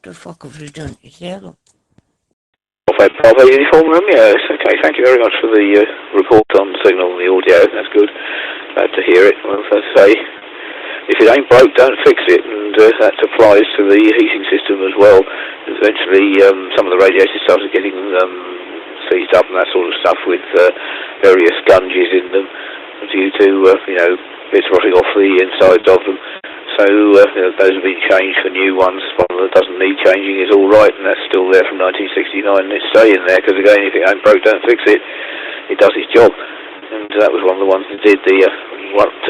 the fuck have you done to Taylor? Bravo uniform room, yeah, it's okay. Thank you very much for the report on the signal and the audio. That's good. Glad to hear it. Well, as I say, if it ain't broke, don't fix it, and that applies to the heating system as well. Eventually, some of the radiators started getting seized up and that sort of stuff with various gunges in them due to, bits rotting off the insides of them. So those have been changed for new ones. One that doesn't need changing is all right, and that's still there from 1969, and it's staying there, because again, if it ain't broke, don't fix it. It does its job. And that was one of the ones that did. The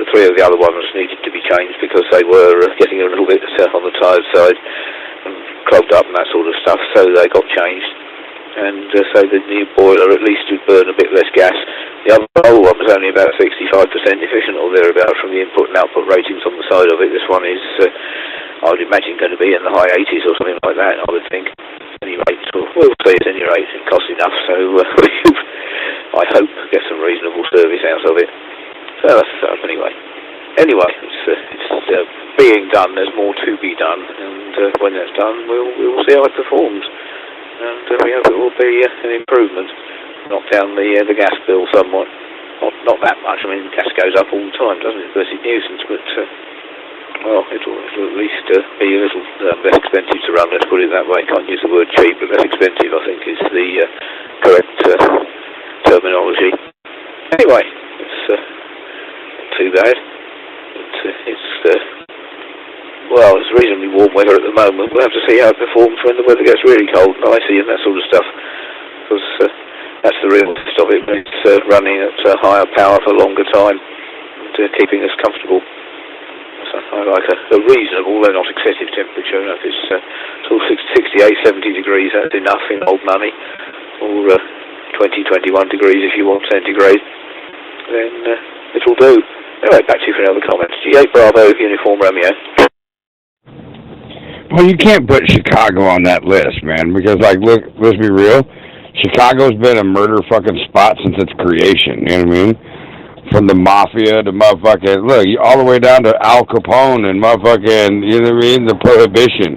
3 of the other ones needed to be changed because they were getting a little bit on the tired side and clogged up and that sort of stuff, so they got changed. And so the new boiler at least would burn a bit less gas. The old one was only about 65% efficient or thereabouts from the input and output ratings on the side of it. This one is, I would imagine, going to be in the high 80s or something like that, I would think. At any rate, we'll see at any rate. It costs enough, so I hope get some reasonable service out of it. So that's anyway. Anyway, it's being done. There's more to be done, and when that's done, we'll see how it performs. And we hope it will be an improvement. Knock down the gas bill somewhat. Not that much. I mean, gas goes up all the time, doesn't it? It's a nuisance, but well, it'll at least be a little less expensive to run. Let's put it that way. Can't use the word cheap, but less expensive, I think, is the correct terminology. Anyway, it's not too bad. Well, it's reasonably warm weather at the moment. We'll have to see how it performs when the weather gets really cold and icy and that sort of stuff. Because that's the real test of it. It's running at higher power for a longer time and keeping us comfortable. So I like a reasonable, though not excessive temperature. If it's sort of 68, 70 degrees, that's enough in old money. Or 20, 21 degrees if you want centigrade. Then it'll do. Anyway, back to you for another comment. G8 Bravo, Uniform Romeo. Well, you can't put Chicago on that list, man, because, like, look, let's be real. Chicago's been a murder fucking spot since its creation, you know what I mean? From the mafia to motherfucking, look, all the way down to Al Capone and motherfucking, you know what I mean, the Prohibition.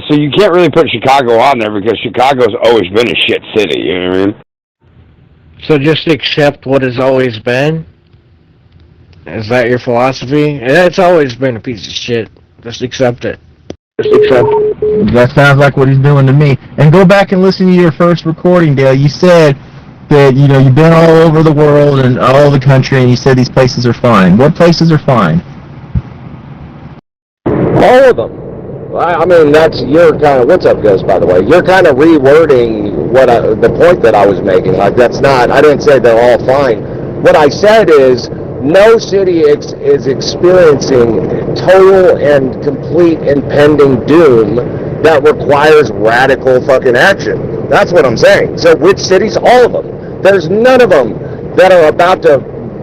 So you can't really put Chicago on there because Chicago's always been a shit city, you know what I mean? So just accept what has always been? Is that your philosophy? It's always been a piece of shit. Just accept it. That sounds like what he's doing to me. And go back and listen to your first recording, Dale. You said that, you've been all over the world and all over the country, and you said these places are fine. What places are fine? All of them. I mean, that's your kind of, what's up, Ghost, by the way? You're kind of rewording the point that I was making. Like, that's not, I didn't say they're all fine. What I said is, no city is experiencing total and complete impending doom that requires radical fucking action. That's what I'm saying. So which cities? All of them. There's none of them that are about to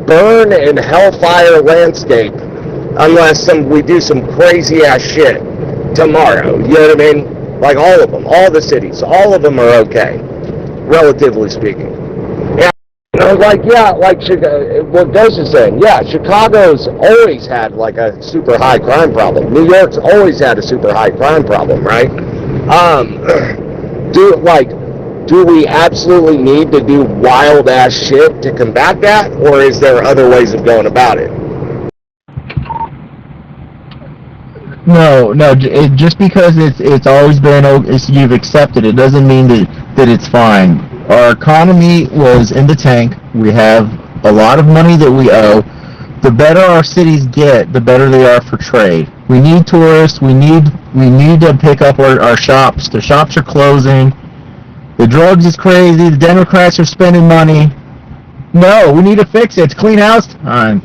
burn in hellfire landscape unless we do some crazy ass shit tomorrow. You know what I mean? Like all of them. All the cities. All of them are okay, relatively speaking. And I was like, yeah, like what Ghost is saying, yeah, Chicago's always had like a super high crime problem. New York's always had a super high crime problem, right? Do we absolutely need to do wild ass shit to combat that, or is there other ways of going about it? No. Just because it's always been, you've accepted it, doesn't mean that it's fine. Our economy was in the tank. We have a lot of money that we owe. The better our cities get, the better they are for trade. We need tourists. We need to pick up our shops. The shops are closing. The drugs is crazy. The Democrats are spending money. No, we need to fix it. It's clean house time.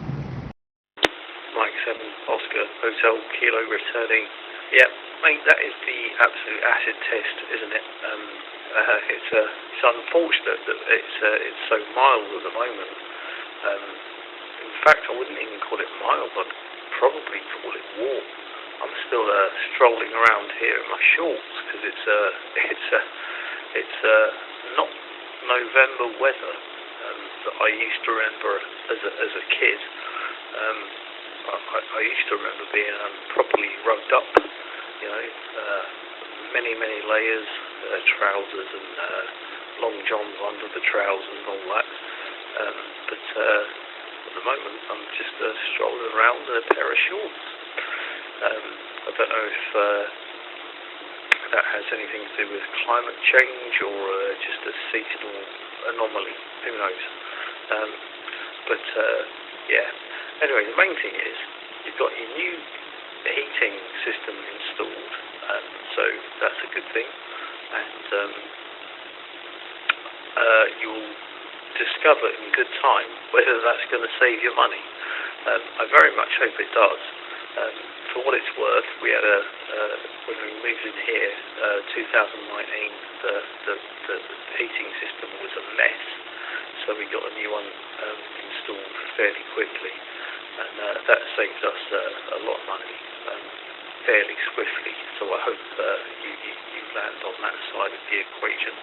Mike 7, Oscar, Hotel, Kilo returning. Yeah, mate, that is the absolute acid test, isn't it? It's unfortunate that it's so mild at the moment. In fact, I wouldn't even call it mild. I'd probably call it warm. I'm still strolling around here in my shorts because it's not November weather that I used to remember as a kid. I used to remember being properly rugged up, many layers, trousers and long johns under the trousers and all that. But at the moment, I'm just strolling around in a pair of shorts. I don't know if that has anything to do with climate change or just a seasonal anomaly. Who knows? But yeah. Anyway, the main thing is you've got your new heating system installed, so that's a good thing. And you'll discover in good time whether that's going to save you money. I very much hope it does. For what it's worth, we had when we moved in here, 2019, the heating system was a mess, so we got a new one installed fairly quickly, and that saved us a lot of money fairly swiftly. So I hope you land on that side of the equation.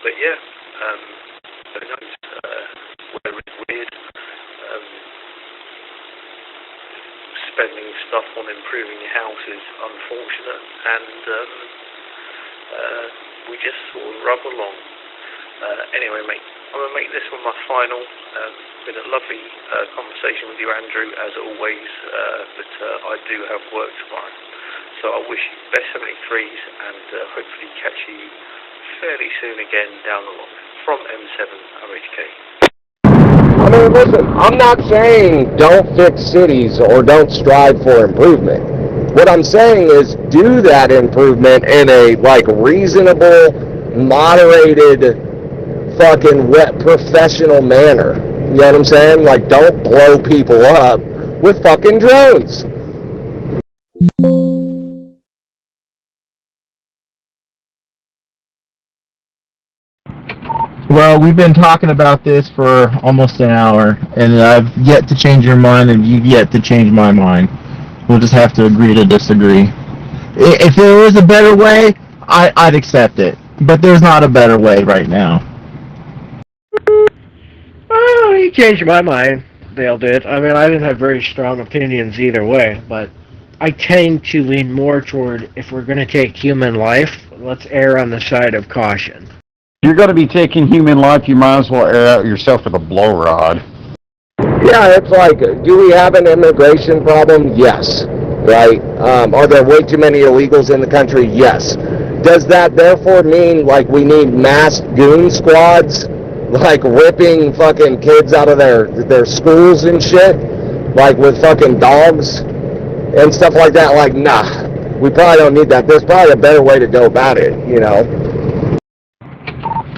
But yeah, who knows? Weather is weird. Spending stuff on improving your house is unfortunate, and we just sort of rub along. Anyway, mate, I'm going to make this one my final. It's been a lovely conversation with you, Andrew, as always, but I do have work tomorrow. So I wish you best 73s, and hopefully catch you fairly soon again down the line. From M7 OHK. I mean, listen, I'm not saying don't fix cities or don't strive for improvement. What I'm saying is do that improvement in a, reasonable, moderated, fucking professional manner. You know what I'm saying? Don't blow people up with fucking drones. Well, we've been talking about this for almost an hour, and I've yet to change your mind, and you've yet to change my mind. We'll just have to agree to disagree. If there was a better way, I'd accept it. But there's not a better way right now. Well, you changed my mind. Dale did. I mean, I didn't have very strong opinions either way, but I tend to lean more toward, if we're going to take human life, let's err on the side of caution. If you're going to be taking human life, you might as well air out yourself with a blow rod. Yeah, it's do we have an immigration problem? Yes. Right? Are there way too many illegals in the country? Yes. Does that therefore mean, we need mass goon squads? Ripping fucking kids out of their schools and shit? With fucking dogs and stuff like that? Nah. We probably don't need that. There's probably a better way to go about it, you know?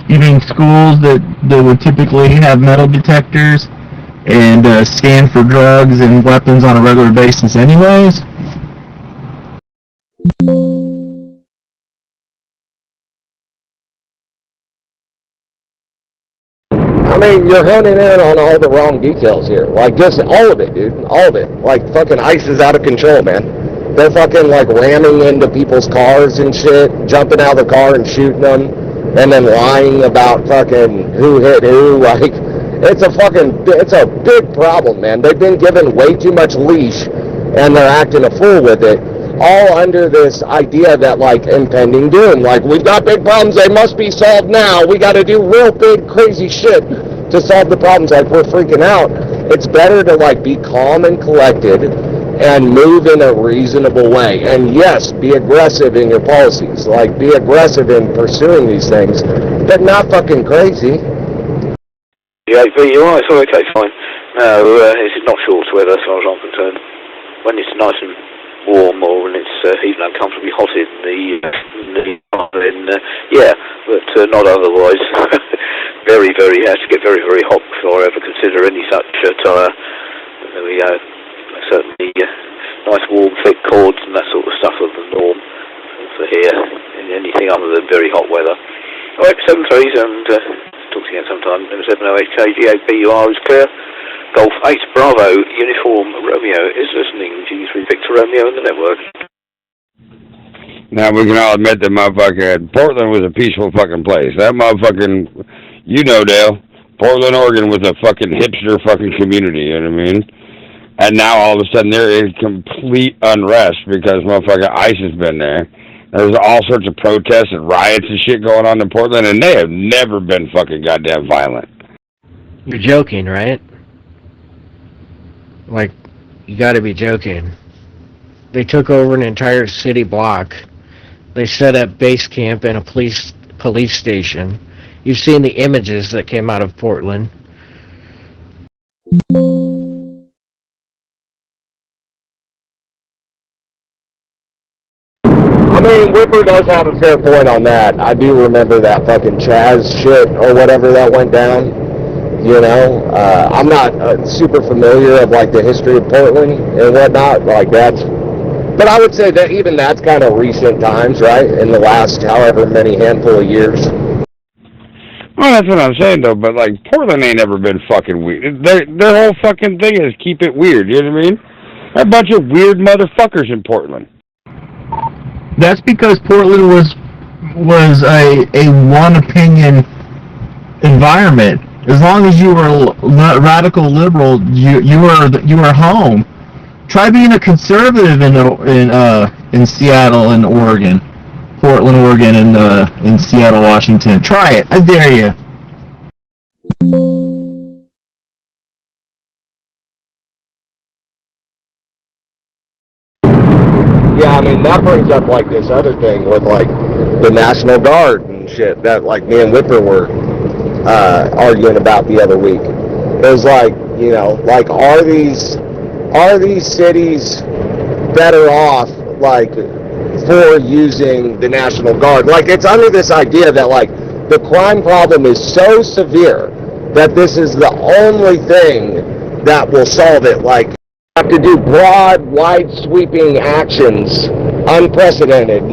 You mean schools that would typically have metal detectors and scan for drugs and weapons on a regular basis anyways? I mean, you're honing in on all the wrong details here. Just all of it, dude. All of it. Fucking ICE is out of control, man. They're fucking, ramming into people's cars and shit, jumping out of the car and shooting them, and then lying about fucking who hit who. It's a big problem, man. They've been given way too much leash, and they're acting a fool with it, all under this idea that, impending doom. We've got big problems, they must be solved now. We got to do real big, crazy shit to solve the problems. We're freaking out. It's better to, be calm and collected and move in a reasonable way. And yes, be aggressive in your policies. Be aggressive in pursuing these things, but not fucking crazy. Yeah, you're right, so okay, fine. No, it's not short weather as far as I'm concerned. When it's nice and warm, or when it's even uncomfortably hot in the yeah, but not otherwise. Very, very, has to get very, very hot before I ever consider any such attire. There we go. Certainly, nice warm, thick cords and that sort of stuff are the norm for here. Anything other than very hot weather. Alright, 7-3s, and talk to you again sometime. 708 KGAPUR is clear. Golf 8 Bravo Uniform Romeo is listening. G3 Victor Romeo in the network. Now we can all admit that motherfucker Portland was a peaceful fucking place. That motherfucking, Dale, Portland, Oregon was a fucking hipster fucking community, you know what I mean? And now all of a sudden there is complete unrest because motherfucking ICE has been there. There's all sorts of protests and riots and shit going on in Portland, and they have never been fucking goddamn violent. You're joking, right? Like, you gotta be joking. They took over an entire city block. They set up base camp and a police station. You've seen the images that came out of Portland. I mean, Whipper does have a fair point on that. I do remember that fucking Chaz shit or whatever that went down. You know, I'm not super familiar of like the history of Portland and whatnot. Like that's, but I would say that even that's kind of recent times, right? In the last however many handful of years. Well, that's what I'm saying though. But like Portland ain't ever been fucking weird. Their whole fucking thing is keep it weird. You know what I mean? They're a bunch of weird motherfuckers in Portland. That's because Portland was a one opinion environment. As long as you were a radical liberal, you were home. Try being a conservative in Seattle and Oregon, Portland, Oregon, and in Seattle, Washington. Try it. I dare you. Yeah, I mean, that brings up, like, this other thing with, like, the National Guard and shit that, like, me and Whipper were arguing about the other week. It was like, you know, like, are these cities better off, like, for using the National Guard? Like, it's under this idea that, like, the crime problem is so severe that this is the only thing that will solve it. Like, have to do broad, wide-sweeping actions, unprecedented,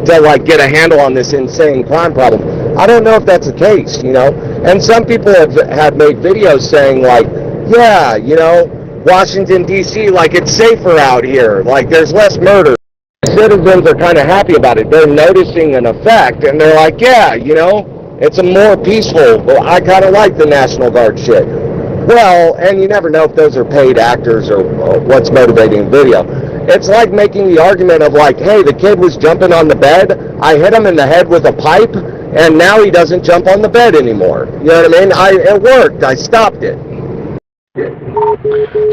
to like get a handle on this insane crime problem. I don't know if that's the case, you know. And some people have made videos saying like, yeah, you know, Washington D.C. like it's safer out here, like there's less murder. Citizens are kind of happy about it. They're noticing an effect, and they're like, yeah, you know, it's a more peaceful. Well, I kind of like the National Guard shit. Well, and you never know if those are paid actors or what's motivating the video. It's like making the argument of like, hey, the kid was jumping on the bed, I hit him in the head with a pipe, and now he doesn't jump on the bed anymore. You know what I mean? It worked. I stopped it.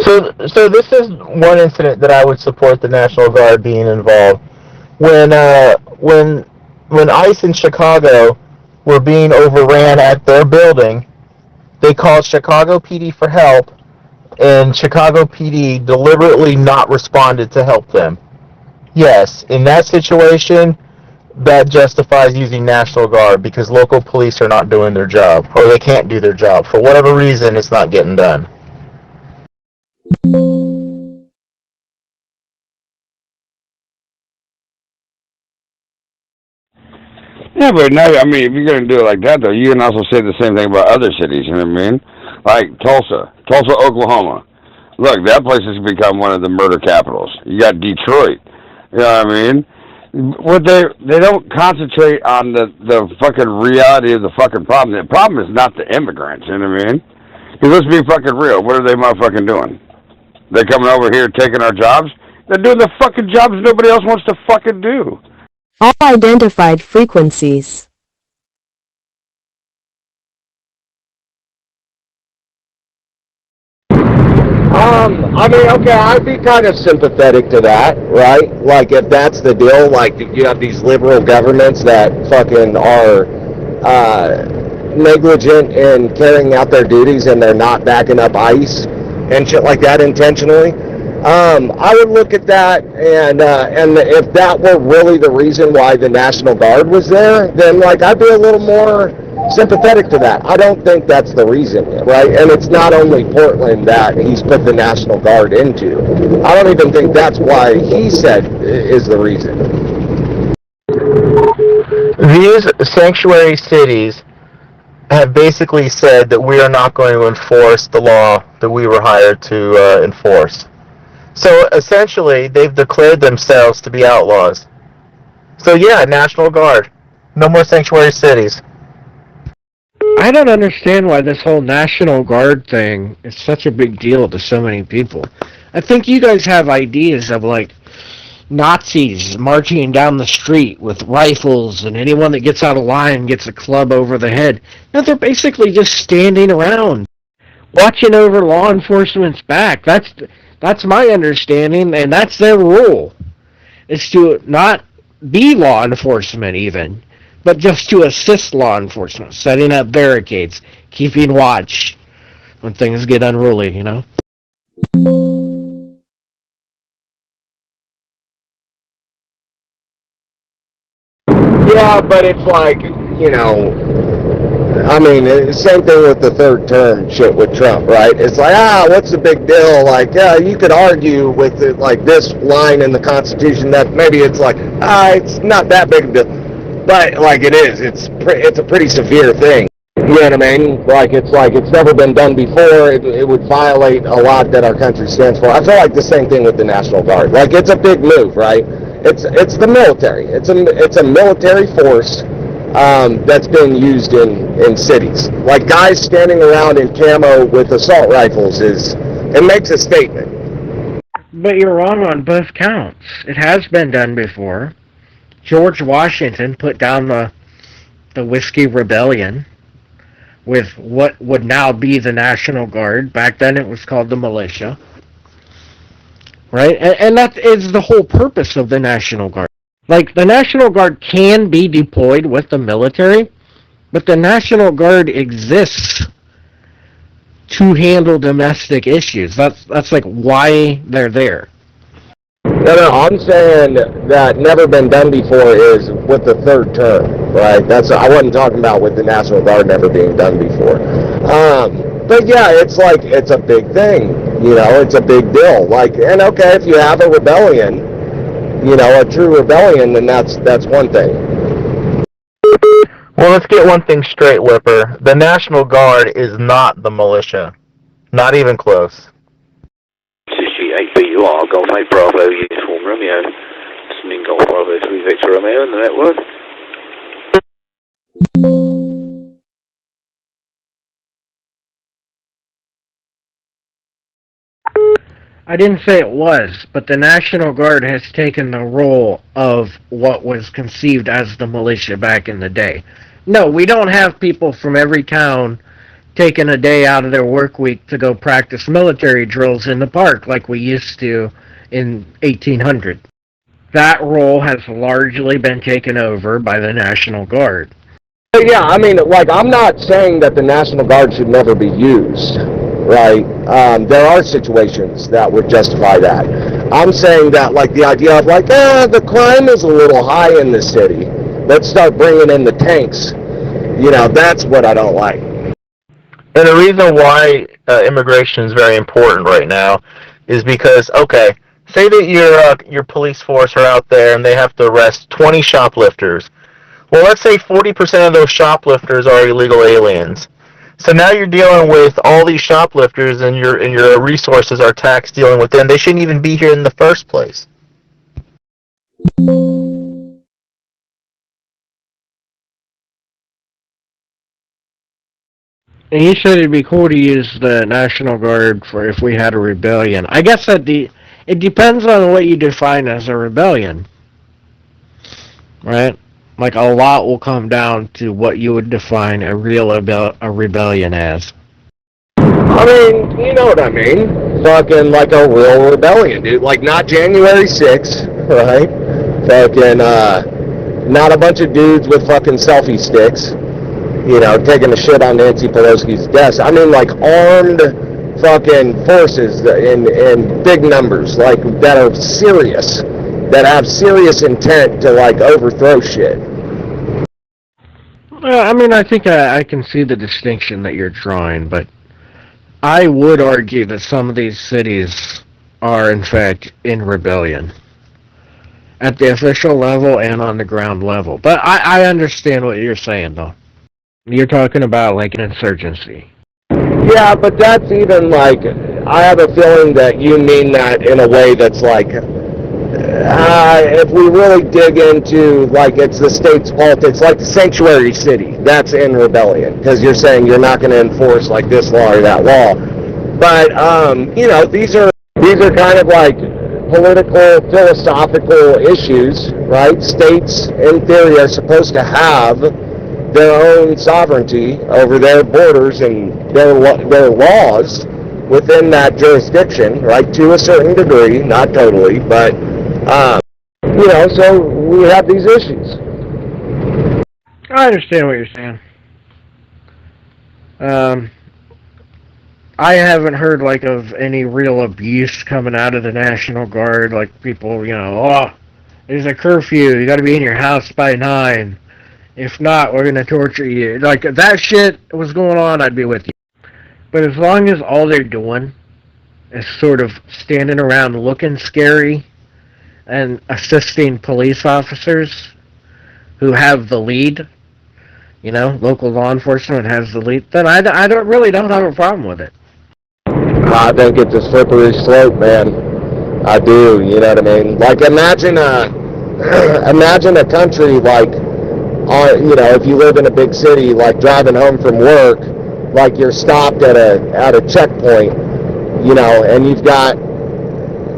So this is one incident that I would support the National Guard being involved. When ICE in Chicago were being overran at their building, they called Chicago PD for help, and Chicago PD deliberately not responded to help them. Yes, in that situation, that justifies using National Guard because local police are not doing their job, or they can't do their job. For whatever reason, it's not getting done. Yeah, but now, I mean, if you're going to do it like that, though, you can also say the same thing about other cities, you know what I mean? Like Tulsa, Oklahoma. Look, that place has become one of the murder capitals. You got Detroit, you know what I mean? What they don't concentrate on the fucking reality of the fucking problem. The problem is not the immigrants, you know what I mean? Because let's be fucking real. What are they motherfucking doing? They're coming over here taking our jobs? They're doing the fucking jobs nobody else wants to fucking do. All identified frequencies. I mean, okay, I'd be kind of sympathetic to that, right? Like, if that's the deal, like, you have these liberal governments that fucking are negligent in carrying out their duties and they're not backing up ICE and shit like that intentionally. I would look at that, and if that were really the reason why the National Guard was there, then, like, I'd be a little more sympathetic to that. I don't think that's the reason, right? And it's not only Portland that he's put the National Guard into. I don't even think that's why he said is the reason. These sanctuary cities have basically said that we are not going to enforce the law that we were hired to enforce. So essentially, they've declared themselves to be outlaws. So yeah, National Guard. No more sanctuary cities. I don't understand why this whole National Guard thing is such a big deal to so many people. I think you guys have ideas of, like, Nazis marching down the street with rifles, and anyone that gets out of line gets a club over the head. No, they're basically just standing around, watching over law enforcement's back. That's my understanding, and that's their role, is to not be law enforcement even, but just to assist law enforcement, setting up barricades, keeping watch when things get unruly, you know? Yeah, but it's like, you know, I mean, same thing with the third term shit with Trump, right? It's like, what's the big deal? Like, yeah, you could argue with it, like this line in the Constitution that maybe it's like, it's not that big a deal, but like it is. It's a pretty severe thing. You know what I mean? Like it's never been done before. It would violate a lot that our country stands for. I feel like the same thing with the National Guard. Like it's a big move, right? It's the military. It's a military force that's being used in cities. Like guys standing around in camo with assault rifles it makes a statement. But you're wrong on both counts. It has been done before. George Washington put down the Whiskey Rebellion with what would now be the National Guard. Back then it was called the militia. Right? And that is the whole purpose of the National Guard. Like, the National Guard can be deployed with the military, but the National Guard exists to handle domestic issues. That's like why they're there. No, I'm saying that never been done before is with the third term, right? I wasn't talking about with the National Guard never being done before. But yeah, it's like, it's a big thing, you know, it's a big deal. Like, and okay, if you have a rebellion, you know, a true rebellion, then that's one thing. Well, let's get one thing straight, Whipper. The National Guard is not the militia. Not even close. 68 you are, Golf 8 Bravo, Uniform Romeo. Sending Golf Bravo 3 Victor Romeo in the network. I didn't say it was, but the National Guard has taken the role of what was conceived as the militia back in the day. No, we don't have people from every town taking a day out of their work week to go practice military drills in the park like we used to in 1800. That role has largely been taken over by the National Guard. But yeah, I mean, like, I'm not saying that the National Guard should never be used, right? There are situations that would justify that. I'm saying that, like, the idea of, like, the crime is a little high in the city. Let's start bringing in the tanks. You know, that's what I don't like. And the reason why immigration is very important right now is because, okay, say that your police force are out there and they have to arrest 20 shoplifters. Well, let's say 40% of those shoplifters are illegal aliens. So now you're dealing with all these shoplifters, and your resources are taxed dealing with them. They shouldn't even be here in the first place. And you said it'd be cool to use the National Guard for if we had a rebellion. I guess that it depends on what you define as a rebellion, right? Like, a lot will come down to what you would define a rebellion as. I mean, you know what I mean. Fucking like a real rebellion, dude. Like, not January 6th, right? Fucking, not a bunch of dudes with fucking selfie sticks, you know, taking a shit on Nancy Pelosi's desk. I mean, like, armed fucking forces in big numbers, like, that are serious. That have serious intent to, like, overthrow shit. I mean, I think I can see the distinction that you're drawing, but I would argue that some of these cities are, in fact, in rebellion. At the official level and on the ground level. But I understand what you're saying, though. You're talking about, like, an insurgency. Yeah, but that's even, like, I have a feeling that you mean that in a way that's, like, if we really dig into, like, it's the state's politics, like the sanctuary city, that's in rebellion, because you're saying you're not going to enforce, like, this law or that law. But, you know, these are kind of like political, philosophical issues, right? States, in theory, are supposed to have their own sovereignty over their borders and their laws within that jurisdiction, right? To a certain degree, not totally, but so we have these issues. I understand what you're saying. I haven't heard of any real abuse coming out of the National Guard, like people, there's a curfew, you got to be in your house by 9. If not, we're gonna torture you. Like, if that shit was going on, I'd be with you. But as long as all they're doing is sort of standing around looking scary and assisting police officers who have the lead, local law enforcement has the lead, then I don't have a problem with it. I think it's a slippery slope, man. I do, you know what I mean? Like, imagine a country like, if you live in a big city, like driving home from work, like you're stopped at a checkpoint, and you've got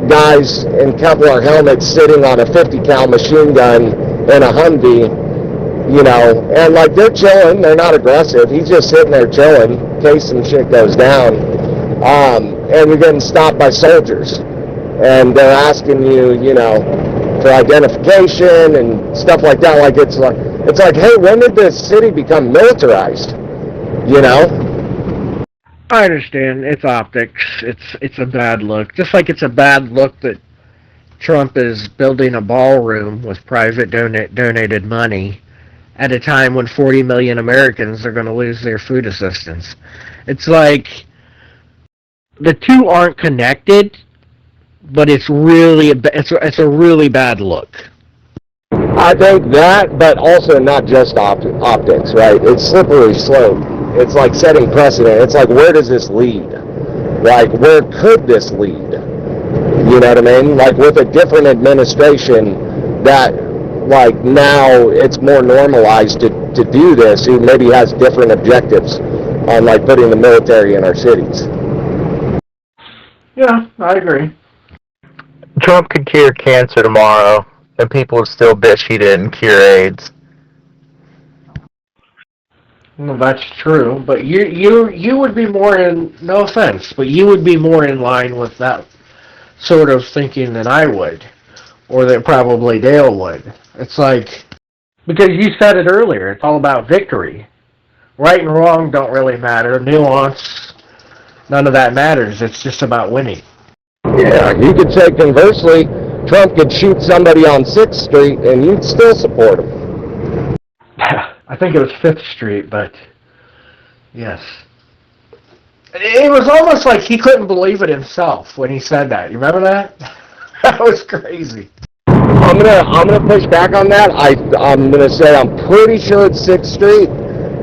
guys in Kevlar helmets sitting on a 50 cal machine gun in a Humvee, and like they're chilling, they're not aggressive. He's just sitting there chilling in case some shit goes down. And you're getting stopped by soldiers, and they're asking you, for identification and stuff like that. Like it's like, hey, when did this city become militarized? I understand. It's optics. It's a bad look. Just like it's a bad look that Trump is building a ballroom with private donated money at a time when 40 million Americans are going to lose their food assistance. It's like the two aren't connected, but it's a really bad look. I think that, but also not just optics, right? It's slippery slope. It's like setting precedent. It's like, where does this lead? Like, where could this lead? You know what I mean? Like, with a different administration that, like, now it's more normalized to do this, who maybe has different objectives on, like, putting the military in our cities. Yeah, I agree. Trump could cure cancer tomorrow, and people would still bitch he didn't cure AIDS. Well, that's true, but you would be more in, no offense, but you would be more in line with that sort of thinking than I would, or that probably Dale would. It's like, because you said it earlier, it's all about victory. Right and wrong don't really matter, nuance, none of that matters, it's just about winning. Yeah, you could say conversely, Trump could shoot somebody on 6th Street and you'd still support him. I think it was 5th Street, but yes. It was almost like he couldn't believe it himself when he said that. You remember that? That was crazy. I'm gonna push back on that. I'm gonna say I'm pretty sure it's 6th Street.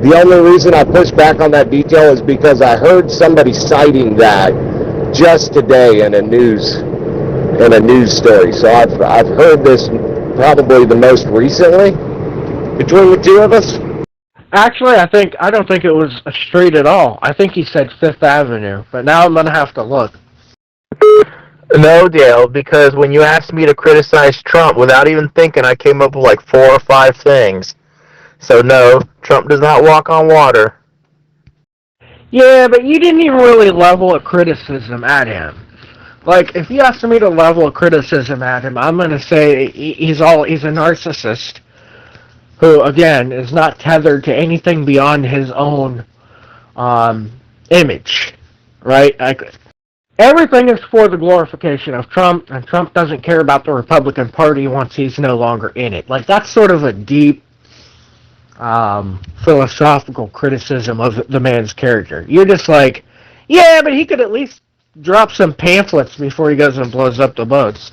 The only reason I push back on that detail is because I heard somebody citing that just today in a news story. So I've heard this probably the most recently between the two of us. Actually, I don't think it was a street at all. I think he said 5th Avenue, but now I'm gonna have to look. No, Dale, because when you asked me to criticize Trump without even thinking, I came up with like 4 or 5 things. So no, Trump does not walk on water. Yeah, but you didn't even really level a criticism at him. Like, if you asked me to level a criticism at him, I'm gonna say he's a narcissist who, again, is not tethered to anything beyond his own image, right? Everything is for the glorification of Trump, and Trump doesn't care about the Republican Party once he's no longer in it. Like, that's sort of a deep philosophical criticism of the man's character. You're just like, yeah, but he could at least drop some pamphlets before he goes and blows up the boats.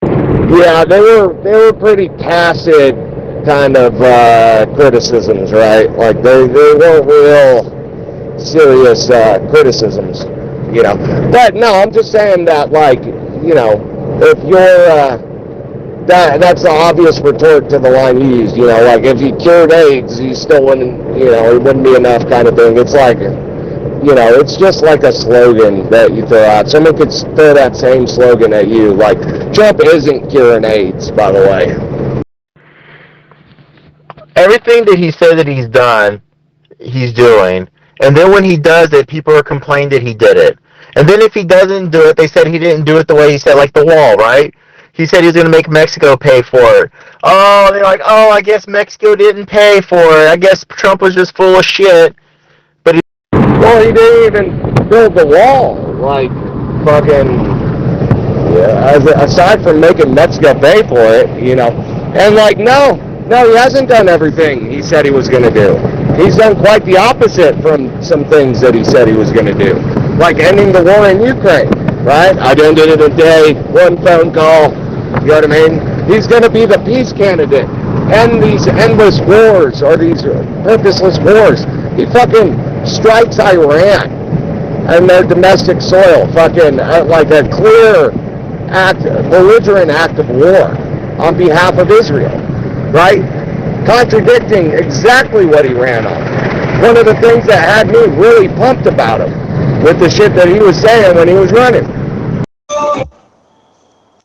Yeah, they were pretty tacit kind of criticisms, right? Like they weren't real serious criticisms, you know. But no, I'm just saying that, like, you know, if you're that's the obvious retort to the line you used, you know, like if he cured AIDS, he still wouldn't, you know, it wouldn't be enough kind of thing. It's like, you know, it's just like a slogan that you throw out. Someone could throw that same slogan at you, like, Trump isn't curing AIDS, by the way. Everything that he said that he's done, he's doing. And then when he does it, people are complaining that he did it. And then if he doesn't do it, they said he didn't do it the way he said, like the wall, right? He said he was going to make Mexico pay for it. Oh, they're like, oh, I guess Mexico didn't pay for it. I guess Trump was just full of shit. Well, he didn't even build the wall. Like, fucking, yeah, aside from making Mexico pay for it, you know. And, like, no, he hasn't done everything he said he was going to do. He's done quite the opposite from some things that he said he was going to do. Like ending the war in Ukraine, right? I didn't do it in a day, one phone call, you know what I mean? He's going to be the peace candidate. End these endless wars, or these purposeless wars. He fucking strikes Iran and their domestic soil, fucking like a clear act, belligerent act of war on behalf of Israel, right? Contradicting exactly what he ran on. One of the things that had me really pumped about him with the shit that he was saying when he was running.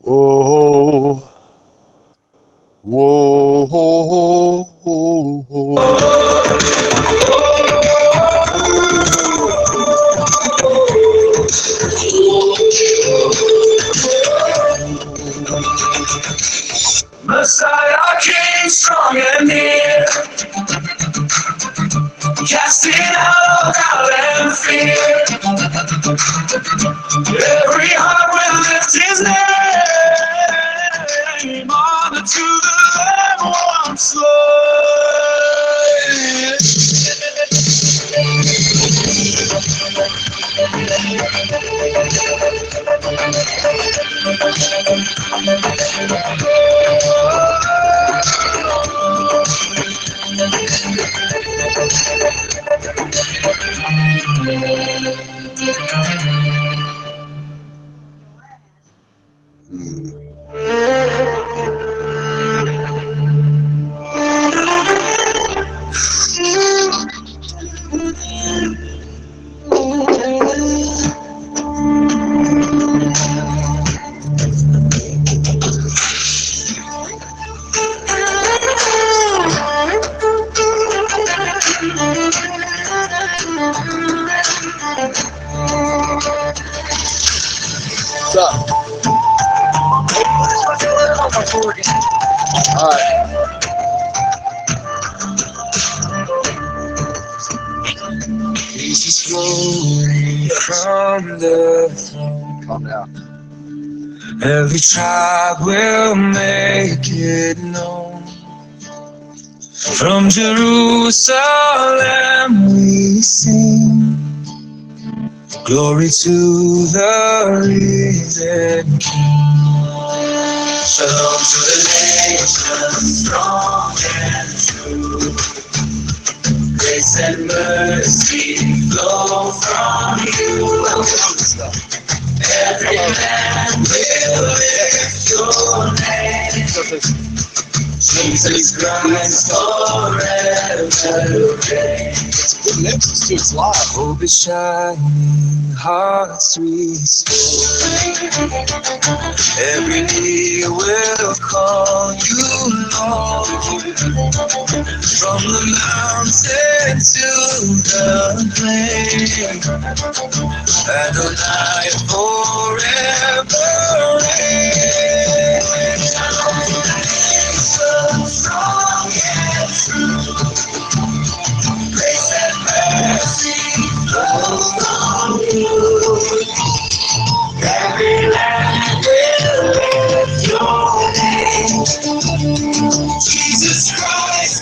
Whoa, whoa, whoa, whoa, whoa. Messiah came strong and near, casting out all doubt and fear. Every heart will lift his name, honor to the Lamb once What's up? Alright. Jesus flowing from the throne. Calm down. Every tribe will make it known. From Jerusalem we sing. Glory to the risen King. Shalom to the nations, strong and true. Grace and mercy flow from you. Every man will lift your name. Jesus Christ forever reigns. Good mix, it's live. Hope is shining, hearts restore. Every knee will call you Lord. From the mountain to the plain, Adonai forever reigns. Strong and true, grace and mercy flow from you. Every land will lift your name. Jesus Christ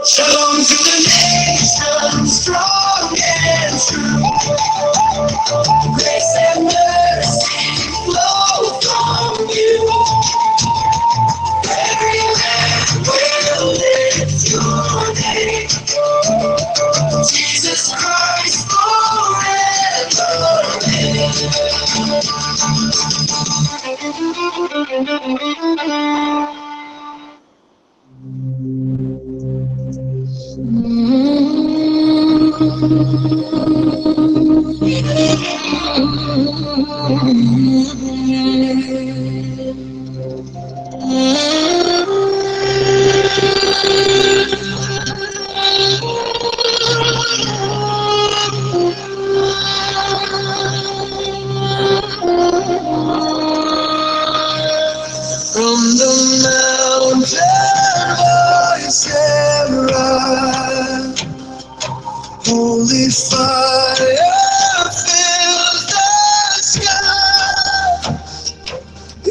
Shalom to the nations, strong and true. Grace and mercy flow from you. Every man will lift your name. Jesus Christ forever From the mountain voice and rise, holy fire fills the sky.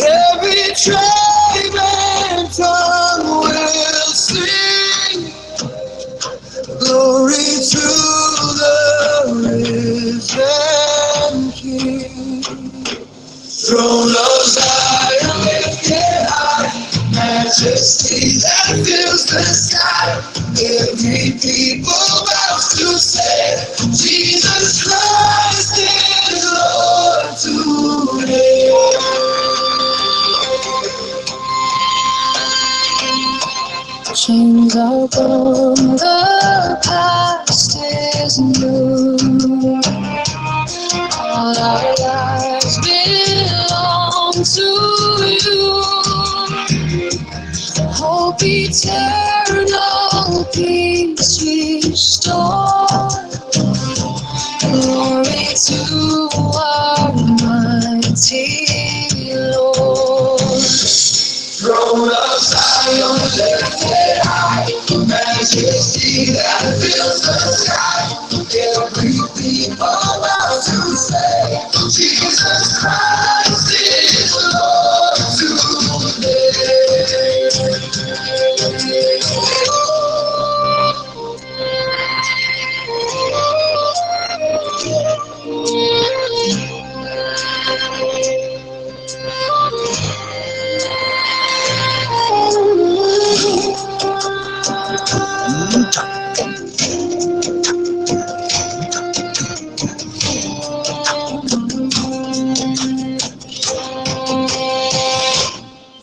Every tribe and tongue will sing glory to the risen King. Throne of Zion lifted high, majesty that fills the sky. Every people bows to say, Jesus Christ is Lord today. Chains are gone, the past is new. All our lives belong to you. Hope eternal, peace restored. Glory to our mighty Lord. Throne of Zion lifted high, majesty that fills the sky. Every people bow to say, Jesus Christ is Lord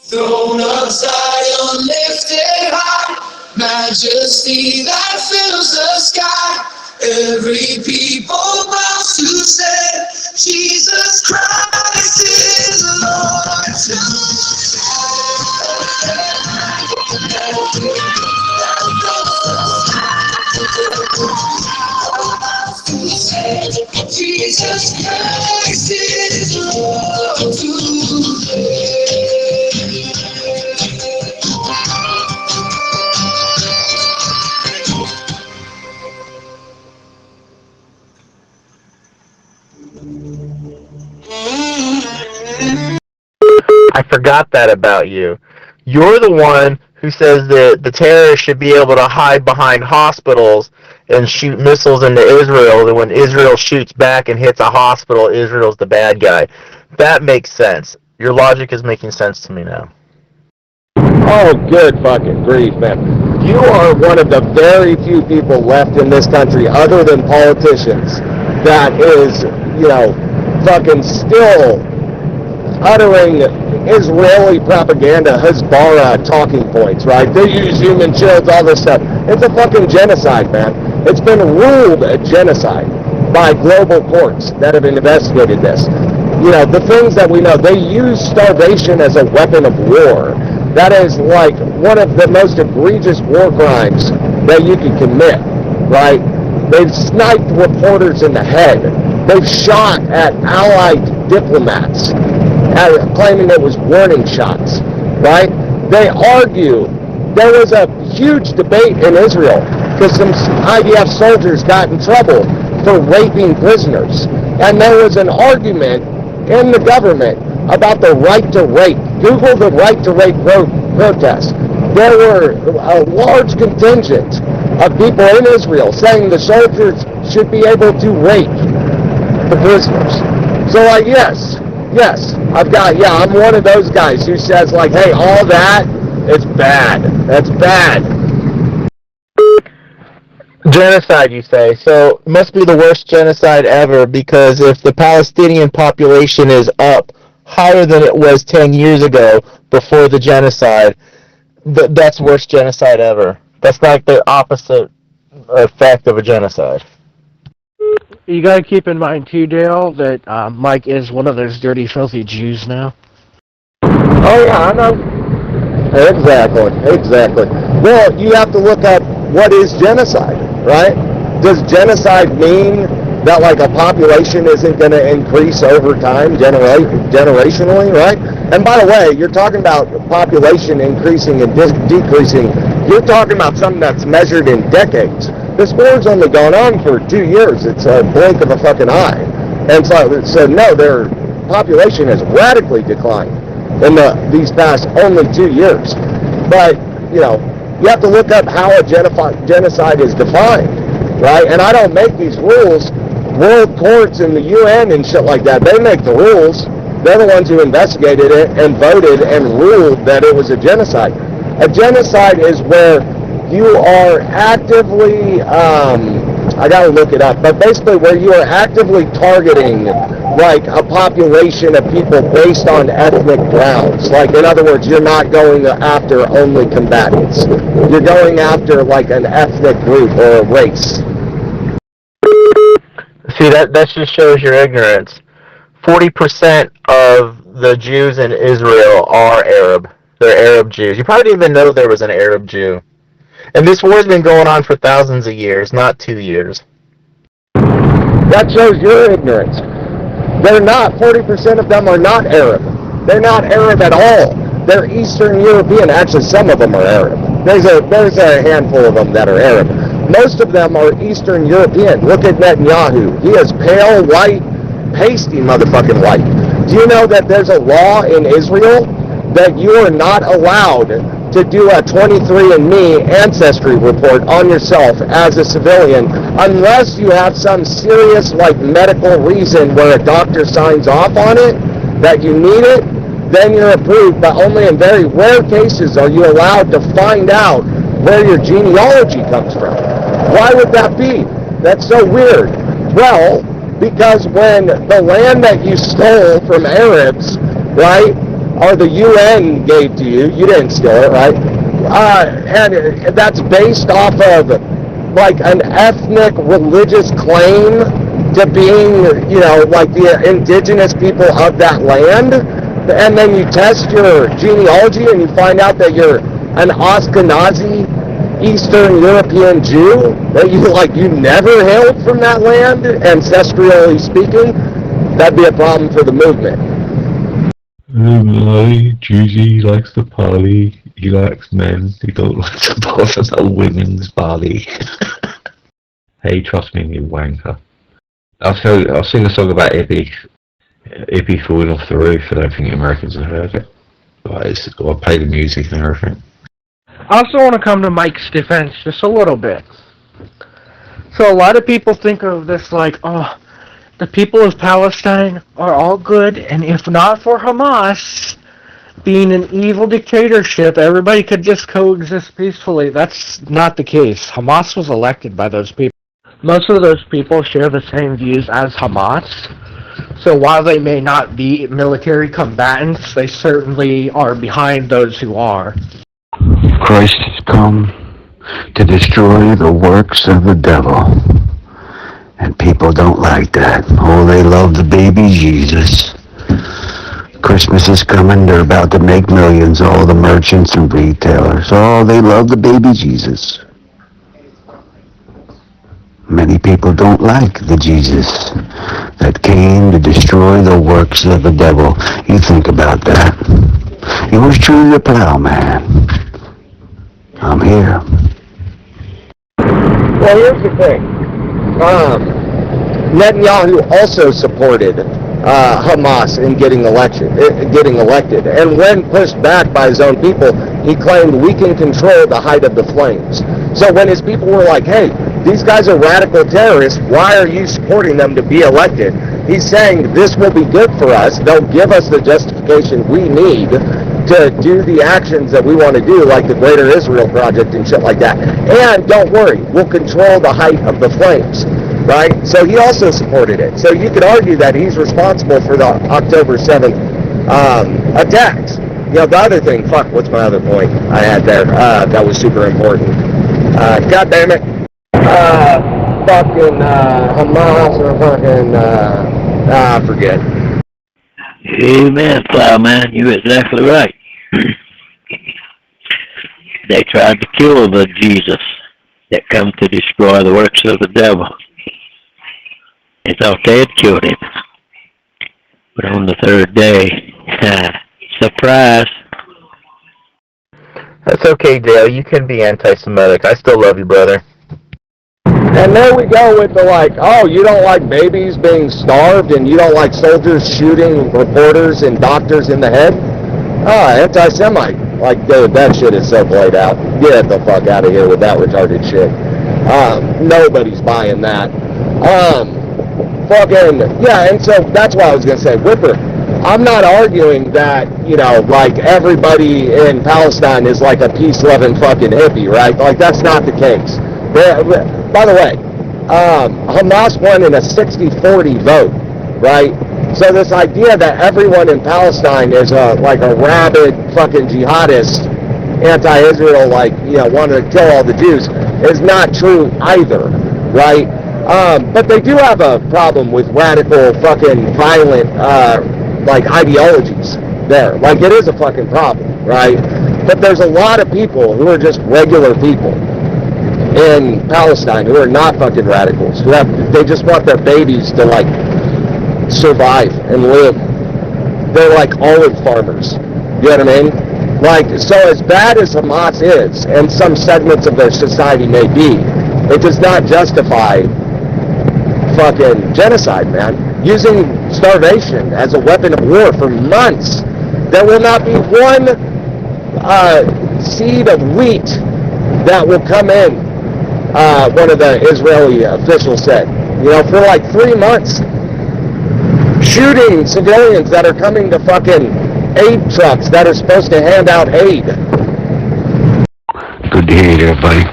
Throne of Zion lifted high, majesty that fills the sky. Every people bows to say, Jesus Christ is Lord. Jesus Christ is Lord today. I forgot that about you. You're the one who says that the terrorists should be able to hide behind hospitals and shoot missiles into Israel, and when Israel shoots back and hits a hospital, Israel's the bad guy. That makes sense. Your logic is making sense to me now. Oh, good fucking grief, man. You are one of the very few people left in this country, other than politicians, that is, fucking still uttering Israeli propaganda, Hezbollah talking points, right? They use human shields, all this stuff. It's a fucking genocide, man. It's been ruled a genocide by global courts that have investigated this. The things that we know, they use starvation as a weapon of war. That is like one of the most egregious war crimes that you can commit, right? They've sniped reporters in the head. They've shot at allied diplomats, claiming it was warning shots, right? They argue. There was a huge debate in Israel because some IDF soldiers got in trouble for raping prisoners. And there was an argument in the government about the right to rape. Google the right to rape protest. There were a large contingent of people in Israel saying the soldiers should be able to rape the prisoners. So like, yes, I'm one of those guys who says like, hey, all that, it's bad. That's bad. Genocide, you say? So it must be the worst genocide ever, because if the Palestinian population is up higher than it was 10 years ago before the genocide, that's worst genocide ever. That's like the opposite effect of a genocide. You gotta keep in mind too, Dale, that Mike is one of those dirty, filthy Jews now. Oh yeah, I know. Exactly. Well, you have to look up what is genocide, right? Does genocide mean that like a population isn't going to increase over time, generationally, right? And by the way, you're talking about population increasing and decreasing. You're talking about something that's measured in decades. This war's only gone on for 2 years. It's a blink of a fucking eye. And so no, their population has radically declined in these past only 2 years. But, you know, you have to look up how a genocide is defined, right? And I don't make these rules. World courts and the UN and shit like that, they make the rules. They're the ones who investigated it and voted and ruled that it was a genocide. A genocide is where you are actively, I gotta look it up, but basically where you are actively targeting like a population of people based on ethnic grounds. Like, in other words, you're not going after only combatants. You're going after like an ethnic group or a race. See, that just shows your ignorance. 40% of the Jews in Israel are Arab. They're Arab Jews. You probably didn't even know there was an Arab Jew. And this war's been going on for thousands of years, not 2 years. That shows your ignorance. They're not, 40% of them are not Arab. They're not Arab at all. They're Eastern European. Actually, some of them are Arab. There's a handful of them that are Arab. Most of them are Eastern European. Look at Netanyahu. He is pale, white, pasty motherfucking white. Do you know that there's a law in Israel that you are not allowed to do a 23andMe ancestry report on yourself as a civilian unless you have some serious like medical reason where a doctor signs off on it that you need it, then you're approved. But only in very rare cases are you allowed to find out where your genealogy comes from. Why would that be? That's so weird. Well, because when the land that you stole from Arabs, right, or the UN gave to you, you didn't steal it, right? And that's based off of like an ethnic religious claim to being, you know, like the indigenous people of that land. And then you test your genealogy and you find out that you're an Ashkenazi Eastern European Jew, that you never hailed from that land, ancestrally speaking. That'd be a problem for the movement. Juicy likes to party. He likes men. He don't like to bother the women's body. Hey, trust me, you wanker. I'll sing a song about Ippy falling off the roof. I don't think Americans have heard it. But I'll play the music and everything. I also want to come to Mike's defense just a little bit. So a lot of people think of this like, oh, the people of Palestine are all good, and if not for Hamas being an evil dictatorship, everybody could just coexist peacefully. That's not the case. Hamas was elected by those people. Most of those people share the same views as Hamas. So while they may not be military combatants, they certainly are behind those who are. Christ has come to destroy the works of the devil. And people don't like that. Oh, they love the baby Jesus. Christmas is coming. They're about to make millions, all the merchants and retailers. Oh, they love the baby Jesus. Many people don't like the Jesus that came to destroy the works of the devil. You think about that. He was truly the plowman. I'm here. Well, here's the thing. Netanyahu also supported Hamas in getting elected. And when pushed back by his own people, he claimed we can control the height of the flames. So when his people were like, hey, These guys are radical terrorists. Why are you supporting them to be elected? He's saying this will be good for us. They'll give us the justification we need to do the actions that we want to do, like the Greater Israel Project and shit like that. And don't worry, we'll control the height of the flames, right? So he also supported it. So you could argue that he's responsible for the October 7th attacks. You know, the other thing, what's my other point I had there that was super important? God damn it. Hamas or I forget. Amen, Plowman. You're exactly right. They tried to kill the Jesus that come to destroy the works of the devil. They thought they had killed him. But on the third day, surprise. That's okay, Dale. You can be anti-Semitic. I still love you, brother. And there we go with the oh, you don't like babies being starved and you don't like soldiers shooting reporters and doctors in the head? Anti-Semite. Dude, that shit is so played out. Get the fuck out of here with that retarded shit. Nobody's buying that. Yeah, and so that's why I was going to say, Whipper, I'm not arguing that, everybody in Palestine is like a peace-loving fucking hippie, right? That's not the case. By the way, Hamas won in a 60-40 vote, right? So this idea that everyone in Palestine is a rabid fucking jihadist, anti-Israel, wanting to kill all the Jews is not true either, right? But they do have a problem with radical fucking violent, ideologies there. It is a fucking problem, right? But there's a lot of people who are just regular people in Palestine who are not fucking radicals, they just want their babies to survive and live. They're like olive farmers. You know what I mean? So as bad as Hamas is, and some segments of their society may be, it does not justify fucking genocide, man. Using starvation as a weapon of war for months. There will not be one seed of wheat that will come in, one of the Israeli officials said, for 3 months, shooting civilians that are coming to fucking aid trucks that are supposed to hand out aid. Good to hear you there, buddy.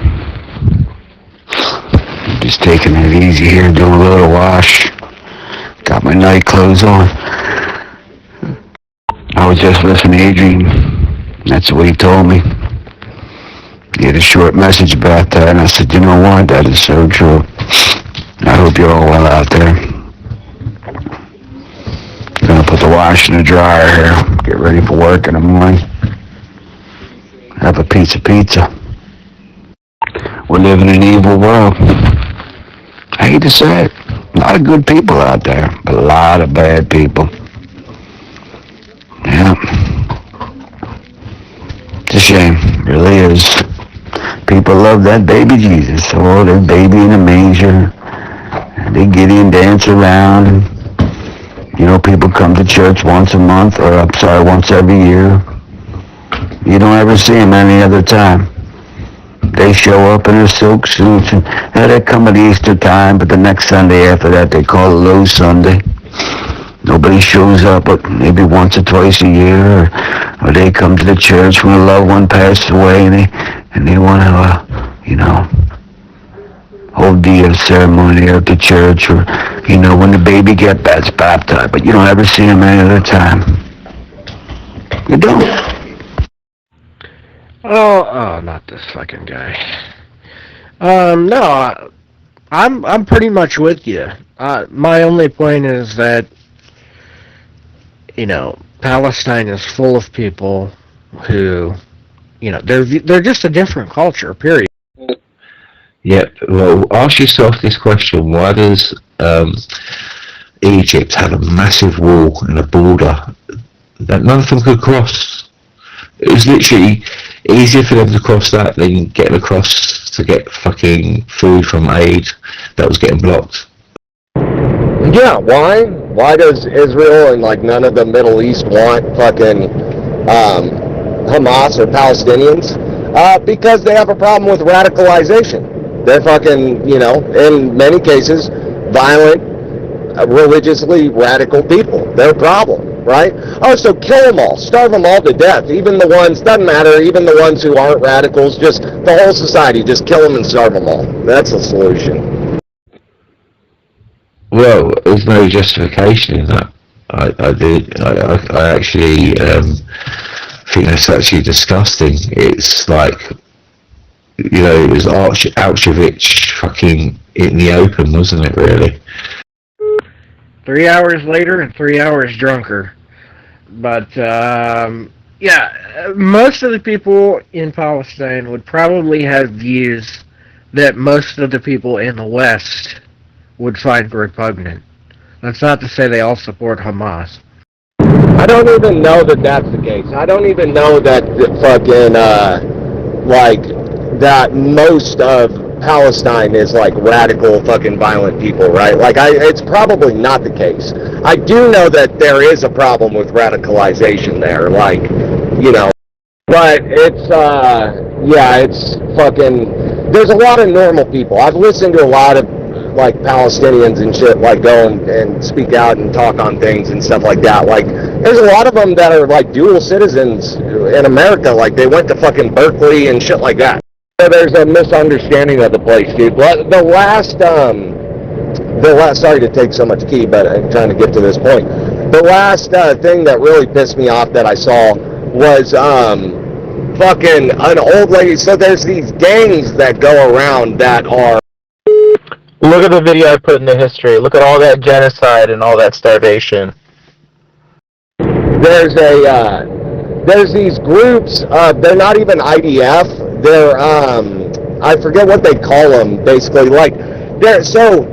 Just taking it easy here, doing a little wash. Got my night clothes on. I was just listening to Adrian. That's what he told me. He had a short message about that, and I said, you know what, that is so true. I hope you're all well out there. Gonna put the wash in the dryer here, get ready for work in the morning. Have a piece of pizza. We're living in an evil world. I hate to say it. A lot of good people out there, but a lot of bad people. Yeah. It's a shame, it really is. People love that baby Jesus. Oh, that baby in a manger. They get in, dance around. People come to church once a month, or once every year. You don't ever see them any other time. They show up in their silk suits, and they come at Easter time, but the next Sunday after that they call it Low Sunday. Nobody shows up but maybe once or twice a year, or they come to the church when a loved one passed away, and they want to, hold the ceremony there at the church, or, when the baby gets baptized, but you don't ever see them any other time. You don't. Oh, not this fucking guy. No, I'm pretty much with you. My only point is that, Palestine is full of people who, they're just a different culture, period. Yeah, well, ask yourself this question: why does Egypt have a massive wall and a border that none of them could cross? It was literally easier for them to cross that than getting across to get fucking food from aid that was getting blocked. Yeah, why? Why does Israel and none of the Middle East want fucking Hamas or Palestinians? Because they have a problem with radicalization. They're fucking, you know, in many cases, violent, religiously radical people. They're a problem, right? Oh, so kill them all, starve them all to death. Even the ones, doesn't matter, even the ones who aren't radicals, just the whole society, just kill them and starve them all. That's the solution. Well, there's no justification in that. I actually think that's actually disgusting. It's like, you know, it was Auschwitz fucking in the open, wasn't it, really? 3 hours later and 3 hours drunker. But, yeah, most of the people in Palestine would probably have views that most of the people in the West would find repugnant. That's not to say they all support Hamas. I don't even know that that's the case. I don't even know that fucking, like, that most of Palestine is like radical fucking violent people, right? Like, it's probably not the case. I do know that there is a problem with radicalization there, like, you know, but it's, yeah, it's fucking, there's a lot of normal people. I've listened to a lot of, like, Palestinians and shit, like, go and speak out and talk on things and stuff like that. Like, there's a lot of them that are, like, dual citizens in America. Like, they went to fucking Berkeley and shit like that. So there's a misunderstanding of the place, dude. The last, sorry to take so much key, but I'm trying to get to this point. The last thing that really pissed me off that I saw was fucking an old lady. So there's these gangs that go around that are... Look at the video I put in the history. Look at all that genocide and all that starvation. There's these groups, they're not even IDF, they're, I forget what they call them, basically, like, so,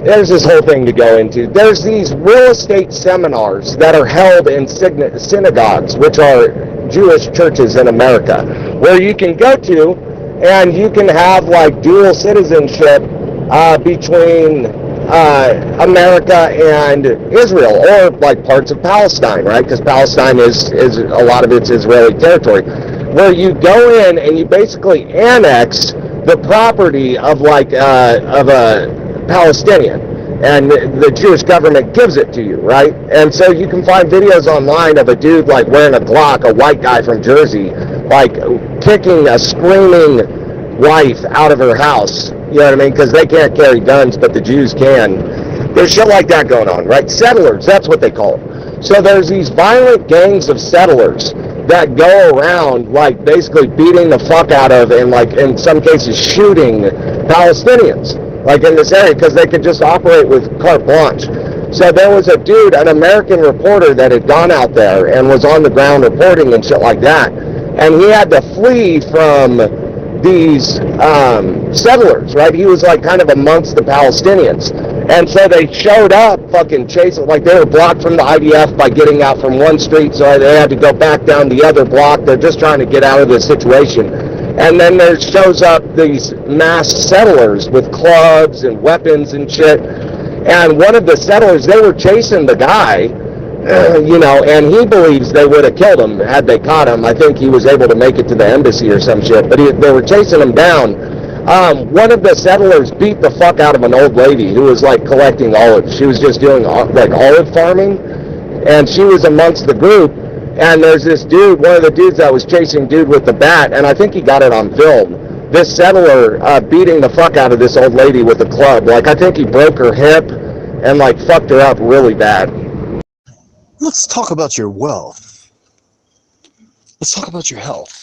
there's this whole thing to go into. There's these real estate seminars that are held in synagogues, which are Jewish churches in America, where you can go to, and you can have, like, dual citizenship between America and Israel, or like parts of Palestine, right? Because Palestine is a lot of it's Israeli territory, where you go in and you basically annex the property of like of a Palestinian, and the Jewish government gives it to you, right? And so you can find videos online of a dude like wearing a Glock, a white guy from Jersey, like kicking a screaming wife out of her house. You know what I mean? Because they can't carry guns, but the Jews can. There's shit like that going on, right? Settlers, that's what they call them. So there's these violent gangs of settlers that go around, like, basically beating the fuck out of, and, like, in some cases shooting Palestinians, like, in this area, because they could just operate with carte blanche. So there was a dude, an American reporter, that had gone out there and was on the ground reporting and shit like that, and he had to flee from these settlers, right? He was like kind of amongst the Palestinians. And so they showed up fucking chasing, like they were blocked from the IDF by getting out from one street, so they had to go back down the other block. They're just trying to get out of this situation. And then there shows up these masked settlers with clubs and weapons and shit. And one of the settlers, they were chasing the guy, you know, and he believes they would have killed him had they caught him. I think he was able to make it to the embassy or some shit, but they were chasing him down. One of the settlers beat the fuck out of an old lady who was like collecting olives. She was just doing like olive farming, and she was amongst the group. And there's this dude, one of the dudes that was chasing dude with the bat, and I think he got it on film. This settler beating the fuck out of this old lady with a club. Like, I think he broke her hip and like fucked her up really bad. Let's talk about your wealth. Let's talk about your health.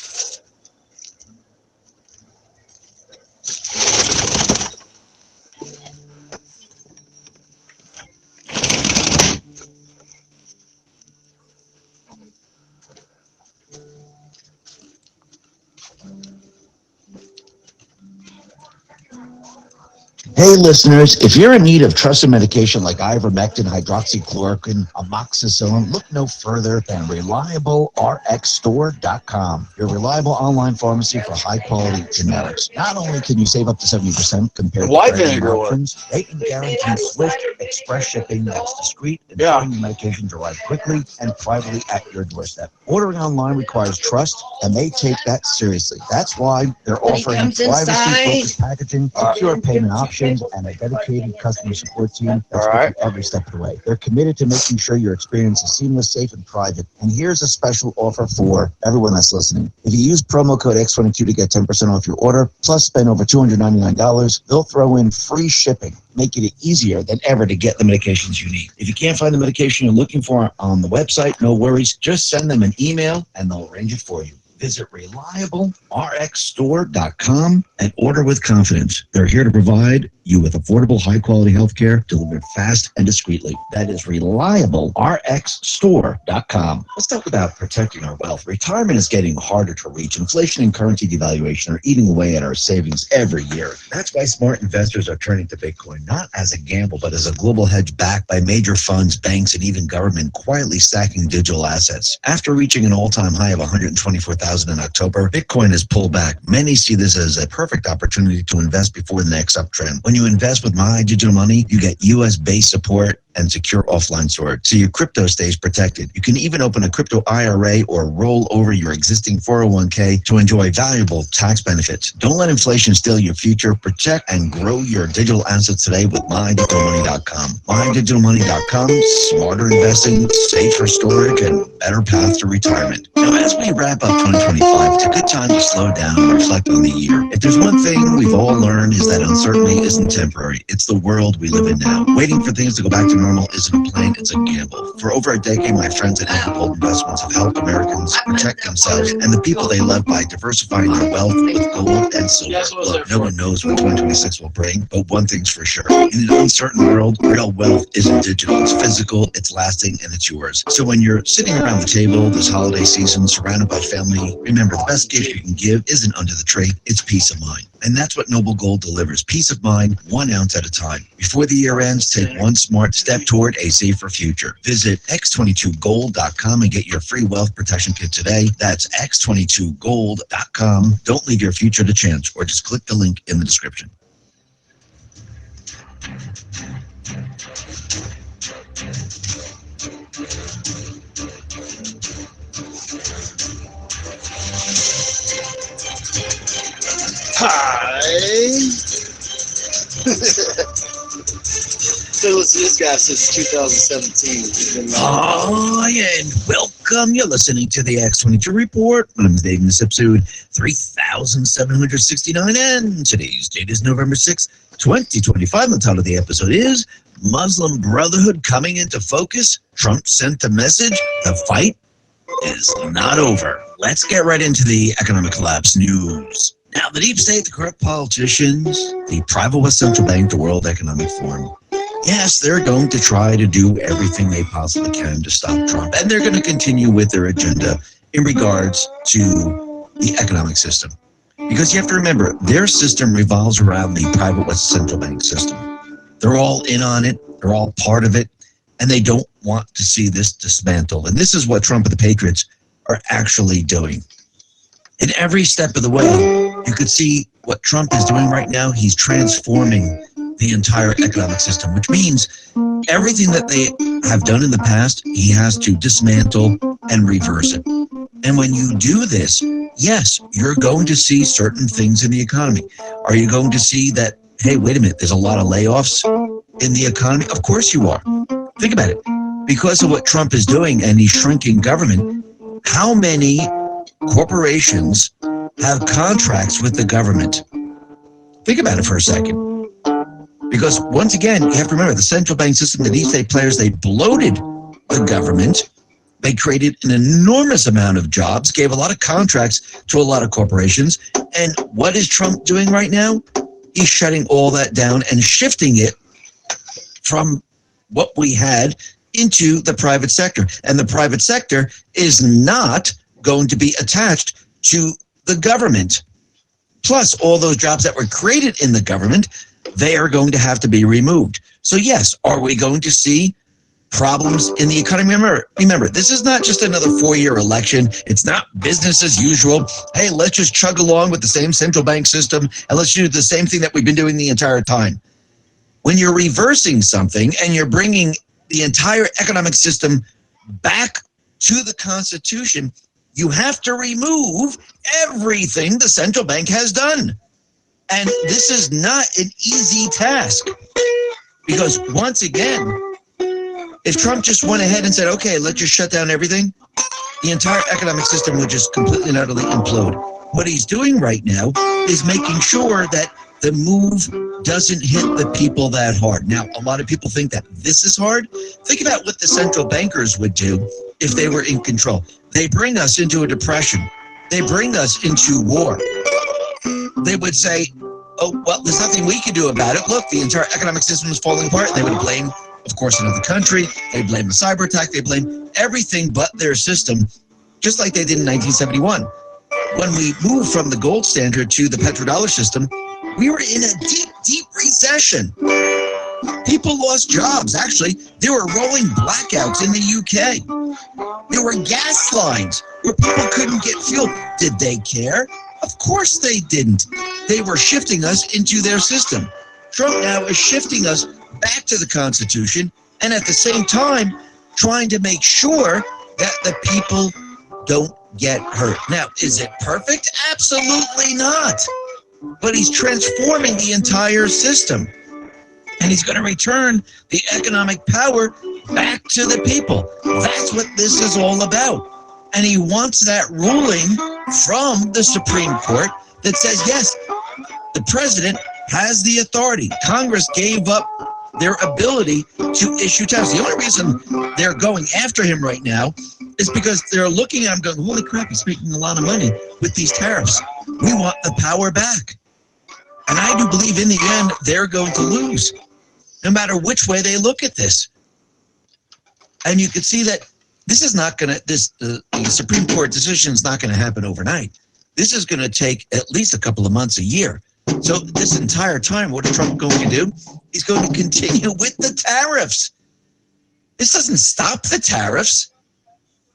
Hey listeners, if you're in need of trusted medication like ivermectin, hydroxychloroquine, amoxicillin, look no further than ReliableRxStore.com, your reliable online pharmacy for high-quality generics. Not only can you save up to 70% compared to brand options, they can guarantee swift, express shipping that's discreet, ensuring your medications arrive quickly and privately at your doorstep. Ordering online requires trust, and they take that seriously. That's why they're offering privacy-focused packaging, secure payment options, and a dedicated customer support team that's with you every step of the way. They're committed to making sure your experience is seamless, safe, and private. And here's a special offer for everyone that's listening. If you use promo code X22 to get 10% off your order, plus spend over $299, they'll throw in free shipping, making it easier than ever to get the medications you need. If you can't find the medication you're looking for on the website, no worries. Just send them an email and they'll arrange it for you. Visit ReliableRxStore.com and order with confidence. They're here to provide you with affordable, high-quality health care delivered fast and discreetly. That is ReliableRxStore.com. Let's talk about protecting our wealth. Retirement is getting harder to reach. Inflation and currency devaluation are eating away at our savings every year. That's why smart investors are turning to Bitcoin, not as a gamble, but as a global hedge backed by major funds, banks, and even government quietly stacking digital assets. After reaching an all-time high of 124,000 in October, Bitcoin has pulled back. Many see this as a perfect opportunity to invest before the next uptrend. When you invest with My Digital Money, you get US-based support and secure offline storage, so your crypto stays protected. You can even open a crypto IRA or roll over your existing 401k to enjoy valuable tax benefits. Don't let inflation steal your future. Protect and grow your digital assets today with MyDigitalMoney.com. MyDigitalMoney.com, smarter investing, safer storage, and better path to retirement. Now, as we wrap up 2025, it's a good time to slow down and reflect on the year. If there's one thing we've all learned is that uncertainty isn't temporary. It's the world we live in now. Waiting for things to go back to normal isn't a plan, it's a gamble. For over a decade, my friends at Ample Investments have helped Americans protect themselves and the people they love by diversifying their wealth with gold and silver. Look, no one knows what 2026 will bring, but one thing's for sure. In an uncertain world, real wealth isn't digital. It's physical, it's lasting, and it's yours. So when you're sitting around the table this holiday season, surrounded by family, remember the best gift you can give isn't under the tree, it's peace of mind. And that's what Noble Gold delivers. Peace of mind, 1 ounce at a time. Before the year ends, take one smart step toward a safer future. Visit x22gold.com and get your free wealth protection kit today. That's x22gold.com. Don't leave your future to chance, or just click the link in the description. Hi. So listen to this guy since 2017. Hi, and welcome. You're listening to the X22 Report. My name is Dave, and this episode 3769, and today's date is November 6, 2025. The title of the episode is Muslim Brotherhood Coming into Focus. Trump sent a message. The fight is not over. Let's get right into the economic collapse news. Now, the deep state, the corrupt politicians, the private West Central Bank, the World Economic Forum, yes, they're going to try to do everything they possibly can to stop Trump. And they're going to continue with their agenda in regards to the economic system. Because you have to remember, their system revolves around the private West Central Bank system. They're all in on it. They're all part of it. And they don't want to see this dismantled. And this is what Trump and the Patriots are actually doing. In every step of the way, you could see what Trump is doing right now. He's transforming the entire economic system, which means everything that they have done in the past, he has to dismantle and reverse it. And when you do this, yes, you're going to see certain things in the economy. Are you going to see that, hey, wait a minute, there's a lot of layoffs in the economy? Of course you are. Think about it. Because of what Trump is doing and he's shrinking government, how many corporations have contracts with the government? Think about it for a second. Because once again, you have to remember the central bank system, the deep state players, they bloated the government. They created an enormous amount of jobs, gave a lot of contracts to a lot of corporations. And what is Trump doing right now? He's shutting all that down and shifting it from what we had into the private sector. And the private sector is not going to be attached to the government. plus all those jobs that were created in the government, they are going to have to be removed. So yes, are we going to see problems in the economy? Remember, this is not just another 4-year election. It's not business as usual. Hey, let's just chug along with the same central bank system and let's do the same thing that we've been doing the entire time. When you're reversing something and you're bringing the entire economic system back to the Constitution, you have to remove everything the central bank has done. And this is not an easy task. Because once again, if Trump just went ahead and said, okay, let's just shut down everything, the entire economic system would just completely and utterly implode. What he's doing right now is making sure that the move doesn't hit the people that hard. Now, a lot of people think that this is hard. Think about what the central bankers would do if they were in control. They bring us into a depression. They bring us into war. They would say, oh, well, there's nothing we can do about it. Look, the entire economic system is falling apart. They would blame, of course, another country. They blame the cyber attack. They blame everything but their system, just like they did in 1971. When we moved from the gold standard to the petrodollar system, we were in a deep, deep recession. People lost jobs. Actually, there were rolling blackouts in the UK. There were gas lines where people couldn't get fuel. Did they care? Of course they didn't. They were shifting us into their system. Trump now is shifting us back to the Constitution and at the same time trying to make sure that the people don't get hurt. Now, is it perfect? Absolutely not. But he's transforming the entire system. And he's going to return the economic power back to the people. That's what this is all about. And he wants that ruling from the Supreme Court that says, yes, the president has the authority. Congress gave up their ability to issue tariffs. The only reason they're going after him right now is because they're looking at him going, holy crap, he's making a lot of money with these tariffs. We want the power back. And I do believe in the end, they're going to lose, no matter which way they look at this. And you can see that this is not going to, the Supreme Court decision is not going to happen overnight. This is going to take at least a couple of months, a year. So this entire time, what is Trump going to do? He's going to continue with the tariffs. This doesn't stop the tariffs.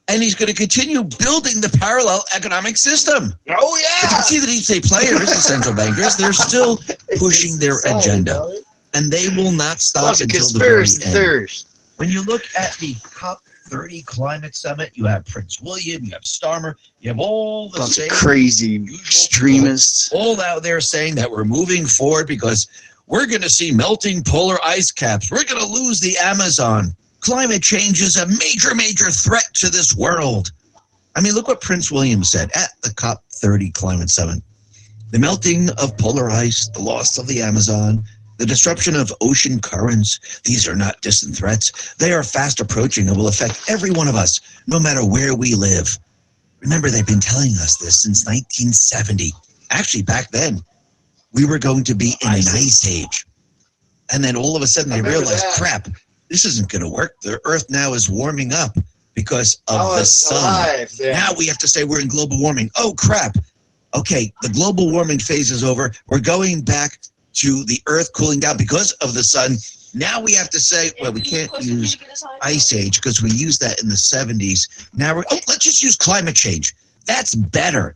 And he's going to continue building the parallel economic system. Oh, yeah. But you can see the deep state players, the central bankers, they're still pushing their agenda. And they will not stop until the very end. When you look at the COP30 climate summit, you have Prince William, you have Starmer, you have all the same crazy extremists all out there saying that we're moving forward because we're going to see melting polar ice caps. We're going to lose the Amazon. Climate change is a major, major threat to this world. I mean, look what Prince William said at the COP30 climate summit. The melting of polar ice, the loss of the Amazon, the disruption of ocean currents, these are not distant threats. They are fast approaching and will affect every one of us, no matter where we live. Remember, they've been telling us this since 1970. Actually, back then, we were going to be in an ice age. And then all of a sudden they realized, crap, this isn't going to work. The Earth now is warming up because of the sun. Now we have to say we're in global warming. Oh, crap. Okay, the global warming phase is over. We're going back to the Earth cooling down because of the sun. Now we have to say, well, we can't use ice age because we used that in the 70s. Now let's just use climate change. That's better.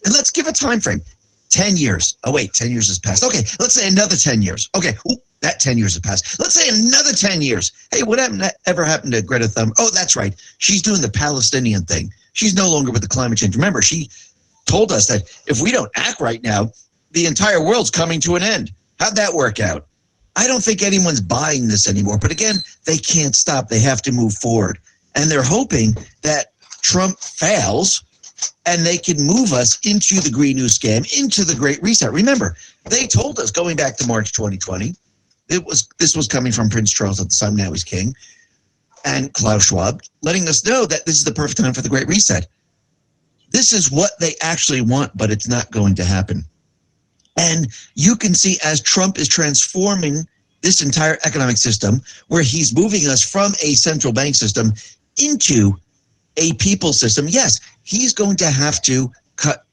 And let's give a time frame. 10 years. Oh, wait, 10 years has passed. Okay, let's say another 10 years. Okay, that 10 years has passed. Let's say another 10 years. Hey, what ever happened to Greta Thunberg? Oh, that's right. She's doing the Palestinian thing. She's no longer with the climate change. Remember, she told us that if we don't act right now, the entire world's coming to an end. How'd that work out? I don't think anyone's buying this anymore. But again, they can't stop. They have to move forward. And they're hoping that Trump fails and they can move us into the Green New Scam, into the Great Reset. Remember, they told us going back to March 2020, this was coming from Prince Charles at the time, now he's king, and Klaus Schwab, letting us know that this is the perfect time for the Great Reset. This is what they actually want, but it's not going to happen. And you can see as Trump is transforming this entire economic system, where he's moving us from a central bank system into a people system, yes, he's going to have to cut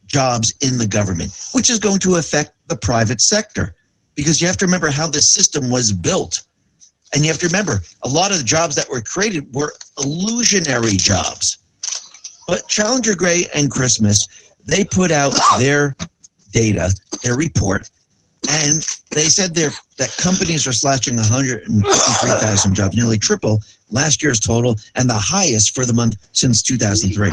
jobs in the government, which is going to affect the private sector. Because you have to remember how the system was built. And you have to remember, a lot of the jobs that were created were illusionary jobs. But Challenger Gray and Christmas, they put out their data, their report, and they said that companies are slashing 153,000 jobs, nearly triple last year's total, and the highest for the month since 2003.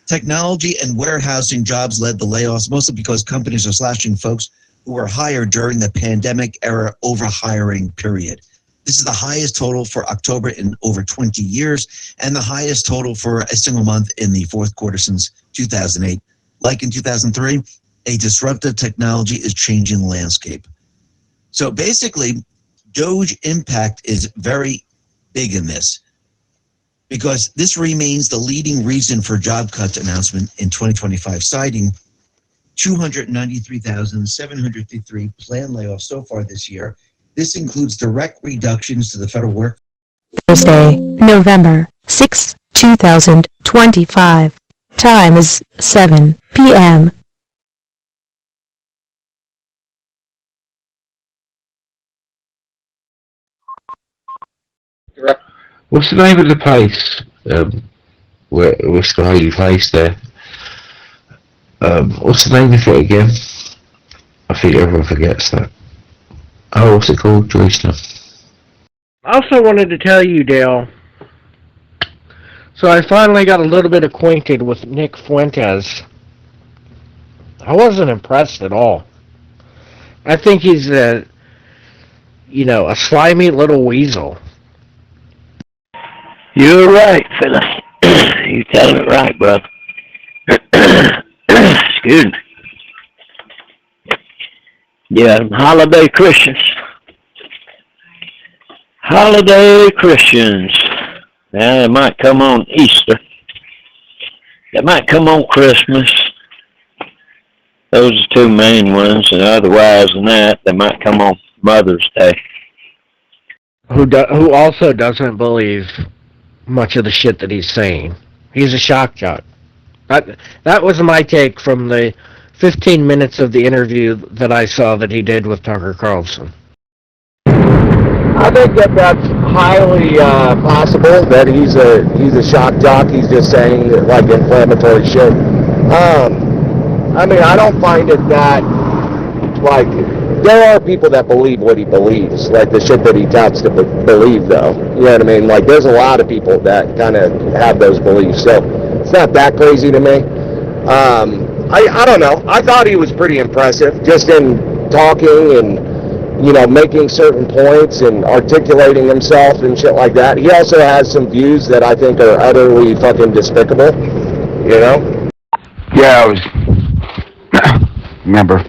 Technology and warehousing jobs led the layoffs, mostly because companies are slashing folks who were hired during the pandemic era overhiring period. This is the highest total for October in over 20 years, and the highest total for a single month in the fourth quarter since 2008. Like in 2003, a disruptive technology is changing the landscape. So basically, Doge impact is very big in this, because this remains the leading reason for job cuts announcement in 2025, citing 293,753 planned layoffs so far this year. This includes direct reductions to the federal work. Thursday, November 6, 2025. Time is 7 p.m. What's the name of the place? What's the holy place there? What's the name of it again? I think everyone forgets that. Oh, what's it called, Joyce? I also wanted to tell you, Dale. So I finally got a little bit acquainted with Nick Fuentes. I wasn't impressed at all. I think he's a slimy little weasel. You're right, Phyllis. You're telling it right, brother. Excuse me. Yeah, holiday Christians. Holiday Christians. Now, they might come on Easter. They might come on Christmas. Those are two main ones, and otherwise than that, they might come on Mother's Day. Who also doesn't believe much of the shit that he's saying. He's a shock jock. That was my take from the 15 minutes of the interview that I saw that he did with Tucker Carlson. I think that's highly possible that he's a shock jock. He's just saying like inflammatory shit. I mean, I don't find it that like there are people that believe what he believes, like the shit that he touts to believe, though. You know what I mean? Like there's a lot of people that kind of have those beliefs, so it's not that crazy to me. I don't know. I thought he was pretty impressive just in talking and, making certain points and articulating himself and shit like that. He also has some views that I think are utterly fucking despicable, Yeah, I was, remember,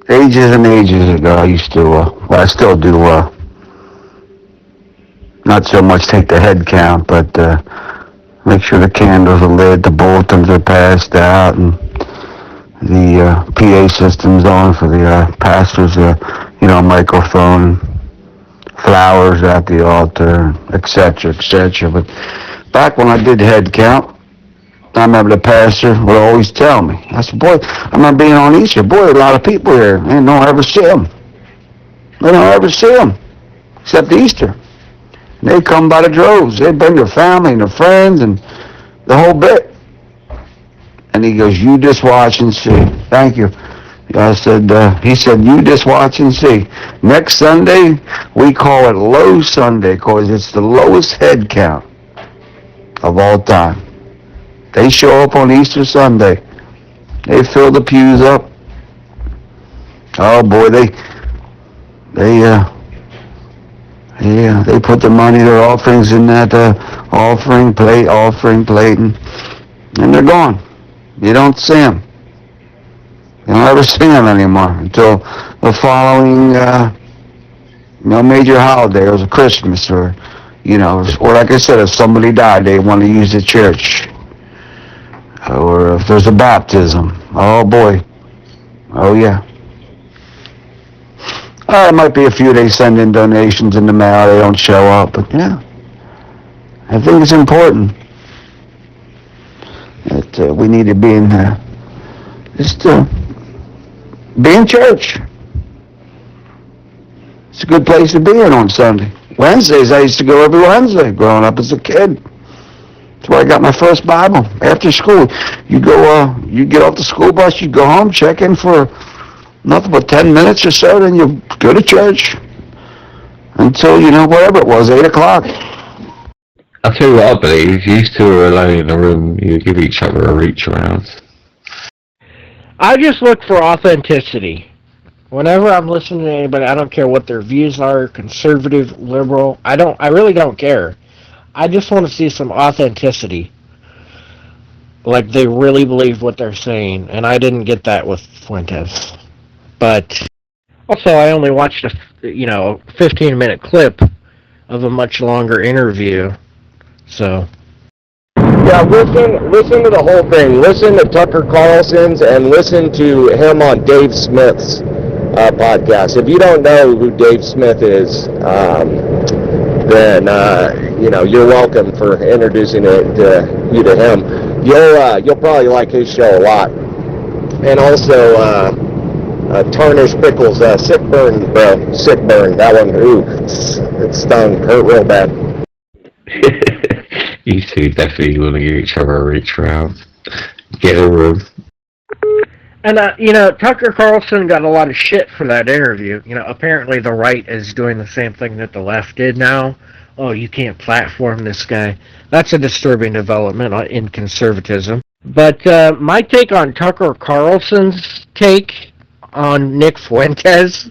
ages and ages ago, I used to, I still do, not so much take the head count, but make sure the candles are lit, the bulletins are passed out, and the PA system's on for the pastor's, microphone, flowers at the altar, etc., etc. But back when I did head count, I remember the pastor would always tell me. I said, boy, I remember being on Easter. Boy, a lot of people here. They don't ever see them. They don't ever see them, except Easter. And they come by the droves. They bring their family and their friends and the whole bit. And he goes, you just watch and see. Thank you. I said, he said, you just watch and see. Next Sunday, we call it Low Sunday because it's the lowest head count of all time. They show up on Easter Sunday. They fill the pews up. Oh boy, they put the money, their offerings in that offering plate, and they're gone. You don't see them. You don't ever see them anymore until the following, major holiday, or Christmas, or like I said, if somebody died, they want to use the church. Or if there's a baptism. Oh boy. Oh yeah. It might be a few they send in donations in the mail, they don't show up, but yeah. I think it's important that we need to be in Just be in church. It's a good place to be in on Sunday. Wednesdays, I used to go every Wednesday growing up as a kid. That's where I got my first Bible. After school, you get off the school bus, you go home, check in for nothing but 10 minutes or so, then you go to church until, whatever it was, 8 o'clock. I'll tell you what I believe. If you two are alone in a room, you give each other a reach around. I just look for authenticity. Whenever I'm listening to anybody, I don't care what their views are, conservative, liberal. I really don't care. I just want to see some authenticity. Like they really believe what they're saying, and I didn't get that with Fuentes. But also, I only watched a 15-minute clip of a much longer interview. So. Yeah, listen to the whole thing. Listen to Tucker Carlson's and listen to him on Dave Smith's podcast. If you don't know who Dave Smith is, then you're welcome for introducing you to him. You'll probably like his show a lot. And also Turner's Pickles, Sick Burn, bro. Sick Burn. That one, ooh, it stung, hurt real bad. You two definitely want to give each other a reach around. Get a room. And, Tucker Carlson got a lot of shit for that interview. Apparently the right is doing the same thing that the left did now. Oh, you can't platform this guy. That's a disturbing development in conservatism. But my take on Tucker Carlson's take on Nick Fuentes,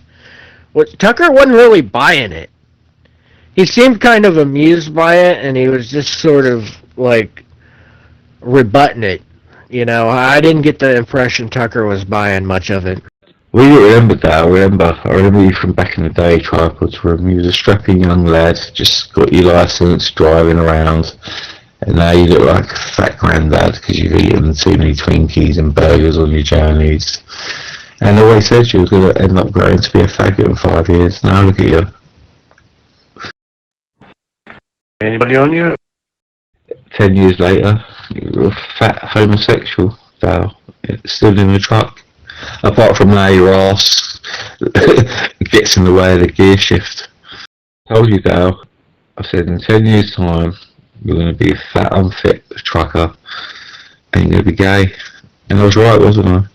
Tucker wasn't really buying it. He seemed kind of amused by it, and he was just sort of, rebutting it. I didn't get the impression Tucker was buying much of it. Well, you remember that. I remember you from back in the day, Tripods Room. You was a strapping young lad, just got your licence, driving around, and now you look like a fat granddad because you've eaten too many Twinkies and burgers on your journeys. And always said you were going to end up growing to be a faggot in 5 years. Now look at you. Anybody on you? 10 years later, you're a fat homosexual, Dal, still in the truck. Apart from now your ass gets in the way of the gear shift. I told you, Dal, I said in 10 years' time, you're going to be a fat, unfit trucker, and you're going to be gay. And I was right, wasn't I?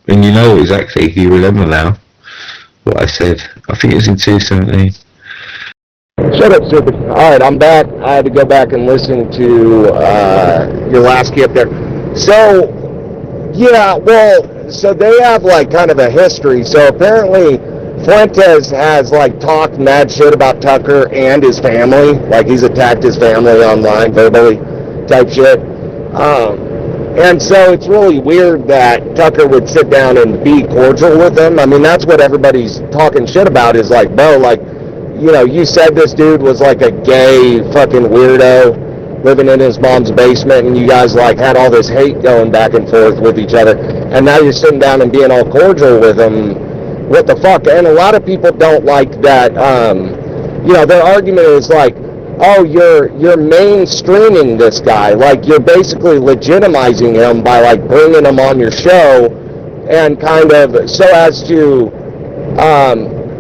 And you know exactly, if you remember now, what I said. I think it was in 2017. Shut up, stupid. Alright, I'm back. I had to go back and listen to your last clip there. So, yeah, well, so they have, kind of a history. So apparently, Fuentes has, talked mad shit about Tucker and his family. He's attacked his family online, verbally, type shit. And so it's really weird that Tucker would sit down and be cordial with him. I mean, that's what everybody's talking shit about is, bro, you said this dude was a gay fucking weirdo living in his mom's basement, and you guys had all this hate going back and forth with each other, and now you're sitting down and being all cordial with him. What the fuck? And a lot of people don't like that. Their argument is oh, you're mainstreaming this guy, you're basically legitimizing him by bringing him on your show, and kind of so as to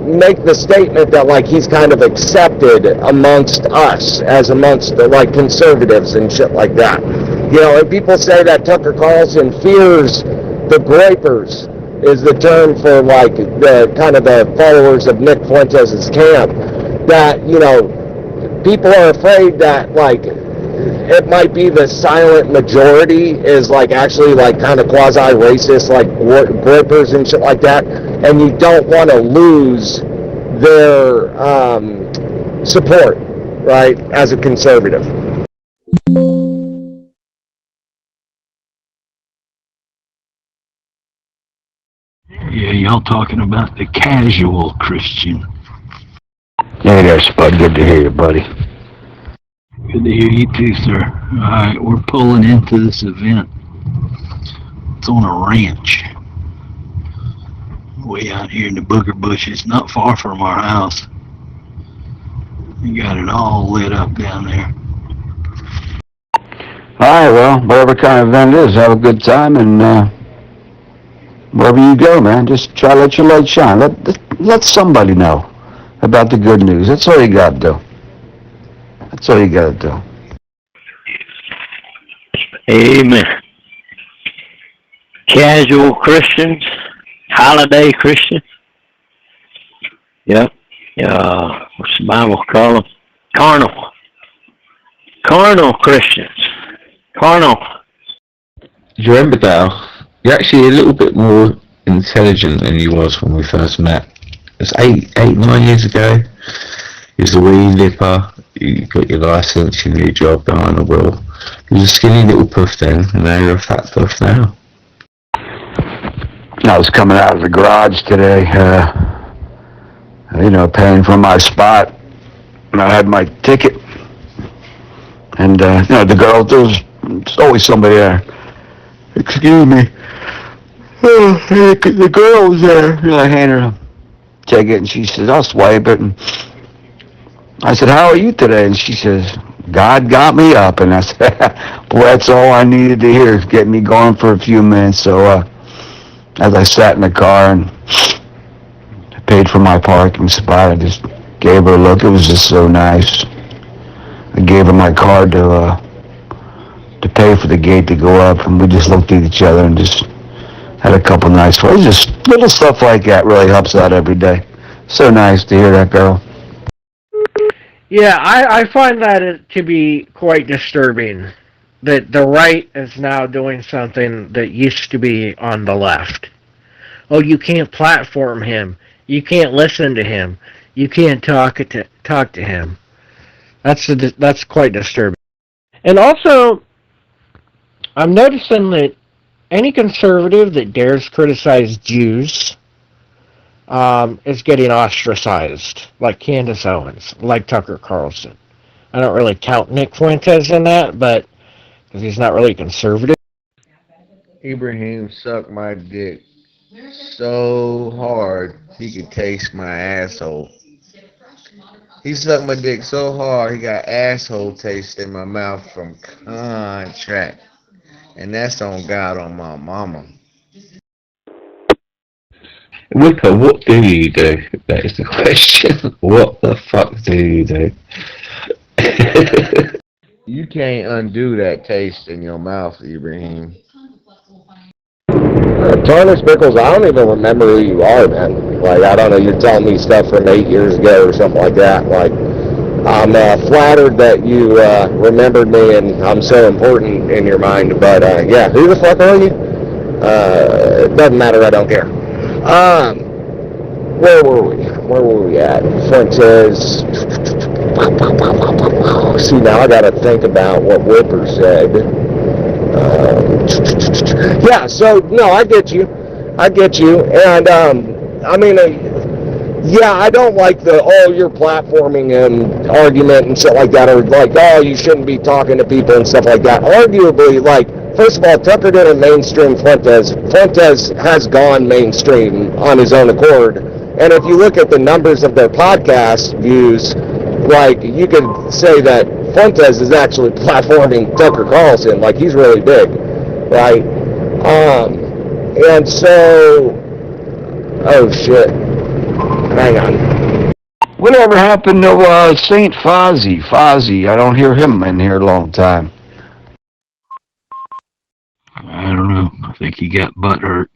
make the statement that he's kind of accepted amongst us as amongst conservatives and shit like that. And people say that Tucker Carlson fears the groypers is the term for the kind of the followers of Nick Fuentes' camp, that people are afraid that it might be the silent majority is actually kind of quasi-racist, groypers and shit like that, and you don't want to lose their support, right, as a conservative. Yeah, y'all talking about the casual Christian. Hey there, Spud. Good to hear you, buddy. Good to hear you too, sir. Alright, we're pulling into this event. It's on a ranch. Way out here in the booger bushes, not far from our house. You got it all lit up down there. Alright, well, whatever kind of event it is, have a good time, and Wherever you go, man, just try to let your light shine. Let somebody know about the good news. That's all you got to do. That's all you got to do. Amen. Casual Christians, holiday Christians. Yep. What's the Bible call them? Carnal Christians. Carnal. Do you remember, Dale? You're actually a little bit more intelligent than you was when we first met. It was 9 years ago. You was a wee nipper. You got your license. You knew your job behind the wheel. You was a skinny little puff then, and now you're a fat puff now. I was coming out of the garage today, paying for my spot, and I had my ticket. And, the girl, there's always somebody there. Excuse me. The girl was there. And I handed her a ticket, and she says, I'll swipe it. And I said, how are you today? And she says, God got me up. And I said, boy, that's all I needed to hear, get me going for a few minutes. So, as I sat in the car and paid for my parking spot, I just gave her a look. It was just so nice. I gave her my card to pay for the gate to go up, and we just looked at each other and just had a couple nice words. Just little stuff like that really helps out every day. So nice to hear that girl. Yeah, I find that to be quite disturbing, that the right is now doing something that used to be on the left. Oh, you can't platform him. You can't listen to him. You can't talk to him. That's quite disturbing. And also, I'm noticing that any conservative that dares criticize Jews is getting ostracized, like Candace Owens, like Tucker Carlson. I don't really count Nick Fuentes in that, but because he's not really conservative. Ibrahim sucked my dick so hard he could taste my asshole. He sucked my dick so hard he got asshole taste in my mouth from contract. And that's on God, on my mama. Whipper, what do you do? That is the question. What the fuck do you do? You can't undo that taste in your mouth, Ibrahim. Tarnish Pickles, I don't even remember who you are, man. Like, I don't know, you're telling me stuff from 8 years ago or something like that. Like, I'm flattered that you remembered me and I'm so important in your mind. But, yeah, who the fuck are you? It doesn't matter, I don't care. Where were we at? Fuentes. See, now I gotta think about what Whipper said. Yeah, so, no, I get you. And, I mean, yeah, I don't like the, you're platforming and argument and stuff like that, or like, you shouldn't be talking to people and stuff like that. Arguably, like, first of all, Tucker didn't mainstream Fuentes. Fuentes has gone mainstream on his own accord. And if you look at the numbers of their podcast views, like, you could say that Fuentes is actually platforming Tucker Carlson. Like, he's really big, right? And so, oh shit, hang on. Whatever happened to St. Fozzie? I don't hear him in here a long time. I don't know. I think he got butt hurt.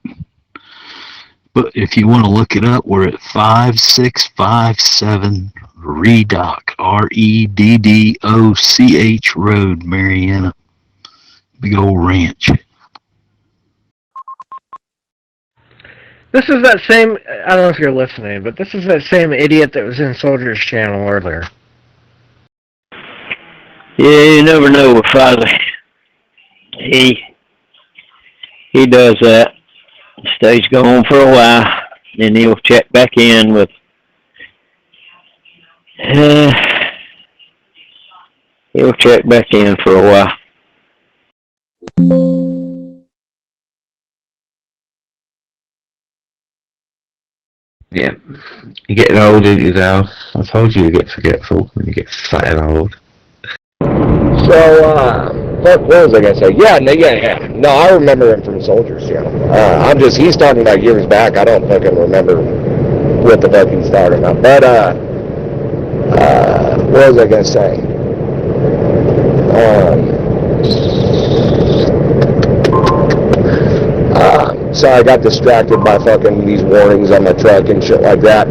But if you want to look it up, we're at 5657 Redock, Reddoch Road, Marietta. Big old ranch. This is that same, I don't know if you're listening, but this is that same idiot that was in Soldier's channel earlier. Yeah, you never know with Father. He does that. Stays gone for a while, then he'll check back in with he'll check back in for a while. Yeah, you're getting old, aren't you, Dale? I told you get forgetful when you get fat and old. What was I gonna say? Yeah. No, I remember him from Soldiers Channel. He's talking about years back. I don't fucking remember what the fuck he's talking about. But, what was I gonna say? Sorry, I got distracted by fucking these warnings on my truck and shit like that.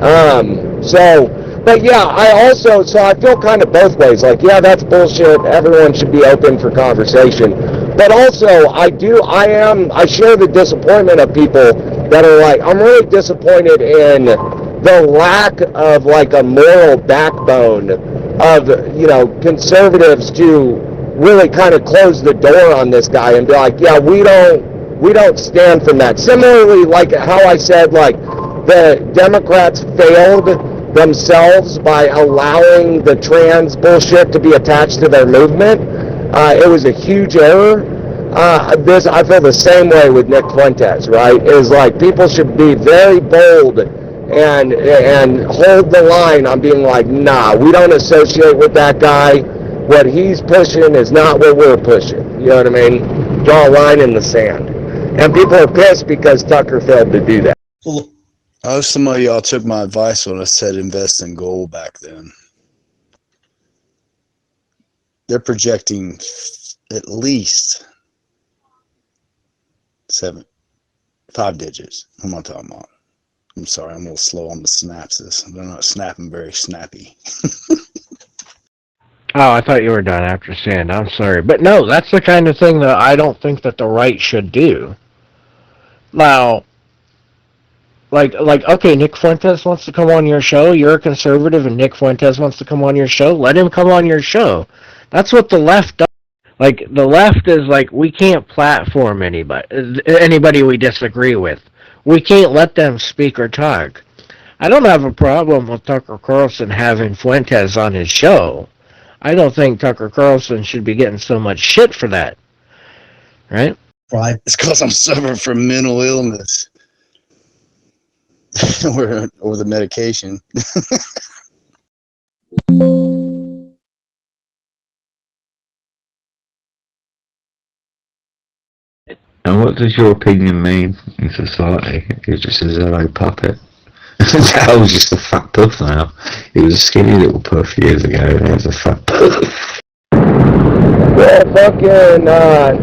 But yeah, I feel kind of both ways. Like, yeah, that's bullshit. Everyone should be open for conversation. But also, I share the disappointment of people that are like, I'm really disappointed in the lack of like a moral backbone of, conservatives to really kind of close the door on this guy and be like, yeah, we don't stand from that. Similarly, like how I said, like, the Democrats failed themselves by allowing the trans bullshit to be attached to their movement. It was a huge error. I feel the same way with Nick Fuentes, right? Is like people should be very bold and hold the line on being like, nah, we don't associate with that guy. What he's pushing is not what we're pushing. You know what I mean? Draw a line in the sand. And people are pissed because Tucker failed to do that. Well, I hope some of y'all took my advice when I said invest in gold back then. They're projecting at least 5 digits. What am I talking about? I'm sorry, I'm a little slow on the synapses. They're not snapping very snappy. Oh, I thought you were done after saying, I'm sorry. But no, that's the kind of thing that I don't think that the right should do. Now, like, okay, Nick Fuentes wants to come on your show. You're a conservative, and Nick Fuentes wants to come on your show. Let him come on your show. That's what the left does. Like, the left is like, we can't platform anybody we disagree with. We can't let them speak or talk. I don't have a problem with Tucker Carlson having Fuentes on his show. I don't think Tucker Carlson should be getting so much shit for that. Right? Right. It's because I'm suffering from mental illness. or the medication. And what does your opinion mean in society? It just says hello puppet. That was just a fat puff now. He was a skinny little puff years ago, and he was a fat puff. Well, fucking,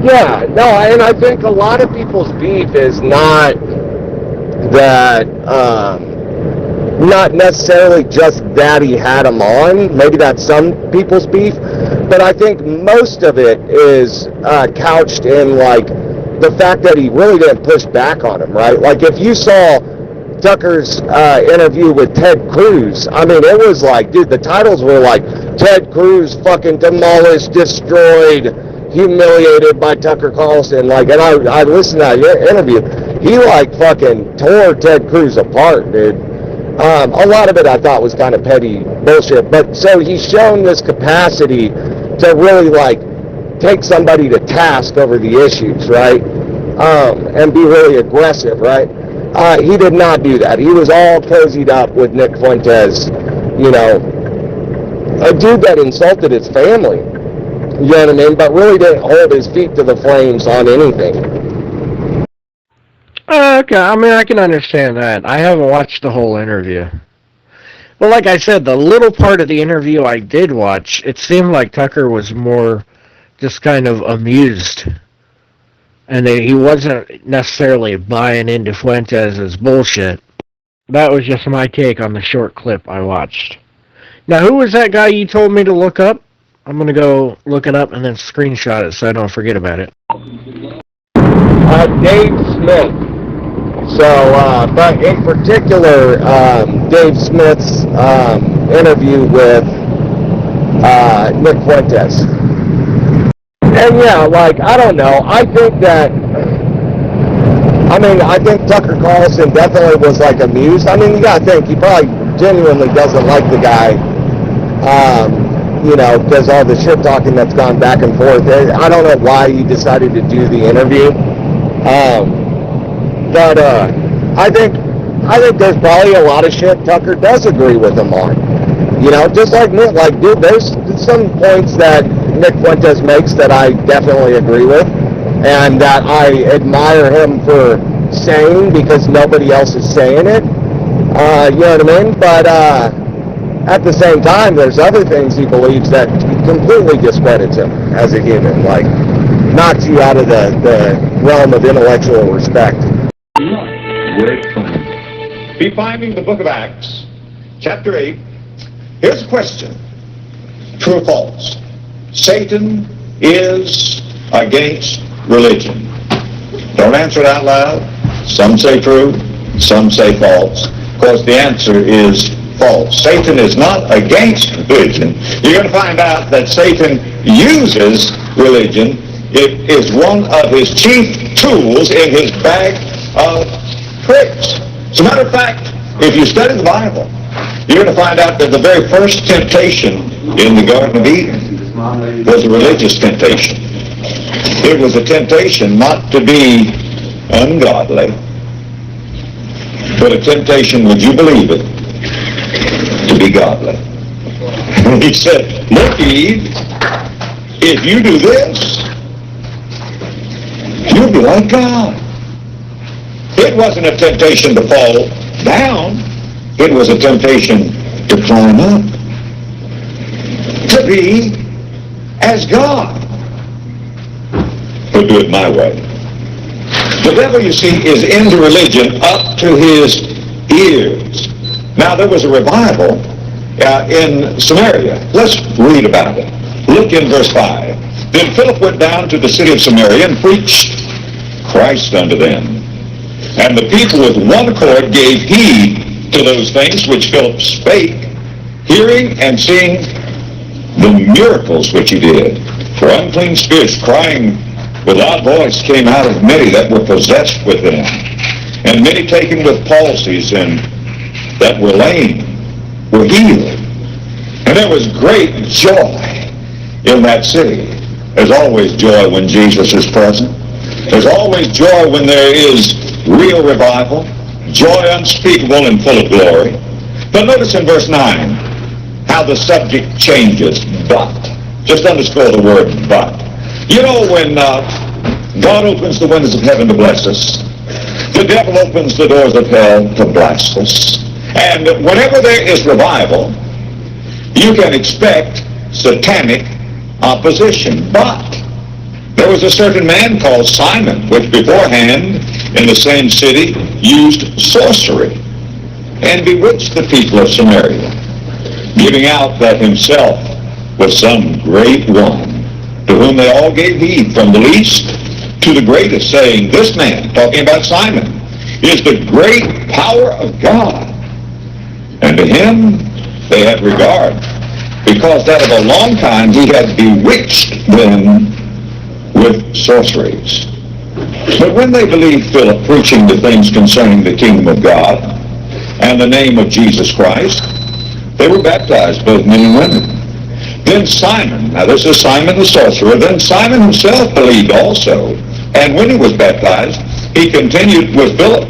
yeah, no, and I think a lot of people's beef is not that, not necessarily just that he had him on. Maybe that's some people's beef, but I think most of it is couched in, like, the fact that he really didn't push back on him, right? Like, if you saw Tucker's interview with Ted Cruz, I mean, it was like, dude, the titles were like, Ted Cruz fucking demolished, destroyed, humiliated by Tucker Carlson. Like, and I listened to that interview. He, like, fucking tore Ted Cruz apart, dude. A lot of it I thought was kind of petty bullshit. But so he's shown this capacity to really, like, take somebody to task over the issues, right? And be really aggressive, right? He did not do that. He was all cozied up with Nick Fuentes, you know, a dude that insulted his family, you know what I mean, but really didn't hold his feet to the flames on anything. Okay, I mean, I can understand that. I haven't watched the whole interview. Well, like I said, the little part of the interview I did watch, it seemed like Tucker was more just kind of amused. And he wasn't necessarily buying into Fuentes' bullshit. That was just my take on the short clip I watched. Now, who was that guy you told me to look up? I'm going to go look it up and then screenshot it so I don't forget about it. Dave Smith. So, but in particular, Dave Smith's interview with Nick Fuentes. And yeah, like, I don't know. I think Tucker Carlson definitely was, like, amused. I mean, you gotta think, he probably genuinely doesn't like the guy, you know, because all the shit talking that's gone back and forth. I don't know why he decided to do the interview. But I think there's probably a lot of shit Tucker does agree with him on. You know, just like me, like, dude, there's some points that Nick Fuentes makes that I definitely agree with, and that I admire him for saying because nobody else is saying it. You know what I mean? But at the same time, there's other things he believes that completely discredits him as a human, like knocks you out of the realm of intellectual respect. Be finding the book of Acts, chapter 8. Here's a question. True or false? Satan is against religion. Don't answer it out loud. Some say true, some say false. Of course, the answer is false. Satan is not against religion. You're going to find out that Satan uses religion. It is one of his chief tools in his bag of tricks. As a matter of fact, if you study the Bible, you're going to find out that the very first temptation in the Garden of Eden was a religious temptation. It was a temptation not to be ungodly, but a temptation, would you believe it, to be godly. He said, look, Eve, if you do this, you'll be like God. It wasn't a temptation to fall down. It was a temptation to climb up, to be as God. But do it my way. The devil, you see, is into religion up to his ears. Now, there was a revival in Samaria. Let's read about it. Look in verse 5. Then Philip went down to the city of Samaria and preached Christ unto them. And the people with one accord gave heed to those things which Philip spake, hearing and seeing the miracles which he did. For unclean spirits, crying with loud voice, came out of many that were possessed with them. And many taken with palsies and that were lame were healed. And there was great joy in that city. There's always joy when Jesus is present. There's always joy when there is real revival, joy unspeakable and full of glory. But notice in verse 9 how the subject changes. But. Just underscore the word but. You know, when God opens the windows of heaven to bless us, the devil opens the doors of hell to blast us. And whenever there is revival, you can expect satanic opposition. But there was a certain man called Simon, which beforehand in the same city used sorcery and bewitched the people of Samaria, giving out that himself was some great one, to whom they all gave heed, from the least to the greatest, saying, this man, talking about Simon, is the great power of God. And to him they had regard, because that of a long time he had bewitched them with sorceries. But when they believed Philip preaching the things concerning the kingdom of God and the name of Jesus Christ, they were baptized, both men and women. Then Simon, now this is Simon the sorcerer, then Simon himself believed also. And when he was baptized, he continued with Philip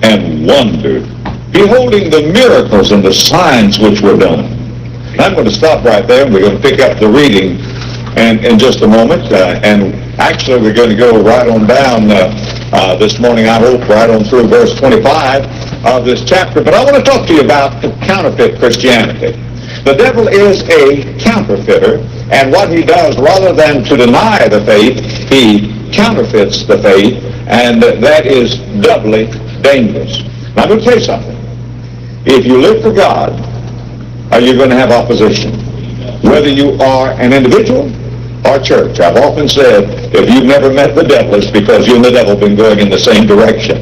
and wondered, beholding the miracles and the signs which were done. I'm going to stop right there, and we're going to pick up the reading in just a moment. And actually, we're going to go right on down this morning, I hope, right on through verse 25 of this chapter. But I want to talk to you about counterfeit Christianity. The devil is a counterfeiter, and what he does, rather than to deny the faith, he counterfeits the faith, and that is doubly dangerous. Now, I'm going to tell you something. If you live for God, are you going to have opposition? Whether you are an individual or church. I've often said, if you've never met the devil, it's because you and the devil have been going in the same direction.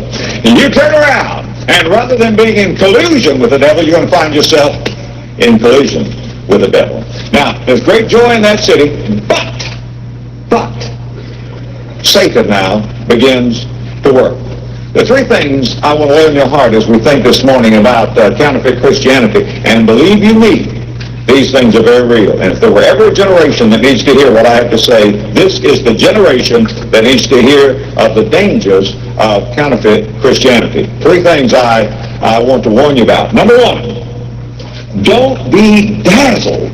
And you turn around, and rather than being in collusion with the devil, you're going to find yourself in collision with the devil. Now, there's great joy in that city, but Satan now begins to work. The three things I want to lay in your heart as we think this morning about counterfeit Christianity, and believe you me, these things are very real. And if there were ever a generation that needs to hear what I have to say, this is the generation that needs to hear of the dangers of counterfeit Christianity. Three things I want to warn you about. Number one, don't be dazzled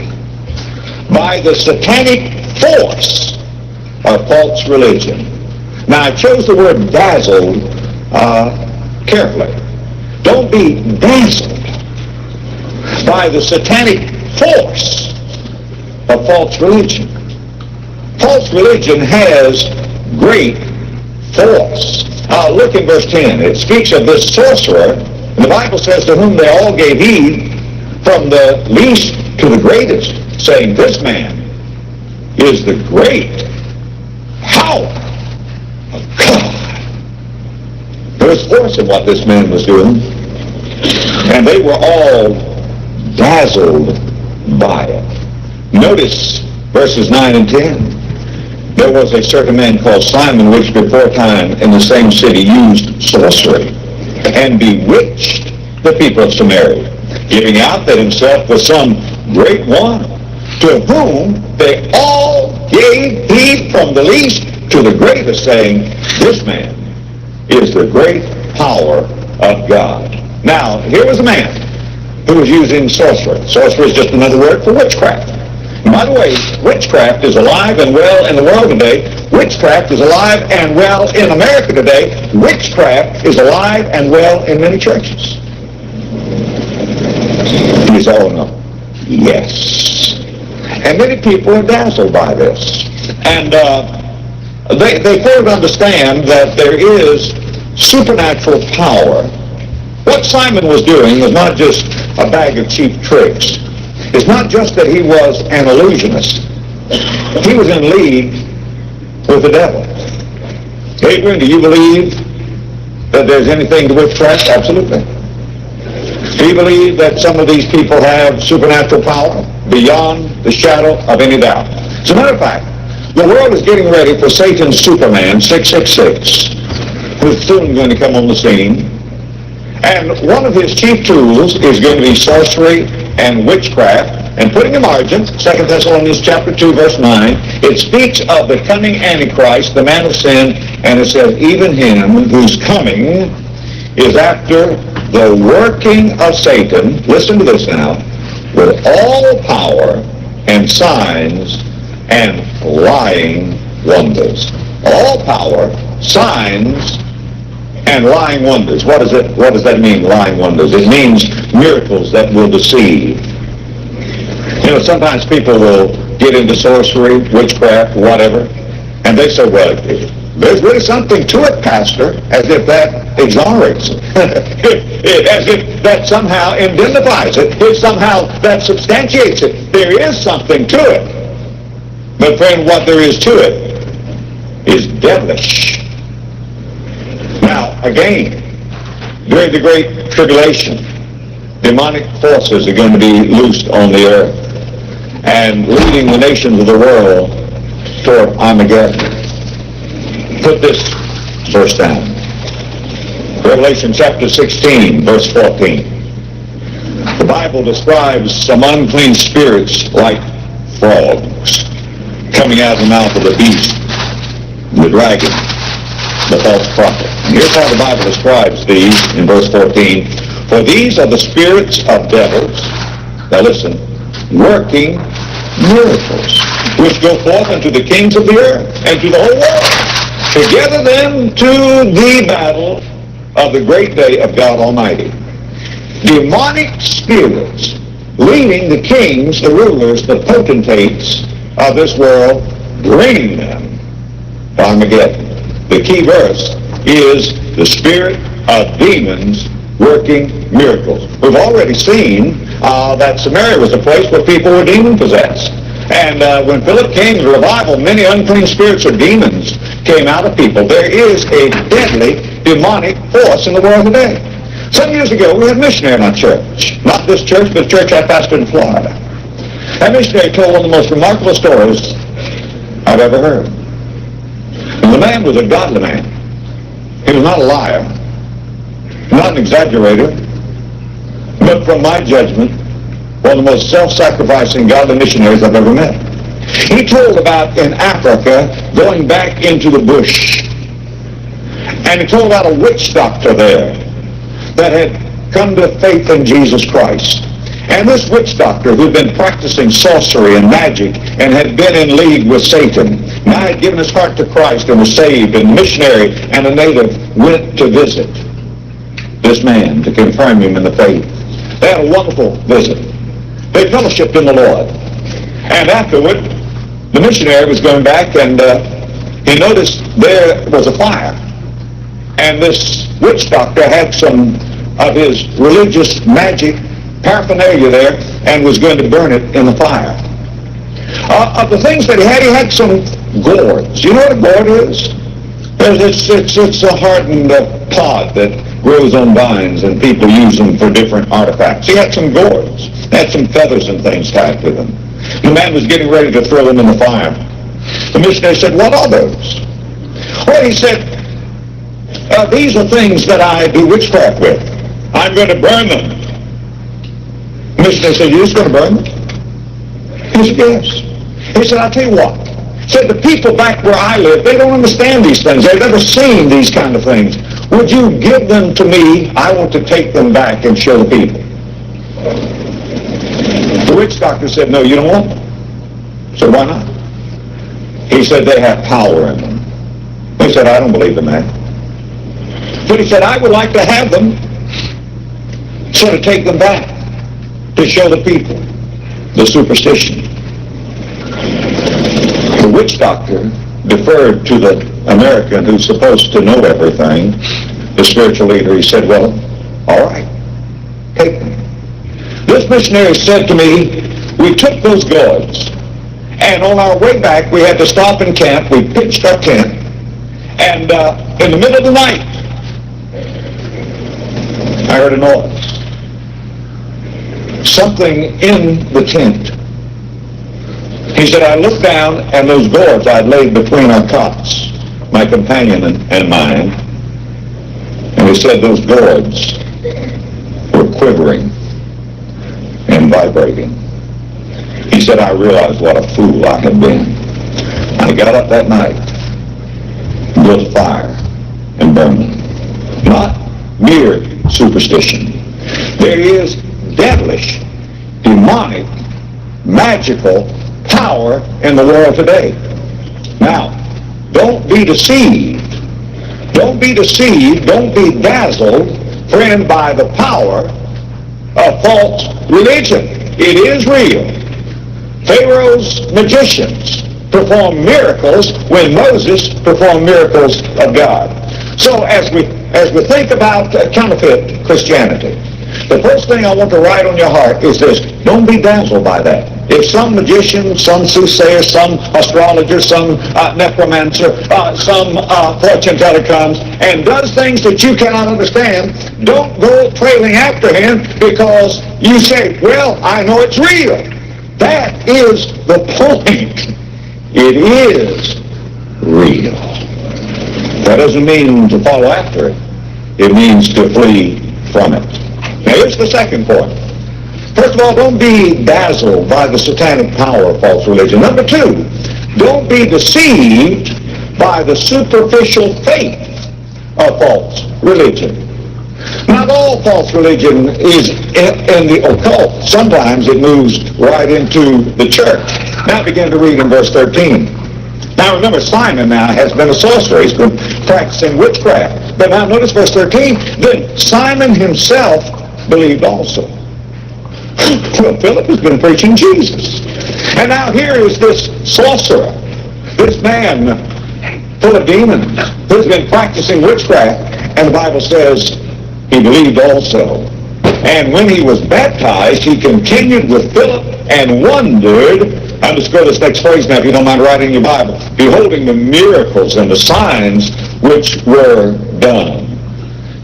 by the satanic force of false religion. Now, I chose the word dazzled carefully. Don't be dazzled by the satanic force of false religion. False religion has great force. Look in verse 10. It speaks of this sorcerer, and the Bible says, to whom they all gave heed, from the least to the greatest, saying, this man is the great power of God. There was force in what this man was doing, and they were all dazzled by it. Notice verses 9 and 10. There was a certain man called Simon, which before time in the same city used sorcery, and bewitched the people of Samaria, giving out that himself was some great one, to whom they all gave heed from the least to the greatest, saying, this man is the great power of God. Now, here was a man who was using sorcery. Sorcery is just another word for witchcraft. And by the way, witchcraft is alive and well in the world today. Witchcraft is alive and well in America today. Witchcraft is alive and well in many churches. You say, oh no. Yes. And many people are dazzled by this. And they fail to understand that there is supernatural power. What Simon was doing was not just a bag of cheap tricks. It's not just that he was an illusionist. He was in league with the devil. Adrian, do you believe that there's anything to witchcraft? Absolutely. Do you believe that some of these people have supernatural power beyond the shadow of any doubt? As a matter of fact, the world is getting ready for Satan's Superman, 666, who's soon going to come on the scene. And one of his chief tools is going to be sorcery and witchcraft. And putting a margin, 2 Thessalonians chapter 2, verse 9, it speaks of the coming Antichrist, the man of sin, and it says, even him whose coming is after the working of Satan, listen to this now, with all power and signs and lying wonders. All power, signs, and lying wonders. What does that mean, lying wonders? It means miracles that will deceive. You know, sometimes people will get into sorcery, witchcraft, whatever, and they say, well, there's really something to it, Pastor, as if that exonerates it. As if that somehow indemnifies it. If somehow that substantiates it. There is something to it. But friend, what there is to it is devilish. Now, again, during the Great Tribulation, demonic forces are going to be loosed on the earth and leading the nations of the world toward Armageddon. Put this verse down. Revelation chapter 16, verse 14. The Bible describes some unclean spirits like frogs coming out of the mouth of the beast, the dragon, the false prophet. And here's how the Bible describes these in verse 14. For these are the spirits of devils, now listen, working miracles, which go forth unto the kings of the earth and to the whole world, to gather them to the battle of the great day of God Almighty. Demonic spirits leading the kings, the rulers, the potentates of this world, bringing them to Armageddon. The key verse is the spirit of demons working miracles. We've already seen that Samaria was a place where people were demon-possessed. And when Philip came to revival, many unclean spirits or demons came out of people. There is a deadly demonic force in the world today. Some years ago, we had a missionary in our church. Not this church, but a church I pastored in Florida. That missionary told one of the most remarkable stories I've ever heard. And the man was a godly man. He was not a liar, not an exaggerator, but from my judgment, one of the most self-sacrificing godly missionaries I've ever met. He told about in Africa going back into the bush. And he told about a witch doctor there that had come to faith in Jesus Christ. And this witch doctor, who'd been practicing sorcery and magic and had been in league with Satan. Now had given his heart to Christ and was saved, and a missionary and a native went to visit this man to confirm him in the faith. They had a wonderful visit. They fellowshiped in the Lord. And afterward, the missionary was going back, and he noticed there was a fire. And this witch doctor had some of his religious magic paraphernalia there and was going to burn it in the fire. Of the things that he had some gourds. You know what a gourd is? It's a hardened pod that grows on vines, and people use them for different artifacts. He had some gourds, had some feathers and things tied to them. The man was getting ready to throw them in the fire. The missionary said, "What are those?" Well, he said, "These are things that I do witchcraft with. I'm going to burn them." The missionary said, "You're just going to burn them?" He said, "Yes." He said, "I'll tell you what." He said, "The people back where I live, they don't understand these things. They've never seen these kind of things. Would you give them to me? I want to take them back and show the people." The witch doctor said, "No, you don't want them." So why not? He said, "They have power in them." He said, "I don't believe in that." But he said, "I would like to have them, so to take them back, to show the people the superstition." The witch doctor deferred to the American who's supposed to know everything, the spiritual leader. He said, "Well, all right, take them." This missionary said to me, "We took those gourds, and on our way back we had to stop and camp. We pitched our tent, and in the middle of the night, I heard a noise. Something in the tent." He said, "I looked down, and those gourds I'd laid between our cots, my companion and mine." And he said those gourds were quivering and vibrating. He said, "I realized what a fool I had been. I got up that night, built a fire, and burned them." Not mere superstition. There is devilish, demonic, magical power in the world today. Now, don't be deceived. Don't be deceived. Don't be dazzled, friend, by the power of false religion. It is real. Pharaoh's magicians performed miracles when Moses performed miracles of God. So as we think about counterfeit Christianity, the first thing I want to write on your heart is this: don't be dazzled by that. If some magician, some soothsayer, some astrologer, some necromancer, some fortune teller comes and does things that you cannot understand, don't go trailing after him because you say, "Well, I know it's real." That is the point. It is real. That doesn't mean to follow after it. It means to flee from it. Now here's the second point. First of all, don't be dazzled by the satanic power of false religion. Number two, don't be deceived by the superficial faith of false religion. Not all false religion is in the occult. Sometimes it moves right into the church. Now begin to read in verse 13. Now remember, Simon now has been a sorcerer. He's been practicing witchcraft. But now notice verse 13. Then Simon himself believed also. Well, Philip has been preaching Jesus. And now here is this sorcerer, this man full of demons, who's been practicing witchcraft, and the Bible says he believed also. And when he was baptized, he continued with Philip and wondered. Underscore this next phrase now, if you don't mind writing in your Bible. Beholding the miracles and the signs which were done.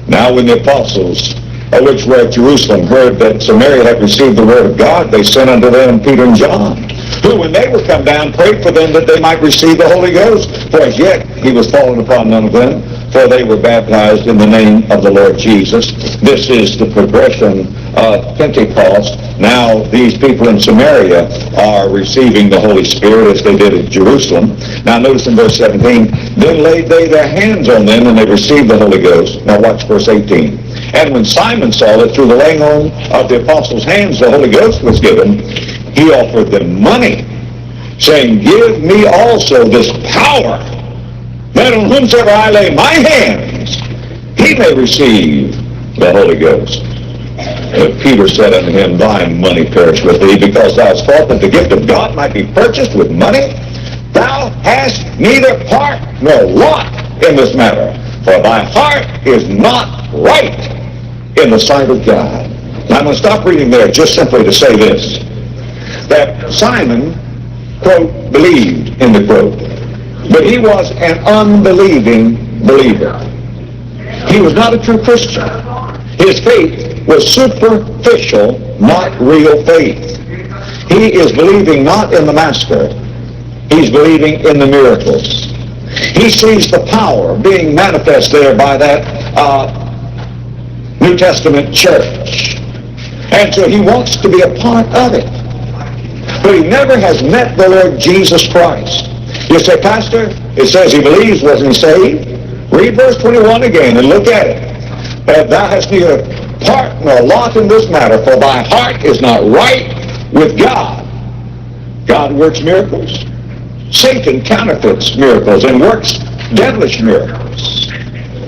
Now when the apostles which were at Jerusalem heard that Samaria had received the word of God, they sent unto them Peter and John, who when they were come down prayed for them that they might receive the Holy Ghost. For as yet he was fallen upon none of them, for they were baptized in the name of the Lord Jesus. This is the progression of Pentecost. Now these people in Samaria are receiving the Holy Spirit as they did at Jerusalem. Now notice in verse 17, then laid they their hands on them and they received the Holy Ghost. Now watch verse 18. And when Simon saw that through the laying on of the apostles' hands the Holy Ghost was given, he offered them money, saying, give me also this power, that on whomsoever I lay my hands, he may receive the Holy Ghost. Peter said unto him, thy money perish with thee, because thou hast thought that the gift of God might be purchased with money. Thou hast neither part nor lot in this matter, for thy heart is not right in the sight of God. Now I'm going to stop reading there just simply to say this, that Simon, quote, believed, in the quote, but he was an unbelieving believer. He was not a true Christian. His faith was superficial, not real faith. He is believing not in the Master, he's believing in the miracles. He sees the power being manifest there by that New Testament church. And so he wants to be a part of it. But he never has met the Lord Jesus Christ. You say, Pastor, it says he believes, wasn't he saved? Read verse 21 again and look at it. Thou hast neither part nor lot in this matter, for thy heart is not right with God. God works miracles. Satan counterfeits miracles and works devilish miracles.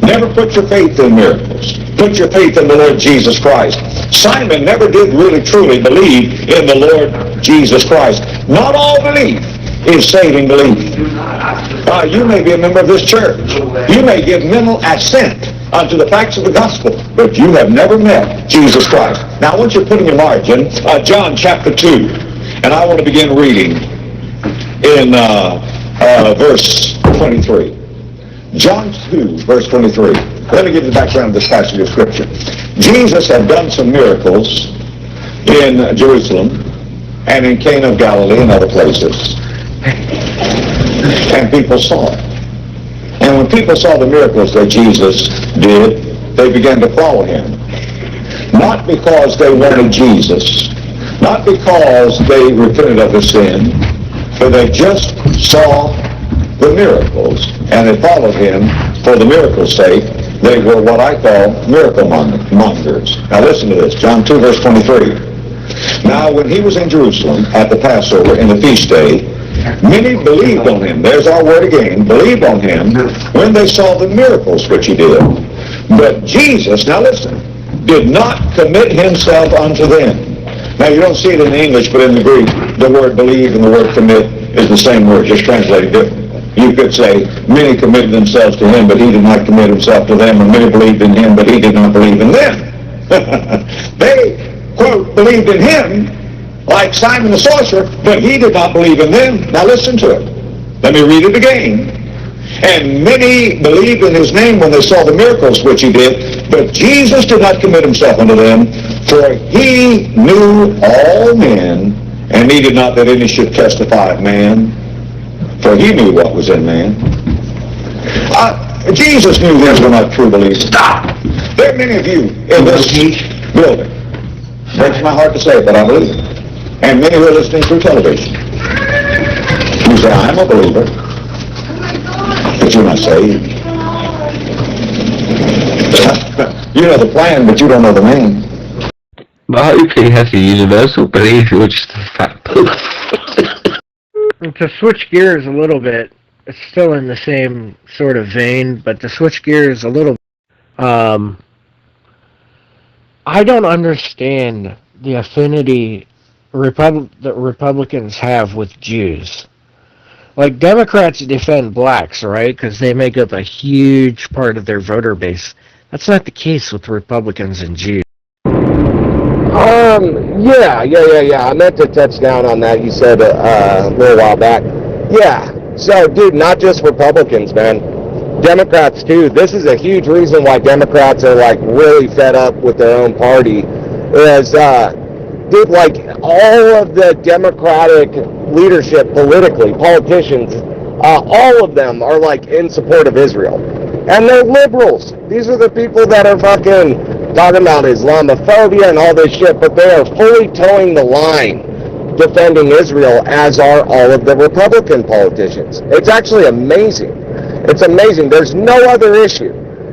Never put your faith in miracles. Put your faith in the Lord Jesus Christ. Simon never did really truly believe in the Lord Jesus Christ. Not all belief is saving belief. You may be a member of this church. You may give mental assent unto the facts of the gospel, but you have never met Jesus Christ. Now I want you to put in your margin John chapter 2, and I want to begin reading in verse 23. John 2, verse 23. Let me give you the background of this passage of Scripture. Jesus had done some miracles in Jerusalem and in Cana of Galilee and other places. And people saw it. And when people saw the miracles that Jesus did, they began to follow him. Not because they wanted Jesus, not because they repented of their sin, but they just saw the miracles, and they followed him for the miracle's sake. They were what I call miracle mongers. Now listen to this, John 2, verse 23. Now when he was in Jerusalem at the Passover in the feast day, many believed on him. There's our word again, believed on him when they saw the miracles which he did. But Jesus, now listen, did not commit himself unto them. Now you don't see it in the English, but in the Greek, the word believe and the word commit is the same word, just translated differently. You could say, many committed themselves to him, but he did not commit himself to them, and many believed in him, but he did not believe in them. They, quote, believed in him, like Simon the sorcerer, but he did not believe in them. Now listen to it. Let me read it again. And many believed in his name when they saw the miracles which he did, but Jesus did not commit himself unto them, for he knew all men, and needed not that any should testify of man, for he knew what was in man. Jesus knew these were not true believers. Stop! There are many of you in this building. Breaks my heart to say it, but I believe it. And many who are listening through television. You say, I'm a believer, but you're not saved. You know the plan, but you don't know the man. But hopefully he has a universal belief, you're just a fat poof. To switch gears a little bit, it's still in the same sort of vein, but to switch gears a little, I don't understand the affinity that Republicans have with Jews. Like, Democrats defend blacks, right? Because they make up a huge part of their voter base. That's not the case with Republicans and Jews. Yeah. I meant to touch down on that. You said a little while back. Yeah. So, dude, not just Republicans, man. Democrats, too. This is a huge reason why Democrats are, like, really fed up with their own party. Is, dude, like, all of the Democratic leadership politically, politicians, all of them are, like, in support of Israel. And they're liberals. These are the people that are fucking talking about Islamophobia and all this shit, but they are fully towing the line defending Israel, as are all of the Republican politicians. It's actually amazing. It's amazing. There's no other issue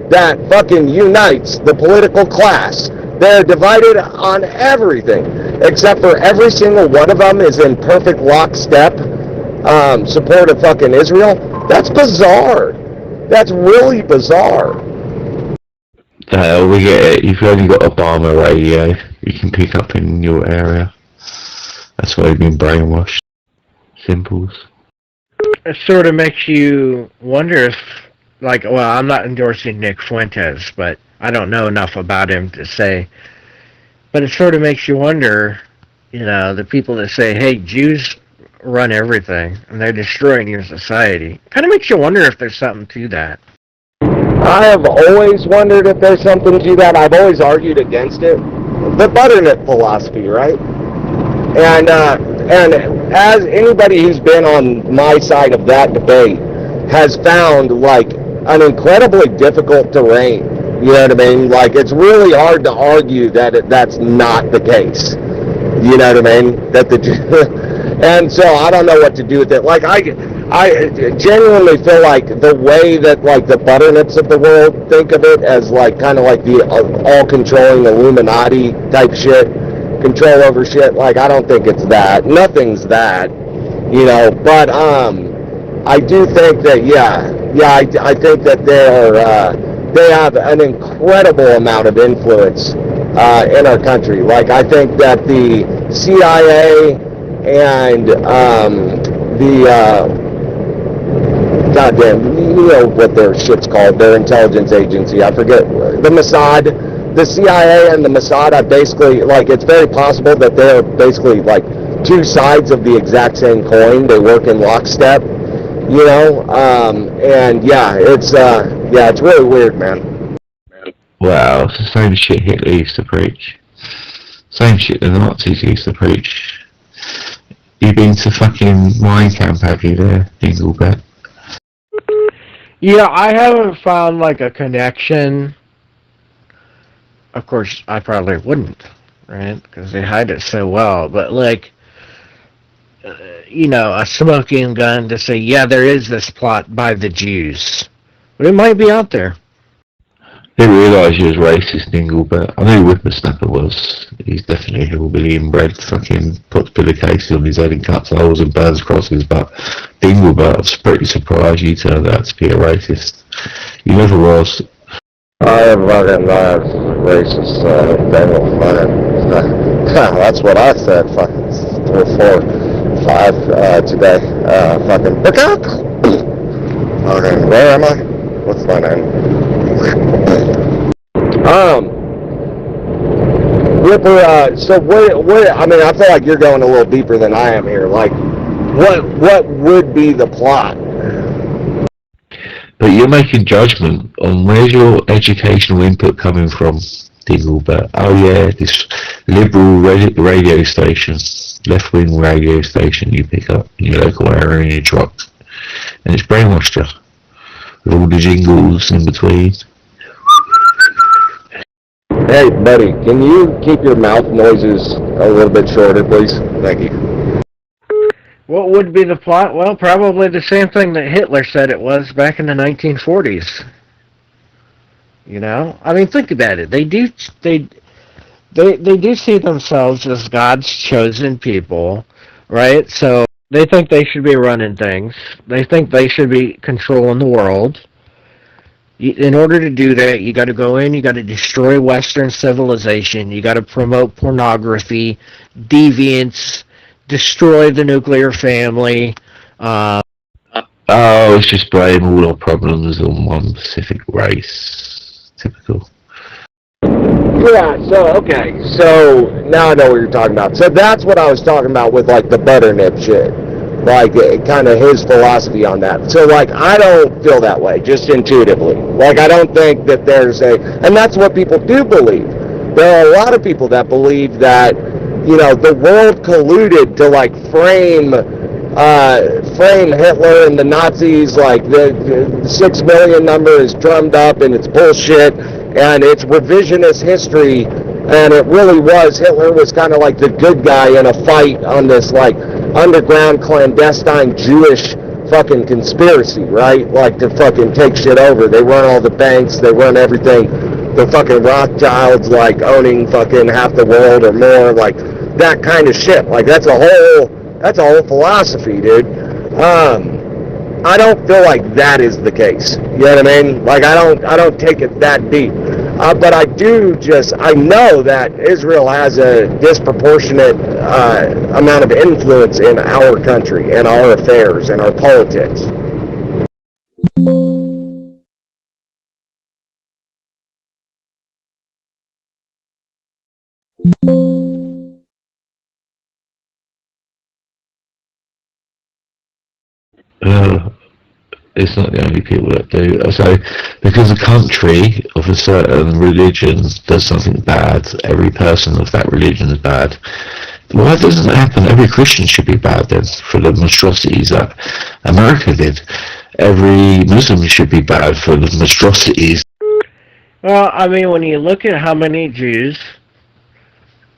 that fucking unites the political class. They're divided on everything, except for every single one of them is in perfect lockstep support of fucking Israel. That's bizarre. That's really bizarre. We get it. You've only got Obama radio. You can pick up in your area. That's why you've been brainwashed. Simples. It sort of makes you wonder if, like, well, I'm not endorsing Nick Fuentes, but I don't know enough about him to say. But it sort of makes you wonder, you know, the people that say, hey, Jews run everything, and they're destroying your society. Kind of makes you wonder if there's something to that. I have always wondered if there's something to that. I've always argued against it. The butternut philosophy, right? And as anybody who's been on my side of that debate has found, like, an incredibly difficult terrain. You know what I mean? Like, it's really hard to argue that that's not the case. You know what I mean? That and so I don't know what to do with it. Like, I genuinely feel like the way that, like, the butternuts of the world think of it as, like, kind of like the all-controlling Illuminati type shit, control over shit, like, I don't think it's that. Nothing's that, you know, but I do think that, I think that they have an incredible amount of influence in our country. Like, I think that the CIA and goddamn, you know what their shit's called, their intelligence agency, I forget, the Mossad, the CIA and the Mossad are basically, like, it's very possible that they're basically, like, two sides of the exact same coin. They work in lockstep, you know, and it's really weird, man. Wow, it's the same shit Hitler used to preach. Same shit the Nazis used to preach. You been to fucking mine camp, have you, there, Dinglebat? Yeah, I haven't found, like, a connection. Of course, I probably wouldn't, right? Because they hide it so well. But, like, you know, a smoking gun to say, yeah, there is this plot by the Jews. But it might be out there. I didn't realise he was racist, Dinglebat. I knew Whippersnapper was. He's definitely a hillbilly inbred, fucking puts pillowcases on his head and cuts holes and burns crosses, but Dinglebat, I was pretty surprised you turned out to be a racist. You never was. I am fucking not racist, Daniel. That's what I said, fucking 3, 4, 5 today. Fucking peacock! Okay, where am I? What's my name? Ripper, so what, I mean, I feel like you're going a little deeper than I am here. Like, what would be the plot? But you're making judgment on where's your educational input coming from, Dinglebat. Oh yeah, this liberal radio station, left-wing radio station you pick up in your local area in your truck. And it's brainwashed you. With all the jingles in between. Hey, buddy, can you keep your mouth noises a little bit shorter, please? Thank you. What would be the plot? Well, probably the same thing that Hitler said it was back in the 1940s. You know? I mean, think about it. They do see themselves as God's chosen people, right? So they think they should be running things. They think they should be controlling the world. In order to do that, you got to go in, you got to destroy Western civilization, you got to promote pornography, deviance, destroy the nuclear family. It's just blame all our problems on one specific race. Typical. Yeah, so now I know what you're talking about. So that's what I was talking about with, like, the butternip shit. Like, kind of his philosophy on that. So, like, I don't feel that way, just intuitively. Like, I don't think that there's and that's what people do believe. There are a lot of people that believe that, you know, the world colluded to, like, frame Hitler and the Nazis, like, the 6 million number is drummed up and it's bullshit, and it's revisionist history, and it really was, Hitler was kind of like the good guy in a fight on this, like, underground clandestine Jewish fucking conspiracy, right? Like, to fucking take shit over. They run all the banks, they run everything. The fucking Rothschilds, like, owning fucking half the world or more, like, that kind of shit. Like, that's a whole philosophy, dude. I don't feel like that is the case. You know what I mean? Like, I don't take it that deep. But I know that Israel has a disproportionate amount of influence in our country and our affairs and our politics. It's not the only people that do. So, because a country of a certain religion does something bad, every person of that religion is bad. Well, that doesn't happen. Every Christian should be bad then for the monstrosities that America did. Every Muslim should be bad for the monstrosities. Well, I mean, when you look at how many Jews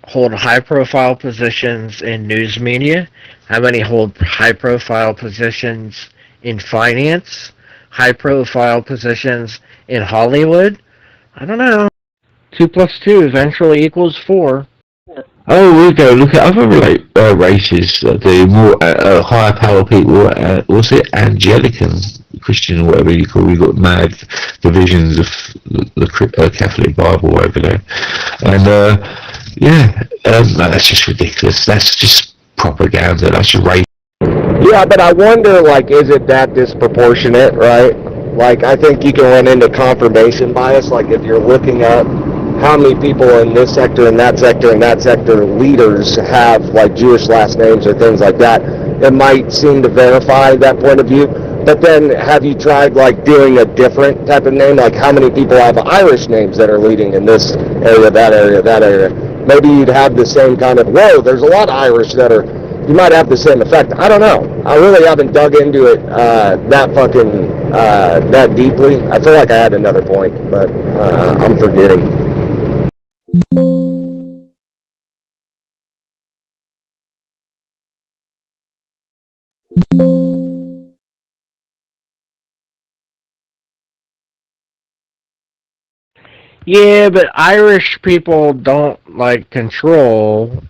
hold high-profile positions in news media, how many hold high-profile positions in finance, high-profile positions in Hollywood, I don't know. 2 plus 2 eventually equals 4. Oh, we go look at other races that do more higher power people. What's it, Anglican, Christian, or whatever you call. We've got mad divisions of the Catholic Bible over there, and no, that's just ridiculous. That's just propaganda. That's just race. Yeah, but I wonder, like, is it that disproportionate, right? Like, I think you can run into confirmation bias, like if you're looking up how many people in this sector and that sector and that sector leaders have, like, Jewish last names or things like that, it might seem to verify that point of view. But then have you tried, like, doing a different type of name? Like, how many people have Irish names that are leading in this area, that area, that area? Maybe you'd have the same kind of, whoa, there's a lot of Irish that are, you might have the same effect. I don't know. I really haven't dug into it that deeply. I feel like I had another point, but I'm forgetting. Yeah, but Irish people don't, like, control,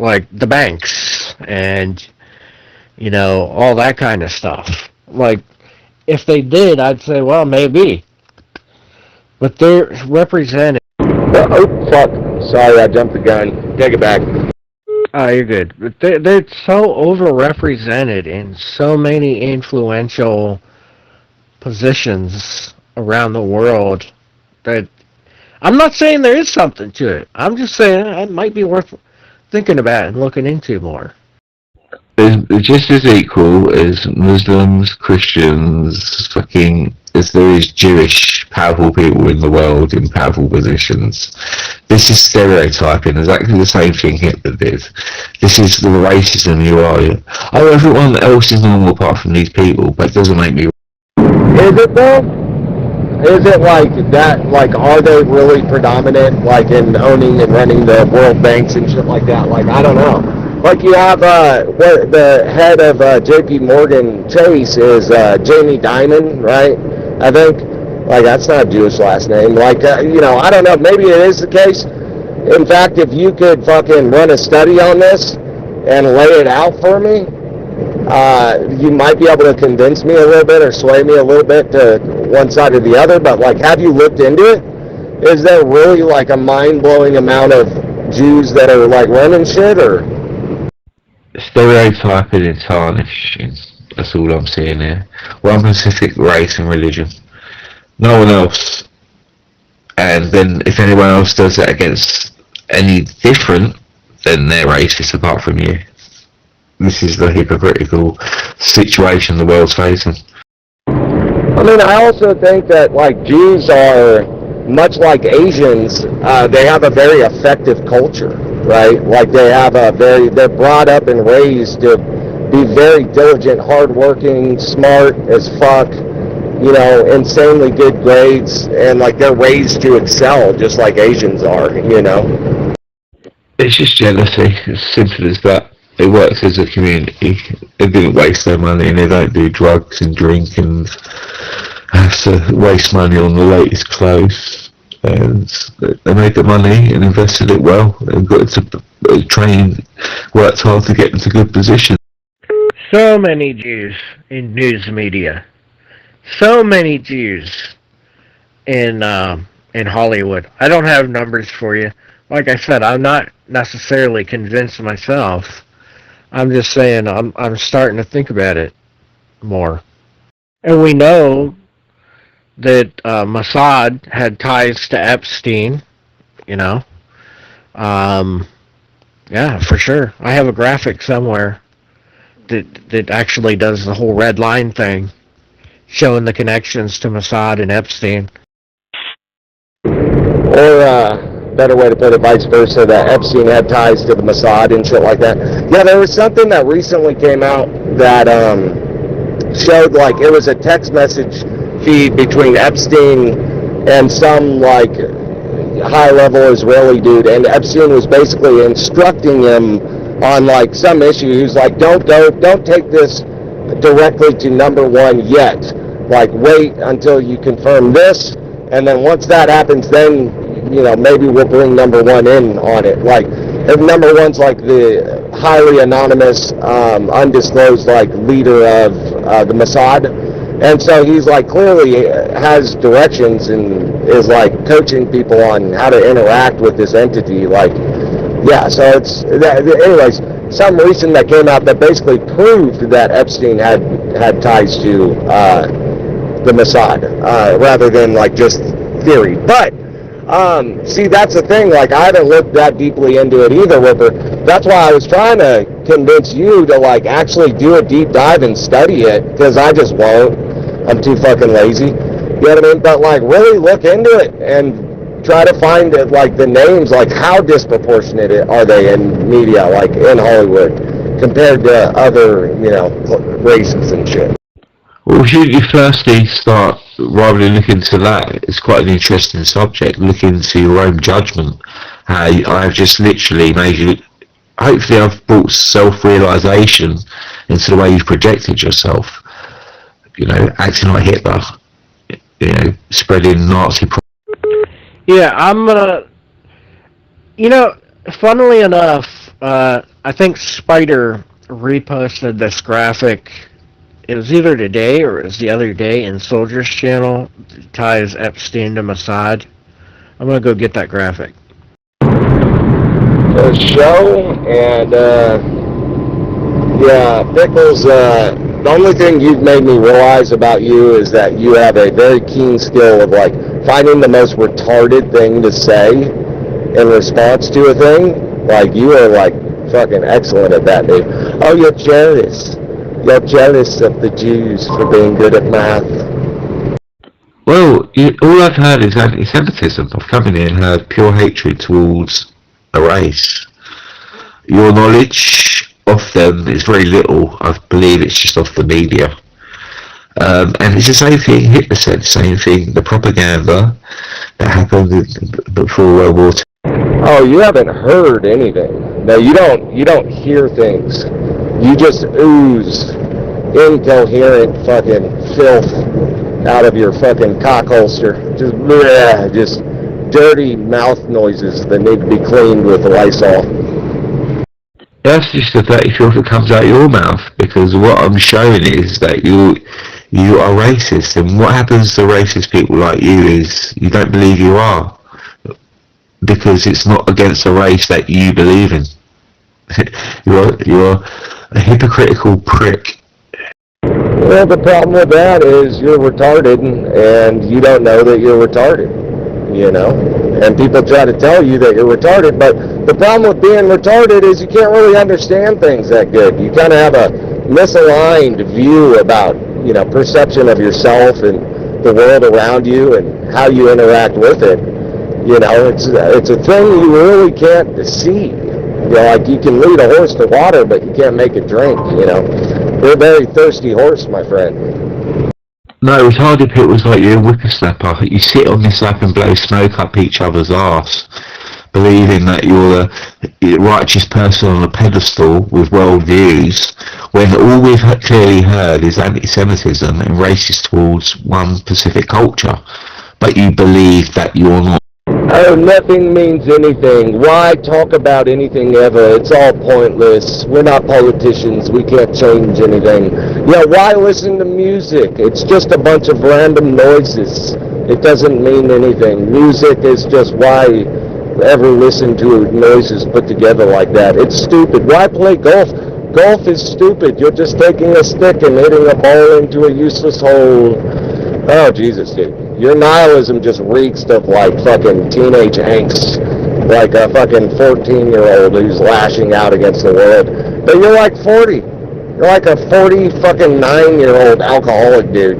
like, the banks and, you know, all that kind of stuff. Like, if they did, I'd say, well, maybe. But they're represented. Oh, fuck. Sorry, I jumped the gun. Take it back. Oh, you're good. But they're so overrepresented in so many influential positions around the world that I'm not saying there is something to it. I'm just saying it might be worth thinking about and looking into more. It's just as equal as Muslims, Christians, as there is Jewish powerful people in the world in powerful positions. This is stereotyping, exactly the same thing Hitler did. This is the racism you are. Oh, everyone else is normal apart from these people, but it doesn't make me. Is it though? Is it like that, like, are they really predominant, like, in owning and running the world banks and shit like that? Like, I don't know. Like, you have, the head of JP Morgan Chase is Jamie Dimon, right? I think, like, that's not a Jewish last name. Like, you know, I don't know, maybe it is the case. In fact, if you could fucking run a study on this and lay it out for me, you might be able to convince me a little bit or sway me a little bit to one side or the other, but, like, have you looked into it? Is there really, like, a mind-blowing amount of Jews that are, like, running shit, or? Stereotyping and tarnishing. That's all I'm seeing here. One specific race and religion. No one else. And then if anyone else does that against any different, then they're racist apart from you. This is the hypocritical situation the world's facing. I mean, I also think that, like, Jews are, much like Asians, they have a very effective culture, right? Like, they're brought up and raised to be very diligent, hardworking, smart as fuck, you know, insanely good grades, and, like, they're raised to excel just like Asians are, you know? It's just jealousy, as simple as that. It works as a community. They didn't waste their money and they don't do drugs and drink and have to waste money on the latest clothes. And they made the money and invested it well and got into training, worked hard to get into good positions. so many Jews in news media, so many Jews in Hollywood. I don't have numbers for you. Like I said, I'm not necessarily convinced myself. I'm just saying I'm starting to think about it more. And we know that Mossad had ties to Epstein, you know. Yeah, for sure. I have a graphic somewhere that actually does the whole red line thing, showing the connections to Mossad and Epstein. Or, better way to put it, vice versa, that Epstein had ties to the Mossad and shit like that. Yeah, there was something that recently came out that showed, like, it was a text message feed between Epstein and some, like, high-level Israeli dude, and Epstein was basically instructing him on, like, some issue. He was like, don't take this directly to number one yet. Like, wait until you confirm this, and then once that happens, then, you know, maybe we'll bring number one in on it. Like, if number one's like the highly anonymous, undisclosed, like, leader of the Mossad. And so he's, like, clearly has directions and is, like, coaching people on how to interact with this entity. Like, yeah, so it's, anyways, some recent that came out that basically proved that Epstein had ties to the Mossad, rather than, like, just theory. But, see, that's the thing, like, I haven't looked that deeply into it either, Whipper. That's why I was trying to convince you to, like, actually do a deep dive and study it, because I just won't. I'm too fucking lazy. You know what I mean? But, like, really look into it and try to find it, like, the names, like, how disproportionate are they in media, like, in Hollywood, compared to other, you know, races and shit. Well, you firstly start, rather than look into that, it's quite an interesting subject, look into your own judgment. How I've just literally made you, hopefully I've brought self-realisation into the way you've projected yourself. You know, acting like Hitler, you know, spreading Nazi. Yeah, I'm gonna, you know, funnily enough, I think Spider reposted this graphic. It was either today or it was the other day in Soldier's channel. It ties Epstein to Mossad. I'm gonna go get that graphic. The show, and yeah, Pickles, the only thing you've made me realize about you is that you have a very keen skill of, like, finding the most retarded thing to say in response to a thing. Like, you are, like, fucking excellent at that, dude. Oh, you're jealous. You're jealous of the Jews for being good at math. Well, all I've heard is anti-Semitism. I've come in here and heard pure hatred towards a race. Your knowledge of them is very little. I believe it's just off the media. And it's the same thing Hitler said, the same thing, the propaganda that happened before World War II. Oh, you haven't heard anything. No, you don't hear things. You just ooze incoherent fucking filth out of your fucking cock holster. Just bleh, just dirty mouth noises that need to be cleaned with Lysol. That's just the dirty filth that comes out of your mouth, because what I'm showing is that you are racist, and what happens to racist people like you is you don't believe you are, because it's not against a race that you believe in. You're a hypocritical prick. Well, the problem with that is you're retarded, and you don't know that you're retarded, you know? And people try to tell you that you're retarded, but the problem with being retarded is you can't really understand things that good. You kind of have a misaligned view about, you know, perception of yourself and the world around you and how you interact with it. You know, it's a thing you really can't see. You know, like, you can lead a horse to water, but you can't make it drink, you know. You're a very thirsty horse, my friend. No, retarded people was like you, a whippersnapper. You sit on this lap and blow smoke up each other's arse, believing that you're the righteous person on a pedestal with world views, when all we've clearly heard is anti-Semitism and racist towards one specific culture. But you believe that you're not Oh, nothing means anything. Why talk about anything ever? It's all pointless. We're not politicians. We can't change anything. Yeah, why listen to music? It's just a bunch of random noises. It doesn't mean anything. Music is just why ever listen to noises put together like that. It's stupid. Why play golf? Golf is stupid. You're just taking a stick and hitting a ball into a useless hole. Oh, Jesus, dude. Your nihilism just reeks of, like, fucking teenage angst. Like a fucking 14-year-old who's lashing out against the world. But you're like 40. You're like a 40 fucking 9-year-old alcoholic dude.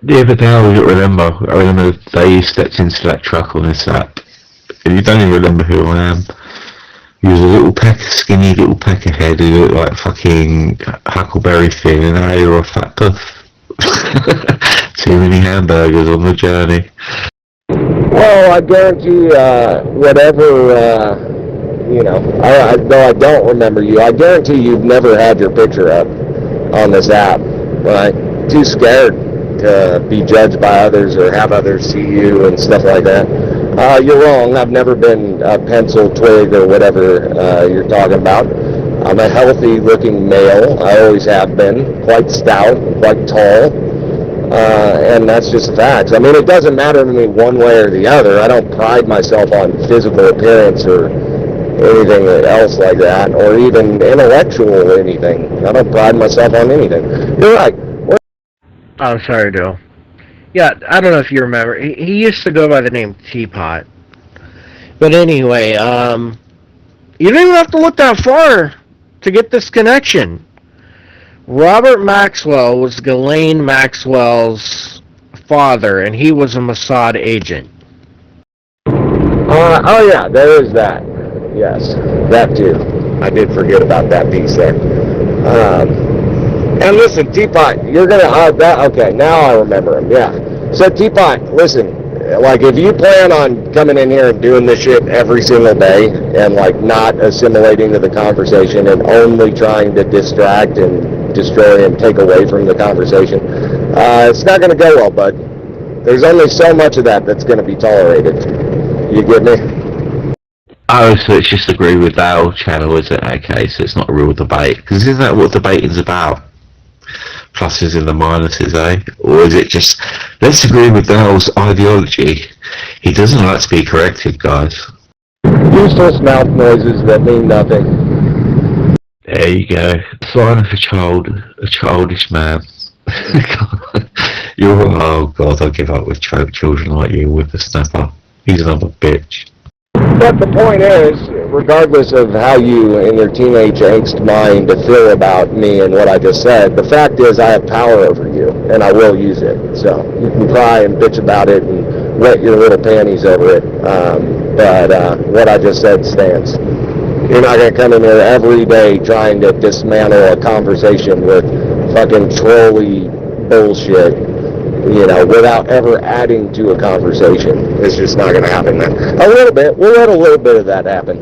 The other day I remember the day you stepped into that truck on this app. And you don't even remember who I am. You was a little peck, skinny little peckerhead who looked like fucking Huckleberry Finn, and now you're a fat puff. Too many hamburgers on the journey. Well, I guarantee whatever, though I don't remember you, I guarantee you've never had your picture up on this app, right? Too scared to be judged by others or have others see you and stuff like that. You're wrong. I've never been a pencil twig or whatever you're talking about. I'm a healthy-looking male. I always have been. Quite stout, quite tall. And that's just facts. I mean, it doesn't matter to me one way or the other. I don't pride myself on physical appearance or anything else like that, or even intellectual anything. I don't pride myself on anything. You're right. Oh, sorry, Joe. Yeah, I don't know if you remember. He used to go by the name Teapot. But anyway, you don't even have to look that far to get this connection. Robert Maxwell was Ghislaine Maxwell's father, and he was a Mossad agent. Oh yeah, there is that. Yes, that too. I did forget about that piece there. And listen, Teapot, you're gonna okay, now I remember him. Yeah. So Teapot, listen, like if you plan on coming in here and doing this shit every single day and like not assimilating to the conversation and only trying to distract and destroy and take away from the conversation, it's not gonna go well, bud. There's only so much of that that's gonna be tolerated. You get me? Oh, so it's just agree with Dow channel, is it? Okay, so it's not a real debate. Because isn't that what debating's about? Pluses and the minuses, eh? Or is it just, let's agree with Dow's ideology. He doesn't like to be corrected, guys. Useless mouth noises that mean nothing. There you go. Sign of a childish man. Oh god, I give up with children like you with the snapper. He's another bitch. But the point is, regardless of how you in your teenage angst mind feel about me and what I just said, the fact is I have power over you, and I will use it. So you can cry and bitch about it and wet your little panties over it, but what I just said stands. You're not going to come in here every day trying to dismantle a conversation with fucking trolly bullshit, without ever adding to a conversation. It's just not going to happen, man. A little bit. We'll let a little bit of that happen.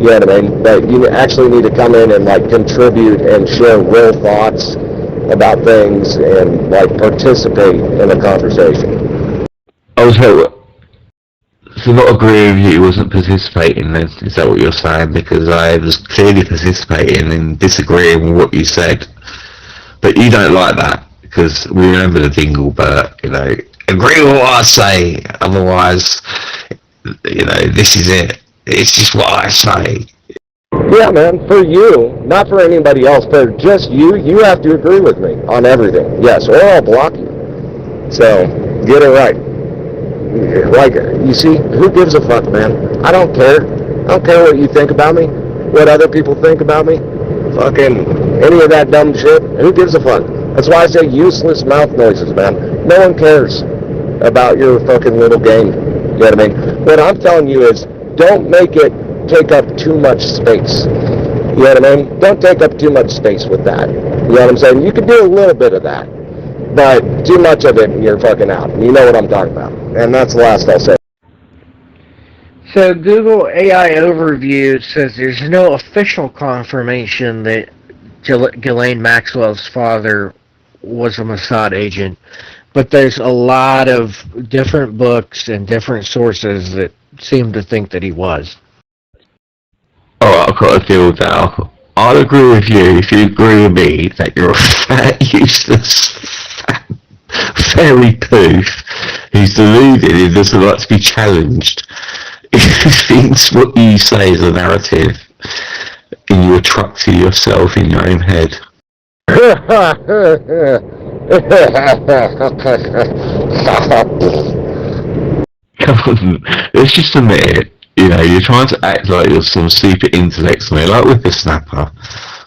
You know what I mean? But you actually need to come in and, like, contribute and share real thoughts about things and, like, participate in a conversation. So not agreeing with you wasn't participating then? Is that what you're saying? Because I was clearly participating and disagreeing with what you said. But you don't like that. Because we remember the Dinglebert, agree with what I say, otherwise, this is it. It's just what I say. Yeah, man, for you, not for anybody else, for just you have to agree with me on everything. Yes, or I'll block you. So, get it right. Like, you see, who gives a fuck, man? I don't care. I don't care what you think about me, what other people think about me. Fucking any of that dumb shit. Who gives a fuck? That's why I say useless mouth noises, man. No one cares about your fucking little game. You know what I mean? What I'm telling you is, don't make it take up too much space. You know what I mean? Don't take up too much space with that. You know what I'm saying? You can do a little bit of that, but too much of it and you're fucking out. You know what I'm talking about. And that's the last I'll say. So Google AI Overview says there's no official confirmation that Ghislaine Maxwell's father was a Mossad agent, But there's a lot of different books and different sources that seem to think that he was. Alright, I've got to deal with that. I'll agree with you if you agree with me that you're a fat, useless, fat, fairy poof who's deluded and doesn't like to be challenged. If he thinks what you say is a narrative and you're truck to yourself in your own head. Come on, let's just admit it. You know, you're trying to act like you're some super intellect, mate, like Whippersnapper.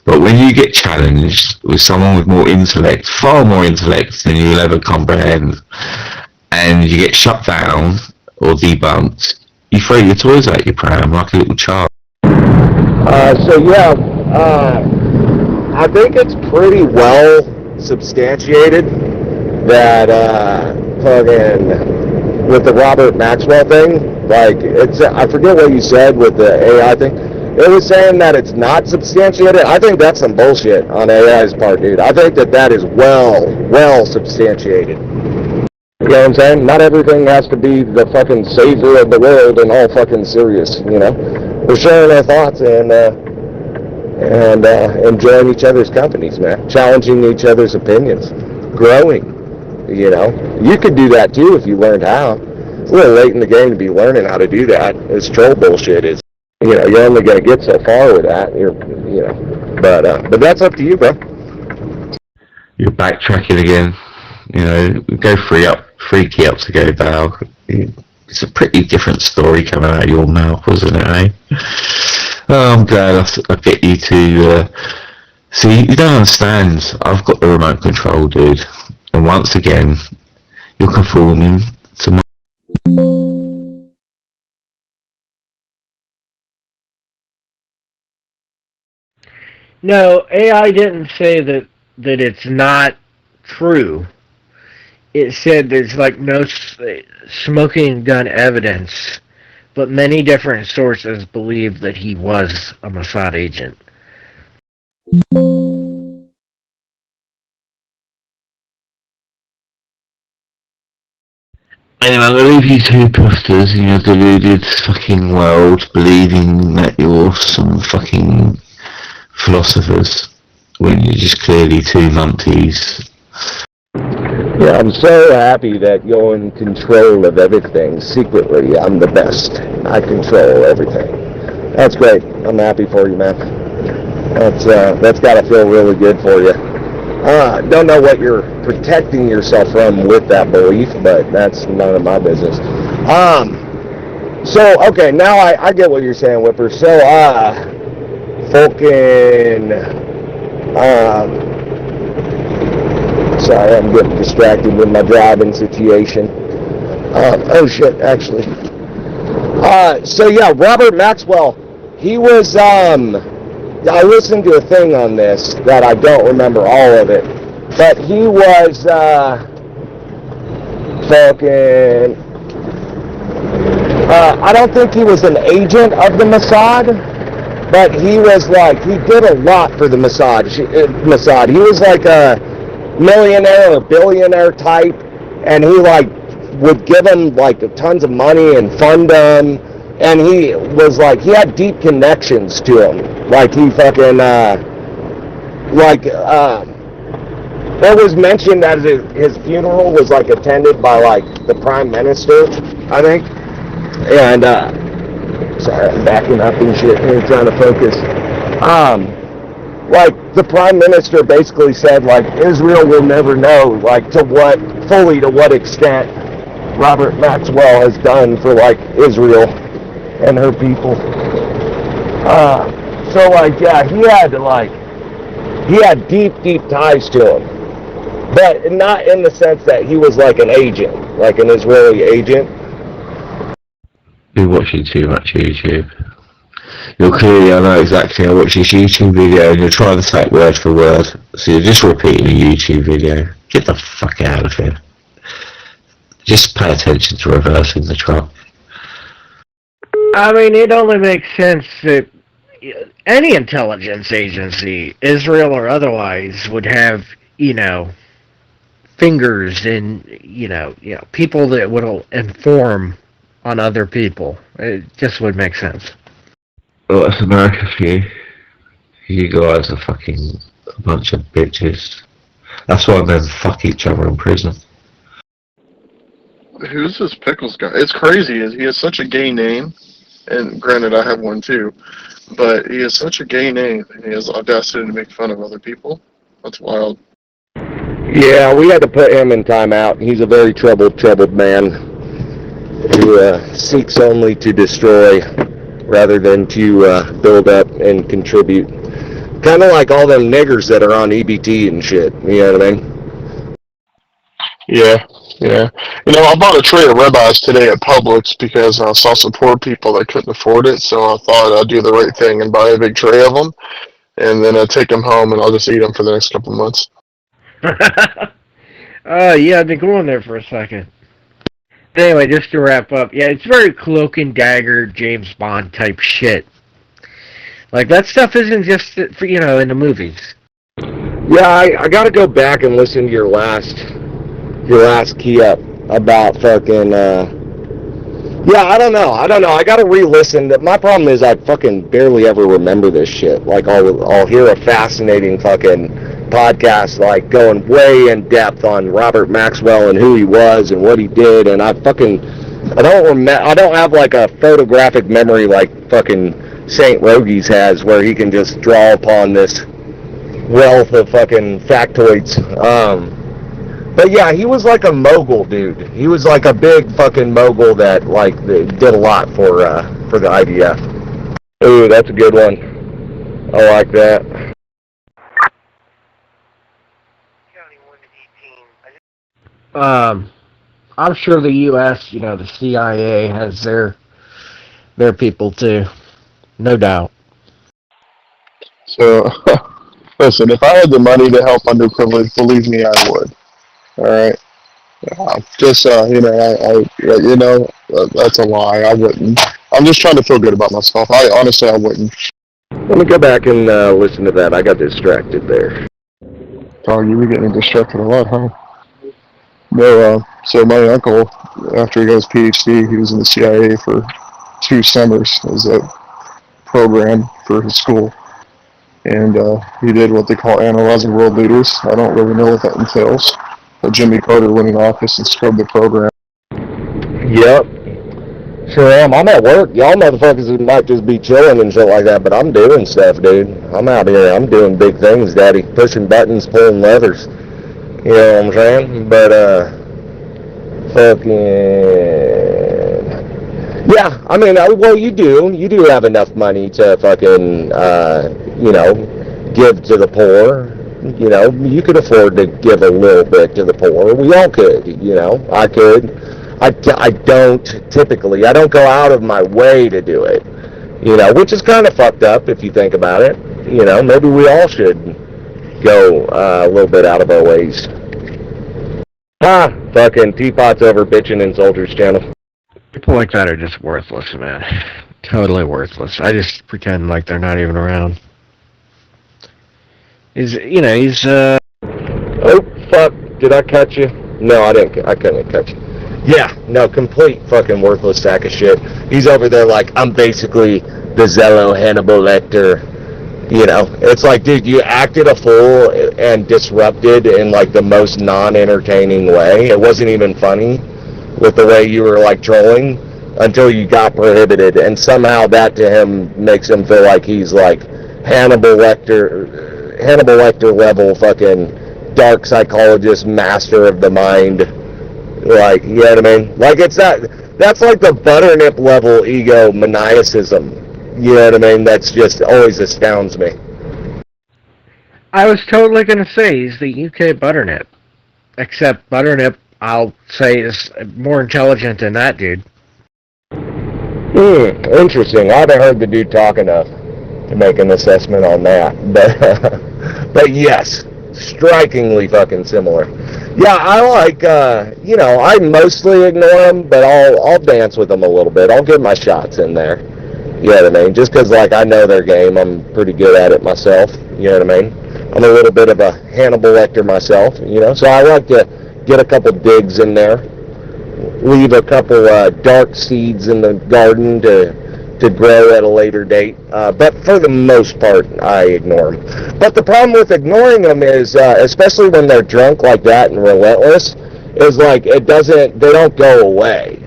But when you get challenged with someone with more intellect, far more intellect than you'll ever comprehend, and you get shut down or debunked, you throw your toys out your pram like a little child. I think it's pretty well substantiated that fucking with the Robert Maxwell thing. Like, it's, I forget what you said with the AI thing. It was saying that it's not substantiated. I think that's some bullshit on AI's part, dude. I think that is well substantiated. You know what I'm saying? Not everything has to be the fucking savior of the world and all fucking serious, you know? We're sharing our thoughts and enjoying each other's companies, man. Challenging each other's opinions. Growing, you know? You could do that too if you learned how. It's a little late in the game to be learning how to do that. This troll bullshit is, you know, you're only going to get so far with that. But that's up to you, bro. You're backtracking again. You know, go three key up to go down. It's a pretty different story coming out of your mouth, wasn't it, eh? Oh, I'm glad I get you to... see, you don't understand. I've got the remote control, dude. And once again, you're conforming to my... No, AI didn't say that it's not true. It said there's like no smoking gun evidence, but many different sources believe that he was a Mossad agent. Anyway, I'm gonna leave you two posters in your deluded fucking world, believing that you're some fucking philosophers when you're just clearly two numpties. Yeah, I'm so happy that you're in control of everything. Secretly, I'm the best. I control everything. That's great. I'm happy for you, man. That's got to feel really good for you. Don't know what you're protecting yourself from with that belief, but that's none of my business. So, okay, now I get what you're saying, Whipper. So, sorry, I'm getting distracted with my driving situation. Oh shit, actually. So yeah, Robert Maxwell, he was, I listened to a thing on this that I don't remember all of it, but he was, I don't think he was an agent of the Mossad, but he was like, he did a lot for the Mossad. He was like a millionaire or billionaire type, and he like would give him like tons of money and fund them, and he was like, he had deep connections to him. Like he fucking it was mentioned that his funeral was like attended by like the Prime Minister, I think. And sorry, I'm backing up and shit here trying to focus. Like the Prime Minister basically said, like, Israel will never know, like, to what extent Robert Maxwell has done for like Israel and her people. So like, yeah, he had deep ties to him, but not in the sense that he was like an agent, like an Israeli agent. You're watching too much YouTube. You're clearly, I know exactly, I watched this YouTube video and you're trying to take word for word, so you're just repeating a YouTube video. Get the fuck out of here. Just pay attention to reversing the truck. I mean, it only makes sense that any intelligence agency, Israel or otherwise, would have, fingers and people that would inform on other people. It just would make sense. Well, that's America for you. You guys are fucking a bunch of bitches. That's why men fuck each other in prison. Who's this Pickles guy? It's crazy. He has such a gay name, and granted, I have one too, but he has such a gay name, and he has the audacity to make fun of other people. That's wild. Yeah, we had to put him in timeout. He's a very troubled man who seeks only to destroy rather than to build up and contribute. Kind of like all them niggers that are on EBT and shit. You know what I mean? Yeah. I bought a tray of ribeyes today at Publix because I saw some poor people that couldn't afford it, so I thought I'd do the right thing and buy a big tray of them, and then I'd take them home and I'll just eat them for the next couple of months. Yeah, I've been going there for a second. Anyway, just to wrap up, yeah, it's very cloak and dagger, James Bond type shit. Like, that stuff isn't just for, in the movies. Yeah, I gotta go back and listen to your last key up about fucking, yeah, I don't know. I gotta re-listen. My problem is I fucking barely ever remember this shit. Like, I'll hear a fascinating fucking podcast, like, going way in depth on Robert Maxwell and who he was and what he did, and I don't have, like, a photographic memory like fucking St. Rogies has, where he can just draw upon this wealth of fucking factoids. But yeah, he was like a mogul, dude. He was like a big fucking mogul that did a lot for the IDF. Ooh, that's a good one. I like that. I'm sure the U.S., the CIA has their people too. No doubt. So, listen, if I had the money to help underprivileged, believe me, I would. All right. Just that's a lie. I wouldn't. I'm just trying to feel good about myself. I wouldn't. Let me go back and listen to that. I got distracted there. Oh, you were getting distracted a lot, huh? No. So my uncle, after he got his PhD, he was in the CIA for 2 summers as a program for his school, and he did what they call analyzing world leaders. I don't really know what that entails, but Jimmy Carter went in office and scrubbed the program. Yep, sure am. I'm at work. Y'all motherfuckers might just be chilling and shit like that, but I'm doing stuff, dude. I'm out here. I'm doing big things, daddy. Pushing buttons, pulling levers. You know what I'm saying? But yeah, I mean, well, you do have enough money to fucking, give to the poor. You could afford to give a little bit to the poor. We all could, I could. I don't typically. I don't go out of my way to do it, which is kind of fucked up if you think about it. Maybe we all should go a little bit out of our ways. Fucking teapots over bitching in Soldiers Channel. People like that are just worthless, man. Totally worthless. I just pretend like they're not even around. He's oh, fuck. Did I cut you? No, I didn't. I couldn't cut you. Yeah, no, complete fucking worthless sack of shit. He's over there like, I'm basically the Zello Hannibal Lecter. It's like, dude, you acted a fool and disrupted in like the most non-entertaining way. It wasn't even funny with the way you were like trolling until you got prohibited, and somehow that to him makes him feel like he's like Hannibal Lecter level fucking dark psychologist, master of the mind. Like, you know what I mean? Like, it's that's like the butternip level ego maniacism. You know what I mean? That's just always astounds me. I was totally going to say he's the UK butternip. Except butternip, I'll say, is more intelligent than that dude. Interesting. I haven't heard the dude talk enough to make an assessment on that. But yes, strikingly fucking similar. Yeah, I like, I mostly ignore him, but I'll dance with them a little bit. I'll get my shots in there. You know what I mean? Just because, like, I know their game. I'm pretty good at it myself. You know what I mean? I'm a little bit of a Hannibal Lecter myself, so I like to get a couple digs in there, leave a couple dark seeds in the garden to grow at a later date. But for the most part, I ignore them. But the problem with ignoring them is, especially when they're drunk like that and relentless, is like they don't go away,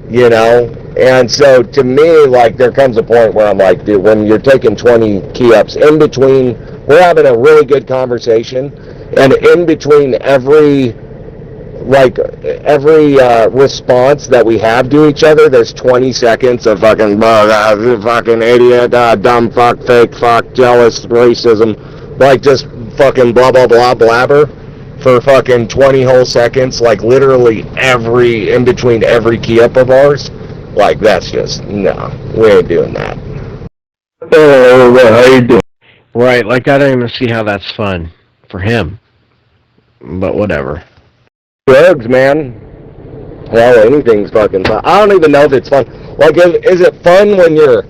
you know? And so to me, like, there comes a point where I'm like, dude, when you're taking 20 key-ups in between, we're having a really good conversation, and in between every response that we have to each other, there's 20 seconds of fucking idiot, dumb fuck, fake fuck, jealous, racism, like just fucking blah blah blah blabber for fucking 20 whole seconds, like literally in between every key up of ours. Like, that's just, no, we ain't doing that. How you doing? Right, like I don't even see how that's fun for him, but whatever. Drugs, man. Well, anything's fucking fun. I don't even know if it's fun. Like, is it fun when you're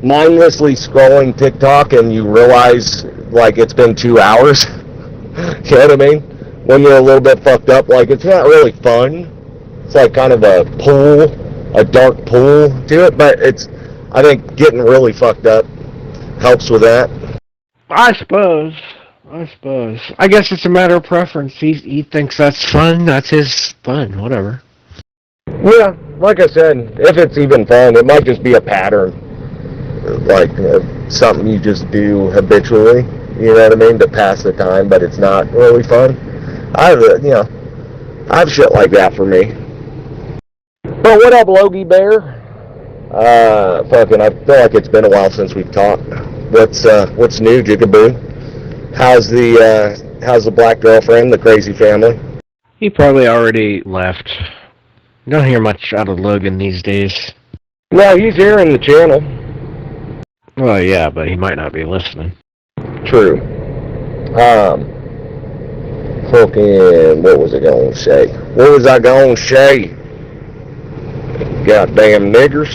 mindlessly scrolling TikTok and you realize, like, it's been 2 hours? You know what I mean? When you're a little bit fucked up, like, it's not really fun. It's like kind of a dark pool to it, but I think getting really fucked up helps with that. I suppose. I guess it's a matter of preference. He thinks that's fun. That's his fun. Whatever. Yeah, like I said, if it's even fun, it might just be a pattern, like something you just do habitually. You know what I mean, to pass the time, but it's not really fun. I have shit like that for me. But what up, Logie Bear? I feel like it's been a while since we've talked. What's new, Jigaboo? How's the black girlfriend, the crazy family? He probably already left. You don't hear much out of Logan these days. No, he's here in the channel. Well, yeah, but he might not be listening. True. What was I going to say? Goddamn niggers.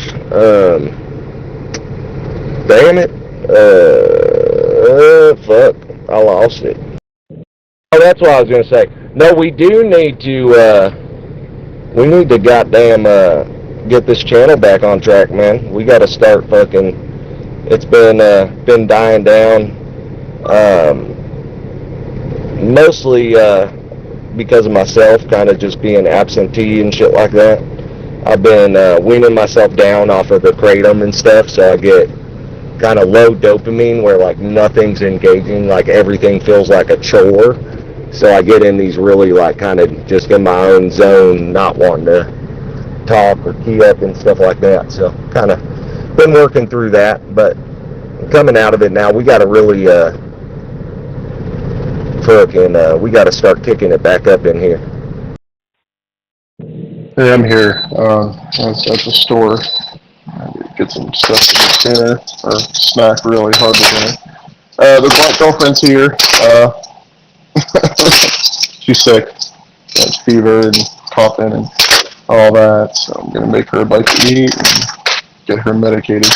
Damn it. Fuck. I lost it. Oh, that's what I was going to say. No, we do need to, goddamn, get this channel back on track, man. We got to start fucking, it's been dying down, mostly, because of myself, kind of just being absentee and shit like that. I've been, weaning myself down off of the kratom and stuff, so I get kind of low dopamine where like nothing's engaging, like everything feels like a chore. So I get in these really like kind of just in my own zone, not wanting to talk or key up and stuff like that. So kind of been working through that, but coming out of it now, we got to really we got to start kicking it back up in here. Hey, I'm here. I was at the store. Get some stuff for dinner, or snack, really, hard to dinner. The black girlfriend's here. She's sick. Got fever and coughing and all that, so I'm going to make her a bite to eat and get her medicated.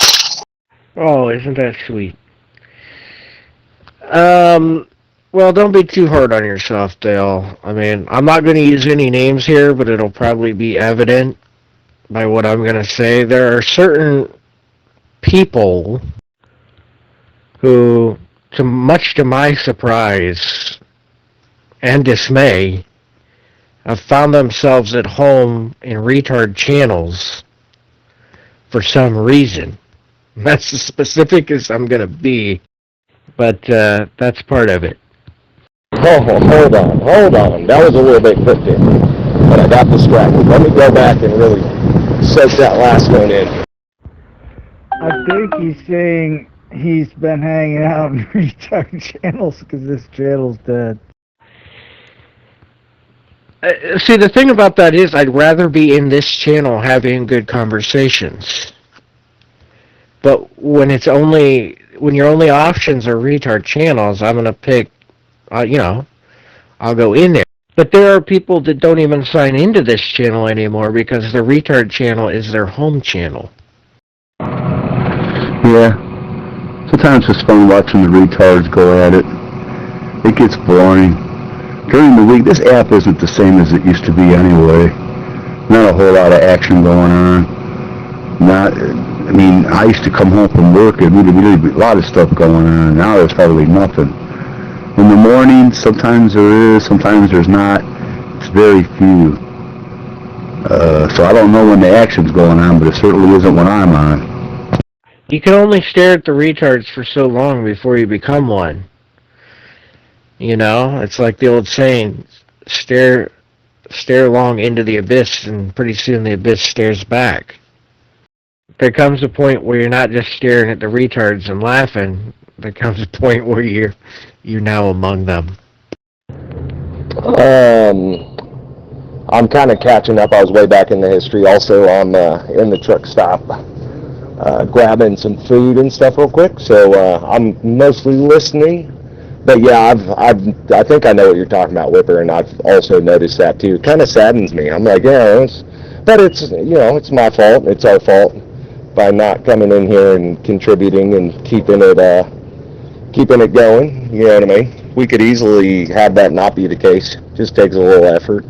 Oh, isn't that sweet? Well, don't be too hard on yourself, Dale. I mean, I'm not going to use any names here, but it'll probably be evident by what I'm going to say. There are certain people who, much to my surprise and dismay, have found themselves at home in retard channels for some reason. That's as specific as I'm going to be, but that's part of it. Oh, hold on. That was a little bit cryptic, but I got distracted. Let me go back and really soak that last one in. I think he's saying he's been hanging out in retard channels because this channel's dead. See, the thing about that is I'd rather be in this channel having good conversations. But when your only options are retard channels, I'm going to pick, I'll go in there. But there are people that don't even sign into this channel anymore because the retard channel is their home channel. Yeah. Sometimes it's fun watching the retards go at it. It gets boring. during the week, this app isn't the same as it used to be anyway. Not a whole lot of action going on. I mean, I used to come home from work and really a lot of stuff going on. Now there's hardly nothing. In the morning, sometimes there is, sometimes there's not. It's very few. So I don't know when the action's going on, but it certainly isn't when I'm on. You can only stare at the retards for so long before you become one. You know, it's like the old saying, stare long into the abyss, and pretty soon the abyss stares back. There comes a point where you're not just staring at the retards and laughing. There comes a point where you're now among them. I'm kind of catching up. I was way back in the history. Also, I'm in the truck stop grabbing some food and stuff real quick. So I'm mostly listening. But yeah, I think I know what you're talking about, Whipper, and I've also noticed that too. It kind of saddens me. I'm like, yeah, but it's it's my fault. It's our fault by not coming in here and contributing and keeping it going. You know what I mean? We could easily have that not be the case. Just takes a little effort.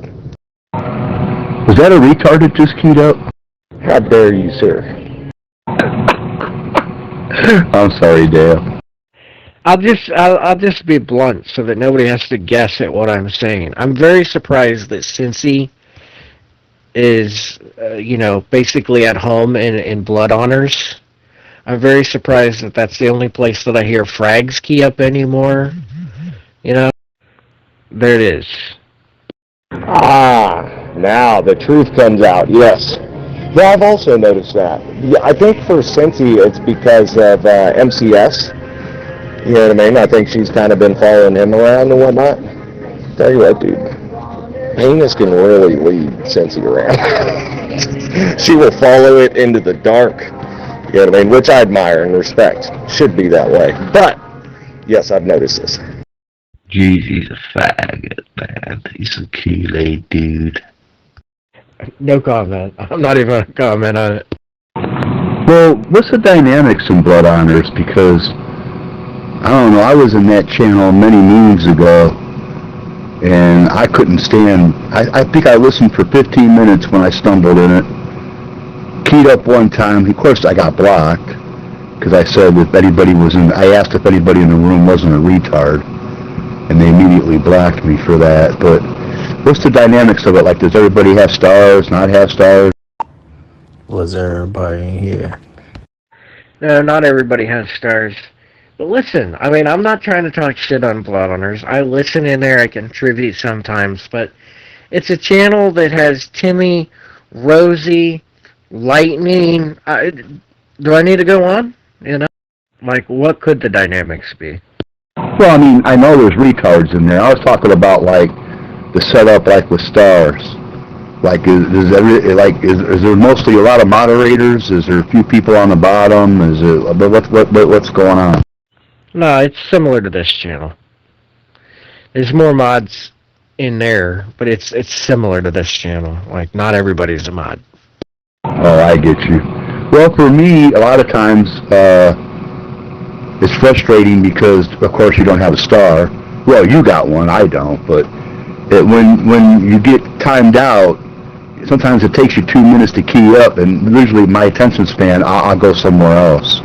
Was that a retard that just keyed up? How dare you, sir? I'm sorry, Dale. I'll just be blunt so that nobody has to guess at what I'm saying. I'm very surprised that Cincy is, basically at home in blood honors. I'm very surprised that that's the only place that I hear frags key up anymore. There it is. Now the truth comes out. Yes. Yeah, I've also noticed that. Yeah, I think for Cincy, it's because of MCS. You know what I mean? I think she's kind of been following him around and whatnot. Tell you what, dude. Penis can really lead Cincy around. She will follow it into the dark. You know what I mean? Which I admire and respect. Should be that way. But, yes, I've noticed this. Jeez, he's a faggot, man. He's a Kool-Aid dude. No comment. I'm not even going to comment on it. Well, what's the dynamics in blood honors? Because I don't know, I was in that channel many moons ago, and I couldn't stand, I think I listened for 15 minutes when I stumbled in it, keyed up one time, of course I got blocked, because I said if anybody I asked if anybody in the room wasn't a retard, and they immediately blocked me for that. But what's the dynamics of it? Like, does everybody have stars, not have stars? Was everybody here? No, not everybody has stars. But listen, I mean, I'm not trying to talk shit on blood honors. I listen in there, I contribute sometimes, but it's a channel that has Timmy, Rosie, Lightning. Do I need to go on? Like, what could the dynamics be? Well, I mean, I know there's retards in there. I was talking about, like, the setup, like, with stars. Like, is there mostly a lot of moderators? Is there a few people on the bottom? What's going on? No, it's similar to this channel. There's more mods in there, but it's similar to this channel. Like, not everybody's a mod. Oh, I get you. Well, for me, a lot of times, it's frustrating because, of course, you don't have a star. Well, you got one, I don't, but when you get timed out, sometimes it takes you 2 minutes to key up, and usually my attention span, I'll go somewhere else.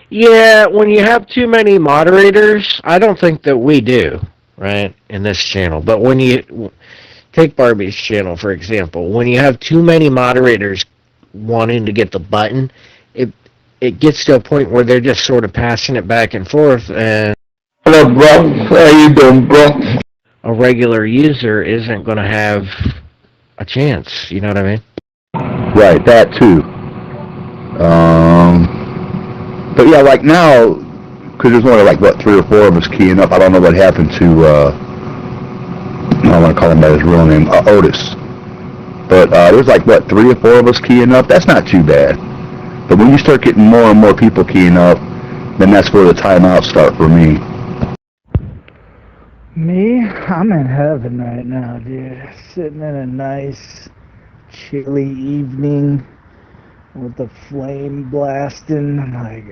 Yeah, when you have too many moderators, I don't think that we do, right, in this channel. But when you take Barbie's channel, for example, when you have too many moderators wanting to get the button, it gets to a point where they're just sort of passing it back and forth, and hello, bro. How you doing, bro? A regular user isn't going to have a chance. You know what I mean? Right, that too. But yeah, like now, because there's only like, 3 or 4 of us keying up. I don't know what happened to, I don't want to call him by his real name, Otis. But there's like, 3 or 4 of us keying up. That's not too bad. But when you start getting more and more people keying up, then that's where the timeouts start for me. Me? I'm in heaven right now, dude. Sitting in a nice, chilly evening with the flame blasting. I'm like,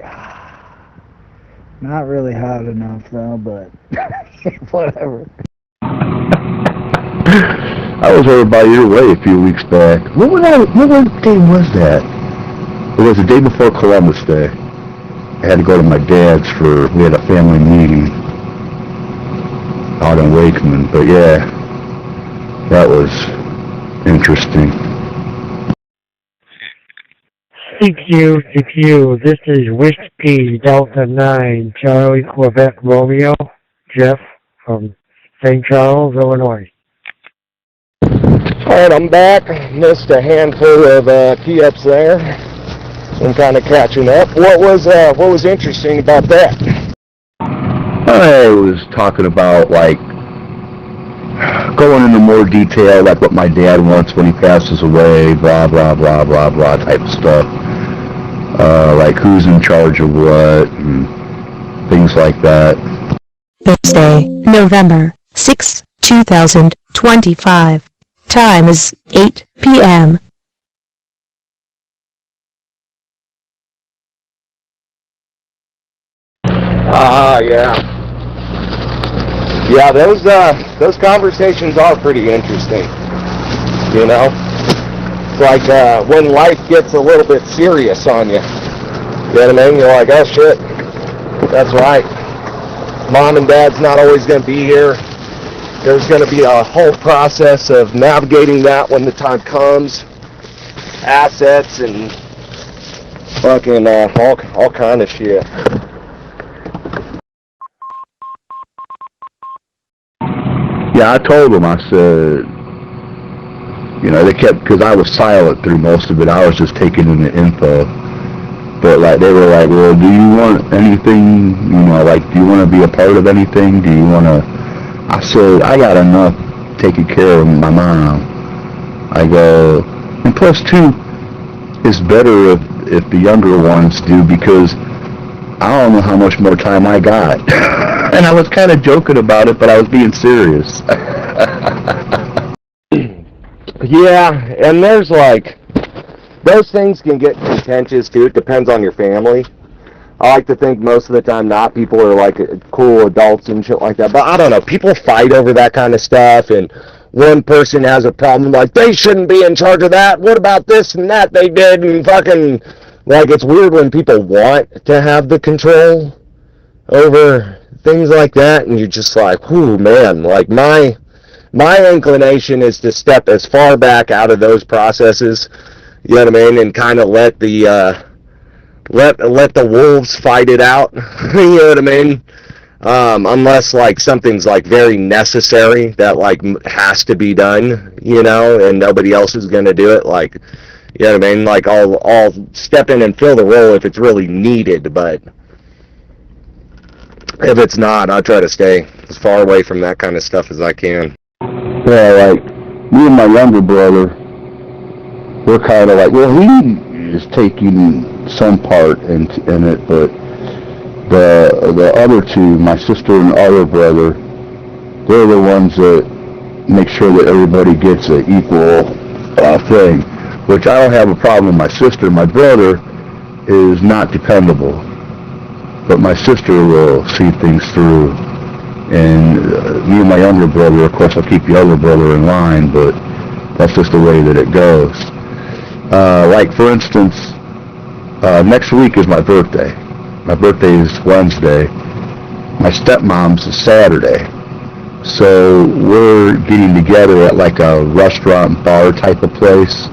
not really hot enough though, but whatever. I was over by your way a few weeks back. What day was that? It was the day before Columbus Day. I had to go to my dad's we had a family meeting out in Wakeman. But yeah, that was interesting. CQ, this is Whiskey Delta 9, Charlie Quebec Romeo, Jeff from St. Charles, Illinois. Alright, I'm back. Missed a handful of key-ups there. So I'm kind of catching up. What was interesting about that? I was talking about, like, going into more detail, like what my dad wants when he passes away, blah, blah, blah, blah, blah type of stuff. Like who's in charge of what, and things like that. Thursday, November 6, 2025. Time is 8 p.m. Yeah. Yeah, those conversations are pretty interesting. You know? It's like when life gets a little bit serious on you. You know what I mean? You're like, oh shit, that's right. Mom and Dad's not always going to be here. There's going to be a whole process of navigating that when the time comes. Assets and fucking all kind of shit. Yeah, I told them, I said, you know, because I was silent through most of it. I was just taking in the info. But, like, they were like, well, do you want anything, you know, like, do you want to be a part of anything? Do you want to... I said, I got enough taking care of my mom. I go, and plus, too, it's better if the younger ones do, because I don't know how much more time I got. And I was kind of joking about it, but I was being serious. Yeah, and there's like, those things can get contentious too. It depends on your family. I like to think most of the time not. People are like cool adults and shit like that. But I don't know. People fight over that kind of stuff, and one person has a problem like, they shouldn't be in charge of that. What about this and that they did? And fucking, like, it's weird when people want to have the control over things like that, and you're just like, whew, man, like my inclination is to step as far back out of those processes, you know what I mean, and kind of let the wolves fight it out, you know what I mean, unless like something's like very necessary that like has to be done, you know, and nobody else is going to do it, like, you know what I mean, like I'll step in and fill the role if it's really needed, but if it's not, I'll try to stay as far away from that kind of stuff as I can. Yeah, like, me and my younger brother, we're kind of like, well, he is taking some part in it, but the other two, my sister and other brother, they're the ones that make sure that everybody gets an equal thing, which I don't have a problem with my sister. My brother is not dependable, but my sister will see things through. And me and my younger brother, of course, I'll keep the other brother in line, but that's just the way that it goes. Like, for instance, next week is my birthday. My birthday is Wednesday. My stepmom's is Saturday. So we're getting together at like a restaurant bar type of place.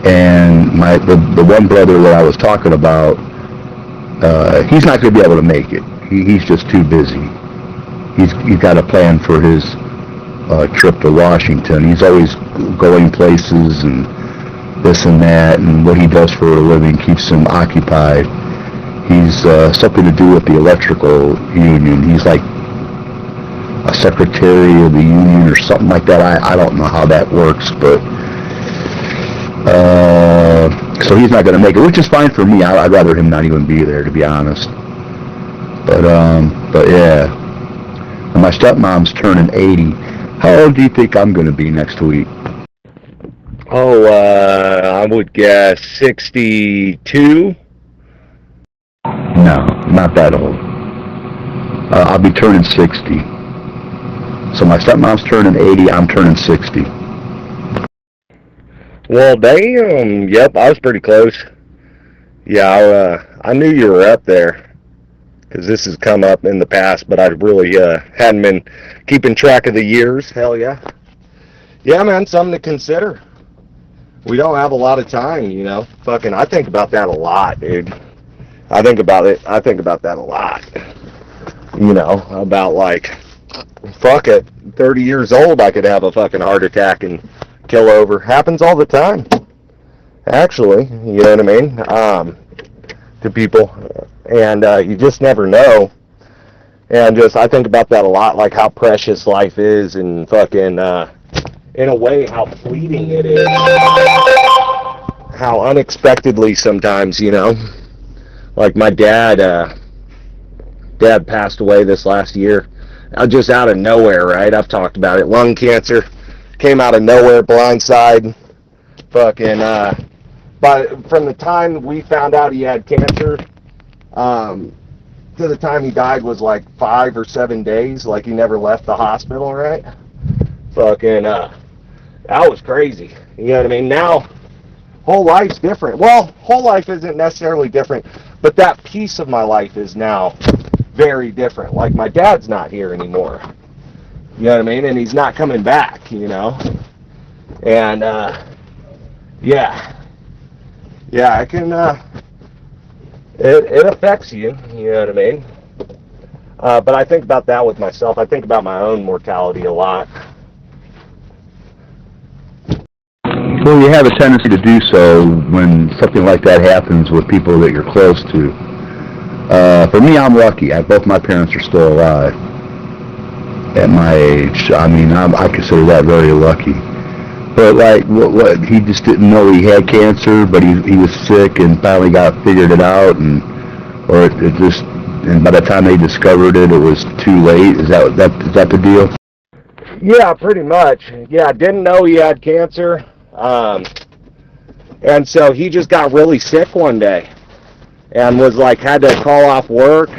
And the one brother that I was talking about, he's not going to be able to make it. He's just too busy. He's got a plan for his trip to Washington. He's always going places and this and that, and what he does for a living keeps him occupied. He's something to do with the electrical union. He's like a secretary of the union or something like that. I don't know how that works, but so he's not going to make it, which is fine for me. I'd rather him not even be there, to be honest. But yeah. And my stepmom's turning 80. How old do you think I'm going to be next week? Oh, I would guess 62. No, not that old. I'll be turning 60. So my stepmom's turning 80, I'm turning 60. Well, damn. Yep, I was pretty close. Yeah, I knew you were up there because this has come up in the past, but I really hadn't been keeping track of the years. Hell yeah. Yeah, man, something to consider. We don't have a lot of time, you know. Fucking, I think about that a lot, dude. I think about that a lot. You know, about like, fuck it, 30 years old, I could have a fucking heart attack and kill over. Happens all the time, actually, you know what I mean, to people. And you just never know. And just, I think about that a lot, like how precious life is and fucking, in a way, how fleeting it is. How unexpectedly sometimes, you know. Like my dad passed away this last year. Just out of nowhere, right? I've talked about it. Lung cancer. Came out of nowhere, blindside. Fucking, but from the time we found out he had cancer, to the time he died was like 5 or 7 days. Like he never left the hospital, right? Fucking, that was crazy. You know what I mean? Now, whole life's different. Well, whole life isn't necessarily different, but that piece of my life is now very different. Like my dad's not here anymore. You know what I mean? And he's not coming back, you know? And, yeah. Yeah, I can, it affects you, you know what I mean? But I think about that with myself. I think about my own mortality a lot. Well, you have a tendency to do so when something like that happens with people that you're close to. For me, I'm lucky. Both my parents are still alive at my age. I mean, I consider that very lucky. But like, what he just didn't know he had cancer, but he was sick and finally figured it out, and by the time they discovered it, it was too late. Is that the deal? Yeah, pretty much. Yeah, didn't know he had cancer. And so he just got really sick one day and was like, had to call off work,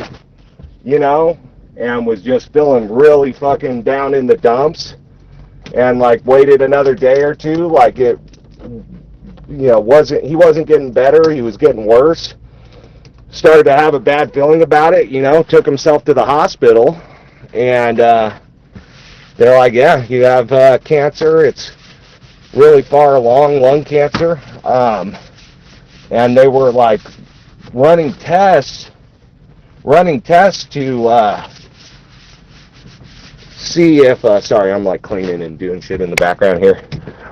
you know, and was just feeling really fucking down in the dumps, and like waited another day or two, like it, you know, he wasn't getting better, he was getting worse. Started to have a bad feeling about it, you know, took himself to the hospital, and they're like, yeah, you have cancer, it's really far along, lung cancer, and they were like running tests to see if, sorry, I'm like cleaning and doing shit in the background here,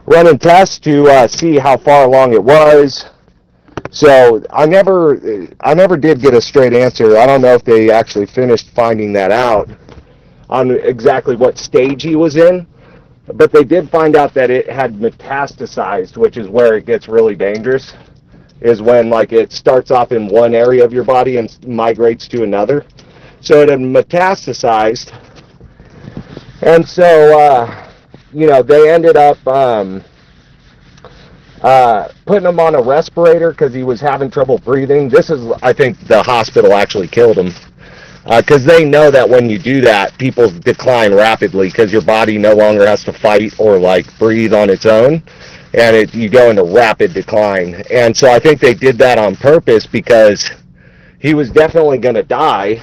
running tests to see how far along it was. So I never did get a straight answer. I don't know if they actually finished finding that out on exactly what stage he was in. But they did find out that it had metastasized, which is where it gets really dangerous, is when like it starts off in one area of your body and migrates to another. So it had metastasized. And so, you know, they ended up putting him on a respirator because he was having trouble breathing. This is, I think, the hospital actually killed him. Because they know that when you do that, people decline rapidly because your body no longer has to fight or like breathe on its own, and you go into rapid decline. And so I think they did that on purpose because he was definitely going to die.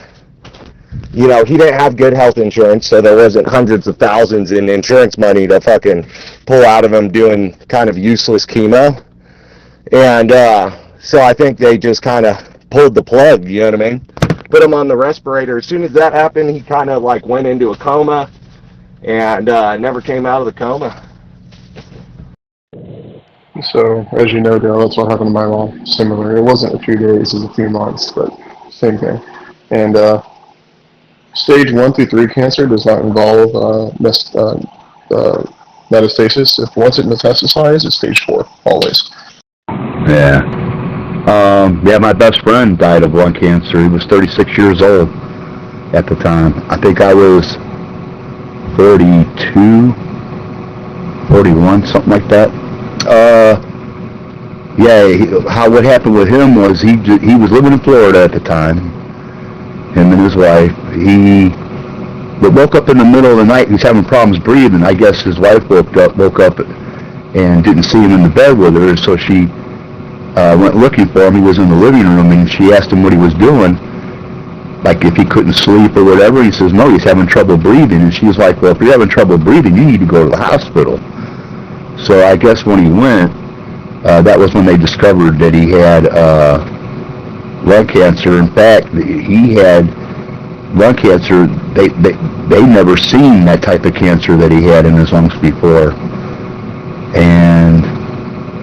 You know, he didn't have good health insurance, so there wasn't hundreds of thousands in insurance money to fucking pull out of him doing kind of useless chemo. And so I think they just kind of pulled the plug, you know what I mean? Put him on the respirator. As soon as that happened, he kind of like went into a coma and never came out of the coma. So, as you know, Dale, that's what happened to my mom. Similar. It wasn't a few days, it was a few months, but same thing. And stage 1 through 3 cancer does not involve metastasis. If once it metastasizes, it's stage 4, always. Yeah. Yeah, my best friend died of lung cancer. He was 36 years old at the time. I think I was 42, 41, something like that. Yeah, what happened with him was he was living in Florida at the time, him and his wife. He but woke up in the middle of the night. He was having problems breathing. I guess his wife woke up and didn't see him in the bed with her, so she went looking for him. He was in the living room, and she asked him what he was doing, like if he couldn't sleep or whatever. He says, no, he's having trouble breathing. And she was like, well, if you're having trouble breathing, you need to go to the hospital. So I guess when he went, that was when they discovered that he had lung cancer. In fact, he had lung cancer. They never seen that type of cancer that he had in his lungs before, and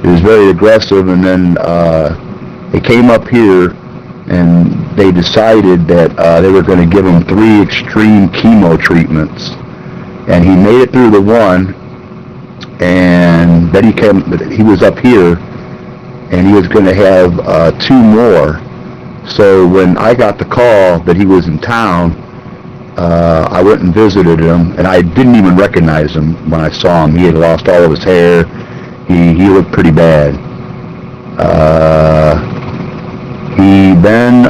it was very aggressive. And then they came up here, and they decided that they were going to give him 3 extreme chemo treatments, and he made it through the one. And then he was up here, and he was going to have 2 more. So when I got the call that he was in town, I went and visited him, and I didn't even recognize him when I saw him. He had lost all of his hair. He looked pretty bad. He then,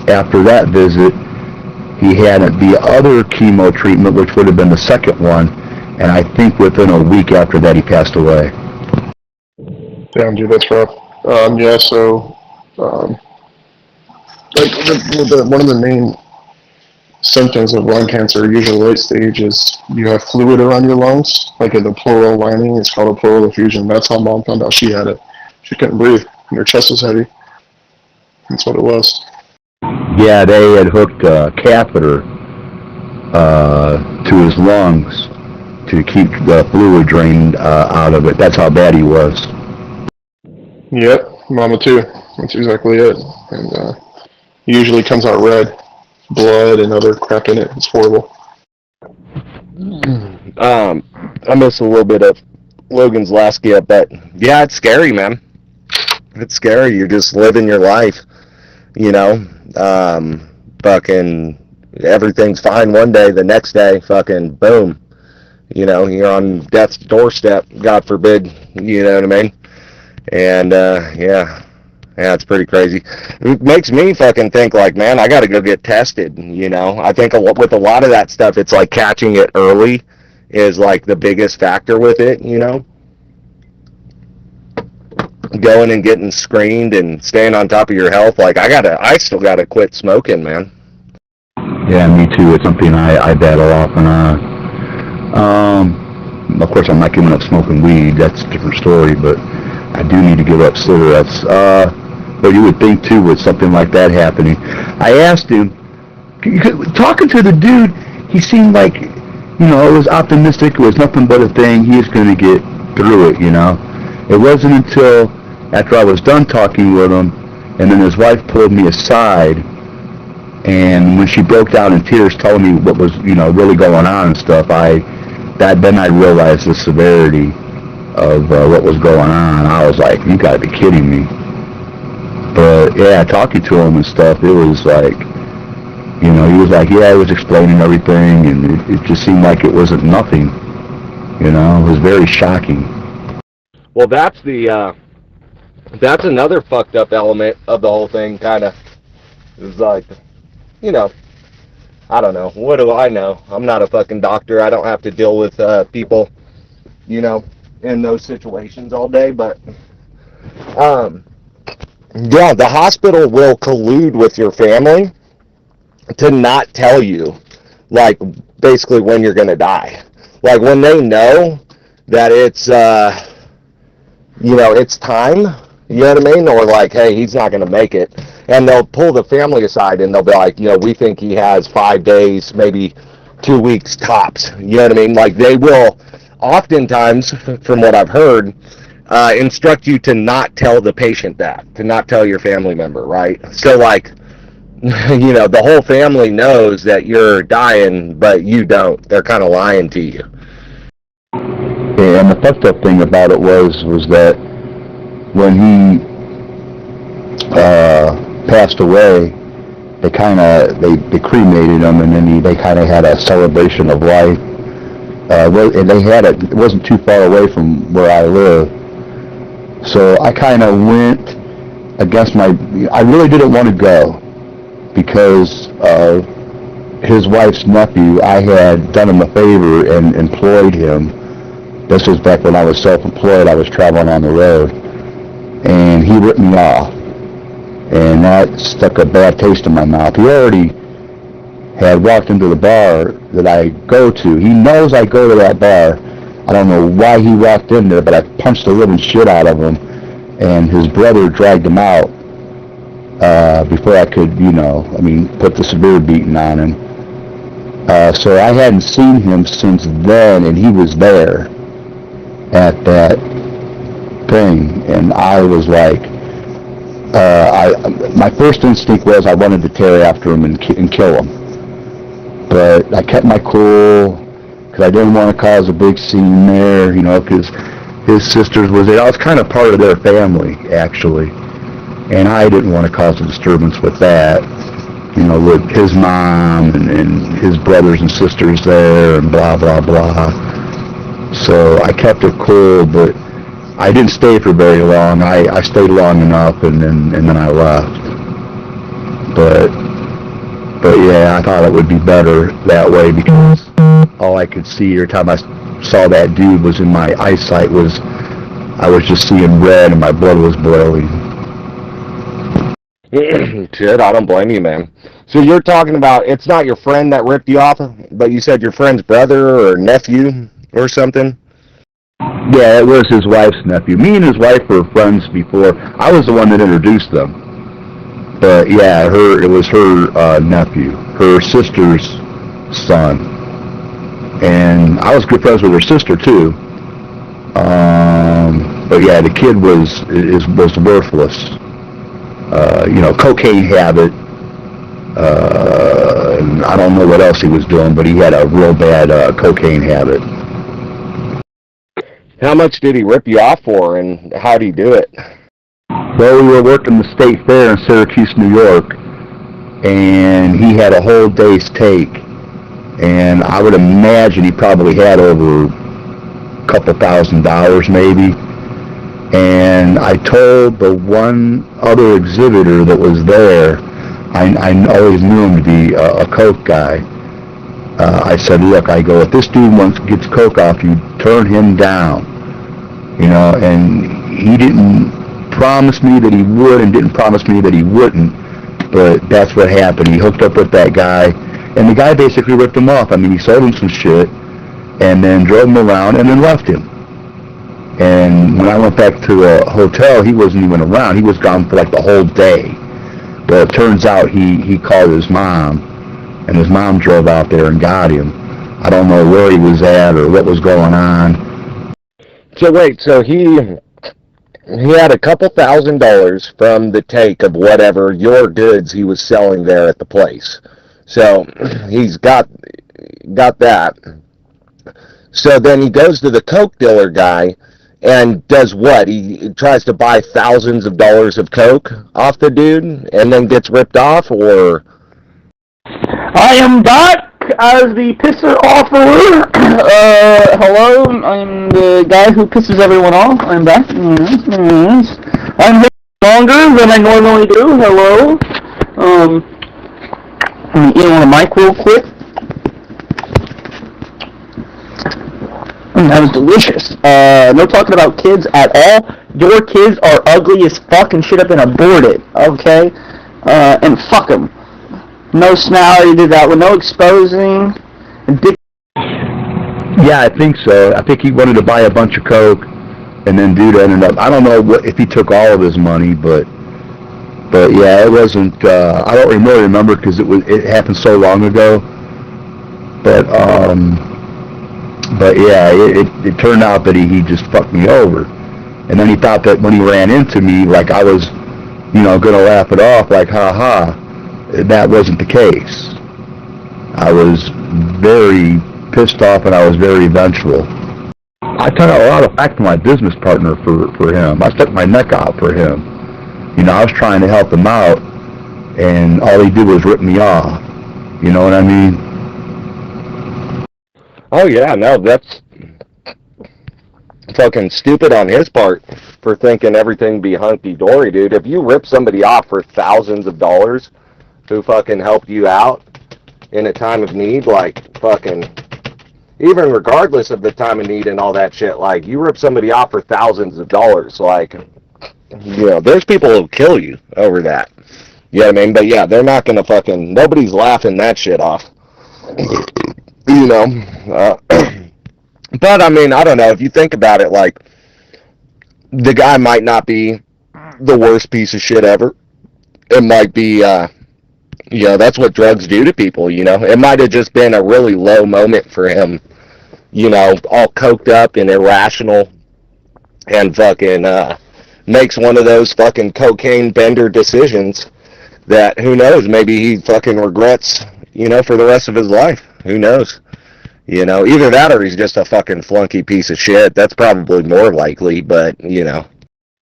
after that visit, he had the other chemo treatment, which would have been the second one, and I think within a week after that, he passed away. Damn, dude, that's rough. Yeah, so, like, one of the main symptoms of lung cancer, usually late stage, is you have fluid around your lungs, like in the pleural lining. It's called a pleural effusion. That's how Mom found out she had it. She couldn't breathe, and her chest was heavy. That's what it was. Yeah, they had hooked a catheter to his lungs to keep the fluid drained out of it. That's how bad he was. Yep, Mama too. That's exactly it. And it usually comes out red, blood and other crap in it. It's horrible. I missed a little bit of Logan's last skip, but yeah, it's scary, man. It's scary. You're just living your life, you know. Fucking everything's fine one day, the next day, fucking boom. You know, you're on death's doorstep, God forbid, you know what I mean? And, yeah, it's pretty crazy. It makes me fucking think, like, man, I gotta go get tested, you know? I think with a lot of that stuff, it's like catching it early is, like, the biggest factor with it, you know? Going and getting screened and staying on top of your health, like, I still gotta quit smoking, man. Yeah, me too. It's something I battle off and on. Of course, I'm not giving up smoking weed. That's a different story, but I do need to give up cigarettes. But you would think, too, with something like that happening. I asked him, talking to the dude, he seemed like, you know, it was optimistic. It was nothing but a thing. He was going to get through it, you know. It wasn't until after I was done talking with him, and then his wife pulled me aside, and when she broke down in tears telling me what was, you know, really going on and stuff, then I realized the severity of what was going on. I was like, you gotta be kidding me. But yeah, talking to him and stuff, it was like, you know, he was like, yeah, I was explaining everything, and it just seemed like it wasn't nothing. You know, it was very shocking. Well, that's another fucked up element of the whole thing, kind of. It's like, you know, I don't know. What do I know? I'm not a fucking doctor. I don't have to deal with people, you know, in those situations all day. But, yeah, the hospital will collude with your family to not tell you, like, basically when you're going to die. Like, when they know that it's, you know, it's time, you know what I mean? Or like, hey, he's not going to make it. And they'll pull the family aside and they'll be like, you know, we think he has 5 days, maybe 2 weeks tops. You know what I mean? Like, they will oftentimes, from what I've heard, instruct you to not tell the patient that, to not tell your family member, right? So, like, you know, the whole family knows that you're dying, but you don't. They're kind of lying to you. Yeah, and the fucked up thing about it was that when he passed away, they cremated him, and then they kind of had a celebration of life. And they had it wasn't too far away from where I live, so I kind of went against I really didn't want to go because of his wife's nephew, I had done him a favor and employed him. This was back when I was self-employed. I was traveling on the road, and he ripped me off, and that stuck a bad taste in my mouth. He already had walked into the bar that I go to. He knows I go to that bar. I don't know why he walked in there, but I punched the living shit out of him, and his brother dragged him out before I could, put the severe beating on him. So I hadn't seen him since then, and he was there at that thing, and I was like, my first instinct was I wanted to tear after him and kill him, but I kept my cool because I didn't want to cause a big scene there, because his sisters was there. I was kind of part of their family, actually, and I didn't want to cause a disturbance with that, with his mom and his brothers and sisters there and blah, blah, blah. So I kept it cool, but I didn't stay for very long. I stayed long enough, and then I left. But yeah, I thought it would be better that way, because all I could see every time I saw that dude was in my eyesight I was just seeing red and my blood was boiling. Shit, I don't blame you, man. So you're talking about, it's not your friend that ripped you off, but you said your friend's brother or nephew or something? Yeah, it was his wife's nephew. Me and his wife were friends before. I was the one that introduced them. But yeah, it was her nephew, her sister's son. And I was good friends with her sister too. But yeah, the kid was worthless. Cocaine habit. And I don't know what else he was doing, but he had a real bad cocaine habit. How much did he rip you off for, and how did he do it? Well, we were working the state fair in Syracuse, New York, and he had a whole day's take, and I would imagine he probably had over a couple $1,000 maybe. And I told the one other exhibitor that was there, I always knew him to be a coke guy. I said, look, if this dude gets coke off you, turn him down. And he didn't promise me that he would and didn't promise me that he wouldn't, but that's what happened. He hooked up with that guy, and the guy basically ripped him off. I mean, he sold him some shit, and then drove him around, and then left him. And when I went back to the hotel, he wasn't even around. He was gone for like the whole day. But it turns out he called his mom, and his mom drove out there and got him. I don't know where he was at or what was going on. So wait, so he had a couple $1,000 from the take of whatever your goods he was selling there at the place. So he's got that. So then he goes to the coke dealer guy and does what? He tries to buy thousands of dollars of coke off the dude and then gets ripped off, or? I am back as the pisser offerer. Hello, I'm the guy who pisses everyone off. I'm back. Yes. I'm here longer than I normally do. Hello. Let me eat on a mic real quick. That was delicious. No talking about kids at all. Your kids are ugly as fuck and should have been aborted, okay? And fuck them. No Snell, you did that with no exposing. Yeah, I think so. I think he wanted to buy a bunch of coke, and then dude ended up, I don't know if he took all of his money, but yeah, it wasn't, I don't really remember because it happened so long ago. But yeah, it turned out that he just fucked me over. And then he thought that when he ran into me, like I was, gonna laugh it off, like, ha. That wasn't the case. I was very pissed off and I was very vengeful. I took a lot of flack to my business partner for him. I stuck my neck out for him. I was trying to help him out, and all he did was rip me off. You know what I mean? Oh yeah, no, that's fucking stupid on his part for thinking everything be hunky-dory, dude. If you rip somebody off for thousands of dollars who fucking helped you out, in a time of need, like, fucking, even regardless of the time of need and all that shit, like, you rip somebody off for thousands of dollars, like, you know, there's people who'll kill you over that. You know what I mean? But yeah, they're not gonna fucking, nobody's laughing that shit off. You know? But I mean, I don't know, if you think about it, like, the guy might not be the worst piece of shit ever. It might be, you know, that's what drugs do to people, you know? It might have just been a really low moment for him, you know, all coked up and irrational, and fucking, makes one of those fucking cocaine bender decisions that, who knows, maybe he fucking regrets, you know, for the rest of his life. Who knows? You know, either that or he's just a fucking flunky piece of shit. That's probably more likely, but, you know.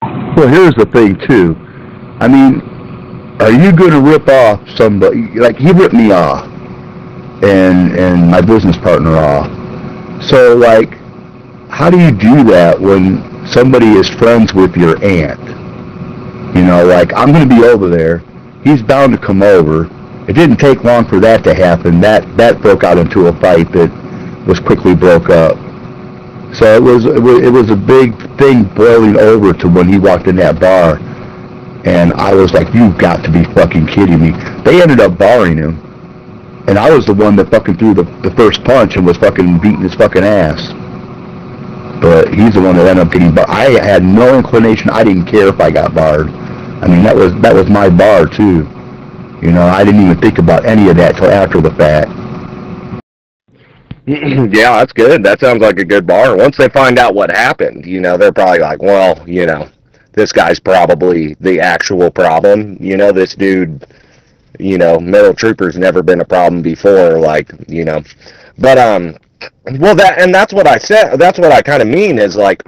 Well, here's the thing, too. I mean, are you going to rip off somebody? Like, he ripped me off, and my business partner off. So, like, how do you do that when somebody is friends with your aunt? You know, like, I'm going to be over there. He's bound to come over. It didn't take long for that to happen. That broke out into a fight that was quickly broke up. So it was a big thing boiling over to when he walked in that bar, and I was like, you've got to be fucking kidding me. They ended up barring him, and I was the one that fucking threw the first punch and was fucking beating his fucking ass. But he's the one that ended up getting barred. I had no inclination. I didn't care if I got barred. I mean, that was my bar too. You know, I didn't even think about any of that till after the fact. Yeah, that's good. That sounds like a good bar. Once they find out what happened, you know, they're probably like, well, you know, this guy's probably the actual problem. You know, this dude, you know, Metal Trooper's never been a problem before, like, you know. But, well, that's what I said. That's what I kind of mean is, like,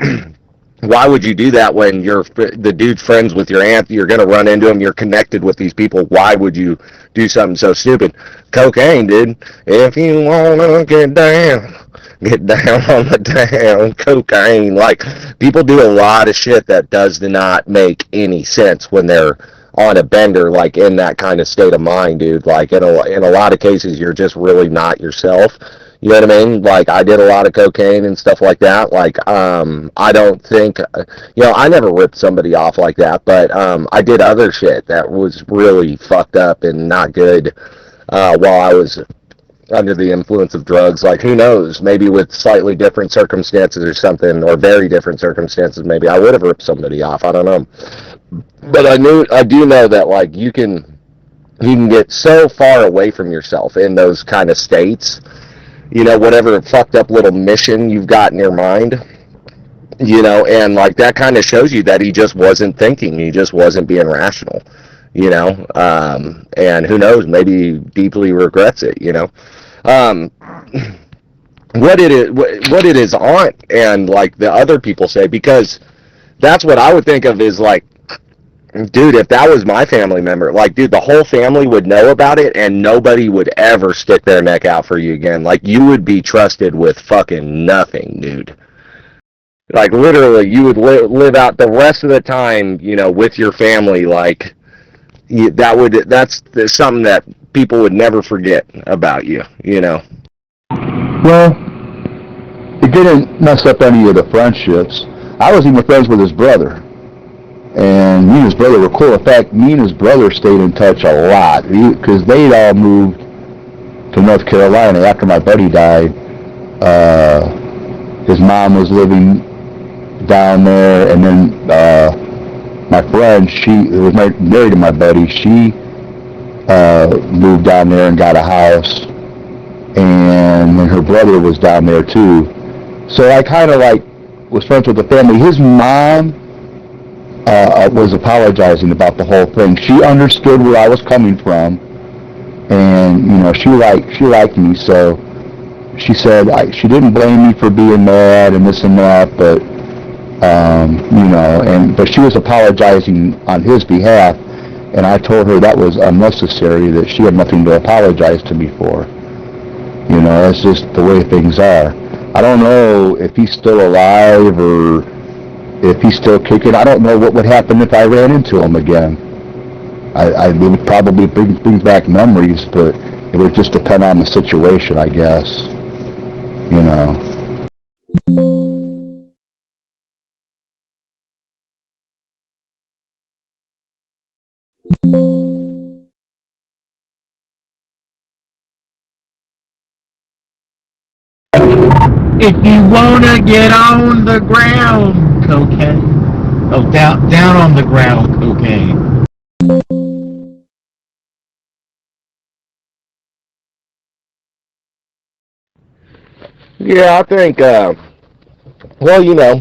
why would you do that when the dude's friends with your aunt? You're going to run into him. You're connected with these people. Why would you do something so stupid? Cocaine, dude. If you want to get down on the damn cocaine. Like, people do a lot of shit that does not make any sense when they're on a bender, like, in that kind of state of mind, dude. Like, in a lot of cases, you're just really not yourself. You know what I mean? Like, I did a lot of cocaine and stuff like that. Like, I don't think, you know, I never ripped somebody off like that, but I did other shit that was really fucked up and not good while I was under the influence of drugs. Like, who knows? Maybe with slightly different circumstances or something, or very different circumstances, maybe I would have ripped somebody off. I don't know. But I do know that, like, you can get so far away from yourself in those kind of states. You know, whatever fucked up little mission you've got in your mind, you know, and, like, that kind of shows you that he just wasn't thinking. He just wasn't being rational, you know, and who knows, maybe he deeply regrets it, you know. What did his aunt and, like, the other people say, because that's what I would think of is, like, dude, if that was my family member, like, dude, the whole family would know about it and nobody would ever stick their neck out for you again. Like, you would be trusted with fucking nothing, dude. Like, literally, you would live out the rest of the time, you know, with your family. Like, that's something that people would never forget about you, you know. Well, it didn't mess up any of the friendships. I was even friends with his brother. And me and his brother were cool. In fact, me and his brother stayed in touch a lot because they'd all moved to North Carolina after my buddy died. His mom was living down there, and then my friend, she was married to my buddy. She moved down there and got a house, and then her brother was down there too. So I kind of like was friends with the family. His mom was apologizing about the whole thing. She understood where I was coming from, and, you know, she liked me, so she said she didn't blame me for being mad and this and that, but you know, but she was apologizing on his behalf, and I told her that was unnecessary, that she had nothing to apologize to me for. You know, that's just the way things are. I don't know if he's still alive or if he's still kicking. I don't know what would happen if I ran into him again. It would probably bring back memories, but It would just depend on the situation, I guess. You know. If you wanna get on the ground, cocaine. Oh, down on the ground, cocaine. Yeah, I think, well, you know,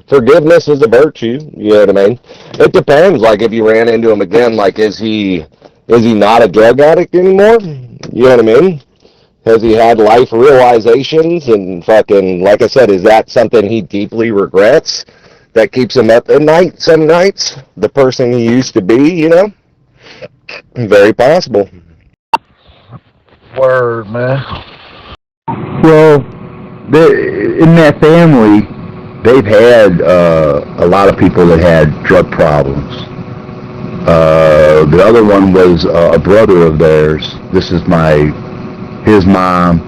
forgiveness is a virtue, you know what I mean? It depends, like, if you ran into him again, like, is he not a drug addict anymore? You know what I mean? Has he had life realizations and fucking, like I said, is that something he deeply regrets that keeps him up at night some nights? The person he used to be, you know? Very possible. Word, man. Well, in that family, they've had a lot of people that had drug problems. The other one was a brother of theirs. This is his mom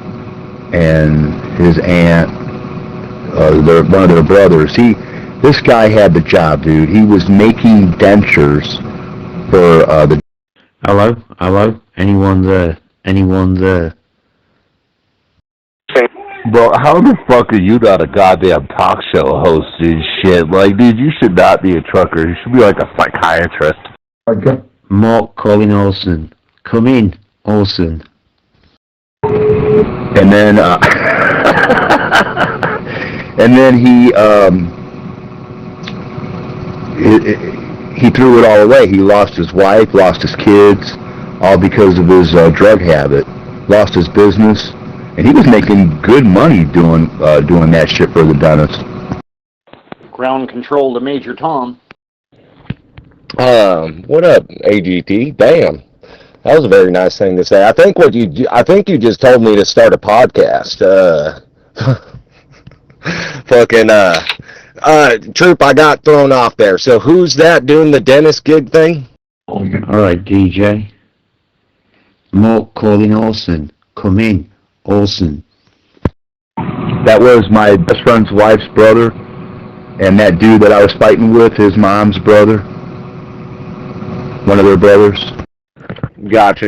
and his aunt, one of their brothers. This guy had the job, dude. He was making dentures for the... Hello? Anyone there? Bro, how the fuck are you not a goddamn talk show host and shit? Like, dude, you should not be a trucker. You should be like a psychiatrist. Okay. Mark Colin Olsen. Come in, Olsen. And then, he threw it all away. He lost his wife, lost his kids, all because of his drug habit. Lost his business, and he was making good money doing that shit for the dentist. Ground control to Major Tom. What up, AGT? Damn. That was a very nice thing to say. I think you just told me to start a podcast. Troop, I got thrown off there. So who's that doing the dentist gig thing? Alright, DJ. Mark Colin Olsen. Come in, Olsen. That was my best friend's wife's brother, and that dude that I was fighting with, his mom's brother. One of their brothers. Gotcha.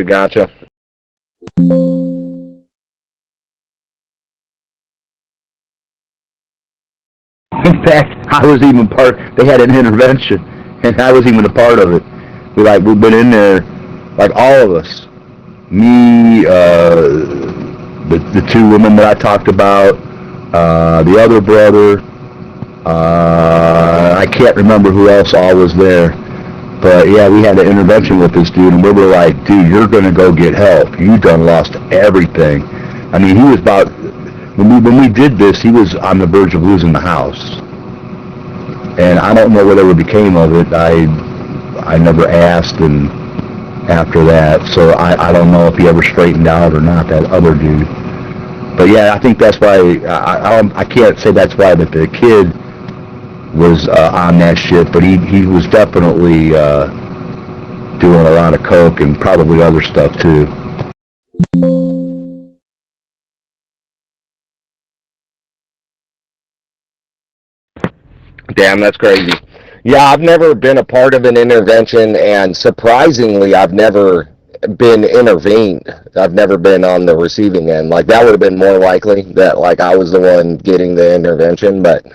In fact, I was even they had an intervention, and I was even a part of it. We've been in there, like all of us. Me, the two women that I talked about, the other brother, I can't remember who else all was there. But yeah, we had an intervention with this dude, and we were like, dude, you're gonna go get help. You done lost everything. I mean, he was about, when we did this, he was on the verge of losing the house. And I don't know whatever became of it. I never asked, and after that, so I don't know if he ever straightened out or not, that other dude. But yeah, I think that's why, I can't say that's why that the kid was on that shit, but he was definitely doing a lot of coke and probably other stuff too. Damn, that's crazy. Yeah, I've never been a part of an intervention, and surprisingly, I've never been intervened. I've never been on the receiving end. Like, that would have been more likely that, like, I was the one getting the intervention, but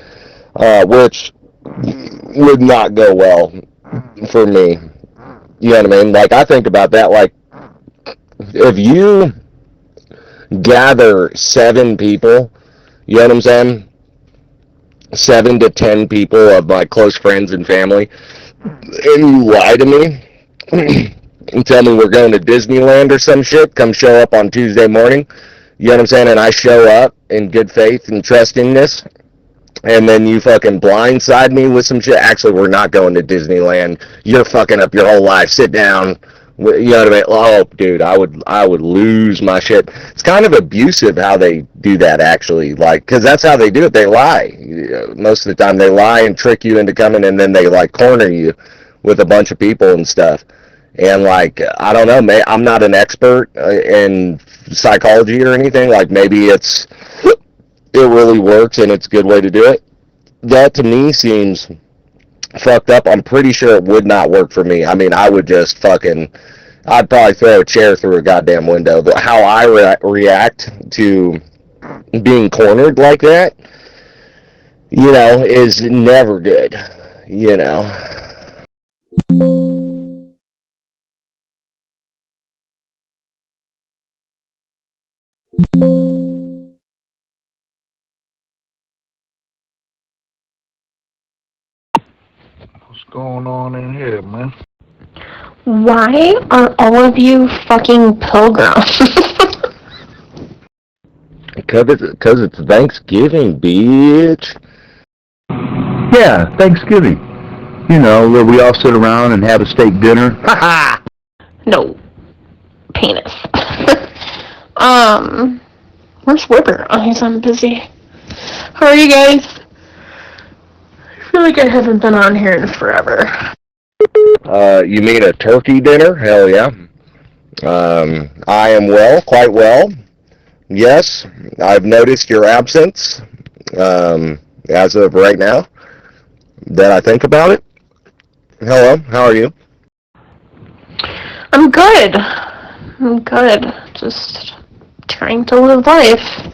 which would not go well for me. You know what I mean? Like, I think about that, like, if you gather 7 people, you know what I'm saying? 7 to 10 people of my close friends and family, and you lie to me and tell me we're going to Disneyland or some shit, come show up on Tuesday morning, you know what I'm saying, and I show up in good faith and trustingness, and then you fucking blindside me with some shit. Actually, we're not going to Disneyland. You're fucking up your whole life. Sit down. You know what I mean? Oh, dude, I would lose my shit. It's kind of abusive how they do that, actually. Like, because that's how they do it. They lie. Most of the time, they lie and trick you into coming, and then they, like, corner you with a bunch of people and stuff. And like, I don't know, I'm not an expert in psychology or anything. Like maybe it really works and it's a good way to do it. That to me seems fucked up. I'm pretty sure it would not work for me. I mean, I would just I'd probably throw a chair through a goddamn window. But how I react to being cornered like that, is never good, What's going on in here, man? Why are all of you fucking pilgrims? Because it's Thanksgiving, bitch. Yeah, Thanksgiving. Where we all sit around and have a steak dinner. Ha ha! No. Penis. Where's Whipper? Oh, he's on busy. How are you guys? I feel like I haven't been on here in forever. You mean a turkey dinner? Hell yeah. I am well, quite well. Yes, I've noticed your absence, as of right now, that I think about it. Hello, how are you? I'm good. Just trying to live life.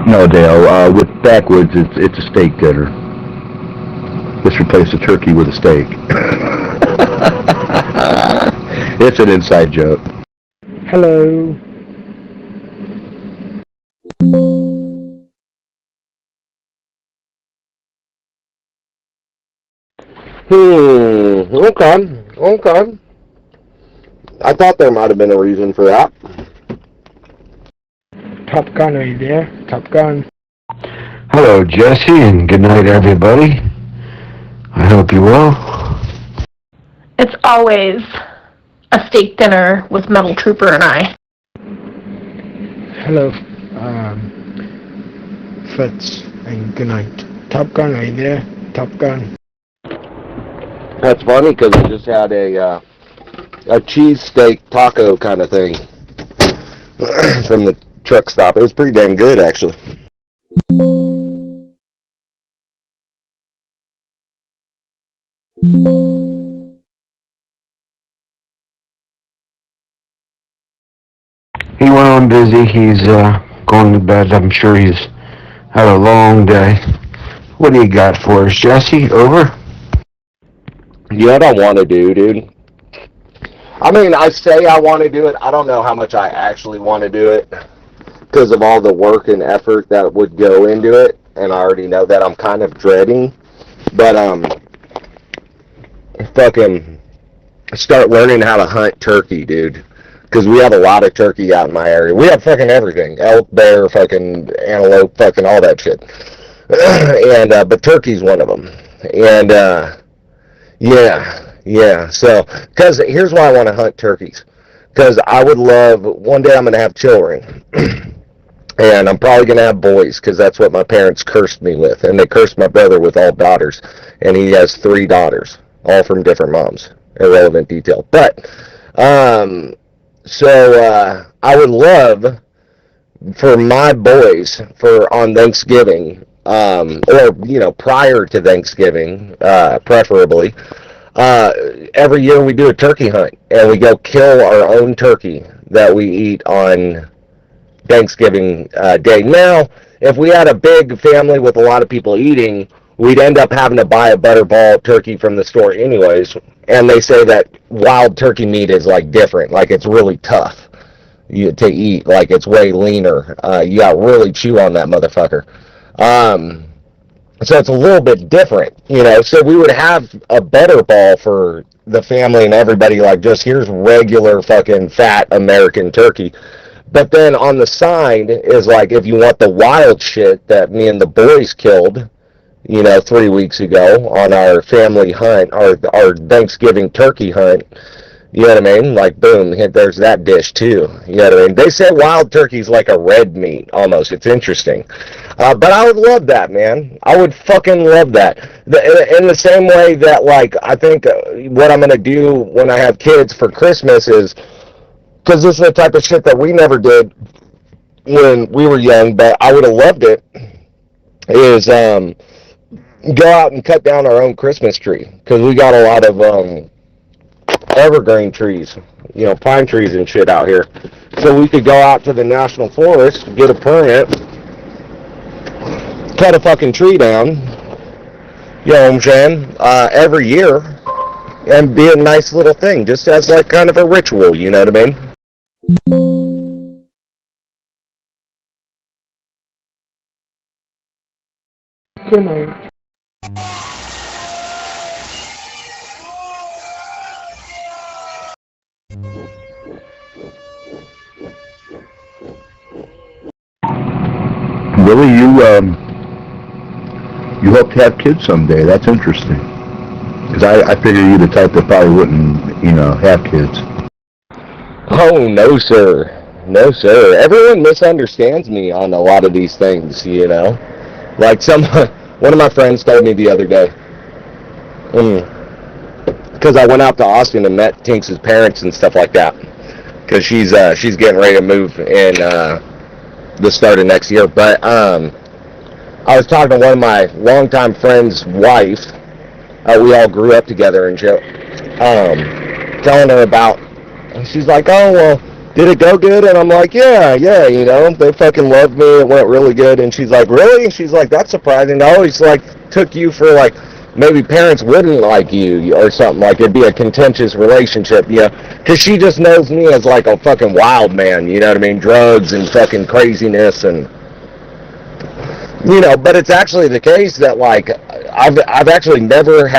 No, Dale, with backwards, it's a steak dinner. Just replace the turkey with a steak. It's an inside joke. Hello. Okay. I thought there might have been a reason for that. Top Gun, are you there? Top Gun. Hello, Jesse, and good night, everybody. I hope you're well. It's always a steak dinner with Metal Trooper and I. Hello. Fritz, and good night. Top Gun, are you there? Top Gun. That's funny because I just had a cheesesteak taco kind of thing from the truck stop. It was pretty damn good, actually. He went on busy. He's going to bed. I'm sure he's had a long day. What do you got for us, Jesse? Over? You know what I want to do, dude? I mean, I say I want to do it. I don't know how much I actually want to do it because of all the work and effort that would go into it, and I already know that I'm kind of dreading. But fucking start learning how to hunt turkey, dude. Because we have a lot of turkey out in my area. We have fucking everything. Elk, bear, fucking antelope, fucking all that shit. And but turkey's one of them. And yeah. So, because here's why I want to hunt turkeys. Because I would love, one day I'm going to have children. And I'm probably going to have boys, because that's what my parents cursed me with. And they cursed my brother with all daughters. And he has 3 daughters, all from different moms. Irrelevant detail. But, so I would love for my boys on Thanksgiving, or prior to Thanksgiving, preferably. Every year we do a turkey hunt, and we go kill our own turkey that we eat on Thanksgiving Day. Now, if we had a big family with a lot of people eating, we'd end up having to buy a butterball turkey from the store anyways. And they say that wild turkey meat is like different, like it's really tough to eat, like it's way leaner. You got to really chew on that motherfucker. So it's a little bit different, so we would have a butterball for the family and everybody, like just here's regular fucking fat American turkey. But then on the side is like, if you want the wild shit that me and the boys killed, 3 weeks ago on our family hunt, our Thanksgiving turkey hunt, You know what I mean? Like, boom, there's that dish, too. You know what I mean? They say wild turkey's like a red meat, almost. It's interesting. But I would love that, man. I would fucking love that. In the same way that, like, I think what I'm going to do when I have kids for Christmas is, because this is the type of shit that we never did when we were young, but I would have loved it, is go out and cut down our own Christmas tree. Because we got a lot of evergreen trees, you know, pine trees and shit out here. So we could go out to the national forest, get a permit, cut a fucking tree down, you know what I'm saying, every year, and be a nice little thing, just as like kind of a ritual, you know what I mean? Good night. Willie, you hope to have kids someday. That's interesting. Because I figure you're the type that probably wouldn't, you know, have kids. Oh, no, sir. No, sir. Everyone misunderstands me on a lot of these things, you know? Like one of my friends told me the other day, because I went out to Austin and met Tinks' parents and stuff like that, because she's getting ready to move in the start of next year. But I was talking to one of my longtime friends' wife. We all grew up together, and telling her about, and she's like, oh, well, did it go good? And I'm like, yeah, you know, they fucking loved me, it went really good. And she's like, really? And she's like, that's surprising. I always, like, took you for, like, maybe parents wouldn't like you or something, like it'd be a contentious relationship, you know, because she just knows me as, like, a fucking wild man, you know what I mean, drugs and fucking craziness and, you know. But it's actually the case that, like, I've actually never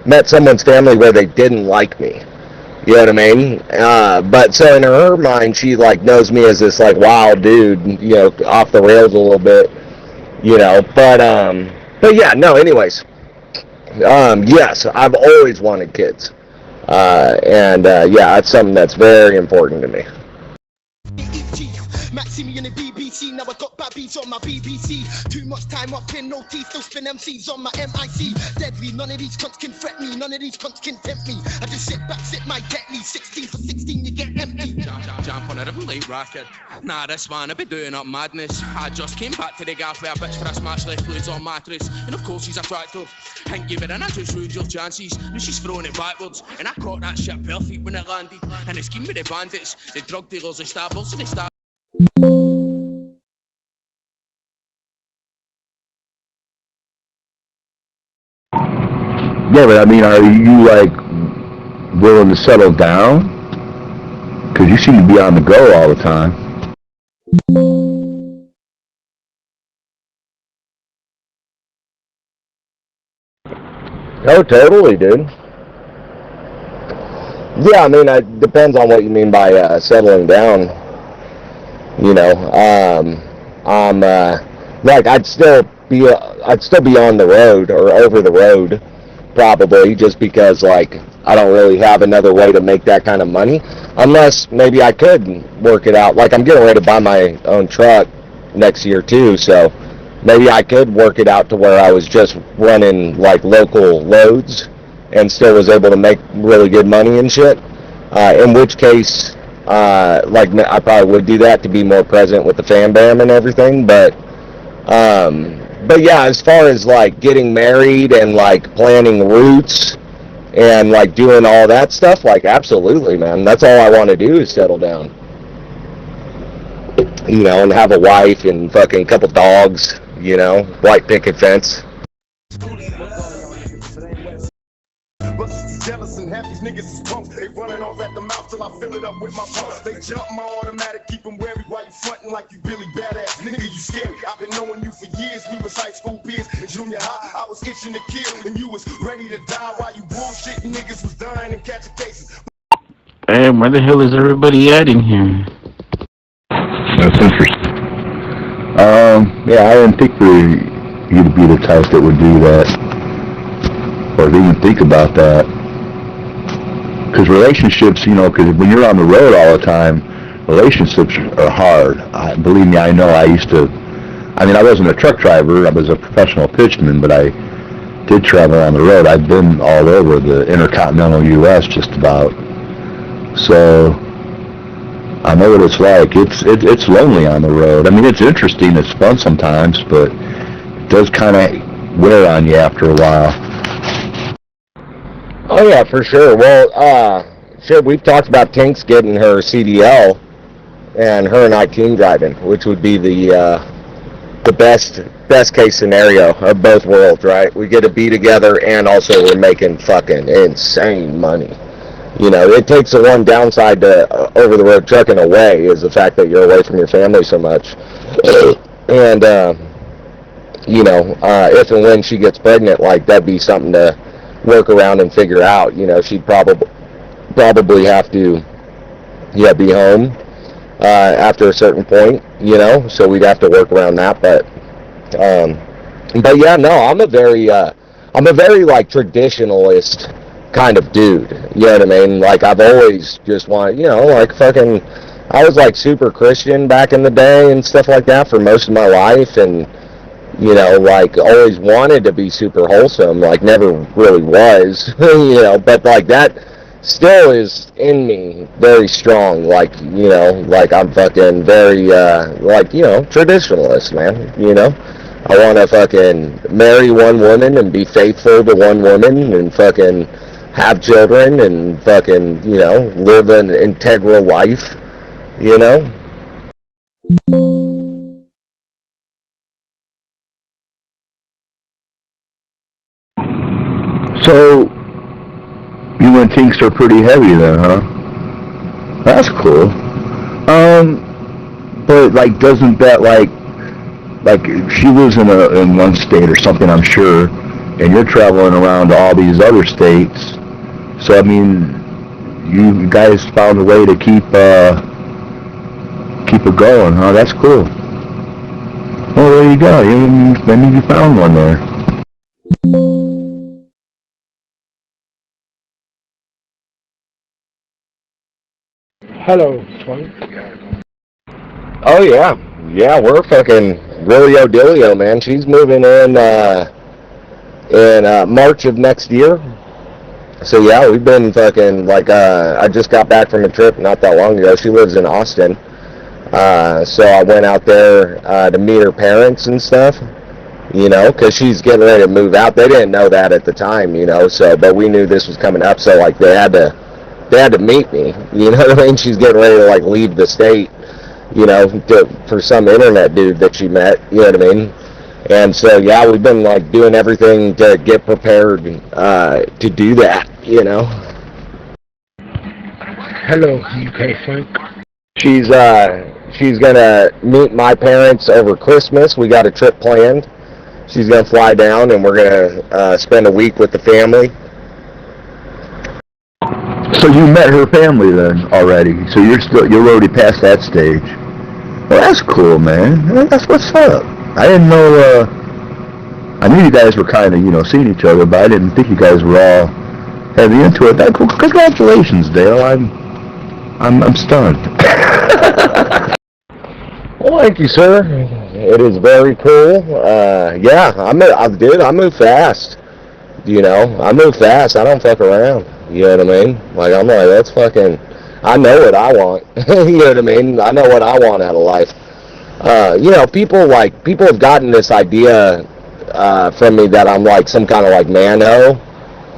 met someone's family where they didn't like me. You know what I mean? But so in her mind, she, like, knows me as this, like, wild dude, you know, off the rails a little bit, you know. But yeah, no, anyways. Yes, I've always wanted kids. Yeah, that's something that's very important to me. See me in the BBC, now I got bad beats on my BBC. Too much time up in no teeth, still spin MCs on my MIC. Deadly, none of these cunts can fret me, none of these cunts can tempt me. I just sit back, sip my Tetley, 16 for 16, you get empty. Jump on a rhythm like racket. Nah, this man, I be doing up madness. I just came back to the gaff with a bitch for a smash left fluids on mattress. And of course she's attractive. Ain't give it in, I just ruined your chances. Now she's throwing it backwards, and I caught that shit perfect when it landed. And the scheme with the bandits, the drug dealers, the stabbers, and the stabbers. Yeah, but I mean, are you, like, willing to settle down? Because you seem to be on the go all the time. Oh, totally, dude. Yeah, I mean, it depends on what you mean by settling down. You know, like, I'd still be on the road or over the road, probably, just because, like, I don't really have another way to make that kind of money, unless maybe I could work it out. Like, I'm getting ready to buy my own truck next year too, so maybe I could work it out to where I was just running, like, local loads and still was able to make really good money and shit, in which case, like, I probably would do that to be more present with the fam bam and everything. But yeah, as far as, like, getting married and, like, planning routes and, like, doing all that stuff, like, absolutely, man. That's all I want to do is settle down, you know, and have a wife and fucking couple dogs, you know, white picket fence. Jealous and half these niggas is punks. They running off at the mouth till I fill it up with my pumps. They jump my automatic, keep them wary while you frontin' like you Billy Badass. Nigga, you scary. I've been knowing you for years. We was high school peers. In junior high, I was itching to kill, and you was ready to die while you bullshitting niggas was dying and catching cases. Hey, where the hell is everybody at in here? That's interesting. Yeah, I didn't think you'd be the type that would do that, or even think about that. Because relationships, because when you're on the road all the time, relationships are hard. Believe me, I know. I wasn't a truck driver. I was a professional pitchman, but I did travel on the road. I've been all over the intercontinental U.S. just about. So I know what it's like. It's lonely on the road. I mean, it's interesting. It's fun sometimes, but it does kind of wear on you after a while. Oh yeah, for sure. Well, shit, we've talked about Tinks getting her CDL, and her and I team driving, which would be the best case scenario of both worlds, right? We get to be together, and also we're making fucking insane money. It takes the one downside to over the road trucking away is the fact that you're away from your family so much, and if and when she gets pregnant, like that'd be something to work around and figure out. She'd probably have to be home after a certain point, so we'd have to work around that. But yeah, no, I'm a very like traditionalist kind of dude, you know what I mean? Like I've always just wanted, like fucking, I was like super Christian back in the day and stuff like that for most of my life, and like always wanted to be super wholesome, like never really was, but like that still is in me very strong, like, like I'm fucking very, like, traditionalist, man, I want to fucking marry one woman and be faithful to one woman and fucking have children and fucking, live an integral life, So, you and Tinks are pretty heavy then, huh? That's cool. But like, doesn't that like she lives in one state or something, I'm sure, and you're traveling around to all these other states. So I mean, you guys found a way to keep it going, huh? That's cool. Well, there you go. Maybe you found one there. Hello, Twink. Oh yeah, we're fucking Willio Dilio, man. She's moving in March of next year. So yeah, we've been fucking like I just got back from a trip not that long ago. She lives in Austin, so I went out there to meet her parents and stuff. Because she's getting ready to move out. They didn't know that at the time, So, but we knew this was coming up, so like they had to meet me. You know what I mean? She's getting ready to like leave the state, for some internet dude that she met. You know what I mean? And so yeah, we've been like doing everything to get prepared to do that. Hello, UK Frank. She's gonna meet my parents over Christmas. We got a trip planned. She's gonna fly down, and we're gonna spend a week with the family. So you met her family then already. So you're already past that stage. Well, that's cool, man. That's what's up. I didn't know. I knew you guys were kind of seeing each other, but I didn't think you guys were all heavy into it. That cool. Congratulations, Dale. I'm stunned. Well, thank you, sir. It is very cool. Yeah, I move fast. I move fast. I don't fuck around. You know what I mean? Like, I'm like, that's fucking, I know what I want. You know what I mean? I know what I want out of life. People have gotten this idea from me that I'm like some kind of like man-ho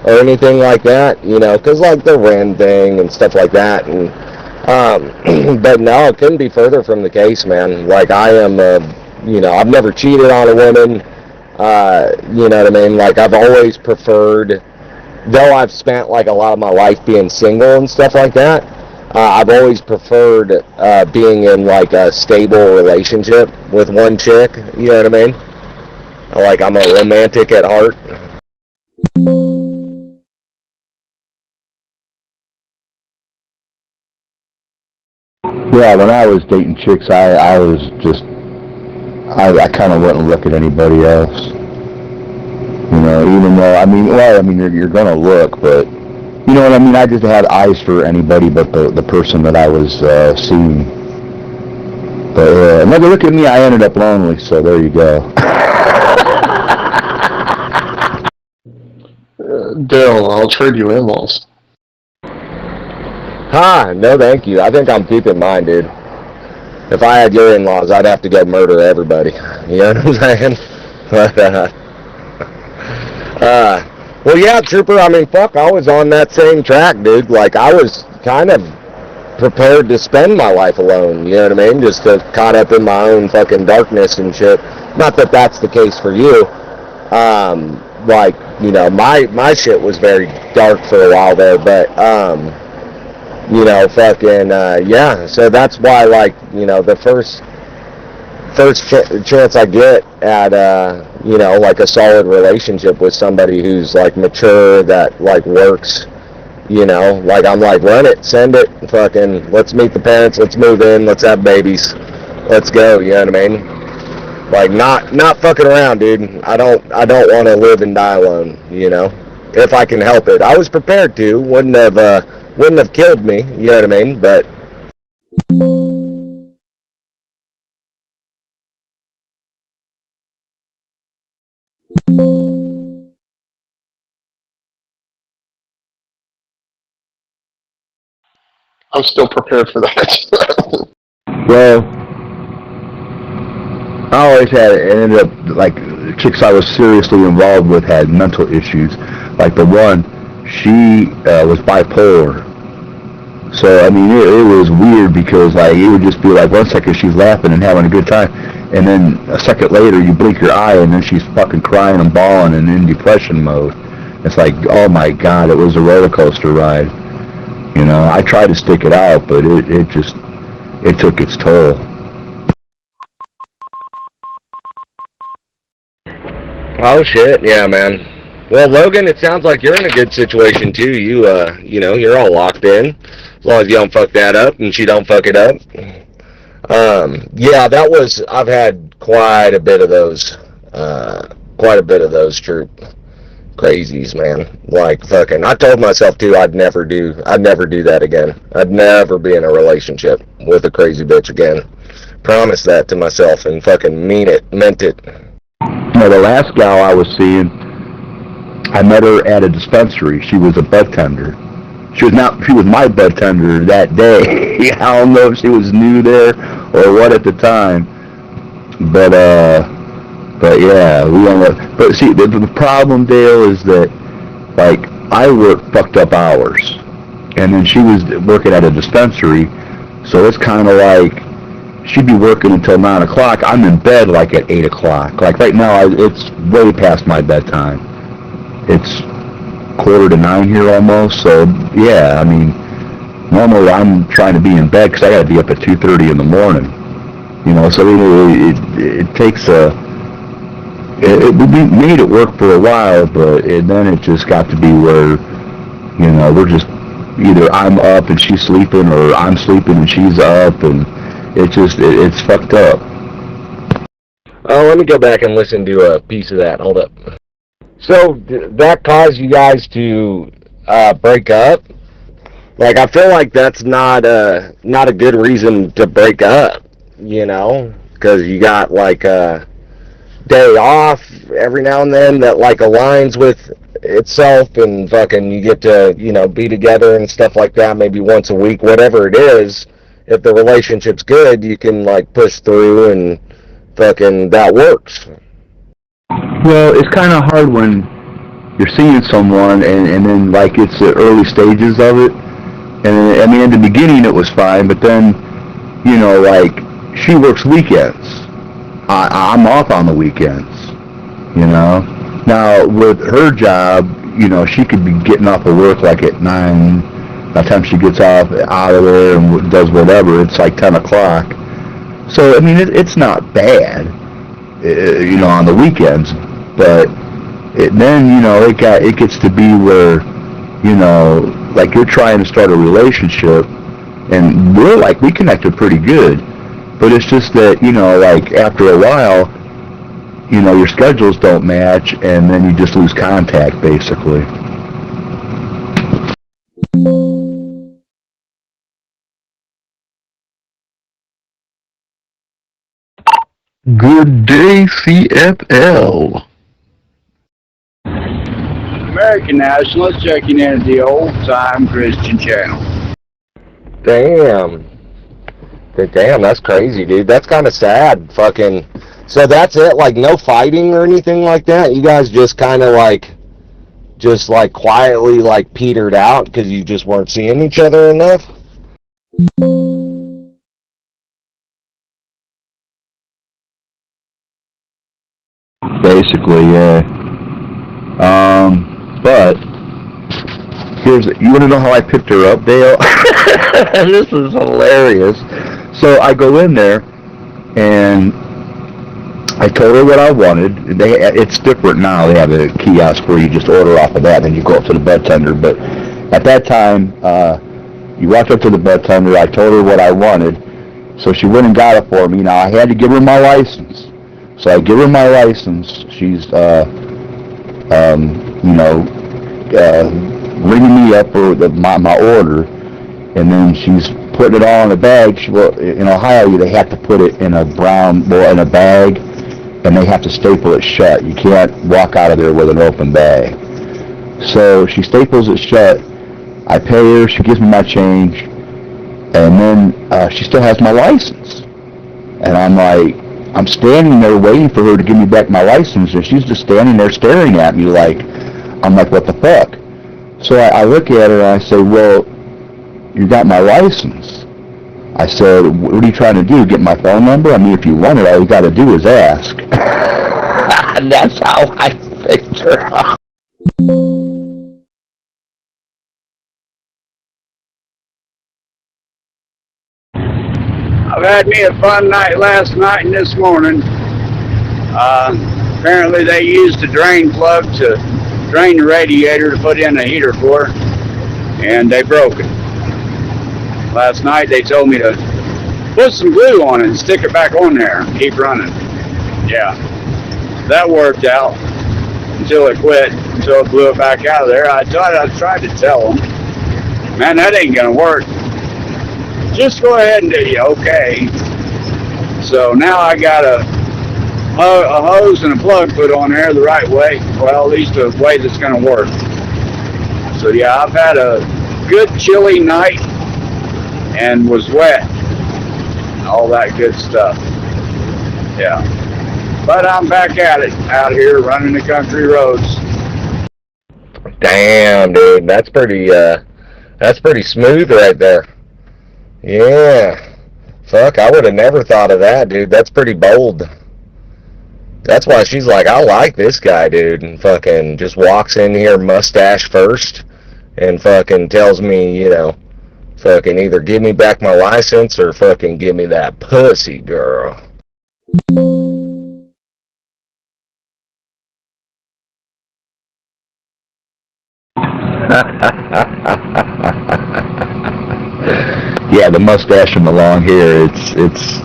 or anything like that, because like the Ren thing and stuff like that. And but no, it couldn't be further from the case, man. Like, I am, I've never cheated on a woman. You know what I mean? Like, I've always preferred, though I've spent like a lot of my life being single and stuff like that, I've always preferred being in like a stable relationship with one chick. You know what I mean? Like, I'm a romantic at heart. Yeah, when I was dating chicks, I was just, I kind of wouldn't look at anybody else. Even though, you're going to look, but, You know what I mean? I just had eyes for anybody but the person that I was seeing. But another look at me, I ended up lonely, so there you go. Dale, I'll trade you in-laws. No thank you. I think I'm keeping mine, dude. If I had your in-laws, I'd have to go murder everybody. You know what I'm saying? But, well, yeah, Trooper, I mean, fuck, I was on that same track, dude. Like, I was kind of prepared to spend my life alone, you know what I mean? Just caught up in my own fucking darkness and shit. Not that that's the case for you. Like, you know, my shit was very dark for a while there, but, you know, fucking, yeah. So that's why, like, you know, the first chance I get at, you know, like a solid relationship with somebody who's, like, mature, that, like, works, you know, like, I'm like, run it, send it, fucking, let's meet the parents, let's move in, let's have babies, let's go, you know what I mean? Like, not fucking around, dude. I don't want to live and die alone, you know, if I can help it. I was prepared to, wouldn't have killed me, you know what I mean, but... I'm still prepared for that. Well, I always had, it ended up, like, chicks I was seriously involved with had mental issues. Like the one, she was bipolar. So, I mean, it was weird because, like, it would just be like 1 second she's laughing and having a good time, and then a second later you blink your eye and then she's fucking crying and bawling and in depression mode. It's like, oh my God, it was a roller coaster ride. You know, I tried to stick it out, but it took its toll. Oh shit, yeah, man. Well, Logan, it sounds like you're in a good situation too. You know, you're all locked in, as long as you don't fuck that up and she don't fuck it up. Yeah, I've had quite a bit of those troop crazies, man. Like, fucking, I told myself too, I'd never do that again. I'd never be in a relationship with a crazy bitch again. Promised that to myself and fucking meant it. You know, the last gal I was seeing, I met her at a dispensary. She was a bud tender. She was my bud tender that day. I don't know if she was new there or what at the time. But yeah, we don't know. But see, the problem, Dale, is that, like, I work fucked up hours. And then she was working at a dispensary. So it's kind of like, she'd be working until 9 o'clock. I'm in bed like at 8 o'clock. Like right now, it's way past my bedtime. It's 8:45 here almost. So yeah, I mean, normally I'm trying to be in bed because I got to be up at 2:30 in the morning. You know, so it takes we made it work for a while, but then it just got to be where, you know, we're just either I'm up and she's sleeping, or I'm sleeping and she's up, and it's fucked up. Oh, let me go back and listen to a piece of that. Hold up. So that caused you guys to break up? Like, I feel like that's not a good reason to break up, you know? Because you got, like, a day off every now and then that, like, aligns with itself, and fucking you get to, you know, be together and stuff like that maybe once a week, whatever it is. If the relationship's good, you can, like, push through and fucking that works. Well, it's kind of hard when you're seeing someone and then, like, it's the early stages of it. And, I mean, in the beginning it was fine, but then, you know, like, she works weekends. I'm off on the weekends, you know. Now, with her job, you know, she could be getting off of work, like, at 9. By the time she gets out of there and does whatever, it's like 10 o'clock. So, I mean, it's not bad, you know, on the weekends. But then, you know, it gets to be where, you know, like, you're trying to start a relationship, and we connected pretty good. But it's just that, you know, like, after a while, you know, your schedules don't match, and then you just lose contact, basically. Good day, CFL. American Nationalist checking in at the old-time Christian channel. Damn. Damn, that's crazy, dude. That's kind of sad. Fucking. So that's it? Like, no fighting or anything like that? You guys just kind of like, quietly, like, petered out because you just weren't seeing each other enough? Basically, yeah. But you want to know how I picked her up, Dale? This is hilarious. So I go in there and I told her what I wanted. It's different now. They have a kiosk where you just order off of that, and then you go up to the bartender. But at that time, you walked up to the bartender. I told her what I wanted, so she went and got it for me. Now I had to give her my license. So I give her my license. She's, ringing me up for my order, and then she's putting it all in a bag. In Ohio, they have to put it in a in a bag, and they have to staple it shut. You can't walk out of there with an open bag. So she staples it shut. I pay her. She gives me my change, and then she still has my license. And I'm standing there waiting for her to give me back my license, and she's just standing there staring at me like, I'm like, what the fuck? So I look at her and I say, well, you got my license. I said, what are you trying to do, get my phone number? I mean, if you want it, all you got to do is ask. And that's how I picked her up. I've had me a fun night last night and this morning. Apparently they used a drain plug to drain the radiator to put in a heater for, and they broke it. Last night they told me to put some glue on it and stick it back on there and keep running. Yeah, that worked out until it quit, until it blew it back out of there. I tried to tell them, man, that ain't gonna work. Just go ahead and do you, okay. So now I got a hose and a plug put on there the right way, well, at least a way that's going to work. So yeah, I've had a good chilly night and was wet, all that good stuff. Yeah, but I'm back at it out here running the country roads. Damn, dude, that's pretty smooth right there. Yeah. Fuck, I would have never thought of that, dude. That's pretty bold. That's why she's like, I like this guy, dude, and fucking just walks in here mustache first and fucking tells me, fucking either give me back my license or fucking give me that pussy, girl. Yeah, the mustache and the long hair, it's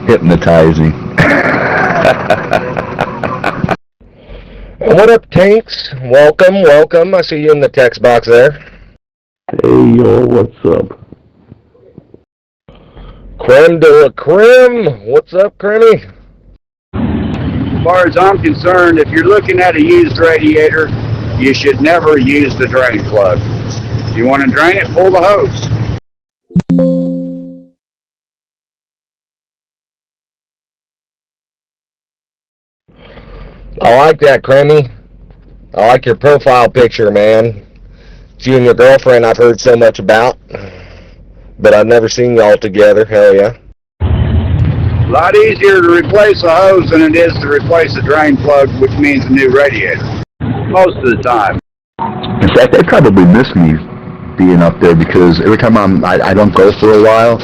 hypnotizing. What up, Tanks? Welcome. I see you in the text box there. Hey, yo, what's up? Creme de la creme. What's up, Cremmy? As far as I'm concerned, if you're looking at a used radiator, you should never use the drain plug. If you want to drain it, pull the hose. I like that, Cremmy. I like your profile picture, man. It's you and your girlfriend I've heard so much about, but I've never seen y'all together. Hell yeah. A lot easier to replace a hose than it is to replace a drain plug, which means a new radiator. Most of the time. In fact, they probably miss me being up there because every time I don't go for a while,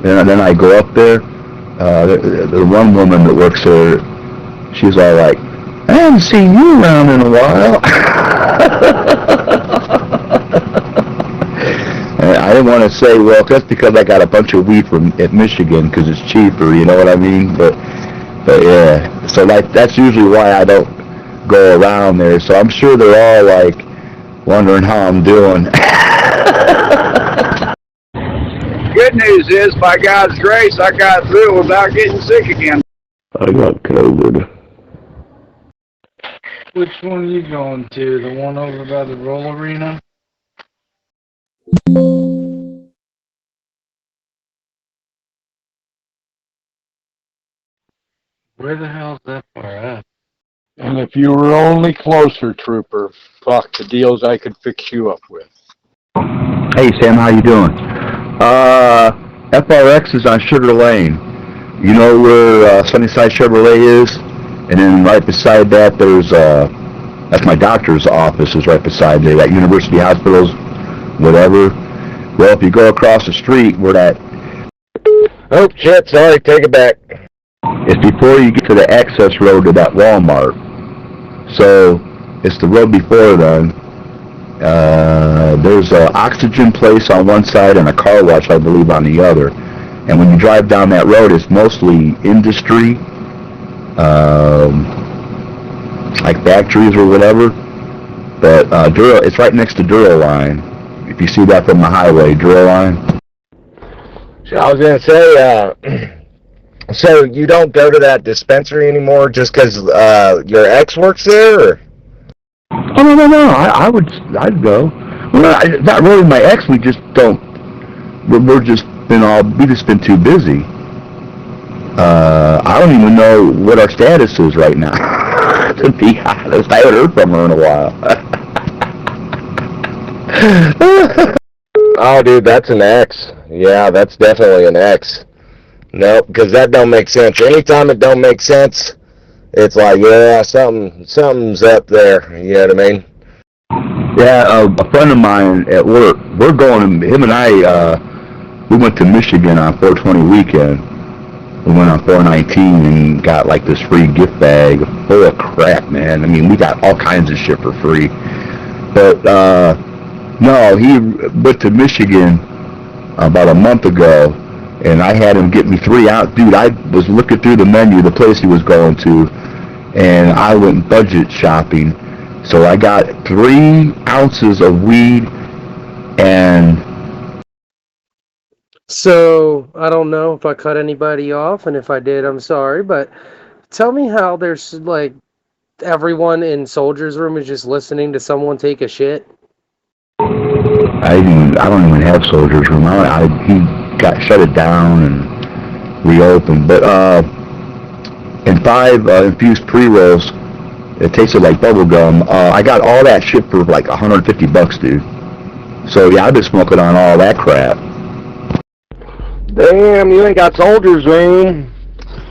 and then I go up there. The one woman that works there, she's all like, I haven't seen you around in a while. I didn't want to say, well, that's because I got a bunch of weed at Michigan because it's cheaper, you know what I mean? But yeah, so that's usually why I don't go around there. So I'm sure they're all like wondering how I'm doing. Good news is, by God's grace, I got through without getting sick again. I got COVID. Which one are you going to? The one over by the roll arena? Where the hell's that far at? And if you were only closer, Trooper, fuck, the deals I could fix you up with. Hey Sam, how you doing? FRX is on Sugar Lane. You know where Sunnyside Chevrolet is? And then right beside that, there's that's my doctor's office is right beside there. That University Hospitals, whatever. Well, if you go across the street, where that. Oh shit! Sorry, take it back. It's before you get to the access road to that Walmart. So it's the road before then. There's an oxygen place on one side and a car wash, I believe, on the other. And when you drive down that road, it's mostly industry, like factories or whatever. But it's right next to Duraline. If you see that from the highway, Duraline. So I was gonna say, so you don't go to that dispensary anymore just because your ex works there? Or? Oh no! I'd go. Well, not really my ex. We just don't. We've just been too busy. I don't even know what our status is right now. To be honest, I haven't heard from her in a while. Oh, dude, that's an X. Yeah, that's definitely an X. Nope, because that don't make sense. Anytime it don't make sense, it's like, yeah, something's up there. You know what I mean? Yeah, a friend of mine at work, him and I, we went to Michigan on 420 weekend. We went on 419 and got like this free gift bag full of crap, man. I mean, we got all kinds of shit for free. But, no, he went to Michigan about a month ago, and I had him get me 3 ounces. Dude, I was looking through the menu, the place he was going to, and I went budget shopping. So I got 3 ounces of weed and... So, I don't know if I cut anybody off, and if I did, I'm sorry, but tell me how there's, like, everyone in Soldier's Room is just listening to someone take a shit? I don't even have Soldier's Room. He shut it down and reopened. But and 5 infused pre-rolls. It tasted like bubble gum. I got all that shit for like $150, dude. So yeah, I've been smoking on all that crap. Damn, you ain't got Soldier's Room.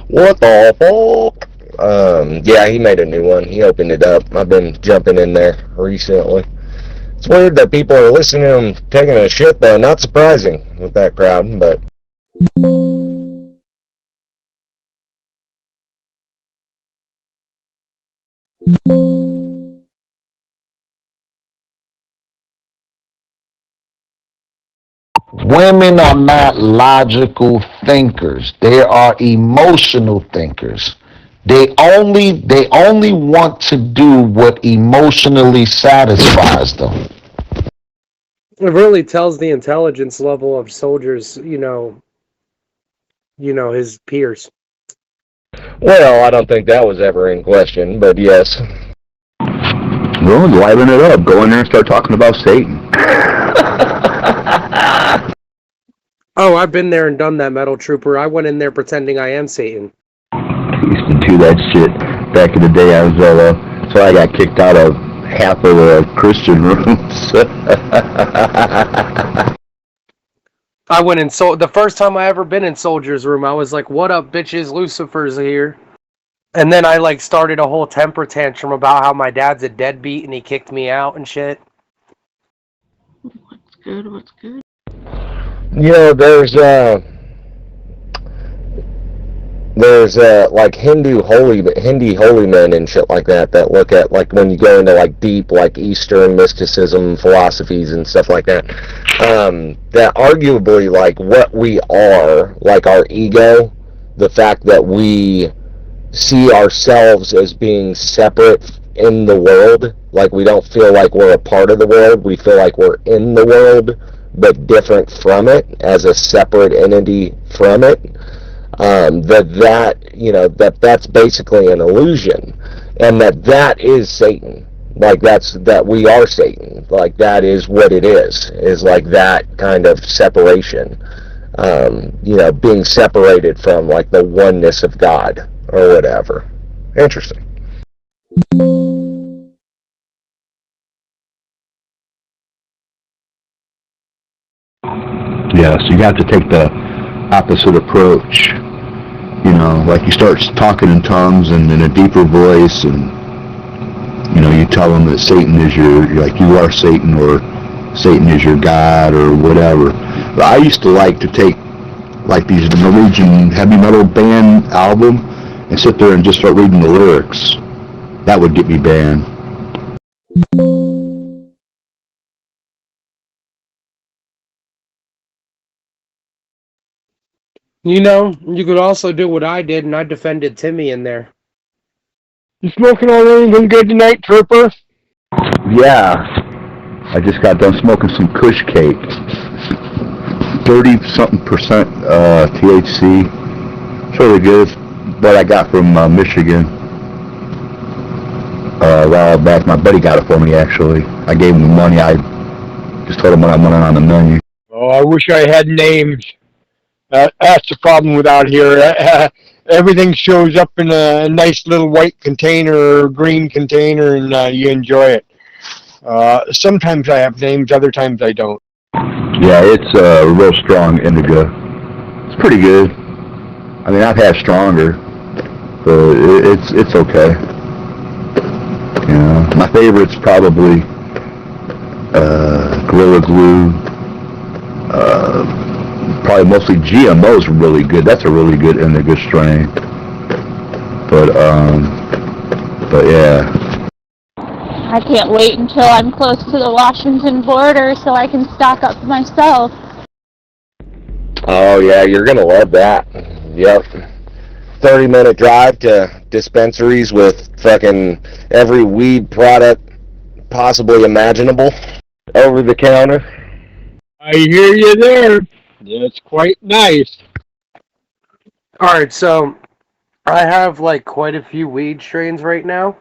What the fuck? Yeah, he made a new one. He opened it up. I've been jumping in there recently. It's weird that people are listening to him taking a shit, though. Not surprising with that crowd, but... Women are not logical thinkers. They are emotional thinkers. They only want to do what emotionally satisfies them. It really tells the intelligence level of soldiers, you know, his peers. Well, I don't think that was ever in question, but yes. Well, liven it up. Go in there and start talking about Satan. Oh, I've been there and done that, Metal Trooper. I went in there pretending I am Satan. I used to do that shit back in the day. So I got kicked out of half of the Christian rooms. I went in the first time I ever been in Soldier's Room, I was like, "What up, bitches? Lucifer's here." And then I like started a whole temper tantrum about how my dad's a deadbeat and he kicked me out and shit. What's good? What's good? You know, there's like Hindu holy men and shit like that look at, like, when you go into like deep like Eastern mysticism philosophies and stuff like that, that arguably like what we are, like our ego, the fact that we see ourselves as being separate in the world, like we don't feel like we're a part of the world, we feel like we're in the world but different from it, as a separate entity from it. That's basically an illusion, and that is Satan. Like that we are Satan. Like that is what it is like that kind of separation. Being separated from like the oneness of God or whatever. Interesting. Yeah, so you have to take the opposite approach. Like you start talking in tongues and in a deeper voice, and you tell them that Satan is you are Satan, or Satan is your God, or whatever. But I used to like to take like these Norwegian heavy metal band album and sit there and just start reading the lyrics. That would get me banned. You could also do what I did, and I defended Timmy in there. You smoking on anything good tonight, Trooper? Yeah, I just got done smoking some Kush cake. 30-something% THC. It's really good. What I got from Michigan a while back. My buddy got it for me, actually. I gave him the money. I just told him what I wanted on the menu. Oh, I wish I had names. That's the problem with out here. Everything shows up in a nice little white container or green container, and you enjoy it. Sometimes I have names, other times I don't. Yeah, it's a real strong indica. It's pretty good. I mean, I've had stronger, but it's okay. My favorite's probably Gorilla Glue. Probably mostly GMO's really good. That's a really good indica strain. But yeah. I can't wait until I'm close to the Washington border so I can stock up myself. Oh yeah, you're gonna love that. Yep. 30-minute drive to dispensaries with fucking every weed product possibly imaginable over the counter. I hear you there. It's quite nice. Alright, so I have like quite a few weed strains right now.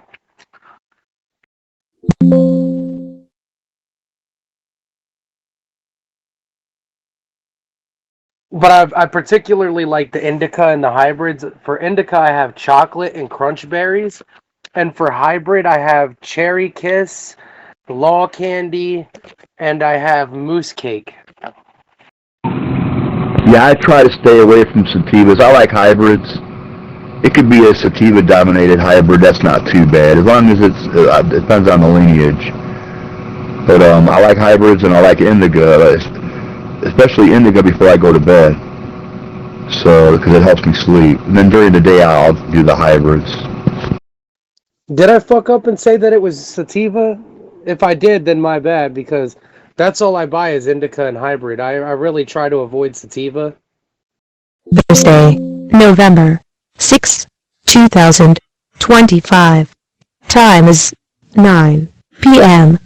But I particularly like the indica and the hybrids. For indica, I have chocolate and crunch berries. And for hybrid, I have cherry kiss, law candy, and I have moose cake. Yeah, I try to stay away from sativas. I like hybrids. It could be a sativa-dominated hybrid. That's not too bad, as long as it depends on the lineage. But I like hybrids, and I like indica, especially indica before I go to bed. So, because it helps me sleep. And then during the day, I'll do the hybrids. Did I fuck up and say that it was sativa? If I did, then my bad, because that's all I buy is indica and hybrid. I really try to avoid sativa. Thursday, November 6, 2025. Time is 9 p.m.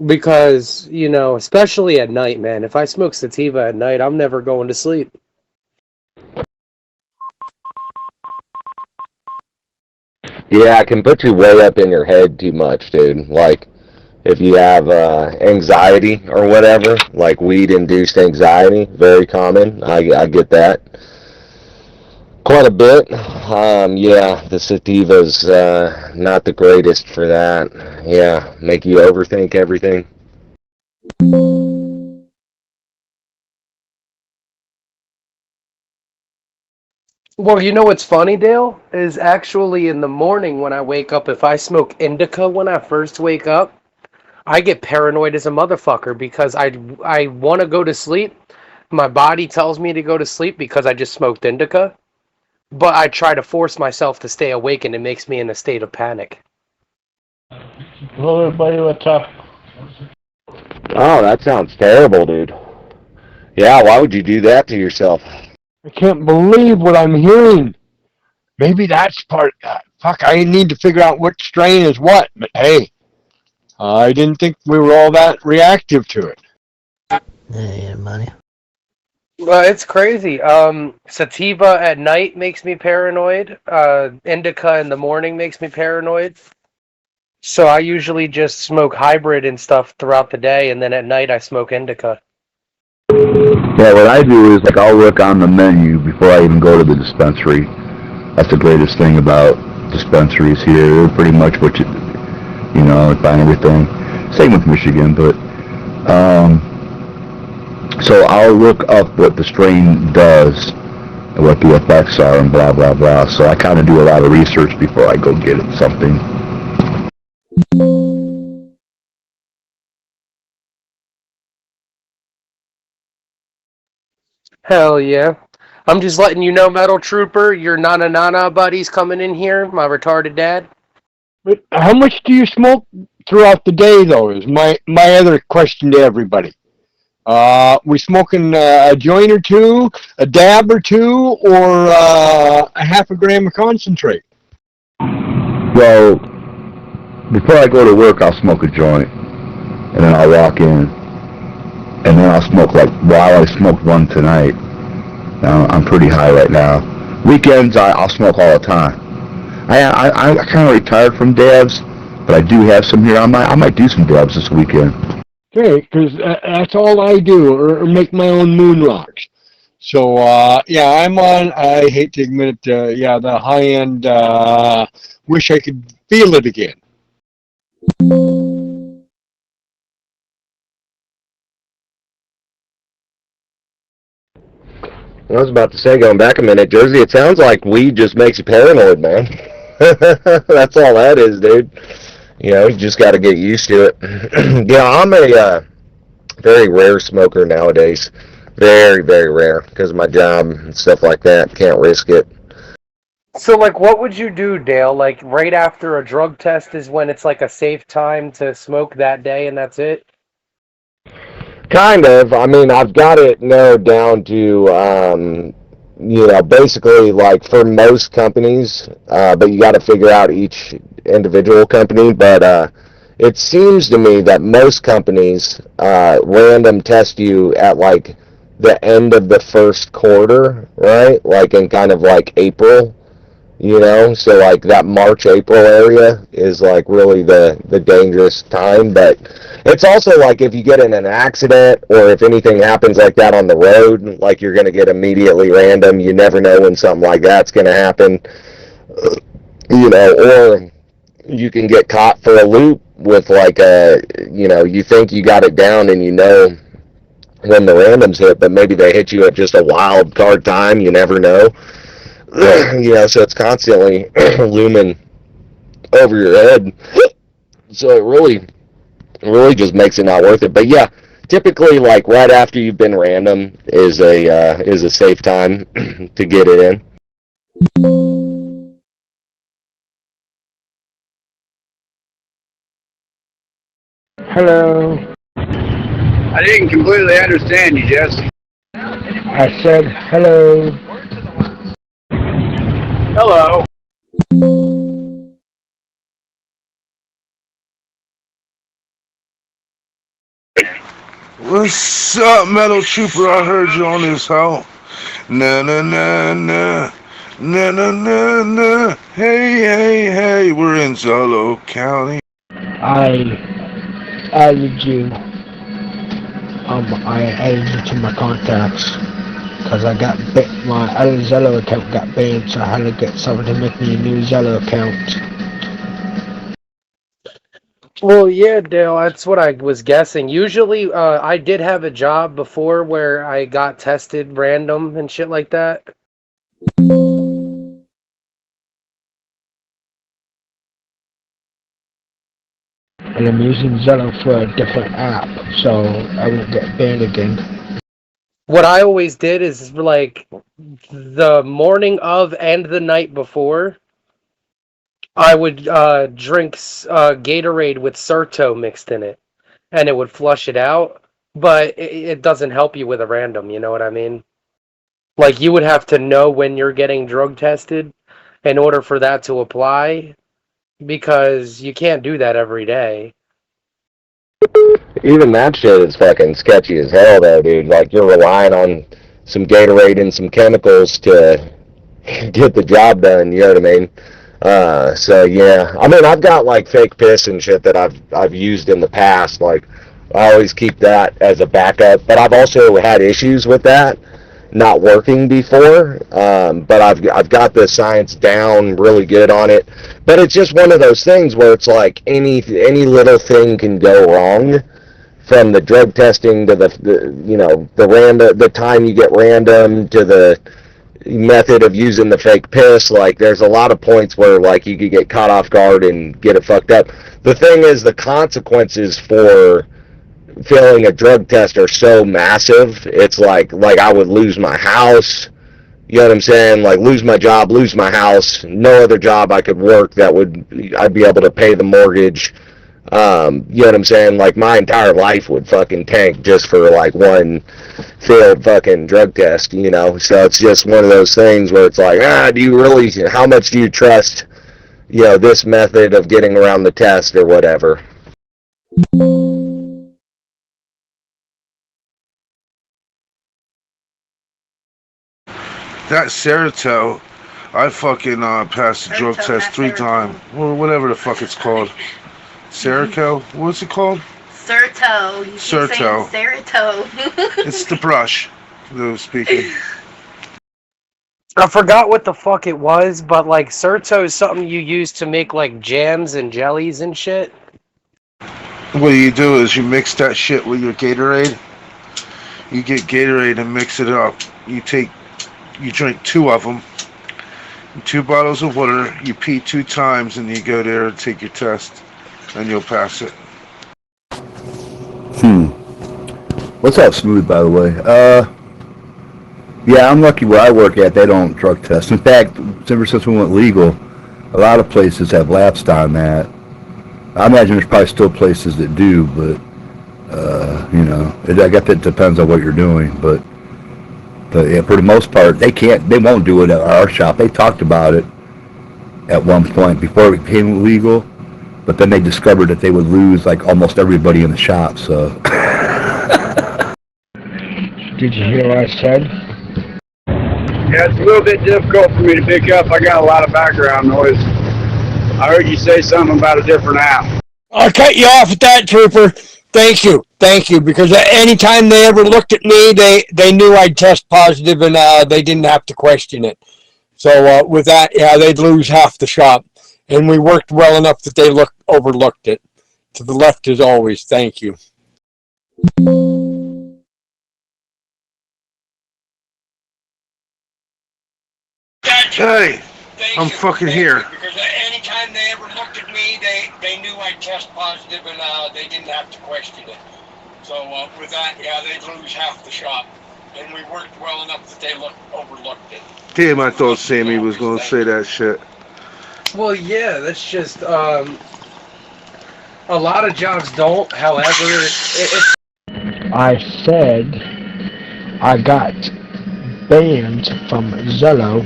Because, especially at night, man. If I smoke sativa at night, I'm never going to sleep. Yeah, it can put you way up in your head too much, dude. Like, if you have anxiety or whatever, like weed-induced anxiety, very common. I get that quite a bit. Yeah, the sativa's not the greatest for that. Yeah, make you overthink everything. Well, you know what's funny, Dale? Is actually in the morning when I wake up, if I smoke indica when I first wake up, I get paranoid as a motherfucker because I want to go to sleep. My body tells me to go to sleep because I just smoked indica. But I try to force myself to stay awake, and it makes me in a state of panic. Hello, everybody. What's up? Oh, that sounds terrible, dude. Yeah, why would you do that to yourself? I can't believe what I'm hearing. Maybe that's part. Fuck, I need to figure out what strain is what. But hey, I didn't think we were all that reactive to it. Yeah, money. Well, it's crazy. Sativa at night makes me paranoid. Indica in the morning makes me paranoid. So I usually just smoke hybrid and stuff throughout the day, and then at night I smoke indica. Yeah, what I do is like I'll look on the menu before I even go to the dispensary. That's the greatest thing about dispensaries here. They're pretty much what you know, find everything. Same with Michigan, but so I'll look up what the strain does and what the effects are and blah blah blah. So I kind of do a lot of research before I go get something. Hell yeah. I'm just letting you know, Metal Trooper, your Nana buddy's coming in here, my retarded dad. But how much do you smoke throughout the day, though, is my other question to everybody. We smoking a joint or two, a dab or two, or a half a gram of concentrate? Well, before I go to work, I'll smoke a joint, and then I'll walk in, and then I'll smoke I smoked one tonight. I'm pretty high right now. Weekends, I'll smoke all the time. I kind of retired from dabs, but I do have some here. I might do some dabs this weekend. Okay, because that's all I do, or make my own moon rocks. So, yeah, I'm on, I hate to admit it, yeah, the high end, wish I could feel it again. I was about to say, going back a minute, Jersey, it sounds like weed just makes you paranoid, man. That's all that is, dude. You know, you just got to get used to it. Yeah, I'm a very rare smoker nowadays. Very, very rare because of my job and stuff like that. Can't risk it. So, like, what would you do, Dale? Like, right after a drug test is when it's, like, a safe time to smoke that day and that's it? Kind of. I mean, I've got it narrowed down to, you know, basically like for most companies, but you got to figure out each individual company. But it seems to me that most companies random test you at like the end of the first quarter, right? Like in kind of like April. You know, so like that March-April area is like really the dangerous time, but it's also like if you get in an accident or if anything happens like that on the road, like you're going to get immediately random. You never know when something like that's going to happen, you know, or you can get caught for a loop with like a, you know, you think you got it down and you know when the randoms hit, but maybe they hit you at just a wild card time. You never know. You know, so it's constantly looming over your head. So it really just makes it not worth it. But yeah, typically like right after you've been random is a safe time to get it in. Hello. I didn't completely understand you, Jesse. I said hello. Hello. What's up, Metal Trooper? I heard you on this hoe. Na na na na. Na na na na. Hey, we're in Zolo County. I added you. I added you to my contacts because I got my other Zello account got banned, so I had to get someone to make me a new Zello account. Well, yeah, Dale, that's what I was guessing. Usually, I did have a job before where I got tested random and shit like that. And I'm using Zello for a different app, so I won't get banned again. What I always did is, like, the morning of and the night before, I would drink Gatorade with Certo mixed in it, and it would flush it out, but it doesn't help you with a random, you know what I mean? Like, you would have to know when you're getting drug tested in order for that to apply, because you can't do that every day. Even that shit is fucking sketchy as hell, though, dude. Like, you're relying on some Gatorade and some chemicals to get the job done, you know what I mean? So yeah, I mean, I've got like fake piss and shit that I've used in the past. Like, I always keep that as a backup, but I've also had issues with that not working before. But I've got the science down really good on it. But it's just one of those things where it's like any little thing can go wrong, from the drug testing to the time you get random to the method of using the fake piss. Like, there's a lot of points where like you could get caught off guard and get it fucked up. The thing is, the consequences for failing a drug test are so massive. It's like I would lose my house, you know what I'm saying? Like, lose my job, lose my house, no other job I could work I'd be able to pay the mortgage. You know what I'm saying? Like, my entire life would fucking tank just for like one failed fucking drug test, you know? So it's just one of those things where it's like, how much do you trust, you know, this method of getting around the test or whatever? That Serito, I fucking passed the drug test 3 times, or whatever the fuck it's called. Serico? What's it called? Serto. You keep Serto. saying Serito. It's the brush, though, speaking. I forgot what the fuck it was, but like Serto is something you use to make like jams and jellies and shit. What you do is you mix that shit with your Gatorade. You get Gatorade and mix it up. You drink 2 of them, 2 bottles of water, you pee 2 times, and you go there and take your test, and you'll pass it. What's up, Smooth, by the way? Yeah, I'm lucky where I work at, they don't drug test. In fact, ever since we went legal, a lot of places have lapsed on that. I imagine there's probably still places that do, but, you know, I guess it depends on what you're doing, but yeah, for the most part, they won't do it at our shop. They talked about it at one point before it became illegal, but then they discovered that they would lose like almost everybody in the shop, so. Did you hear what I said? Yeah, it's a little bit difficult for me to pick up. I got a lot of background noise. I heard you say something about a different app. I'll cut you off at that, Trooper. Thank you, because any time they ever looked at me, they knew I'd test positive, and they didn't have to question it. So with that, yeah, they'd lose half the shop, and we worked well enough that they overlooked it. To the left as always, thank you. Hey, I'm fucking here. Because anytime they ever looked at me, they knew I'd test positive, and they didn't have to question it. So with that, yeah, they'd lose half the shop, and we worked well enough that they overlooked it. Damn, I thought Sammy was gonna say that shit. Well, yeah, that's just a lot of jobs don't. However, I said I got banned from Zello.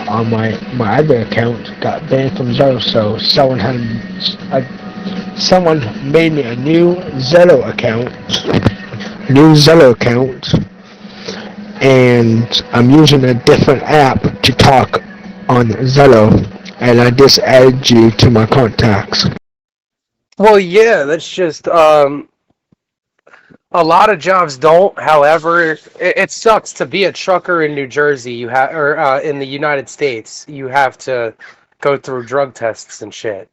On my other account got banned from Zello, so someone made me a new Zello account, and I'm using a different app to talk on Zello, and I just added you to my contacts. well, yeah, that's just a lot of jobs don't. However, it sucks to be a trucker in New Jersey. Or in the United States, you have to go through drug tests and shit.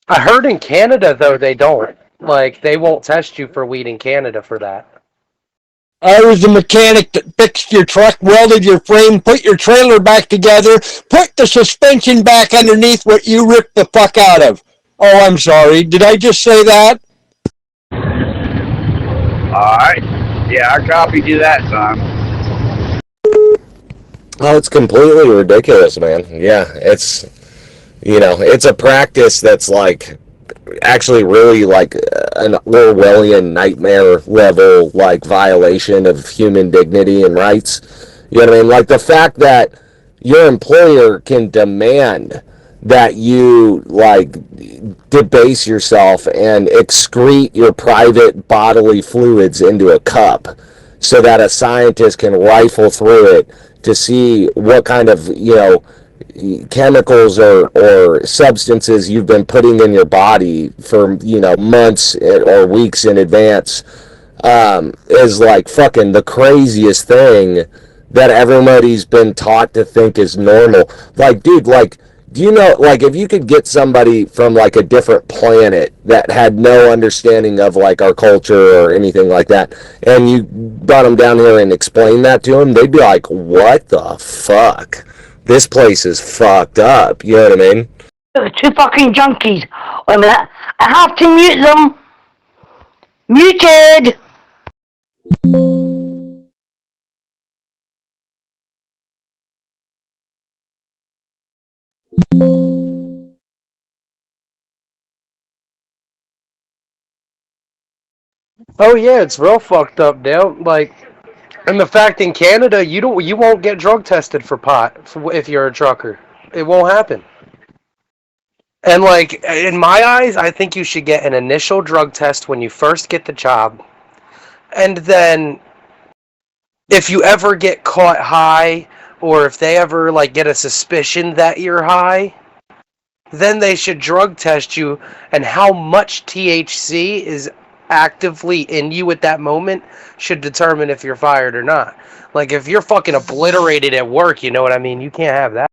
I heard in Canada though they don't. Like, they won't test you for weed in Canada for that. I was the mechanic that fixed your truck, welded your frame, put your trailer back together, put the suspension back underneath what you ripped the fuck out of. Oh, I'm sorry. Did I just say that? Alright. Yeah, I copied you that time. Oh, it's completely ridiculous, man. Yeah, it's a practice that's like actually really like an Orwellian nightmare level like violation of human dignity and rights. You know what I mean? Like the fact that your employer can demand that you like debase yourself and excrete your private bodily fluids into a cup so that a scientist can rifle through it to see what kind of, chemicals or substances you've been putting in your body for, months or weeks in advance, is like fucking the craziest thing that everybody's been taught to think is normal. Like, dude, like, do you know, like, if you could get somebody from like a different planet that had no understanding of like our culture or anything like that, and you brought them down here and explained that to them, they'd be like, what the fuck? This place is fucked up. You know what I mean? Two fucking junkies. Wait a minute. I have to mute them. Muted. Oh yeah, it's real fucked up, Dale. Like, and the fact in Canada, you won't get drug tested for pot if you're a trucker. It won't happen. And like, in my eyes, I think you should get an initial drug test when you first get the job, and then if you ever get caught high, or if they ever like get a suspicion that you're high, then they should drug test you, and how much THC is actively in you at that moment should determine if you're fired or not. Like, if you're fucking obliterated at work, you know what I mean? You can't have that.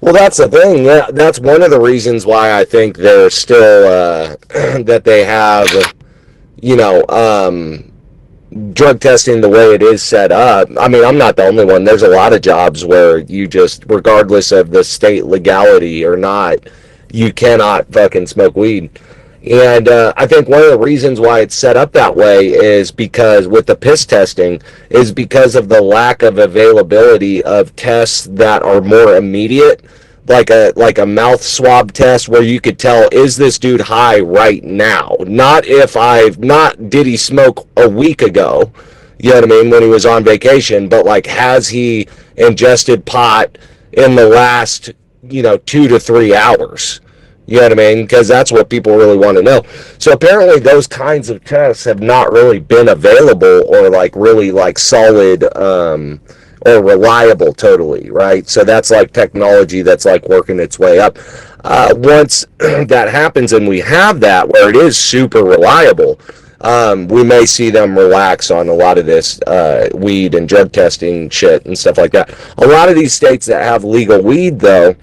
Well, that's the thing. Yeah, that's one of the reasons why I think they're still that they have, drug testing the way it is set up. I mean, I'm not the only one. There's a lot of jobs where you just, regardless of the state legality or not, you cannot fucking smoke weed. And I think one of the reasons why it's set up that way is because with the piss testing is because of the lack of availability of tests that are more immediate, like a mouth swab test where you could tell, is this dude high right now? Not did he smoke a week ago, you know what I mean, when he was on vacation, but like, has he ingested pot in the last, 2 to 3 hours? You know what I mean? Because that's what people really want to know. So apparently those kinds of tests have not really been available or like really like solid or reliable totally, right? So that's like technology that's like working its way up. Once that happens and we have that where it is super reliable, we may see them relax on a lot of this weed and drug testing shit and stuff like that. A lot of these states that have legal weed though,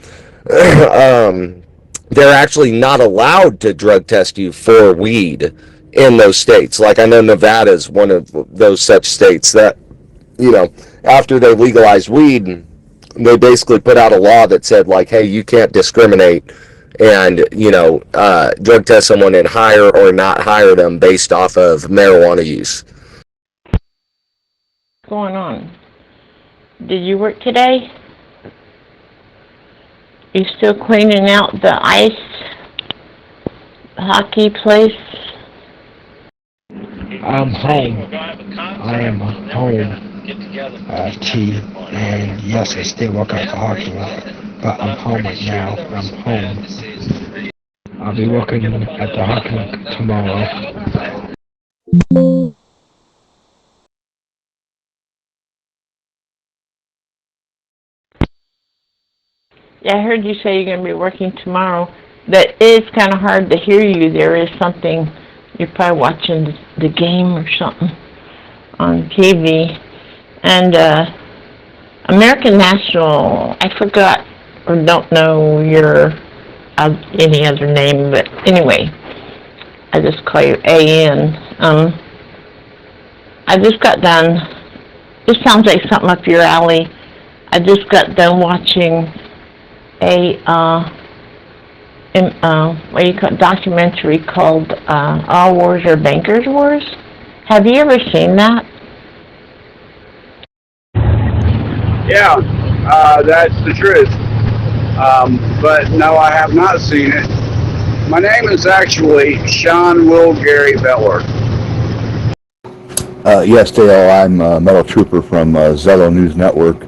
they're actually not allowed to drug test you for weed in those states. Like I know Nevada's one of those such states that, after they legalized weed, they basically put out a law that said like, hey, you can't discriminate and, drug test someone and hire or not hire them based off of marijuana use. What's going on? Did you work today? You still cleaning out the ice hockey place? I'm home. I am home, T, and yes, I still work at the hockey rink, but I'm home right now. I'm home. I'll be working at the hockey rink tomorrow. Yeah, I heard you say you're going to be working tomorrow. That is kind of hard to hear you. There is something, you're probably watching the game or something on TV. And American National, I forgot or don't know your any other name, but anyway, I just call you AN. I just got done, this sounds like something up your alley. I just got done watching a documentary called All Wars Are Bankers' Wars. Have you ever seen that? Yeah, that's the truth. But no, I have not seen it. My name is actually Sean Will Gary Beller. Yes, Dale, I'm Metal Trooper from Zello News Network.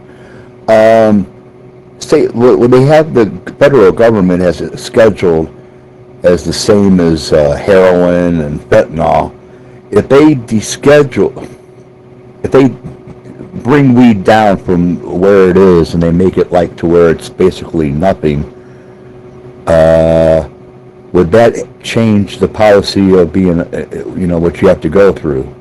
They have the federal government has it scheduled as the same as heroin and fentanyl. If they bring weed down from where it is and they make it like to where it's basically nothing, would that change the policy of being, what you have to go through?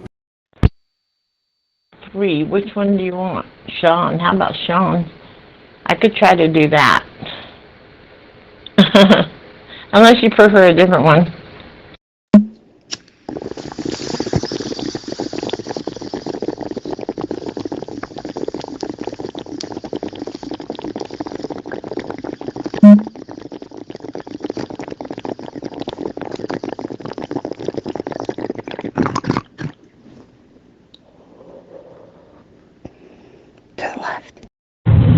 3. Which one do you want? Sean. How about Sean? I could try to do that. Unless you prefer a different one.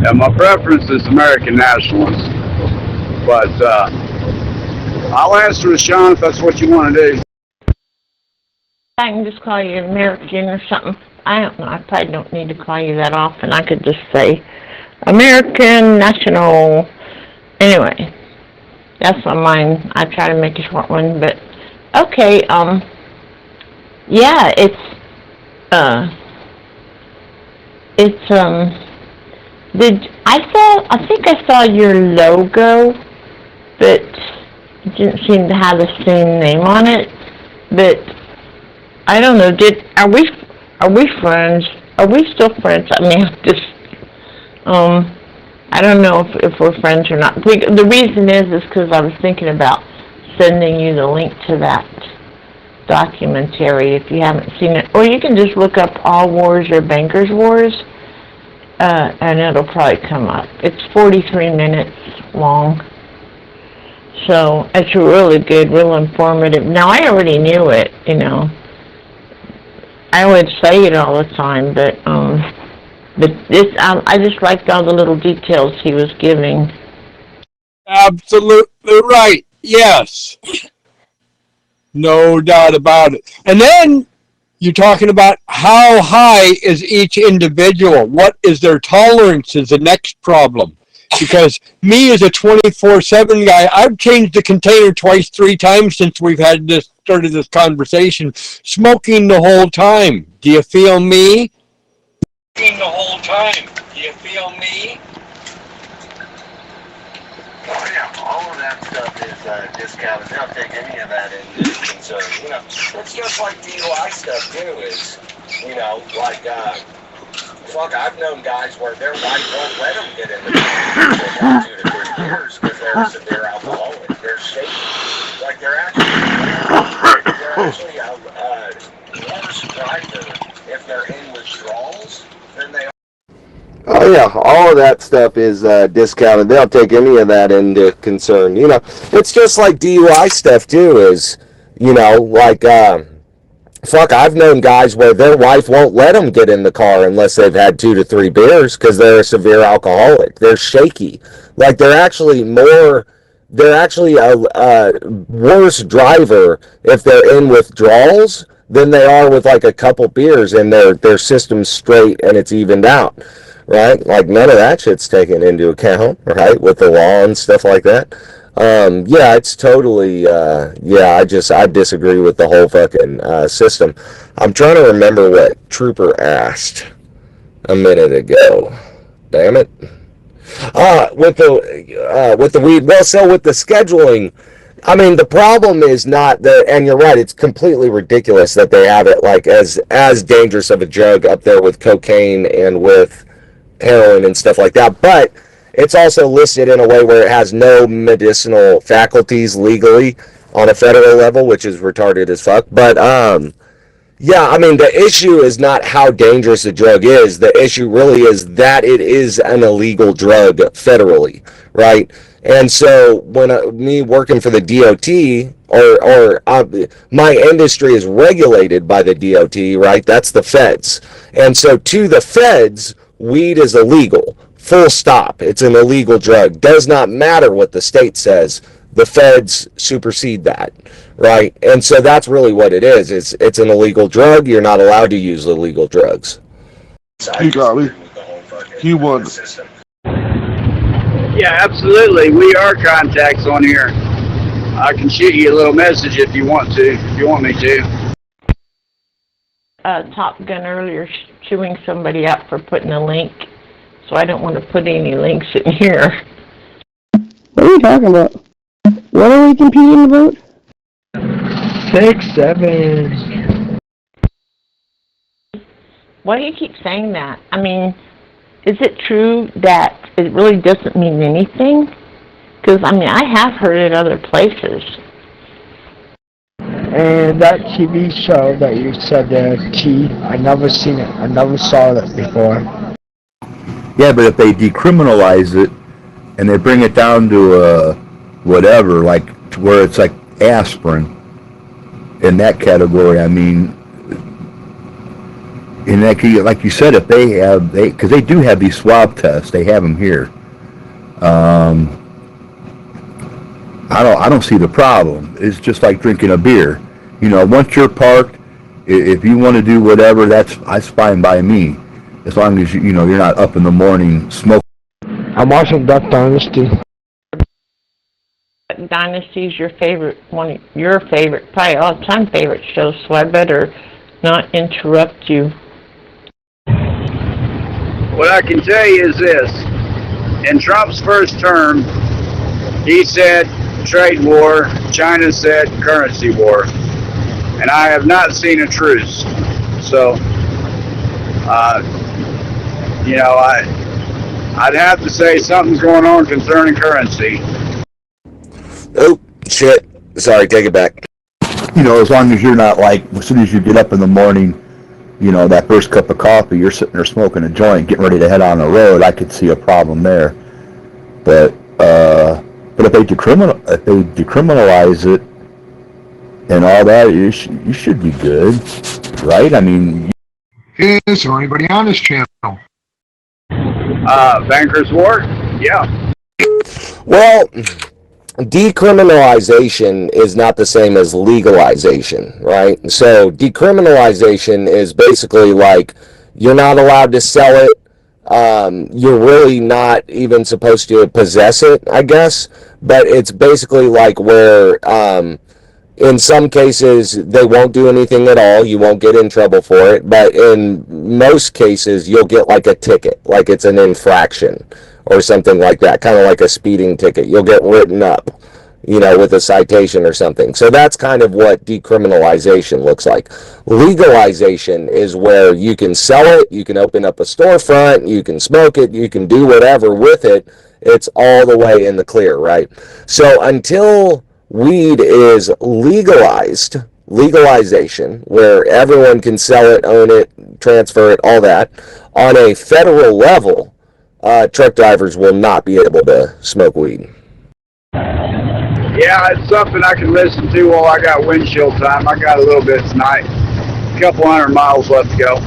Yeah, my preference is American nationalist, but I'll answer with Sean if that's what you want to do. I can just call you American or something. I don't know. I probably don't need to call you that often. I could just say American National. Anyway, that's on mine. I try to make a short one, but okay. Yeah, I think I saw your logo, but it didn't seem to have the same name on it. But I don't know. Are we friends? Are we still friends? I mean, I don't know if we're friends or not. The reason is because I was thinking about sending you the link to that documentary if you haven't seen it, or you can just look up All Wars or Bankers Wars. And it'll probably come up. It's 43 minutes long. So it's really good, real informative. Now, I already knew it, I would say it all the time, but this, I just liked all the little details he was giving. Absolutely right. Yes. No doubt about it. And then you're talking about how high is each individual. What is their tolerance is the next problem. Because me as a 24/7 guy, I've changed the container twice, 3 times since we've started this conversation. Smoking the whole time. Do you feel me? Smoking the whole time. Do you feel me? Oh yeah, all of that stuff is discounted. They don't take any of that into concern. It's just like DUI stuff too. Is fuck, I've known guys where their wife won't let them get in the car for about 2 to 3 years because they're a severe alcoholic. They're shaky. Like they're actually a worse driver if they're in withdrawals than they are. Oh yeah, all of that stuff is discounted. They don't take any of that into concern. It's just like DUI stuff too. Is fuck, I've known guys where their wife won't let them get in the car unless they've had 2 to 3 beers because they're a severe alcoholic. They're shaky. Like they're actually a worse driver if they're in withdrawals than they are with like a couple beers and their system's straight and it's evened out. Right? Like none of that shit's taken into account, right? With the law and stuff like that. Yeah, it's totally, I disagree with the whole fucking system. I'm trying to remember what Trooper asked a minute ago. Damn it. With the weed, well, so with the scheduling, I mean, the problem is not that, and you're right, it's completely ridiculous that they have it like as dangerous of a drug up there with cocaine and with heroin and stuff like that, but it's also listed in a way where it has no medicinal faculties legally on a federal level, which is retarded as fuck. But yeah, I mean, the issue is not how dangerous the drug is. The issue really is that it is an illegal drug federally, right? And so when me working for the DOT, my industry is regulated by the DOT, right? That's the feds. And so to the feds, weed is illegal. Full stop. It's an illegal drug. Does not matter what the state says. the feds supersede that, right? And so that's really what it is. It's an illegal drug. You're not allowed to use illegal drugs. You got me. He won. Yeah, absolutely. We are contacts on here. I can shoot you a little message if you want me to. Top Gun earlier chewing somebody out for putting a link, so I don't want to put any links in here. What are you talking about? What are we competing about? 6, 7. Why do you keep saying that? I mean, is it true that it really doesn't mean anything? Because, I mean, I have heard it other places. And that TV show that you said there, T, I never seen it. I never saw it before. Yeah, but if they decriminalize it and they bring it down to whatever, like to where it's like aspirin in that category, I mean, in that, like you said, if because they do have these swab tests, they have them here. I don't see the problem. It's just like drinking a beer. You know, once you're parked, if you want to do whatever, that's fine by me, as long as you're not up in the morning smoking. I'm watching Duck Dynasty. Dynasty's your favorite probably all-time favorite show, so I better not interrupt you. What I can tell you is this. In Trump's first term, he said trade war, China said currency war, and I have not seen a truce. So, I'd have to say something's going on concerning currency. Oh, shit. Sorry, take it back. You know, as long as you're not like, as soon as you get up in the morning, you know, that first cup of coffee, you're sitting there smoking a joint, getting ready to head on the road, I could see a problem there. But if they decriminalize it and all that, you should be good, right? I mean... Is there anybody on this channel? Bankers War? Yeah. Well, decriminalization is not the same as legalization, right? So decriminalization is basically like you're not allowed to sell it. You're really not even supposed to possess it, I guess. But it's basically like where in some cases they won't do anything at all. You won't get in trouble for it. But in most cases you'll get like a ticket, like it's an infraction or something like that, kind of like a speeding ticket. You'll get written up, you know, with a citation or something. So that's kind of what decriminalization looks like. Legalization is where you can sell it, you can open up a storefront, you can smoke it, you can do whatever with it. It's all the way in the clear, right? So until weed is legalization, where everyone can sell it, own it, transfer it, all that, on a federal level, truck drivers will not be able to smoke weed. Yeah, it's something I can listen to while I got windshield time. I got a little bit tonight. A couple 100 miles left to go.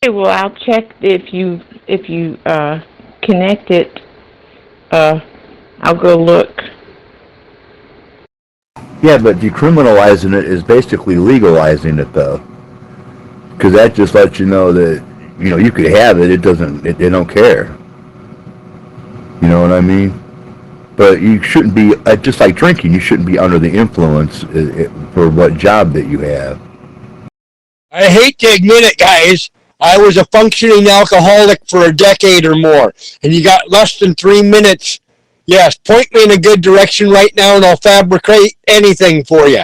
Okay, well, I'll check if you connect it. I'll go look. Yeah, but decriminalizing it is basically legalizing it, though, because that just lets you know that, you know, you could have it. They don't care. You know what I mean? But you shouldn't be, just like drinking, you shouldn't be under the influence for what job that you have. I hate to admit it, guys. I was a functioning alcoholic for a decade or more, and you got less than 3 minutes. Yes, point me in a good direction right now, and I'll fabricate anything for you.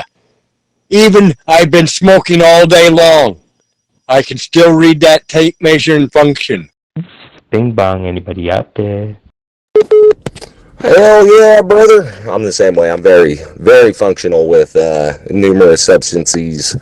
Even I've been smoking all day long. I can still read that tape measure and function. Bing bong, anybody out there? Hell yeah, brother. I'm the same way. I'm very, very functional with numerous substances.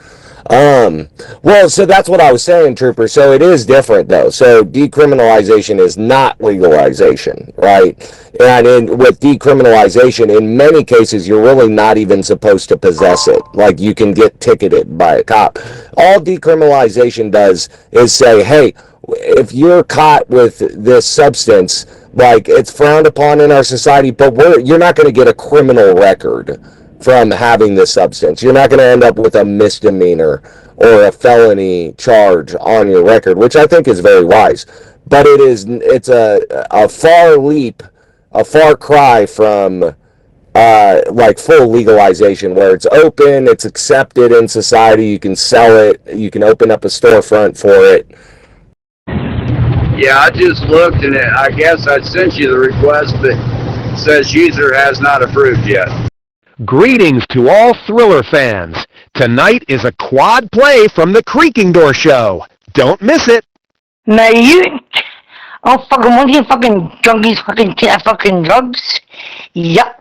Well, so that's what I was saying, Trooper. So it is different, though. So decriminalization is not legalization, right? And with decriminalization, in many cases, you're really not even supposed to possess it. Like, you can get ticketed by a cop. All decriminalization does is say, hey, if you're caught with this substance, like, it's frowned upon in our society, but you're not going to get a criminal record from having this substance. You're not going to end up with a misdemeanor or a felony charge on your record, which I think is very wise. But it's a far cry from like full legalization, where it's open, it's accepted in society, you can sell it, you can open up a storefront for it. Yeah, I just looked, and I guess I sent you the request that says user has not approved yet. Greetings to all Thriller fans. Tonight is a quad play from the Creaking Door Show. Don't miss it. Now you, oh fucking one of you fucking junkies fucking take fucking drugs. Yuck.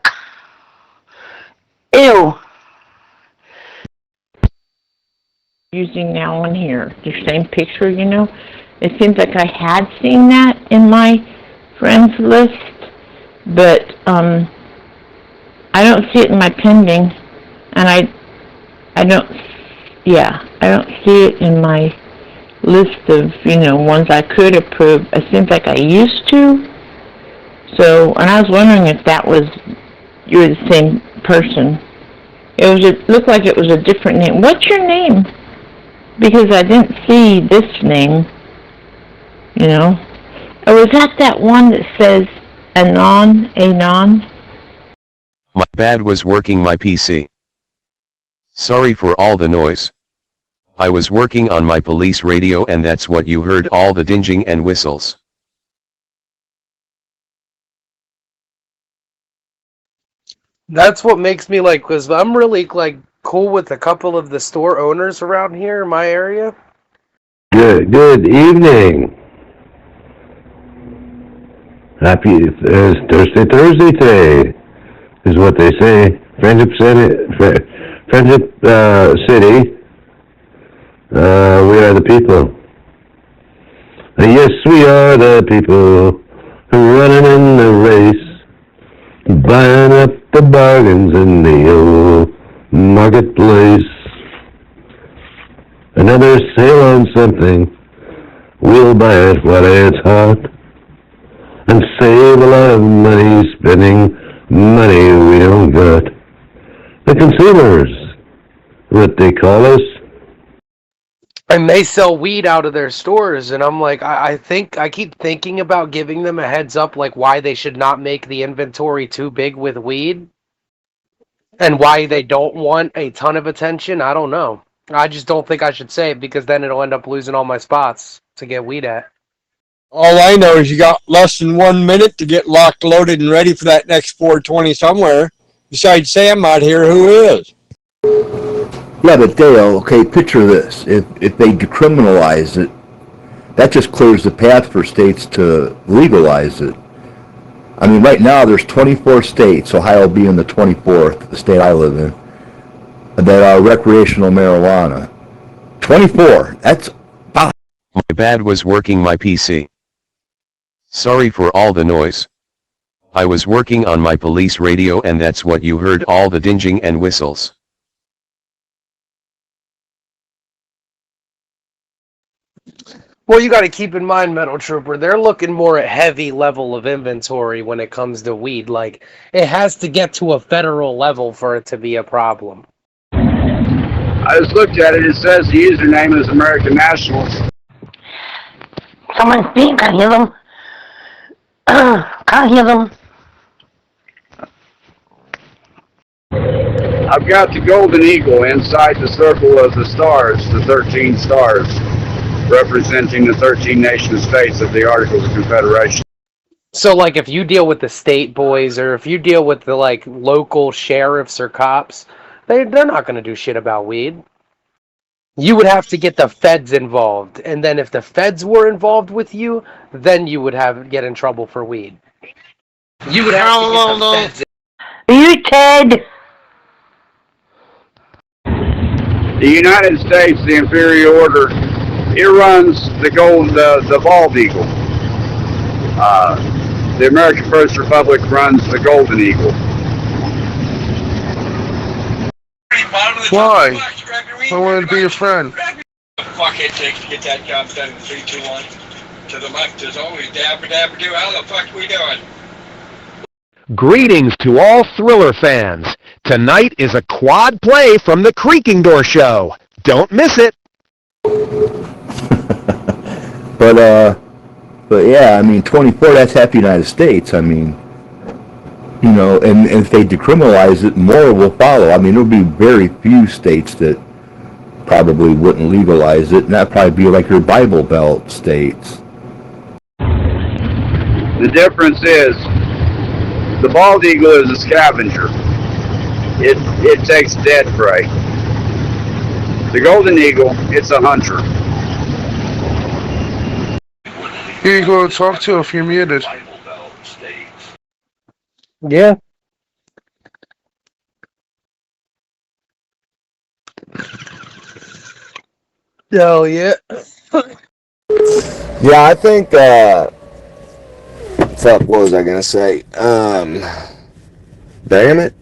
Ew. Using now on here, the same picture, you know. It seems like I had seen that in my friends list, but I don't see it in my pending, and I don't see it in my list of, you know, ones I could approve. It seems like I used to. So, and I was wondering if you were the same person. It looked like it was a different name. What's your name? Because I didn't see this name, you know. Or was that one that says Anon? My bad, was working my PC. Sorry for all the noise. I was working on my police radio, and that's what you heard, all the dinging and whistles. That's what makes me like, because I'm really like cool with a couple of the store owners around here in my area. Good evening. Happy Thursday today is what they say. Friendship City. We are the people. Yes, we are the people who running in the race, buying up the bargains in the old marketplace. Another sale on something, we'll buy it while it's hot, and save a lot of money spending money we don't got. The consumers, what they call us. And they sell weed out of their stores, and I'm like, I keep thinking about giving them a heads up, like why they should not make the inventory too big with weed, and why they don't want a ton of attention. I don't know. I just don't think I should say it, because then it'll end up losing all my spots to get weed at. All I know is you got less than 1 minute to get locked, loaded, and ready for that next 420 somewhere. Besides Sam out here, who is? Yeah, but Dale, okay, picture this. If they decriminalize it, that just clears the path for states to legalize it. I mean, right now there's 24 states, Ohio being the 24th, the state I live in, that are recreational marijuana. 24. That's about... My bad, was working my PC. Sorry for all the noise. I was working on my police radio, and that's what you heard, all the dinging and whistles. Well, you got to keep in mind, Metal Trooper, they're looking more at heavy level of inventory when it comes to weed. Like, it has to get to a federal level for it to be a problem. I just looked at it. It says the username is American Nationals. Someone speak, I hear them. Can't hear them. I've got the Golden Eagle inside the circle of the stars, the 13 stars, representing the 13 nation states of the Articles of Confederation. So, like, if you deal with the state boys, or if you deal with the, like, local sheriffs or cops, they're not going to do shit about weed. You would have to get the feds involved, and then if the feds were involved with you, then you would get in trouble for weed. You would have to get the feds in. You Ted? The United States, the inferior order, it runs the bald eagle. The American First Republic runs the Golden Eagle. Why? I wanted to be your friend. Fuck it takes to get that job done in 3, 2, 1. To the left is always dabba-dabba-doo. How the fuck we doing? Greetings to all thriller fans. Tonight is a quad play from the Creaking Door Show. Don't miss it. But yeah, I mean, 24, that's half the United States. I mean, you know, and if they decriminalize it, more will follow. I mean, there'll be very few states that probably wouldn't legalize it, and that'd probably be like your Bible Belt states. The difference is the bald eagle is a scavenger. It takes dead prey. The golden eagle, it's a hunter. Here you go, talk to if you're muted. Yeah. Oh, yeah. Yeah, I think, fuck, what was I gonna say? Damn it,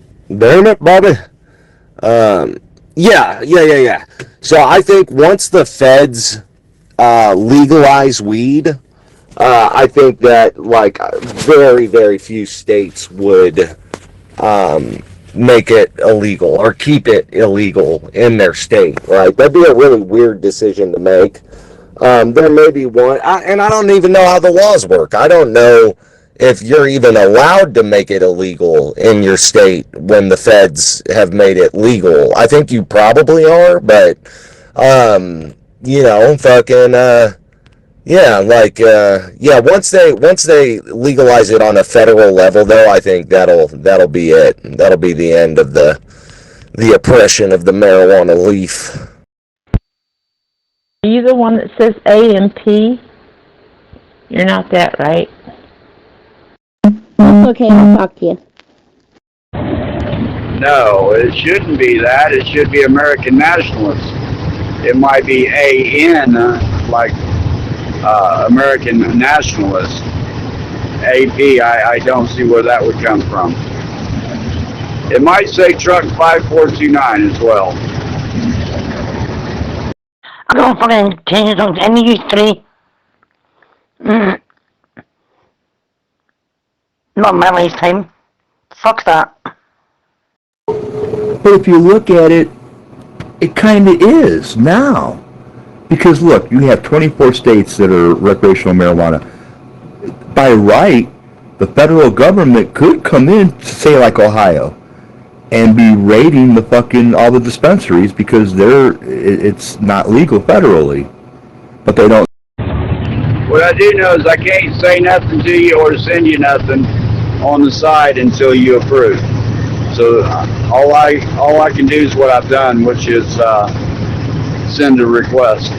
Bobby. Yeah. So I think once the feds, legalize weed, I think that, like, very, very few states would, make it illegal or keep it illegal in their state, right? That'd be a really weird decision to make. There may be one, and I don't even know how the laws work. I don't know if you're even allowed to make it illegal in your state when the feds have made it legal. I think you probably are, but, you know, fucking, yeah, like, yeah, once they legalize it on a federal level, though, I think that'll be it. That'll be the end of the oppression of the marijuana leaf. Are you the one that says AMP? You're not that, right? Okay, I'll talk to you. No, it shouldn't be that. It should be American nationalists. It might be AN, like American nationalist. AP, I don't see where that would come from. It might say truck 5429 as well. I don't fucking change it on any of you three. Not my lifetime. Fuck that. But if you look at it, it kind of is now. Because look, you have 24 states that are recreational marijuana. By right, the federal government could come in, say like Ohio, and be raiding the fucking all the dispensaries because it's not legal federally. But they don't. What I do know is I can't say nothing to you or send you nothing on the side until you approve. So all I can do is what I've done, which is send a request.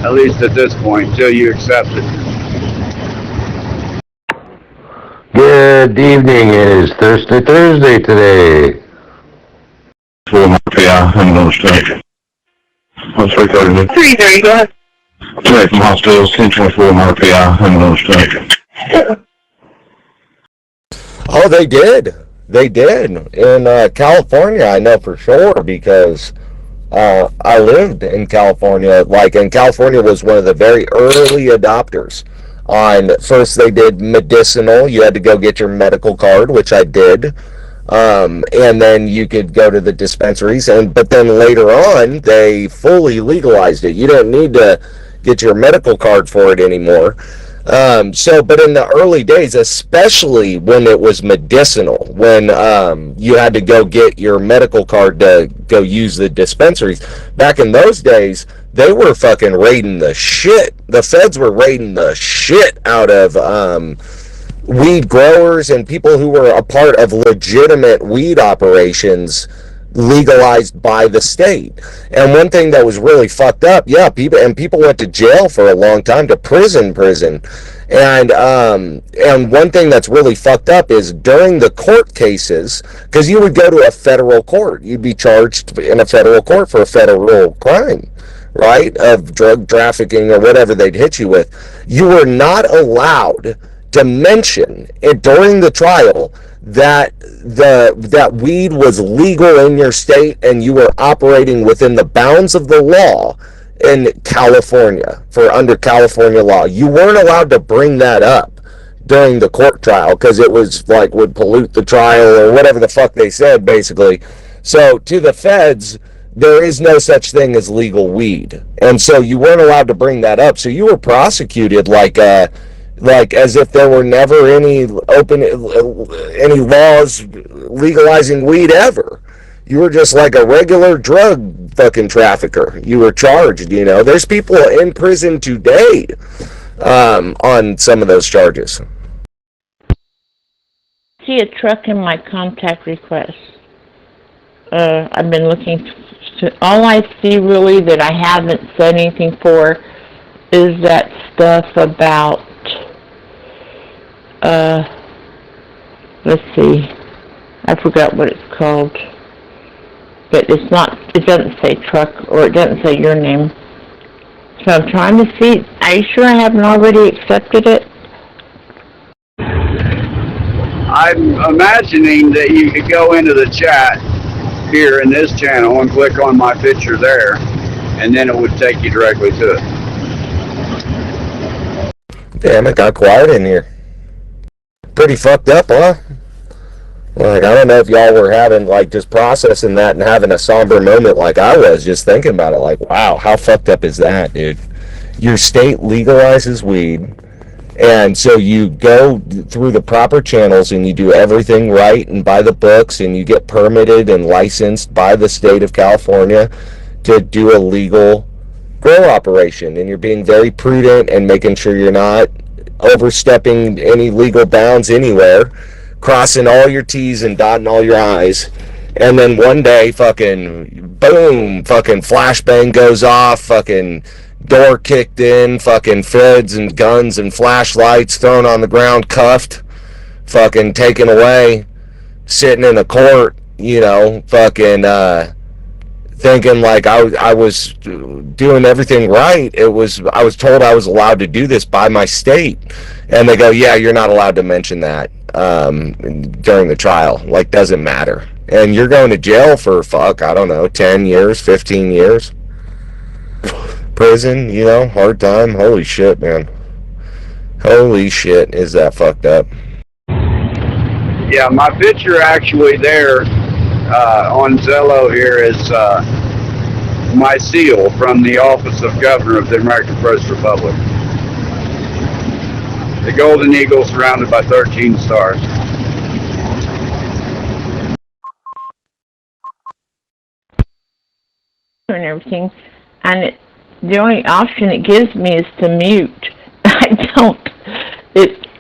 At least at this point, until you accept it. Good evening. It is Thursday today. Yeah, I'm going to strike. What's recording it? 3:30, go ahead. Straight from hospitals, 1024 RPI, I'm going to strike. Oh, they did. They did. In California, I know for sure, because I lived in California. Like, and California was one of the very early adopters. First they did medicinal. You had to go get your medical card, which I did. And then you could go to the dispensaries. But then later on, they fully legalized it. You didn't need to get your medical card for it anymore. But in the early days, especially when it was medicinal, when you had to go get your medical card to go use the dispensaries, back in those days, they were fucking raiding the shit. The feds were raiding the shit out of weed growers and people who were a part of legitimate weed operations legalized by the state. And one thing that was really fucked up, people went to jail for a long time, to prison. And one thing that's really fucked up is during the court cases, because you would go to a federal court, you'd be charged in a federal court for a federal crime, right, of drug trafficking or whatever they'd hit you with. You were not allowed to mention it during the trial that weed was legal in your state and you were operating within the bounds of the law in California for under California law. You weren't allowed to bring that up during the court trial because it was like would pollute the trial or whatever the fuck they said, basically. So to the feds, there is no such thing as legal weed, and so you weren't allowed to bring that up. So you were prosecuted like as if there were never any laws legalizing weed ever. You were just like a regular drug fucking trafficker. You were charged, you know. There's people in prison today on some of those charges. See a truck in my contact request. I've been looking to, all I see really that I haven't said anything for is that stuff about, let's see, I forgot what it's called. But it's not, it doesn't say truck, or it doesn't say your name. So I'm trying to see, are you sure I haven't already accepted it? I'm imagining that you could go into the chat here in this channel and click on my picture there, and then it would take you directly to it. Damn, it got quiet in here. Pretty fucked up, huh? Like, I don't know if y'all were having, like, just processing that and having a somber moment like I was, just thinking about it. Like, wow, how fucked up is that, dude? Your state legalizes weed, and so you go through the proper channels and you do everything right and by the books, and you get permitted and licensed by the state of California to do a legal grow operation, and you're being very prudent and making sure you're not overstepping any legal bounds anywhere, crossing all your T's and dotting all your I's, and then one day, fucking, boom, fucking flashbang goes off, fucking door kicked in, fucking feds and guns and flashlights thrown on the ground, cuffed, fucking taken away, sitting in a court, you know, fucking, thinking like I was doing everything right. I was told I was allowed to do this by my state, and they go, yeah, you're not allowed to mention that during the trial. Like, doesn't matter, and you're going to jail for I don't know, 10 years, 15 years, prison, you know, hard time. Holy shit, man. Holy shit, is that fucked up. Yeah, my picture actually there on Zello here is my seal from the office of Governor of the American First Republic. The Golden Eagle surrounded by 13 stars. And everything, and the only option it gives me is to mute.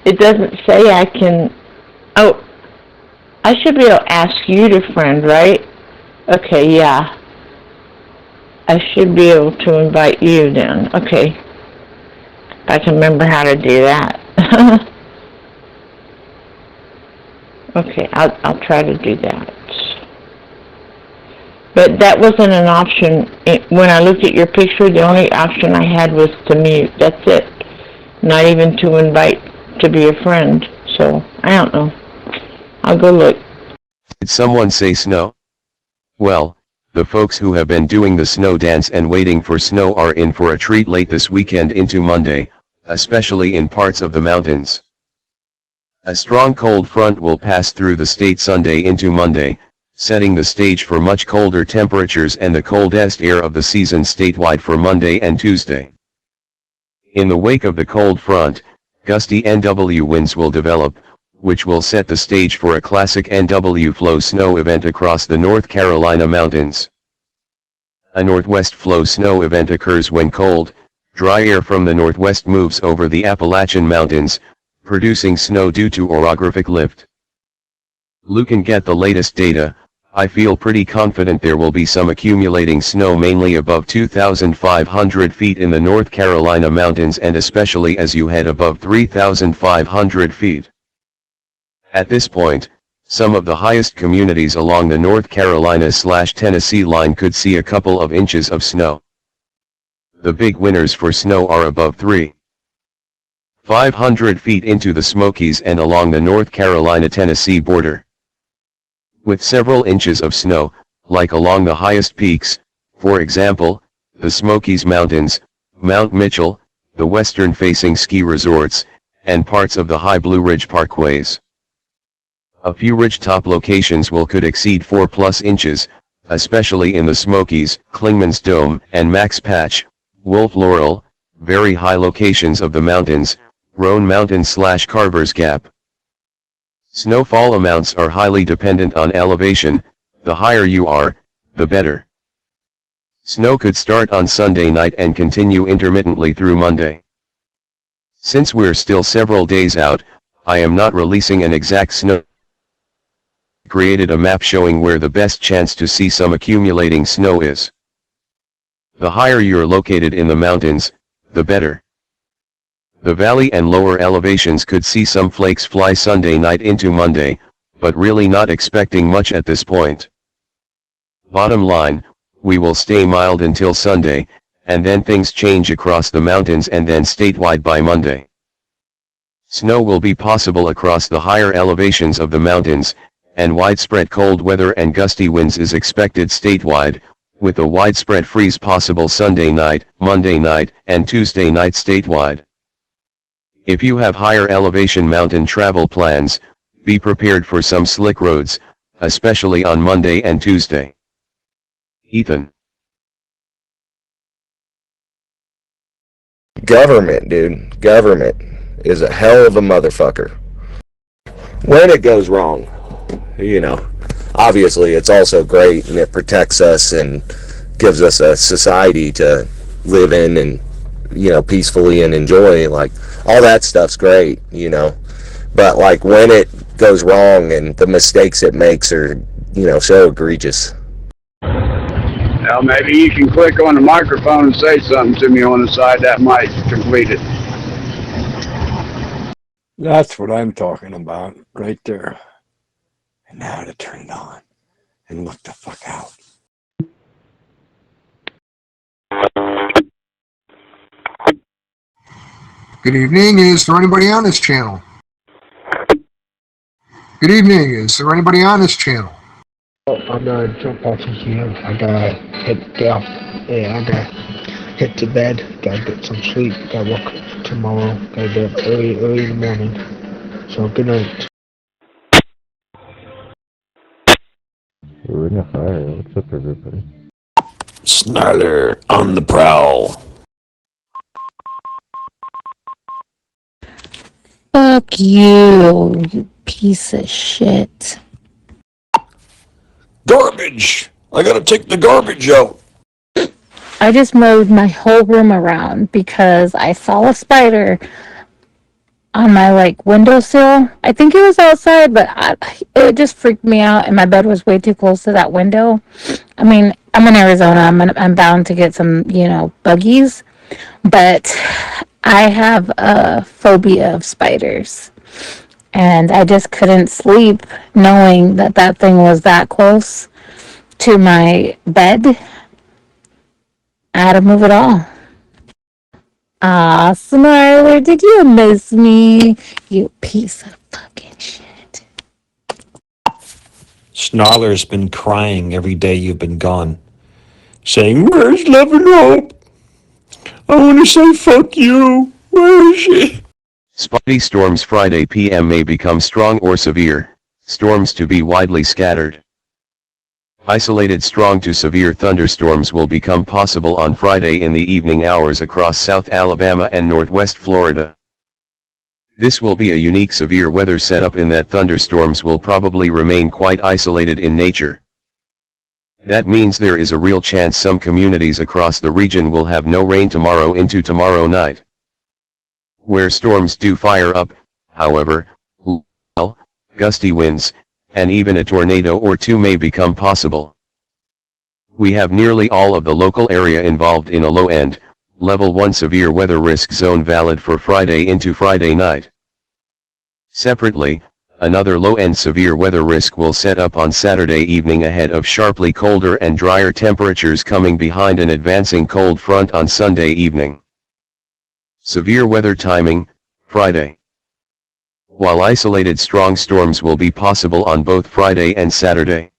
It doesn't say I can. Oh, I should be able to ask you to friend, right? Okay, yeah. I should be able to invite you then. Okay. I can remember how to do that. Okay, I'll try to do that. But that wasn't an option. When I looked at your picture, the only option I had was to mute. That's it. Not even to invite to be a friend. So, I don't know. I'll go look. Did someone say snow? Well, the folks who have been doing the snow dance and waiting for snow are in for a treat late this weekend into Monday, especially in parts of the mountains. A strong cold front will pass through the state Sunday into Monday, setting the stage for much colder temperatures and the coldest air of the season statewide for Monday and Tuesday. In the wake of the cold front, gusty NW winds will develop, which will set the stage for a classic NW flow snow event across the North Carolina mountains. A northwest flow snow event occurs when cold, dry air from the northwest moves over the Appalachian Mountains, producing snow due to orographic lift. Looking at the latest data, I feel pretty confident there will be some accumulating snow mainly above 2,500 feet in the North Carolina mountains and especially as you head above 3,500 feet. At this point, some of the highest communities along the North Carolina/Tennessee line could see a couple of inches of snow. The big winners for snow are above 3,500 feet into the Smokies and along the North Carolina-Tennessee border. With several inches of snow, like along the highest peaks, for example, the Smokies Mountains, Mount Mitchell, the western-facing ski resorts, and parts of the High Blue Ridge parkways. A few ridgetop locations could exceed 4+ inches, especially in the Smokies, Clingman's Dome, and Max Patch, Wolf Laurel, very high locations of the mountains, Roan Mountain/Carver's Gap. Snowfall amounts are highly dependent on elevation. The higher you are, the better. Snow could start on Sunday night and continue intermittently through Monday. Since we're still several days out, I am not releasing an exact snow. Created a map showing where the best chance to see some accumulating snow is. The higher you're located in the mountains, the better. The valley and lower elevations could see some flakes fly Sunday night into Monday, but really not expecting much at this point. Bottom line, we will stay mild until Sunday, and then things change across the mountains and then statewide by Monday. Snow will be possible across the higher elevations of the mountains, and widespread cold weather and gusty winds is expected statewide, with a widespread freeze possible Sunday night, Monday night, and Tuesday night statewide. If you have higher elevation mountain travel plans, be prepared for some slick roads, especially on Monday and Tuesday. Ethan. Government, dude. Government is a hell of a motherfucker. When it goes wrong, you know, obviously it's also great and it protects us and gives us a society to live in and, you know, peacefully and enjoy. Like, all that stuff's great, you know. But, like, when it goes wrong and the mistakes it makes are, you know, so egregious. Well, maybe you can click on the microphone and say something to me on the side. That might complete it. That's what I'm talking about, right there. And now to turn it on and look the fuck out. Good evening. Is there anybody on this channel? Good evening. Is there anybody on this channel? Oh, I'm gonna jump off of here. I gotta head down. Yeah, I gotta head to bed. Gotta get some sleep. Gotta work tomorrow. Gotta get up early in the morning. So good night. We're in a fire. What's up, everybody? Snarler on the prowl. Fuck you, you piece of shit. Garbage! I gotta take the garbage out. I just mowed my whole room around because I saw a spider on my windowsill. I think it was outside, but it just freaked me out, and my bed was way too close to that window. I mean, I'm in Arizona. I'm bound to get some, buggies, but I have a phobia of spiders, and I just couldn't sleep knowing that that thing was that close to my bed. I had to move it all. Ah, Smiler, did you miss me? You piece of fucking shit. Snarler's been crying every day you've been gone, saying, "Where's love and hope? I want to say fuck you. Where is she?" Spotty storms Friday PM may become strong or severe, storms to be widely scattered. Isolated strong to severe thunderstorms will become possible on Friday in the evening hours across South Alabama and Northwest Florida. This will be a unique severe weather setup in that thunderstorms will probably remain quite isolated in nature. That means there is a real chance some communities across the region will have no rain tomorrow into tomorrow night. Where storms do fire up, however, gusty winds, and even a tornado or two may become possible. We have nearly all of the local area involved in a low-end, level 1 severe weather risk zone valid for Friday into Friday night. Separately, another low-end severe weather risk will set up on Saturday evening ahead of sharply colder and drier temperatures coming behind an advancing cold front on Sunday evening. Severe weather timing, Friday. While isolated strong storms will be possible on both Friday and Saturday,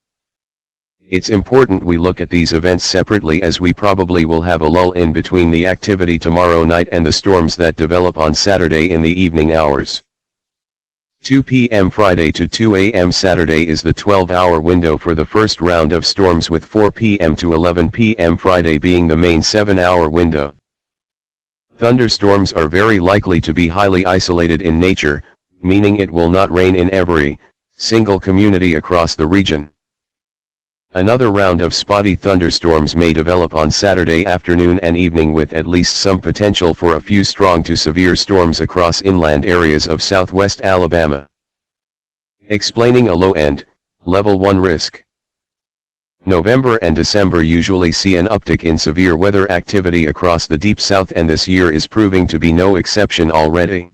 It's important we look at these events separately, as we probably will have a lull in between the activity tomorrow night and the storms that develop on Saturday in the evening hours. 2 p.m. Friday to 2 a.m. Saturday is the 12-hour window for the first round of storms, with 4 p.m. to 11 p.m. Friday being the main 7-hour window. Thunderstorms are very likely to be highly isolated in nature, meaning it will not rain in every single community across the region. Another round of spotty thunderstorms may develop on Saturday afternoon and evening, with at least some potential for a few strong to severe storms across inland areas of southwest Alabama. Explaining a low-end, level 1 risk. November and December usually see an uptick in severe weather activity across the deep south, and this year is proving to be no exception already.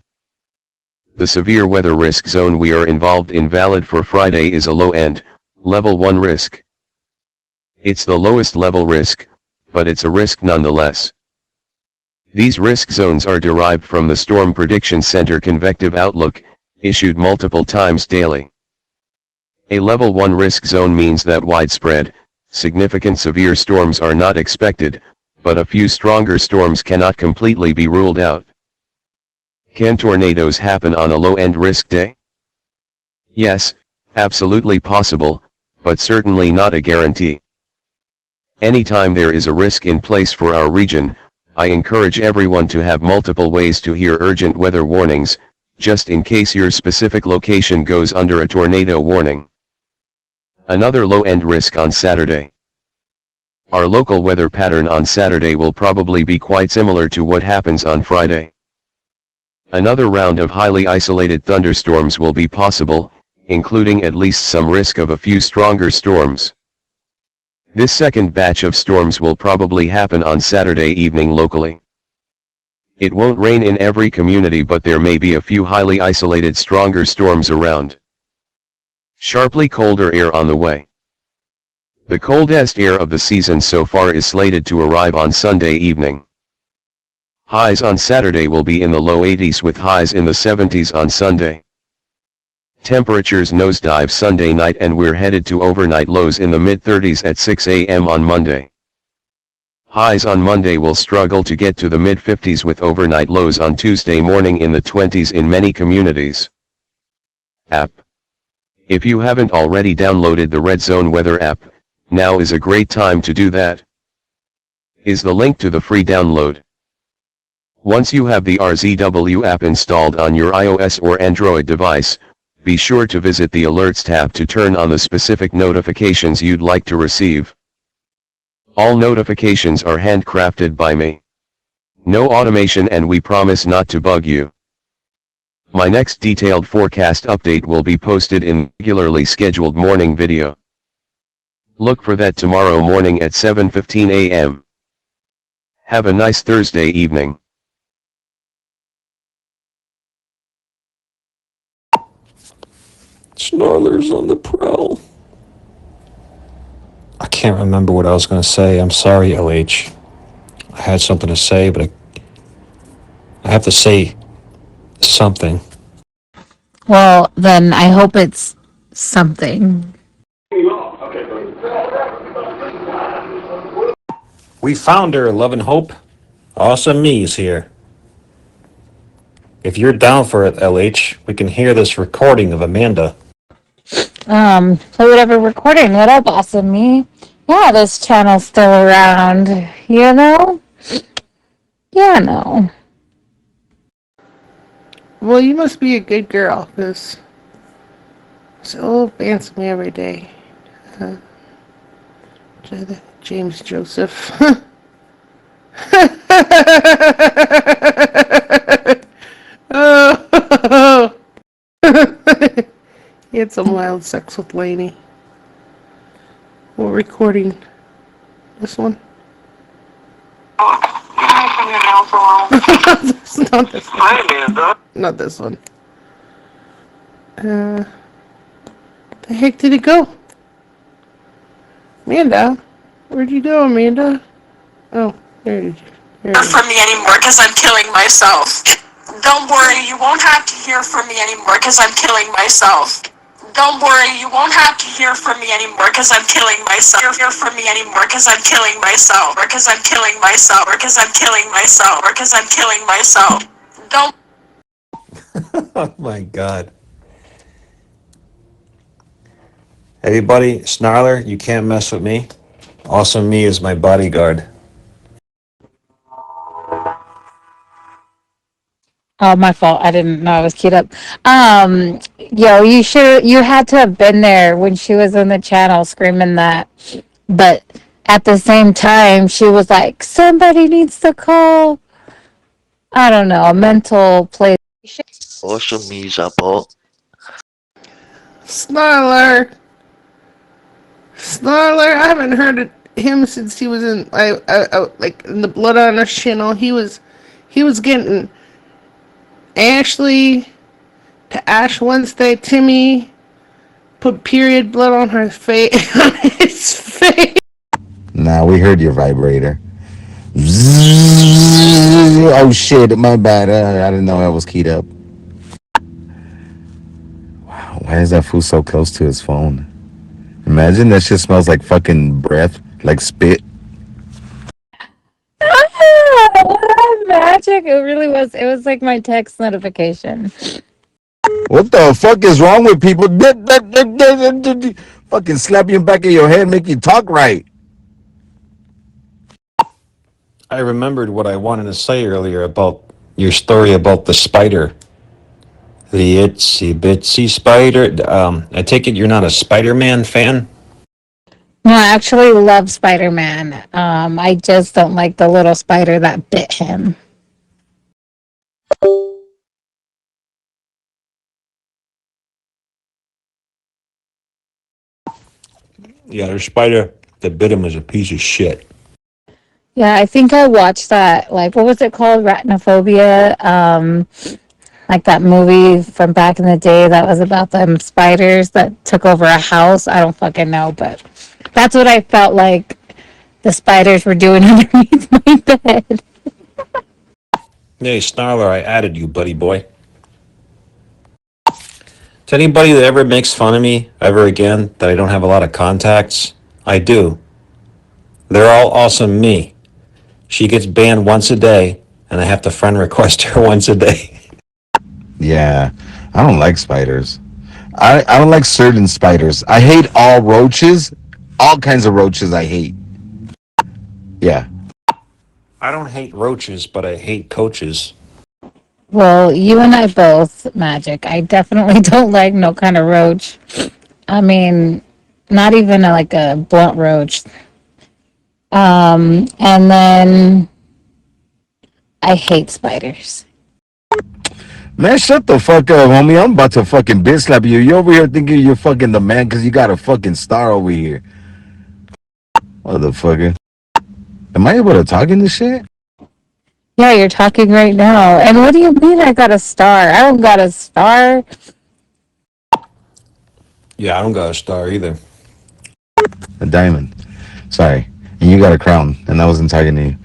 The severe weather risk zone we are involved in valid for Friday is a low-end, level 1 risk. It's the lowest level risk, but it's a risk nonetheless. These risk zones are derived from the Storm Prediction Center convective outlook, issued multiple times daily. A level 1 risk zone means that widespread, significant severe storms are not expected, but a few stronger storms cannot completely be ruled out. Can tornadoes happen on a low-end risk day? Yes, absolutely possible, but certainly not a guarantee. Anytime there is a risk in place for our region, I encourage everyone to have multiple ways to hear urgent weather warnings, just in case your specific location goes under a tornado warning. Another low-end risk on Saturday. Our local weather pattern on Saturday will probably be quite similar to what happens on Friday. Another round of highly isolated thunderstorms will be possible, including at least some risk of a few stronger storms. This second batch of storms will probably happen on Saturday evening locally. It won't rain in every community, but there may be a few highly isolated stronger storms around. Sharply colder air on the way. The coldest air of the season so far is slated to arrive on Sunday evening. Highs on Saturday will be in the low 80s with highs in the 70s on Sunday. Temperatures nosedive Sunday night, and we're headed to overnight lows in the mid-30s at 6 a.m. on Monday. Highs on Monday will struggle to get to the mid-50s, with overnight lows on Tuesday morning in the 20s in many communities. App. If you haven't already downloaded the Red Zone Weather app, now is a great time to do that. Is the link to the free download. Once you have the RZW app installed on your iOS or Android device, be sure to visit the Alerts tab to turn on the specific notifications you'd like to receive. All notifications are handcrafted by me. No automation, and we promise not to bug you. My next detailed forecast update will be posted in regularly scheduled morning video. Look for that tomorrow morning at 7:15 a.m. Have a nice Thursday evening. Snarlers on the prowl. I can't remember what I was going to say. I'm sorry, LH. I had something to say, but I have to say something. Well, then I hope it's something. We found her, Love and Hope. Awesome Me's here. If you're down for it, LH, we can hear this recording of Amanda. Play whatever recording. What up, awesome me? Yeah, this channel's still around. You know? Yeah, no. Well, you must be a good girl, because so fancy me every day. James Joseph. Oh. He had some wild sex with Lainey. We're recording this one. It's not this one. Hi, Amanda. Not this one. The heck did it go? Amanda? Where'd you go, Amanda? Oh, there you go. From me anymore because I'm killing myself. Don't worry, you won't have to hear from me anymore because I'm killing myself. Don't worry, you won't have to hear from me anymore because I'm killing myself. Hear from me anymore because I'm killing myself. Because I'm killing myself. Because I'm killing myself. Because I'm killing myself. Don't. Oh my God. Everybody, Snarler, you can't mess with me. Awesome Me is my bodyguard. Oh, my fault. I didn't know I was queued up. Yo, you had to have been there when she was in the channel screaming that. But at the same time, she was like, somebody needs to call, I don't know, a mental place. Awesome Me's up, all. Snarler, I haven't heard him since he was in like in the Blood on Us channel. He was getting Ashley to Ash Wednesday. Timmy put period blood on her face on his face. Nah, we heard your vibrator. Oh shit, my bad. I didn't know I was keyed up. Wow, why is that fool so close to his phone? Imagine that shit smells like fucking breath, like spit. Magic. It really was. It was like my text notification. What the fuck is wrong with people? Fucking slap you in the back of your head, make you talk right. I remembered what I wanted to say earlier about your story about the spider. The itsy bitsy spider. I take it you're not a Spider-Man fan? No, I actually love Spider-Man. I just don't like the little spider that bit him. Yeah, the spider that bit him is a piece of shit. Yeah, I think I watched that, like, what was it called? Arachnophobia? Like that movie from back in the day that was about them spiders that took over a house. I don't fucking know, but that's what I felt like the spiders were doing underneath my bed. Hey, Snarler, I added you, buddy boy. To anybody that ever makes fun of me ever again that I don't have a lot of contacts, I do. They're all awesome me. She gets banned once a day, and I have to friend request her once a day. Yeah, I don't like spiders. I don't like certain spiders. I hate all roaches. All kinds of roaches I hate. Yeah. I don't hate roaches, but I hate coaches. Well, you and I both, Magic. I definitely don't like no kind of roach. I mean, not even like a blunt roach. And then I hate spiders. Man, shut the fuck up, homie. I'm about to fucking bitch slap you. You over here thinking you're fucking the man because you got a fucking star over here. Motherfucker. Am I able to talk in this shit? Yeah, you're talking right now. And what do you mean I got a star? I don't got a star. Yeah, I don't got a star either. A diamond. Sorry. And you got a crown, and I wasn't talking to you.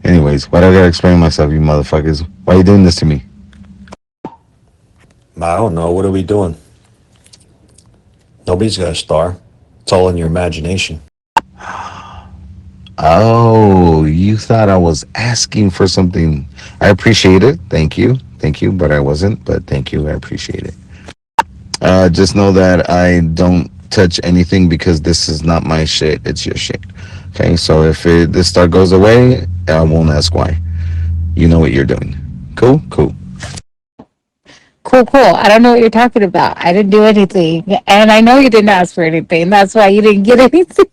Anyways, why do I gotta explain myself, you motherfuckers? Why are you doing this to me? I don't know. What are we doing? Nobody's got a star. It's all in your imagination. Oh, you thought I was asking for something. I appreciate it. Thank you. Thank you, but I wasn't. But thank you. I appreciate it. Just know that I don't touch anything because this is not my shit. It's your shit. Okay, so if this star goes away, I won't ask why. You know what you're doing. Cool? Cool. Cool. I don't know what you're talking about. I didn't do anything. And I know you didn't ask for anything. That's why you didn't get anything.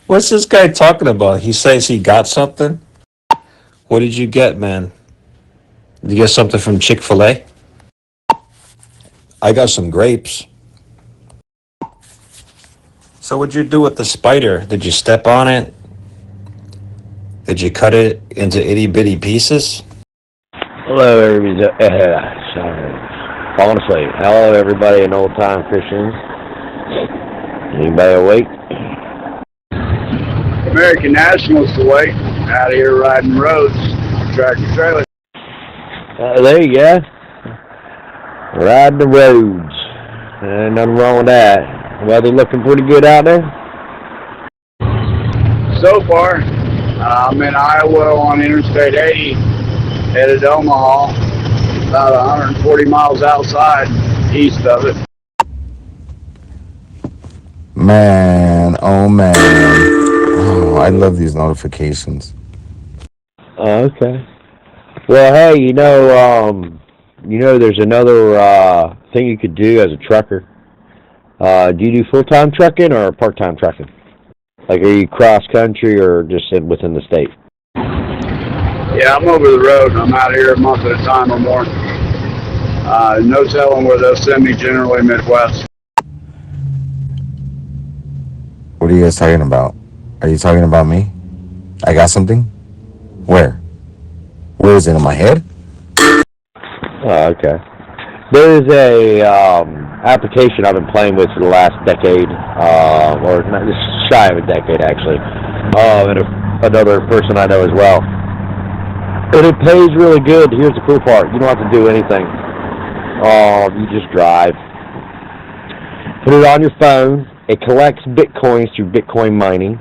What's this guy talking about? He says he got something? What did you get, man? Did you get something from Chick-fil-A? I got some grapes. So what'd you do with the spider? Did you step on it? Did you cut it into itty-bitty pieces? Hello, everybody. Sorry. Falling asleep. Hello, everybody in old-time Christians. Anybody awake? American Nationals awake. Out here riding roads. Tractor trailer. There you go. Riding the roads. Ain't nothing wrong with that. Weather looking pretty good out there? So far, I'm in Iowa on Interstate 80, headed to Omaha, about 140 miles outside, east of it. Man, oh man. Oh, I love these notifications. Oh, okay. Well, hey, there's another thing you could do as a trucker. Do you do full-time trucking or part-time trucking? Like, are you cross-country or just within the state? Yeah, I'm over the road. I'm out here a month at a time or more. No telling where they'll send me, generally Midwest. What are you guys talking about? Are you talking about me? I got something? Where? Where is it, in my head? Oh, okay. There is a application I've been playing with for the last decade, or not, just shy of a decade actually, and another person I know as well. And it pays really good. Here's the cool part: you don't have to do anything. You just drive. Put it on your phone. It collects bitcoins through Bitcoin mining.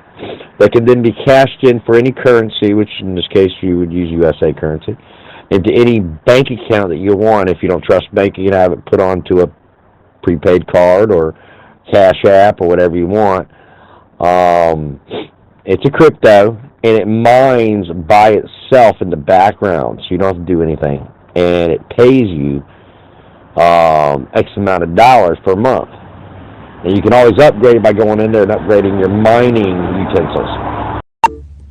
They can then be cashed in for any currency, which in this case you would use USA currency, into any bank account that you want. If you don't trust banking, you can have it put onto a prepaid card or Cash App or whatever you want. It's a crypto, and it mines by itself in the background, so you don't have to do anything. And it pays you X amount of dollars per month. And you can always upgrade it by going in there and upgrading your mining utensils.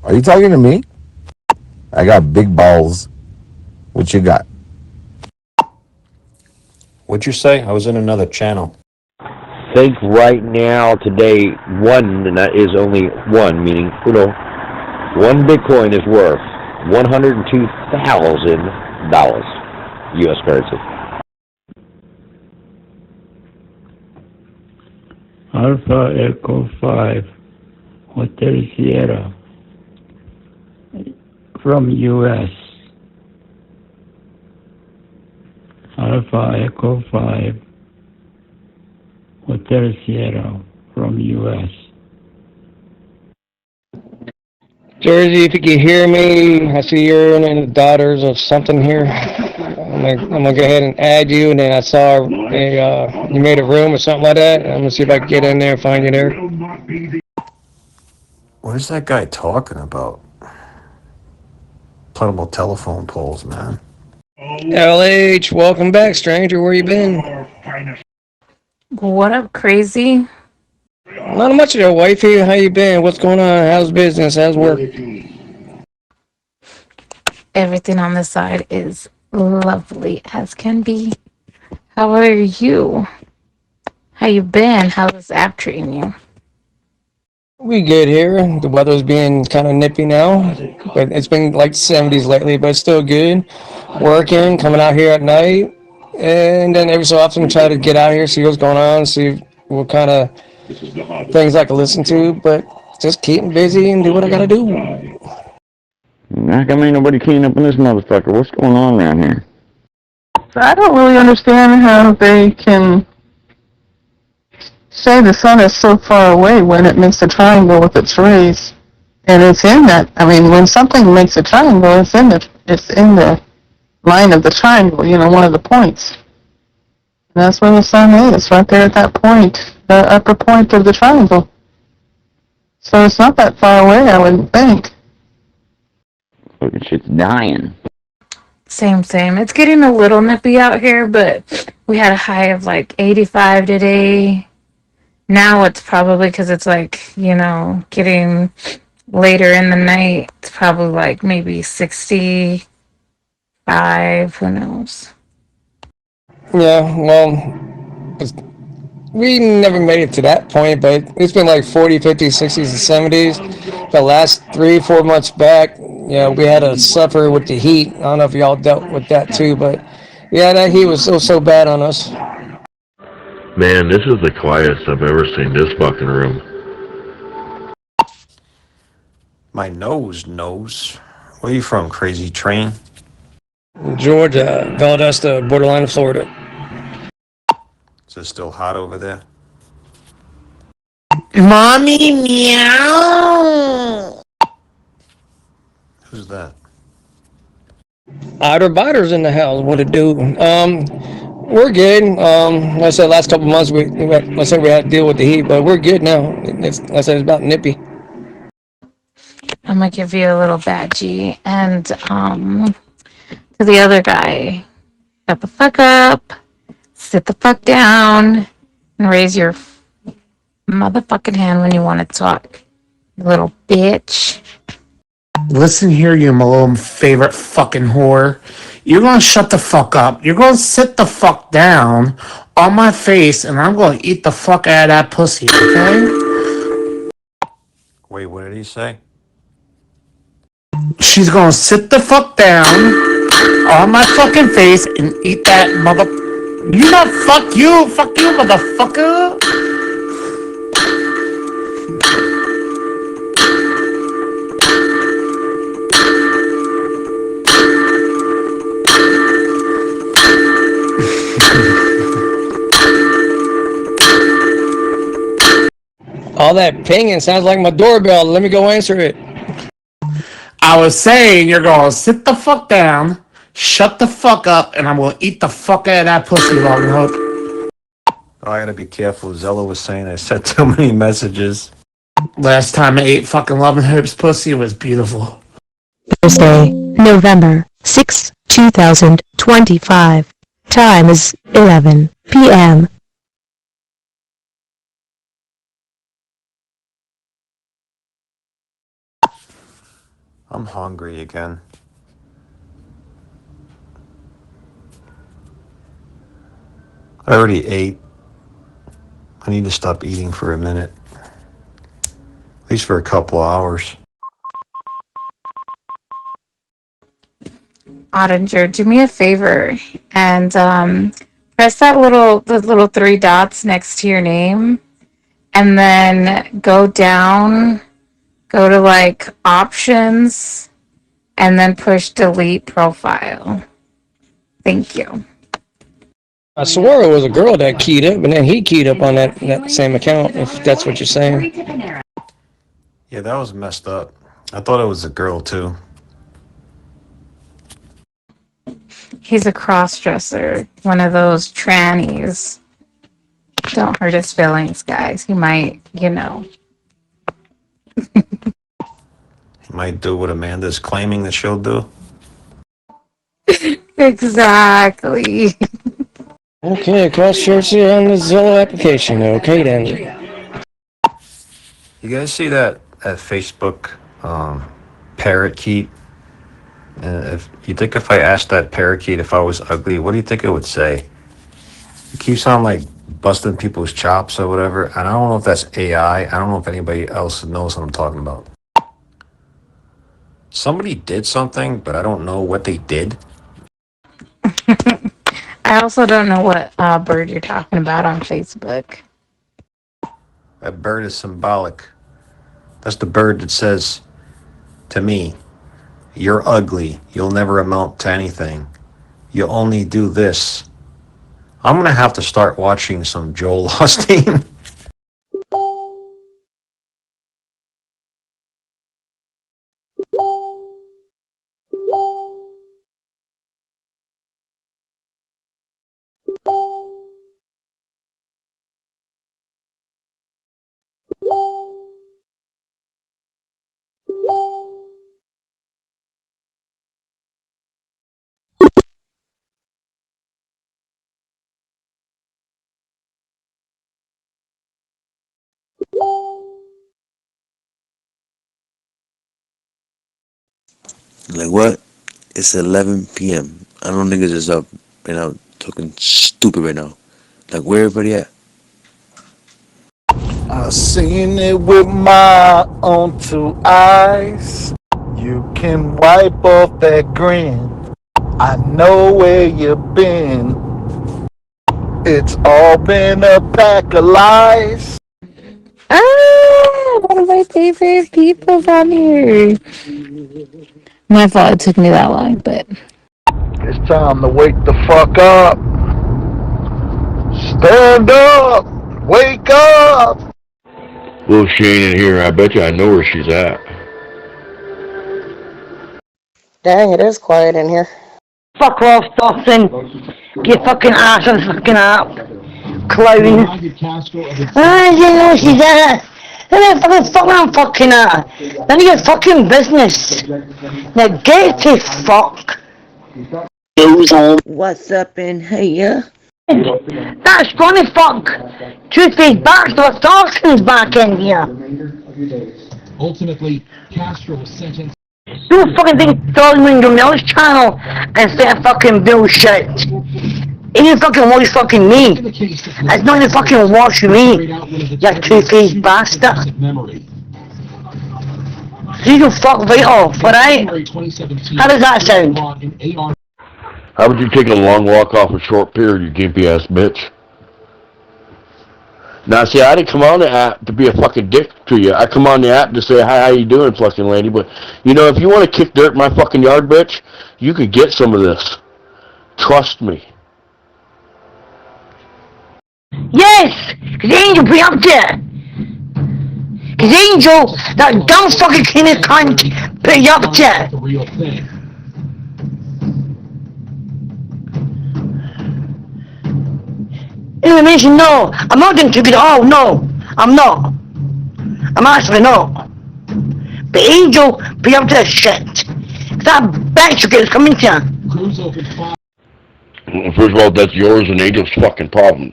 Are you talking to me? I got big balls. What you got? What'd you say? I was in another channel. Think right now, today, one, and that is only one, meaning, one Bitcoin is worth $102,000 U.S. currency. Alpha Echo 5, Hotel Sierra, from U.S. Alpha Echo 5, Hotel Sierra, from U.S. Jersey, if you can hear me, I see you're in the daughters of something here. I'm gonna go ahead and add you, and then I saw you made a room or something like that. I'm gonna see if I can get in there and find you there. What is that guy talking about? Talking about telephone poles, man. LH, welcome back, stranger. Where you been? What up, crazy? Not much of your wifey. How you been? What's going on? How's business? How's work? Everything on this side is lovely as can be. How are you? How you been? How's this app treating you? We good here. The weather's being kind of nippy now, but it's been like 70s lately, but it's still good. Working, coming out here at night, and then every so often try to get out here, see what's going on, see what kind of things I can listen to, but just keeping busy and do what I gotta do. How come ain't nobody keying up on this motherfucker? What's going on around here? I don't really understand how they can say the sun is so far away when it makes a triangle with its rays. And it's in that, when something makes a triangle, it's in the line of the triangle, one of the points. And that's where the sun is, right there at that point, the upper point of the triangle. So it's not that far away, I wouldn't think. Fucking shit's dying. Same. It's getting a little nippy out here, but we had a high of like 85 today. Now it's probably because it's like, getting later in the night. It's probably like maybe 65. Who knows? Yeah, well, we never made it to that point, but it's been like 40, 50s, 60s, and 70s. The last 3-4 months back, we had to suffer with the heat. I don't know if y'all dealt with that too, but yeah, that heat was so bad on us. Man, this is the quietest I've ever seen this fucking room. My nose knows. Where you from, crazy train? Georgia, Valdosta, borderline of Florida. Is it still hot over there? Mommy meow. Who's that? Otter Biters in the house. What it do? We're good. Like I said, last couple months we had to deal with the heat, but we're good now. Like I said, it's about nippy. I'm gonna give you a little badgie. And to the other guy, shut the fuck up, sit the fuck down, and raise your motherfucking hand when you want to talk. You little bitch. Listen here, you my little favorite fucking whore. You're gonna shut the fuck up. You're gonna sit the fuck down on my face, and I'm gonna eat the fuck out of that pussy, okay? Wait, what did he say? She's gonna sit the fuck down on my fucking face and eat that mother. You know, fuck you, motherfucker. All that pinging sounds like my doorbell. Let me go answer it. I was saying you're gonna sit the fuck down, shut the fuck up, and I'm gonna eat the fuck out of that pussy, Robin Hood. Oh, I gotta be careful. Zella was saying I sent too many messages. Last time I ate fucking Robin Hood's pussy was beautiful. Thursday, November 6, 2025. Time is 11 p.m. I'm hungry again. I already ate. I need to stop eating for a minute. At least for a couple hours. Ottinger, do me a favor and press the little three dots next to your name, and then go down, go to like options, and then push delete profile. Thank you. I swore it was a girl that keyed up, and then he keyed up on that same account, if that's what you're saying. Yeah, that was messed up. I thought it was a girl too. He's a cross-dresser, one of those trannies. Don't hurt his feelings, guys. He might, He might do what Amanda's claiming that she'll do. Exactly. Okay, cross-dresser on the Zillow application. Okay, then. You guys see that Facebook parakeet? If you think if I asked that parakeet if I was ugly, what do you think it would say? It keeps on like busting people's chops or whatever. And I don't know if that's AI. I don't know if anybody else knows what I'm talking about. Somebody did something, but I don't know what they did. I also don't know what bird you're talking about on Facebook. That bird is symbolic. That's the bird that says to me, "You're ugly. You'll never amount to anything. You'll only do this." I'm going to have to start watching some Joel Osteen. Like what? It's 11 p.m. I know niggas is up and out talking stupid right now. Like where everybody at? I seen it with my own two eyes. You can wipe off that grin. I know where you've been. It's all been a pack of lies. One of my favorite people on here. My fault it took me that long, but It's time to wake the fuck up. Stand up! Wake up! Well, if she ain't in here, I bet you I know where she's at. Dang, it is quiet in here. Fuck off, Dawson. Get your fucking ass on the fucking app. Clown. I didn't know she's at. Then fucking fuck around fucking at. None of your fucking business. Now get to fuck. What's up in here? That's funny fuck. Truth-based backstop Dawson's back in here. Ultimately, Castro was sentenced. Do a fucking thing throwing me in your Mills channel instead of fucking bullshit. It ain't fucking wash fucking me. It's not even fucking wash me. You two-faced bastard. You can fuck right off, alright? How does that sound? How would you take a long walk off a short period, you gimpy ass bitch? Now, see, I didn't come on the app to be a fucking dick to you. I come on the app to say, hi, how you doing, fucking lady? But, you know, if you want to kick dirt in my fucking yard, bitch, you could get some of this. Trust me. Yes! Cause Angel be up there! Cause Angel, that dumb fucking kind of cunt, put you up there! The real thing. Information, no! I'm not doing too good at all, no! I'm not! I'm actually not! But Angel, be up to that shit! That bitch is coming to you! First of all, that's yours and Angel's fucking problem.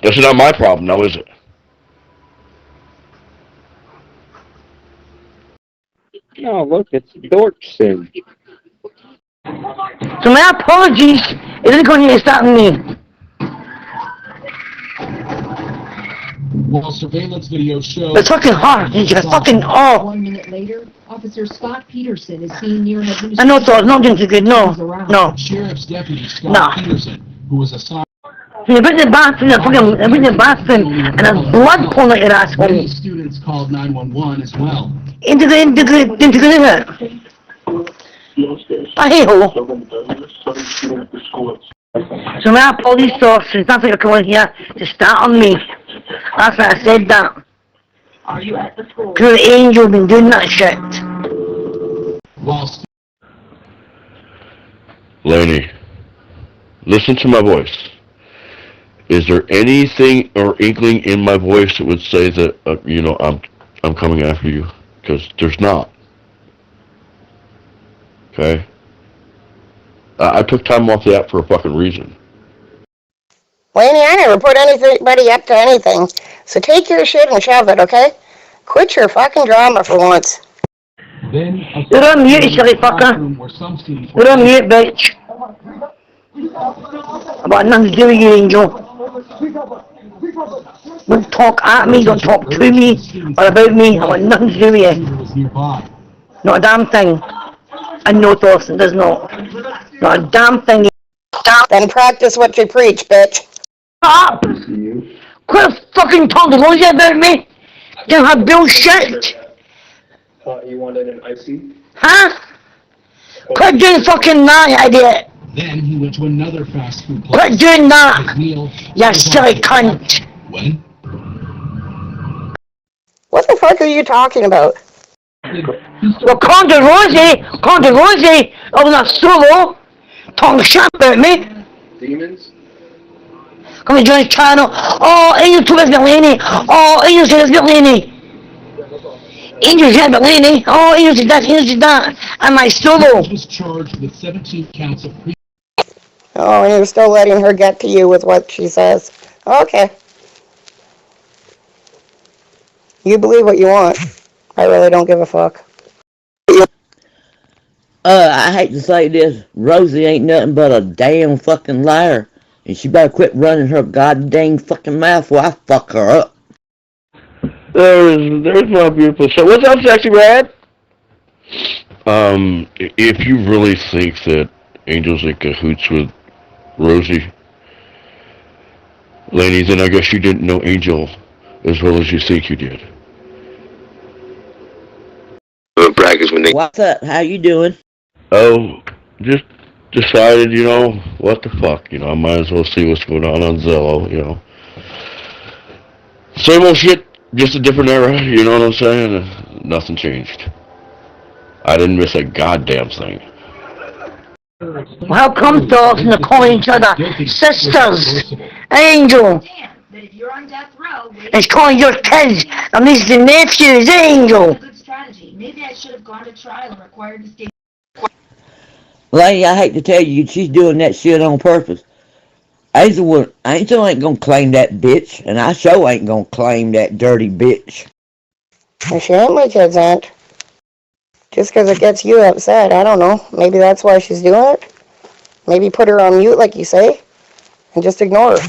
That's not my problem, now is it? No, look, it's Dorkson. So my apologies, it isn't going to stop me. Well, surveillance video shows. It's fucking hard. You fucking 1 minute later, Officer Scott Peterson is seen near an administration. I know it's not doing too good. No, no. Sheriff's deputy Scott Peterson, who was assigned. You put in the bathroom, and a blood pulling out your asshole. Many students called 911 as well. Into the hey-ho. So my police officers, nothing to come in here to start on me. That's why I said that. Are you at the school? Because the Angel been doing that shit. Laney, listen to my voice. Is there anything or inkling in my voice that would say that, you know, I'm coming after you? Because there's not. Okay? I took time off the app for a fucking reason. Laney, I never put anybody up to anything. So take your shit and shove it, okay? Quit your fucking drama for once. You're on mute, you silly fucker. You're on mute, bitch. I've got nothing to do with you, Angel. Don't talk at me, don't talk to me, or about me. I've got nothing to do with you. Not a damn thing. And no, Dawson does not. Not a damn thing. Then practice what you preach, bitch. Stop! Quit fucking talking bullshit about me! You don't have bullshit! You wanted an icy? Huh? Quit doing fucking that, idiot! Then he went to another fast food place. Quit doing that! You silly cunt! When? What the fuck are you talking about? Well, Conde Rosie, I was not solo, talking shit about me. Demons? Come and join the channel. Oh, Angel told us about Laney. Oh, Angel said us about Laney. Angel said about Laney. Oh, Angel said that, Angel said that. And my solo. He was charged with 17 counts of Oh, and you're still letting her get to you with what she says. Okay. You believe what you want. I really don't give a fuck. I hate to say this, Rosie ain't nothing but a damn fucking liar. And she better quit running her goddamn fucking mouth or I fuck her up. There's my beautiful show. What's up, Sexy Brad? If you really think that Angel's in cahoots with Rosie, Laney, then I guess you didn't know Angel as well as you think you did. What's up? How you doing? Oh, just decided, you know, what the fuck, you know, I might as well see what's going on Zello, you know. Same old shit, just a different era, you know what I'm saying? Nothing changed. I didn't miss a goddamn thing. How come Dawson are calling each other sisters? Angel. It's calling your kids and these the nephews, Angel. Lady, I hate to tell you, she's doing that shit on purpose. Angel ain't gonna claim that bitch, and I sure ain't gonna claim that dirty bitch. And she ain't my kids' aunt. Just because it gets you upset, I don't know. Maybe that's why she's doing it. Maybe put her on mute like you say, and just ignore her.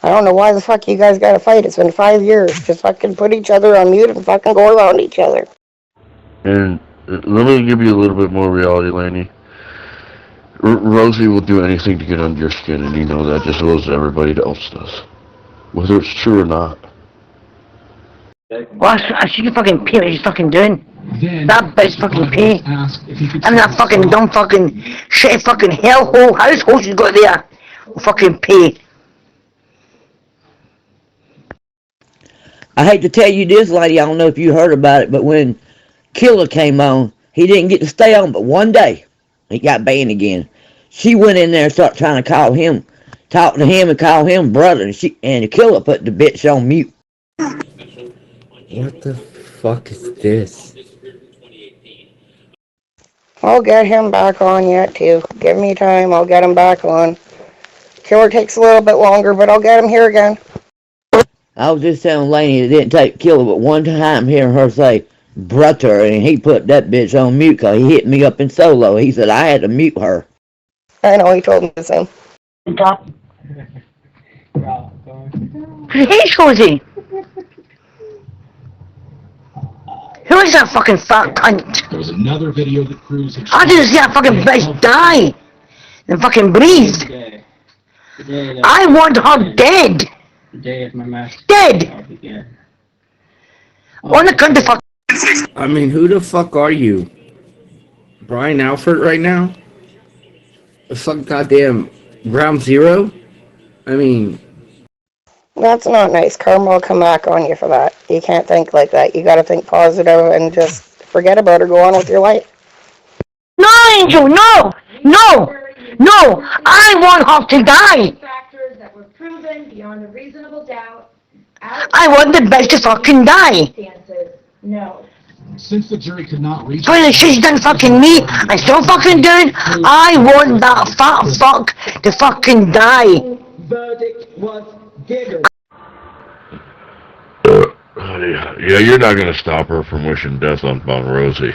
I don't know why the fuck you guys gotta fight. It's been 5 years. Just fucking put each other on mute and fucking go around each other. And let me give you a little bit more reality, Laney. Rosie will do anything to get under your skin, and you know that just as well as everybody else does. Whether it's true or not. Well, I see you fucking pee what she's fucking doing. That bitch fucking pee. And that fucking dumb fucking shitty fucking hellhole household she's got there. Fucking pee. I hate to tell you this, lady, I don't know if you heard about it, but when Killer came on, he didn't get to stay on but one day. He got banned again. She went in there and started trying to talk to him and call him brother, and the Killer put the bitch on mute. What the fuck is this? I'll get him back on yet, too. Give me time, I'll get him back on. Killer takes a little bit longer, but I'll get him here again. I was just telling Laney it didn't take Killer but one time hearing her say brother, and he put that bitch on mute because he hit me up in solo. He said I had to mute her. I know, he told me the same. Hey, Shorty. Who is that fucking fat cunt? There was another video that proves it. I didn't see that fucking bitch die and fucking breathe. I want her dead. Dead. On the cunt the fuck. I mean, who the fuck are you? Brian Alford right now? The fuck goddamn Ground Zero? I mean... That's not nice. Karma will come back on you for that. You can't think like that. You gotta think positive and just forget about her. Go on with your life. No, Angel, no! No! No! I want her to die! Factors that were proven beyond a reasonable doubt. I want the bitch to fucking die! No. Since the jury could not reach... For the shit she's done fucking me, I still fucking doing, I want that fat fuck to fucking die. Verdict was given. Yeah, you're not gonna stop her from wishing death on Rosie.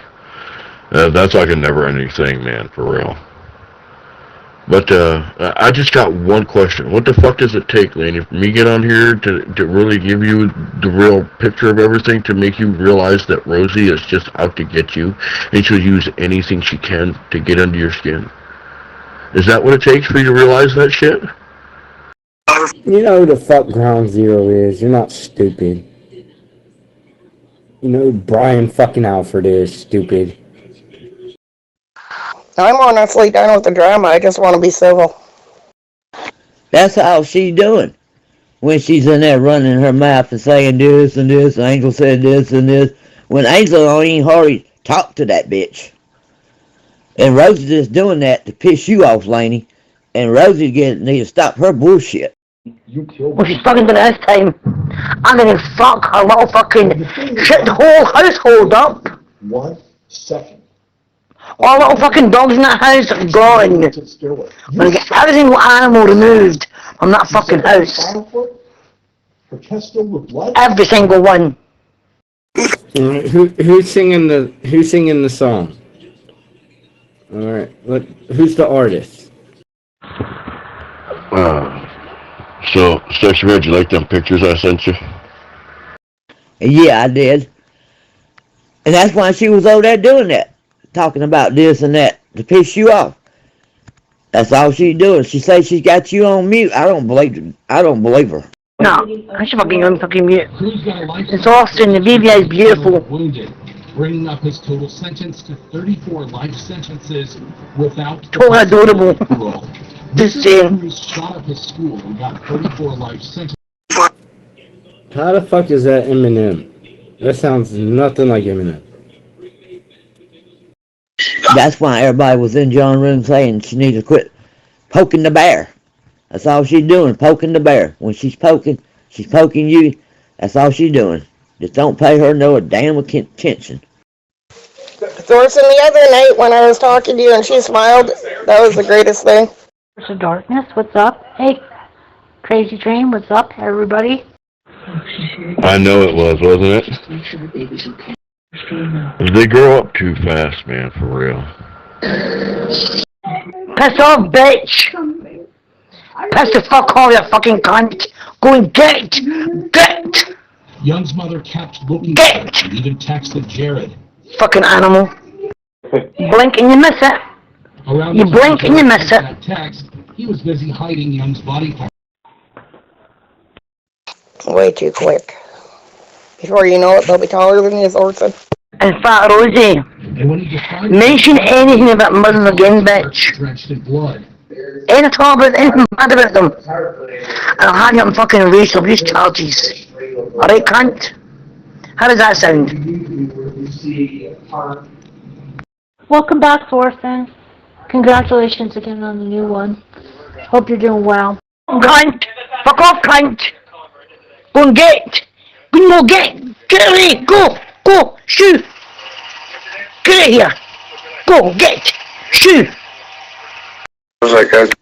That's like a never-ending thing, man, for real. But I just got one question. What the fuck does it take, Laney, for me to get on here to really give you the real picture of everything, to make you realize that Rosie is just out to get you, and she'll use anything she can to get under your skin? Is that what it takes for you to realize that shit? You know who the fuck Ground Zero is. You're not stupid. You know who Brian fucking Alford is, stupid. I'm honestly done with the drama. I just want to be civil. That's how she's doing. When she's in there running her mouth and saying this and this, Angel said this and this. When Angel don't even hardly talk to that bitch. And Rosie's just doing that to piss you off, Laney. And Rosie needs to stop her bullshit. Well, she's fucking the last time. I'm gonna fuck her little fucking shit the whole household up. 1 second. All little fucking dogs in that house are gone. I'm gonna get every single animal removed from that fucking house. Every single one. Who's singing the song? All right, who's the artist? So, Stacey Red, you like them pictures I sent you? Yeah, I did. And that's why she was over there doing that. Talking about this and that to piss you off. That's all she's doing. She says she's got you on mute. I don't believe her. No, I should fucking on fucking mute. It's Austin. The BBI is beautiful. Wounded, bringing up his total sentence to 34 life sentences without Totally adorable. parole. Just saying. He shot up his school and got 34 life sentences. How the fuck is that Eminem? That sounds nothing like Eminem. That's why everybody was in John's room saying she needs to quit poking the bear. That's all she's doing, poking the bear. When she's poking you. That's all she's doing. Just don't pay her no damn attention. Thorson, the other night when I was talking to you and she smiled, that was the greatest thing. Force of Darkness, what's up? Hey, Crazy Train, what's up, everybody? I know it was, wasn't it? They grow up too fast, man, for real. Piss off, bitch! Piss the fuck off, you fucking cunt! Go and get! Young's mother kept looking Get! and even texted Jared. Fucking animal. Blink and you miss it. Around You the blink time and you Jared miss sent it. that text, he was busy hiding Young's body part. Way too quick. Before you know it, they'll be taller than you, Thorson. And Fat Rosie, And when he decided mention anything about Muslim again, bitch. drenched in blood. Ain't at all about anything bad about them. And I'll have you on fucking racial abuse charges. Alright, cunt? How does that sound? Welcome back, Thorson. Congratulations again on the new one. Hope you're doing well. Cunt! Fuck off, cunt! Go and get! Go get! Get out of here! Go! Shoo! Get out of here! Go, get! Shoo!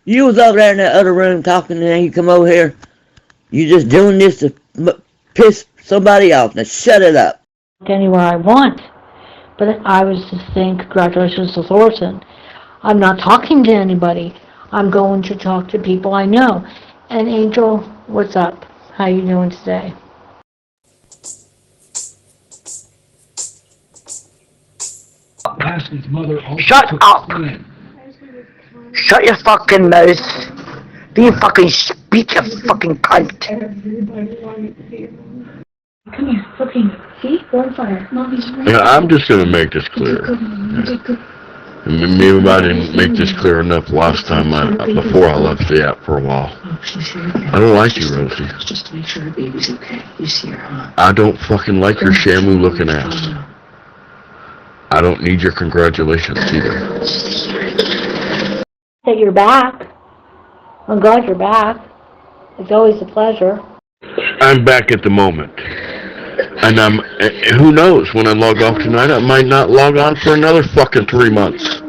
You was over there in that other room talking, and then you come over here. You just doing this to piss somebody off. Now shut it up. Anywhere I want. But I was just saying congratulations to Thorson. I'm not talking to anybody. I'm going to talk to people I know. And Angel, what's up? How you doing today? Ashley's mother also Shut took up! a stand. Shut your fucking mouth. Do you fucking speak, you fucking cunt? Come here, fucking. See? Go on fire. Mommy's right. Yeah, I'm just gonna make this clear. Maybe I didn't make this clear enough last time before I left the app for a while. I don't like you, Rosie. Just to make sure the baby's okay. You see her, huh? I don't fucking like your shamu looking ass. I don't need your congratulations either. That you're back. I'm glad you're back. It's always a pleasure. I'm back at the moment. And who knows, when I log off tonight, I might not log on for another fucking 3 months.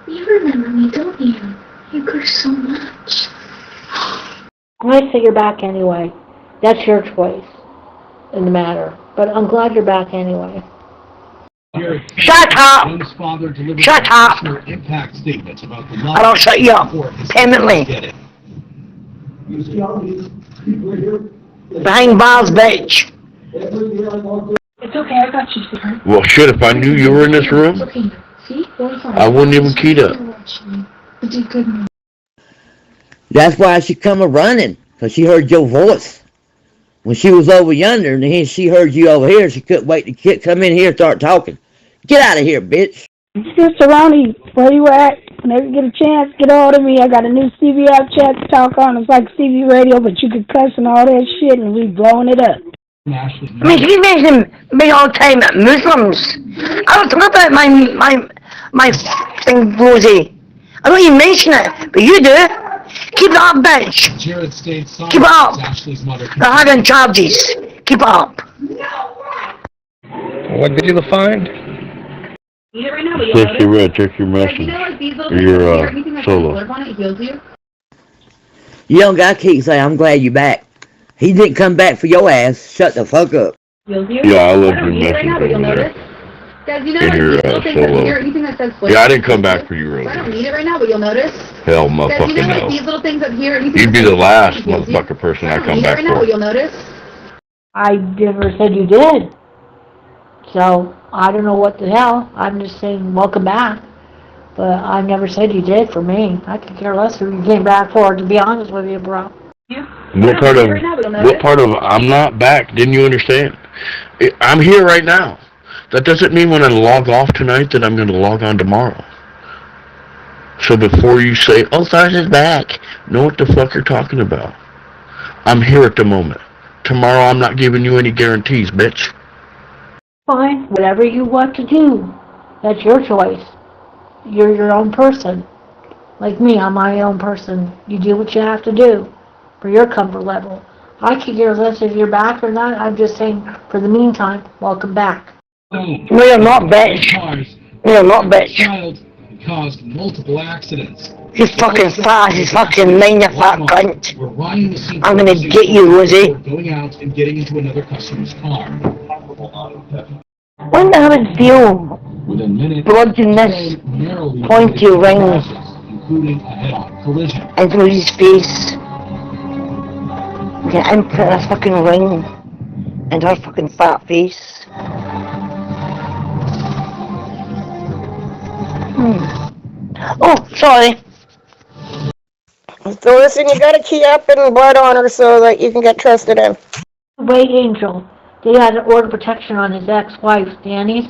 You remember me, don't you? You grew so much. Nice that you're back anyway. That's your choice in the matter. But I'm glad you're back anyway. Shut up! Young's father delivered Shut up! impact statements about the I don't shut you up permanently. Behind bars, bitch. It's okay, I got you, sweetheart. Well, shit, if I knew you were in this room, Okay, see? Go on fire. I wouldn't even keyed up. You did good. That's why she come a-running, because she heard your voice. When she was over yonder, and then she heard you over here, she couldn't wait to come in here and start talking. Get out of here, bitch. Sister Ronnie, where you at? Whenever you get a chance, get hold of me. I got a new CB app chat to talk on. It's like CB radio, but you can cuss and all that shit, and we blowing it up. I mean, you mention me all the time, Muslims. I don't talk about my thing, Rosie. I don't even mention it, but you do. Keep it up, bitch. Jared stayed silent. Keep it up. Ashley's mother They're having charges. Keep it up. What did you find? Eat it right now, but you'll Sissy notice. Red, check your Like, message. you know, like these little Or things your here, anything that has solo. blurb on it heals you. You don't got to keep saying, I'm glad you back. He didn't come back for your ass. Shut the fuck up. Heals you. Yeah, I love don't your eat it right now, but message you'll over notice. there. Guys, you know, In like your these little things up solo. here, anything that says Yeah, I didn't come back for you, I don't Rosie. eat it right now, but you'll notice. Hell, Guys, you motherfucking know, like no. these little things up here, anything You'd that be says the last heals you. motherfucker person I don't come eat it back right now, for. but you'll notice. I never said you did. So, I don't know what the hell. I'm just saying welcome back. But I never said you did for me. I could care less who you came back for, to be honest with you, bro. What part of I'm not back? Didn't you understand? I'm here right now. That doesn't mean when I log off tonight that I'm going to log on tomorrow. So before you say, oh, SARS is back, know what the fuck you're talking about. I'm here at the moment. Tomorrow I'm not giving you any guarantees, bitch. Fine, whatever you want to do. That's your choice. You're your own person. Like me, I'm my own person. You do what you have to do for your comfort level. I could care less if you're back or not. I'm just saying, for the meantime, welcome back. No, you're not, bitch. No, you're not, bitch. Child caused multiple accidents. You fucking fat, you fucking mind, you fat cunt. Where Ryan was seen I'm gonna get you, Lizzie. going out and getting into another customer's car. Wonder how it feel Within minutes, bludgeon this narrowly pointy ring including a head-on collision. into his face. Get into this fucking ring into her fucking fat face. Oh, sorry. So listen, you gotta key up in blood on her so that you can get trusted in. Wait, Angel. They had an order of protection on his ex-wife, Danny's.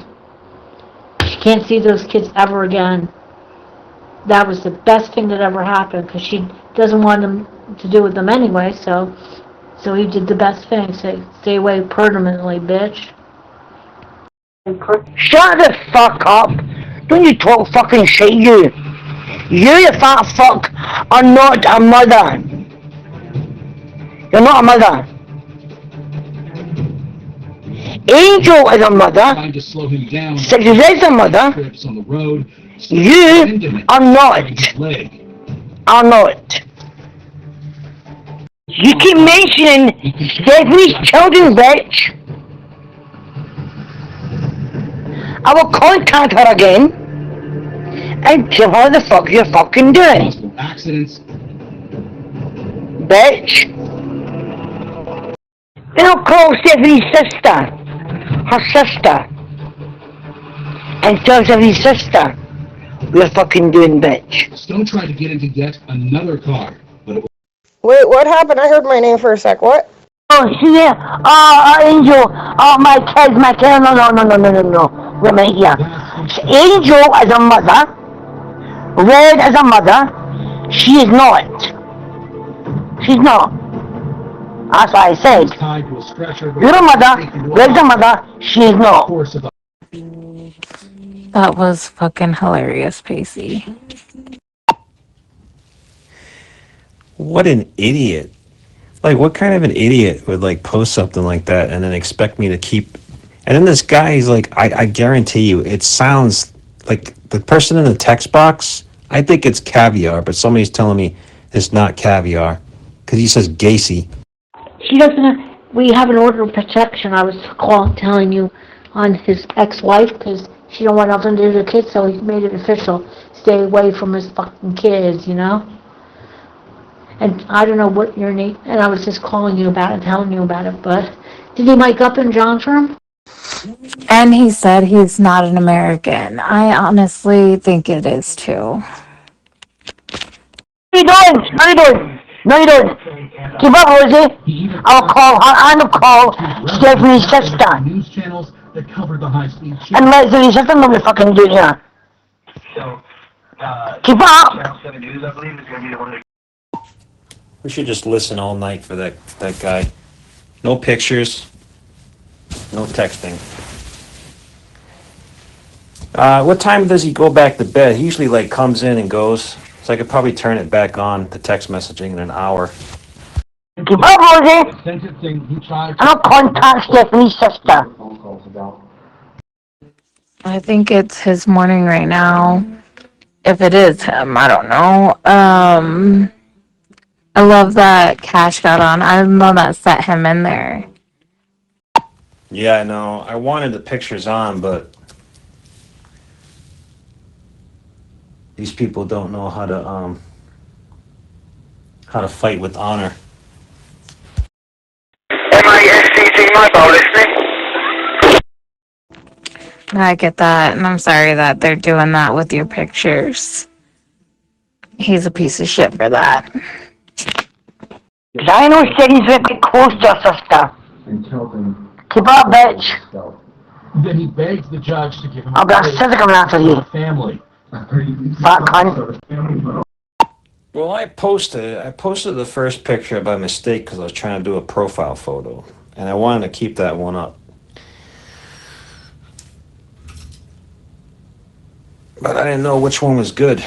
She can't see those kids ever again. That was the best thing that ever happened, because she doesn't want them to do with them anyway, so he did the best thing. Say, stay away permanently, bitch. Shut the fuck up. Don't you talk fucking shit, you. You fat fuck, are not a mother. You're not a mother. Angel is a mother. Trying to slow him down. Six is a mother. Trips on the road. You are not. Leg. Are not. You keep mentioning Stephanie's children, bitch. I will contact her again and tell her the fuck you're fucking doing. Accidents. Bitch. And I'll call Stephanie's sister. Her sister. And tell Stephanie's sister you're fucking doing, bitch. Stone tried to get into yet another car, but it was... Wait, what happened? I heard my name for a sec. What? Oh, yeah. Angel. Oh, my kids. No. Wait a minute here. Angel is a mother. Red is a mother. She is not. She's not. That's what I said. You're a mother. Red's a mother. She is not. That was fucking hilarious, Pacey. What an idiot. Like, what kind of an idiot would, like, post something like that and then expect me to keep... And then this guy, he's like, I guarantee you, it sounds like the person in the text box, I think it's caviar, but somebody's telling me it's not caviar. Because he says Gacy. She doesn't. We have an order of protection. I was telling you on his ex-wife, because she don't want nothing to do with the kids, so he made it official. Stay away from his fucking kids, you know? And I don't know what your name, and I was just calling you about it, telling you about it, but did he mic up in John's room? And he said he's not an American. I honestly think it is too. No, you don't. No, you don't. Keep up, Rosie. I'll call her and I'll call Stephanie's sister. News channels that covered the high-speed chase. And let Stephanie's sister know what you're fucking doing here. Keep up. We should just listen all night for that guy. No pictures. No texting. What time does he go back to bed? He usually, like, comes in and goes. So I could probably turn it back on, the text messaging, in an hour. Keep up, Rosie. I'll contact Stephanie's sister. I think it's his morning right now. If it is him, I don't know. I love that Cash got on. I don't know that set him in there. Yeah, I know. I wanted the pictures on, but these people don't know how to fight with honor. MISCT, my phone listening. I get that, and I'm sorry that they're doing that with your pictures. He's a piece of shit for that. I know Stephanie's very close to her sister. Keep up, bitch. Then he begged the judge to give him I'll be upset coming after you. family. Fat cunt. Well, I posted the first picture by mistake because I was trying to do a profile photo, and I wanted to keep that one up. But I didn't know which one was good,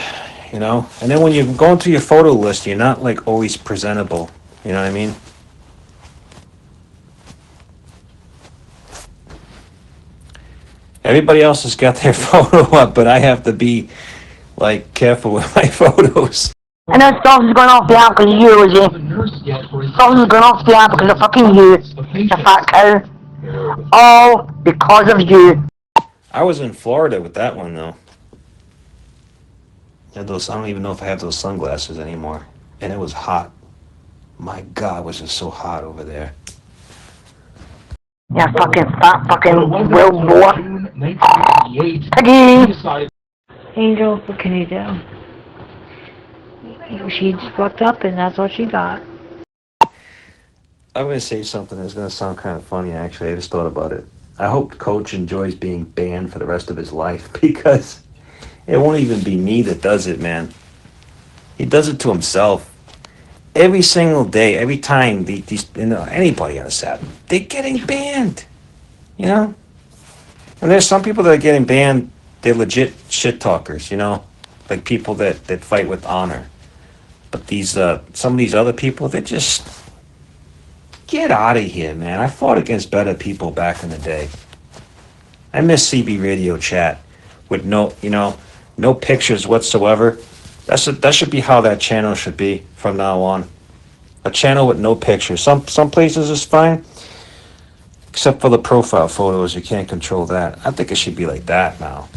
you know? And then when you're going through your photo list, you're not like always presentable, you know what I mean? Everybody else has got their photo up, but I have to be like careful with my photos. And then stuff is going off the app because of you, is it? Stuff is going off the app because of fucking you, the fat cow. All because of you. I was in Florida with that one though. I don't even know if I have those sunglasses anymore. And it was hot. My God, was it so hot over there. Yeah, fucking fat fucking will boy. Peggy! Angel, what can you do? She fucked up and that's what she got. I'm going to say something that's going to sound kind of funny, actually. I just thought about it. I hope Coach enjoys being banned for the rest of his life because it won't even be me that does it, man. He does it to himself. Every single day, every time anybody on a Saturday, they're getting banned, you know? And there's some people that are getting banned, they're legit shit talkers, you know? Like people that fight with honor. But some of these other people, they're just, get out of here, man. I fought against better people back in the day. I miss CB radio chat with no pictures whatsoever. That should be how that channel should be from now on. A channel with no pictures. Some places is fine, except for the profile photos. You can't control that. I think it should be like that now.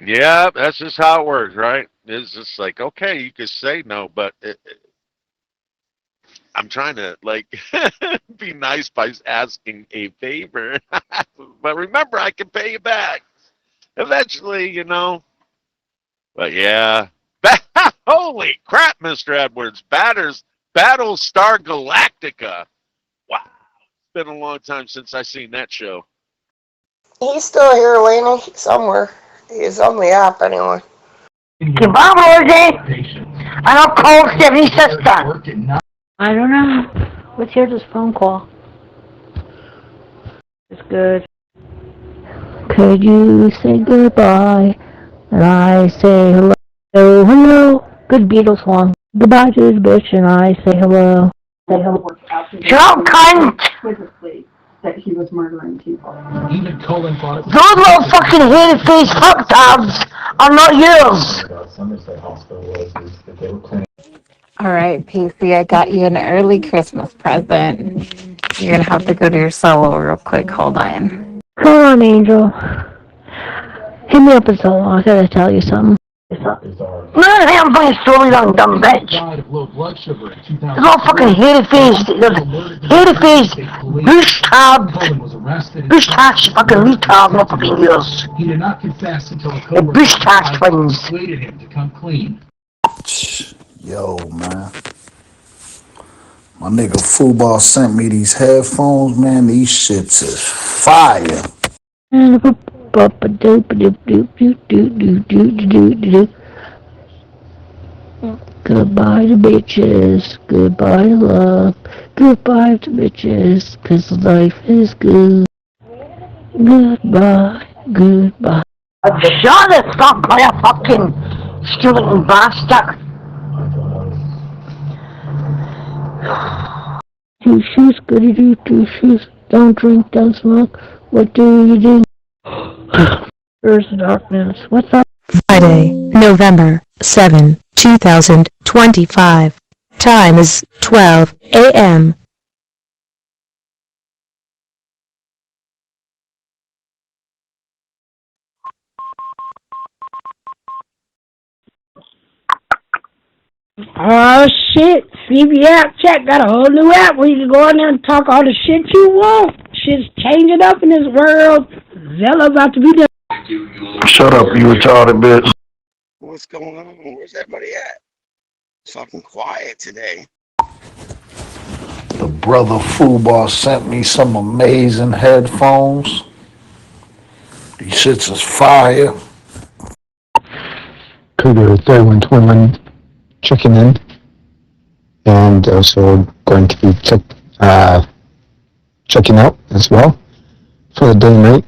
Yeah, that's just how it works, right? It's just like, okay, you could say no, but I'm trying to like be nice by asking a favor. But remember, I can pay you back eventually, you know. But yeah, holy crap, Mr. Edwards, Battlestar Galactica. Wow, it's been a long time since I seen that show. He's still here, Lena, somewhere. He's on the app anyway. Goodbye, Rosie. I don't call Stephanie's sister. I don't know. Let's hear this phone call. It's good. Could you say goodbye? And I say hello. Hello, hello. Good Beatles song. Goodbye to this bitch and I say hello. Say hello. Shut up, cunt! That he was murdering people. Even Colin thought it was... Those little fucking hated-faced fucktards are not yours! All right, PC, I got you an early Christmas present. You're gonna have to go to your solo real quick. Hold on. Come on, Angel. Hit me up in solo. I gotta tell you something. None of them fucking stories on dumb bitch. It's all fucking hated-faced, bush-tax fucking retards, not fucking yours. He did not confess until a The bush-tax twins. persuaded him to come clean. Yo, man. My nigga Football sent me these headphones, man. These shits is fire. Goodbye to bitches, goodbye to love, goodbye to bitches, 'cause life is good. Goodbye, goodbye. Shut the fuck up, you fucking stupid bastard. Two shoes, goody do, two shoes. Don't drink, don't smoke. What do you do? There's the darkness. What's up? Friday, November 7, 2025. Time is 12 a.m. Oh shit, CB app chat got a whole new app where you can go in there and talk all the shit you want. Shit's changing up in this world. Zella about to be done. Shut up, you retarded bitch. What's going on? Where's everybody at? It's fucking quiet today. The brother Football sent me some amazing headphones. These shits is fire. Cougar 3121 checking in, and also going to be checking out as well for the day and night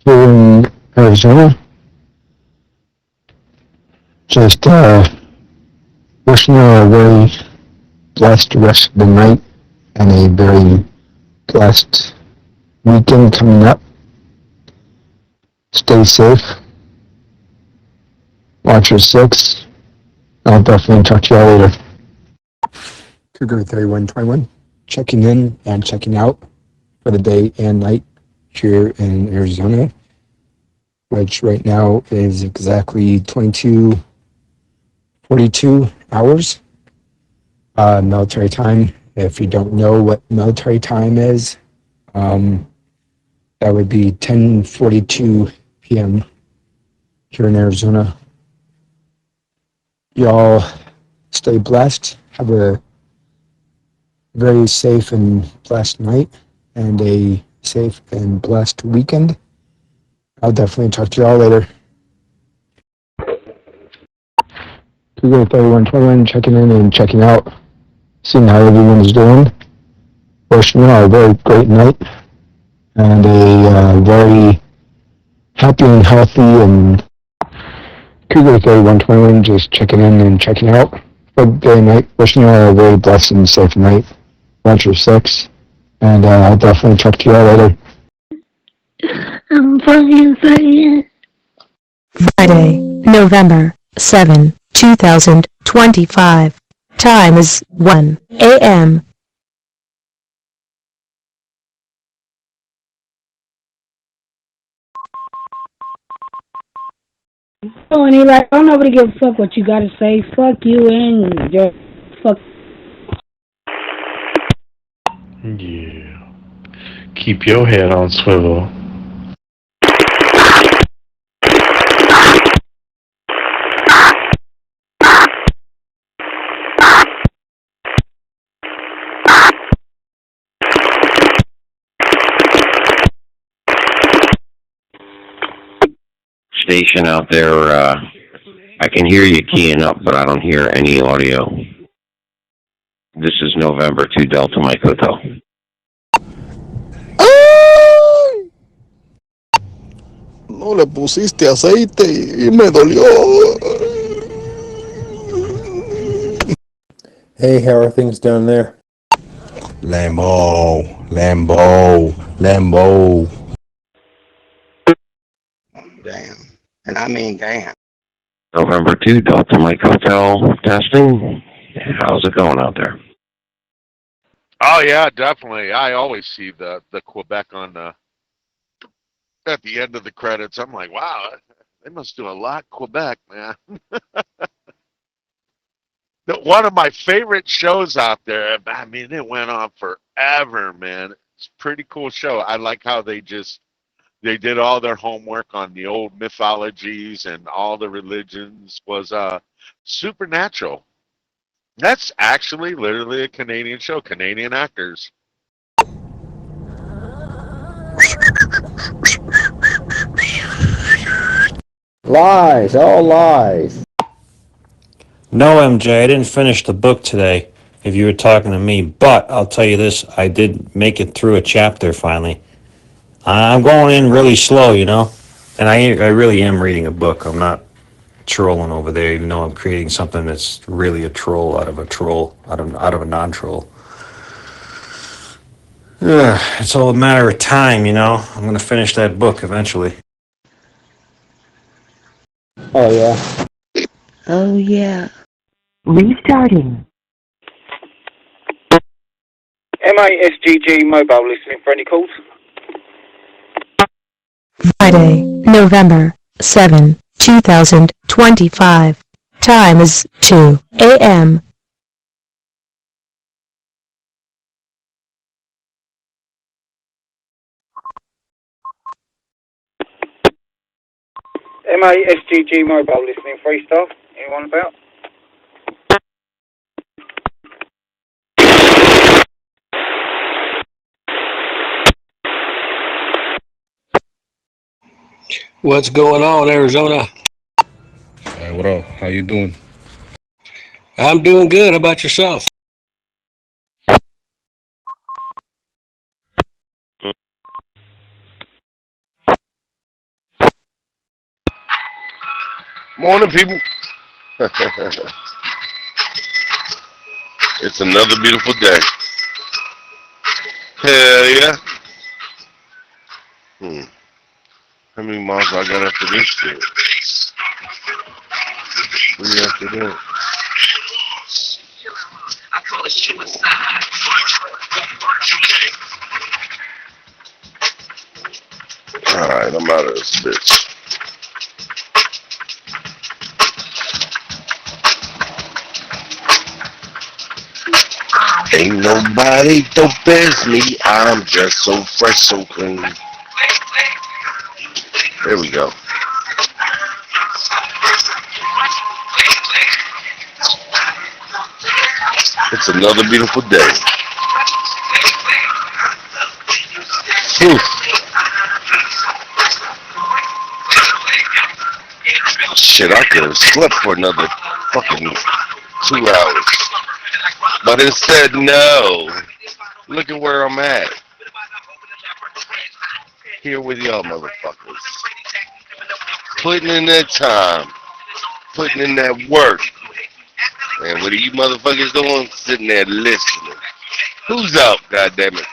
here in Arizona. Just wishing you a very blessed rest of the night and a very blessed weekend coming up. Stay safe. Watch your six. I'll definitely talk to y'all later. Cougar 3121 checking in and checking out for the day and night here in Arizona, which right now is exactly 22:42 hours military time. If you don't know what military time is, that would be 10:42 p.m. here in Arizona. Y'all stay blessed. Have a very safe and blessed night and a safe and blessed weekend. I'll definitely talk to y'all later. Cougar 3121 checking in and checking out, seeing how everyone is doing. Wishing you all a very great night and a very happy and healthy and Cougar 3121 just checking in and checking out for the day and night. Wishing you all a very blessed and safe night. Watch your six, and I'll definitely talk to you all later. I'm fucking saying. Friday, November 7, 2025. Time is 1 a.m. Oh, and he like, oh, nobody give a fuck what you gotta say. Fuck you and your fuck. Yeah. Keep your head on swivel. Station out there, I can hear you keying up, but I don't hear any audio. This is November 2 Delta Mike Hotel. No le pusiste aceite y me dolió. Hey, how are things down there? Lambo. Damn. And I mean damn. November 2 Delta Mike Hotel testing. How's it going out there? Oh yeah, definitely. I always see the Quebec on the at the end of the credits. I'm like, wow, they must do a lot Quebec, man. One of my favorite shows out there. I mean, it went on forever, man. It's a pretty cool show. I like how they did all their homework on the old mythologies and all the religions. Was Supernatural. That's actually literally a Canadian show, Canadian actors. Lies, all lies. No, MJ, I didn't finish the book today, if you were talking to me, but I'll tell you this, I did make it through a chapter finally. I'm going in really slow, you know, and I really am reading a book. I'm not trolling over there, even though I'm creating something that's really a troll, out of a non-troll. It's all a matter of time, you know. I'm going to finish that book eventually. Oh, yeah. Oh, yeah. Restarting. MASGG mobile listening for any calls? Friday, November 7, 2025. Time is 2 a.m. MASGG mobile listening, 3-star. Anyone about? What's going on, Arizona? What up? How you doing? I'm doing good. How about yourself? Morning, people. It's another beautiful day. Hell yeah. How many miles I got after this shit? 3 after that. Alright, I'm out of this bitch. Ain't nobody dope as me. I'm just so fresh, so clean. There we go. It's another beautiful day. Whew. Shit, I could have slept for another fucking 2 hours. But instead, no. Look at where I'm at. Here with y'all motherfuckers. Putting in that time. Putting in that work. And what are you motherfuckers doing? Sitting there listening. Who's up, goddammit?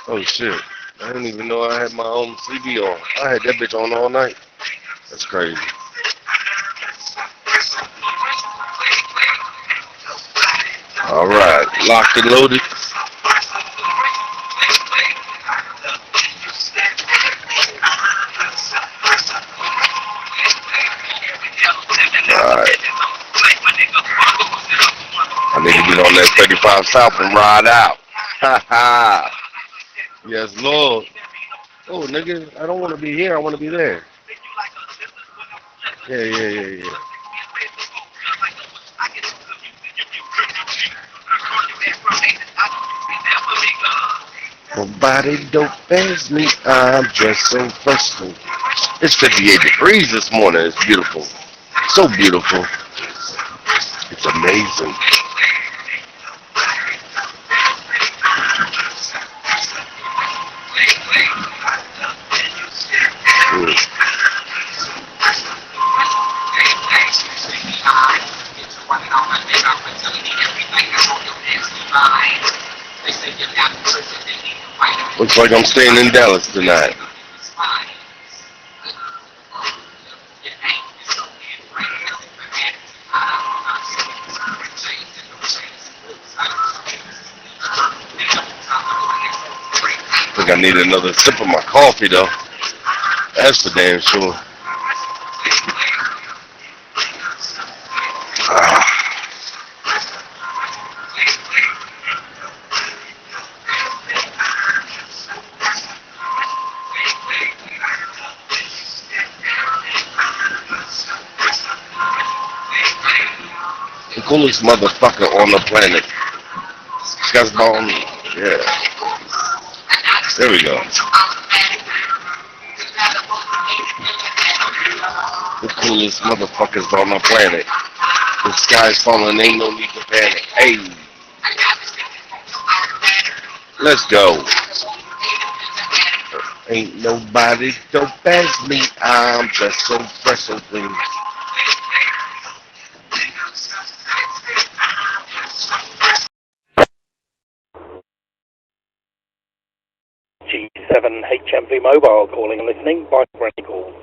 Oh shit. I didn't even know I had my own CB on. I had that bitch on all night. That's crazy. Alright, locked and loaded. Alright. I need to get on that 35 South and ride out. Ha ha. Yes, Lord. Oh, nigga, I don't want to be here. I want to be there. Yeah. Nobody dope as me. I'm just so thirsty. It's 58 degrees this morning. It's beautiful. So beautiful. It's amazing. Looks like I'm staying in Dallas tonight. I think I need another sip of my coffee though. That's for damn sure. The coolest motherfucker on the planet. This guy's bone. Yeah. There we go. The coolest motherfuckers on the planet. The sky's falling, ain't no need to panic. Hey. Let's go. Ain't nobody dope as me. I'm just so fresh and clean. G7 HMV Mobile calling and listening by for any calls.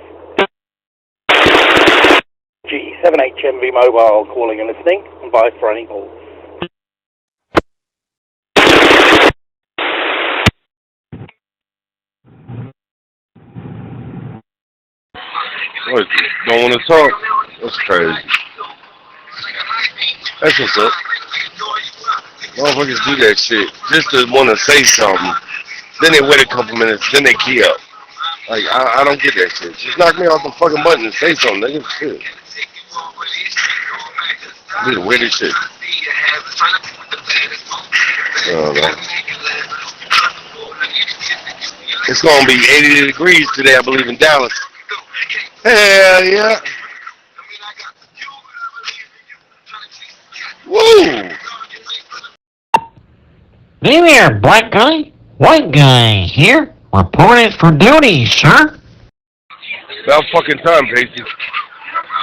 G7 HMV Mobile calling and listening by for any calls. What, don't want to talk? That's crazy. That's what's up. Motherfuckers do that shit just to want to say something. Then they wait a couple minutes, then they key up. Like, I don't get that shit. Just knock me off the fucking button and say something, nigga. Shit. I need to wear this shit. Oh, man. It's going to be 80 degrees today, I believe, in Dallas. Hell yeah. Woo! Hey there, black guy. White guy here. Reported for duty, sir. About fucking time, Pacey.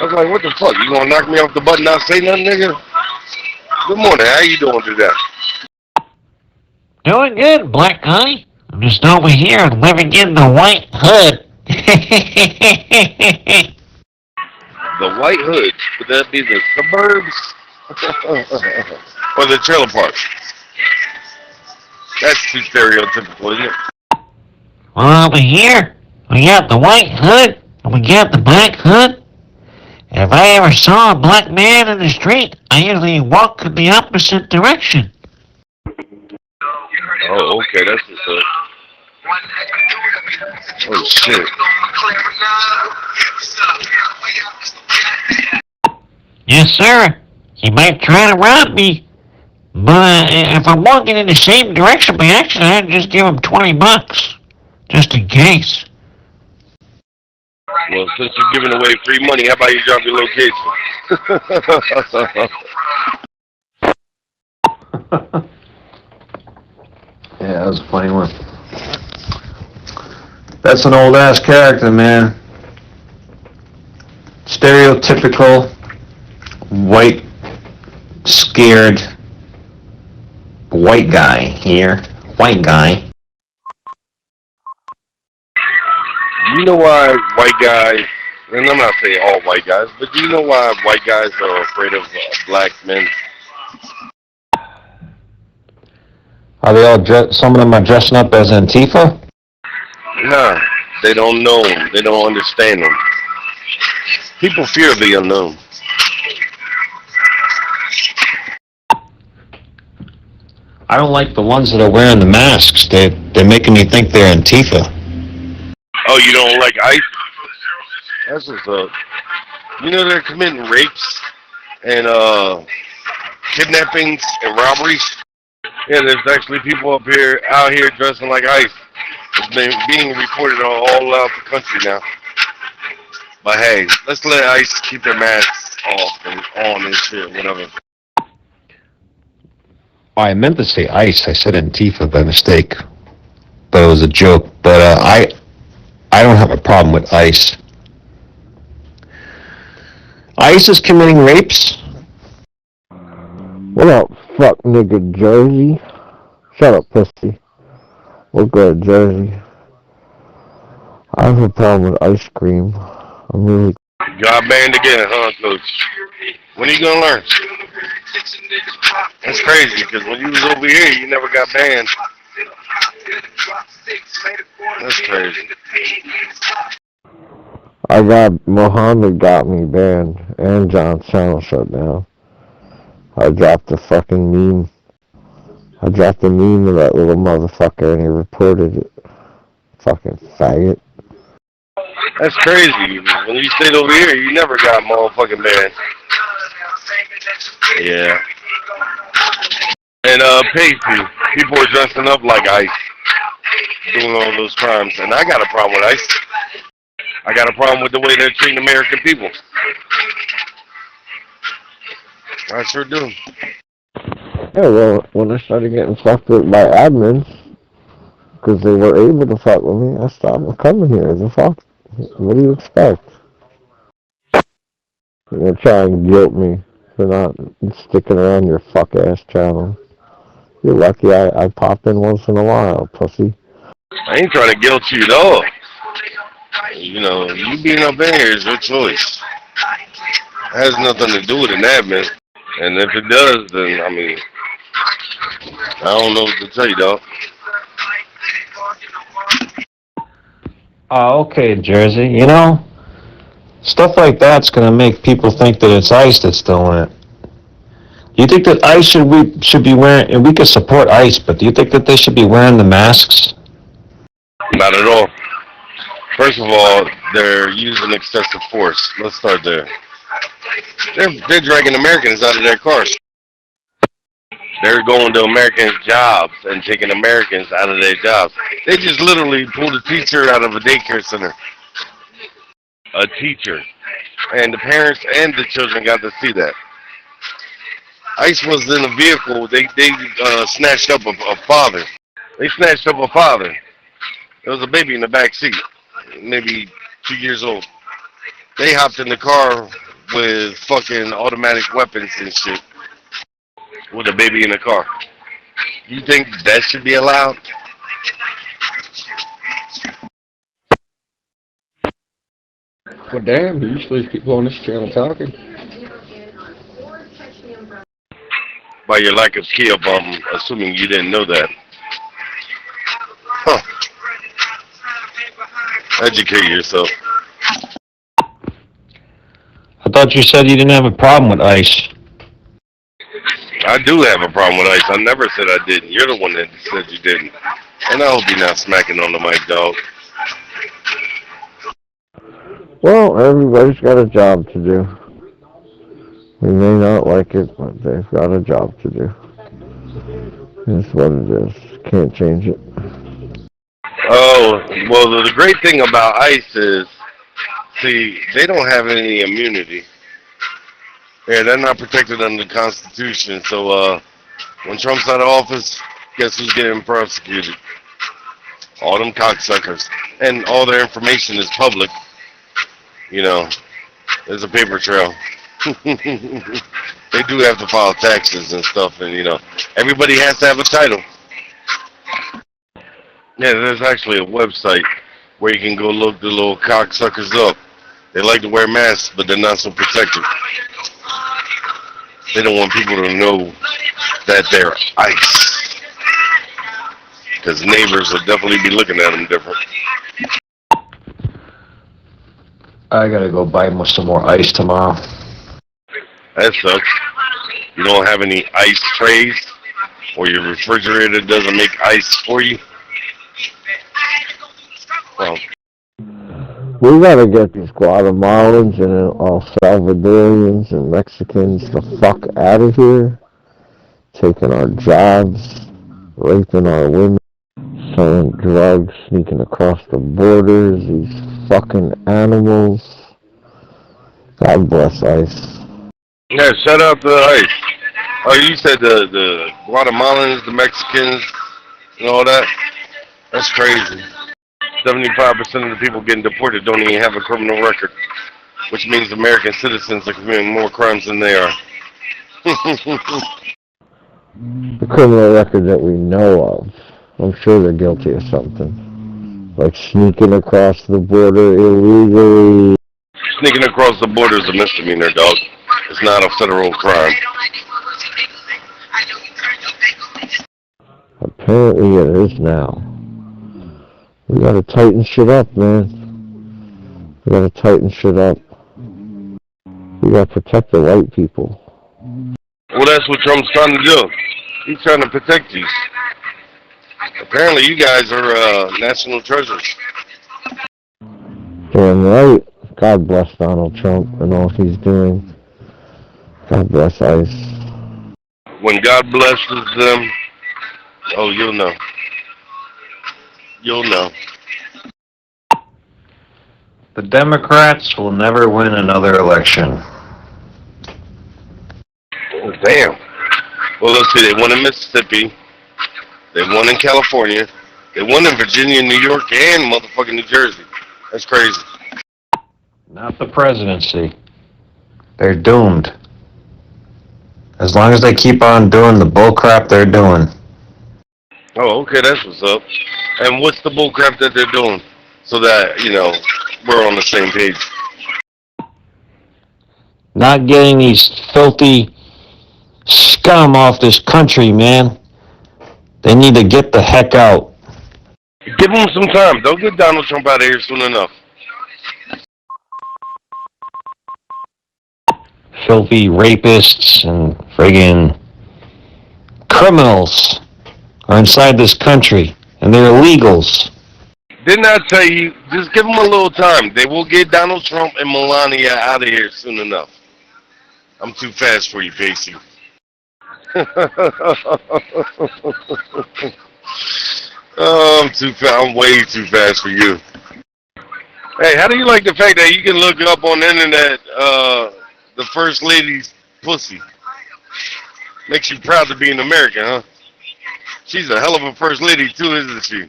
I was like, what the fuck? You gonna knock me off the button, not say nothing, nigga? Good morning. How you doing today? Doing good, black guy. I'm just over here living in the white hood. The White Hood. Would that be the suburbs? Or the trailer park? That's too stereotypical, isn't it? Well, over here, we got the white hood, and we got the black hood. If I ever saw a black man in the street, I usually walk in the opposite direction. Oh, okay, that's what's up. Oh, shit. Yes, sir. He might try to rob me. But if I'm walking in the same direction by accident, I'd just give him $20. Just in case. Well, since you're giving away free money, how about you drop your location? Yeah, that was a funny one. That's an old ass character, man. Stereotypical, white, scared, white guy here. White guy. You know why white guys, and I'm not saying all white guys, but do you know why white guys are afraid of black men? Are they all some of them are dressing up as Antifa? Nah, they don't know them. They don't understand them. People fear the unknown. I don't like the ones that are wearing the masks. They're making me think they're Antifa. Oh, you don't like ICE? That's what's up. You know they're committing rapes and kidnappings and robberies? Yeah, there's actually people out here dressing like ICE. It's been being reported all out the country now. But hey, let's let ICE keep their masks off and on and shit, whatever. I meant to say ICE. I said Antifa by mistake, but it was a joke. But I don't have a problem with ICE. ICE is committing rapes. What up, fuck nigga Jersey? Shut up, pussy. We'll go to Jersey. I have a problem with ice cream. I'm really... Got banned again, huh, Coach? When are you gonna learn? That's crazy, because when you was over here, you never got banned. That's crazy. Mohammed got me banned, and John's channel shut down. I dropped a fucking meme. I dropped a meme of that little motherfucker and he reported it. Fucking faggot. That's crazy. When you stayed over here, you never got motherfucking banned. Yeah. And Pacey, people are dressing up like ICE, doing all those crimes, and I got a problem with ICE. I got a problem with the way they're treating American people. I sure do. Yeah, well, when I started getting fucked with by admins, because they were able to fuck with me, I stopped coming here. The fuck? What do you expect? They're trying to guilt me for not sticking around your fuck-ass channel. You're lucky I pop in once in a while, pussy. I ain't trying to guilt you at all. You know, you being up in here is your choice. It has nothing to do with an admin. And if it does, then, I mean, I don't know what to tell you, dog. Oh, okay, Jersey. You know, stuff like that's gonna make people think that it's ICE that's doing it. Do you think that ICE should be wearing, and we could support ICE, but do you think that they should be wearing the masks? Not at all. First of all, they're using excessive force. Let's start there. They're dragging Americans out of their cars. They're going to Americans' jobs and taking Americans out of their jobs. They just literally pulled a teacher out of a daycare center. A teacher. And the parents and the children got to see that. ICE was in a vehicle. They snatched up a father. They snatched up a father. There was a baby in the back seat, maybe 2 years old. They hopped in the car with fucking automatic weapons and shit with a baby in the car. You think that should be allowed? Well, damn, usually there's people on this channel talking. By your lack of skill, I'm assuming you didn't know that. Huh. Educate yourself. I thought you said you didn't have a problem with ICE. I do have a problem with ICE. I never said I didn't. You're the one that said you didn't. And I hope you're not smacking on the mic, dog. Well, everybody's got a job to do. We may not like it, but they've got a job to do. It's what it is. Can't change it. Oh, well, the great thing about ICE is, see, they don't have any immunity. Yeah, they're not protected under the Constitution. So when Trump's out of office, guess who's getting prosecuted? All them cocksuckers. And all their information is public. You know, there's a paper trail. They do have to file taxes and stuff, and, you know, everybody has to have a title. Yeah, there's actually a website where you can go look the little cocksuckers up. They like to wear masks, but they're not so protected. They don't want people to know that they're ICE. Because neighbors will definitely be looking at them different. I gotta go buy some more ice tomorrow. That sucks. You don't have any ice trays? Or your refrigerator doesn't make ice for you? Well, We gotta get these Guatemalans and El Salvadorians and Mexicans the fuck out of here. Taking our jobs, raping our women, selling drugs, sneaking across the borders, these fucking animals. God bless ICE. yeah, shout out to the ICE. Oh, you said the Guatemalans, the Mexicans, and all that? That's crazy. 75% of the people getting deported don't even have a criminal record, which means American citizens are committing more crimes than they are. The criminal record that we know of, I'm sure they're guilty of something. Like sneaking across the border illegally. Sneaking across the border is a misdemeanor, dog. It's not a federal crime. Apparently it is now. We gotta tighten shit up, man. We gotta tighten shit up. We gotta protect the white people. Well, that's what Trump's trying to do. He's trying to protect you. Apparently you guys are national treasures. Damn right. God bless Donald Trump and all he's doing. God bless ICE. When God blesses them, oh, you'll know. You'll know. The Democrats will never win another election. Oh, damn. Well, let's see. They won in Mississippi. They won in California. They won in Virginia, New York, and motherfucking New Jersey. That's crazy. Not the presidency. They're doomed. As long as they keep on doing the bullcrap they're doing. Oh, okay, that's what's up. And what's the bullcrap that they're doing? So that, you know, we're on the same page. Not getting these filthy scum off this country, man. They need to get the heck out. Give them some time. They'll get Donald Trump out of here soon enough. Filthy rapists and friggin' criminals are inside this country, and they're illegals. Didn't I tell you, just give them a little time. They will get Donald Trump and Melania out of here soon enough. I'm too fast for you, Pacey. Oh, I'm way too fast for you. Hey, how do you like the fact that you can look up on the internet the first lady's pussy? Makes you proud to be an American, huh? She's a hell of a first lady, too, isn't she?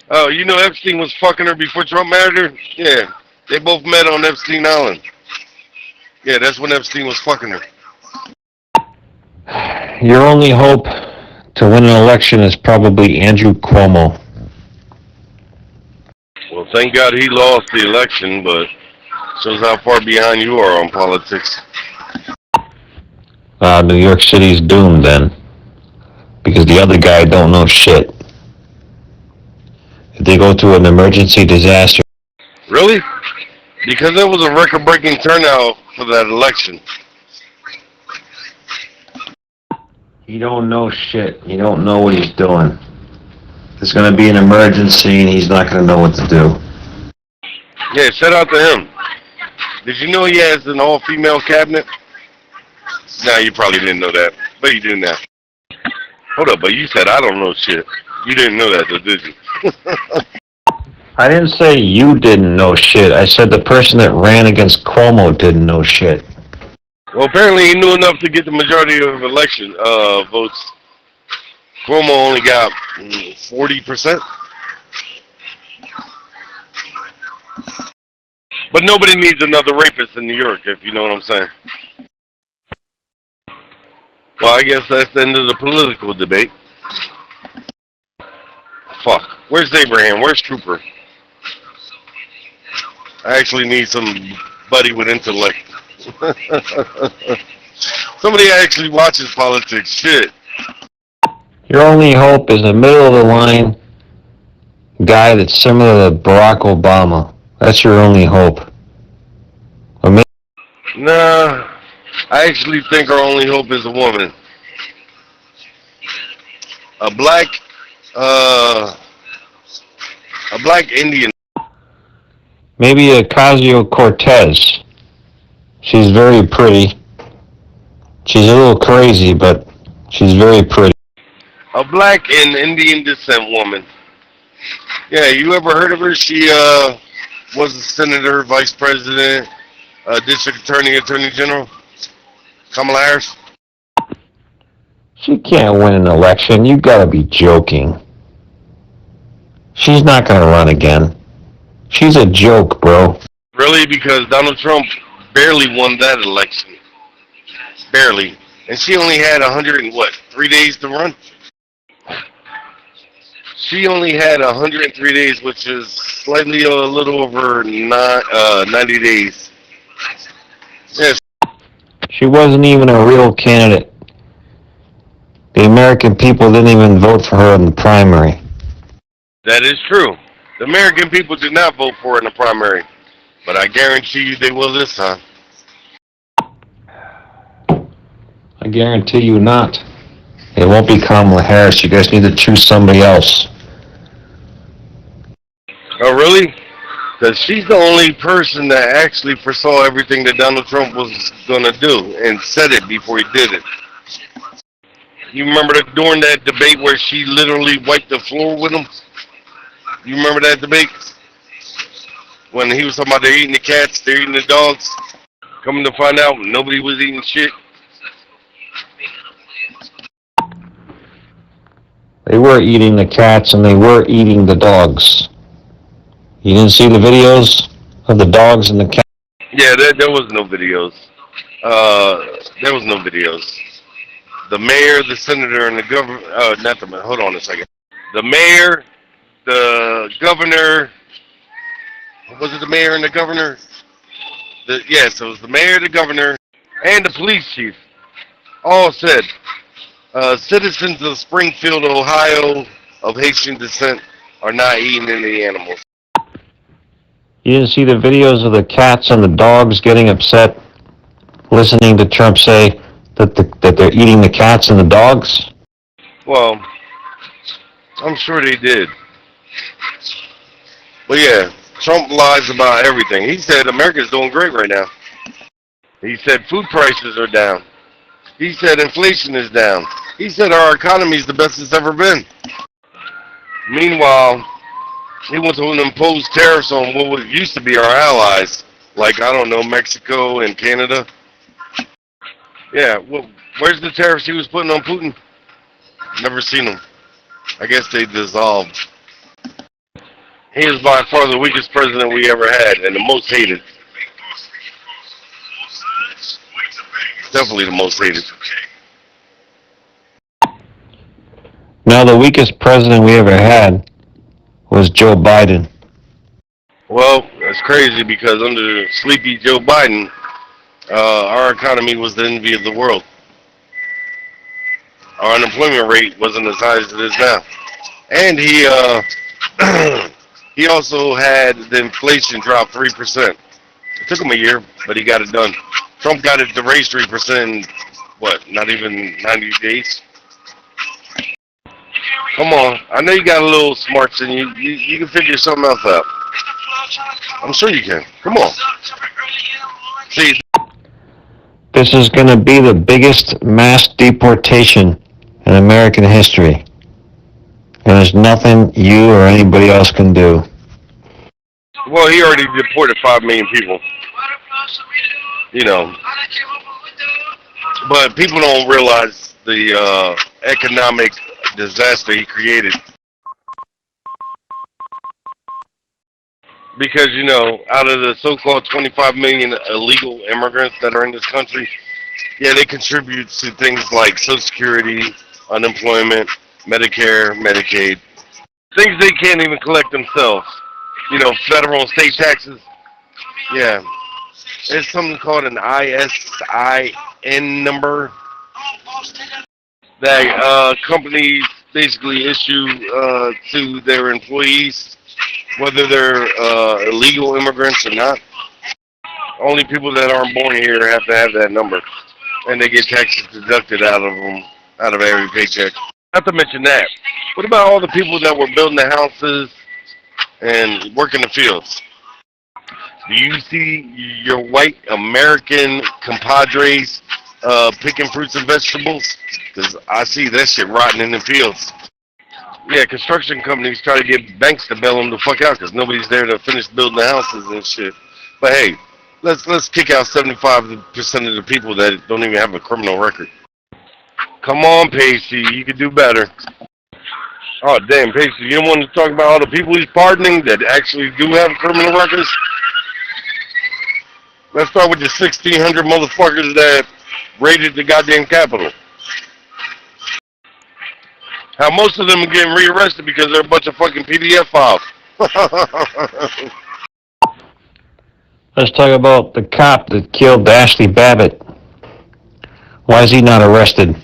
Oh, you know Epstein was fucking her before Trump married her? Yeah, they both met on Epstein Island. Yeah, that's when Epstein was fucking her. Your only hope to win an election is probably Andrew Cuomo. Well, thank God he lost the election, but shows how far behind you are on politics. New York City's doomed then, because the other guy don't know shit. If they go through an emergency disaster. Really? Because there was a record-breaking turnout for that election. He don't know shit. He don't know what he's doing. There's going to be an emergency and he's not going to know what to do. Yeah, shout out to him. Did you know he has an all-female cabinet? Nah, you probably didn't know that, but you do now. Hold up, but you said I don't know shit. You didn't know that, though, did you? I didn't say you didn't know shit. I said the person that ran against Cuomo didn't know shit. Well, apparently he knew enough to get the majority of election votes. Cuomo only got 40%. But nobody needs another rapist in New York, if you know what I'm saying. Well, I guess that's the end of the political debate. Fuck. Where's Abraham? Where's Trooper? I actually need somebody with intellect. Somebody actually watches politics. Shit. Your only hope is a middle-of-the-line guy that's similar to Barack Obama. That's your only hope. Nah, I actually think our only hope is a woman. A black Indian. Maybe Ocasio-Cortez. She's very pretty. She's a little crazy, but she's very pretty. A black and Indian descent woman. Yeah, you ever heard of her? She was a senator, vice president, district attorney, attorney general. Kamala Harris. She can't win an election. You gotta be joking. She's not gonna run again. She's a joke, bro. Really? Because Donald Trump barely won that election. Barely. And she only had 3 days to run? She only had 103 days, which is slightly a little over 90 days. Yes. She wasn't even a real candidate. The American people didn't even vote for her in the primary. That is true. The American people did not vote for her in the primary. But I guarantee you they will this time. I guarantee you not. It won't be Kamala Harris. You guys need to choose somebody else. Oh, really? Because she's the only person that actually foresaw everything that Donald Trump was going to do and said it before he did it. You remember during that debate where she literally wiped the floor with him? You remember that debate? When he was talking about they're eating the cats, they're eating the dogs. Coming to find out, nobody was eating shit. They were eating the cats and they were eating the dogs. You didn't see the videos of the dogs and the cats? Yeah, there was no videos. There was no videos. The mayor, the senator, and the governor, not the mayor, hold on a second. The mayor, the governor, was it the mayor and the governor? Yes, it was the mayor, the governor, and the police chief. All said, citizens of Springfield, Ohio, of Haitian descent are not eating any animals. You didn't see the videos of the cats and the dogs getting upset listening to Trump say that they're eating the cats and the dogs? Well, I'm sure they did. But yeah, Trump lies about everything. He said America's doing great right now. He said food prices are down. He said inflation is down. He said our economy is the best it's ever been. Meanwhile, he wants to impose tariffs on what used to be our allies, like, I don't know, Mexico and Canada. Yeah, well, Where's the tariffs he was putting on Putin? Never seen them. I guess they dissolved. He is by far the weakest president we ever had and the most hated. Definitely the most hated. Now, the weakest president we ever had was Joe Biden. Well, that's crazy because under sleepy Joe Biden, our economy was the envy of the world. Our unemployment rate wasn't as high as it is now. And he also had the inflation drop 3%. It took him a year, but he got it done. Trump got it to raise 3% in, not even 90 days? Come on. I know you got a little smarts in you. You can figure something else out. I'm sure you can. Come on. See, This is going to be the biggest mass deportation in American history. And there's nothing you or anybody else can do. well, he already deported 5 million people. You know. But people don't realize the economic disaster he created. Because, you know, out of the so-called 25 million illegal immigrants that are in this country, yeah, they contribute to things like Social Security, unemployment, Medicare, Medicaid, things they can't even collect themselves. You know, federal and state taxes. Yeah. It's something called an ISIN number that companies basically issue to their employees, whether they're illegal immigrants or not. Only people that aren't born here have to have that number, and they get taxes deducted out of them, out of every paycheck. Not to mention that. What about all the people that were building the houses and working the fields? Do you see your white American compadres picking fruits and vegetables? Because I see that shit rotting in the fields. Yeah, construction companies try to get banks to bail them the fuck out because nobody's there to finish building the houses and shit. But hey, let's kick out 75% of the people that don't even have a criminal record. Come on, Pacey, you can do better. Oh, damn, Pacey, you don't want to talk about all the people he's pardoning that actually do have criminal records? Let's start with the 1,600 motherfuckers that raided the goddamn Capitol. How most of them are getting rearrested because they're a bunch of fucking PDF files. Let's talk about the cop that killed Ashley Babbitt. Why is he not arrested?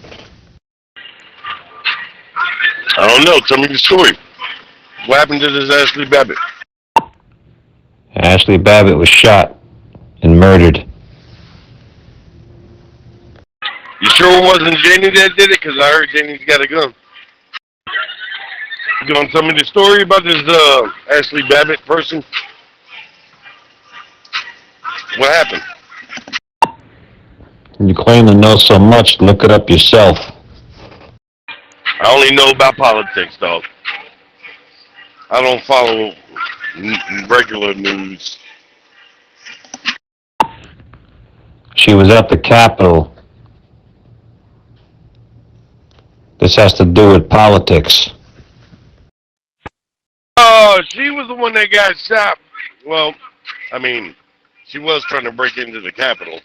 I don't know. Tell me the story. What happened to this Ashley Babbitt? Ashley Babbitt was shot and murdered. You sure it wasn't Janie that did it? Because I heard Janie's got a gun. You want to tell me the story about this Ashley Babbitt person? What happened? You claim to know so much, look it up yourself. I only know about politics, dog. I don't follow regular news. She was at the Capitol. This has to do with politics. Oh, she was the one that got shot. Well, I mean, she was trying to break into the Capitol.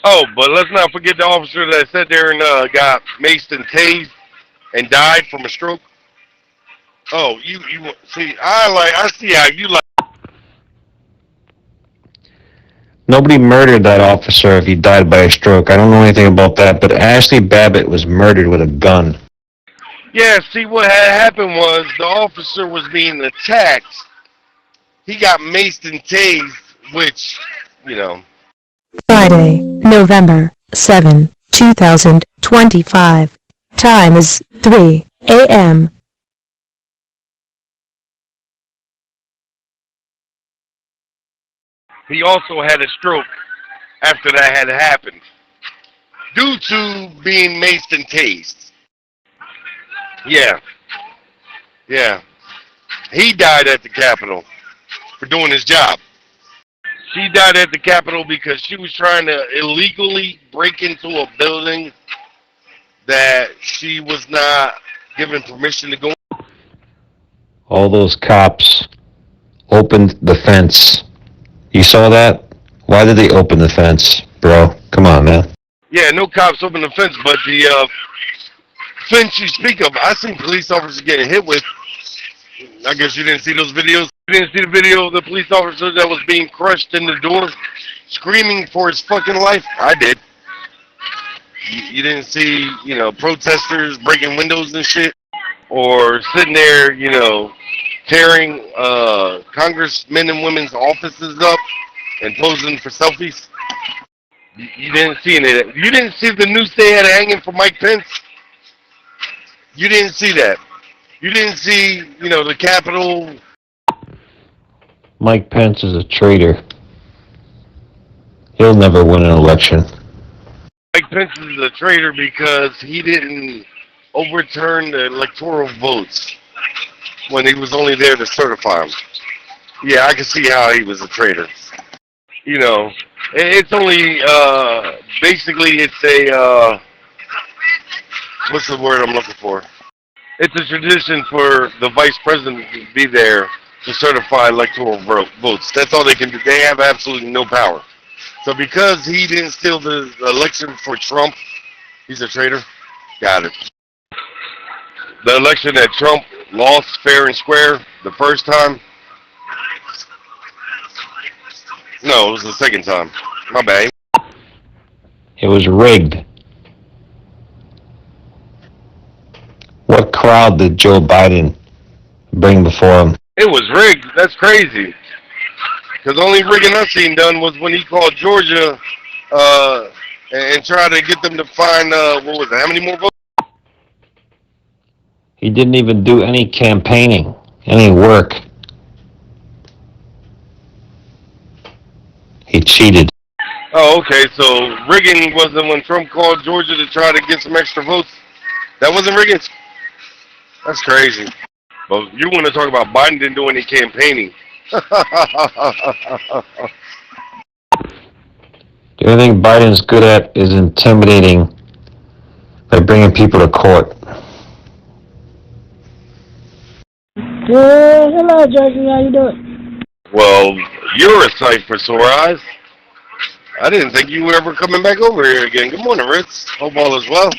Oh, but let's not forget the officer that sat there and got maced and tased and died from a stroke. Oh, you see, I see how you like. Nobody murdered that officer if he died by a stroke. I don't know anything about that, but Ashley Babbitt was murdered with a gun. Yeah, see, what had happened was the officer was being attacked. He got maced and tased, which, you know. Friday, November 7, 2025. Time is 3 a.m. He also had a stroke after that had happened due to being maced and tased. Yeah. Yeah. He died at the Capitol for doing his job. She died at the Capitol because she was trying to illegally break into a building that she was not given permission to go. All those cops opened the fence. You saw that? Why did they open the fence, bro? Come on, man. Yeah, no cops opened the fence, but the fence you speak of, I seen police officers getting hit with. I guess you didn't see those videos. You didn't see the video of the police officer that was being crushed in the door, screaming for his fucking life? I did. You didn't see, protesters breaking windows and shit? Or sitting there, tearing congressmen and women's offices up and posing for selfies? You didn't see any of that. You didn't see the noose they had hanging for Mike Pence? You didn't see that. You didn't see, the Capitol. Mike Pence is a traitor. He'll never win an election. Mike Pence is a traitor because he didn't overturn the electoral votes when he was only there to certify them. Yeah, I can see how he was a traitor. It's only, basically it's a, what's the word I'm looking for? It's a tradition for the vice president to be there to certify electoral votes. That's all they can do. They have absolutely no power. So because he didn't steal the election for Trump, he's a traitor? Got it. The election that Trump lost fair and square the first time? No, it was the second time. My bad. It was rigged. What crowd did Joe Biden bring before him? It was rigged. That's crazy. Because the only rigging I've seen done was when he called Georgia and tried to get them to find, how many more votes? He didn't even do any campaigning, any work. He cheated. Oh, okay. So rigging wasn't when Trump called Georgia to try to get some extra votes? That wasn't rigging? That's crazy. But you want to talk about Biden didn't do any campaigning. The only thing Biden's good at is intimidating by bringing people to court. Yeah, hello, Jesse. How you doing? Well, you're a sight for sore eyes. I didn't think you were ever coming back over here again. Good morning, Ritz. Hope all is well.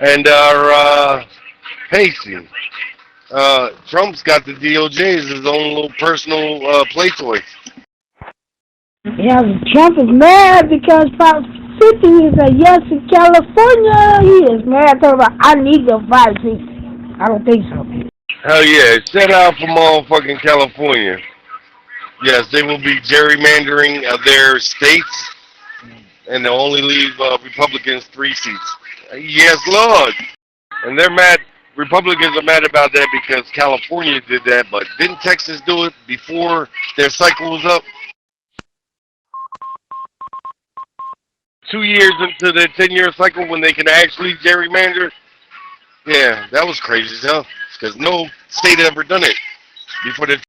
And our Pacey. Trump's got the DOJ as his own little personal play toy. Yeah, Trump is mad because Prop 50 is a yes in California. He is mad talking about, I need the 5 seats. I don't think so. Hell yeah, shout out from motherfucking California. Yes, they will be gerrymandering their states, and they'll only leave Republicans 3 seats. Yes, Lord. And they're mad. Republicans are mad about that because California did that, but didn't Texas do it before their cycle was up? 2 years into the 10-year cycle when they can actually gerrymander? Yeah, that was crazy as hell, because no state had ever done it before the...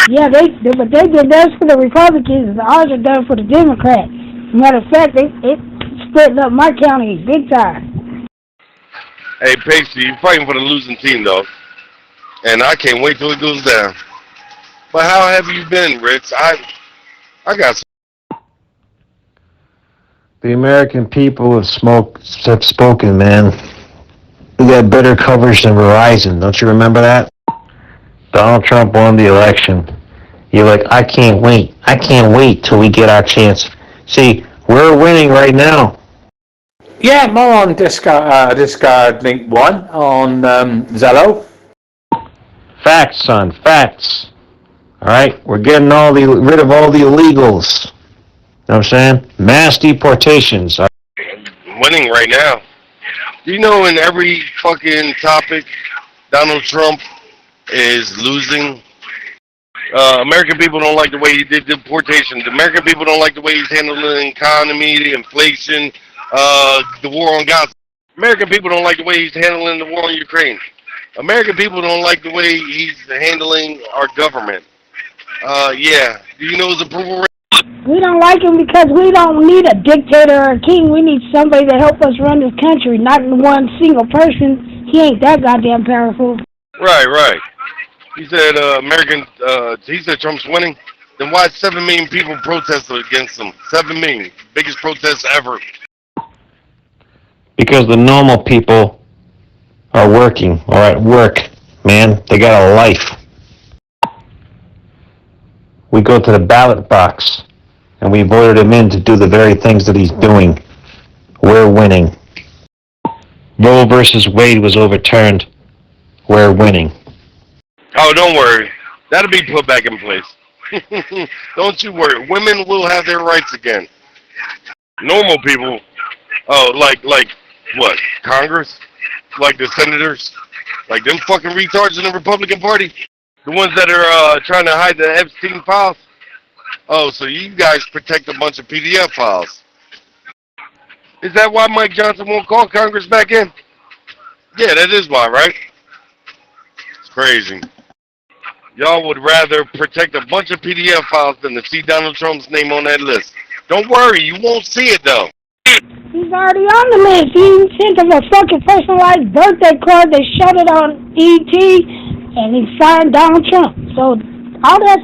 Yeah, but they did that for the Republicans. Ours are done for the Democrats. Matter of fact, it splitting up my county big time. Hey, Pacey, you're fighting for the losing team, though. And I can't wait till it goes down. But how have you been, Rich? I got some... The American people have spoken, man. We got better coverage than Verizon. Don't you remember that? Donald Trump won the election. You're like, I can't wait. I can't wait till we get our chance. See, we're winning right now. Yeah, more on Discard Link 1 on Zello. Facts, son, facts. All right, we're getting rid of all the illegals. You know what I'm saying? Mass deportations. Winning right now. You know, in every fucking topic, Donald Trump is losing. American people don't like the way he did deportations. American people don't like the way he's handling the economy, the inflation, the war on Gaza. American people don't like the way he's handling the war in Ukraine. American people don't like the way he's handling our government. Yeah. Do you know his approval rate? We don't like him because we don't need a dictator or a king. We need somebody to help us run this country, not one single person. He ain't that goddamn powerful. Right. He said he said Trump's winning. Then why 7 million people protested against him? 7 million. Biggest protest ever. Because the normal people are working or at work, man. They got a life. We go to the ballot box and we voted him in to do the very things that he's doing. We're winning. Roe versus Wade was overturned. We're winning. Oh, don't worry. That'll be put back in place. Don't you worry. Women will have their rights again. Normal people, like what? Congress? Like the senators? Like them fucking retards in the Republican Party? The ones that are trying to hide the Epstein files? Oh, so you guys protect a bunch of PDF files. Is that why Mike Johnson won't call Congress back in? Yeah, that is why, right? It's crazy. Y'all would rather protect a bunch of PDF files than to see Donald Trump's name on that list. Don't worry, you won't see it though. He's already on the list. He sent him a fucking personalized birthday card. They showed it on ET, and he signed Donald Trump. So all that.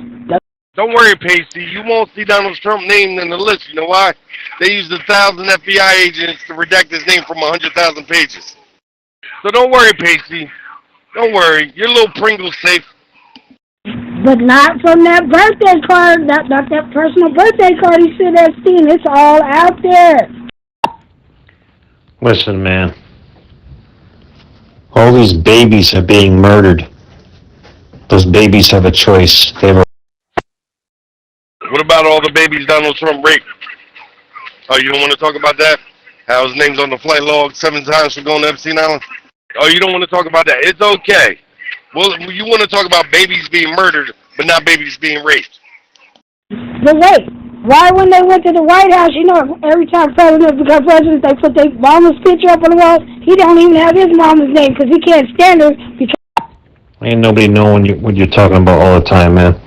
Don't worry, Pacey. You won't see Donald Trump named in the list. You know why? They used 1,000 FBI agents to redact his name from 100,000 pages. So don't worry, Pacey. Don't worry. Your little Pringle's safe. But not from that birthday card, not that personal birthday card he sent Epstein. It's all out there. Listen, man. All these babies are being murdered. Those babies have a choice. They have a... What about all the babies Donald Trump raped? Oh, you don't want to talk about that? How his name's on the flight log 7 times for going to Epstein Island? Oh, you don't want to talk about that? It's okay. Well, you want to talk about babies being murdered, but not babies being raped. But wait, why when they went to the White House, you know, every time presidents become president, they put their mama's picture up on the wall? He don't even have his mama's name because he can't stand her. Ain't nobody knowing what you're talking about all the time, man.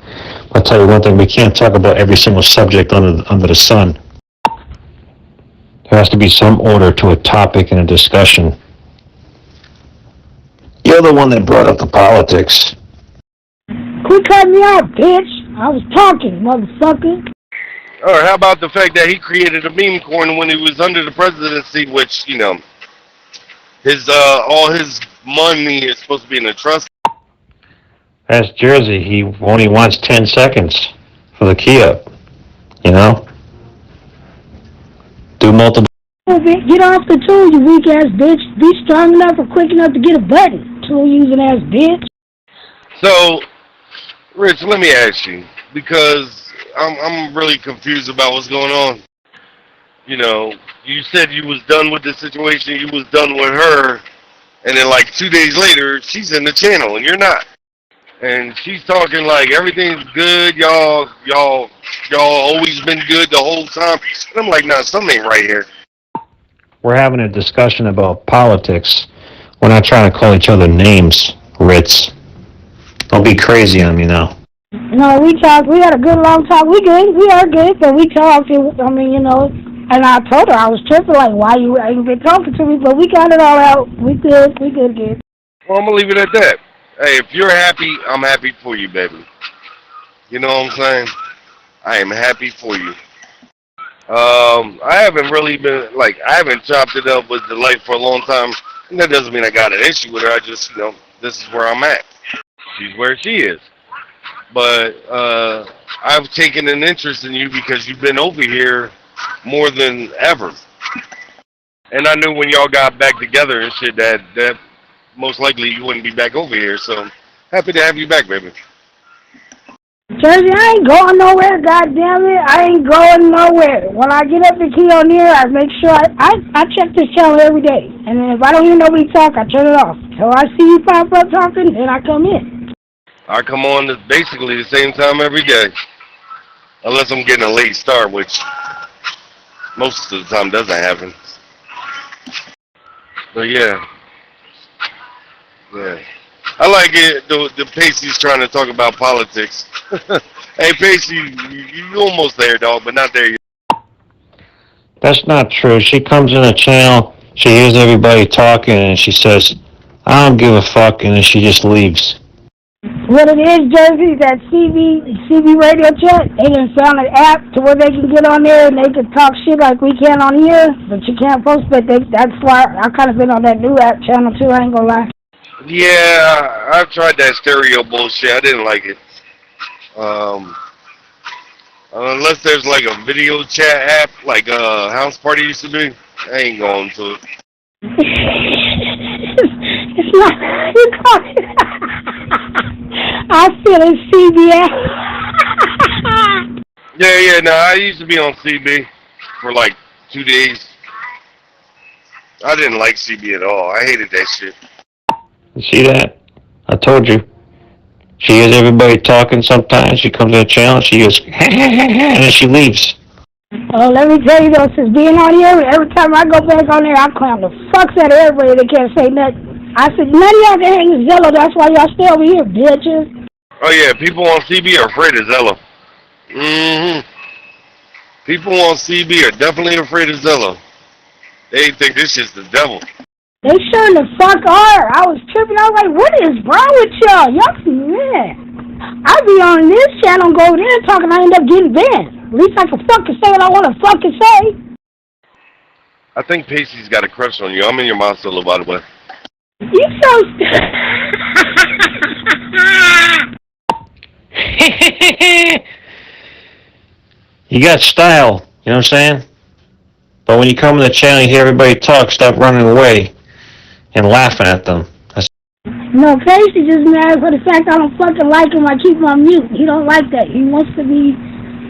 I'll tell you one thing, we can't talk about every single subject under the sun. There has to be some order to a topic and a discussion. You're the one that brought up the politics. Quit cutting me off, bitch. I was talking, motherfucker. Or how about the fact that he created a meme coin when he was under the presidency, which, you know, his all his money is supposed to be in a trust. That's Jersey. He only wants 10 seconds for the key up. You know? Do multiple... Get off the tool, you weak ass bitch. Be strong enough or quick enough to get a button. Tool using ass bitch. So, Rich, let me ask you, because I'm really confused about what's going on. You know, you said you was done with the situation, you was done with her, and then like 2 days later, she's in the channel and you're not. And she's talking like everything's good, y'all always been good the whole time. And I'm like, nah, something ain't right here. We're having a discussion about politics. We're not trying to call each other names, Ritz. Don't be crazy on me now. No, we talked. We had a good long talk. We good. We are good, but we talked. I mean, you know, and I told her I was tripping, like, why you ain't been talking to me? But we got it all out. We good. We good again. Well, I'm gonna leave it at that. Hey, if you're happy, I'm happy for you, baby. You know what I'm saying? I am happy for you. I haven't really been, like, I haven't chopped it up with the light for a long time. And that doesn't mean I got an issue with her. I just, you know, this is where I'm at. She's where she is. But I've taken an interest in you because you've been over here more than ever. And I knew when y'all got back together and shit that most likely you wouldn't be back over here. So happy to have you back, baby. Jersey, I ain't going nowhere, goddammit. I ain't going nowhere. When I get up to key on here, I make sure I check this channel every day. And then if I don't hear nobody talk, I turn it off. So I see you pop up talking, then I come in. I come on at basically the same time every day. Unless I'm getting a late start, which most of the time doesn't happen. But yeah. I like it, the Pacey's trying to talk about politics. Hey, Pacey, you almost there, dog, but not there yet. That's not true. She comes in a channel, she hears everybody talking, and she says, I don't give a fuck, and then she just leaves. What it is, Jersey, that CB radio chat, they done found an app to where they can get on there and they can talk shit like we can on here, but you can't post, but that's why I kind of been on that new app channel too, I ain't gonna lie. Yeah, I've tried that stereo bullshit. I didn't like it. Unless there's like a video chat app, like House Party used to be, I ain't going to it. It's not, you call it. I feel it's CBS. Yeah, no, I used to be on CB for like 2 days. I didn't like CB at all. I hated that shit. You see that? I told you. She hears everybody talking sometimes. She comes to the channel, she goes, and then she leaves. Oh, let me tell you though, since being on here, every time I go back on there, I clown the fucks out of everybody that can't say nothing. I said, none of y'all can hang with Zello, that's why y'all stay over here, bitches. Oh yeah, people on CB are afraid of Zello. People on CB are definitely afraid of Zello. They think this shit's the devil. They sure the fuck are. I was tripping. I was like, what is wrong with y'all? Y'all man. I be on this channel and go over there and talk and I end up getting banned. At least I can fucking say what I want to fucking say. I think Pacey's got a crush on you. I'm in your mouth solo, by the way. You so You got style, you know what I'm saying? But when you come to the channel, you hear everybody talk, stop running away and laughing at them. No, Casey just mad for the fact I don't fucking like him. I keep him on mute. He don't like that. He wants to be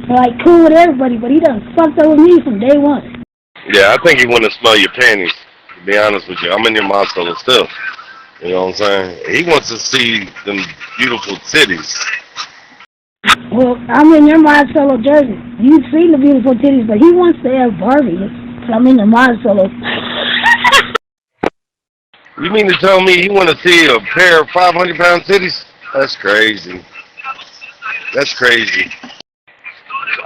like cool with everybody, but he done fucked up with me from day one. Yeah, I think he want to smell your panties, to be honest with you. I'm in your mouth solo still. You know what I'm saying? He wants to see them beautiful titties. Well, I'm in your mod solo jersey. You've seen the beautiful titties, but he wants to have Barbie. So I'm in your mod solo. You mean to tell me you want to see a pair of 500-pound titties? That's crazy. That's crazy.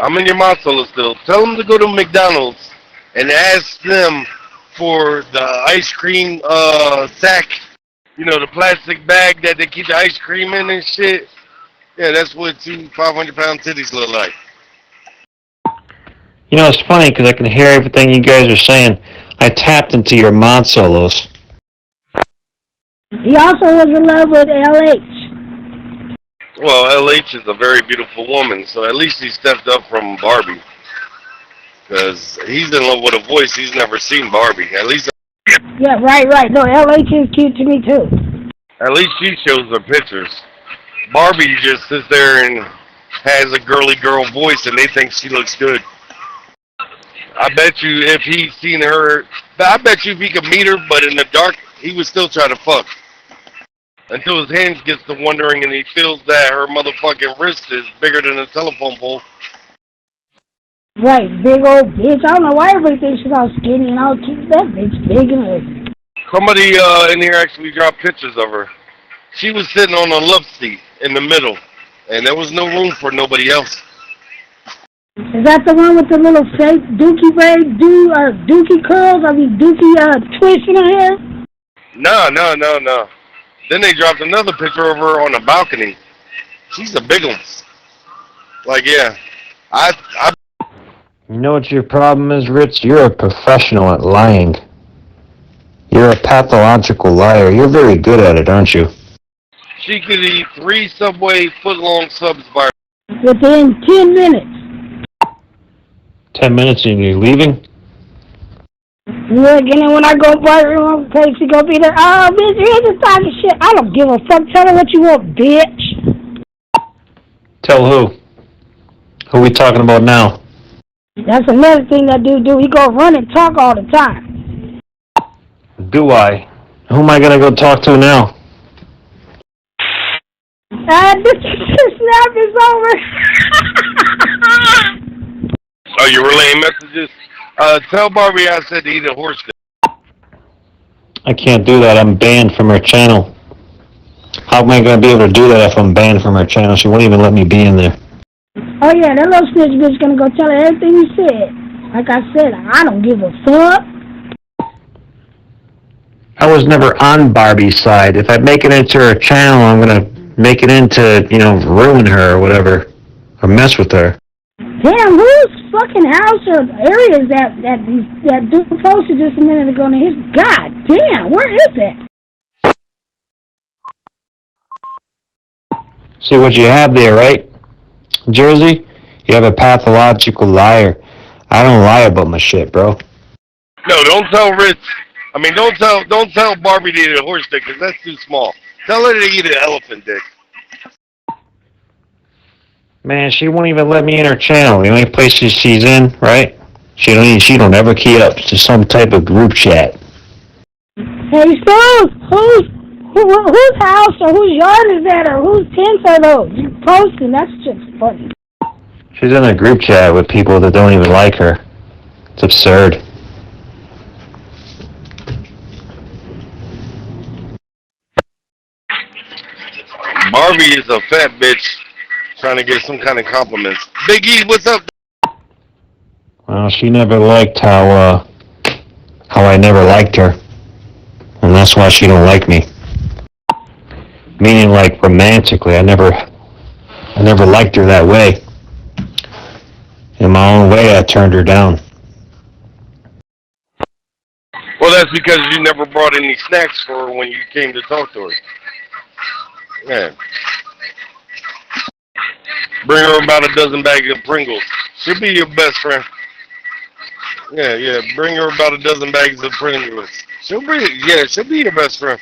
I'm in your mouth solo still. Tell them to go to McDonald's and ask them for the ice cream sack. You know, the plastic bag that they keep the ice cream in and shit. Yeah, that's what 2 500-pound titties look like. You know, it's funny because I can hear everything you guys are saying. I tapped into your mod solos. He also was in love with LH. Well, LH is a very beautiful woman, so at least he stepped up from Barbie. Because he's in love with a voice he's never seen Barbie. At least. Yeah, right. No, LH is cute to me too. At least she shows her pictures. Barbie just sits there and has a girly girl voice, and they think she looks good. I bet you if he's seen her, I bet you if he could meet her, but in the dark, he would still try to fuck. Until his hands gets to wandering and he feels that her motherfucking wrist is bigger than a telephone pole. Right, big old bitch. I don't know why everybody thinks she's all skinny and all cute. That bitch big and ugly. Somebody in here actually dropped pictures of her. She was sitting on a love seat in the middle, and there was no room for nobody else. Is that the one with the little fake dookie braid, dookie curls? I mean, dookie twists in her hair? No. Then they dropped another picture of her on a balcony. She's a big one. Like, yeah. You know what your problem is, Ritz? You're a professional at lying. You're a pathological liar. You're very good at it, aren't you? She could eat 3 Subway foot-long subs by within 10 minutes. 10 minutes and you're leaving? Look, and then when I go bartering, she gonna be there. Oh, bitch, you're just talking shit. I don't give a fuck. Tell her what you want, bitch. Tell who? Who we talking about now? That's another thing that dude do. He go run and talk all the time. Do I? Who am I gonna go talk to now? This snap is over. Oh, you relaying messages? Tell Barbie I said to eat a horse dick. I can't do that. I'm banned from her channel. How am I going to be able to do that if I'm banned from her channel? She won't even let me be in there. Oh yeah, that little snitch bitch gonna go tell her everything you said. Like I said, I don't give a fuck. I was never on Barbie's side. If I make it into her channel, I'm gonna make it into, ruin her or whatever, or mess with her. Damn, whose fucking house or areas that dude posted just a minute ago? His God damn, where is that? See what you have there, right? Jersey, you have a pathological liar. I don't lie about my shit, bro. No, don't tell Rich. I mean, don't tell Barbie to eat a horse dick, because that's too small. Tell her to eat an elephant dick. Man, she won't even let me in her channel. The only places she's in, right? She don't ever key up to some type of group chat. Hey, Steve, whose house or whose yard is that or whose tents are those? You posting? That's just funny. She's in a group chat with people that don't even like her. It's absurd. Barbie is a fat bitch trying to get some kind of compliments. Big E, what's up? Well, she never liked how I never liked her. And that's why she don't like me. Meaning, like, romantically, I never liked her that way. In my own way, I turned her down. Well, that's because you never brought any snacks for her when you came to talk to her. Yeah. Bring her about a dozen bags of Pringles. She'll be your best friend. Yeah. Bring her about a dozen bags of Pringles. She'll be your best friend.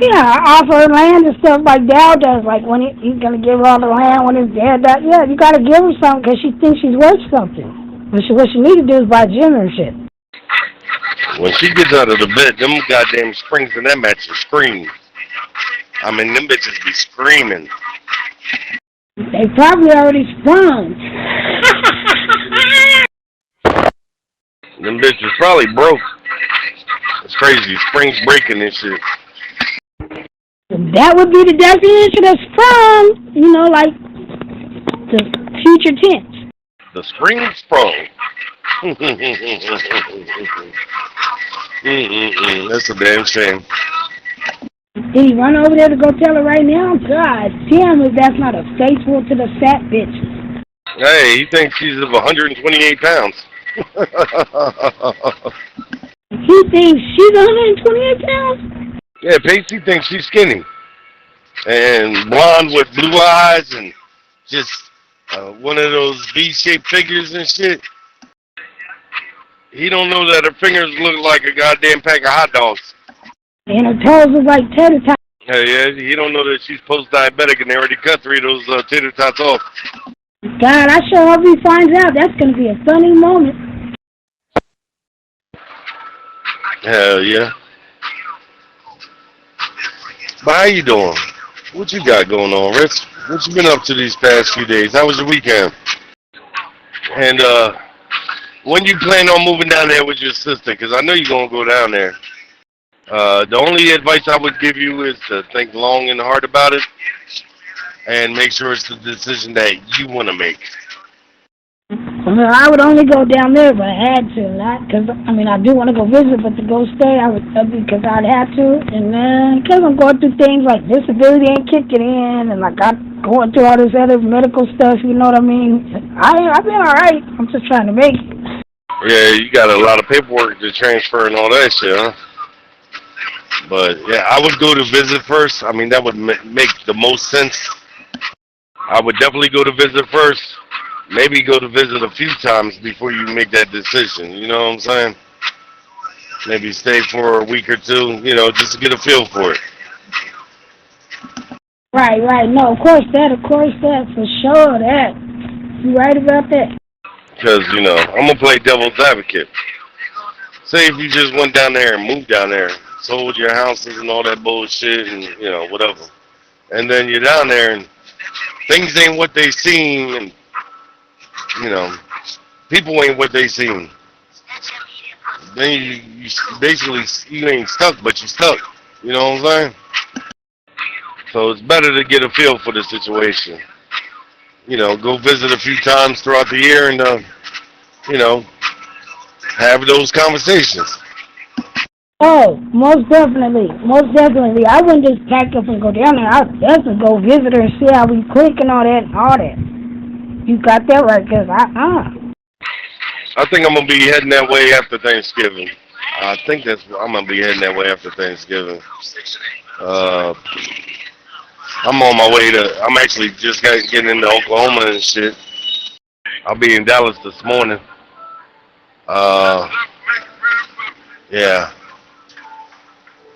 Yeah, offer her land and stuff like Dow does. Like when he's gonna give her all the land when his dad died. Yeah, you gotta give her something because she thinks she's worth something. What she need to do is buy gym and shit. When she gets out of the bed, them goddamn springs in that mattress scream. I mean, them bitches be screaming. They probably already sprung. Them bitches probably broke. It's crazy. Springs breaking and shit. That would be the definition of sprung. Like the future tense. The spring sprung. That's a damn shame. Did he run over there to go tell her right now? God damn, if that's not a faithful to the fat bitch. Hey, he thinks she's of 128 pounds. He thinks she's 128 pounds? Yeah, Pacey thinks she's skinny. And blonde with blue eyes and just one of those V-shaped figures and shit. He don't know that her fingers look like a goddamn pack of hot dogs. And her toes look like tater tots. Yeah, he don't know that she's post-diabetic and they already cut 3 of those tater tots off. God, I sure hope he finds out. That's going to be a funny moment. Hell yeah. But how you doing? What you got going on, Rich? What you been up to these past few days? How was your weekend? And when you plan on moving down there with your sister? Because I know you're going to go down there. The only advice I would give you is to think long and hard about it and make sure it's the decision that you want to make. Well, I would only go down there if I had to, not because, I do want to go visit, but to go stay, I would, because I'd have to, and because I'm going through things like disability ain't kicking in, and like I'm going through all this other medical stuff, you know what I mean? I've been alright, I'm just trying to make it. Yeah, you got a lot of paperwork to transfer and all that shit, huh? But, yeah, I would go to visit first. That would make the most sense. I would definitely go to visit first. Maybe go to visit a few times before you make that decision. You know what I'm saying? Maybe stay for a week or two, just to get a feel for it. Right. No, of course that, for sure, that. You're right about that. Because, I'm going to play devil's advocate. Say if you just went down there and moved down there, sold your houses and all that bullshit and, whatever. And then you're down there and things ain't what they seem and, people ain't what they seem. Then you basically, you ain't stuck, but you stuck. You know what I'm saying? So it's better to get a feel for the situation. go visit a few times throughout the year and, have those conversations. Oh, most definitely. Most definitely. I wouldn't just pack up and go down there. I'd definitely go visit her and see how we click and all that. You got that right, because I think I'm going to be heading that way after Thanksgiving. I'm going to be heading that way after Thanksgiving. I'm on my way I'm actually just getting into Oklahoma and shit. I'll be in Dallas this morning. Yeah.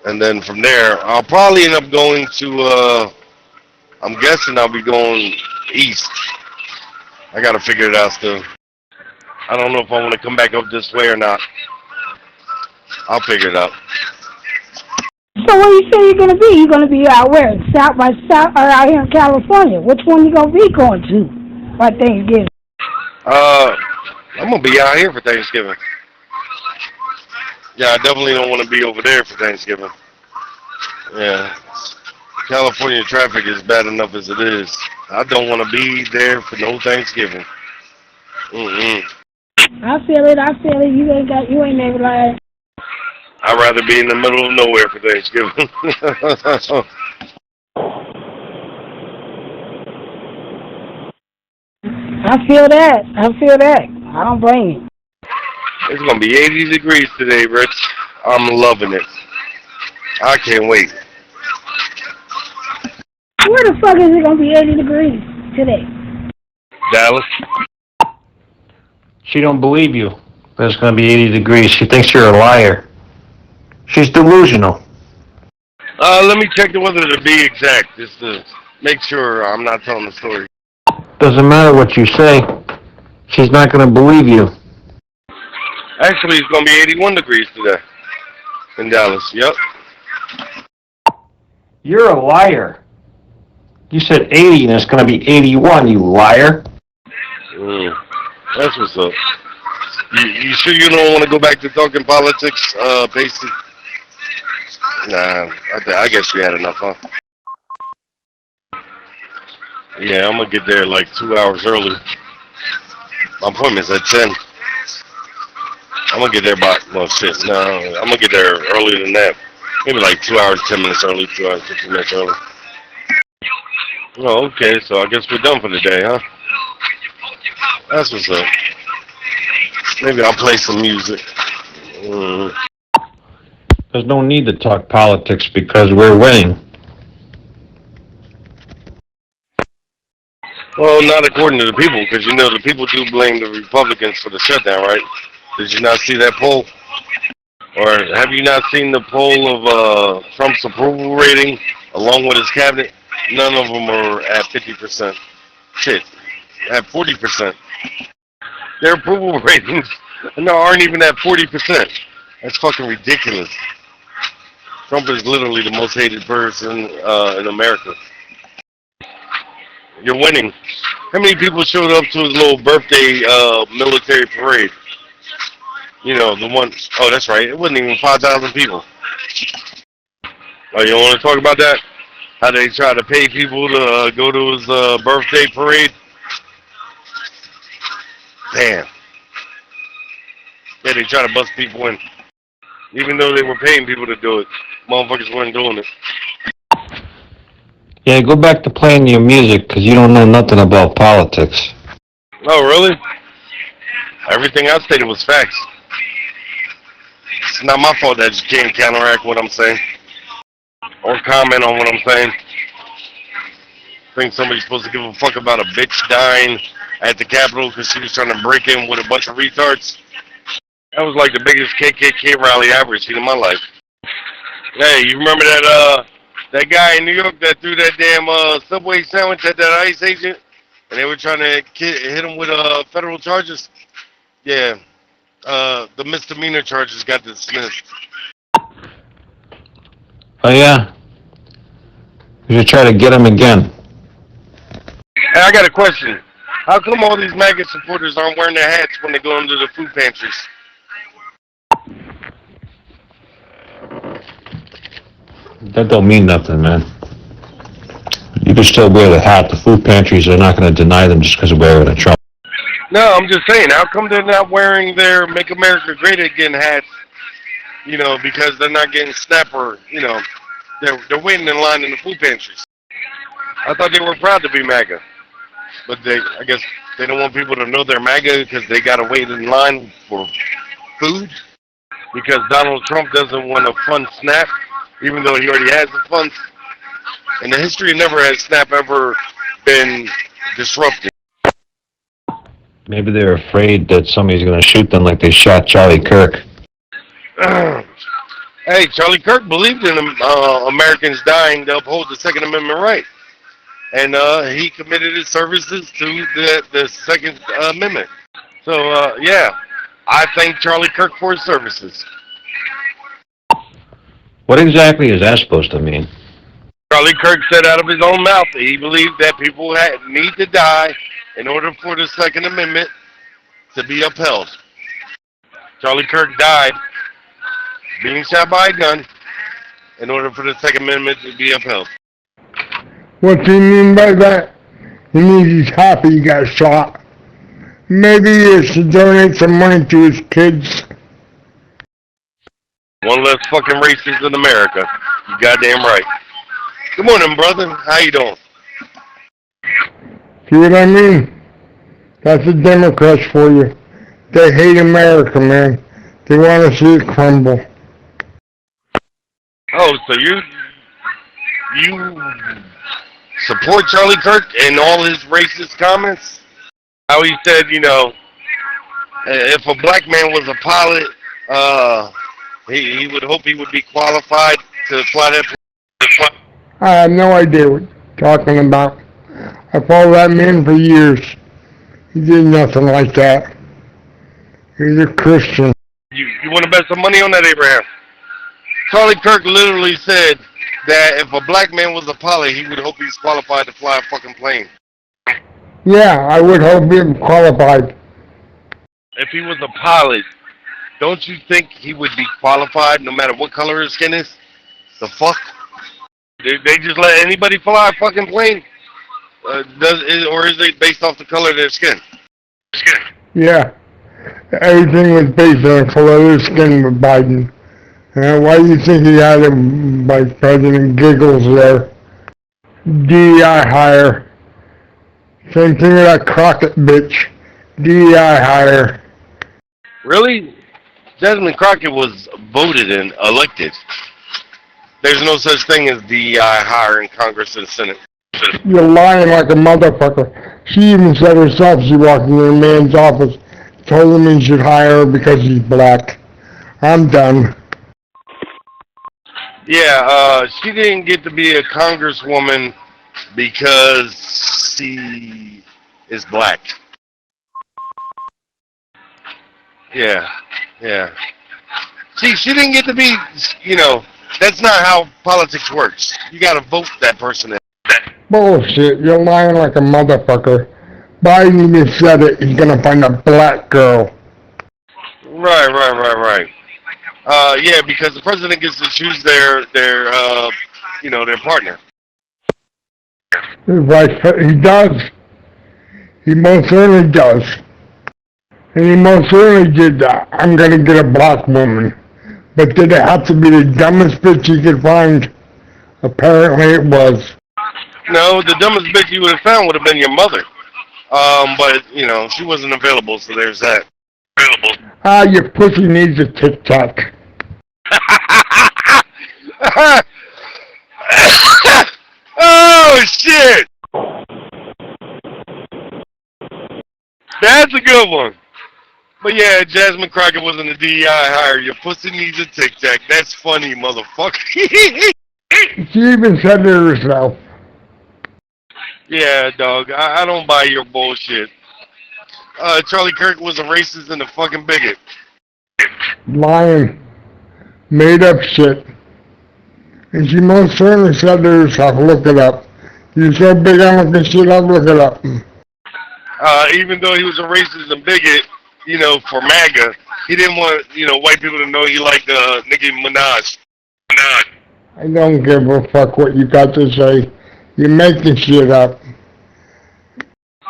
And then from there, I'll probably end up going to, I'm guessing I'll be going east. I got to figure it out still. I don't know if I want to come back up this way or not. I'll figure it out. So where you say you're going to be? You're going to be out where? South by South or out here in California? Which one you going to be going to by Thanksgiving? I'm going to be out here for Thanksgiving. Yeah, I definitely don't want to be over there for Thanksgiving. Yeah. California traffic is bad enough as it is. I don't want to be there for no Thanksgiving. I feel it. You ain't never lied. I'd rather be in the middle of nowhere for Thanksgiving. I feel that. I don't blame you. It's going to be 80 degrees today, Rich. I'm loving it. I can't wait. Where the fuck is it going to be 80 degrees today? Dallas. She don't believe you that it's going to be 80 degrees. She thinks you're a liar. She's delusional. Let me check the weather to be exact, just to make sure I'm not telling the story. Doesn't matter what you say. She's not going to believe you. Actually, it's going to be 81 degrees today in Dallas. Yep. You're a liar. You said 80 and it's going to be 81, you liar. That's what's up. You sure you don't want to go back to talking politics, Pacey? Nah, I guess we had enough, huh? Yeah, I'm going to get there like 2 hours early. My appointment's at 10. I'm going to get there by, I'm going to get there earlier than that. Maybe like 2 hours, 10 minutes early, 2 hours, 15 minutes early. Oh, okay, so I guess we're done for the day, huh? That's what's up. Maybe I'll play some music. There's no need to talk politics because we're winning. Well, not according to the people, because the people do blame the Republicans for the shutdown, right? Did you not see that poll? Or have you not seen the poll of Trump's approval rating along with his cabinet? None of them are at 50%. Shit, at 40%. Their approval ratings aren't even at 40%. That's fucking ridiculous. Trump is literally the most hated person in America. You're winning. How many people showed up to his little birthday military parade? The one, oh, that's right. It wasn't even 5,000 people. Oh, you don't want to talk about that? How they try to pay people to go to his birthday parade? Damn. Yeah, they try to bust people in. Even though they were paying people to do it. Motherfuckers weren't doing it. Yeah, go back to playing your music because you don't know nothing about politics. Oh, really? Everything I stated was facts. It's not my fault that you can't counteract what I'm saying. Or comment on what I'm saying. Think somebody's supposed to give a fuck about a bitch dying at the Capitol because she was trying to break in with a bunch of retards? That was like the biggest KKK rally I've ever seen in my life. Hey, you remember that guy in New York that threw that damn Subway sandwich at that ICE agent? And they were trying to hit him with federal charges? Yeah. The misdemeanor charges got dismissed. Oh, yeah? You should try to get him again. Hey, I got a question. How come all these MAGA supporters aren't wearing their hats when they go into the food pantries? That don't mean nothing, man. You can still wear the hat. The food pantries are not going to deny them just because of wearing a Trump. No, I'm just saying, how come they're not wearing their Make America Great Again hats, you know, because they're not getting SNAP or, you know, they're waiting in line in the food pantries. I thought they were proud to be MAGA, but I guess they don't want people to know they're MAGA because they got to wait in line for food, because Donald Trump doesn't want to fund SNAP, even though he already has the funds. In the history, never has SNAP ever been disrupted. Maybe they're afraid that somebody's going to shoot them like they shot Charlie Kirk. Hey, Charlie Kirk believed in Americans dying to uphold the Second Amendment right. And he committed his services to the Second Amendment. So, yeah, I thank Charlie Kirk for his services. What exactly is that supposed to mean? Charlie Kirk said out of his own mouth that he believed that people need to die in order for the Second Amendment to be upheld. Charlie Kirk died being shot by a gun in order for the Second Amendment to be upheld. What do you mean by that? He means he's happy he got shot. Maybe he should donate some money to his kids. One less fucking racist in America. You goddamn right. Good morning, brother. How you doing? See what I mean? That's the Democrats for you. They hate America, man. They want to see it crumble. Oh, so you support Charlie Kirk and all his racist comments? How he said, you know, if a black man was a pilot, he would hope he would be qualified to fly that plane. I have no idea what you're talking about. I followed that man for years. He did nothing like that. He's a Christian. You want to bet some money on that, Abraham? Charlie Kirk literally said that if a black man was a pilot, he would hope he's qualified to fly a fucking plane. Yeah, I would hope him qualified. If he was a pilot, don't you think he would be qualified no matter what color his skin is? The fuck? They just let anybody fly a fucking plane? Or is it based off the color of their skin? Yeah. Everything was based on the color of his skin with Biden. Why do you think he had him by President Giggles there? DEI hire. Same thing with that Crockett bitch. DEI hire. Really? Jasmine Crockett was voted and elected. There's no such thing as DEI hire in Congress and Senate. You're lying like a motherfucker. She even said herself she walked into a man's office, told him he should hire her because he's black. I'm done. Yeah, she didn't get to be a congresswoman because she is black. Yeah. See, she didn't get to be, you know, that's not how politics works. You gotta vote that person in. Bullshit, you're lying like a motherfucker. Biden even said it, he's gonna find a black girl. Right. Yeah, because the president gets to choose their partner. Right, he does. He most certainly does. And he most certainly did that. I'm gonna get a black woman. But did it have to be the dumbest bitch he could find? Apparently it was. No, the dumbest bitch you would have found would have been your mother. But, you know, she wasn't available, so there's that. Your pussy needs a Tic Tac. Oh, shit! That's a good one. But yeah, Jasmine Crockett wasn't a DEI hire. Your pussy needs a Tic Tac. That's funny, motherfucker. She even said it herself. Yeah, dog. I don't buy your bullshit. Charlie Kirk was a racist and a fucking bigot. Lying. Made up shit. And she most certainly said to herself, look it up. You're so big on looking shit up, look it up. Even though he was a racist and bigot, you know, for MAGA, he didn't want, you know, white people to know he liked Nicki Minaj. I don't give a fuck what you got to say. You're making shit up.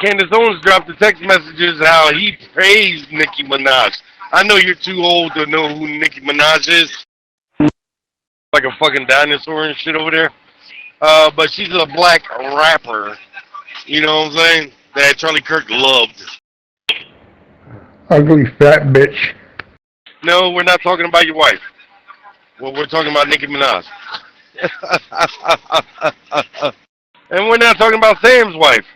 Candace Owens dropped the text messages how he praised Nicki Minaj. I know you're too old to know who Nicki Minaj is. Like a fucking dinosaur and shit over there. But she's a black rapper. You know what I'm saying? That Charlie Kirk loved. Ugly fat bitch. No, we're not talking about your wife. Well, we're talking about Nicki Minaj. And we're not talking about Sam's wife.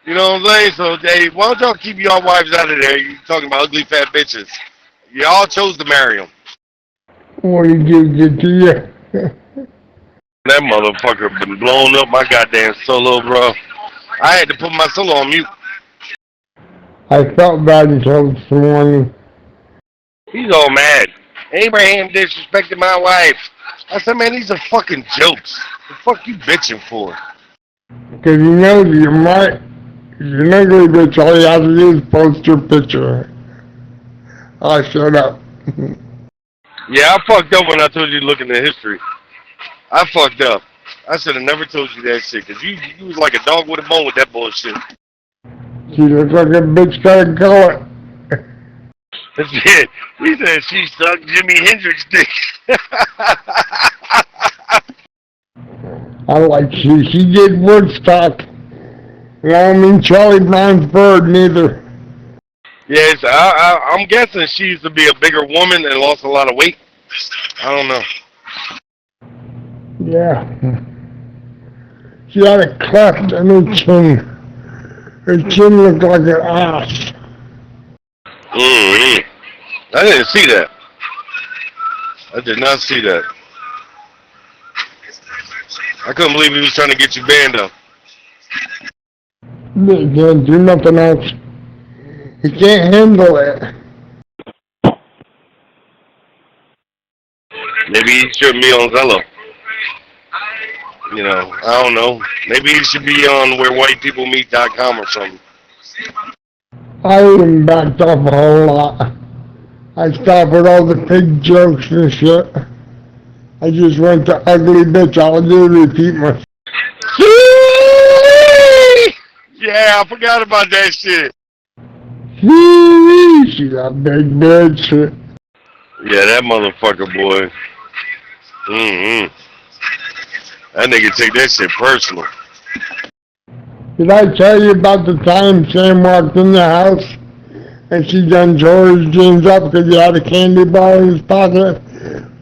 You know what I'm saying? So, hey, why don't y'all keep y'all wives out of there? You're talking about ugly fat bitches. Y'all chose to marry them. What did you get to you? That motherfucker been blowing up my goddamn solo, bro. I had to put my solo on mute. I felt bad until this morning. He's all mad. Abraham disrespected my wife. I said, man, these are fucking jokes. The fuck you bitching for? Because you know you're right. You're an ugly bitch. All you have to do is post your picture. Oh, shut up. Yeah, I fucked up when I told you to look into history. I fucked up. I should have never told you that shit, because you was like a dog with a bone with that bullshit. She looks like a bitch got a gullet. That's it. He said she sucked Jimi Hendrix dick. I like she did Woodstock. You know, I mean Charlie Brown's bird neither. Yes, I'm guessing she used to be a bigger woman and lost a lot of weight. I don't know. Yeah. She had a cleft in her chin. Her chin looked like an ass. Mm-hmm. I didn't see that. I did not see that. I couldn't believe he was trying to get you banned up. They can't do nothing else. He can't handle it. Maybe he shouldn't be on Zello. You know, I don't know. Maybe he should be on wherewhitepeoplemeet.com or something. I even backed off a whole lot. I stopped with all the pig jokes and shit. I just went to ugly bitch. I'll do repeat myself. Yeah, I forgot about that shit. She's a big bitch. Yeah, that motherfucker, boy. Mm-hmm. That nigga take that shit personal. Did I tell you about the time Sam walked in the house and she done tore his jeans up because he had a candy bar in his pocket,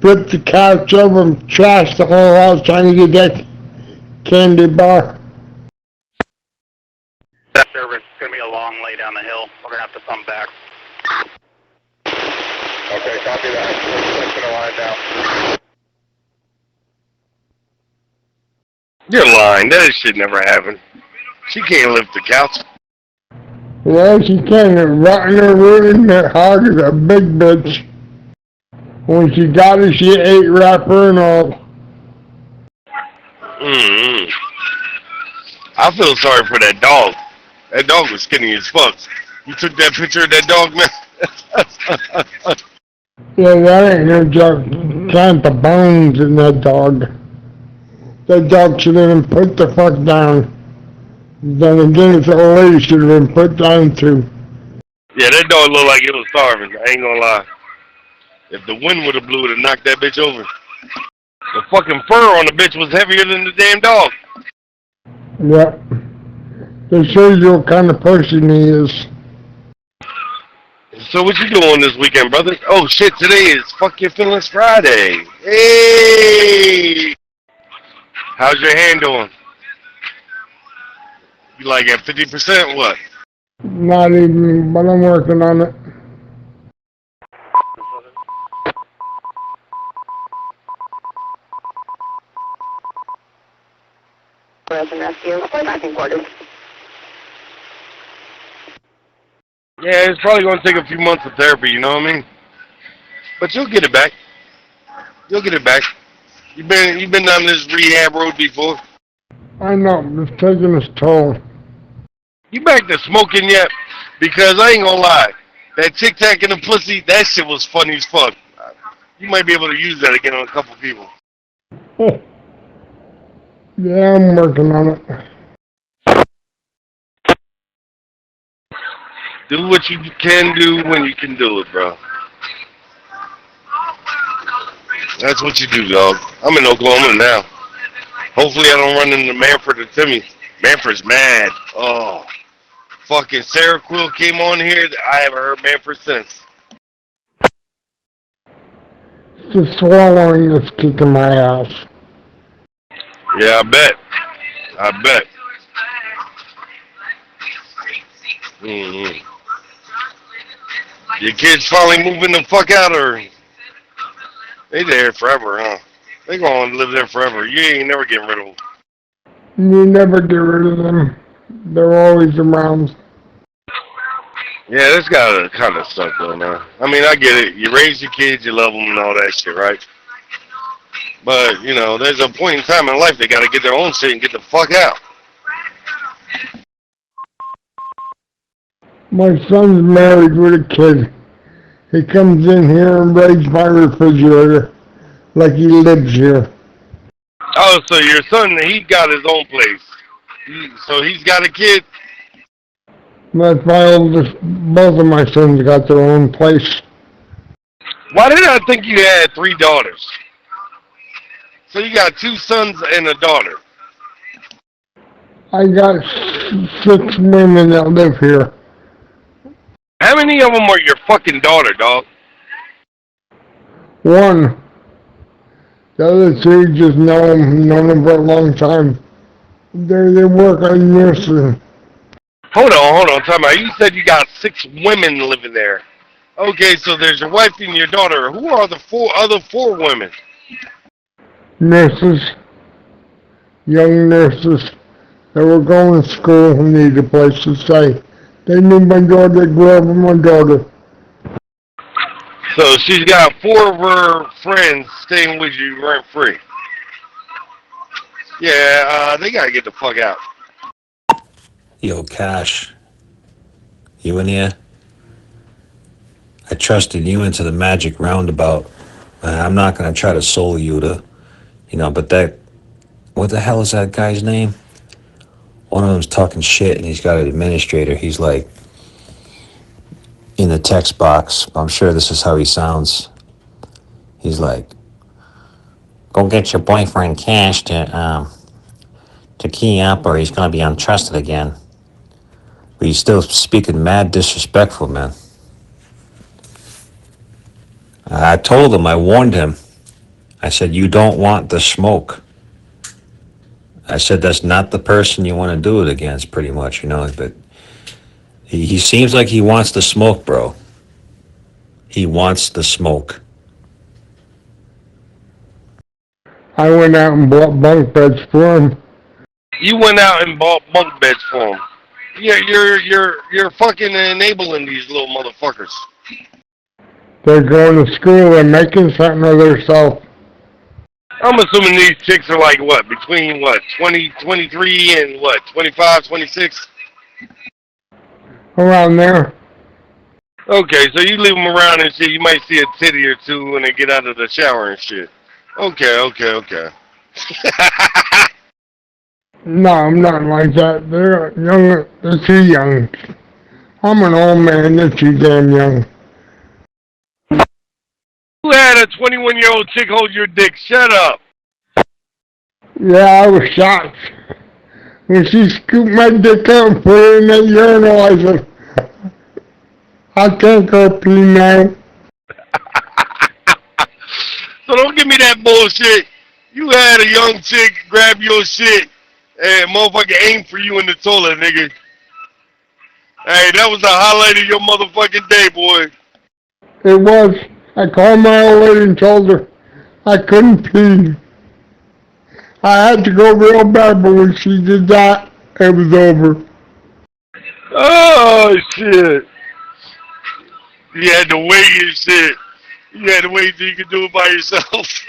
flipped the couch over and trashed the whole house trying to get that candy bar? That service is going to be a long lay down the hill. We're going to have to pump back. Okay, copy that. We're going to line down. You're lying. That shit never happened. She can't lift the couch. Yeah, she can. Rotting her root that hog is a big bitch. When she got her, she ate wrapper and all. Mm-hmm. I feel sorry for that dog. That dog was skinny as fuck. You took that picture of that dog, man? Yeah, that ain't no joke. Count the bones in that dog. That dog should have been put the fuck down. Then again, it's old lady should have been put down too. Yeah, that dog looked like it was starving. I ain't gonna lie. If the wind would have blew, it would have knocked that bitch over. The fucking fur on the bitch was heavier than the damn dog. Yep. That shows you what kind of person he is. So what you doing this weekend, brother? Oh shit, today is Fuck Your Feelings Friday. Hey! How's your hand doing? You like at 50%? What? Not even, but I'm working on it. Yeah, it's probably gonna take a few months of therapy, you know what I mean? But you'll get it back. You'll get it back. You've been down this rehab road before. I know, it's taking its toll. You back to smoking yet? Because I ain't gonna lie, that Tic Tac in the pussy, that shit was funny as fuck. You might be able to use that again on a couple people. Yeah, I'm working on it. Do what you can do when you can do it, bro. That's what you do, dog. I'm in Oklahoma now. Hopefully I don't run into Manfred or Timmy. Manfred's mad. Oh. Fucking Sarah Quill came on here. I haven't heard Manfred since. The swallowing is kicking my ass. Yeah, I bet. I bet. Mm-hmm. Your kids finally moving the fuck out, or they there forever, huh? They gonna live there forever. You ain't never getting rid of them. You never get rid of them. They're always around. Yeah, that's gotta kind of suck though, man. I mean, I get it. You raise your kids, you love them and all that shit, right? But, you know, there's a point in time in life they gotta get their own shit and get the fuck out. My son's married with a kid. He comes in here and raids my refrigerator like he lives here. Oh, so your son, he got his own place. So he's got a kid? That's my oldest. Both of my sons got their own place. Why did I think you had 3 daughters? So you got 2 sons and a daughter. I got 6 women that live here. How many of them are your fucking daughter, dog? 1. The other 2 just known them for a long time. They work on nursing. Hold on, time out. You said you got 6 women living there. Okay, so there's your wife and your daughter. Who are the other 4 women? Nurses. Young nurses that were going to school and needed a place to stay. They knew my daughter, they grew up with my daughter. So she's got 4 of her friends staying with you rent free. Yeah, they gotta get the fuck out. Yo, Cash. You in here? I trusted you into the magic roundabout. I'm not gonna try to soul you to, but that, what the hell is that guy's name? One of them's talking shit and he's got an administrator. He's like, in the text box. I'm sure this is how he sounds. He's like, go get your boyfriend Cash to key up or he's gonna be untrusted again. But he's still speaking mad disrespectful, man. I told him, I warned him. I said, you don't want the smoke. I said, that's not the person you want to do it against, pretty much, but he seems like he wants the smoke, bro. He wants the smoke. I went out and bought bunk beds for him. You went out and bought bunk beds for him. Yeah, you're fucking enabling these little motherfuckers. They're going to school and making something of themselves. I'm assuming these chicks are like what, between 20, 23 and 25, 26? Around there. Okay, so you leave them around and shit, you might see a titty or 2 when they get out of the shower and shit. Okay. No, I'm not like that. They're young. They're too young. I'm an old man. They're too damn young. Who had a 21-year-old chick hold your dick? Shut up. Yeah, I was shocked. When she scooped my dick out and put it in that urinal, I said, I can't go pee now. So don't give me that bullshit. You had a young chick grab your shit and motherfucker aim for you in the toilet, nigga. Hey, that was the highlight of your motherfucking day, boy. It was. I called my old lady and told her I couldn't pee. I had to go real bad, but when she did that, it was over. Oh, shit. You had to wait your shit. You had to wait till you could do it by yourself.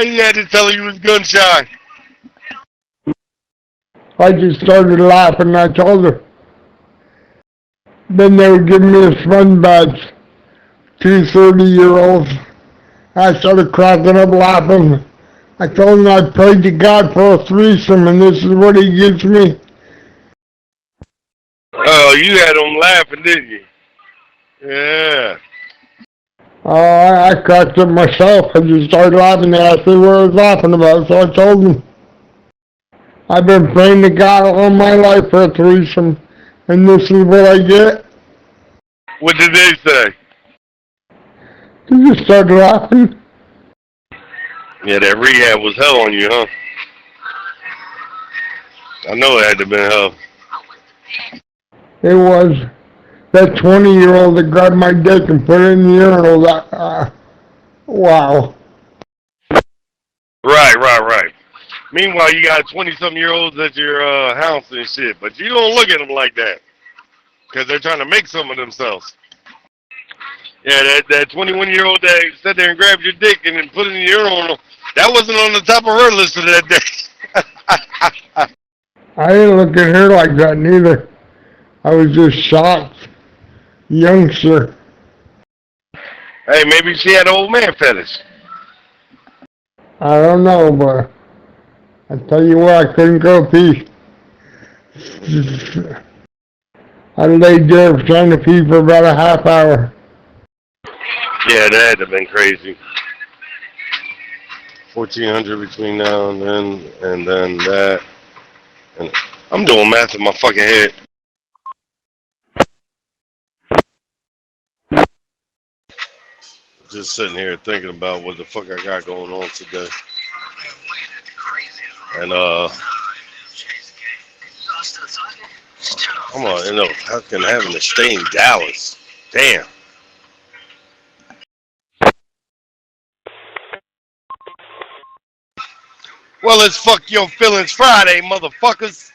You had to tell her you was gun shy. I just started laughing and I told her. Then they would give me a fun badge. 2 30-year-olds. I started cracking up laughing. I told him I prayed to God for a threesome, and this is what he gives me. Oh, you had him laughing, didn't you? Yeah. I cracked up myself. I just started laughing and asked me what I was laughing about, so I told him. I've been praying to God all my life for a threesome, and this is what I get. What did they say? He just started laughing. Yeah, that rehab was hell on you, huh? I know it had to have been hell. It was that 20-year-old that grabbed my dick and put it in the urinal. Wow. Right. Meanwhile, you got 20-something-year-olds at your house and shit, but you don't look at them like that because they're trying to make some of themselves. Yeah, that 21-year-old that sat there and grabbed your dick and then put it in the urinal, that wasn't on the top of her list of that day. I didn't look at her like that neither. I was just shocked. Youngster. Hey, maybe she had an old man fetish. I don't know, but I tell you what, I couldn't go pee. I laid there trying to pee for about a half hour. Yeah, that had to have been crazy. 1,400 between now and then that. And I'm doing math in my fucking head. Just sitting here thinking about what the fuck I got going on today. And come on, fucking having to stay in Dallas. Damn. Well, it's Fuck Your Feelings Friday, motherfuckers.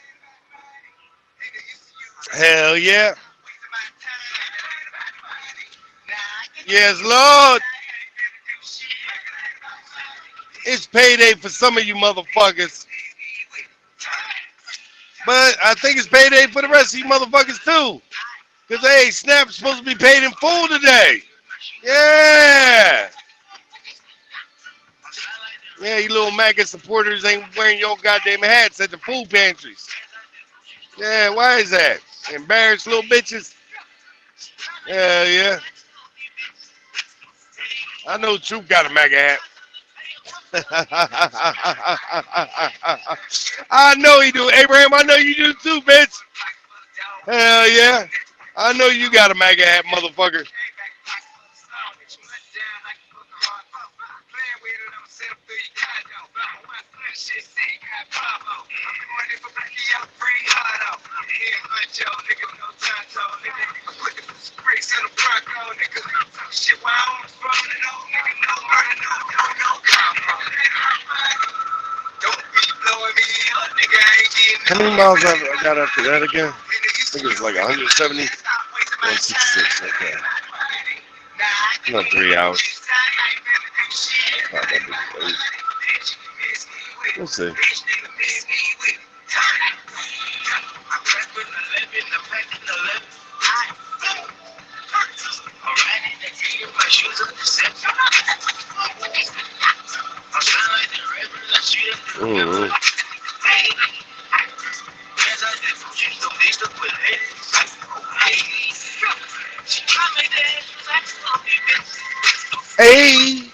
Hell yeah. Yes, Lord. It's payday for some of you motherfuckers. But I think it's payday for the rest of you motherfuckers too. Because, hey, Snap's supposed to be paid in full today. Yeah. Yeah, you little MAGA supporters ain't wearing your goddamn hats at the food pantries. Yeah, why is that? Embarrassed little bitches? Yeah. I know Troop got a MAGA hat. I know he do. Abraham, I know you do too, bitch. Hell yeah. I know you got a MAGA hat, motherfucker. How many miles I got after that again? I think it was like 170, 166, okay. Not 3 hours. Let's see. Mm-hmm. Hey.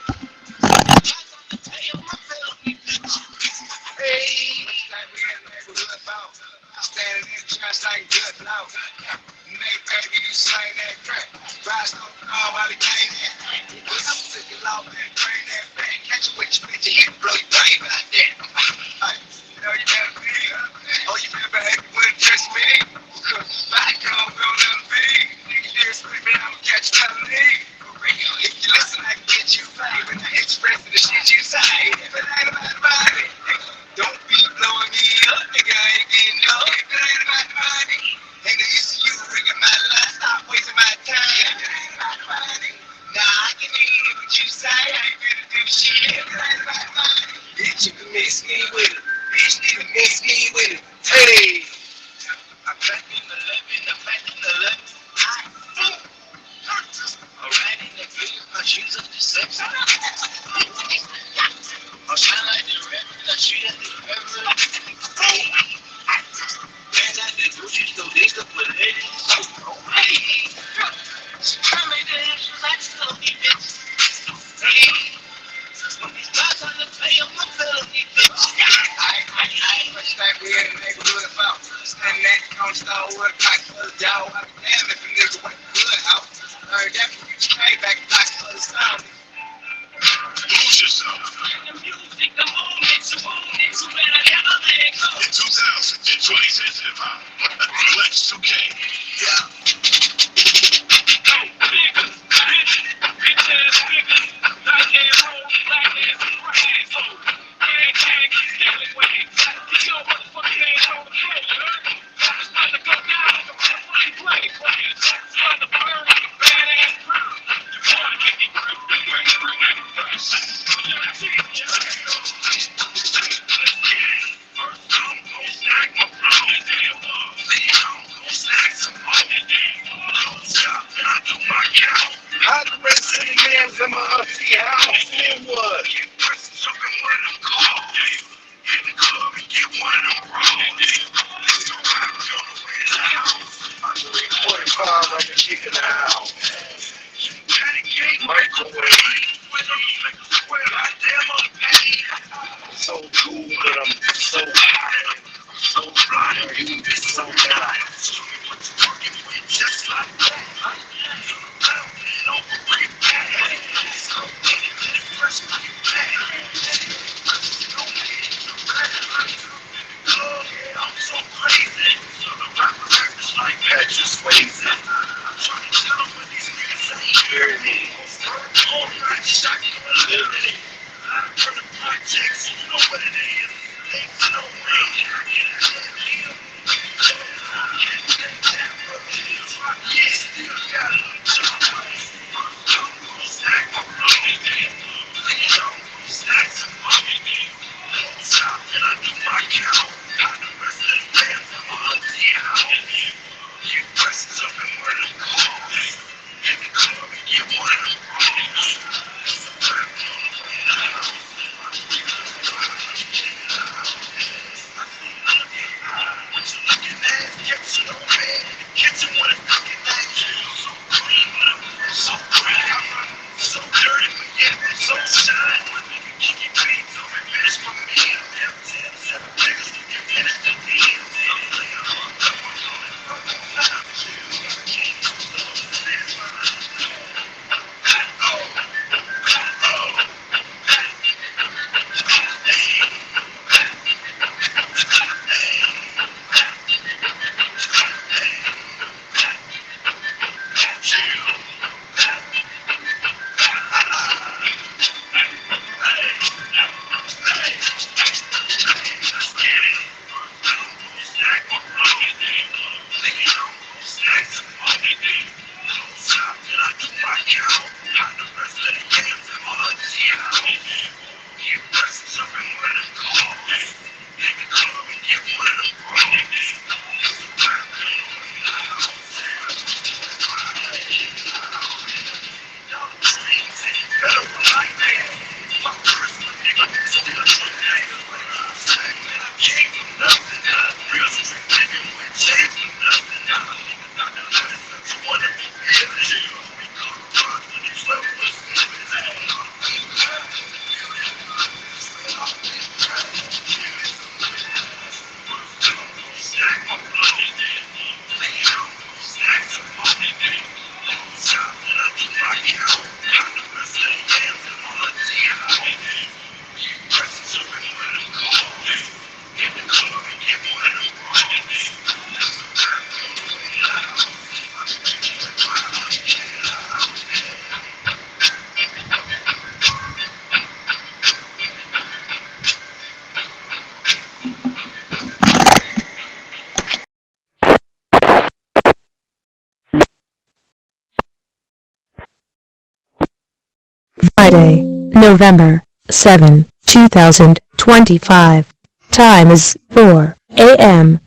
Friday, November 7, 2025. Time is 4 a.m.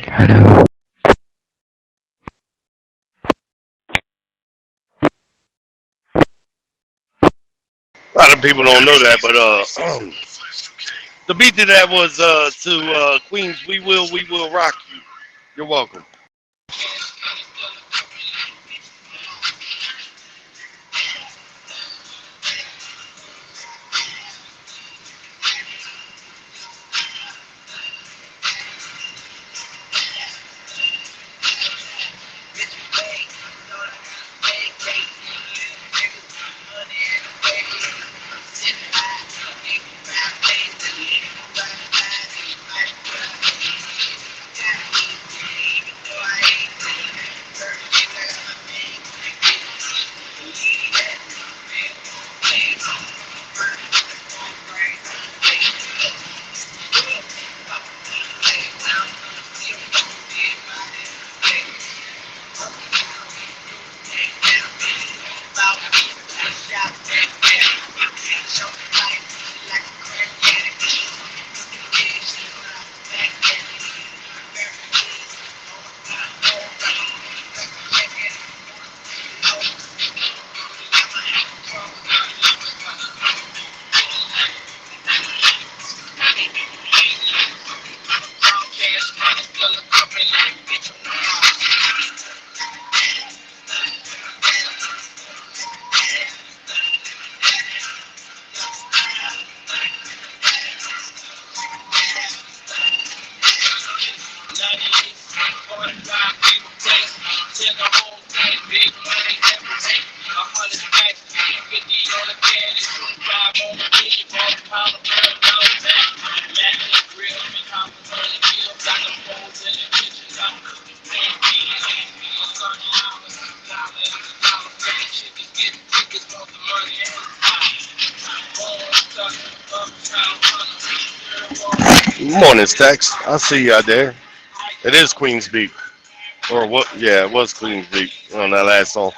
Hello. of people don't know that, but the beat to that was to Queens. We will rock you. You're welcome. Morning, Stacks. I see you out there. It is Queen's Beat. Or what? Yeah, it was Queen's Beat on that last song.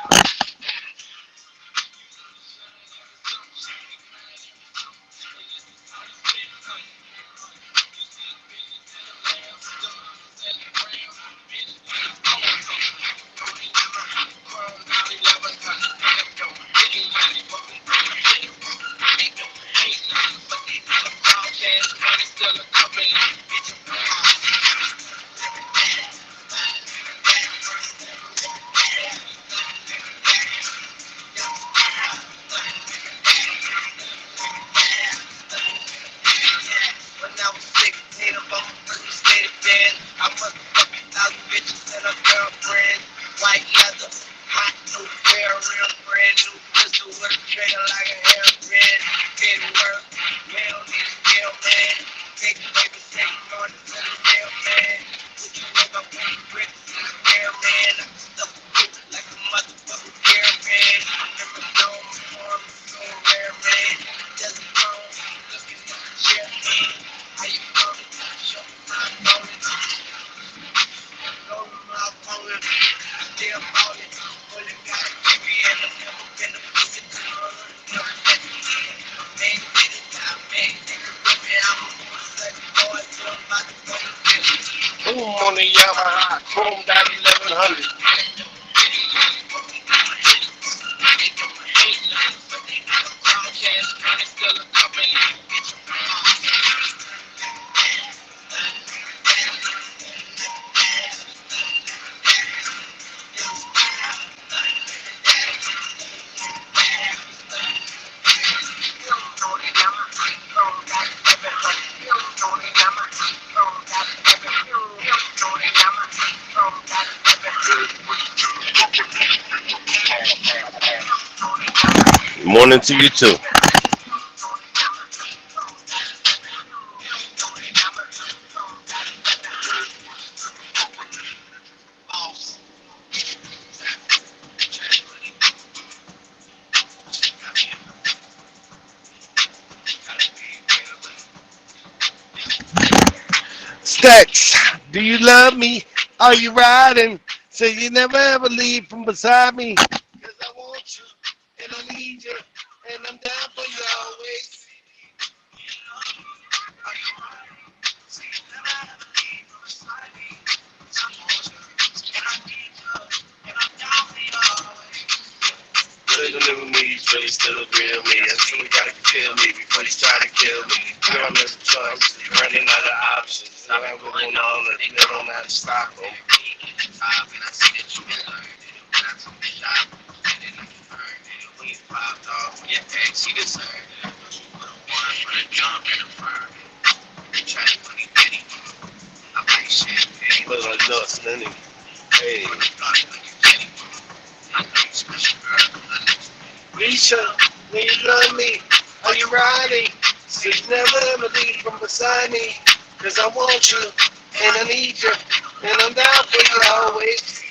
On the Yamaha Chrome Dot 1100. Morning to you too. Stacks, do you love me? Are you riding? Say you never ever leave from beside me. Cause I want you and I need you and I'm down for you always. the new me, but he still a real me. Until he gotta kill me before he try to kill me. Girl, I'm just a choice, running out of options. Now I'm going on, and they don't have to stop them. She deserved it. Put a one for the jump in the firm. Try to put it in. I like champagne. Look like nothing, ain't he? Hey. Risha, when you love me, are you riding? So you never ever leave from beside me. Cause I want you, and I need you, and I'm down for you always.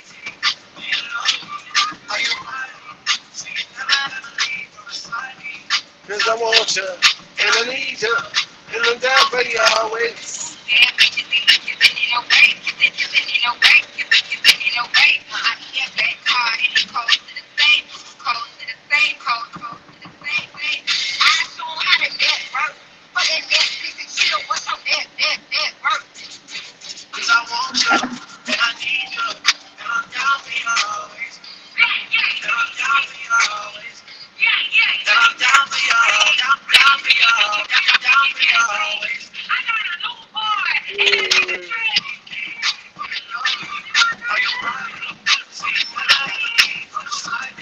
Cause I want you, and I need you, and I'm down for you always. Cause I want you, and I need you, and I'm down for you always. And I'm down for you always. And I'm down for you, down for you, down for you always. I got a new boy. Are you right? See what I need from the side.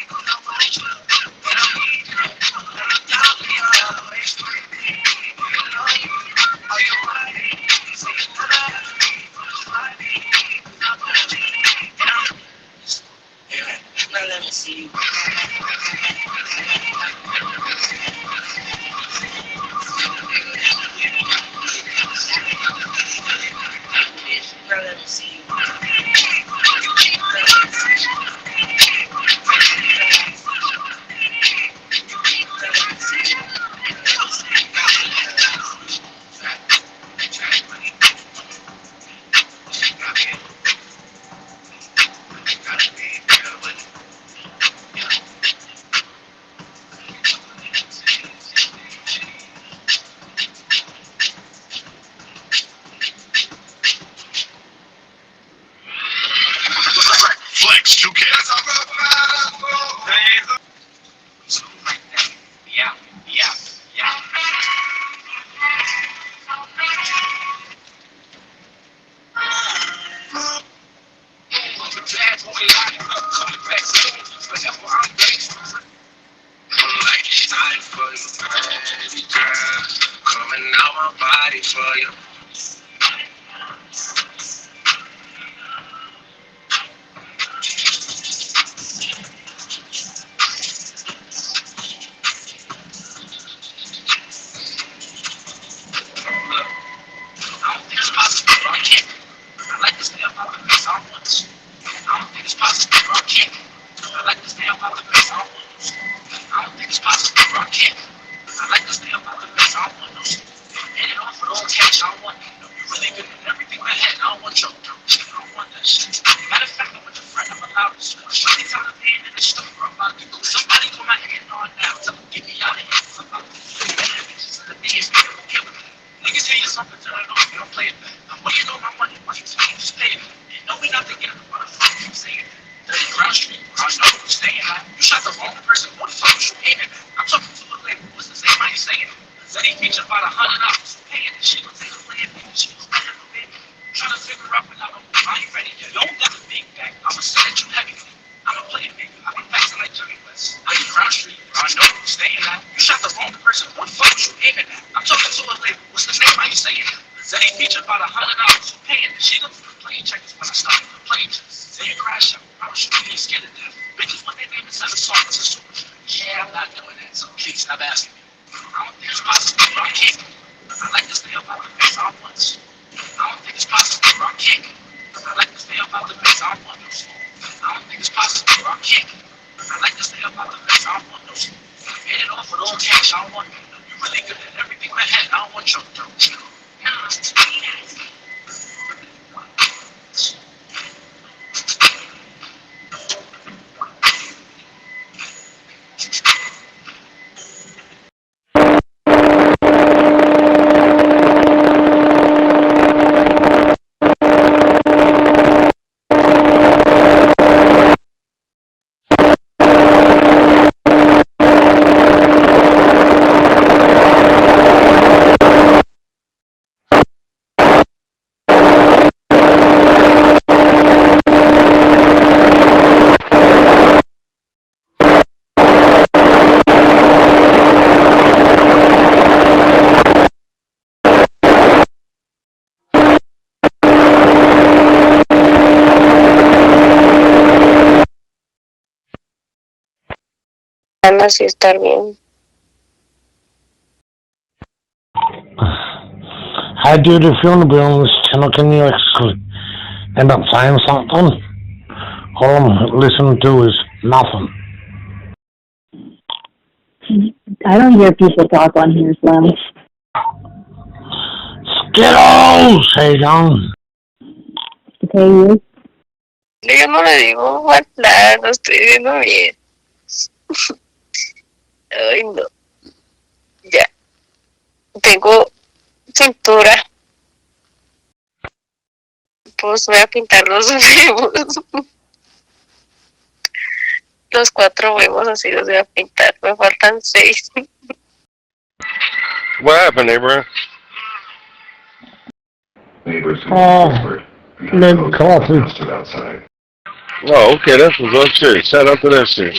Cause I want you, and I need you, and I'm down for you always. Are you right? See what I need from the side. Cause I want you, and I'm now let me see you. Now let me see you. Flex 2K. Yeah, yeah, yeah. Time for you, baby girl. Coming out my body for you. I don't think it's possible, but I can't. I like to stay up out the mess all once. I don't think it's possible, but I can't. I like to stay up out the mess all once. I don't think it's possible, but I can't. I like to stay up out the mess all once. And it all for the old cash, I don't want you. You're really good at everything I had. I don't want your dope. I don't want that shit. Matter of fact, I'm with a friend, I'm allowed to score. Shorty tell the man in the store, I'm about to go. Somebody put my hand on now. Tell them, get me out of here. I'm about to go. Bitches in the DSP, I'm killing it. Niggas tell you something, turn it on, you don't play it back. Well, you know my money, once you tell me, just pay it. And know we not together, motherfucker, keep saying it. 30 Crown Street, I know you staying high. You shot the wrong person, what the fuck was you aiming at? I'm talking to a lady, what's the same, how you saying it? Said he featured about $100, paying it, she gon' take a play at me, she gon' spend it a bit. Trying to figure out when I'm ready, you don't got a big bag, I'ma send it you heavy. I'ma play it, nigga, I'ma pass it like Jimmy West. I get Crown Street, I know you staying high. You shot the wrong person, what the fuck was you aiming at? I'm talking to a lady, what's the name, how you saying it? Said he featured about $100, paying it, she gon' play checkers when I start playing checkers. Say you crash out, I was shooting you scared to death. Bitches when they name inside the song, it's a super. Yeah, I'm not doing that, so please stop asking me. I don't think it's possible, but I can't. I like to stay up out the mess all once. I don't think it's possible, but I can't. I like to stay up out the mess all once. I don't think it's possible, but I can't. I like to stay up out the mess all once. Get it off with old cash, I don't want you. You're really good at everything I had, I don't want your dope. Nah, it's nice. van así estar bien. I do the funeral on this channel. Can you actually end up saying something? All I'm listening to is nothing. I don't hear people talk on here, Slim. Skittles, hey John. Okay, you? Yo no le digo hablar, no estoy viendo bien. Ay, no. Ya. Tengo cintura. Pues voy a pintar los huevos. Los 4 huevos así los voy a pintar. Me faltan 6. What happened, Abraham? Make coffee. Oh, okay, that's what's up, shit. Shout out to that shit.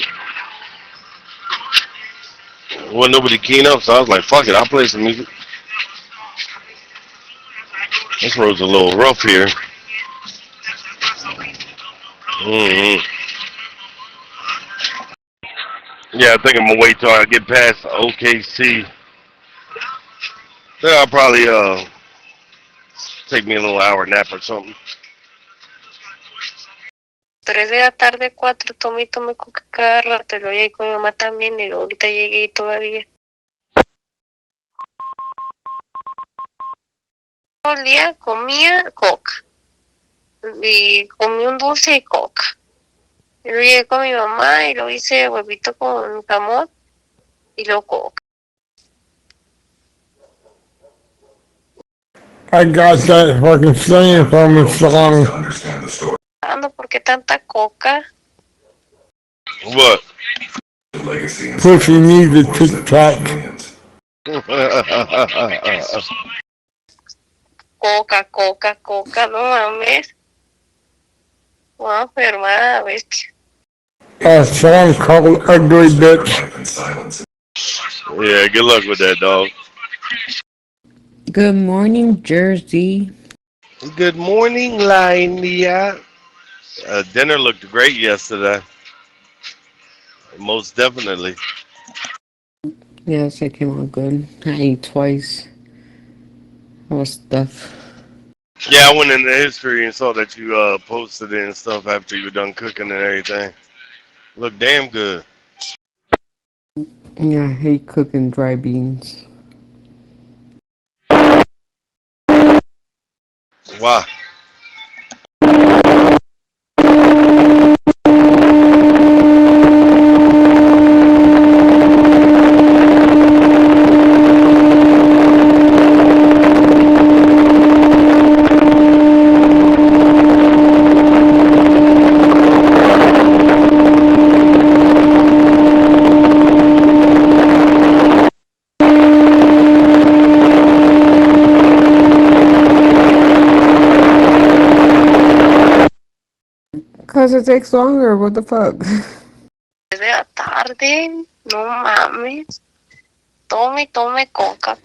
Wasn't nobody keen up, so I was like, fuck it, I'll play some music. This road's a little rough here. Yeah, I think I'm gonna wait till I get past OKC. Then I'll probably take me a little hour nap or something. 3 de la tarde, 4, tomé coca cada rato, y luego llegué con mi mamá también, y luego ahorita llegué todavía. Todo el día comía coca, y comí un dulce y coca. Y luego llegué con mi mamá, y luego hice huevito con jamón, y luego coca. I got that fucking saying from a song. ¿Por qué tanta coca? What? Pussy needs a tic-tac. Coca, no mames. Voy a enfermar, bestia. A song called Ugly Bitch. Yeah, good luck with that, dog. Good morning, Jersey. Good morning, Linea. Dinner looked great yesterday. Most definitely. Yes, it came out good. I ate twice. All stuff. Yeah, I went into history and saw that you posted it and stuff after you were done cooking and everything. Looked damn good. Yeah, I hate cooking dry beans. Wow. Cause it takes longer, what the fuck? 3 de la tarde, no mames. Tome coca.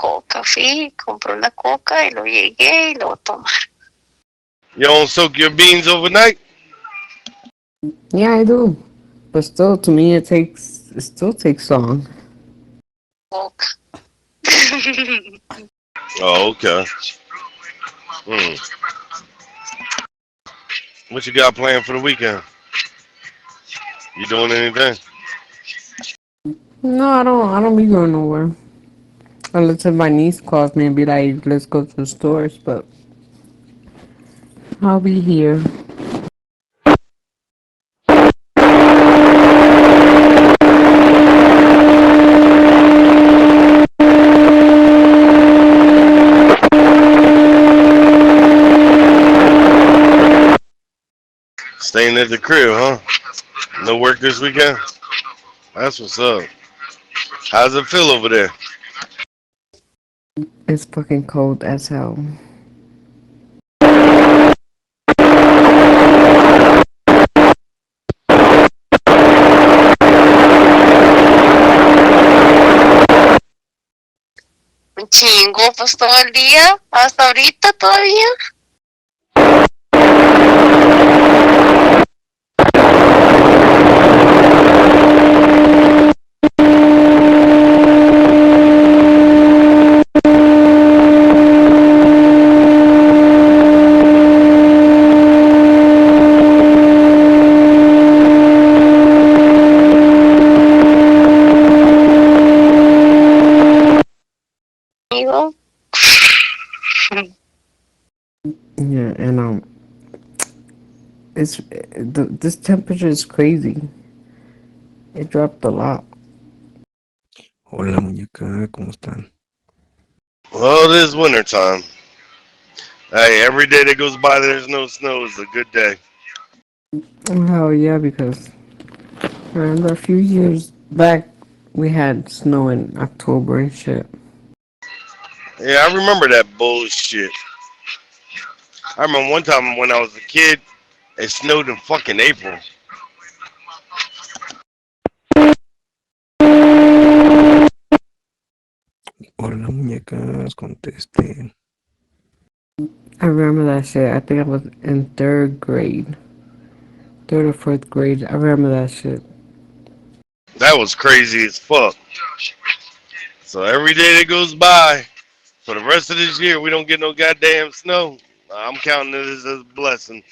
Fui, compré una coca y lo llegué y lo tomar. You don't soak your beans overnight? Yeah, I do. But still, to me, it still takes long. Coca. Oh, okay. What you got planned for the weekend? You doing anything? No, I don't be going nowhere. Unless if my niece calls me and be like, let's go to the stores, but I'll be here. Staying at the crib, huh? No work this weekend? That's what's up. How's it feel over there? It's fucking cold as hell. Un chingo, pues todo el día, hasta ahorita todavía. amigo. Yeah, and this temperature is crazy. It dropped a lot. Hola muñeca, ¿cómo están? Well, it is winter time. Hey, every day that goes by there's no snow is a good day. Oh yeah, because I remember a few years back we had snow in October and shit. Yeah, I remember that bullshit. I remember one time when I was a kid, it snowed in fucking April. Hola muñecas, contesten. I remember that shit. I think I was in third grade. Third or fourth grade. I remember that shit. That was crazy as fuck. So every day that goes by, for the rest of this year, we don't get no goddamn snow. I'm counting this as a blessing.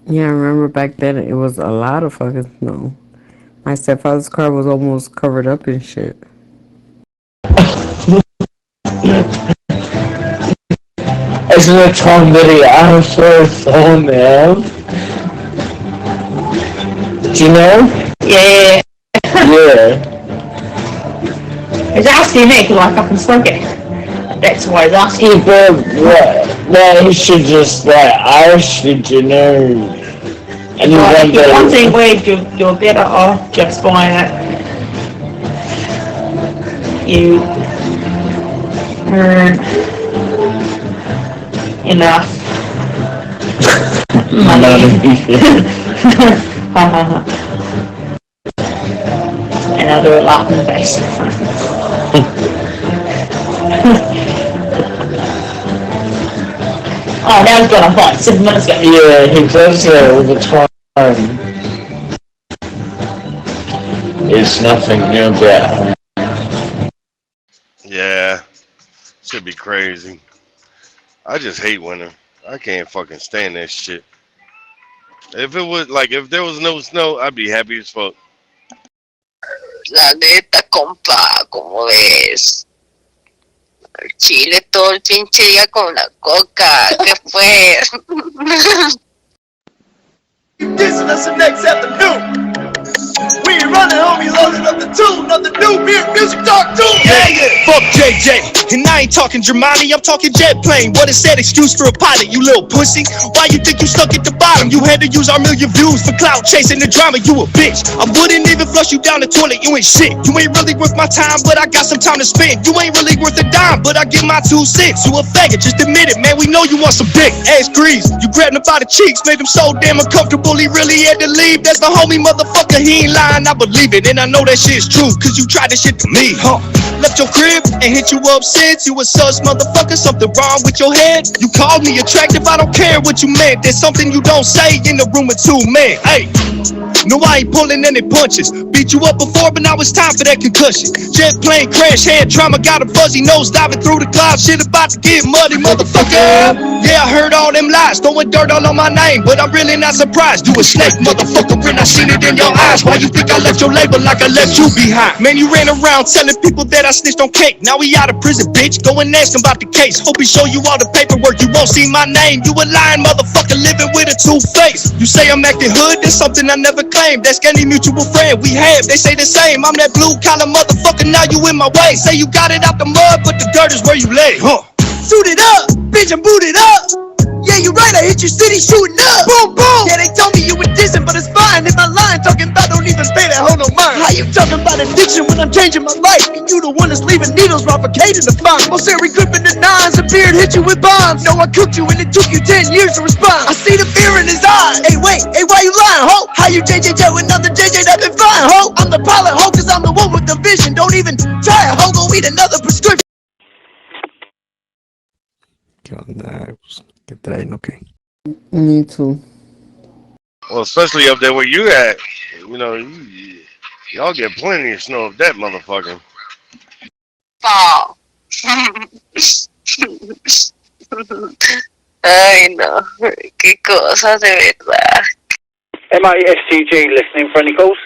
Yeah, I remember back then it was a lot of fucking snow. My stepfather's car was almost covered up in shit. Isn't it Tom video? I'm so man. Do you know? Yeah. Yeah. He's asking me because I fucking smoke it. That's why he's asking. Yeah, but what? No, he should just Irish, you know. If you want to wage, you're better off just buying it. You earn enough money. And I'll do a laugh in the face. Oh, that was good. I thought 7 minutes ago. Yeah, he does that all the time. It's nothing new about him. Yeah, should be crazy. I just hate winter. I can't fucking stand that shit. If it was if there was no snow, I'd be happy as fuck. La neta, compa, ¿cómo ves? El chile todo el pinche día con la coca. ¿Qué fue? Dissing us the next afternoon. We ain't running, homie, loaded up the tune of the new music dark tune. Yeah, yeah. Fuck JJ, and I ain't talking Germani, I'm talking jet plane. What is that excuse for a pilot, you little pussy? Why you think you stuck at the bottom? You had to use our million views for clout chasing the drama. You a bitch. I wouldn't even flush you down the toilet. You ain't shit. You ain't really worth my time, but I got some time to spend. You ain't really worth a dime, but I give my 2 cents. You a faggot, just admit it, man. We know you want some dick. Ass grease. You grabbed him by the cheeks, made him so damn uncomfortable. He really had to leave. That's the homie, motherfucker. He ain't lying. I believe it, and I know that shit's true, cause you tried this shit to me, huh? Left your crib and hit you up since. You a sus motherfucker, something wrong with your head. You called me attractive, I don't care what you meant. There's something you don't say in the room with 2 men. Hey, no, I ain't pulling any punches. Beat you up before, but now it's time for that concussion. Jet plane crash, head trauma, got a fuzzy nose diving through the clouds. Shit about to get muddy, motherfucker. Yeah, I heard all them lies, throwing dirt all on my name, but I'm really not surprised. You a snake, motherfucker, when I seen it in your eyes. Why you think I left your label like I left you behind? Man, you ran around telling people that I snitched on cake. Now we out of prison, bitch. Go and ask him about the case. Hope he show you all the paperwork. You won't see my name. You a lying motherfucker living with a 2-face. You say I'm acting hood, that's something I never claimed. That's any mutual friend we have. They say the same. I'm that blue collar motherfucker. Now you in my way. Say you got it out the mud, but the dirt is where you lay. Huh? Suit it up, bitch. I'm booted up. Yeah, you're right, I hit your city shooting up. Boom, boom. Yeah, they told me you were dissing, but it's fine. If my line talking about don't even pay that hoe no mind. How you talking about addiction when I'm changing my life? And you the one that's leaving needles provocating the fun. Most every grip in the nines, a beard hit you with bombs. No, I cooked you and it took you 10 years to respond. I see the fear in his eyes. Hey, wait, hey, why you lying, ho? How you JJJ with another JJ that been fine, ho? I'm the pilot, ho, cause I'm the one with the vision. Don't even try it, ho, go eat another prescription. ¿Qué onda? ¿Qué traen o qué? Me too. Well, especially up there where you at, you know, y'all get plenty of snow of that motherfucker. Oh. Ay, no. Qué cosas, de verdad. MISTG listening for any calls?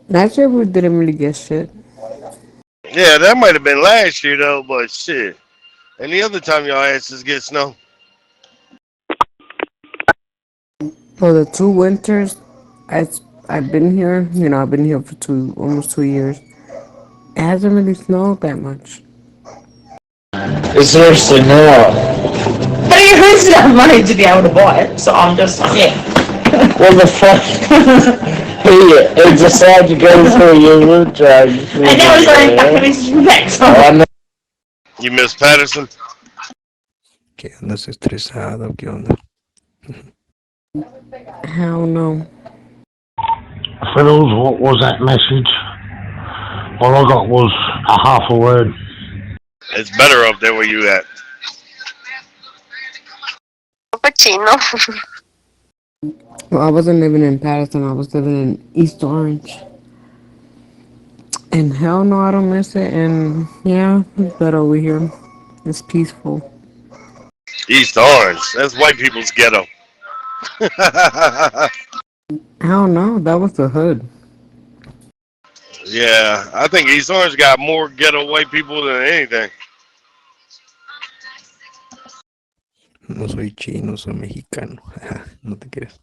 Last year we didn't really get shit. Yeah, that might have been last year though, but shit. Any other time y'all asses get snow? For the 2 winters, I've been here. I've been here for almost 2 years. It hasn't really snowed that much. It's seriously not. But he has enough money to be able to buy it, so I'm just like, yeah. What the fuck? He decided to go through your root drag. And now he's going back in his neck. You miss Patterson? ¿Qué onda? ¿Estás estresado? ¿Qué onda? Hell no. Fiddles, what was that message? All I got was a half a word. It's better up there where you at. Well, I wasn't living in Patterson. I was living in East Orange. And hell no, I don't miss it. And yeah, it's better over here. It's peaceful. East Orange. That's white people's ghetto. Hell no, that was the hood. Yeah, I think East Orange got more ghetto white people than anything. No soy chino, soy mexicano. No te creas.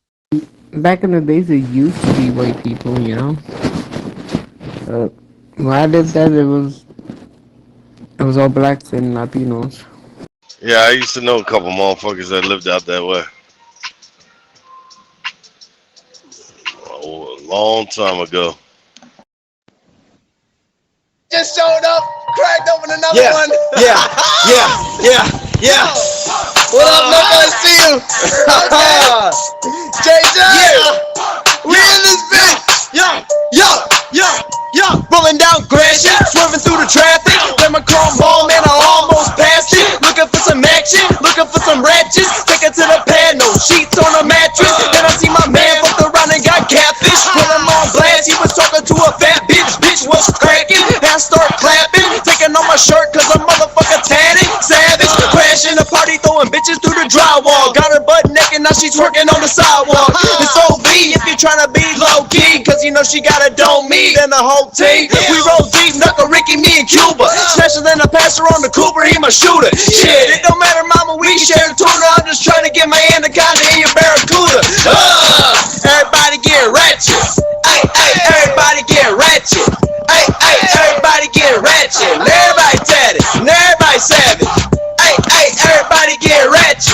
Back in the days, it used to be white people, When I lived there, it was all blacks and Latinos. Yeah, I used to know a couple motherfuckers that lived out that way. A long time ago. Just showed up, cracked open another one. Yeah. What up, Nick? I see you. Okay. JJ. Yeah. We in this bitch. Yo. Rolling down Gresham, swerving through the traffic. Let my chrome home, man, I almost passed it. Looking for some action, looking for some ratchets. Take it to the pad, no sheets on a mattress. Then I see my man fucked around and got catfish. Put him on blast, he was talking to a fat bitch. Bitch was cracking, and I start clapping. Taking on my shirt cause I'm motherfucker tatted. Savage, crashing the party, throwing bitches through the drywall. Got her butt naked, now she's twerking on the sidewalk. It's OB if you're trying to be low key, cause she got a dome me and the whole team. We roll deep, knuckle Ricky, me and Cuba. Special than a passer on the Cooper, he my shooter. Shit, it don't matter, mama, we share a tuna. I'm just trying to get my anaconda in your barracuda. Everybody get ratchet. Ay, everybody get ratchet. Ay, everybody get ratchet. And everybody tatted, and everybody savage. Ay, everybody get ratchet.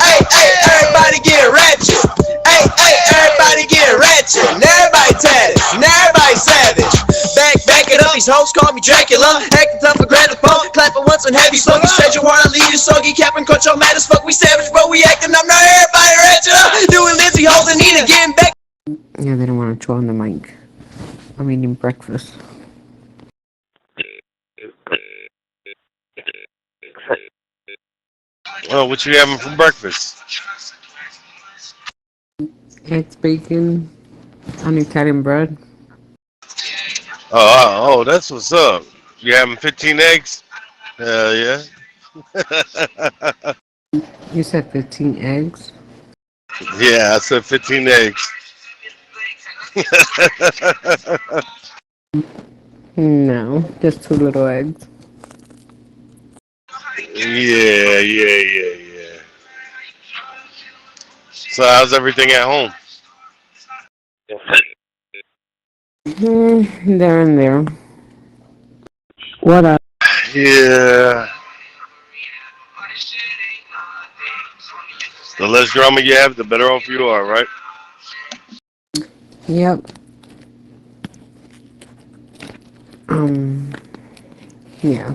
Ay, everybody get ratchet. Ay, everybody get ratchet. And everybody tatted, and everybody savage. Back it up, these hoes call me Dracula. Acting tough for grab the phone, clapping once on heavy sluggy. Stretch your water, leave you soggy. Capping, cut your mad as fuck. We savage, bro. We acting up now. Everybody ratchet. Doing Lindsay, holding Nina, getting back. Yeah, they didn't want to chew on the mic. I'm eating breakfast. Well, what you having for breakfast? Eggs, bacon, on Italian bread. Oh, that's what's up. You having 15 eggs? Hell yeah. You said 15 eggs? Yeah, I said 15 eggs. No, just 2 little eggs. Yeah. So how's everything at home? There and there. What up? Yeah. The less drama you have, the better off you are, right? Yep. Yeah.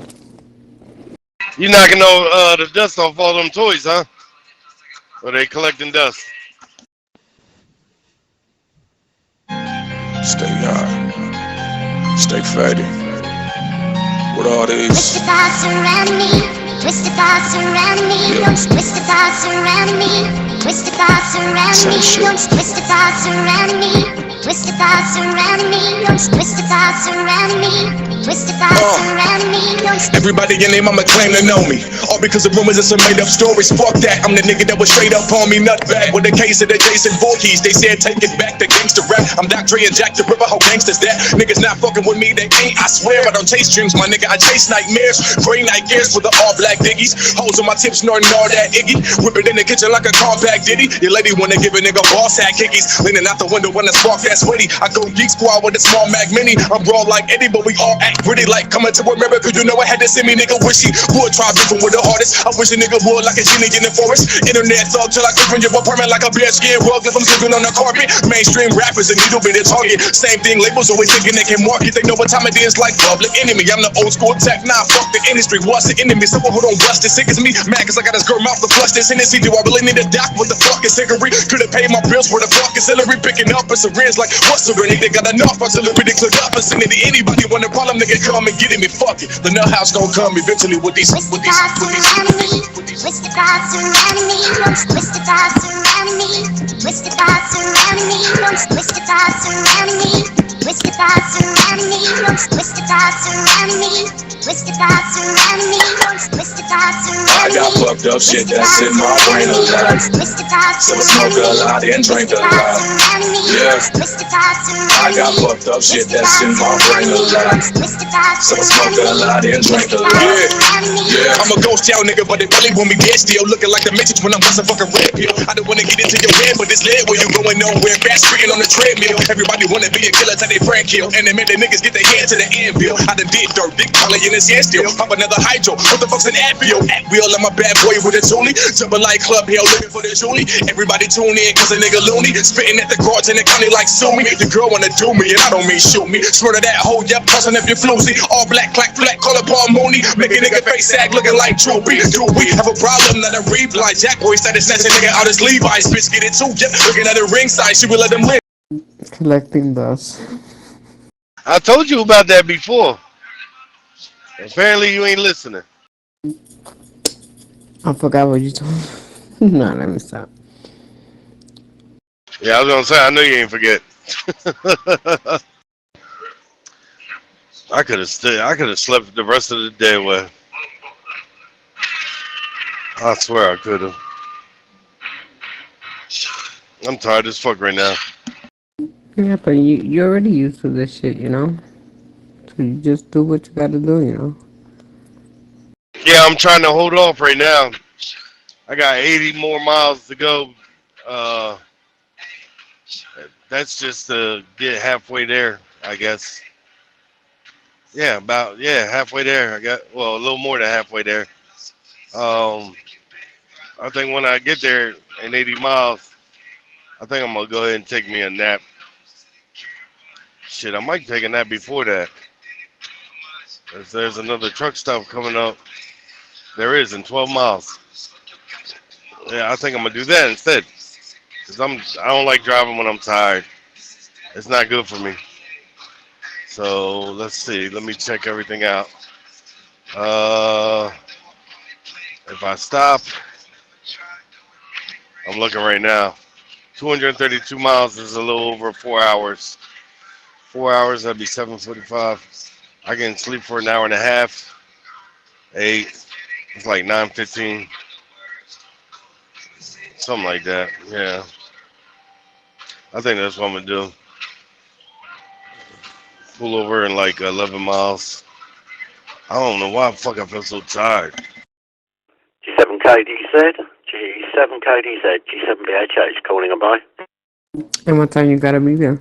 You knocking the dust off all them toys, huh? Or they collecting dust? Stay high. Stay fatty. With all these. Twisted thoughts around me. Twisted thoughts around me. Yeah. Twisted thoughts around me. Twisted thoughts around me. Twisted thoughts around me. Twisted thoughts surrounding me, twisted thoughts surrounding me. Twisted thoughts surrounding me. Everybody in their mama claim to know me, all because of rumors and some made up stories. Fuck that, I'm the nigga that was straight up on me, nutbag. With the case of the Jason Voorhees, they said take it back to gangster rap. I'm Dr. Dre and Jack the Ripper, how gangsters that. Niggas not fucking with me, they ain't, I swear. I don't chase dreams, my nigga, I chase nightmares. Gray night gears with the all black diggies. Hoes on my tips, snorting all that Iggy. Whip it in the kitchen like a compact ditty. Your lady wanna give a nigga boss hat kickies. Leaning out the window when the spark that's witty. I go geek squad with a small Mac Mini. I'm raw like Eddie, but we all act pretty like coming to America. You know I had to send me, nigga. Wish he would try beefing with the hardest. I wish a nigga would like a genie in the forest. Internet thug till I creep in your apartment like a bear skin rug. If I'm sleeping on the carpet. Mainstream rappers a needle bit of target. Same thing, labels always thinking they can market. They know what time it is like Public Enemy. I'm the old school tech, nah, fuck the industry. What's the enemy? Someone who don't bust this sick as me. Mad cause I got this girl mouth to flush this Hennessy. Do I really need a doc with the fucking cigarette? Could've paid my bills for the fucking celery. Picking up a syringe like what's serenity? They got enough artillery to click up vicinity. Anybody want a problem, nigga, come and get it me. Fuck it. The nut house gon' come eventually with these. Twisted thoughts surrounding me. Twisted thoughts surrounding me. Twisted thoughts surrounding me. Twisted thoughts surrounding me. Twisted thoughts surrounding me. Twisted thoughts surrounding me. Twisted thoughts surrounding me. Twisted thoughts surrounding me. Twisted thoughts surrounding me. I got fucked up shit that's in my brain a lot. Twisted thoughts So I smoke a lot and drink a lot. Yeah. Twisted thoughts I surrounding got me. fucked up shit that's in my brain a lot. So I smoke a lot and drink a lot. Yeah. I'm a ghost town nigga, but they really want me dead still. Looking like the message when I'm busting fucking red pill. I don't wanna get into your head, but it's lead where you going nowhere. Fast streeting on the treadmill. Everybody wanna be a killer till they friend kill. And they made the niggas get their head to the anvil. I done did dirt, big collar in his hand still. Pop another hydro. What the fuck's an Advil? Advil, I'm a bad boy with a toolie. Jumping like Club Hill, looking for the Julie. Everybody tune in, cause a nigga loony. Spitting at the guards in the county like sue me. The girl wanna do me, and I don't mean shoot me. Swear to that hoe, yep, bustin' if you floozy. All black, clack, flat, call it Paul Mooney. Make a nigga face sag looking like Droopy. Do we have a problem? Not a reply. Jack boy started snatching nigga out his Levi's. Bitch get it too, yep. Looking at the ringside, she will let them live. Collecting dust. I told you about that before. Apparently you ain't listening. I forgot what you told me. No, let me stop. Yeah, I was gonna say, I know you ain't forget. I could have slept the rest of the day away. I swear I could have. I'm tired as fuck right now. Yeah, but you're already used to this shit, you know? So you just do what you gotta do, you know? Yeah, I'm trying to hold off right now. I got 80 more miles to go. That's just to get halfway there, I guess. Yeah, halfway there. I got, well, a little more than halfway there. I think when I get there in 80 miles, I think I'm gonna go ahead and take me a nap. Shit, I might take a nap before that. If there's another truck stop coming up, there is in 12 miles. Yeah, I think I'm gonna do that instead. Cause I don't like driving when I'm tired. It's not good for me. So let's see. Let me check everything out. If I stop, I'm looking right now. 232 miles is a little over 4 hours. 4 hours, that'd be 7:45. I can sleep for an hour and a half. 8. It's like 9:15. Something like that. Yeah. I think that's what I'm gonna do. Pull over in like 11 miles. I don't know why the fuck I feel so tired. G7KDZ, G7KDZ, G7BHH calling and bye. And what time you gotta be there?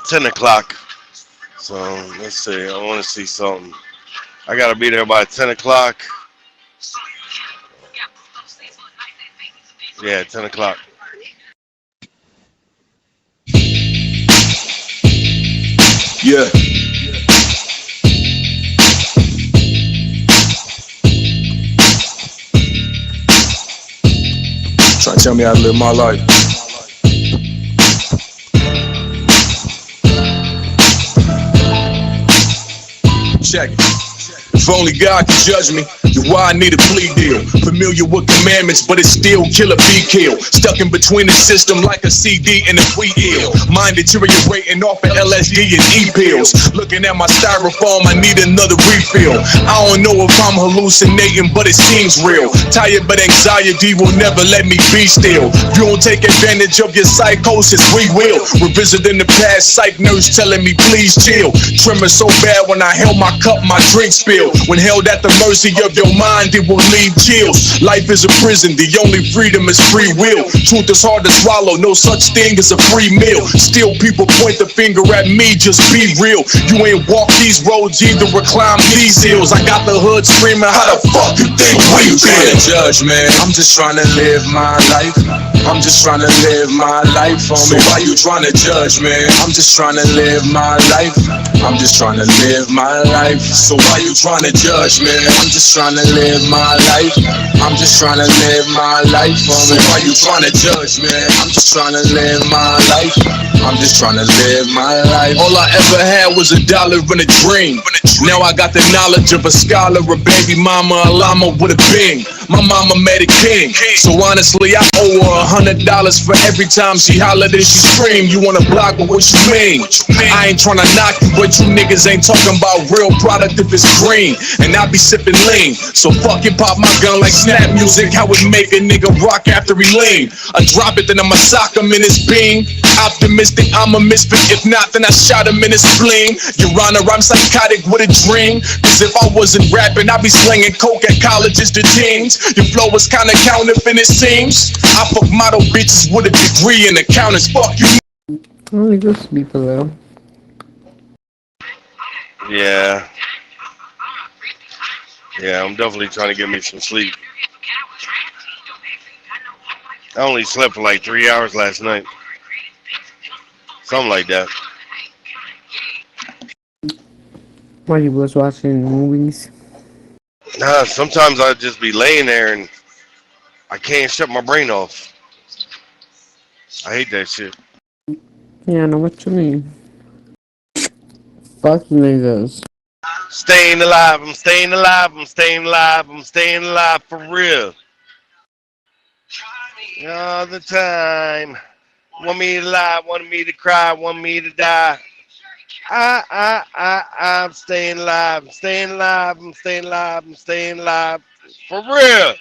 10 o'clock. So let's see. I want to see something. I gotta be there by 10 o'clock. Yeah, 10 o'clock. Yeah. Trying to tell me how to live my life. Check it. If only God could judge me, then why I need a plea deal? Familiar with commandments, but it's still kill or be killed. Stuck in between the system like a CD and a wheat ill. Mind deteriorating off of LSD and E-pills. Looking at my styrofoam, I need another refill. I don't know if I'm hallucinating, but it seems real. Tired, but anxiety will never let me be still. You don't take advantage of your psychosis, we will. Revisiting the past, psych nurse telling me please chill. Tremor so bad when I held my cup, my drink spilled. When held at the mercy of your mind, it will leave chills. Life is a prison, the only freedom is free will. Truth is hard to swallow, no such thing as a free meal. Still people point the finger at me, just be real. You ain't walk these roads either or climb these hills. I got the hood screaming, how the fuck you think we trying to judge, man? I'm just trying to live my life. I'm just trying to live my life. So why you trying to judge, man? I'm just trying to live my life. I'm just trying to live my life. So why you trying to judge, man? I'm just trying to live my life. I'm just trying to live my life. So why you trying to judge, man? I'm just trying to live my life. I'm just trying to live my life. All I ever had was $1 and a dream. Now I got the knowledge of a scholar, a baby mama, a llama with a bing. My mama made a king, so honestly I owe her $100 for every time she hollered and she screamed. You wanna block, but what you mean? I ain't tryna knock you, but you niggas ain't talking about real product if it's green. And I be sipping lean, so fucking pop my gun like snap music. How it make a nigga rock after he lean? I drop it, then I'ma sock him in his beam. Optimistic, I'm a misfit. If not, then I shot him in his spleen. Your Honor, I'm psychotic with a dream. Cause if I wasn't rapping, I'd be slinging coke at colleges to teens. Your flow is kinda counterfeit, it seems. I fuck model bitches with a degree in accountants. Fuck you. Only go sleep alone. Yeah. Yeah, I'm definitely trying to get me some sleep. I only slept for like 3 hours last night. Something like that. While you was watching movies? Nah, sometimes I just be laying there and I can't shut my brain off. I hate that shit. Yeah, I know what you mean. Fuck niggas. Staying alive, I'm staying alive, I'm staying alive, I'm staying alive for real. All the time. Want me to lie, want me to cry, want me to die. I'm staying alive, I'm staying alive, I'm staying alive, I'm staying alive. For real.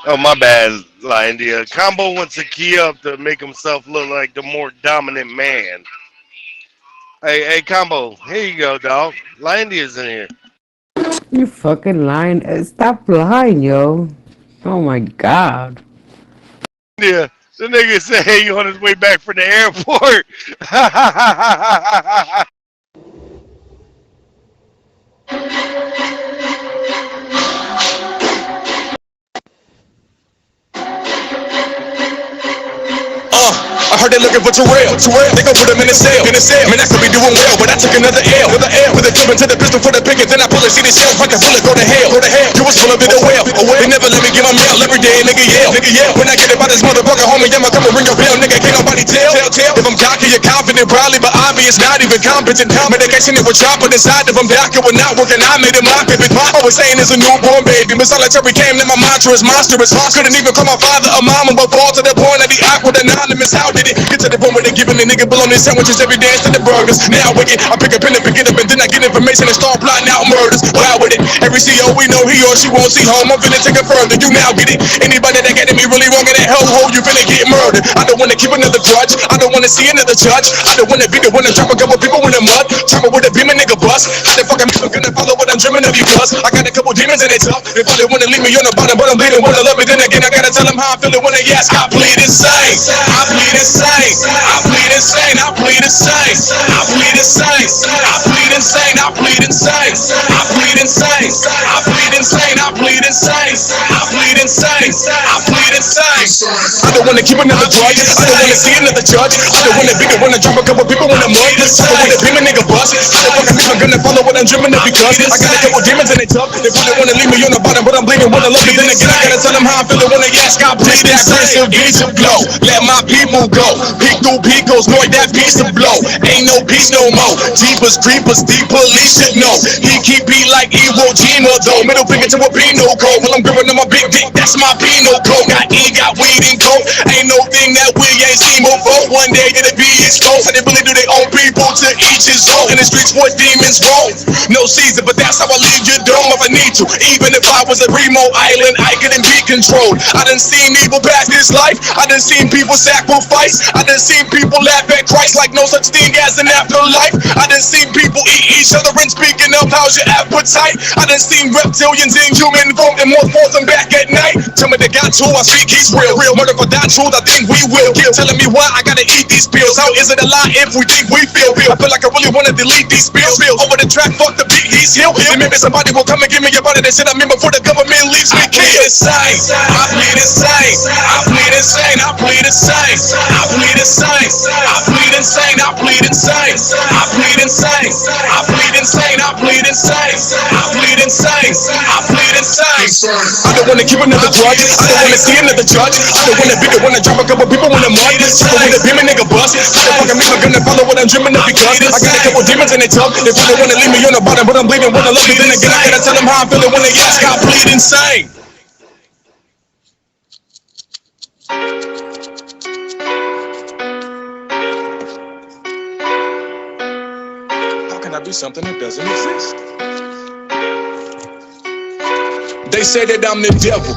Oh, my bad, La India. Combo wants to key up to make himself look like the more dominant man. Hey, Combo, here you go, dog. La India's in here. You fucking lying. Stop lying, yo. Oh my god. Yeah, the nigga said he on his way back from the airport. I heard they looking for Terrell. They gon' put him in a cell. Man, I could be doing well, but I took another L. With a clip into the pistol for the picket, then I pull it, see the shell, crack a bullet, go to hell. You was full of it well. They never let me get my mail. Every day, nigga yell. When I get it by this motherfucker, homie, I'ma come and ring your bell. Nigga, can't nobody tell. If I'm cocky, you're confident, probably, but obvious, not even competent. Medication, it was chopping inside of him. Doctor was not working, I made him mock it. Always saying it's a newborn baby. Miss Solitary came, then my mantra is monstrous. Couldn't even call my father a mama, but fall to the point of the awkward anonymous. How did it get to the point where they giving the nigga bologna sandwiches every day instead of burgers? Now wicked, I pick a pen and pick it up, and then I get information and start plotting out murders. Wow with it, every CO we know he or she won't see home. I'm finna take it further, you now get it. Anybody that got me really wrong in that hellhole, you finna get murdered. I don't wanna keep another grudge, I don't wanna see another judge. I don't wanna be the one to drop a couple people in the mud. Trouble with a beam, a nigga bust. How the fuck I'm gonna follow what I'm dreaming of you, cuz I got a couple demons and they tough. They probably wanna leave me on the bottom, but I'm bleeding, wanna love me. Then again, I gotta tell them how I feel when they ask. I bleed insane, I bleed insane, I bleed insane, I bleed insane, I bleed insane, I bleed insane, I bleed insane, I bleed insane, I bleed insane, I bleed insane, I bleed insane, I bleed insane. I don't wanna keep another grudge. I don't wanna see another judge. I don't wanna be the one to drop a couple people in the mud. I don't wanna be my nigga bust. I don't fucking be my gonna follow what I'm dreaming of because I got a couple demons and they tough. They really wanna leave me on the bottom, but I'm bleeding when I love you. Then again, I gotta tell them how I feel when they ask. I bleed that aggressive beats of glow. Let my people go. Peek through Picos, Lloyd, that piece of blow. Ain't no peace no more. Jeepers, creepers, deep police should know. He keep beat like Iwo Jima though. Middle finger to a Pinot code. While I'm gripping on my big dick, that's my Pinot code. Got E, got weed and coke. Ain't no thing that we ain't seen before. One day it'll be exposed. And they really do their own people to each his own. In the streets where demons roam. No season, but that's how I leave your dome if I need to. Even if I was a remote island, I couldn't be controlled. I done seen evil past this life. I done seen people sacrifice. I done seen people laugh at Christ like no such thing as an afterlife. I done seen people eat each other and speaking of how's your appetite. I done seen reptilians in human form and more forth them back at night. Tell me they got to, I speak he's real. Real murder for that truth, I think we will. Keep telling me why I gotta eat these pills. How is it a lie if we think we feel real? I feel like I really wanna delete these pills. Over the track, fuck the beat, he's here. And maybe somebody will come and give me a body that shit I mean before the government leaves me killed. I plead insane. I plead insane. I plead insane. I plead insane. I plead insane. I plead insane. I plead insane. I plead insane. I plead insane. I plead insane. I plead insane. I don't wanna keep another grudge. I don't wanna see another judge. I don't wanna be the one to drop a couple people in the mud. I don't wanna be my nigga bust. I don't fucking be my gonna follow what I'm dreaming of because I got a couple demons and they tough. They really wanna leave me on the bottom, but I'm bleeding when I love you. Then again, I gotta tell them how I'm feeling when they ask. I bleed insane. How can I be something that doesn't exist? They say that I'm the devil.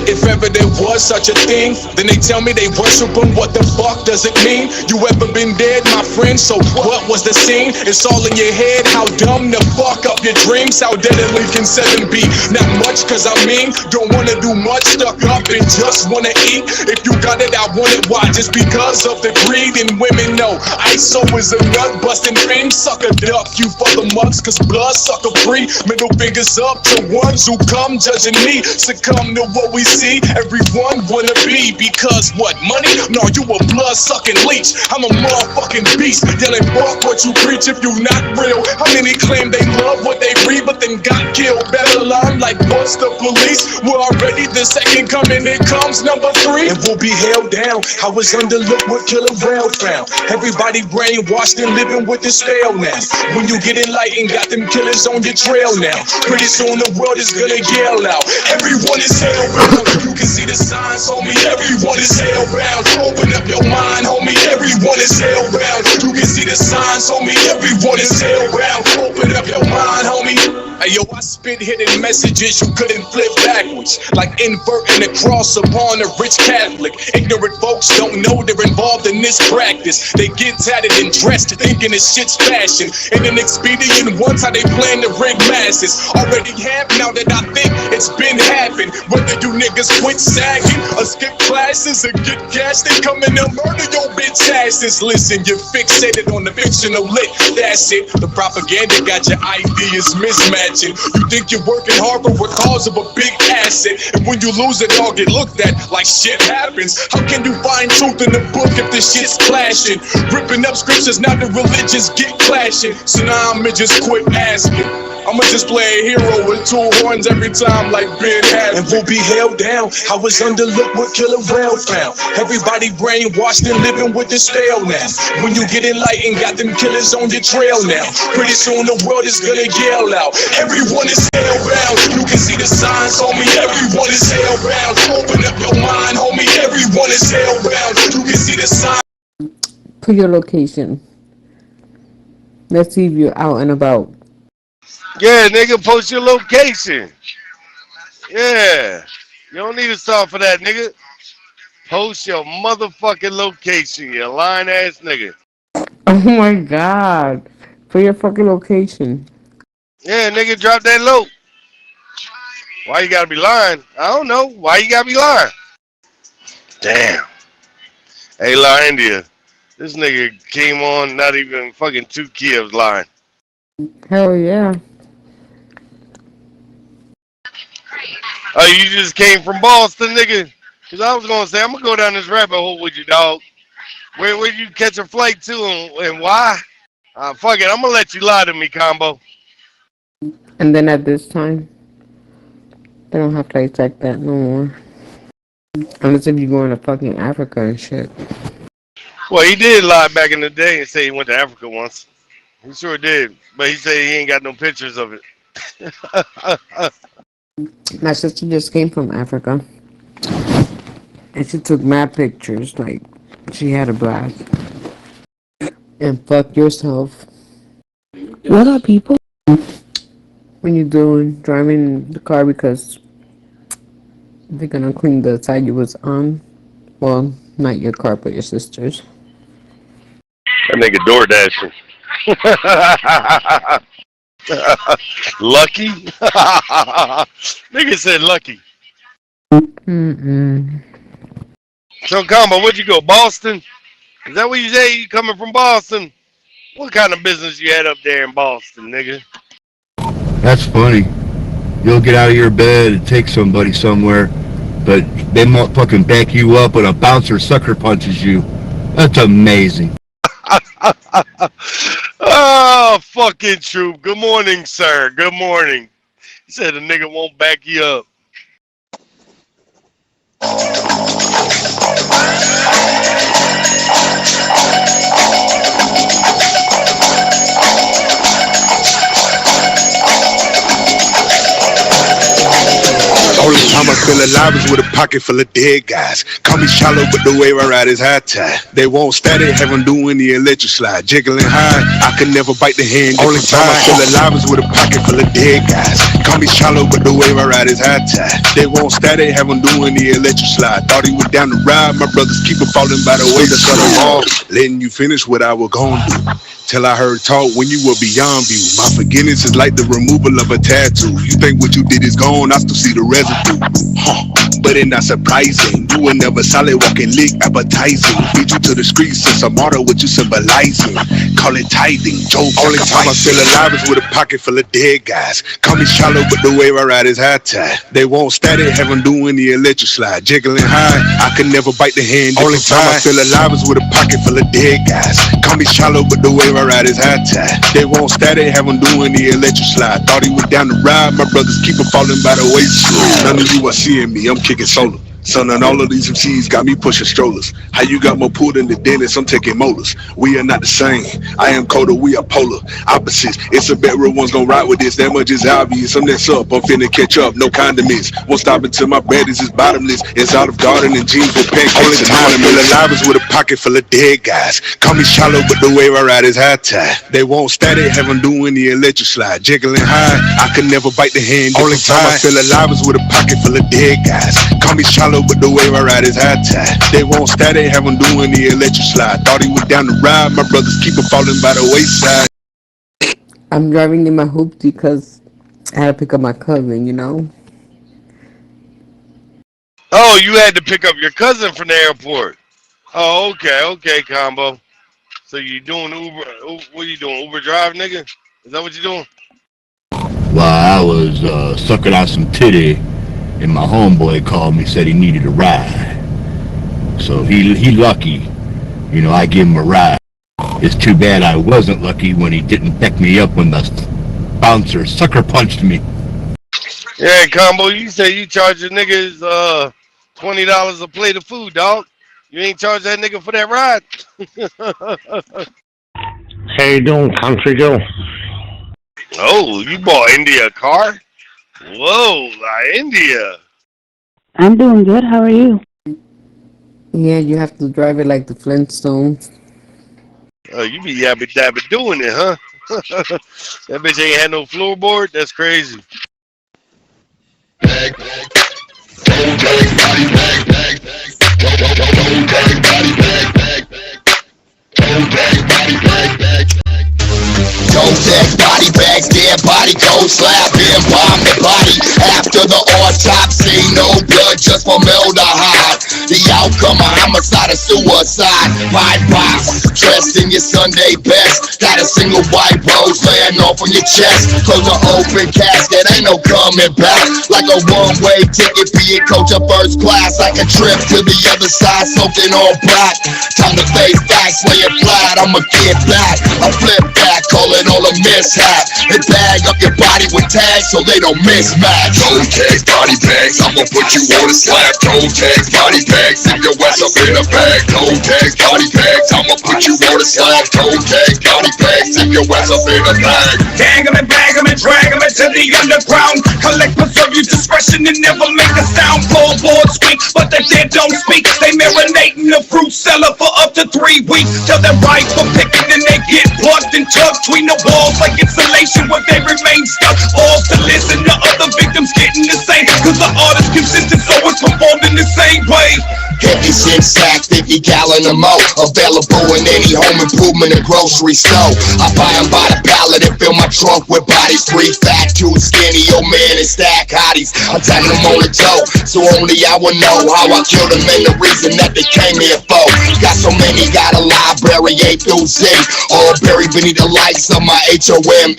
If ever there was such a thing, then they tell me they worship him. What the fuck does it mean? You ever been dead, my friend? So what was the scene? It's all in your head. How dumb to fuck up your dreams. How deadly can 7 be? Not much, cause I mean, don't wanna do much. Stuck up and just wanna eat. If you got it, I want it. Why? Just because of the greed and women know. ISO is a nut busting thing. Sucker duck, you fuck the mucks, cause blood sucker free. Middle fingers up to ones who come judging me. Succumb to what we see, everyone wanna be. Because what, money? No, you a blood-sucking leech. I'm a motherfucking beast. Yelling fuck what you preach if you not real. How many claim they love what they read but then got killed? Better line like what's the police? We're already the second coming, here comes number 3. And we'll be held down. I was underlooked with killer rail found. Everybody brainwashed and living with this spell now. When you get enlightened, got them killers on your trail now. Pretty soon the world is gonna yell out. Everyone is hellbound. You can see the signs, homie. Everyone is hellbound. Open up your mind, homie. Everyone is hellbound. You can see the signs, homie. Everyone is hellbound. Open up your mind, homie. Hey yo, I spit hidden messages you couldn't flip backwards, like inverting the cross upon a rich Catholic. Ignorant folks don't know they're involved in this practice. They get tatted and dressed, thinking this shit's fashion. And an expedient once how they plan to rig masses. Already have now that I think it's been happened. Whether you niggas quit sagging or skip classes or get cash, they coming to murder your bitch asses. Listen, you're fixated on the fictional lit. That's it. The propaganda got your ideas mismatched. You think you're working hard for a cause of a big asset, and when you lose it all get looked at like shit happens. How can you find truth in the book if the shit's clashing? Ripping up scriptures, now the religions get clashing. So now I'ma just quit asking. I'ma just play a hero with 2 horns every time like Ben has. And we'll be held down. I was underlooked with killer rail found. Everybody brainwashed and living with this spell now. When you get enlightened, got them killers on your trail now. Pretty soon the world is gonna yell out. Everyone is hellbound. You can see the signs, homie. Everyone is hellbound. Open up your mind, homie. Everyone is hellbound. You can see the signs. Put your location. Let's see if you're out and about. Yeah, nigga, post your location. Yeah. You don't need to stop for that, nigga. Post your motherfucking location, you lying ass nigga. Oh my god. Put your fucking location. Yeah, nigga, drop that low. Why you gotta be lying? I don't know. Why you gotta be lying? Damn. Hey, La India. This nigga came on not even fucking 2 Kievs lying. Hell yeah. Oh, you just came from Boston, nigga? Cause I was gonna say I'm gonna go down this rabbit hole with you, dog. Where you catch a flight to and why? Fuck it, I'm gonna let you lie to me, Combo. And then at this time, they don't have flights like that no more. Unless if you going to fucking Africa and shit. Well, he did lie back in the day and say he went to Africa once. He sure did, but he said he ain't got no pictures of it. My sister just came from Africa. And she took mad pictures, like, she had a blast. And fuck yourself. What up, people? When you driving the car because they're gonna clean the side you was on. Well, not your car, but your sister's. That nigga door dashing. Lucky? Nigga said lucky. So, Combo, where'd you go? Boston? Is that what you say? You coming from Boston? What kind of business you had up there in Boston, nigga? That's funny. You'll get out of your bed and take somebody somewhere, but they motherfucking back you up and a bouncer sucker punches you. That's amazing. Oh, fucking troop. Good morning, sir. Good morning. He said the nigga won't back you up. Only time I feel alive is with a pocket full of dead guys. Call me shallow, but the wave I ride is high tide. They won't static, have them doing the electric slide. Jiggling high, I can never bite the hand. Only time I feel alive is with a pocket full of dead guys. Call me shallow, but the wave I ride is high tide. They won't static, have them doing the electric slide. Thought he was down the ride, my brothers keep it falling by the way to cut them off. Letting you finish what I was gon' do. Till I heard talk when you were beyond view. My forgiveness is like the removal of a tattoo. You think what you did is gone, I still see the residue. But it's not surprising. You were never solid, walking lick, appetizing. Beat you to the streets, since I'm auto, what you symbolizing. Call it tithing, Joe. Only time I feel alive is with a pocket full of dead guys. Call me shallow, but the wave I ride is high tide. They won't static, have them doing the electric slide. Jiggling high, I can never bite the hand. Only time I feel alive is with a pocket full of dead guys. Call me shallow, but the wave I ride is high tide. They won't static, have them doing the electric slide. Thought he was down the ride, my brothers keep it falling by the wayside. None of you are seeing me, I'm kicking solo. Son, and all of these MCs got me pushing strollers. How you got more pulled in the dentist, I'm taking molars. We are not the same. I am colder, we are polar opposites. It's a bet real one's gonna ride with this. That much is obvious. I'm next up, I'm finna catch up. No condiments. Won't stop until my bread is bottomless. It's out of garden and jeans with pancakes. Only time I feel alive is with a pocket full of dead guys. Call me shallow, but the wave I ride is high tide. They won't static, have them doing the electric slide. Jiggling high, I can never bite the hand. Only time I feel alive is with a pocket full of dead guys. Call me shallow, but the wave I ride is high tide. They won't static, have them doing the electric slide. Thought he was down the ride, my brothers keep it falling by the wayside. I'm driving in my hoopty because I had to pick up my cousin, you know? Oh, you had to pick up your cousin from the airport. Oh, okay, Combo. So you doing Uber? What are you doing? Uber drive, nigga? Is that what you doing? Well, I was sucking out some titty, and my homeboy called me, said he needed a ride. So he lucky, you know, I give him a ride. It's too bad I wasn't lucky when he didn't pick me up when the bouncer sucker punched me. Yeah, Combo, you say you charge the niggas $20 a plate of food, dog. You ain't charge that nigga for that ride. How you doing, Country Joe? Oh, you bought India a car? Whoa, India. I'm doing good. How are you? Yeah, you have to drive it like the Flintstones. Oh, you be yabby dabby doing it, huh? That bitch ain't had no floorboard? That's crazy. Don't take body bags, dead body, go slap him, bomb the body. After the autopsy, no blood, just formaldehyde. The outcome, a homicide or suicide. Ride by, dressed in your Sunday best. Got a single white rose laying off on your chest. Close the open casket, ain't no coming back. Like a one-way ticket, be it coach or first class. Like a trip to the other side, soaking all black. Time to face facts, lay it flat, I'ma get back. I flip back, call it all a mishap. And bag up your body with tags so they don't mismatch. Toe tags, body bags, I'ma put you on a slab. Toe tags, body bags, if your ass up in a bag. Toe tags, body bags, I'ma put you on a slab. Toe tags, body bags, if your ass up in a bag. Gang 'em and bag 'em and drag 'em into the underground. Collect, preserve your discretion and never make a sound. Floorboards squeak, but the dead don't speak. They marinate in the fruit cellar for up to 3 weeks. Till they're ripe for picking and they get plugged and tucked between the walls like insulation where they remain stuck. All to listen to other victims getting the same. Cause the art is consistent, so it's performed in the same way. 56 sack, 50 gallon or more. Available in any home improvement and grocery store. I buy them by the pallet and fill my trunk with bodies. 3 fat, 2 skinny, old man and stack hotties. I'm tagging them on the toe, so only I will know how I killed them and the reason that they came here for. Got so many, got a library A through Z. All buried beneath the lights of my HOME.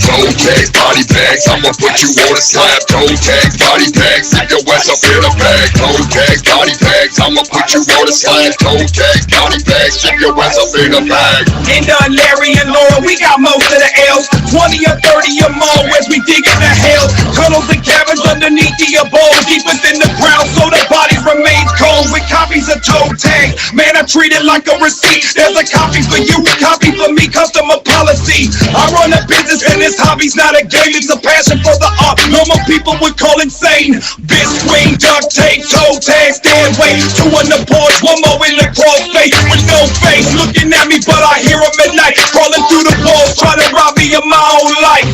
Toe tags, body bags, I'ma put you on a slab. Toe tags, body bags, if your ass up in a bag. Toe tags, body bags, I'ma put you on a slab. Toe tags, body bags, if your ass up in a bag. And Larry and Laura, we got most of the L's. 20 or 30 or more as we dig in the hell. Tunnels and caverns underneath the abode, deep within the ground, so the bodies remain cold with copies of toe tags. Man, I treat it like a receipt. There's a copy for you, copy for me, customer policy. I run a business and this hobby's not a game, it's a passion for the art. Normal people would call insane. Bisqueen, duct tape, toe tags, stand wait. 2 on the porch, 1 more in the crawl space with no face. Looking at me, but I hear them at night. Crawling through the walls, trying to rob me of my own life.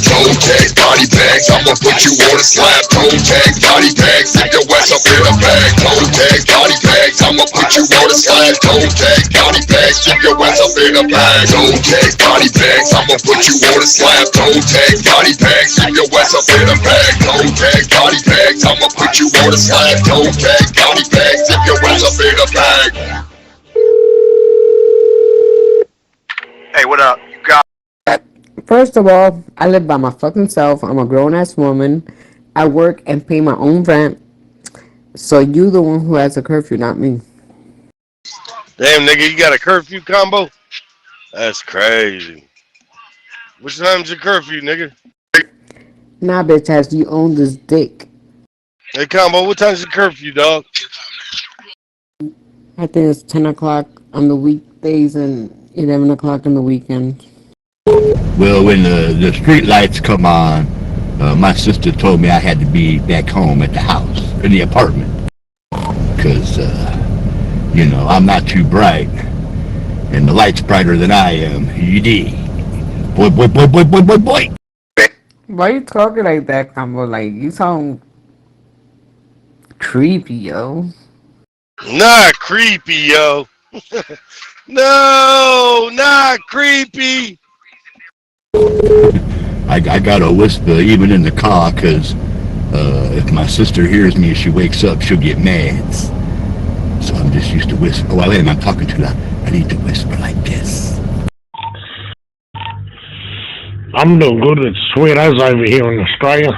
Toe tags, body bags, I'ma put you on a slab. Toe tags, body bags, if your ass up in a bag. Toe tags, body bags, I'ma put you on a slab. Toe tags, body bags, if your ass up in a bag. Toe tags, body bags, I'ma put you on a slab. Toe tags, body bags, if your ass up in a bag. Toe tags, body bags, I'ma put you on a slab. Toe tags, body bags, if your ass up in a bag. Hey, what up? You got First of all, I live by my fucking self. I'm a grown-ass woman. I work and pay my own rent. So you the one who has a curfew, not me. Damn, nigga, you got a curfew combo? That's crazy. Which time's your curfew, nigga? Nah, bitch ass, you own this dick. Hey, combo, what time's your curfew, dog? I think it's 10 o'clock on the weekdays and 11 o'clock on the weekends. Well, when the street lights come on, my sister told me I had to be back home at the house, in the apartment. Because, you know, I'm not too bright. And the light's brighter than I am. You dig? Boy, boy, boy, boy, boy, boy, boy. Why you talking like that, Combo? Like, you sound creepy, yo. Not creepy, yo. No, not creepy. I gotta whisper even in the car, because if my sister hears me and she wakes up, she'll get mad. So I'm just used to whisper. Oh, wait, I'm talking too loud. I need to whisper like this. I'm doing good. It's sweet as over here in Australia.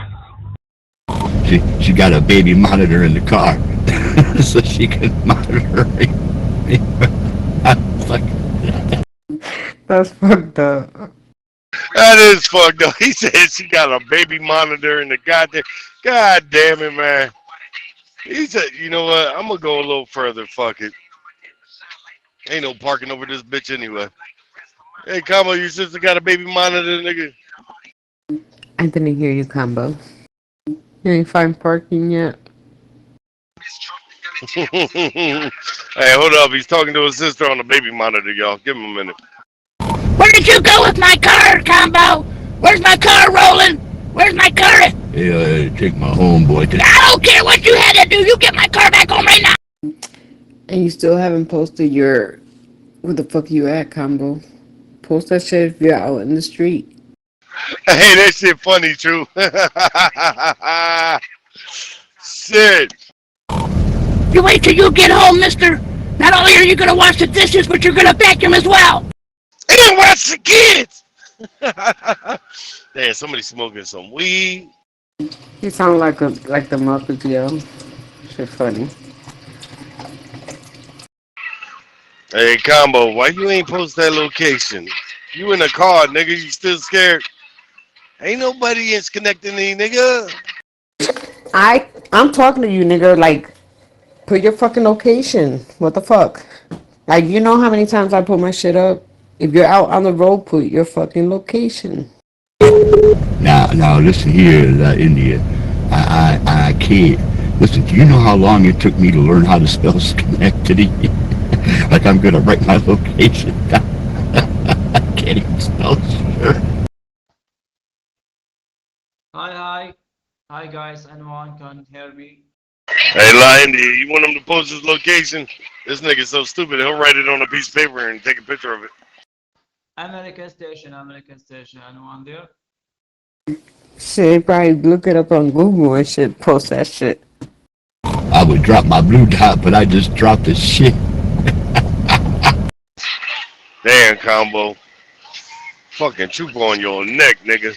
She got a baby monitor in the car, so she can monitor me. I was like, that's fucked up. That is fucked up. He said she got a baby monitor in the goddamn. God damn it, man. He said, you know what? I'm gonna go a little further. Fuck it. Ain't no parking over this bitch anyway. Hey, Combo, your sister got a baby monitor, nigga. I didn't hear you, Combo. You ain't find parking yet? Hey, hold up. He's talking to his sister on the baby monitor, y'all. Give him a minute. Where did you go with my car, Combo? Where's my car rolling? Where's my car? hey, take my homeboy to... I don't care what you had to do. You get my car back home right now. And you still haven't posted your... Where the fuck you at, Combo? Post that shit if you're out in the street. Hey, that shit funny, too. Shit. You wait till you get home, mister. Not only are you gonna wash the dishes, but you're gonna vacuum as well. And watch the kids. Damn, somebody smoking some weed. He sound like the Muppets, yo. Shit funny. Hey, Combo, why you ain't post that location? You in the car, nigga. You still scared? Ain't nobody disconnecting me, nigga. I'm talking to you, nigga. Like, put your fucking location. What the fuck? Like, you know how many times I put my shit up? If you're out on the road, put your fucking location. Now, listen here, India. I can't. Listen, do you know how long it took me to learn how to spell Schenectady? Like I'm gonna write my location down. I can't even spell shit. Hi guys, anyone can hear me? Hey, Lindy, you want him to post his location? This nigga's so stupid, he'll write it on a piece of paper and take a picture of it. American station, anyone there? Shit, probably look it up on Google and shit, post that shit. I would drop my blue dot, but I just dropped the shit. Damn, Combo. Fucking troop on your neck, nigga.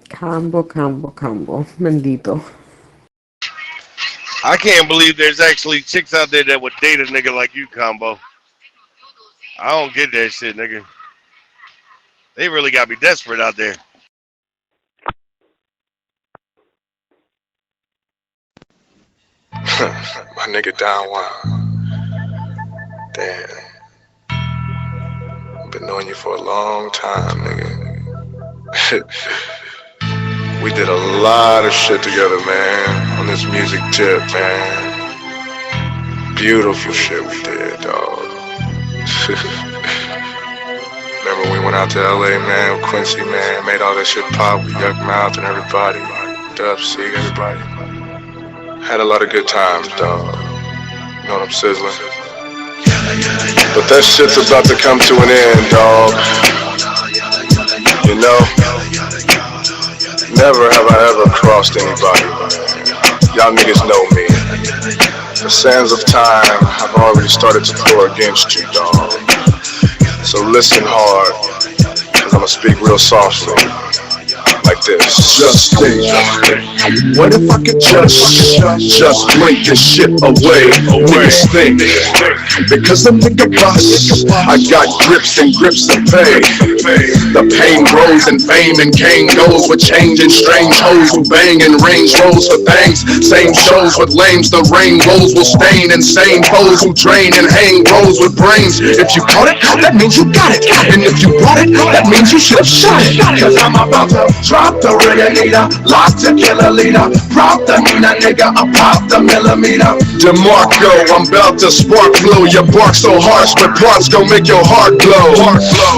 Combo. Bendito. I can't believe there's actually chicks out there that would date a nigga like you, Combo. I don't get that shit, nigga. They really got me desperate out there. My nigga Don Juan. Damn. Been knowing you for a long time, nigga. We did a lot of shit together, man, on this music tip, man. Beautiful shit we did, dog. Remember when we went out to LA, man, with Quincy, man, made all that shit pop with Yuck Mouth and everybody, Dub C, everybody. Had a lot of good times, dog. You know what I'm sizzling? But that shit's about to come to an end, dog. You know? Never have I ever crossed anybody, man. Y'all niggas know me. The sands of time have already started to pour against you, dog. So listen hard, cause I'ma speak real softly. Like this. Just think, what if I could just blink this shit away? Niggas think, because the nigga bust, I got grips and grips to pay. The pain grows and fame and cane goes with change and strange hoes who bang and range rolls for things. Same shows with lames, the rain rolls will stain insane foes who drain and hang bros with brains. If you caught it, that means you got it. And if you brought it, that means you should have shot it. Cause I'm about to drop the leader, lock the killer leader, prop the Nina nigga, I pop the millimeter. DeMarco, I'm about to spark blow. Your bark so harsh, but parts gon' make your heart glow.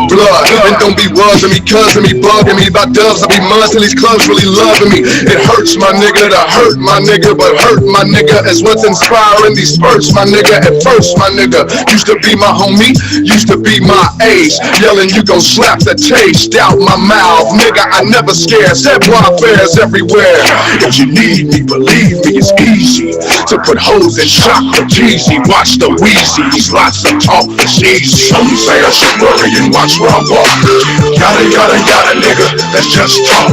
Blood, and don't be wuzzing me, cussing me, bugging me about dubs. I be mud till these clubs really loving me. It hurts my nigga to hurt my nigga, but hurt my nigga is what's inspiring these spurts, my nigga. At first, my nigga used to be my homie, used to be my age. Yelling, you gon' slap the taste out my mouth, nigga. I never scared. Set warfare's everywhere. If you need me, believe me, it's easy to put hoes in shock for Jeezy. Watch the Wheezy's, lots of talk for easy. Some say I should worry and watch where I walk. Yada, nigga, that's just talk.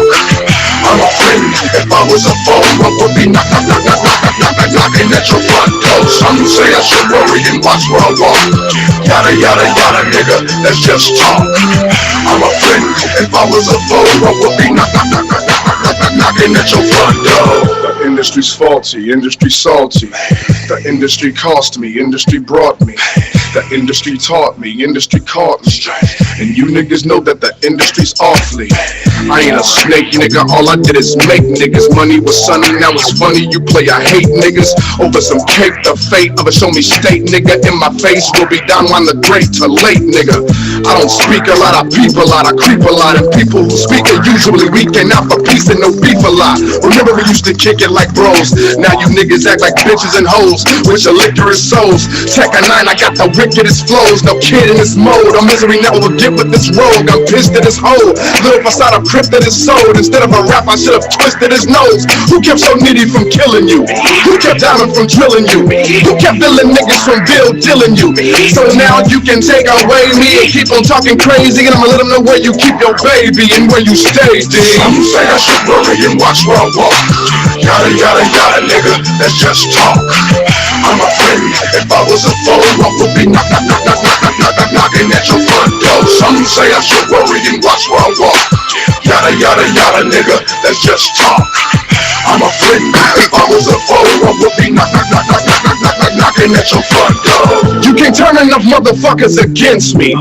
I'm a friend. If I was a foe, I would be knocking at your front door. Some say I should worry and watch where I walk. Yada, nigga, that's just talk. I'm a friend. If I was a foe, I would be knocking at your front door. The industry's faulty, industry salty. The industry cost me, industry brought me. The industry taught me, industry caught me. And you niggas know that the industry's awfully. I ain't a snake, nigga, all I did is make niggas. Money was sunny, now it's funny, you play, I hate niggas. Over some cake, the fate of a show me state, nigga. In my face will be down on the great to late, nigga. I don't speak a lot, I peep a lot, I creep a lot. And people who speak are usually weak and out for peace and no beef a lot. Remember we used to kick it like bros, now you niggas act like bitches and hoes. hoes with your licorice souls. Tech a 9, I got the wickedest flows. No kid in this mode. I'm misery never will get with this rogue. I'm pissed at this hoe. Little facade of crypt that is sold. Instead of a rap, I should have twisted his nose. Who kept so needy from killing you? Who kept diamond from drilling you? Who kept villain niggas from dealing you? So now you can take away me and keep on talking crazy, and I'ma let them know where you keep your baby and where you stay, D. Some say I should worry and watch where I walk. Yada, yada, yada, nigga, that's just talk. I'm a friend. If I was a foe, I would be knocking at your front door. Some say I should worry and watch where I walk. Yada, yada, yada, nigga, that's just talk. I'm a friend. If I was a foe, I would be knocking at your front door. You can't turn enough motherfuckers against me.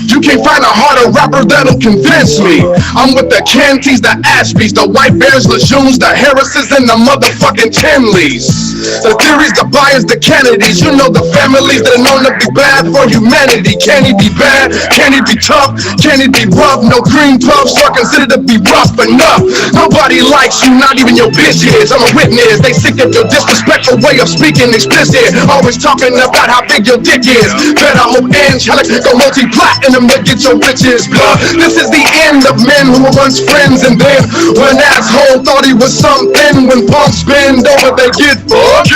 You can't find a harder rapper that'll convince me. I'm with the Canties, the Ashbys, the White Bears, Lejeunes, the Harrises, and the motherfucking Tinleys. The theories, the Byers, the Kennedys. You know the families that are known to be bad for humanity. Can he be bad? Can he be tough? Can he be rough? No green puffs, so I consider to be rough enough. Nobody likes you, not even your bitch is. I'm a witness. They sick of your disrespectful way of speaking explicit. Always talking about how big your dick is. Better hope Angelic go multi-platinum to get your riches, blood. This is the end of men who were once friends, and then when asshole thought he was something, when punks bend over they get fucked.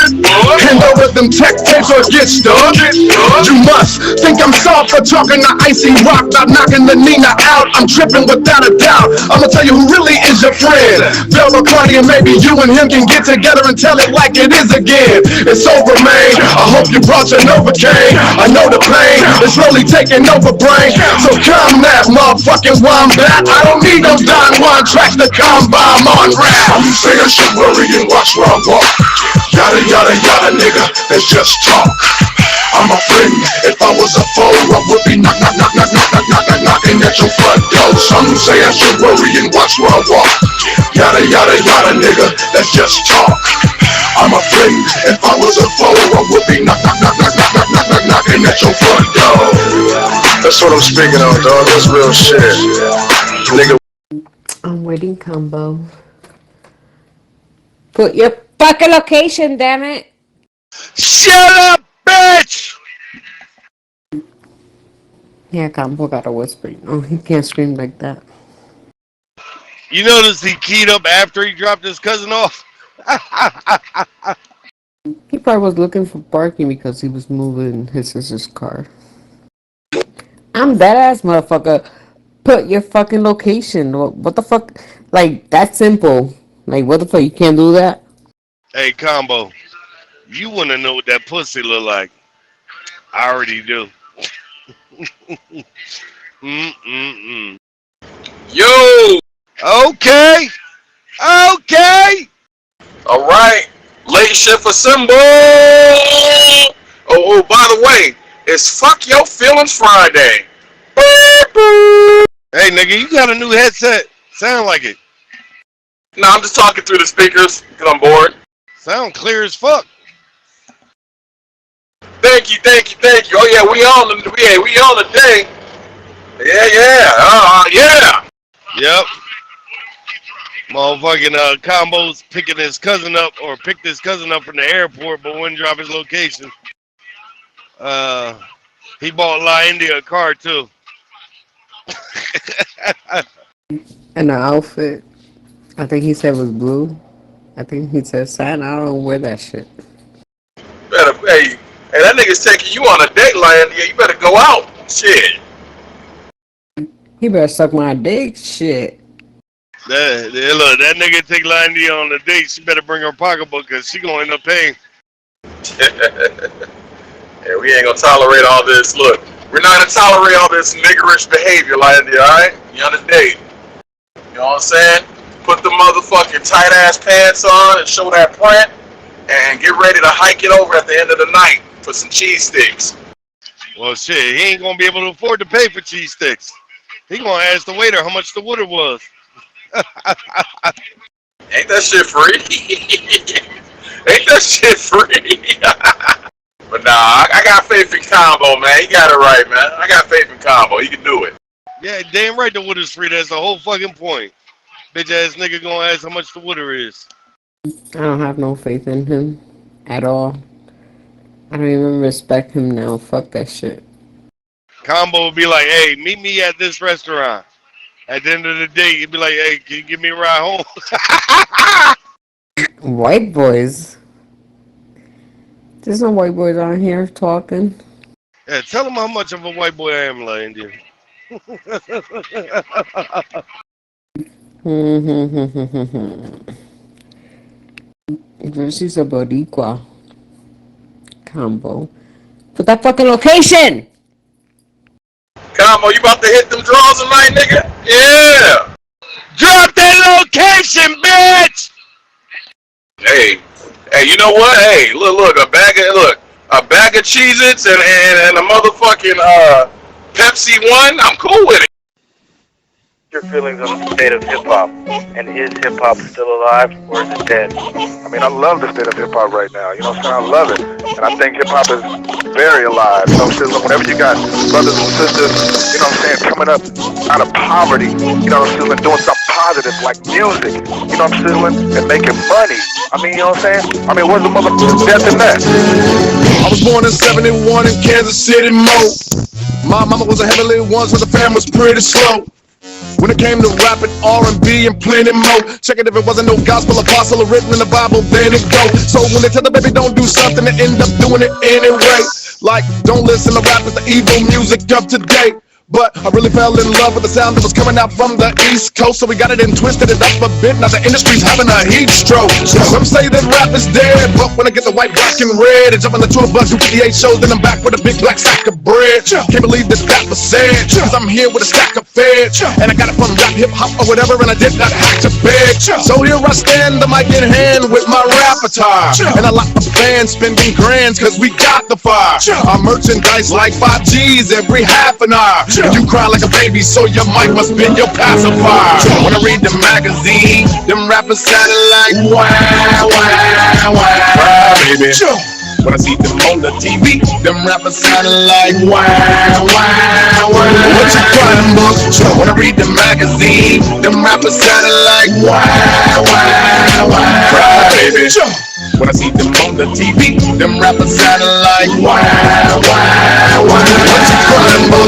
Hand over them tech tapes or get stuck. You must think I'm soft for talking to Icy Rock, not knocking the Nina out. I'm tripping without a doubt. I'ma tell you who really is your friend. Velma Cardi, and maybe you and him can get together and tell it like it is again. It's over, man. I hope you brought your Novocaine. I know the pain, it's really taking over brain. So calm that motherfucking wombat. I don't need those Don Juan tracks to come by. I'm on rap. Some say I should worry and watch where I walk. Yada, yada, yada, nigga, that's just talk. I'm a friend. If I was a foe, I would be knocking at your front door. Some say I should worry and watch where I walk. Yada, yada, yada, nigga, that's just talk. I'm a friend. If I was a foe, I would be knocking at your front door. That's what I'm speaking on, dog. That's real shit, nigga. I'm waiting combo. Put your fucking location, damn it. Shut up, bitch! Yeah, combo gotta whisper. Oh, he can't scream like that. You notice he keyed up after he dropped his cousin off? He probably was looking for parking because he was moving his sister's car. I'm that ass motherfucker. Put your fucking location. What the fuck? Like, that's simple. Like, what the fuck? You can't do that? Hey, Combo, you want to know what that pussy look like? I already do. Yo! Okay! Okay! Alright, late shift assemble! Oh, by the way, it's Fuck Your Feelings Friday. Hey, nigga, you got a new headset. Sound like it. Nah, I'm just talking through the speakers because I'm bored. Sound clear as fuck. Thank you. Oh yeah, we on the day. Yeah. Yep. Motherfucking Combo's picking his cousin up, or picked his cousin up from the airport, but wouldn't drop his location. He bought La India a car too. And the outfit, I think he said was blue. I think he said satin. I don't wear that shit. Hey, that nigga's taking you on a date, Lion. Yeah, you better go out. Shit. He better suck my dick. Shit. Look, that nigga take La India on the date. She better bring her pocketbook because she gonna end up paying. Yeah, we ain't gonna tolerate all this. Look, we're not gonna tolerate all this niggerish behavior, Lion. Alright? You on a date. You know what I'm saying? Put the motherfucking tight ass pants on and show that print, and get ready to hike it over at the end of the night for some cheese sticks. Well, shit, he ain't gonna be able to afford to pay for cheese sticks. He gonna ask the waiter how much the water was. Ain't that shit free? Ain't that shit free? But nah, I got faith in Combo, man. He got it right, man. I got faith in Combo. He can do it. Yeah, damn right the water's free. That's the whole fucking point. Bitch ass nigga gonna ask how much the water is. I don't have no faith in him at all. I don't even respect him now. Fuck that shit. Combo would be like, hey, meet me at this restaurant. At the end of the day, he'd be like, hey, can you give me a ride home? White boys. There's no white boys on here talking. Yeah, tell him how much of a white boy I am, La India. Versus a Boricua combo. Put that fucking location! Combo, you about to hit them draws tonight, nigga? Yeah! Drop that location, bitch! Hey, you know what? Hey, look, a bag of Cheez-Its and a motherfucking Pepsi One. I'm cool with it. Your feelings on the state of hip-hop, and is hip-hop still alive, or is it dead? I mean, I love the state of hip-hop right now, you know what I'm saying? I love it, and I think hip-hop is very alive, you know what I'm saying? Whenever you got brothers and sisters, you know what I'm saying, coming up out of poverty, you know what I'm saying, doing something positive like music, you know what I'm saying, and making money. I mean, you know what I'm saying? I mean, what's the motherfucking death in that? I was born in 71 in Kansas City, Mo. My mama was a heavenly one, so the fam was pretty slow. When it came to rapping, R&B, and plenty more. Check it if it wasn't no gospel apostle or written in the Bible, then it go. So when they tell the baby don't do something, they end up doing it anyway. Like, don't listen to rappers, the evil music of today. But I really fell in love with the sound that was coming out from the East Coast. So we got it and twisted it up a bit. Now the industry's having a heat stroke. Some say that rap is dead, but when I get the white, black, and red and jump on the tour bus, do 58 shows, then I'm back with a big black sack of bread. Can't believe that that was said, cause I'm here with a stack of feds. And I got it from rap, hip-hop, or whatever, and I did not have to beg. So here I stand, the mic in hand with my rap attire. And a lot of fans spending grands, cause we got the fire. Our merchandise like 5 G's every half an hour. You cry like a baby, so your mic must be your pacifier. When I read the magazine, them rappers sounding like wow, wow, wow, baby. When I see them on the TV, them rappers sounding like wow, wow, wow. What you crying, book? When I read the magazine, them rappers sounding like wow, wow, wow, cry, baby. When I see them on the TV, them rappers sounding like wow, wow, wow. What you crying, book?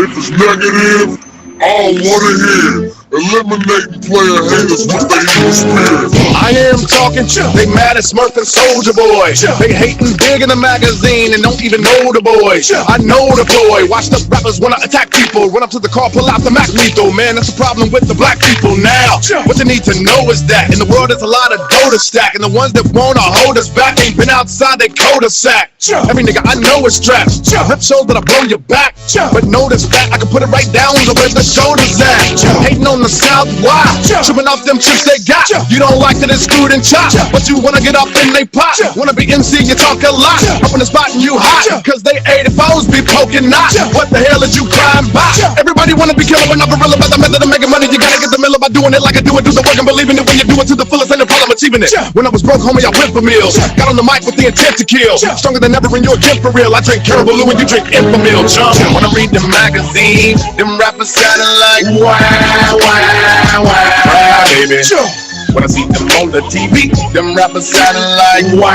If it's negative, I don't wanna hear. Eliminate player haters with the evil spirit. I hear them talking, they mad at Smurf and Soulja Boy. They hating big in the magazine and don't even know the boy. I know the boy, watch the rappers wanna attack people. Run up to the car, pull out the Mac lethal. Man, that's the problem with the black people now. What you need to know is that in the world there's a lot of dough to stack. And the ones that wanna hold us back ain't been outside they cul-de-sac. Every nigga I know is strapped. Rip shows that I blow your back. But notice that I can put it right down to where the shoulders at. Hating on the South, why? Tripping off them chips they got. You don't like that it's screwed and chopped, but you wanna get up and they pop. Wanna be MC, you talk a lot. Up in the spot and you hot, cause they 84s be poking knots. What the hell is you crying by? Everybody wanna be killer, but not gorilla. By the method of making money, you gotta get the mill by doing it like I do it. Do the work and believing it. When you do it to the fullest, ain't no problem achieving it. When I was broke, homie, I went for meals. Got on the mic with the intent to kill. Stronger than ever in your gym for real. I drink Caribou and you drink Infamil, chump. When I read the magazine, them rappers sounding like wow, wow, wow, baby. When I see them on the TV, them rappers sounding like wow,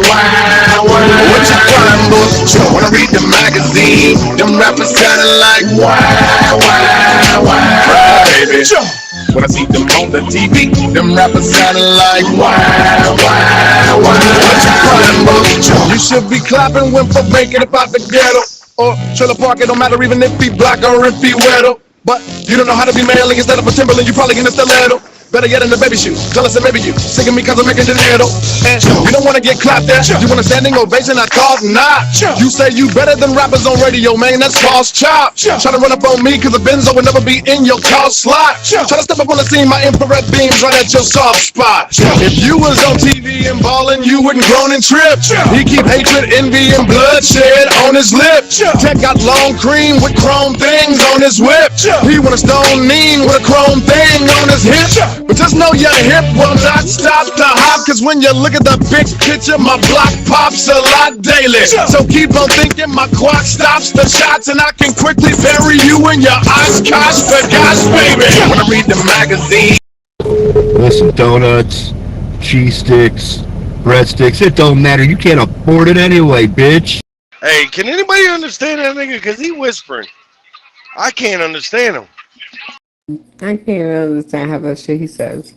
wow, wow. What you crying, book? When I read the magazine, them rappers sounding like wow, wow, wow, baby. When I see them on the TV, them rappers sounding like wow, wow, wow. What you crying, book? You should be clapping when for making it out the ghetto. Or trailer park, it don't matter even if he black or if he weirdo. But you don't know how to be manly. Instead of a Timberland, you probably in a stiletto. Better get in the baby shoes. Tell us that maybe you singing me cause I'm making dinero. And you don't wanna get clapped at. You want a standing ovation, I talk not. You say you better than rappers on radio, man, that's false chop. Try to run up on me cause a Benzo will never be in your car slot. Try to step up on the scene, my infrared beams right at your soft spot. If you was on TV and ballin', you wouldn't groan and trip. He keep hatred, envy, and bloodshed on his lip. Tech got long cream with chrome things on his whip. He wanna stone mean with a chrome thing on his hip. But just know your hip will not stop the hop. Cause when you look at the big picture, my block pops a lot daily. So keep on thinking my quad stops the shots, and I can quickly bury you in your Oshkosh for gosh, baby. When I read the magazine, There's some donuts, cheese sticks, breadsticks. It don't matter. You can't afford it anyway, bitch. Hey, can anybody understand that nigga? Because he whispering. I can't understand him. I can't understand half that shit he says.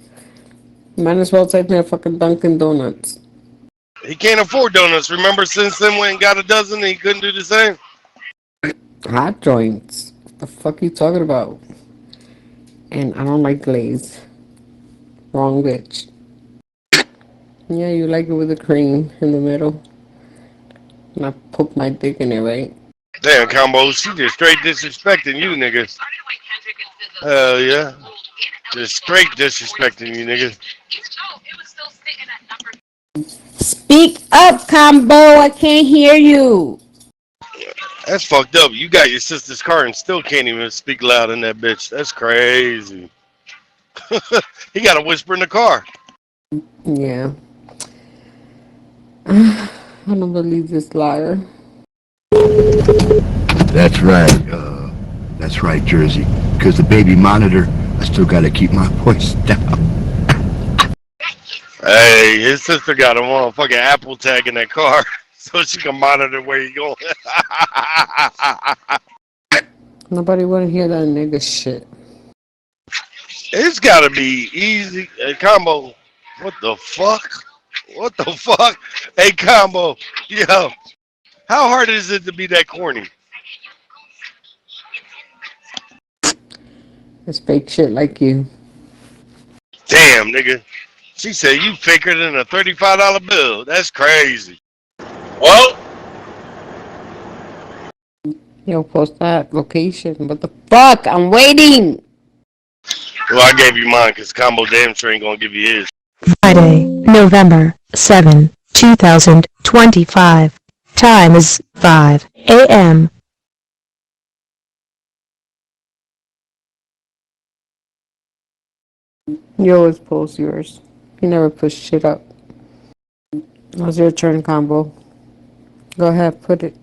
Might as well type in a fucking Dunkin' Donuts. He can't afford donuts. Remember, since then went and got a dozen and he couldn't do the same? Hot joints. What the fuck you talking about? And I don't like glaze. Wrong bitch. Yeah, you like it with the cream in the middle. And I put my dick in it, right? Damn, Combo, she just straight disrespecting you, niggas. Hell yeah. Just straight disrespecting you, niggas. Speak up, Combo. I can't hear you. That's fucked up. You got your sister's car and still can't even speak loud in that bitch. That's crazy. He got to whisper in the car. Yeah. I don't believe this liar. That's right. That's right, Jersey. Because the baby monitor, I still got to keep my voice down. Hey, his sister got a motherfucking Apple tag in that car so she can monitor where he going. Nobody want to hear that nigga shit. It's got to be easy. Hey, Combo, what the fuck? What the fuck? Hey, Combo, yo, how hard is it to be that corny? It's fake shit like you. Damn, nigga. She said you faker than a $35 bill. That's crazy. Well, Yo, post that location. What the fuck? I'm waiting. well, I gave you mine because Combo damn sure ain't going to give you his. Friday, November 7, 2025. Time is 5 a.m. You always post yours. You never push shit up. Now's your turn, Combo. Go ahead, put it.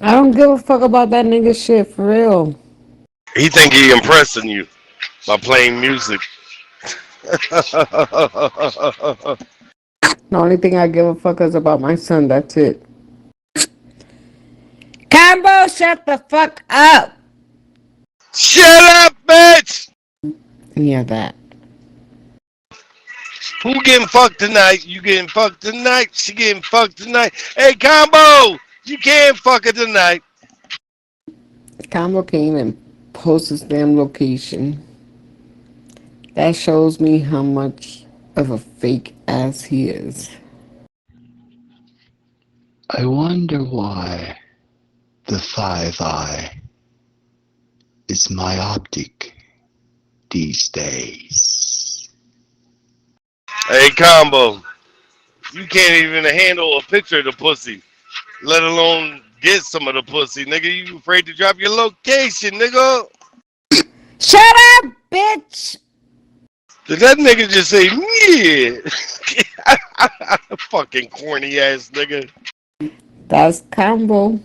I don't give a fuck about that nigga shit, for real. He think he impressing you by playing music. The only thing I give a fuck is about my son, that's it. Combo, shut the fuck up! Shut up, bitch! Yeah, that. Who getting fucked tonight? You getting fucked tonight? She getting fucked tonight? Hey, Combo! You can't fuck her tonight. Combo can't even post his damn location. That shows me how much of a fake ass he is. I wonder why the 5 eye is myopic these days. Hey, Combo. You can't even handle a picture of the pussy, let alone get some of the pussy, nigga. You afraid to drop your location, nigga? Shut up, bitch! Did that nigga just say, yeah? Fucking corny ass nigga. That's Combo.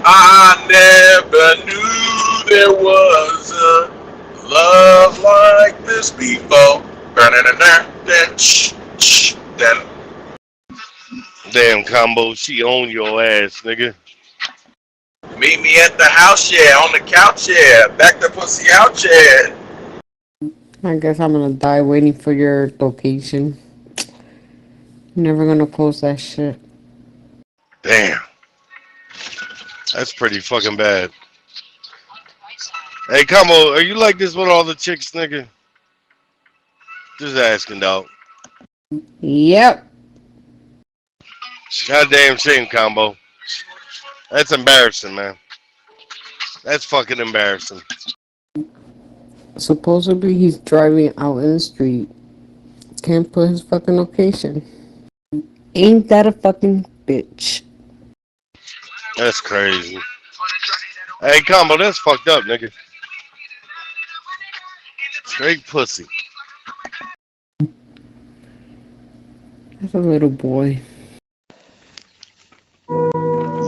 I never knew there was a love like this before. Damn, Combo, she own your ass, nigga. Meet me at the house, yeah, on the couch, yeah. Back the pussy out, yeah. I guess I'm gonna die waiting for your location. Never gonna post that shit. Damn. That's pretty fucking bad. Hey, Combo, are you like this with all the chicks, nigga? Just asking, dog. Yep. Goddamn shame, Combo. That's embarrassing, man. That's fucking embarrassing. Supposedly he's driving out in the street. Can't put his fucking location. Ain't that a fucking bitch? That's crazy. Hey, Combo, that's fucked up, nigga. Straight pussy. That's a little boy.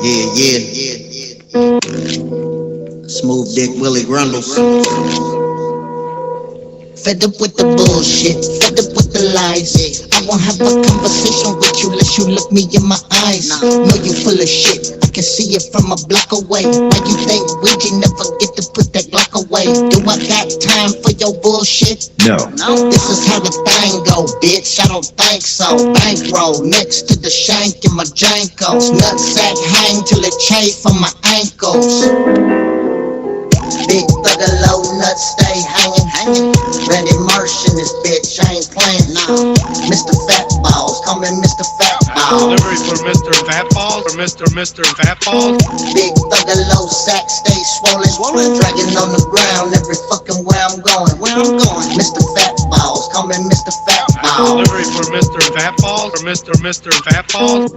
Yeah. Smooth dick Willie Grundles. Fed up with the bullshit, fed up with the lies. I'm won't have a conversation with you unless you look me in my eyes. Know you full of shit, I can see it from a block away. Why you think we never get to put that Glock away? Do I got time for your bullshit? No. This is how the thing go, bitch, I don't think so. Bankroll next to the shank in my Jankos. Nutsack hang till it chafe from my ankles. Big thugger, low nuts stay hanging. Randy Marsh in this bitch, I ain't playing now. Mr. Fat Balls, call me Mr. Fat Balls. Delivery for Mr. Fat Balls, or Mr. Fat Balls. Big thugger, low sack, stay swollen. Dragging on the ground every fucking where I'm going. Mr. Fat Balls, call me Mr. Fat Balls. Delivery for Mr. Fat Balls, or Mr. Fat Balls.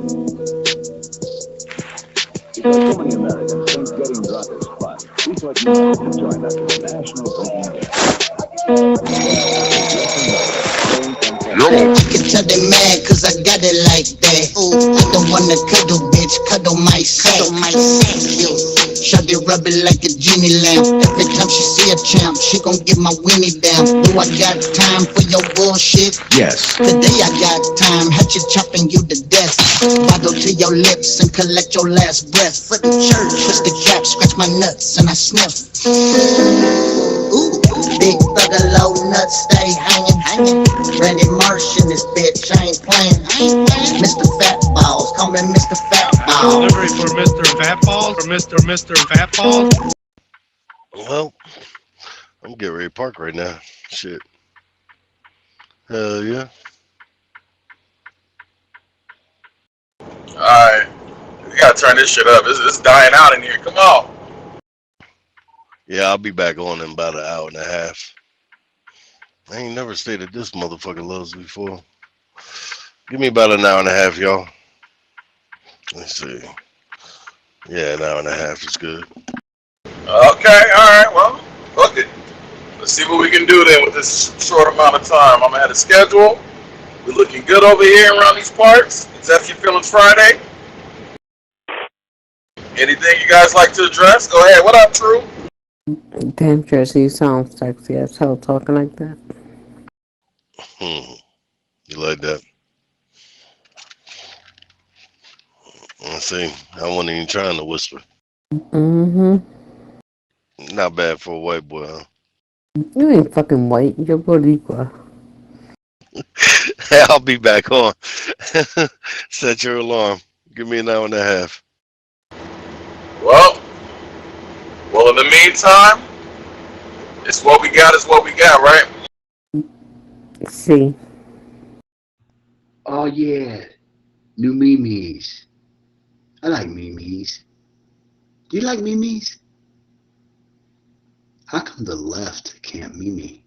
So many Americans think getting drunk is fun. We thought you might join us in the National Drinking Day. You can tell they mad cause I got it like that. I don't wanna cuddle, bitch, cuddle my sack. Shawty rub it like a genie lamp. Every time she see a champ, she gon' get my weenie down. Do I got time for your bullshit? Yes. Today I got time, had you chopping you to death. Bottle to your lips and collect your last breath. For the church, twist the cap, scratch my nuts and I sniff. Ooh, big thugger, low nuts stay hanging. Randy Marsh in this bitch, I ain't playing. Mr. Fat Balls, call me Mr. Fat Balls. Delivery for Mr. Fat Balls, or Mr. Fat Balls. Well, I'm getting ready to park right now. Shit. Hell yeah. Alright. We gotta turn this shit up. It's dying out in here. Come on. Yeah, I'll be back on in about an hour and a half. I ain't never stayed at this motherfucking Lowe's before. Give me about an hour and a half, y'all. Let's see. Yeah, an hour and a half is good. Okay, alright, well, fuck it. Let's see what we can do then with this short amount of time. I'm ahead of schedule. We're looking good over here around these parts. Except your feelings Friday. Anything you guys like to address? Go ahead. What up, True? Damn, Jesse, you sound sexy as hell talking like that. You like that? Let's see. I wasn't even trying to whisper. Mm-hmm. Not bad for a white boy, huh? You ain't fucking white. You're Boricua. I'll be back on. Set your alarm. Give me an hour and a half. Well, in the meantime, it's what we got is what we got, right? See. Oh yeah, new memes. I like memes. Do you like memes? How come the left can't meme?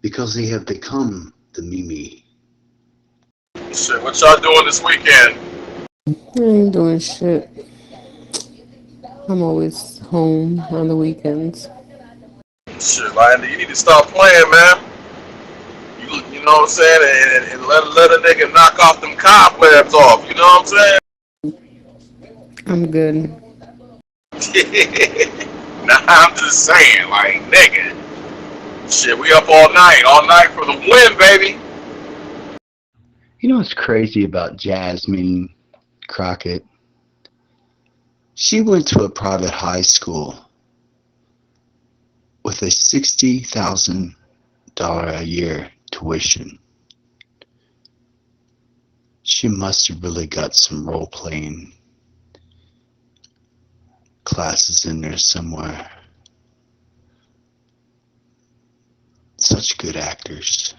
Because they have become the meme. Shit, what y'all doing this weekend? I ain't doing shit. I'm always home on the weekends. Shit, Linda, you need to stop playing, man. You know what I'm saying? And let a nigga knock off them cobwebs off. You know what I'm saying? I'm good. Nah, I'm just saying, like, nigga. Shit, we up all night for the win, baby. You know what's crazy about Jasmine Crockett? She went to a private high school with a $60,000 a year tuition. She must have really got some role-playing classes in there somewhere. Such good actors.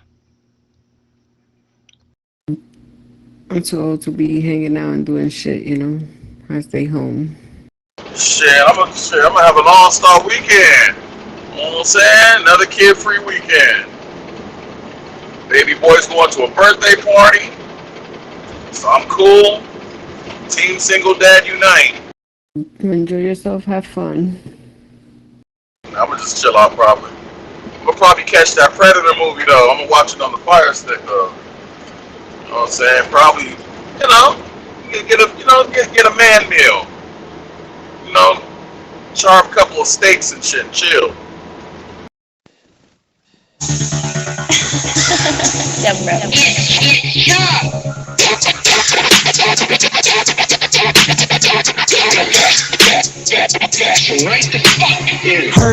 I'm too old to be hanging out and doing shit, you know. I stay home. Shit, I'm gonna have an all-star weekend. You know what I'm saying? Another kid-free weekend. Baby boy's going to a birthday party. So I'm cool. Team single dad unite. Enjoy yourself, have fun. I'm gonna just chill out probably. I'm gonna probably catch that Predator movie though. I'm gonna watch it on the Fire Stick though. You know what I'm saying? Probably, you know, get a man meal. You know, charve a couple of steaks and shit, and chill. Heard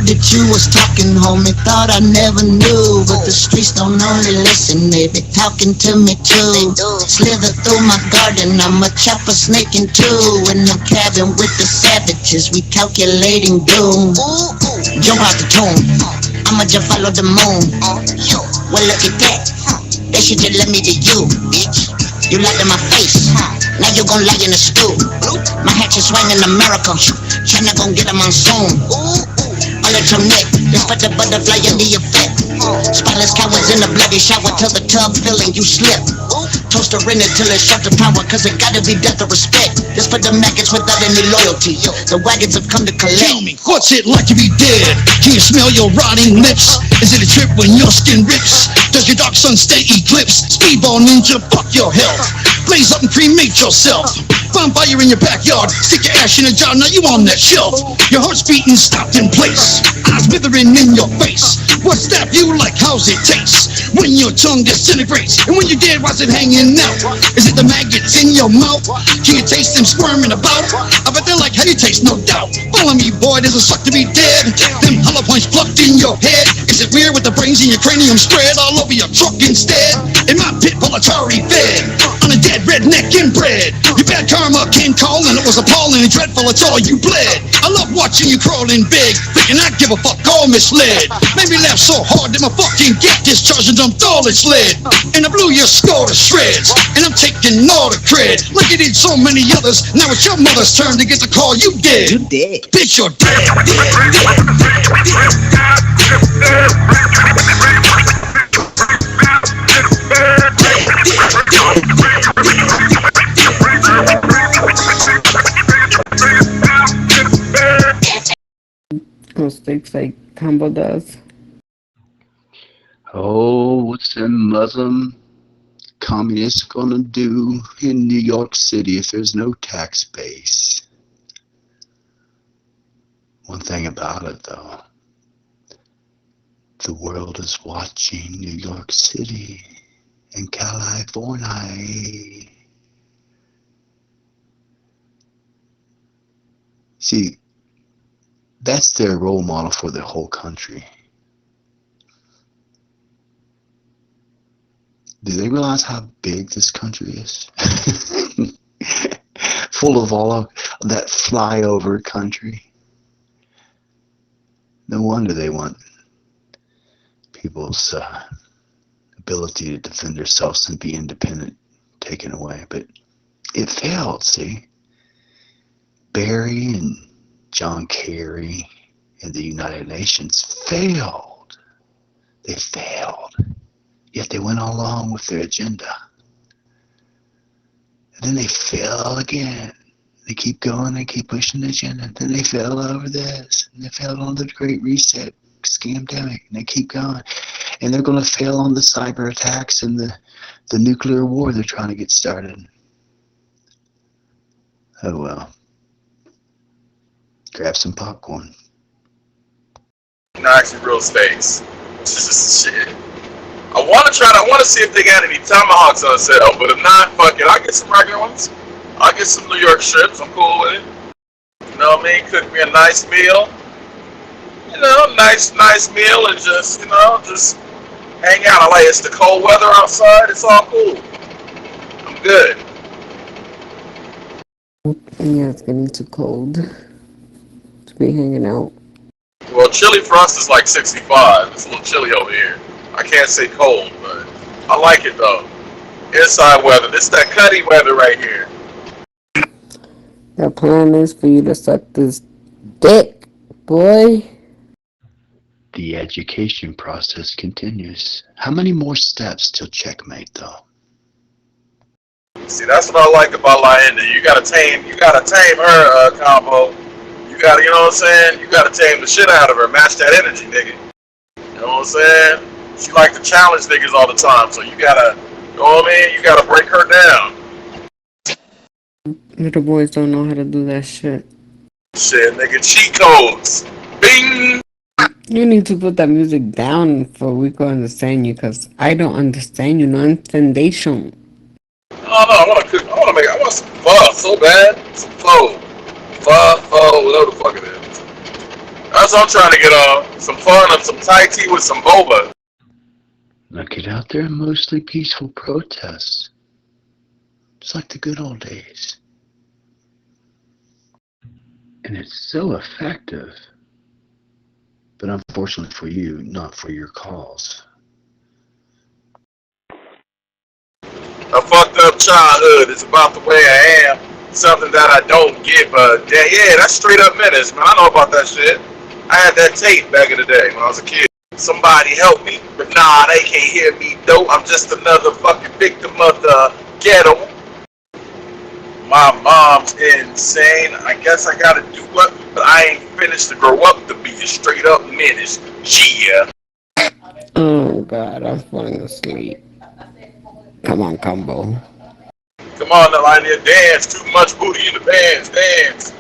that you was talking, homie, thought I never knew. But the streets don't only listen, they be talking to me too. Slither through my garden, I'm a chopper snake in two. In the cabin with the savages, we calculating doom. Jump out the tomb, I'ma just follow the moon. Well, look at that, they should just let me be you, bitch. You lied to my face, now you gon' lie in the stew. My hatchet swang in America, China gon' get a monsoon. All at your neck, let's put the butterfly in the effect. Spotless cowards in the bloody shower till the tub filling you slip. Toaster in it till it shut the power, cause it gotta be death or respect. Just put the maggots without any loyalty, the wagons have come to collect. Tell me, what's it like to be dead? Can you smell your rotting lips? Is it a trip when your skin rips? Does your dark sun stay eclipsed? Speedball ninja, fuck your health. Blaze up and cremate yourself. Bonfire in your backyard, stick your ash in a jar, now you on that shelf. Your heart's beating, stopped in place, eyes withering in your face. What stab you like, how's it taste? When your tongue disintegrates, and when you're dead, why's it hanging out? Is it the maggots in your mouth? Can you taste them squirming about? I bet they like how you taste, no doubt. Follow me, boy, does it suck to be dead? Them hollow points plucked in your head. Is it weird with the brains in your cranium spread all over your truck instead? In my pit, Atari fed on a dead redneck inbred. Your bad karma came calling, it was appalling and dreadful, it's all you bled. I love watching you crawling big, thinking I give a fuck, all misled. Made me laugh so hard that my fucking get discharged and dumped all its lead. And I blew your skull to shreds, and I'm taking all the cred. Like you did so many others, now it's your mother's turn to get the call, you dead. You dead. Bitch, you're dead. Mistakes like Combo does. Oh, what's them Muslim communists gonna do in New York City if there's no tax base? One thing about it, though, the world is watching New York City and California. See, that's their role model for the whole country. Do they realize how big this country is? Full of all of that flyover country. No wonder they want people's ability to defend themselves and be independent taken away. But it failed, see? Barry and John Kerry and the United Nations failed. They failed. Yet they went along with their agenda. And then they fail again. They keep going, they keep pushing the agenda. Then they fail over this. And they failed on the Great Reset scamdemic. And they keep going. And they're going to fail on the cyber attacks and the nuclear war they're trying to get started. Oh well. Grab some popcorn. Actually, real estates. Shit. I want to see if they got any tomahawks on sale, but if not, fuck it. I'll get some regular ones. I'll get some New York strips. I'm cool with it. You know what I mean? Cook me a nice meal. You know, nice meal and just hang out. I like it's the cold weather outside. It's all cool. I'm good. Yeah, it's getting too cold to be hanging out. Well, chilly for us is like 65. It's a little chilly over here. I can't say cold, but I like it though. Inside weather. This is that cutty weather right here. The plan is for you to suck this dick, boy. The education process continues. How many more steps till checkmate, though? See, that's what I like about Lynda. You gotta tame her, Combo. You gotta, you know what I'm saying? You gotta tame the shit out of her. Match that energy, nigga. You know what I'm saying? She like to challenge niggas all the time, so you gotta, you know what I mean? You gotta break her down. Little boys don't know how to do that shit. Shit, nigga, cheat codes. Bing! You need to put that music down for we can understand you, cause I don't understand you. No entendation. Oh no, I want to cook. I want some pho so bad. Some pho, whatever the fuck it is. That's what I'm trying to get on. Some pho and some Thai tea with some boba. Now get out there and mostly peaceful protests. It's like the good old days. And it's so effective. But unfortunately for you, not for your cause. A fucked up childhood is about the way I am. Something that I don't give a damn. Yeah, that's straight up menace, man. I know about that shit. I had that tape back in the day when I was a kid. Somebody help me. But nah, they can't hear me, though. I'm just another fucking victim of the ghetto. My mom's insane. I guess I gotta do what? But I ain't finished to grow up to be a straight up menace. Yeah. Oh God, I'm falling asleep. Come on, combo. Come on, Nalania, dance. Too much booty in the pants, dance.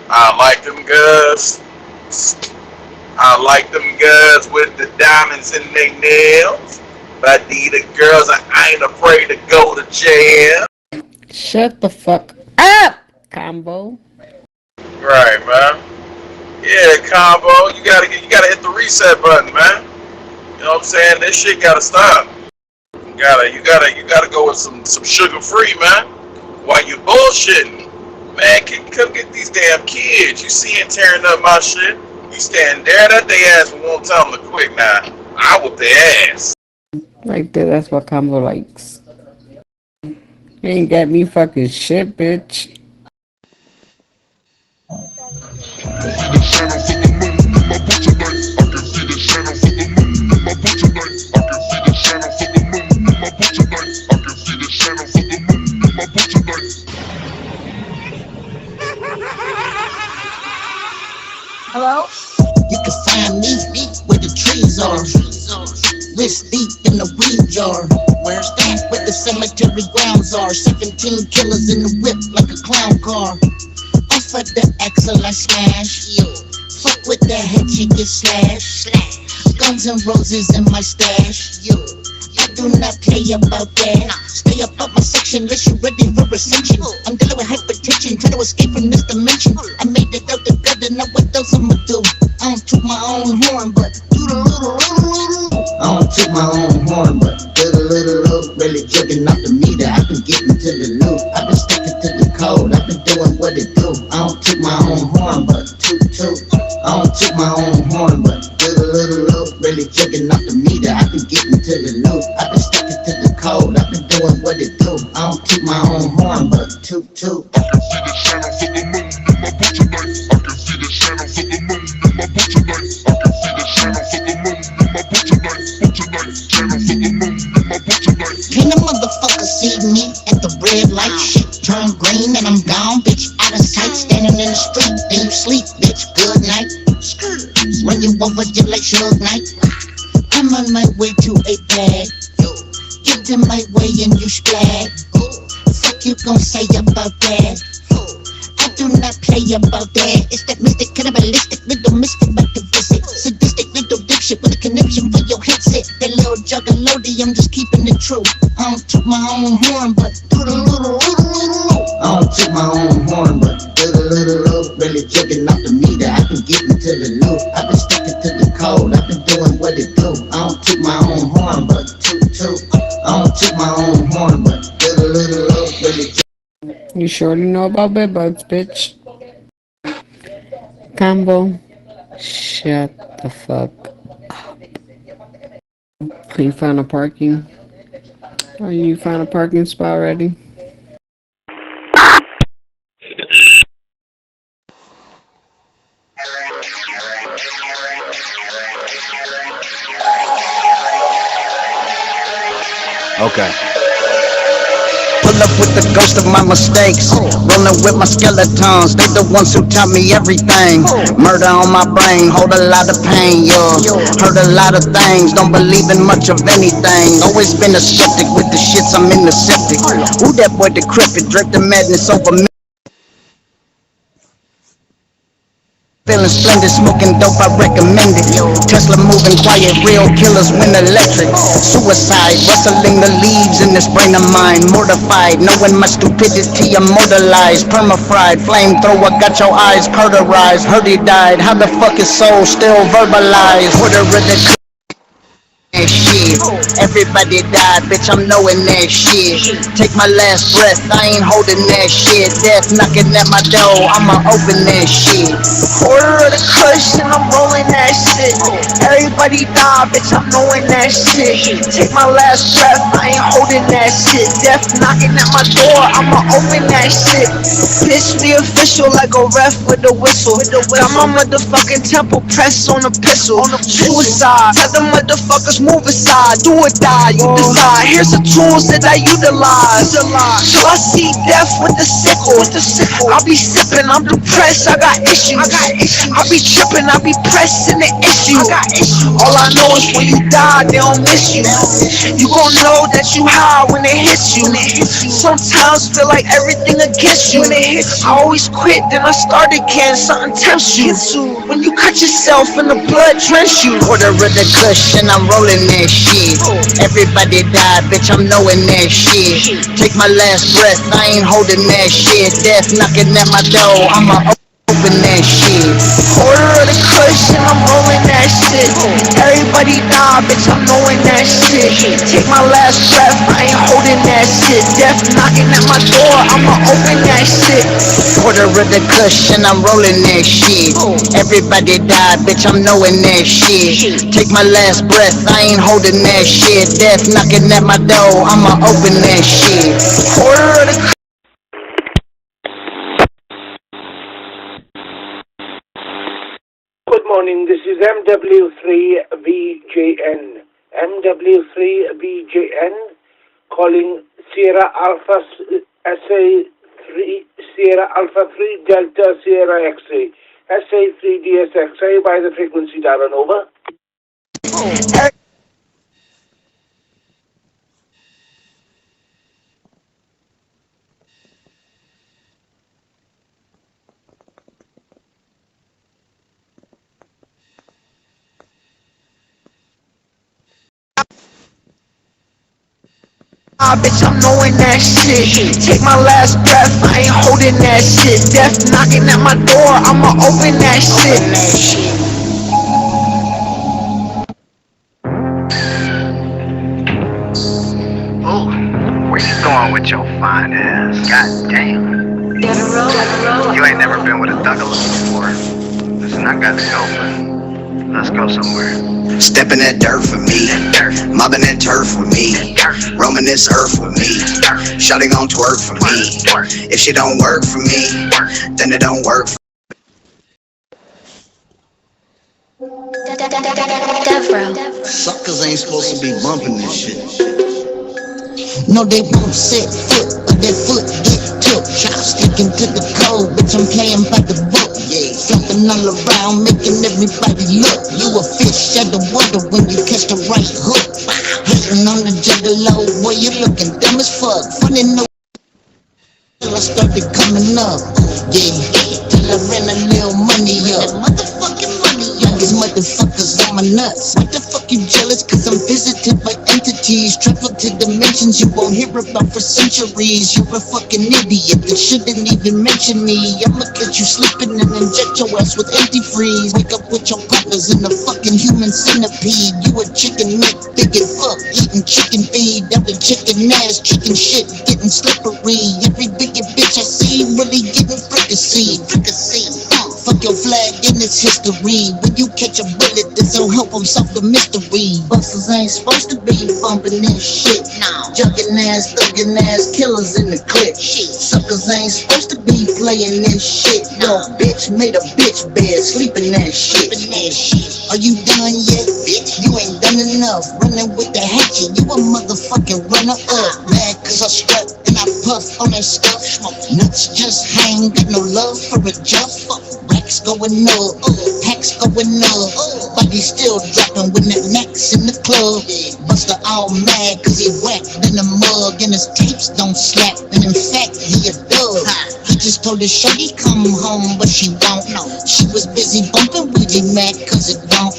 I like them girls. I like them girls with the diamonds in their nails. But these girls, I ain't afraid to go to jail. Shut the fuck up, combo. Right, man. Yeah, combo. You gotta hit the reset button, man. You know what I'm saying? This shit gotta stop. You gotta go with some sugar free, man. While you bullshitting, man, come get these damn kids. You seeing tearing up my shit? You stand there at their ass and won't tell them to quit now. I whoop their ass. Right there, that's what combo likes. You ain't got me fucking shit, bitch. Hello? You can find me where the trees are. Wrist deep in the weed jar. Where's that? Where the cemetery grounds are. 17 killers in the whip like a clown car. Off of the axle I smash. Fuck with the head, you get slashed. Guns and roses in my stash. I do not play about that. Stay up my section, unless you ready for ascension. I'm dealing with hypertension, trying to escape from this dimension. I made it out the gutter, now what else I'ma do? I don't toot my own horn, but do the little. I don't toot my own horn, but do the little. Really jugging up the meter, I've been getting to the loop. I've been sticking to the code, I've been doing what it do. I don't toot my own horn, but toot. I don't toot my own horn, but do the little. Really jugging up the meter, I've been getting to the loop. I've been sticking to the code, I've been doing what it do. I don't toot my own horn, but toot. I can see the shadows of the moon in my butcher knife. I can see the shadows of the moon in my butcher knife. I can see the shadows of the moon in my butcher knife. Shadows of the moon in my butcher knife. Can a motherfucker see me at the red light? Shit turn green and I'm gone, bitch, out of sight. Standing in the street, deep sleep, bitch, good night. When you over, you like Suge Knight. I'm on my way to a bag. Get in my way and you splat. Fuck you gon' say about that? I do not play about that. It's that mystic, cannibalistic, little mystic about to visit. Sadistic little dick shit with a connection for your headset. That little juggalody, I'm just keeping it true. I don't toot my own horn, but do the little. I don't toot my own horn, but do the little. Really jugging up the meter, I've been getting to the loop. I've been sticking to the code, I've been doing what it do. I don't toot my own horn, but toot. I don't toot my own horn, but do the little. Really. You surely know about bed bugs, bitch. Combo, shut the fuck up. Can you find a parking? Oh, you found a parking spot already? Okay. Pull up with the ghost of my mistakes. Rolling with my skeletons. They the ones who taught me everything. Murder on my brain. Hold a lot of pain, heard a lot of things. Don't believe in much of anything. Always been a skeptic with the shits. I'm in the septic. Who that boy decrepit? Drip the madness over me. Feeling splendid, smoking dope, I recommend it. Tesla moving quiet, real killers win electric. Suicide, rustling the leaves in this brain of mine. Mortified, knowing my stupidity, immortalized. Perma-fried, flamethrower, got your eyes cauterized. Heard he died, how the fuck is soul still verbalized? Order of the that shit. Everybody died, bitch, I'm knowing that shit. Take my last breath, I ain't holding that shit. Death knocking at my door, I'ma open that shit. Order of the kush and I'm rolling that shit. Everybody died, bitch, I'm knowing that shit. Take my last breath, I ain't holding that shit. Death knocking at my door, I'ma open that shit. Bitch, be official like a ref with a whistle. Got my motherfucking temple pressed on a pistol. Suicide, tell the motherfuckers move aside, do or die, you decide. Here's the tools that I utilize. So I see death with the sickle. I'll be sipping, I'm depressed, I got issues. I be tripping, I be pressing the issue. All I know is when you die, they don't miss you. You gon' know that you high when they hit you. Sometimes feel like everything against you. I always quit, then I start again, something tempts you. When you cut yourself and the blood drench you. Order of the kush and I'm rolling that shit. Everybody died, bitch, I'm knowing that shit. Take my last breath, I ain't holding that shit. Death knocking at my door, I'ma open that shit. Order of the kush and I'm rolling that shit. Everybody died, bitch, I'm knowing that shit. Take my last breath, I ain't holding that shit. Death knocking at my door, I'ma open that shit. Order of the kush and I'm rolling that shit. Everybody died, bitch, I'm knowing that shit. Take my last breath, I ain't holding that shit. Death knocking at my door, I'ma open that shit. Order of the Good morning, this is MW3VJN. MW3VJN calling Sierra Alpha SA3 Sierra Alpha 3 Delta Sierra X-ray SA3DSXA by the frequency dial and over. Bitch, I'm knowing that shit. Take my last breath, I ain't holding that shit. Death knocking at my door, I'ma open that shit. Oh, where you going with your fine ass? God damn. You ain't never been with a thugger before. Listen, I got to go, but let's go somewhere. Stepping that dirt for me, mobbing that turf with me, roaming this earth with me, shawty gon' twerk for me. If she don't work for me, then it don't work for me. Suckers ain't supposed to be bumping this shit. No, they won't set foot, but their foot get took. Sticking to the code, bitch, I'm playing by the book. Yeah, jumping all around, making everybody look. You a fish out the water when you catch the right hook. Hitting on the juggalo, boy, you looking dumb as fuck. Funny no, till I started coming up. Yeah, till I ran a little money up. Motherfucking money up. These motherfuckers on my nuts. What the fuck you jealous? Cause I'm visited by entities. Travel to dimensions you won't hear about for centuries. You're a fucking idiot that shouldn't even mention me. I'ma catch you sleeping and inject your ass with antifreeze. Wake up with your partners in a fucking human centipede. You a chicken neck, big as fuck, eating chicken feed. Out the chicken ass, chicken shit, getting slippery. Every bigot bitch I see really getting fricassee. Fuck your flag in its history. When you catch a bullet, this'll help them solve the mystery. Busters ain't supposed to be bumping this shit. Jugging ass, thugging ass, killers in the clip. Suckers ain't supposed to be playing this shit. Yo, bitch made a bitch bed, sleeping that shit. Are you done yet, bitch? You ain't done enough. Running with the hatchet, you a motherfucking runner up. Mad cause I strut and I puff on that stuff. Nuts just hang, got no love for a juff. Racks going up, packs going up. Body still dropping when that Max in the club. Buster all mad cause he whacked in the mug and his tapes don't slap. And in fact, he a dub. He just just told her shorty come home, but she won't. She was busy bumping Weezy Mac, cause it don't.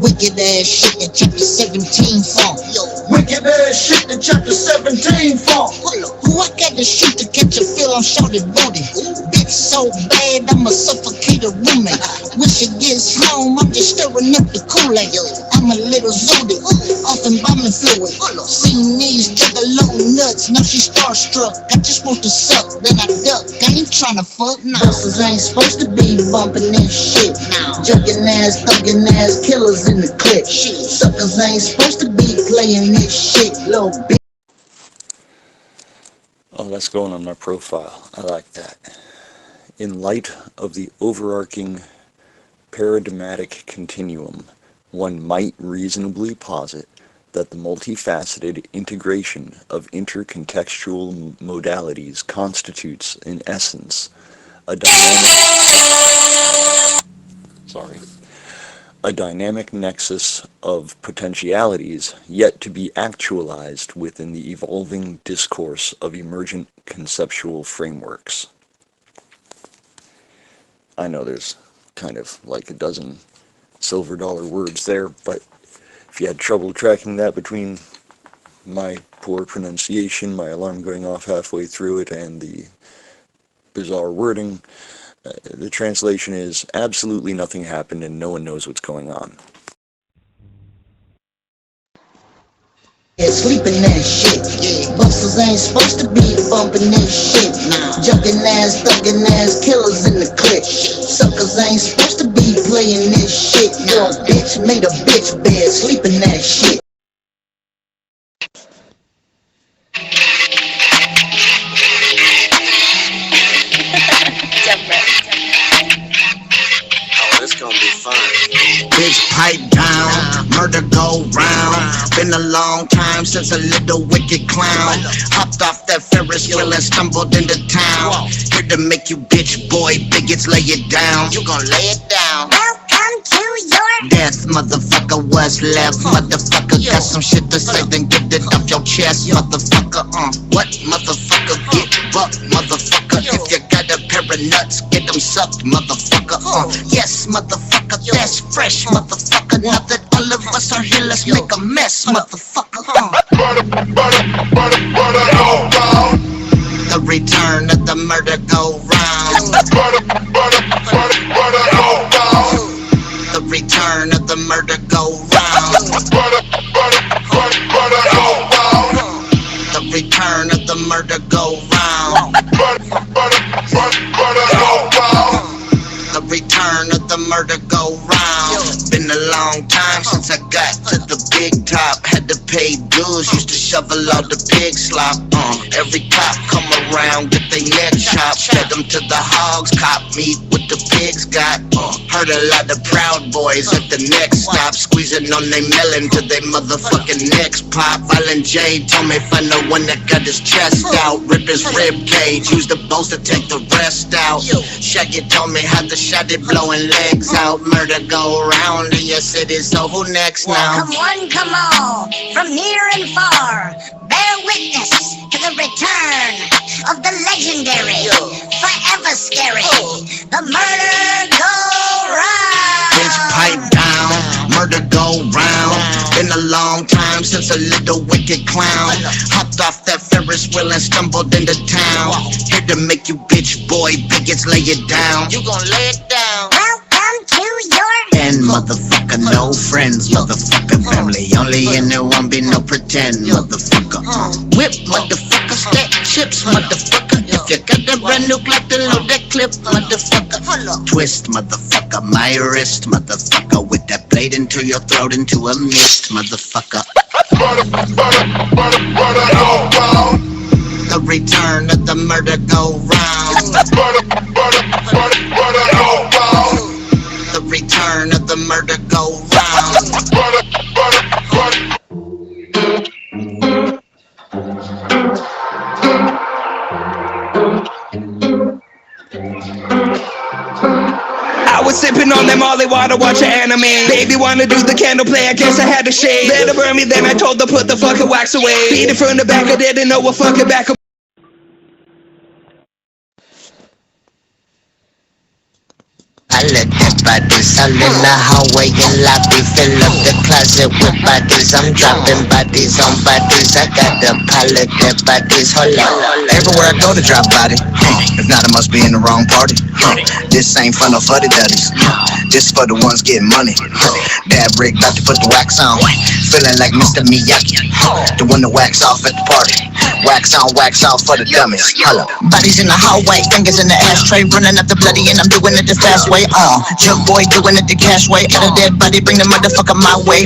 Wicked ass shit in chapter 17 funk. Wicked ass shit in chapter 17 funk. Who I got to shoot to catch a feel on shorty booty. Bitch so bad, I'ma suffocate a roommate. When she gets home, I'm just stirring up the Kool-Aid. I'm a little zooted, off embalming fluid. Seen these juggalo nuts, now she starstruck. I just want to suck, then I duck. I ain't tryna fuck, no. Busters ain't supposed to be bumping this shit. Jugging ass, thugging ass, killers in the clip. Suckers ain't supposed to be playing this shit, little bitch. Oh, that's going on my profile. I like that. In light of the overarching paradigmatic continuum, one might reasonably posit that the multifaceted integration of intercontextual modalities constitutes, in essence, a dynamic nexus of potentialities yet to be actualized within the evolving discourse of emergent conceptual frameworks. I know there's kind of like a dozen silver dollar words there, but if you had trouble tracking that between my poor pronunciation, my alarm going off halfway through it, and the bizarre wording, the translation is absolutely nothing happened and no one knows what's going on. Sleeping that shit. Busters ain't supposed to be bumping this shit. Jugging ass, thugging ass, killers in the clip. Suckers ain't supposed to be playing this shit. Yo, bitch made a bitch bed, sleeping that shit. It's gonna be fun. Bitch pipe down, murder go round. Been a long time since a little wicked clown hopped off that Ferris wheel and stumbled into town. Here to make you bitch boy bigots lay it down. You gon' lay it down. Welcome to your death, motherfucker. What's left, motherfucker? Got some shit to say, then get it off your chest, motherfucker. What, motherfucker? Get bucked, motherfucker. If you got a pair of nuts, get them sucked, motherfucker. Yes, motherfucker, that's fresh, motherfucker. Now that all of us are here, let's make a mess, motherfucker. The return of the murder go round. The return of the murder go round. The return of the murder go round. The return of the murder go round. Been a long time since I got to the big top. Had to pay dues, used to shovel all the pig slop. Every cop come around, get they neck chopped. Fed them to the hogs, cop meat what the pigs got. Heard a lot of proud boys at the next stop, squeezing on they melon till they motherfucking necks pop. Violent J told me find the one that got his chest out, rip his rib cage, use the bones to take the rest out. Shaggy told me how the shot it blowing legs out. Murder go round in your city, so who next now? Come one, come all, from near and far, bear witness to the return of the legendary, forever scary, the murder go round. Bitch pipe down, murder go round. Been a long time since a little wicked clown hopped off that Ferris wheel and stumbled into town. Here to make you bitch boy bigots lay it down. You gon' lay it down. Welcome to your And motherfucker, no friends, motherfucker, family only, and there won't be no pretend, motherfucker. Whip, motherfucker, stack chips, motherfucker. If you got a brand new Glock to load that clip, motherfucker. Twist, motherfucker, my wrist, motherfucker, with that blade into your throat into a mist, motherfucker. The return of the murder go round. The return of the murder go I was sipping on that Molly water, watching anime. Baby wanna do the candle play, I guess I had to shave. Let her burn me, then I told her put the fucking wax away. Beat it from the back, I didn't know what fucking back. holiday bodies. All in the hallway and lobby, fill up the closet with bodies. I'm dropping bodies on bodies. I got the holiday bodies. Hold up. Everywhere I go to drop body. If not, I must be in the wrong party. This ain't for no fuddy duddies. This for the ones getting money. Dab rig about to put the wax on. Feeling like Mr. Miyagi, the one to wax off at the party. Wax on, wax off for the dummies. Hello. Bodies in the hallway, fingers in the ashtray, running up the bloody, and I'm doing it the fast way. Jug boy doing it the cash way. Got a dead body, bring the motherfucker my way.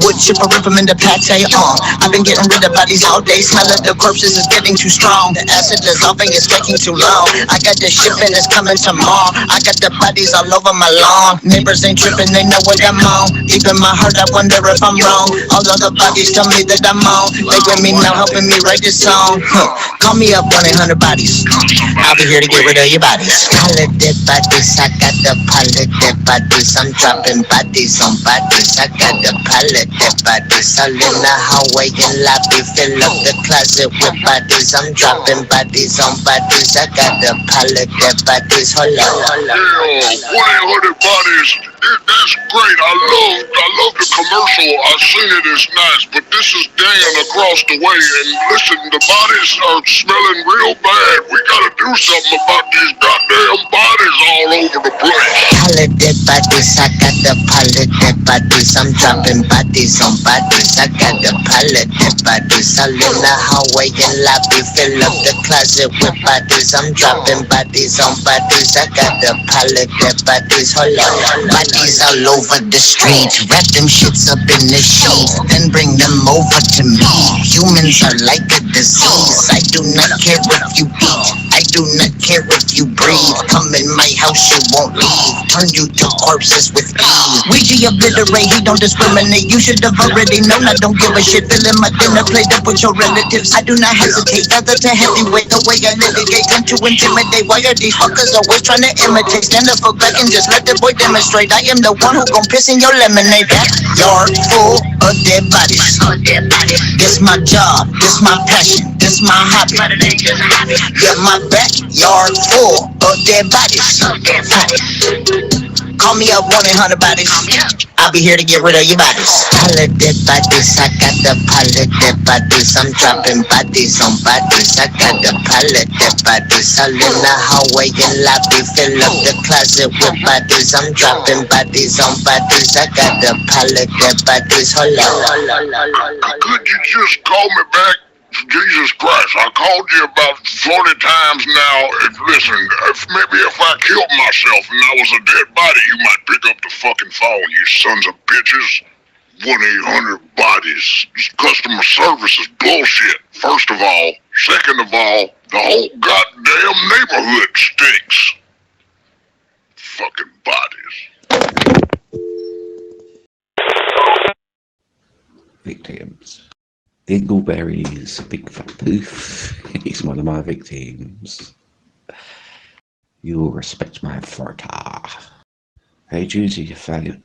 Wood chipper, rip him in the pate. I've been getting rid of bodies all day. Smell of the corpses is getting too strong. The acid dissolving is taking too long. I got the shipping, it's coming tomorrow. I got the bodies all over my lawn. Neighbors ain't tripping, they know what I'm on. Deep in my heart, I wonder if I'm wrong. All of the bodies tell me that I'm on. They with me now, helping me write this song. Call me up 1-800 bodies. I'll be here to get rid of your bodies. Holiday bodies, I got the holiday bodies. I'm dropping bodies on bodies. I got the holiday bodies. All in the hallway and lobby, fill up the closet with bodies. I'm dropping bodies on bodies. I got the holiday bodies. Hold on. Yeah, 1-800 bodies. That's great. I love the commercial. I seen it. It's nice. But this is Dan across the way. And listen, the bodies are smelling real bad. We gotta do something about these goddamn bodies all over the place. Holiday bodies, I got the holiday bodies. I'm dropping bodies on bodies. I got the holiday bodies. All in the hallway and lobby, fill up the closet with bodies. I'm dropping bodies on bodies. I got the holiday bodies. Hold on. Bodies all over the street. Wrap them shits up in the sheets, then bring them over to me. Humans are like a disease. I do not care if you eat. I do not care if you breathe. Come in my house, you won't leave. Turn you to corpses with ease. Ouija obliterate, he don't discriminate. You should have already known I don't give a shit. Filling my dinner plate up with your relatives. I do not hesitate. Other to heavyweight, the way I litigate, tend to intimidate. Why are these fuckers always trying to imitate? Stand up for back and just let the boy demonstrate. I am the one who gon' piss in your lemonade. Backyard full of dead bodies. This my job, this my passion, this my hobby. Yeah, my backyard full of dead bodies. Call me up 1-800 bodies. I'll be here to get rid of your bodies. Holiday bodies, I got the holiday bodies. I'm dropping bodies on bodies. I got the holiday bodies. All in the hallway and lobby, fill up the closet with bodies. I'm dropping bodies on bodies. I got the holiday bodies. Hold on. Could you just call me back? Jesus Christ, I called you about 40 times now. Listen, if I killed myself and I was a dead body, you might pick up the fucking phone, you sons of bitches. 1-800 bodies. Customer service is bullshit, first of all. Second of all, the whole goddamn neighborhood stinks. Fucking bodies. Victims. Dingleberry's a big fat poof. He's one of my victims. You'll respect my authority. Hey Judy, you faggot.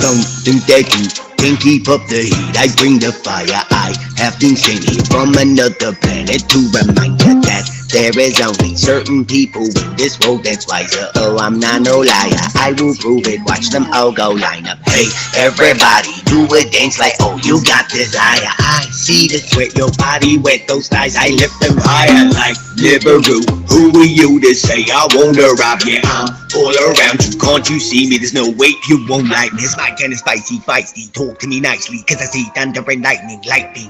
something that you can keep up the heat. I bring the fire. I have been sent here from another planet to remind you that there is only certain people in this world that's wiser. Oh, I'm not no liar, I will prove it. Watch them all go line up. Hey, everybody, do a dance like, oh, you got desire. I see the sweat, your body wet, those thighs, I lift them higher like Liberoo. Who are you to say I wanna rob you? I'm all around you, can't you see me? There's no way you won't like me. It's my kind of spicy, feisty. Talk to me nicely, cause I see thunder and lightning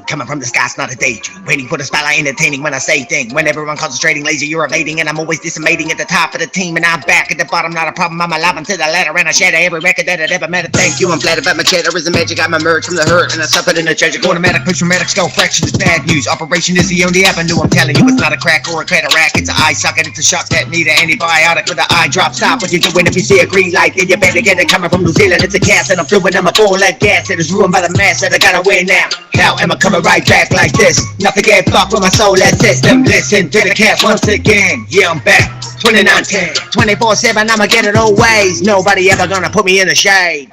coming from the sky, it's not a daydream. Waiting for the spotlight, entertaining when I say things. When everyone concentrating, lazy, you're evading, and I'm always decimating at the top of the team, and I'm back at the bottom, not a problem. I'm alive until the ladder, and I shatter every record that I'd ever met. Thank you, I'm flattered about my cheddar is the magic. I'm emerged from the hurt, and I suffered in the treasure. Automatic, push dramatic, skull fraction is bad news. Operation is the only avenue. I'm telling you, it's not a crack or a cataract. It's an eye socket, it's a shot that need an antibiotic with an eye drop. Stop what you're doing if you see a green light, then you better get it coming from New Zealand. It's a gas, and I'm fluid, I'm a full lead gas. It is ruined by the mass that I gotta win now. How am I coming right back like this? Nothing can fuck with my soul, that system. Listen to the cat once again. Yeah, I'm back. 2910, 24/7, I'ma get it always. Nobody ever gonna put me in the shade.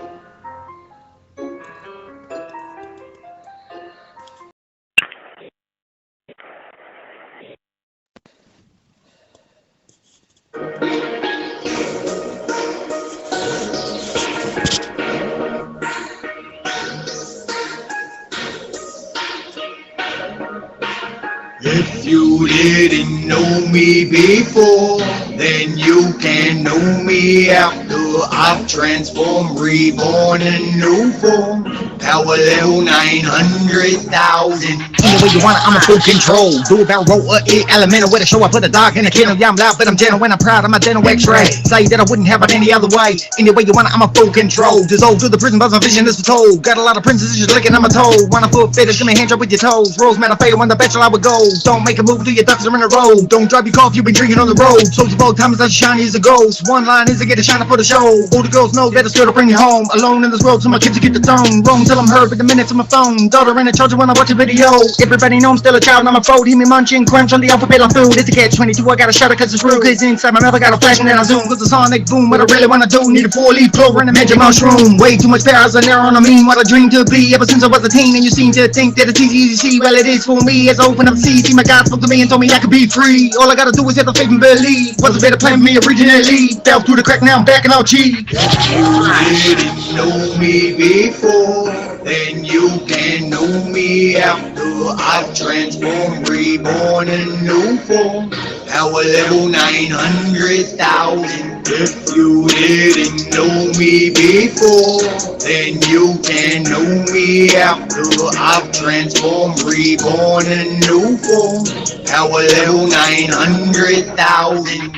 If you didn't know me before, then you can know me after I've transformed, reborn in new form. Power level 900,000. Any way you want it, I'm a full control. Do a barrel roll, elemental with a show. I put a dog in a kennel. Yeah, I'm loud, but I'm gentle. When I'm proud, I'm a dental X-ray. Say that I wouldn't have it any other way. Any way you want it, I'm a full control. Dissolve through the prison bars, my vision is told. Got a lot of princesses just licking on my toe. Wanna foot fetish, give me a hand job with your toes. Rose man, I fail when the bachelor I would go. Don't make a move till your ducks are in a row. Don't drive your car if you've been drinking on the road. Souls of old times as shiny as a ghost. One line is to get a shiner for the show. All the girls know that it's still to bring you home. Alone in this world, so my kids to get the tone. Roam till I'm heard with the minutes on my phone. Daughter in the charger when I watch a video. Everybody know I'm still a child, I'm a fold. Hear me munching, crunch on the alphabet on food. It's a catch-22, I gotta shut it cause it's rude. Cause inside my mouth I got a flash and then I zoom. Cause the sonic boom, what I really wanna do. Need a 4-leaf clover and a magic mushroom. Way too much power, so narrow on a mean. What I dream to be ever since I was a teen. And you seem to think that it's easy to see. Well, it is for me as I open up the sea. See my God spoke to me and told me I could be free. All I gotta do is have the faith and believe. Was a better plan for me originally. Fell through the crack, now I'm back and all cheap. You didn't know me before, then you can know me after I've transformed, reborn in new form. Power level 900,000. If you didn't know me before, then you can know me after I've transformed, reborn in new form. Power level 900,000.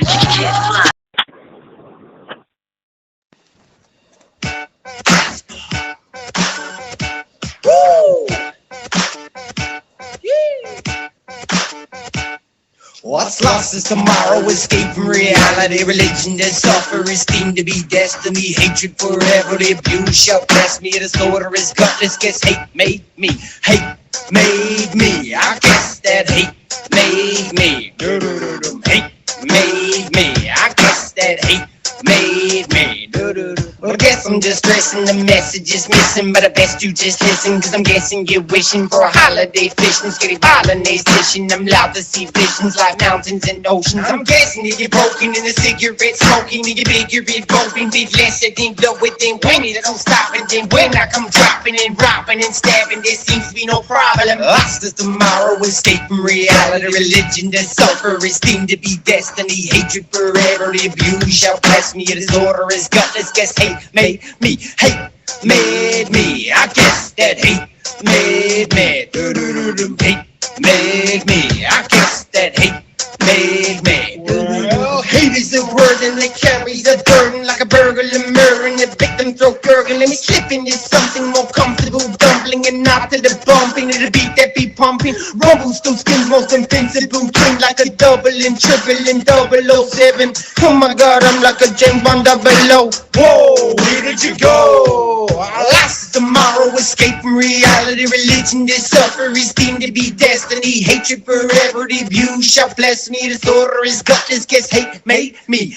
What's lost is tomorrow, escape from reality. Religion that suffer is deemed to be destiny. Hatred forever, the abuse shall bless me. Disorder is gutless, guess hate made me. Hate made me, I guess that hate made me. Hate made me, I guess that hate made me. Well, I guess I'm just stressing, the message is missing. But I best you just listen, cause I'm guessing you're wishing for a holiday fishing. Skitty holiday fishing, I'm loud to see visions like mountains and oceans. I'm guessing that you're broken in a cigarette smoking, and you're bigger and groping, big less than blow it, then when it don't stop. And then when I come dropping and robbing and stabbing, there seems to be no problem. Lost is tomorrow, escape from reality. Religion that sulfur is deemed to be destiny. Hatred forever, the abuse shall bless me. Disorder is gutless, guess hate made me. Hate made me, I guess that hate made me. Hate made me, I guess that hate made me. Oh, hate is the word and it carries a burden like a burglar murdering the victim throat gurgling. Let me slip into something more comfortable, dumpling and not to the bumping of the beat that be pumping. Rumbles those skins most invincible, twin like a double and triple and 007. Oh my God, I'm like a James Bond 00. Whoa, where did you go? Lost tomorrow, escape from reality. Religion that suffer is deemed to be destiny. Hatred forever, the abuse shall bless me. Disorder is gutless, guess hate made me.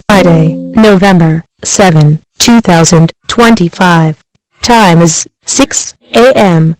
Friday, November 7, 2025. Time is 6 a.m.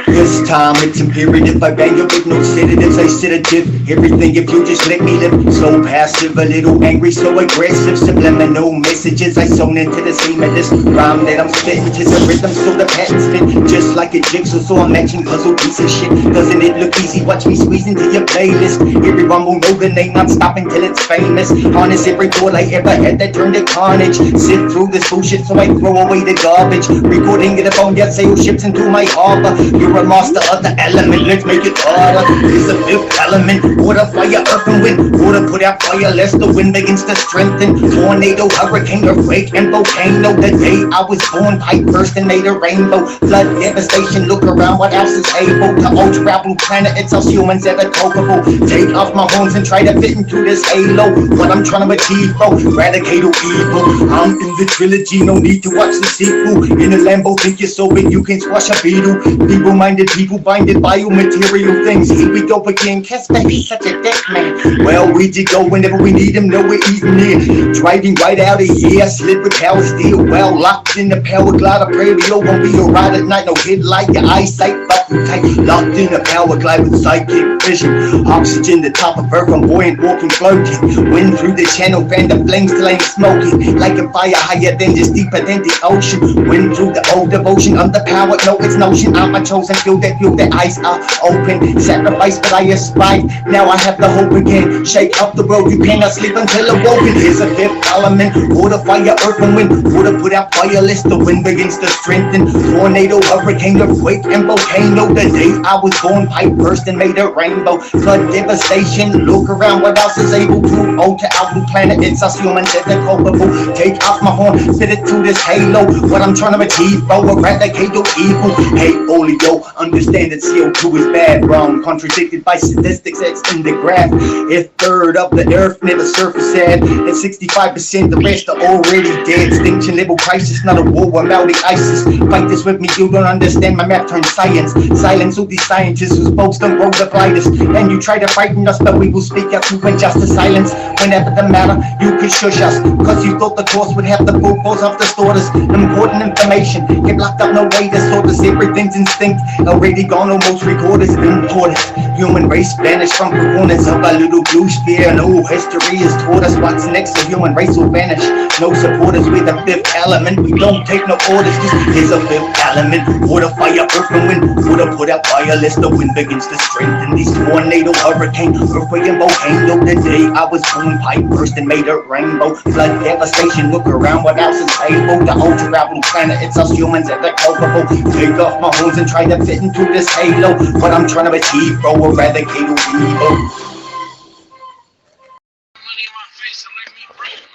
This time it's imperative, I bang you with no sedatives, I sedative everything if you just let me live. So passive, a little angry, so aggressive, subliminal messages I sewn into the seam of this rhyme that I'm spitting. Tis a rhythm, so the patterns fit just like a jigsaw, so I'm matching puzzle piece of shit. Doesn't it look easy? Watch me squeeze into your playlist. Everyone will know the name, not stopping till it's famous. Harness every thought I ever had that turned to carnage. Sit through this bullshit, so I throw away the garbage. Recording it upon your sail ships into my harbor. You're a master of the element, let's make it harder. It's the fifth element, water, fire, earth, and wind. Water put out fire, lest the wind begins to strengthen. Tornado, hurricane, earthquake, and volcano. The day I was born, pipe burst and made a rainbow. Flood, devastation, look around, what else is able to ultra blue planet, it's us humans that are culpable. Take off my horns and try to fit into this halo. What I'm trying to achieve, bro, eradicate evil. I'm in the trilogy, no need to watch the sequel. In a Lambo, think you're so big you can squash a beetle. Feeble-minded people binded by material things. Here we go again, Casper, he's such a dick, man. Well, we did go whenever we need him, no we're even near. Driving right out of here, slid with power steel. Well, locked in the power glide, I pray we all won't be alright at night. No headlight, your eyesight fucking tight. Locked in the power glide with psychic vision. Oxygen, the top of earth, I'm buoyant, walking, floating. Wind through the channel, fan the flames till ain't smoking. Like a fire higher than this, deeper than the ocean. Wind through the old devotion, underpowered, no it's notion. I'm a chosen few that feel the eyes are open. Sacrifice, but I aspired. Now I have the hope again. Shake up the road, you cannot sleep until awoken. Here's a fifth element, water, fire, earth, and wind. Water put out fire, lest the wind begins to strengthen. Tornado, hurricane, earthquake, and volcano. The day I was born, pipe burst and made a rainbow. Flood, devastation, look around, what else is able to alter our blue planet? It's us humans that are culpable. Take off my horn, spit it through this halo. What I'm trying to achieve, bro, eradicate your evil. Hey, Olio, understand that CO2 is bad, wrong, contradicted by statistics that's in the graph. If third of the earth never surface sad, and 65% the rest are already dead. Extinction level crisis, not a war, I'm out the ISIS. Fight this with me, you don't understand my math turns science. Silence who these scientists whose folks don't roll the gliders. And you try to frighten us, but we will speak out to injustice. Silence whenever the matter, you could shush us, cause you thought the course would have the full force of the distorters. Important information, get locked up, no way to sort this. Everything's instinct, already gone, almost recorded, important. Human race vanished from the corners of a little blue sphere. No history has taught us what's next, the human race will vanish. No supporters, we're the fifth element, we don't take no orders. This is a fifth element, water, fire, earth, and wind. Water put out fire, lest the wind begins to strengthen. These tornado, hurricane, earthquake, and volcano. The day I was born, pipe burst and made a rainbow. Flood, devastation, look around, what else is able to ultra blue planet, it's us humans that are culpable. Take off my horns and try to fit into this halo. What I'm trying to achieve, bro, eradicate evil.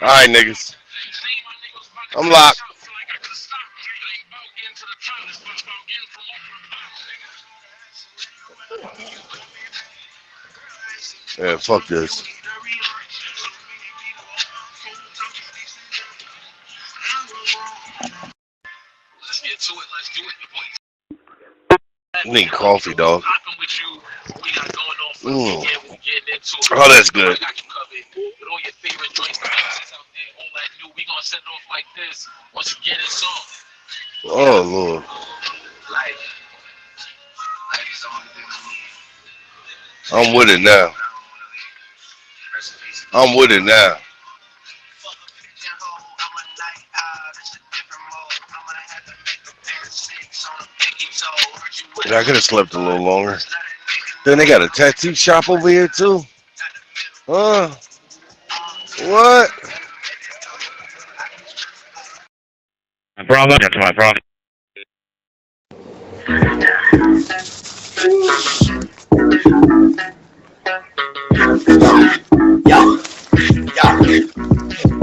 Alright, niggas. I'm locked. Yeah, fuck this. I need coffee, dog. Oh, that's good. Oh, Lord. I'm with it now. I'm with it now. Yeah, I could have slept a little longer. Then they got a tattoo shop over here too. Huh? What? My problem. That's my problem.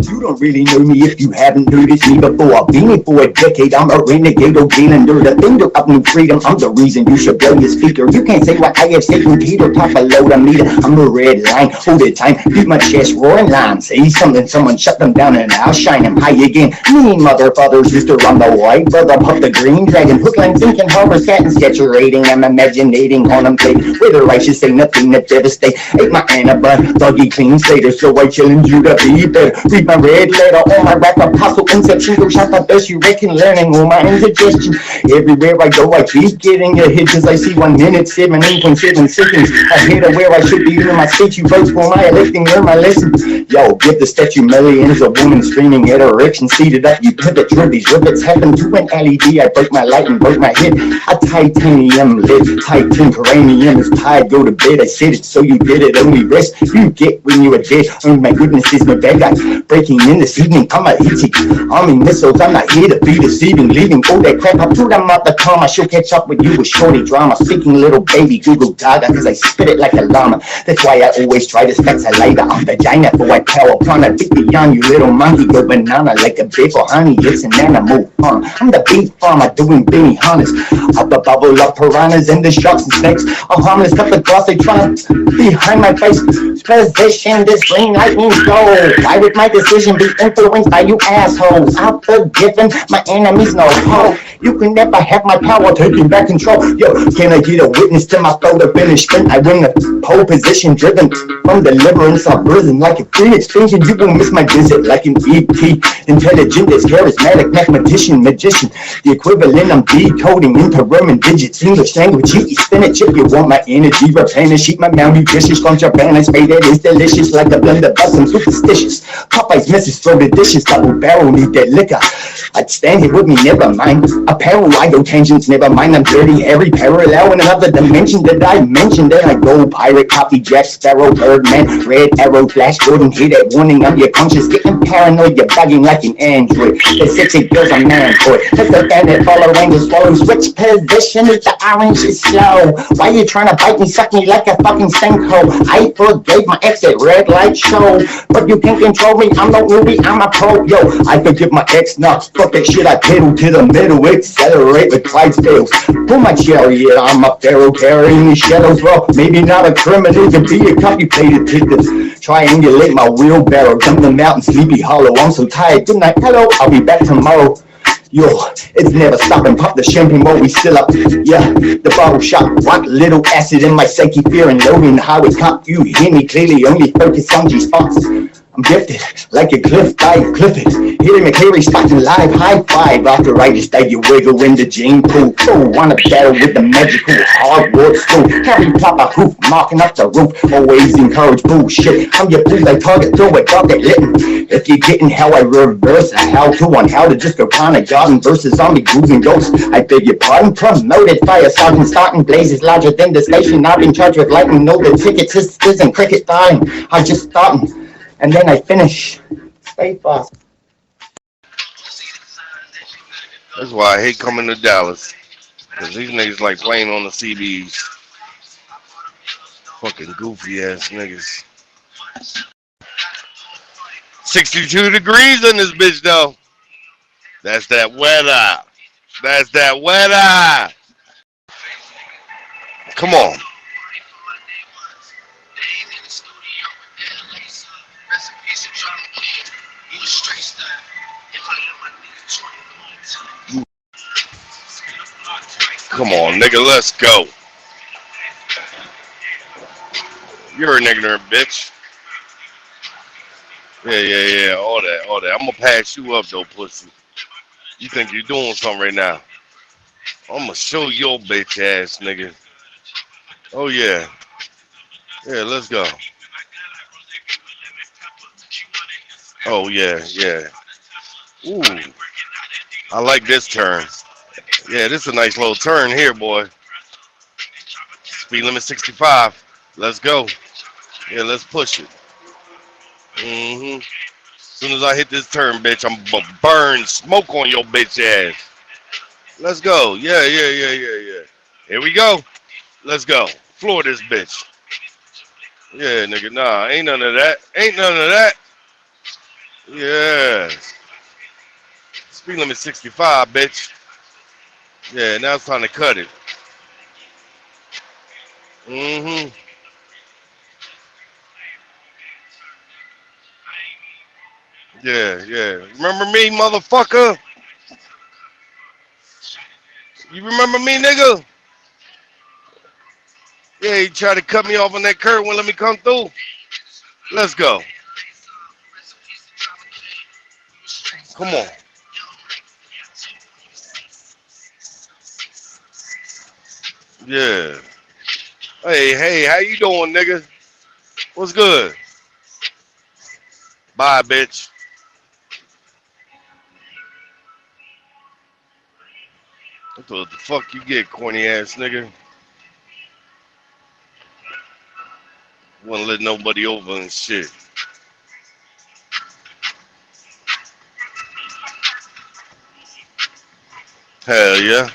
You don't really know me if you haven't noticed me before. I've been here for a decade, I'm a renegade or dealing under the finger of new freedom. I'm the reason you should blow your speaker. You can't say what I have said, Peter, talk below the meter. I'm a red line, hold it time, beat my chest, roaring line. Say something, someone shut them down and I'll shine them high again. Mean mother, father, sister, I'm the white brother, puff the green dragon, hook line, thinking, harbor, satin, sketcherating. I'm imaginating, contemplating, whether I should say nothing that devastate. Ate my Annabelle, doggy clean slater, so I challenge you to be better. Read my red letter on my rap, apostle, inception, go shot the best you reckon, learning all my indigestion. Everywhere I go, I keep getting ahead, cause I see 1 minute, 17.7 seconds ahead of where I should be in my speech. You vote for my electing, learn my lesson. Yo, give the statue millions, a woman screaming at erection, seated up, you pivot, drill these rivets, happen to an LED, I break my light and broke my head. A titanium lid, titan cranium is tied, go to bed, I said it, so you did it, only rest you get when you are dead. Oh my goodness, is my bad guy breaking in this evening, I'm a hitty, arming missiles, I'm not here to be deceiving, leaving all that crap, I told them out the calm, I should catch up with you with shorty drama, speaking little baby Google Gaga, cause I spit it like a llama, that's why I always try to stack saliva on vagina for white power, prana, big beyond you little monkey, go banana like a big for honey, it's an animal farm, I'm the beef farmer doing Benny Hannes, up a bubble of piranhas and the sharks and snakes, a harmless cup of glass, they trying behind my face, position this green lightning flow, why would my decision be influenced by you assholes, I've forgiven my enemies, no hope, you can never have my power, taking back control, yo, can I get a witness to my photo finish sprint, I win the pole position, driven from deliverance, I've risen like a phoenix, thinking you gon' miss my visit like an ET, intelligent as charismatic, mathematician, magician, the equivalent I'm decoding into Roman digits, English language, eat spinach if you want my energy, replenish, eat my malnutritious, from Japan, I say that it's delicious, like a blender, but I'm superstitious, Popeye's missus throw the dishes, double barrel, need that liquor, I'd stand here with me, never mind, apparel, I go tangents, never mind, I'm dirty, hairy, parallel in another dimension that I mentioned, then I go pirate, copy, Jack Sparrow, Birdman, red arrow, flash, Gordon, hear that warning, I'm your conscious, getting paranoid, you're bugging like an android, the sexy girls are man for it, that's the fan that follow angles, swallow, switch position, is the orange is slow, why you trying to bite me, suck me like a fucking sinkhole, I forgave my ex at red light show, but you can't control me, I'm no movie, I'm a pro, yo, I forgive my ex, now, fuck that shit, I pedal to the middle, accelerate with Clydesdales, pull my chariot, I'm a pharaoh, carrying the shadows, well, maybe not a criminal, to be a copy-pated tickets, triangulate my wheelbarrow, jump the mountain, Sleepy Hollow, I'm so tired, good night, hello, I'll be back tomorrow. Yo, it's never stopping, pop the champagne while we still up, yeah, the bottle shot, rock little acid in my psyche, fear and loading, the highway cop, you hear me clearly, only focus on G-spots, I'm gifted, like a cliff dive, Clifford, hitting McCleary, spotting live, high five, arthritis, that you wiggle in the gene pool, oh, wanna battle with the magical hardwood school, Harry Potter hoof, marking up the roof, always encourage bullshit, I'm your booze, I target, throw it, drop that litton, if you're getting how I reverse, a how-to on how to just go find a garden versus zombie ghouls and ghosts, I beg your pardon, promoted fire sergeant, starting blazes larger than the station, I've been charged with lightning, no the tickets, this isn't cricket time, I'm just starting, and then I finish. Stay fast. That's why I hate coming to Dallas. Because these niggas like playing on the CBs. Fucking goofy ass niggas. 62 degrees in this bitch though. That's that weather. That's that weather. Come on. Come on, nigga, let's go. You're an ignorant bitch. Yeah, all that. I'm gonna pass you up though, pussy. You think you're doing something right now? I'm gonna show your bitch ass, nigga. Oh yeah. Yeah, let's go. Oh yeah. Ooh. I like this turn. Yeah, this is a nice little turn here, boy. Speed limit 65. Let's go. Yeah, let's push it. As soon as I hit this turn, bitch, I'm gonna burn smoke on your bitch ass. Let's go. Yeah. Here we go. Let's go. Floor this bitch. Yeah, nigga, nah, ain't none of that. Yes. Speed limit 65, bitch. Yeah, now it's time to cut it. Mm-hmm. Yeah, yeah. Remember me, motherfucker? You remember me, nigga? Yeah, you tried to cut me off on that curb, wouldn't let me come through. Let's go. Come on. Yeah. Hey, how you doing, nigga? What's good? Bye, bitch. What the fuck you get, corny ass nigga? Wouldn't let nobody over and shit. Hell yeah.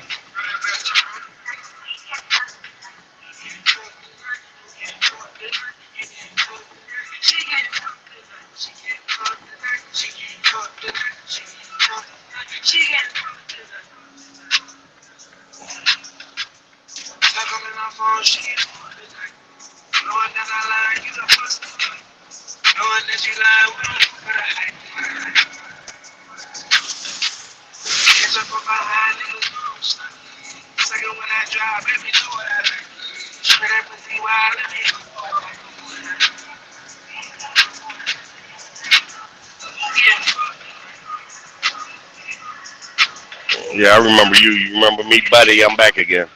Yeah, I remember you. You remember me, buddy? I'm back again.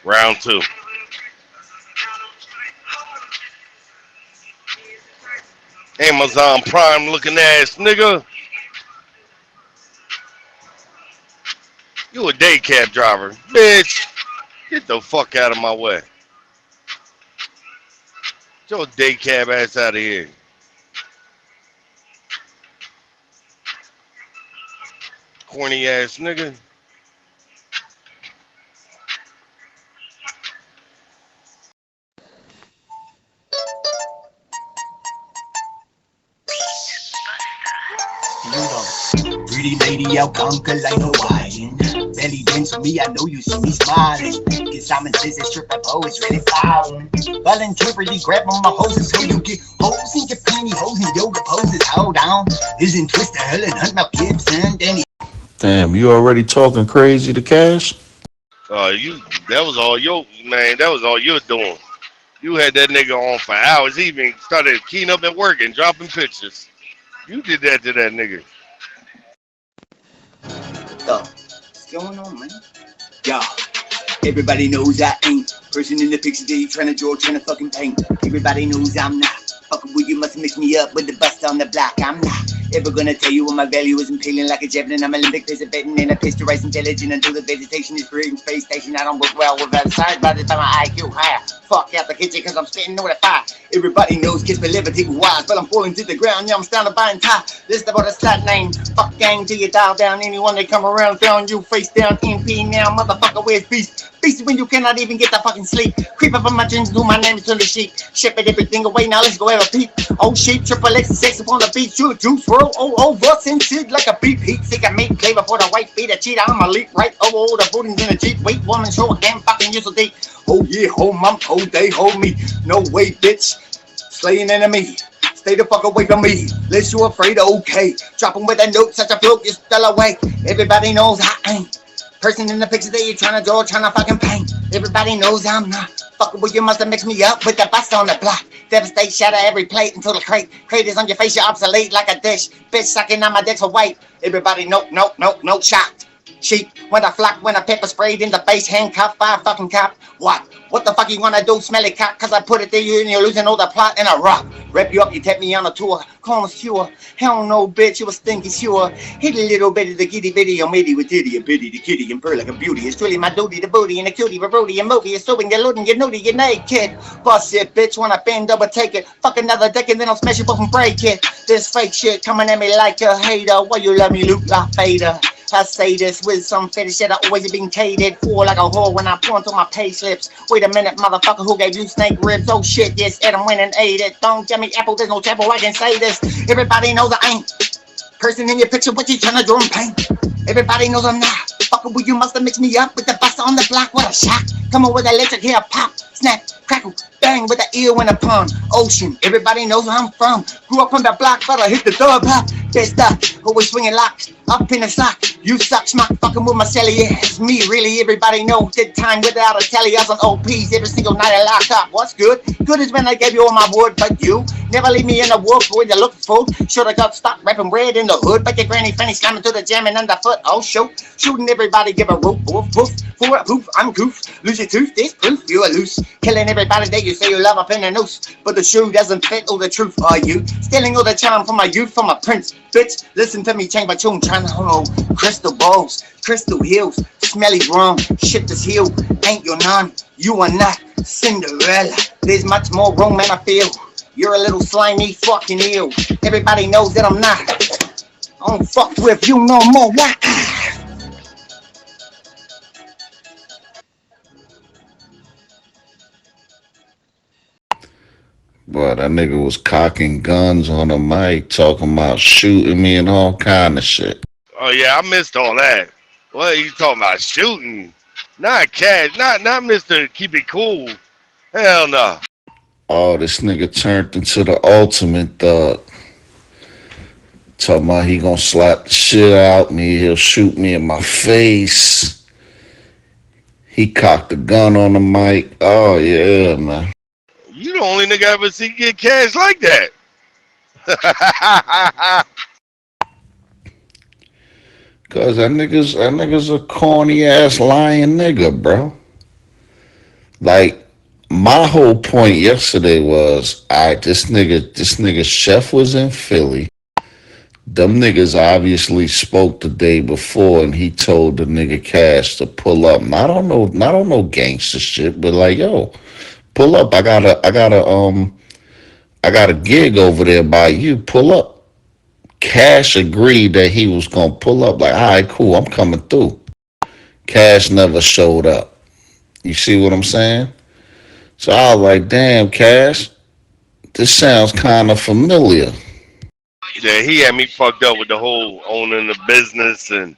Round 2. Amazon Prime looking ass nigga. You a day cab driver. Bitch, get the fuck out of my way. Get your day cab ass out of here. Corny ass nigga. Pretty lady out conquer like Hawaiian. Belly dance with me, I know you see me smiling. Cause I'm in business, stripper poets really fouling. Voluntarily grabbing my hoses so you get hoes in your pantyhose and yoga poses. Hold on, isn't Twister Helen Hunt my Gibson Danny? Damn, you already talking crazy to Cash? That was all you're doing. You had that nigga on for hours. He even started keying up at work and dropping pictures. You did that to that nigga. What's going on, man? Yo, everybody knows I ain't person in the picture that you trying to draw, trying to fucking paint. Everybody knows I'm not fucking with you, must mix me up with the bust on the block. I'm not ever gonna tell you what my value is. Impaling like a javelin. I'm Olympic participating in a pitch to rise intelligent until the vegetation is creating space station. I don't work well with outside by the time my IQ higher. Fuck out the kitchen cause I'm spitting over the fire. Everybody knows kiss me liver take wise, but I'm falling to the ground. Yeah, I'm standing by and tie. List about a slut name. Fuck gang till you dial down. Anyone that come around down you face down. MP now, motherfucker, where's beast? Beast when you cannot even get the fucking sleep. Creep up on my dreams, do my name to the sheep. Shipping everything away, now let's go have a peep. Oh sheep, triple X, sex upon the beat. Shoot juice, roll, bust and shit like a beep. Heat, sick of meat, flavor for the white feet. A cheat, I'm a leap, right? Oh, the booty's in a Jeep. Wait, woman, show a damn fucking use of deep. Oh yeah, hold mom, hold they, hold me. No way, bitch. Slaying enemy. Stay the fuck away from me. Less you afraid, okay. Dropping with a note, such a fluke, you're still away. Everybody knows I ain't person in the picture that you're trying to draw, trying to fucking paint. Everybody knows I'm not fucking with you, must have mixed me up with the bust on the block. Devastate, shatter every plate until the crate is on your face, you're obsolete like a dish. Bitch sucking on my dick for white. Everybody no shocked. Sheep, when I flock, when I pepper sprayed in the face, handcuffed by a fucking cop. What the fuck you wanna do, smelly cock? Cause I put it there, you and you're losing all the plot in a rock. Rep you up, you take me on a tour. Call me sure. Hell no, bitch, you was stinky sure. Hit a little bit of the kitty bitty, or maybe with titty and bitty, the kitty and purr like a beauty. It's really my duty, the booty and the cutie, the brody and movie. It's doing your looting, your nudie, your naked. Bust it, bitch, when I bend over, take it. Fuck another deck and then I'll smash it up and break it. This fake shit coming at me like a hater. Why you let me look like fader? If I say this with some fetish that I always been catered for like a whore when I point on my pay slips. Wait a minute, motherfucker, who gave you snake ribs? Oh shit, yes, Adam went and ate it. Don't tell me apple, there's no chapel, I can say this. Everybody knows I ain't person in your picture, what you tryna draw and paint. Everybody knows I'm not fucking with you, must have mixed me up with the bust on the block. What a shock! Come on with electric hair pop, snap, crackle, bang with the eel in the pond. Ocean, everybody knows where I'm from. Grew up on the block, but I hit the dub hop. Pissed up, always swinging locks, up in the sock. You suck, schmuck, fucking with my celly. Yeah, it's me, really. Everybody knows did time without a tally. I was on OPs every single night I locked up. What's good? Good is when I gave you all my word, but you never leave me in the wolf where you look for. Should've got stopped rapping red in the hood, but your granny fanny slamming to the jam and underfoot. Oh, shoot, shooting everybody, give a roof, woof, woof. For a poof, I'm goof. Lose your tooth, this proof, you a loose. Killing everybody that you say you love up in the noose. But the shoe doesn't fit all the truth, are you? Stealing all the charm from my youth, from my prince. Bitch, listen to me, change my tune, trying to hold crystal balls, crystal hills, smelly wrong, shit this heel, ain't your none, you are not Cinderella. There's much more room than I feel. You're a little slimy fucking eel. Everybody knows that I'm not. I don't fuck with you no more. Why? Boy, that nigga was cocking guns on the mic, talking about shooting me and all kind of shit. Oh yeah, I missed all that. What are you talking about? Shooting? Not cash. Not Mr. Keep It Cool. Hell no. Oh, this nigga turned into the ultimate thug. Talking about he gonna slap the shit out me. He'll shoot me in my face. He cocked the gun on the mic. Oh yeah, man. You the only nigga I ever see get cash like that. Cause that nigga's a corny ass lying nigga, bro. Like my whole point yesterday was, alright, this nigga Chef was in Philly. Them niggas obviously spoke the day before, and he told the nigga Cash to pull up. Not on no gangster shit, but like, yo, pull up. I got a gig over there by you. Pull up. Cash agreed that he was gonna pull up. Like, all right, cool, I'm coming through. Cash never showed up. You see what I'm saying? So I was like, damn, Cash, this sounds kind of familiar. Yeah, he had me fucked up with the whole owning the business, and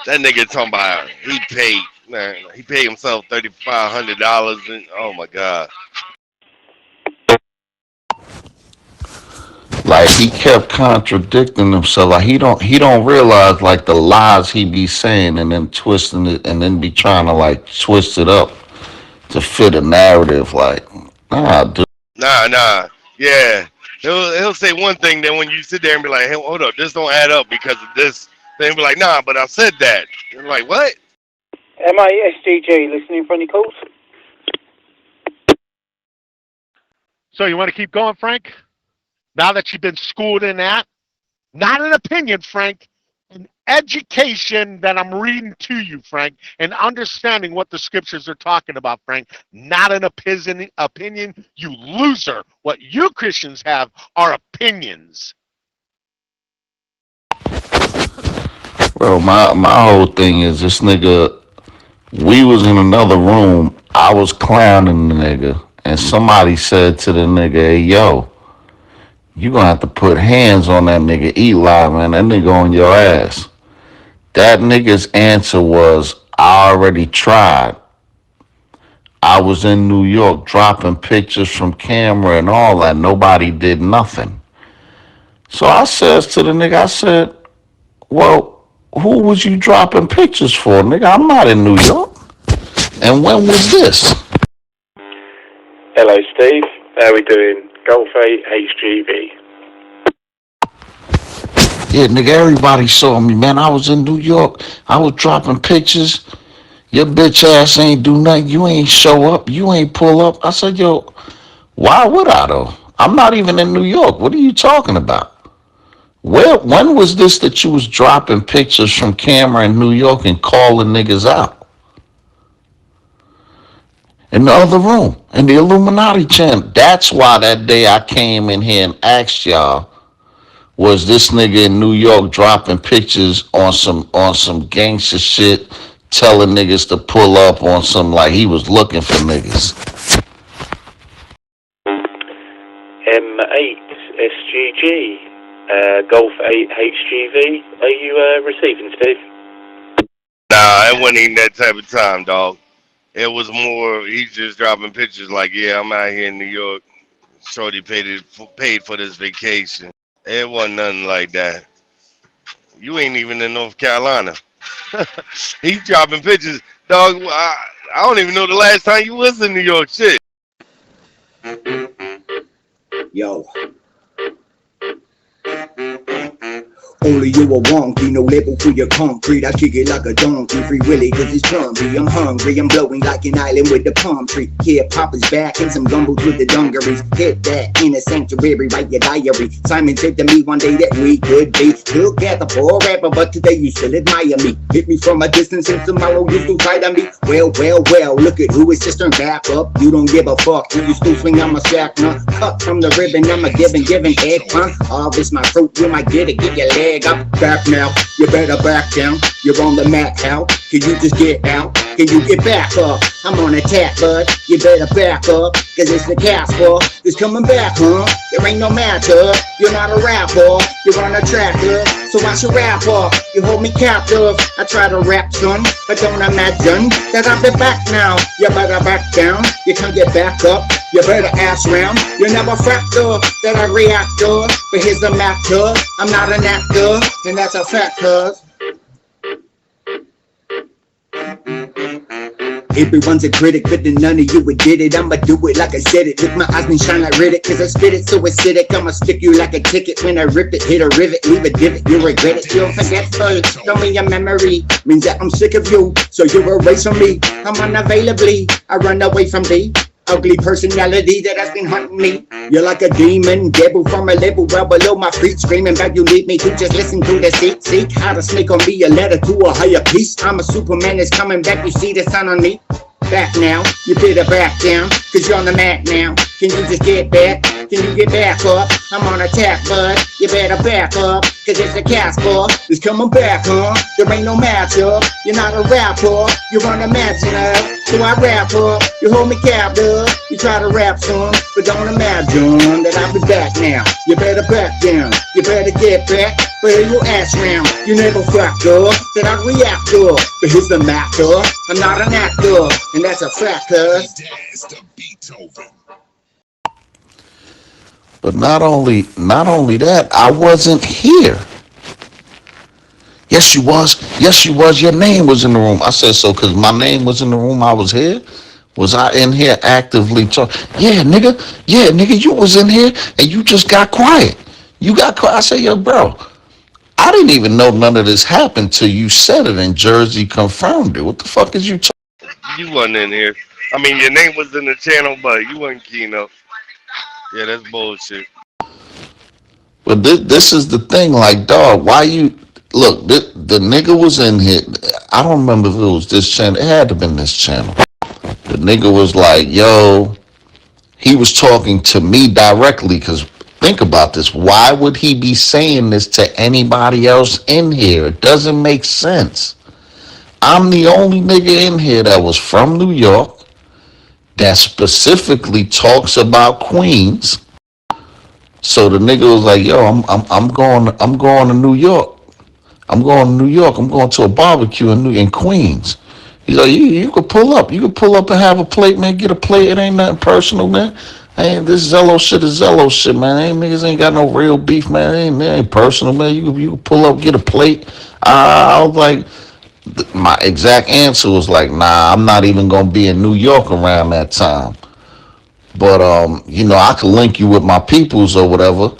that nigga talking about he paid himself $3,500, and oh my god. Like he kept contradicting himself. Like he don't realize like the lies he be saying and then twisting it and then be trying to like twist it up to fit a narrative. Like, nah, dude. Nah. Yeah. He'll say one thing, then when you sit there and be like, hey, hold up, this don't add up because of this, then be like, nah, but I said that. You're like, what? MISDJ, listening for any calls? So you want to keep going, Frank? Now that you've been schooled in that? Not an opinion, Frank. An education that I'm reading to you, Frank, and understanding what the scriptures are talking about, Frank. Not an opinion, you loser. What you Christians have are opinions. Bro, my whole thing is this nigga, we was in another room, I was clowning the nigga, and somebody said to the nigga, hey, yo, you gonna have to put hands on that nigga Eli, man. That nigga on your ass. That nigga's answer was, I already tried. I was in New York dropping pictures from camera and all that. Nobody did nothing. So I says to the nigga, I said, well, who was you dropping pictures for, nigga? I'm not in New York. And when was this? Hello, Steve. How we doing? Golf 8 HGV. Yeah, nigga, everybody saw me, man. I was in New York. I was dropping pictures. Your bitch ass ain't do nothing. You ain't show up. You ain't pull up. I said, yo, why would I, though? I'm not even in New York. What are you talking about? When was this that you was dropping pictures from camera in New York and calling niggas out? In the other room, in the Illuminati channel. That's why that day I came in here and asked y'all, was this nigga in New York dropping pictures on some gangster shit, telling niggas to pull up on some like he was looking for niggas. M8 SGG, Golf 8 HGV. Are you receiving, Steve? Nah, it wasn't even that type of time, dog. It was more, he's just dropping pictures like, yeah, I'm out here in New York. Shorty paid for this vacation. It wasn't nothing like that. You ain't even in North Carolina. He's dropping pictures. Dog, I don't even know the last time you was in New York. Shit. Yo. Only you a wonky, no label for your concrete. I kick it like a donkey, free willy, cause it's Trumpy. I'm hungry, I'm blowing like an island with the palm tree. Hip hop is back and some gumbles with the dungarees. Hit that in a sanctuary, write your diary. Simon said to me one day that we could be together for a rapper, but today you still admire me. Hit me from a distance and tomorrow you still tight on me. Well, look at who is just turned back up. You don't give a fuck, you still swing on my sack, nut. Cut from the ribbon, I'm a giving egg, huh? All this my fruit, you might get your leg up. Back now, you better back down. You're on the mat now. Can you just get out? Can you get back up? I'm on attack, bud. You better back up, cause it's the Casper. It's coming back, huh? There ain't no matter. You're not a rapper. You're on a tractor. So I should rap up. You hold me captive. I try to rap, son, but don't imagine that I'll be back now. You better back down. You can't get back up. You better ask round. You never factor that I react to. But here's the matter. I'm not an actor, and that's a fact, cuz. Everyone's a critic, but then none of you would did it. I'ma do it like I said it. Look, my eyes been shine like Riddick, cause I spit it so acidic. I'ma stick you like a ticket when I rip it. Hit a rivet, leave a divot, you regret it. You'll forget first, show me your memory. Means that I'm sick of you, so you erase from me. I'm unavailably, I run away from thee. Ugly personality that has been hunting me. You're like a demon, devil from a level well below my feet. Screaming back, you need me to just listen to the seat. Seek how to snake on me, a letter to a higher peace. I'm a Superman that's coming back, you see the sun on me. Back now, you better back down, cause you're on the mat now. Can you just get back? Can you get back up? I'm on attack, bud. You better back up, cause it's a Casper. It's coming back, huh? There ain't no matchup. You're not a rapper. You're on a imaginer. So I rap up. You hold me captive. You try to rap some, but don't imagine that I'll be back now. You better back down. You better get back. But your ass round. You never factor that I react to. But here's the matter. I'm not an actor, and that's a fact, cuz. But not only that, I wasn't here. Yes, you was. Yes, you was. Your name was in the room. I said so because my name was in the room. I was here. Was I in here actively talking? Yeah, nigga. Yeah, nigga, you was in here and you just got quiet. You got quiet. I said, yo, bro, I didn't even know none of this happened till you said it and Jersey confirmed it. What the fuck is you talking? You wasn't in here. I mean, your name was in the channel, but you wasn't key enough. Yeah, that's bullshit. But this is the thing, like, dog, why you... Look, the nigga was in here. I don't remember if it was this channel. It had to have been this channel. The nigga was like, yo, he was talking to me directly, because think about this. Why would he be saying this to anybody else in here? It doesn't make sense. I'm the only nigga in here that was from New York that specifically talks about Queens. So the nigga was like, yo, I'm going to New York. I'm going to New York. I'm going to a barbecue in Queens. He's like, you could pull up. You could pull up and have a plate, man. Get a plate. It ain't nothing personal, man. Ain't this Zello shit is Zello shit, man. Ain't niggas ain't got no real beef, man. It ain't personal, man. You could pull up, get a plate. I was like, my exact answer was like, nah, I'm not even gonna be in New York around that time. But I could link you with my peoples or whatever.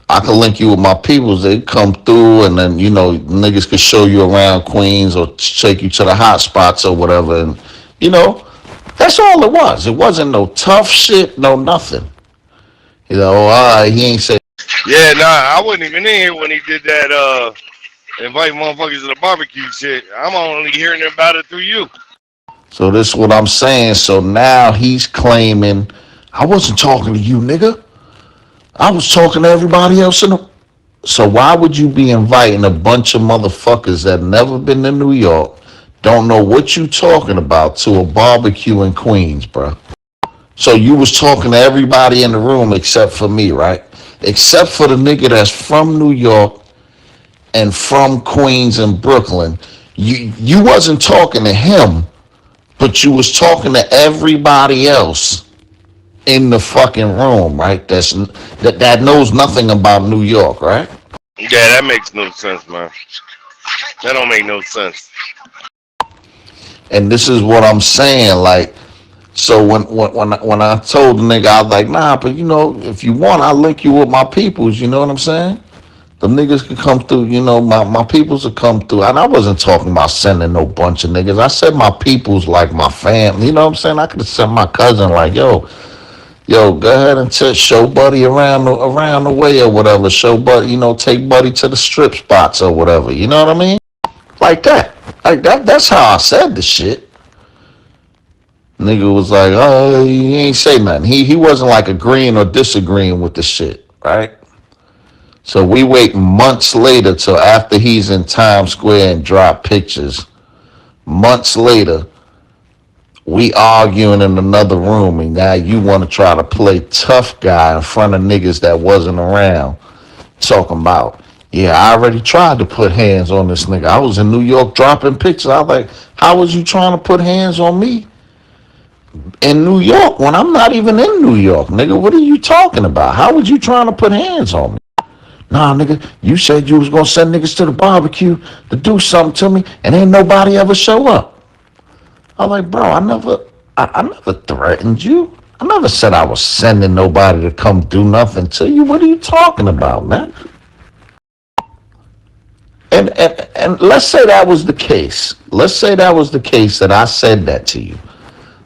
I could link you with my peoples. They come through and then, niggas could show you around Queens or take you to the hot spots or whatever. And, that's all it was. It wasn't no tough shit, no nothing. He ain't say. Yeah, nah, I wasn't even in here when he did that, invite motherfuckers to the barbecue shit. I'm only hearing about it through you. So this is what I'm saying. So now he's claiming, I wasn't talking to you, nigga. I was talking to everybody else in the... So why would you be inviting a bunch of motherfuckers that never been to New York, don't know what you talking about, to a barbecue in Queens, bro? So you was talking to everybody in the room except for me, right? Except for the nigga that's from New York and from Queens and Brooklyn. You wasn't talking to him, but you was talking to everybody else in the fucking room, right? That knows nothing about New York, right? Yeah, that makes no sense, man. That don't make no sense. And this is what I'm saying, like, so when I told the nigga, I was like, nah, but you know, if you want, I'll link you with my peoples, you know what I'm saying? The niggas could come through, you know, my peoples would come through. And I wasn't talking about sending no bunch of niggas. I said my peoples, like my family, you know what I'm saying? I could have sent my cousin, like, yo, go ahead and show Buddy around the way or whatever. Show Buddy, you know, take Buddy to the strip spots or whatever. You know what I mean? Like that. Like that's how I said the shit. Nigga was like, oh, he ain't say nothing. He wasn't like agreeing or disagreeing with the shit, right? So we wait months later till after he's in Times Square and drop pictures. Months later, we arguing in another room, and now you want to try to play tough guy in front of niggas that wasn't around. Talking about, yeah, I already tried to put hands on this nigga. I was in New York dropping pictures. I was like, how was you trying to put hands on me in New York when I'm not even in New York, nigga? What are you talking about? How was you trying to put hands on me? Nah, nigga, you said you was gonna send niggas to the barbecue to do something to me, and ain't nobody ever show up. I'm like, bro, I never threatened you. I never said I was sending nobody to come do nothing to you. What are you talking about, man? And let's say that was the case. Let's say that was the case that I said that to you.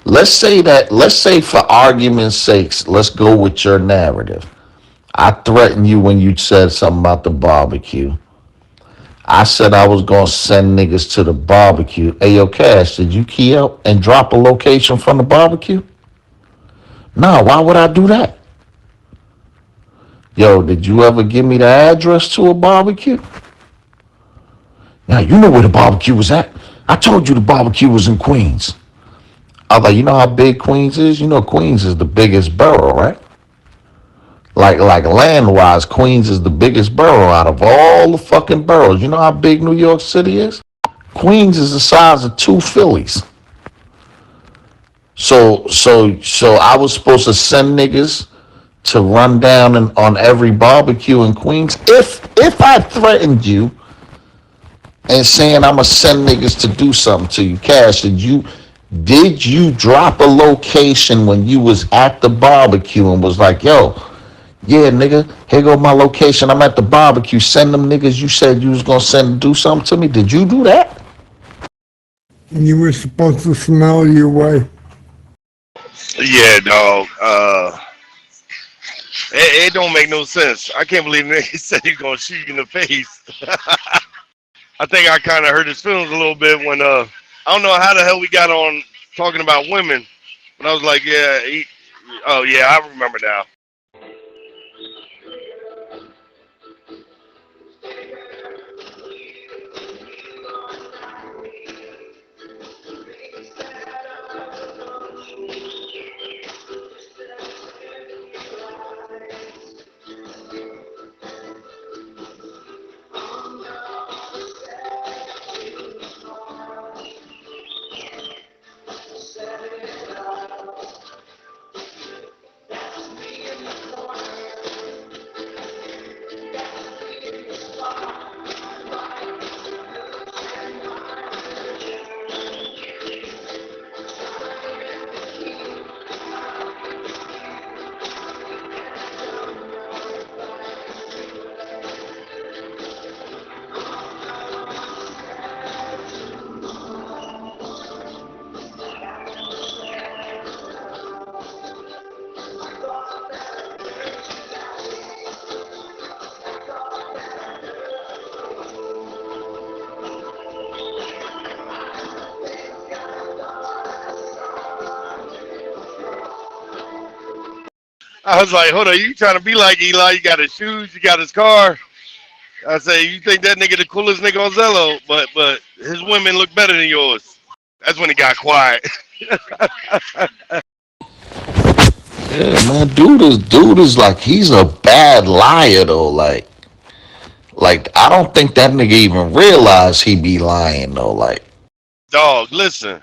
Let's say for argument's sakes, let's go with your narrative. I threatened you when you said something about the barbecue. I said I was gonna send niggas to the barbecue. Hey, yo, Cash, did you key out and drop a location from the barbecue? No, why would I do that? Yo, did you ever give me the address to a barbecue? Now, you know where the barbecue was at. I told you the barbecue was in Queens. I was like, you know how big Queens is? You know Queens is the biggest borough, right? Like land-wise, Queens is the biggest borough out of all the fucking boroughs. You know how big New York City is? Queens is the size of 2 Phillies. So I was supposed to send niggas to run down on every barbecue in Queens. If I threatened you and saying I'm gonna send niggas to do something to you, Cash, did you drop a location when you was at the barbecue and was like, yo, yeah, nigga, here go my location. I'm at the barbecue. Send them niggas you said you was gonna send to do something to me. Did you do that? And you were supposed to smell your way. Yeah, dog. It don't make no sense. I can't believe nigga said he's gonna shoot you in the face. I think I kind of hurt his feelings a little bit when I don't know how the hell we got on talking about women, but I was like, yeah, oh yeah, I remember now. I was like, hold on, you trying to be like Eli? You got his shoes, you got his car. I say, you think that nigga the coolest nigga on Zello, but his women look better than yours. That's when he got quiet. Yeah, man, dude is like he's a bad liar though. Like I don't think that nigga even realize he be lying though. Like, Dog, listen.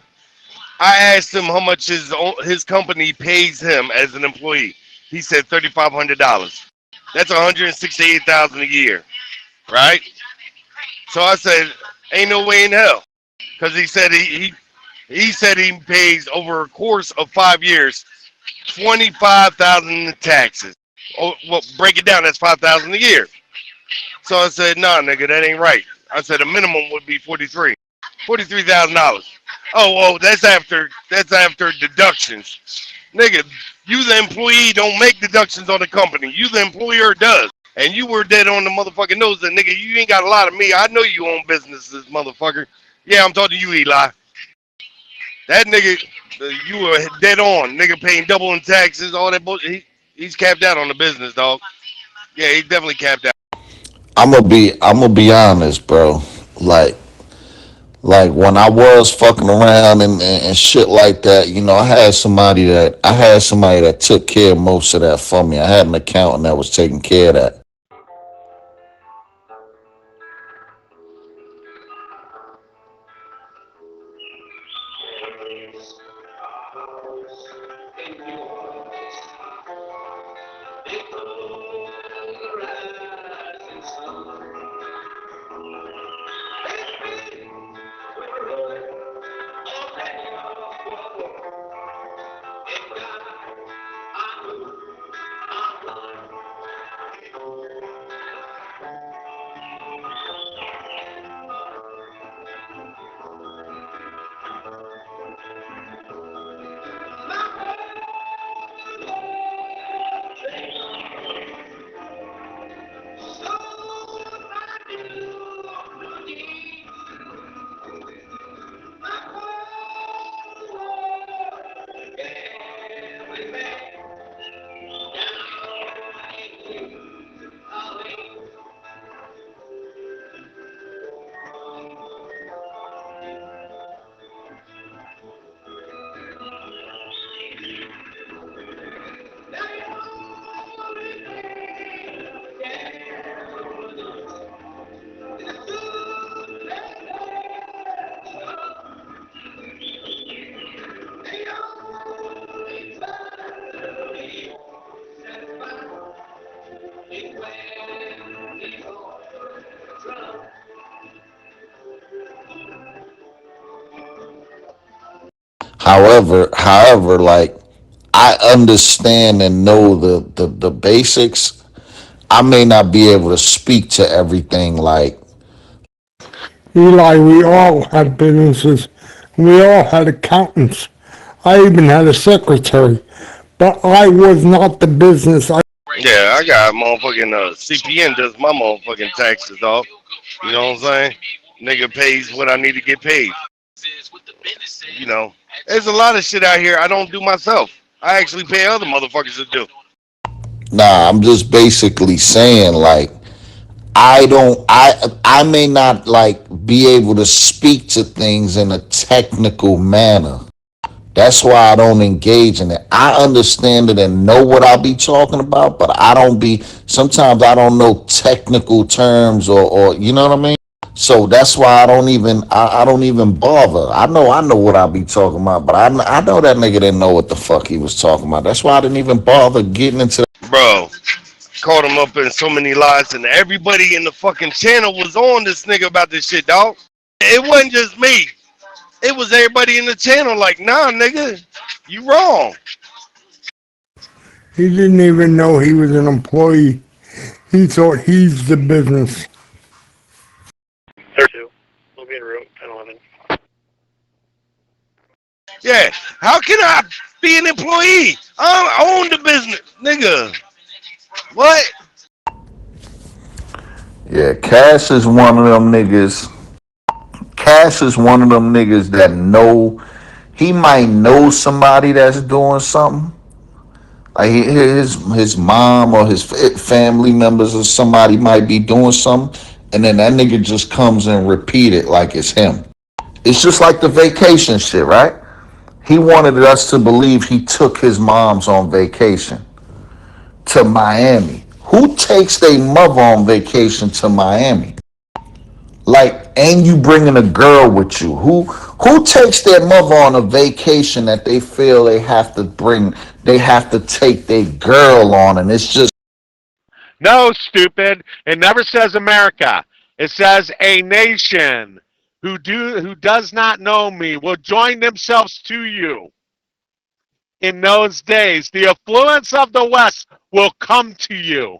I asked him how much his company pays him as an employee. He said $3,500. That's $168,000 a year, right? So I said, ain't no way in hell, because he said he said he pays over a course of 5 years, 25,000 in taxes. Oh, well, break it down. That's 5,000 a year. So I said, nah, nigga, that ain't right. I said a minimum would be $43,000. Oh, that's after deductions. Nigga, you the employee don't make deductions on the company. You the employer does. And you were dead on the motherfucking nose that nigga, you ain't got a lot of me. I know you own businesses, motherfucker. Yeah, I'm talking to you, Eli. That nigga, you were dead on. Nigga paying double in taxes, all that bullshit. He's capped out on the business, dog. Yeah, he definitely capped out. I'm gonna be honest, bro. Like like when I was fucking around and shit like that, I had somebody that took care of most of that for me. I had an accountant that was taking care of that. However, like I understand and know the basics. I may not be able to speak to everything. Like Eli, we all had businesses. We all had accountants. I even had a secretary. But I was not the business. Yeah, I got motherfucking CPN does my motherfucking taxes, dog. You know what I'm saying? Nigga pays what I need to get paid. You know, there's a lot of shit out here I don't do myself. I actually pay other motherfuckers to do. nah, I'm just basically saying like I may not like be able to speak to things in a technical manner. That's why I don't engage in it. I understand it and know what I be talking about, but sometimes I don't know technical terms or you know what I mean? So that's why I don't even bother. I know what I be talking about, but I know that nigga didn't know what the fuck he was talking about. That's why I didn't even bother getting into Bro, caught him up in so many lies, and everybody in the fucking channel was on this nigga about this shit, dog. It wasn't just me. It was everybody in the channel like, nah, nigga, you wrong. He didn't even know he was an employee. He thought he's the business. 32. We'll be in room 1011. Yeah, how can I be an employee? I own the business, nigga. What? Yeah, Cash is one of them niggas. Cash is one of them niggas that he might know somebody that's doing something. Like his mom or his family members or somebody might be doing something, and then that nigga just comes and repeat it like it's him. It's just like the vacation shit, right? He wanted us to believe he took his moms on vacation to Miami. Who takes their mother on vacation to Miami? Like, and you bringing a girl with you. Who takes their mother on a vacation that they feel they have to take their girl on, and it's just No, stupid. It never says America. It says a nation who does not know me will join themselves to you. In those days, the affluence of the West will come to you.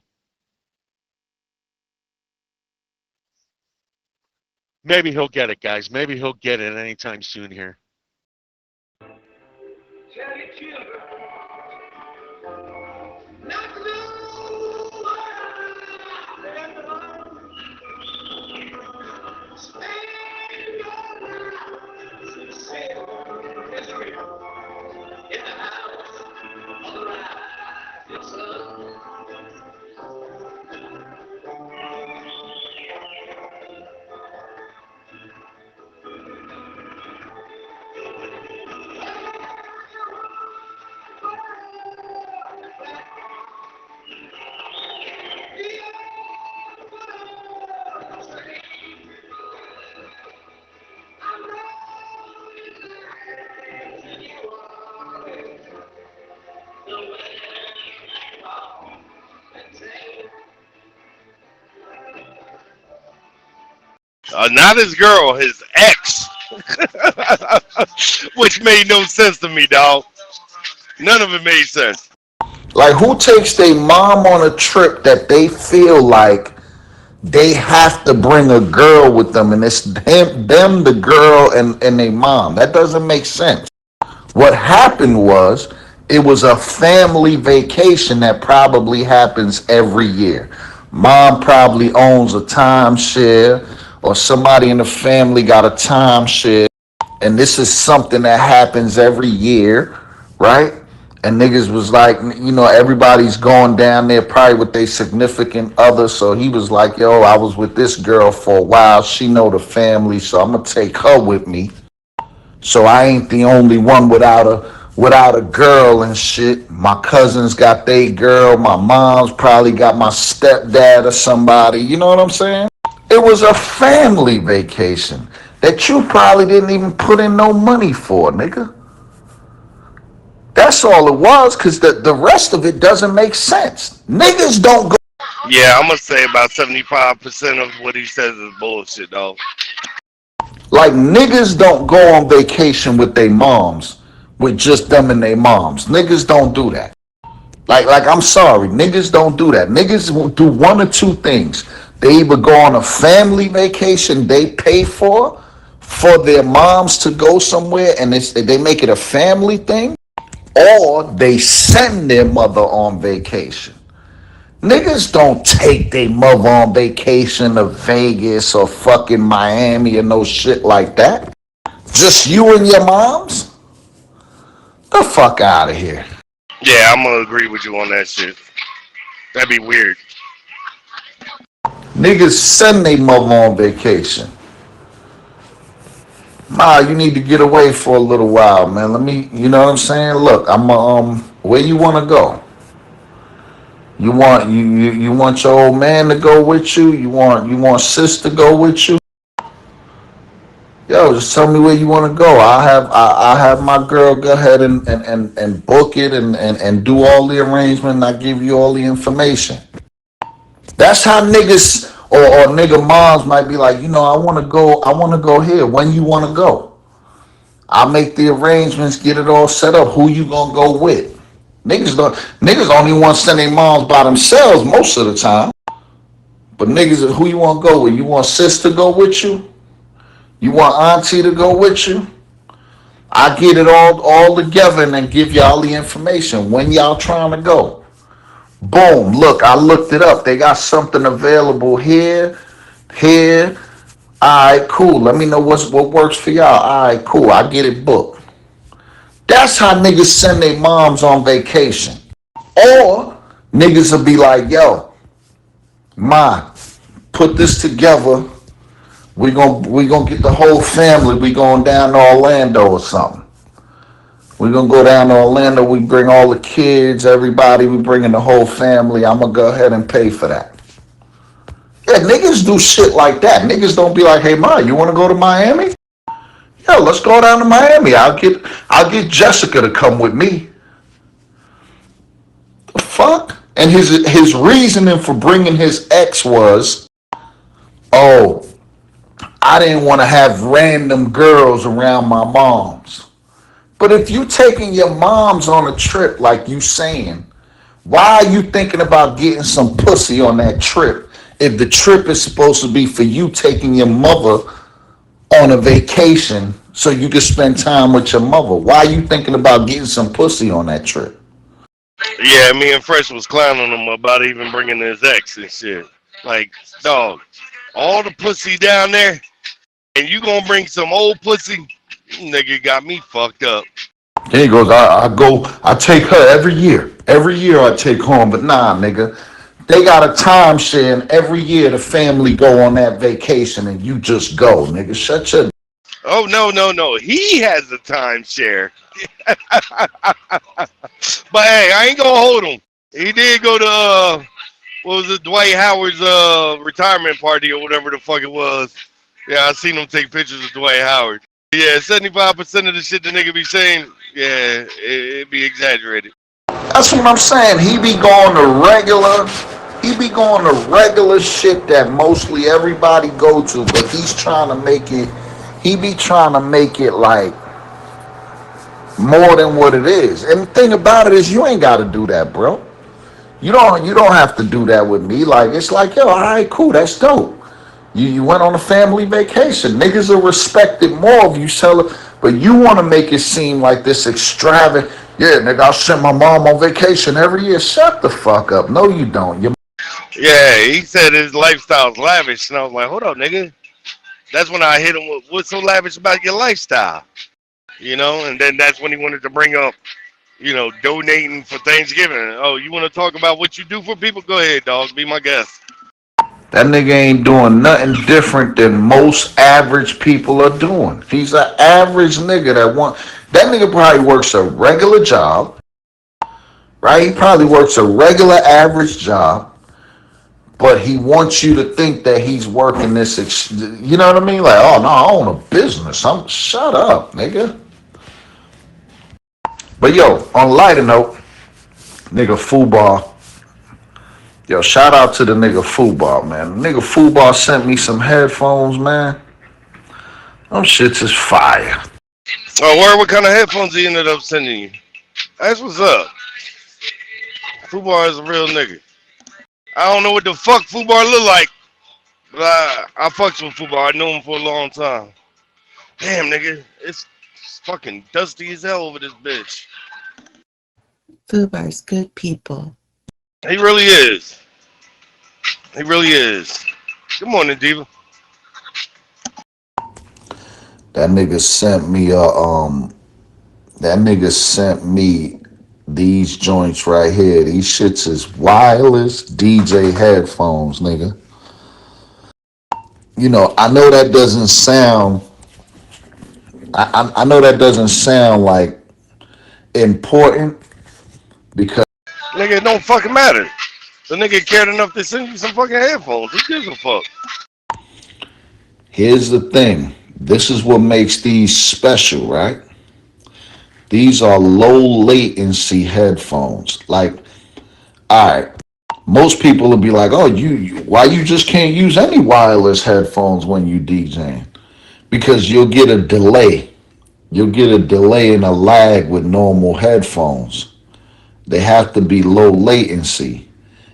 Maybe he'll get it, guys. Maybe he'll get it anytime soon here. Not his girl, his ex. Which made no sense to me, dog. None of it made sense. like who takes their mom on a trip that they feel like they have to bring a girl with them, and it's them, the girl, and their mom. That doesn't make sense. What happened was it was a family vacation that probably happens every year. Mom probably owns a timeshare, or somebody in the family got a timeshare, and this is something that happens every year, right? And niggas was like, everybody's going down there probably with their significant other. So he was like, yo, I was with this girl for a while. She know the family, so I'm gonna take her with me. So I ain't the only one without a girl and shit. My cousins got their girl. My mom's probably got my stepdad or somebody. You know what I'm saying? It was a family vacation that you probably didn't even put in no money for, nigga. That's all it was, because the rest of it doesn't make sense. Niggas don't go. Yeah, I'm going to say about 75% of what he says is bullshit, though. Like, niggas don't go on vacation with their moms, with just them and their moms. Niggas don't do that. Like, I'm sorry, niggas don't do that. Niggas will do one or two things. They either go on a family vacation they pay for their moms to go somewhere, and they make it a family thing, or they send their mother on vacation. Niggas don't take their mother on vacation to Vegas or fucking Miami or no shit like that. Just you and your moms? The fuck out of here. Yeah, I'm going to agree with you on that shit. That'd be weird. Niggas send their mother on vacation. Ma, you need to get away for a little while, man. Let me, you know what I'm saying? Look, where you want to go? You want you want your old man to go with you? You want sis to go with you? Yo, just tell me where you want to go. I'll have my girl go ahead and book it and do all the arrangement, and I give you all the information. That's how niggas or nigga moms might be like, I want to go here. When you want to go? I'll make the arrangements, get it all set up. Who you gonna go with? Niggas don't even want to send their moms by themselves most of the time. But niggas, who you want to go with? You want sis to go with you? You want auntie to go with you? I get it all together and then give y'all the information. When y'all trying to go? Boom, look, I looked it up. They got something available here. All right, cool. Let me know what works for y'all. All right, cool. I get it booked. That's how niggas send their moms on vacation. Or niggas will be like, yo, ma, put this together. We gonna get the whole family. We going down to Orlando or something. We gonna go down to Orlando. We bring all the kids, everybody. We bringing the whole family. I'm gonna go ahead and pay for that. Yeah, niggas do shit like that. Niggas don't be like, hey ma, you wanna go to Miami? Yo, let's go down to Miami. I'll get Jessica to come with me. The fuck? And his reasoning for bringing his ex was, oh, I didn't want to have random girls around my moms. But if you taking your moms on a trip like you saying, why are you thinking about getting some pussy on that trip if the trip is supposed to be for you taking your mother on a vacation so you can spend time with your mother? Why are you thinking about getting some pussy on that trip? Yeah, me and Fresh was clowning him about even bringing his ex and shit. Like, dog, all the pussy down there, and you gonna bring some old pussy? Nigga got me fucked up. There he goes. I take her every year. Every year I take home, but nah, nigga. They got a timeshare, and every year the family go on that vacation, and you just go, nigga. Shut your. Oh no. He has a timeshare. But hey, I ain't gonna hold him. He did go to what was it, Dwight Howard's retirement party or whatever the fuck it was. Yeah, I seen him take pictures of Dwight Howard. Yeah, 75% of the shit the nigga be saying, yeah, it be exaggerated. That's what I'm saying. He be going to regular shit that mostly everybody go to, but he's trying to make it. He be trying to make it like more than what it is. And the thing about it is, you ain't got to do that, bro. You don't have to do that with me. Like, it's like, yo, all right, cool, that's dope. You went on a family vacation. Niggas will respect it more if you sell it, but you want to make it seem like this extravagant. Yeah, nigga, I'll send my mom on vacation every year. Shut the fuck up. No, you don't. Yeah, he said his lifestyle's lavish, and I was like, hold up, nigga. That's when I hit him with, what's so lavish about your lifestyle? You know, and then that's when he wanted to bring up, you know, donating for Thanksgiving. Oh, you want to talk about what you do for people? Go ahead, dog. Be my guest. That nigga ain't doing nothing different than most average people are doing. He's an average nigga that nigga probably works a regular job, right? He probably works a regular average job, but he wants you to think that he's working this, you know what I mean? Like, oh no, I own a business. Shut up, nigga. But yo, on a lighter note, nigga Fubar. Yo, shout out to the nigga Fubar, man. The nigga Fubar sent me some headphones, man. Them shits is fire. Oh, word, what kind of headphones he ended up sending you? That's what's up. Fubar is a real nigga. I don't know what the fuck Fubar look like, but I fucks with Fubar. I know him for a long time. Damn, nigga, it's fucking dusty as hell over this bitch. Fubar's good people. He really is. He really is. Good morning, Diva. That nigga sent me these joints right here. These shits is wireless DJ headphones, nigga. You know, I know that doesn't sound I know that doesn't sound like important because Nigga, it don't fucking matter. The nigga cared enough to send you some fucking headphones. Who gives a fuck? here's the thing. This is what makes these special, right? These are low latency headphones. Like, all right, most people will be like, oh, why you just can't use any wireless headphones when you DJing? Because you'll get a delay. You'll get a delay and a lag with normal headphones. They have to be low latency.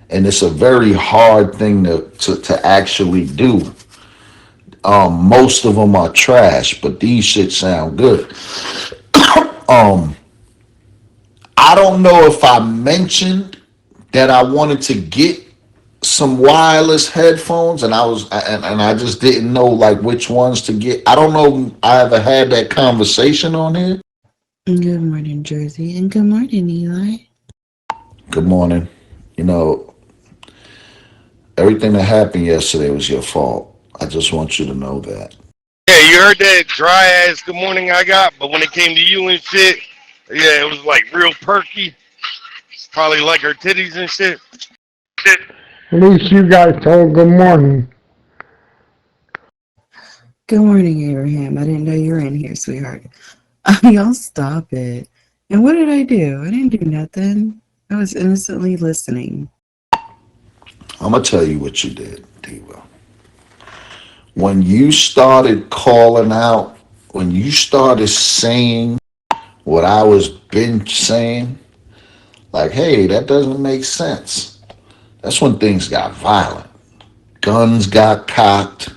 And it's a very hard thing to actually do. Most of them are trash, but these shit sound good. I don't know if I mentioned that I wanted to get some wireless headphones, and I just didn't know like which ones to get. I don't know if I ever had that conversation on here. Good morning, Jersey, and good morning, Eli. Good morning. You know, everything that happened yesterday was your fault. I just want you to know that. Yeah, you heard that dry ass good morning I got, but when it came to you and shit, yeah, it was like real perky. Probably like her titties and shit. At least you guys told good morning. Good morning, Abraham. I didn't know you were in here, sweetheart. Y'all stop it. And what did I do? I didn't do nothing. I was innocently listening. I'm going to tell you what you did, Diva. When you started calling out, when you started saying what I was been saying, like, hey, that doesn't make sense. That's when things got violent. Guns got cocked.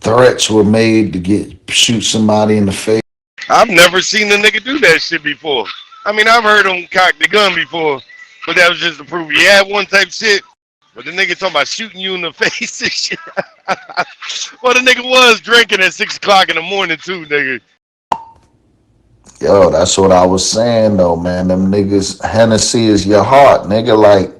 Threats were made to shoot somebody in the face. I've never seen a nigga do that shit before. I mean, I've heard him cock the gun before, but that was just to prove he had one type shit. But the nigga talking about shooting you in the face and shit. Well, the nigga was drinking at 6 o'clock in the morning too, nigga. Yo, that's what I was saying though, man. Them niggas, Hennessy is your heart, nigga.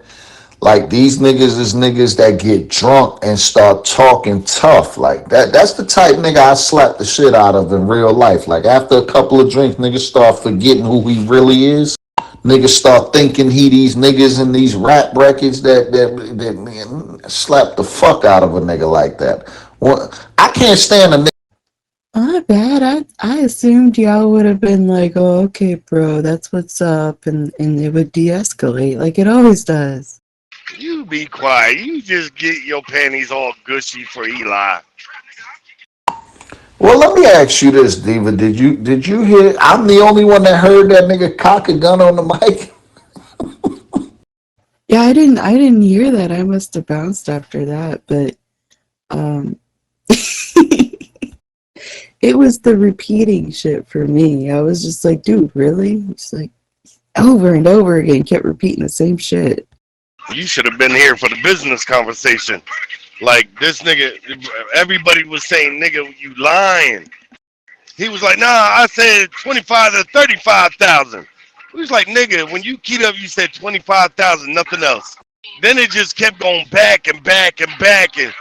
Like these niggas is niggas that get drunk and start talking tough. Like that's the type nigga I slap the shit out of in real life. Like after a couple of drinks, niggas start forgetting who he really is. Niggas start thinking he these niggas in these rap records that man, slap the fuck out of a nigga like that. Well, I can't stand a nigga. My bad. I assumed y'all would have been like, oh, okay, bro, that's what's up, and it would de-escalate like it always does. You be quiet. You just get your panties all gushy for Eli. Well, let me ask you this, Diva. Did you hear? I'm the only one that heard that nigga cock a gun on the mic. Yeah, I didn't hear that. I must have bounced after that, but it was the repeating shit for me. I was just like, dude, really? It's like over and over again, kept repeating the same shit. You should have been here for the business conversation. Like this nigga, everybody was saying, nigga, you lying. He was like, nah, I said 25 to 35,000. He was like, nigga, when you keyed up, you said 25,000, nothing else. Then it just kept going back and back and back. And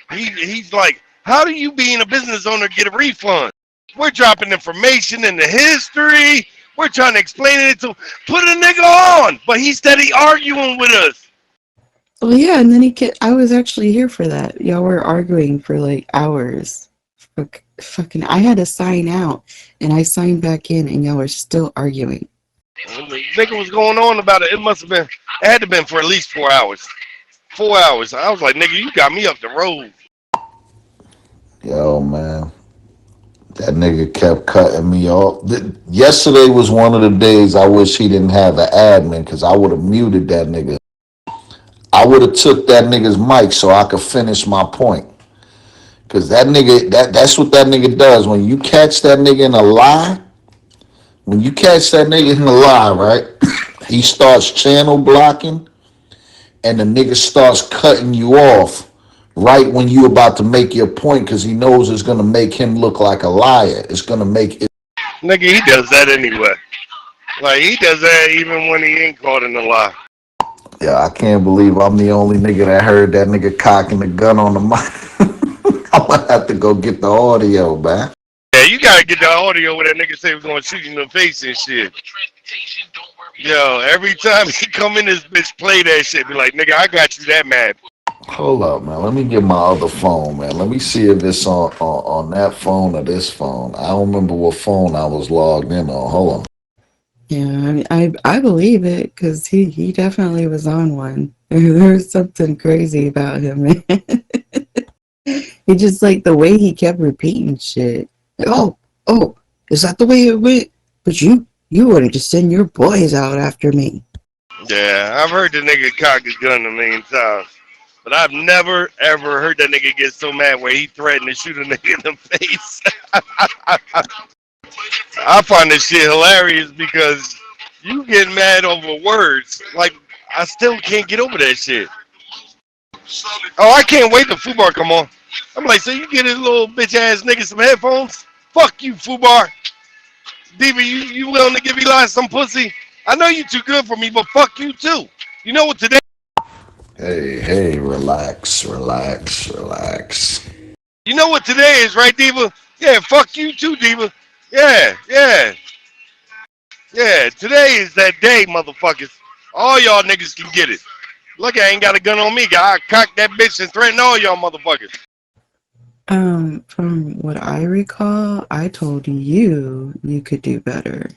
he's like, how do you being a business owner get a refund? We're dropping information in the history. We're trying to explain it to put a nigga on, but he's steady arguing with us. Well, yeah, and then I was actually here for that. Y'all were arguing for like hours. Fucking, I had to sign out, and I signed back in, and y'all were still arguing. The nigga was going on about it. It had to have been for at least 4 hours. 4 hours. I was like, nigga, you got me up the road. Yo, man. That nigga kept cutting me off. Yesterday was one of the days I wish he didn't have an admin, because I would have muted that nigga. I would have took that nigga's mic so I could finish my point. Because that nigga, that's what that nigga does. When you catch that nigga in a lie, right, he starts channel blocking, and the nigga starts cutting you off right when you about to make your point, because he knows it's going to make him look like a liar. It's going to make it. Nigga, he does that anyway. Like, he does that even when he ain't caught in a lie. Yeah, I can't believe I'm the only nigga that heard that nigga cocking the gun on the mic. I'm going to have to go get the audio, man. Yeah, you got to get the audio where that nigga say he was going to shoot you in the face and shit. Yo, every time he come in, this bitch play that shit. Be like, nigga, I got you that mad. Hold up, man. Let me get my other phone, man. Let me see if it's on that phone or this phone. I don't remember what phone I was logged in on. Hold on. Yeah, I mean, I believe it, because he definitely was on one. There's something crazy about him, man. He just, like, the way he kept repeating shit. Like, oh, is that the way it went? But you wanted to send your boys out after me. Yeah, I've heard the nigga cock his gun a million times. But I've never, ever heard that nigga get so mad where he threatened to shoot a nigga in the face. I find this shit hilarious because you get mad over words. Like, I still can't get over that shit. Oh, I can't wait till Fubar come on. I'm like, so you get this little bitch ass nigga some headphones? Fuck you, Fubar. Diva, you willing to give Eli some pussy? I know you too good for me, but fuck you too. You know what today? Hey, relax, relax, relax. You know what today is, right, Diva? Yeah, fuck you too, Diva. Yeah. Today is that day, motherfuckers. All y'all niggas can get it. Look, I ain't got a gun on me, guy. I cock that bitch and threaten all y'all motherfuckers. From what I recall, I told you you could do better.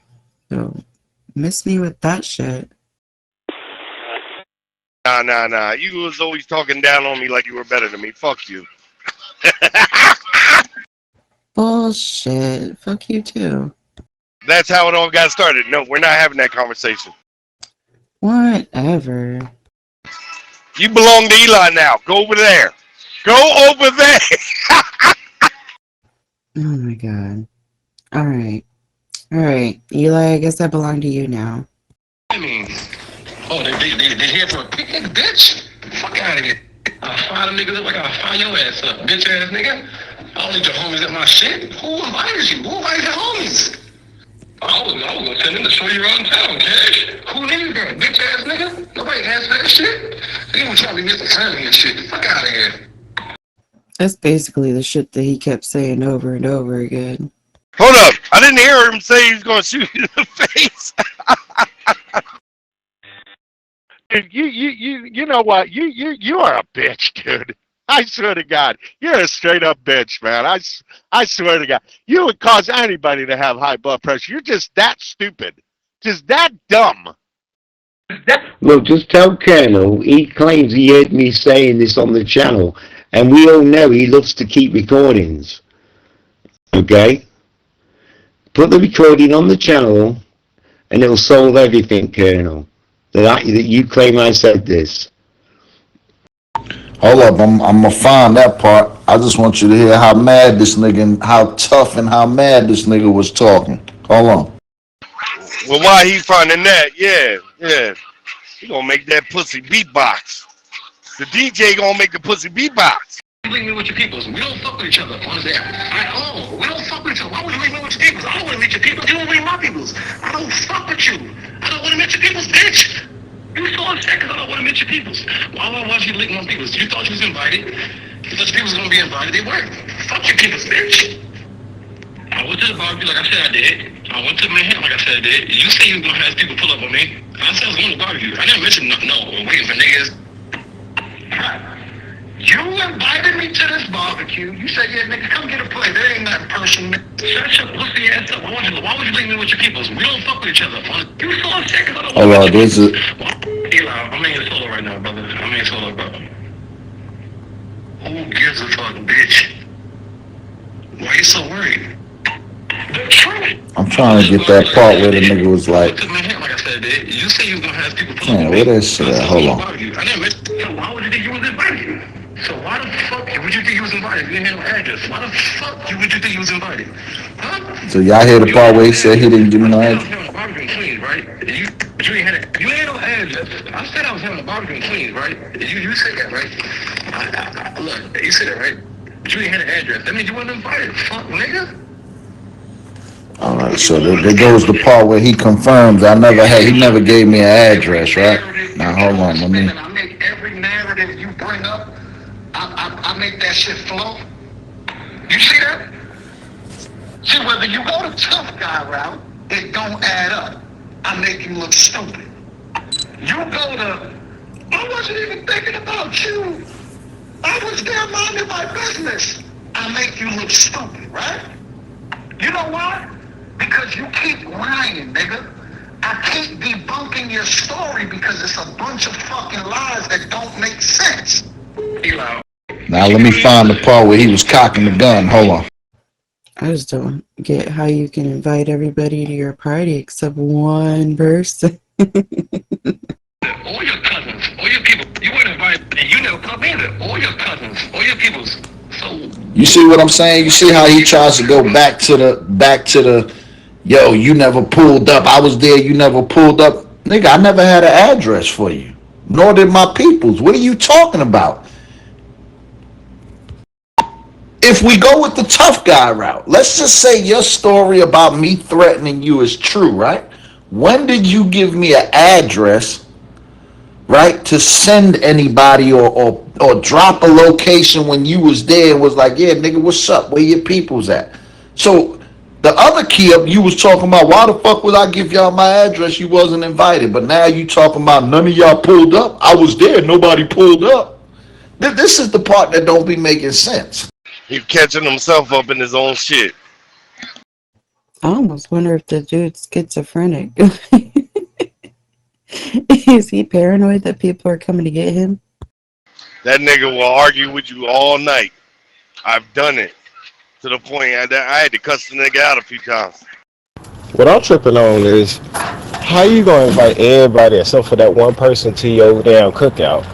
So, miss me with that shit. Nah. You was always talking down on me like you were better than me. Fuck you. Bullshit. Fuck you too. That's how it all got started. No, we're not having that conversation. Whatever. You belong to Eli now. Go over there. Go over there. Oh my god. Alright, Eli, I guess I belong to you now. I mean, they here for a picnic, bitch? Fuck out of here. I'll fire the niggas up like I'll fire your ass up, bitch ass nigga. I don't need your homies at my shit. Who invited you? Who invited your homies? I was gonna tell them to show you around town, Cash. Who needs that, bitch ass nigga? Nobody asked for that shit. They gonna try to miss the family and shit. Fuck out of here. That's basically the shit that he kept saying over and over again. Hold up. I didn't hear him say he was going to shoot you in the face. You know what? You are a bitch, dude. I swear to God, you're a straight up bitch, man. I swear to God, you would cause anybody to have high blood pressure. You're just that stupid, just that dumb. Look, just tell Colonel, he claims he heard me saying this on the channel, and we all know he loves to keep recordings. Okay? Put the recording on the channel, and it'll solve everything, Colonel. That you claim I said this. Hold up, I'm gonna find that part. I just want you to hear how mad this nigga and how tough and how mad this nigga was talking. Hold on. Well, why he finding that? Yeah. He gonna make that pussy beatbox. The DJ gonna make the pussy beatbox. Leave me with your peoples. We don't fuck with each other on this app. We don't fuck with each other. Why would you leave me with your peoples? I don't want to meet your peoples. You don't meet my peoples. I don't fuck with you. I don't want to meet your peoples, bitch. You so upset because I don't want to meet your peoples. Why would I want you to link my peoples? You thought you was invited. You thought your peoples was going to be invited. They weren't. Fuck your peoples, bitch. I went to the barbecue like I said I did. I went to Manhattan like I said I did. You say you was going to have people pull up on me. I said I was going to the barbecue. I never mentioned no waiting for niggas. You invited me to this barbecue. You said, yeah, nigga, come get a plate. There ain't that person. Shut your pussy ass up. Why would you leave me with your peoples? We don't fuck with each other. You so upset because I don't Hold on, this is... Eli, I'm in solo right now, brother. I'm in solo, brother. Who gives a fuck, bitch? Why you so worried? The truth. I'm trying to get that part where the nigga was like... Like I said, you say you was going to have people pull Man, where that shit at? Hold on. I didn't mention, why would you think you was invited? So why the fuck would you think you was invited? You didn't have no address. Why the fuck would you think you was invited? Huh? So y'all hear the part where he said he didn't give me no address? I was having a barbecue in Queens, right? You ain't no address. I said I was having a barbecue in Queens, right? You said that, right? Look, you said that, right? But you ain't had an address. That means you wasn't invited. Fuck, nigga. All right, so there goes the part where he confirms he never gave me an address, right? Now hold on, let me... I make every narrative you bring up, I make that shit flow. You see that? See, whether you go the tough guy route, it don't add up. I make you look stupid. You go to, I wasn't even thinking about you. I was there minding my business. I make you look stupid, right? You know why? Because you keep lying, nigga. I keep debunking your story because it's a bunch of fucking lies that don't make sense. Now let me find the part where he was cocking the gun. Hold on. I just don't get how you can invite everybody to your party except one person. All your cousins, all your people, you weren't invited and you never come either. All your cousins, all your peoples. So You see what I'm saying? You see how he tries to go back to the yo, you never pulled up. I was there, you never pulled up. Nigga, I never had an address for you. Nor did my peoples. What are you talking about? If we go with the tough guy route, let's just say your story about me threatening you is true, right? When did you give me an address, right, to send anybody or drop a location when you was there and was like, yeah, nigga, what's up? Where your people's at? So the other key up, you was talking about, why the fuck would I give y'all my address? You wasn't invited. But now you talking about none of y'all pulled up. I was there. Nobody pulled up. This is the part that don't be making sense. He's catching himself up in his own shit. I almost wonder if the dude's schizophrenic. Is he paranoid that people are coming to get him? That nigga will argue with you all night. I've done it to the point I had to cuss the nigga out a few times. What I'm tripping on is, how you gonna invite everybody except for that one person to your damn cookout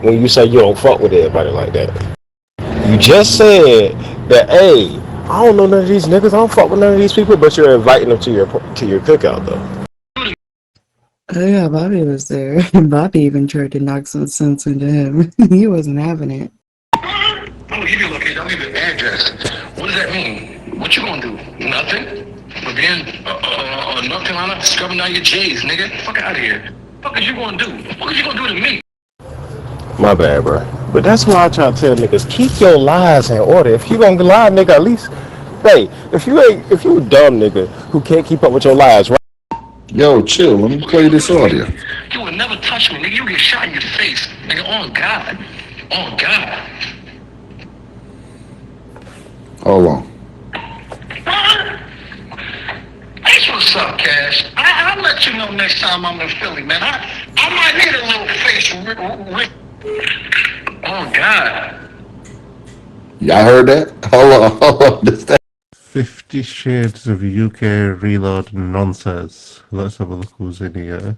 when you say you don't fuck with everybody like that? You just said that, hey, I don't know none of these niggas, I don't fuck with none of these people, but you're inviting them to your cookout though. Oh yeah, Bobby was there. Bobby even tried to knock some sense into him. He wasn't having it. I'm gonna give you a location, I'll give you an address. What does that mean? What you gonna do? Nothing? But then, North Carolina scrubbing down your J's, nigga. Fuck out of here. What is you gonna do? What is you gonna do to me? My bad, bro. But that's why I try to tell niggas, keep your lies in order. If you gonna lie, nigga, at least, hey, if you a dumb nigga who can't keep up with your lies, right? Yo, chill. Let me play this audio. You will never touch me, nigga. You get shot in your face, nigga. On God. On God. Hold on. That's what's up, Cash. I'll let you know next time I'm in Philly, man. I might need a little face. Oh, God. Y'all heard that? Hold on. This thing. 50 Shades of UK Reload Nonsense. Let's have a look who's in here.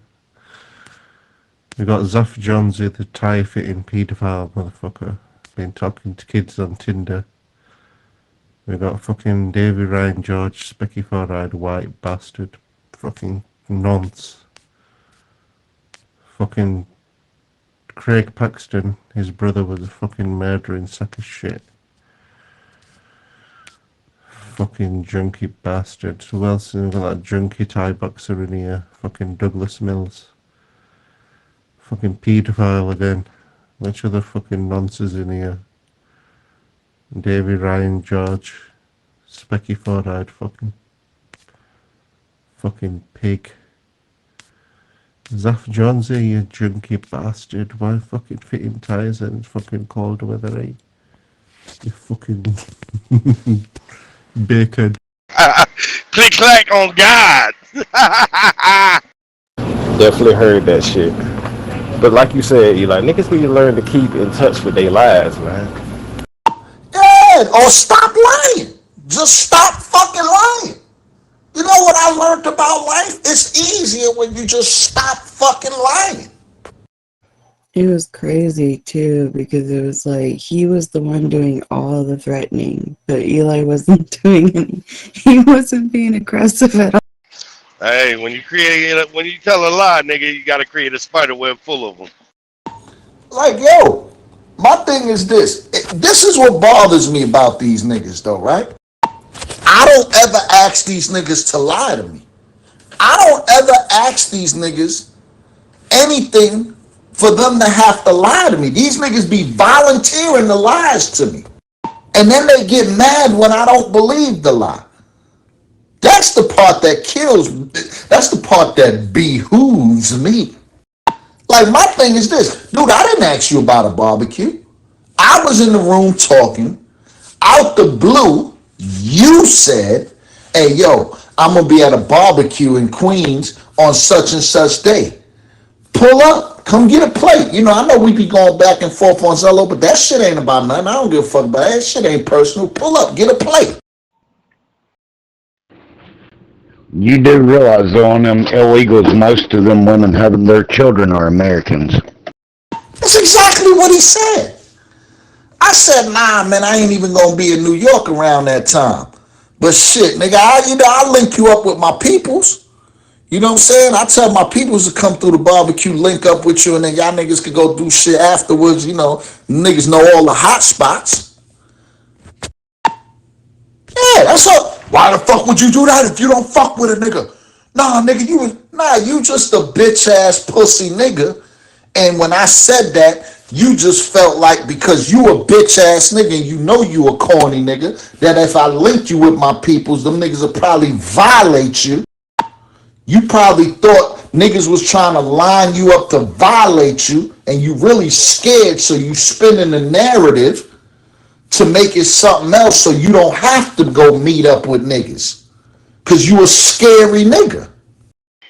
We got Zaf Jonesy, the tie fitting paedophile motherfucker. Been talking to kids on Tinder. We got fucking Davy Ryan George, specky four-eyed white bastard. Fucking nonce. Fucking Craig Paxton, his brother was a fucking murdering sack of shit. Fucking junkie bastard. Who else is that junkie Thai boxer in here? Fucking Douglas Mills. Fucking paedophile again. Which other fucking nonsense in here? Davy Ryan George. Specky four-eyed fucking pig. Zaf Jonesy, you junkie bastard. Why fucking fitting ties in fucking cold weather, eh? You fucking bacon. Click clack on God. Definitely heard that shit. But like you said, Eli, niggas need to learn to keep in touch with their lives, man. Yeah, or stop lying. Just stop fucking lying. You know what I learned about life? It's easier when you just stop fucking lying. It was crazy too, because it was like he was the one doing all the threatening, but Eli wasn't doing any. He wasn't being aggressive at all. Hey, when you tell a lie, nigga, you gotta create a spider web full of them. Like, yo, my thing is this. This is what bothers me about these niggas, though, right? I don't ever ask these niggas to lie to me. I don't ever ask these niggas anything for them to have to lie to me. These niggas be volunteering the lies to me. And then they get mad when I don't believe the lie. That's the part that kills me. That's the part that behooves me. Like, my thing is this. Dude, I didn't ask you about a barbecue. I was in the room talking. Out the blue, you said, hey, yo, I'm going to be at a barbecue in Queens on such and such day. Pull up. Come get a plate. You know, I know we be going back and forth on Zello, but that shit ain't about nothing. I don't give a fuck about that. Shit ain't personal. Pull up. Get a plate. You do realize, though, on them illegals, most of them women having their children are Americans. That's exactly what he said. I said, nah, man, I ain't even gonna be in New York around that time. But shit, nigga, I'll link you up with my peoples. You know what I'm saying? I tell my peoples to come through the barbecue, link up with you, and then y'all niggas could go do shit afterwards. You know, niggas know all the hot spots. Yeah, that's all. Why the fuck would you do that if you don't fuck with a nigga? Nah, nigga, Nah, you just a bitch ass pussy nigga. And when I said that, you just felt like because you a bitch ass nigga and you know you a corny nigga, that if I linked you with my peoples, them niggas would probably violate you. You probably thought niggas was trying to line you up to violate you, and you really scared, so you spinning the narrative to make it something else so you don't have to go meet up with niggas. Cause you a scary nigga.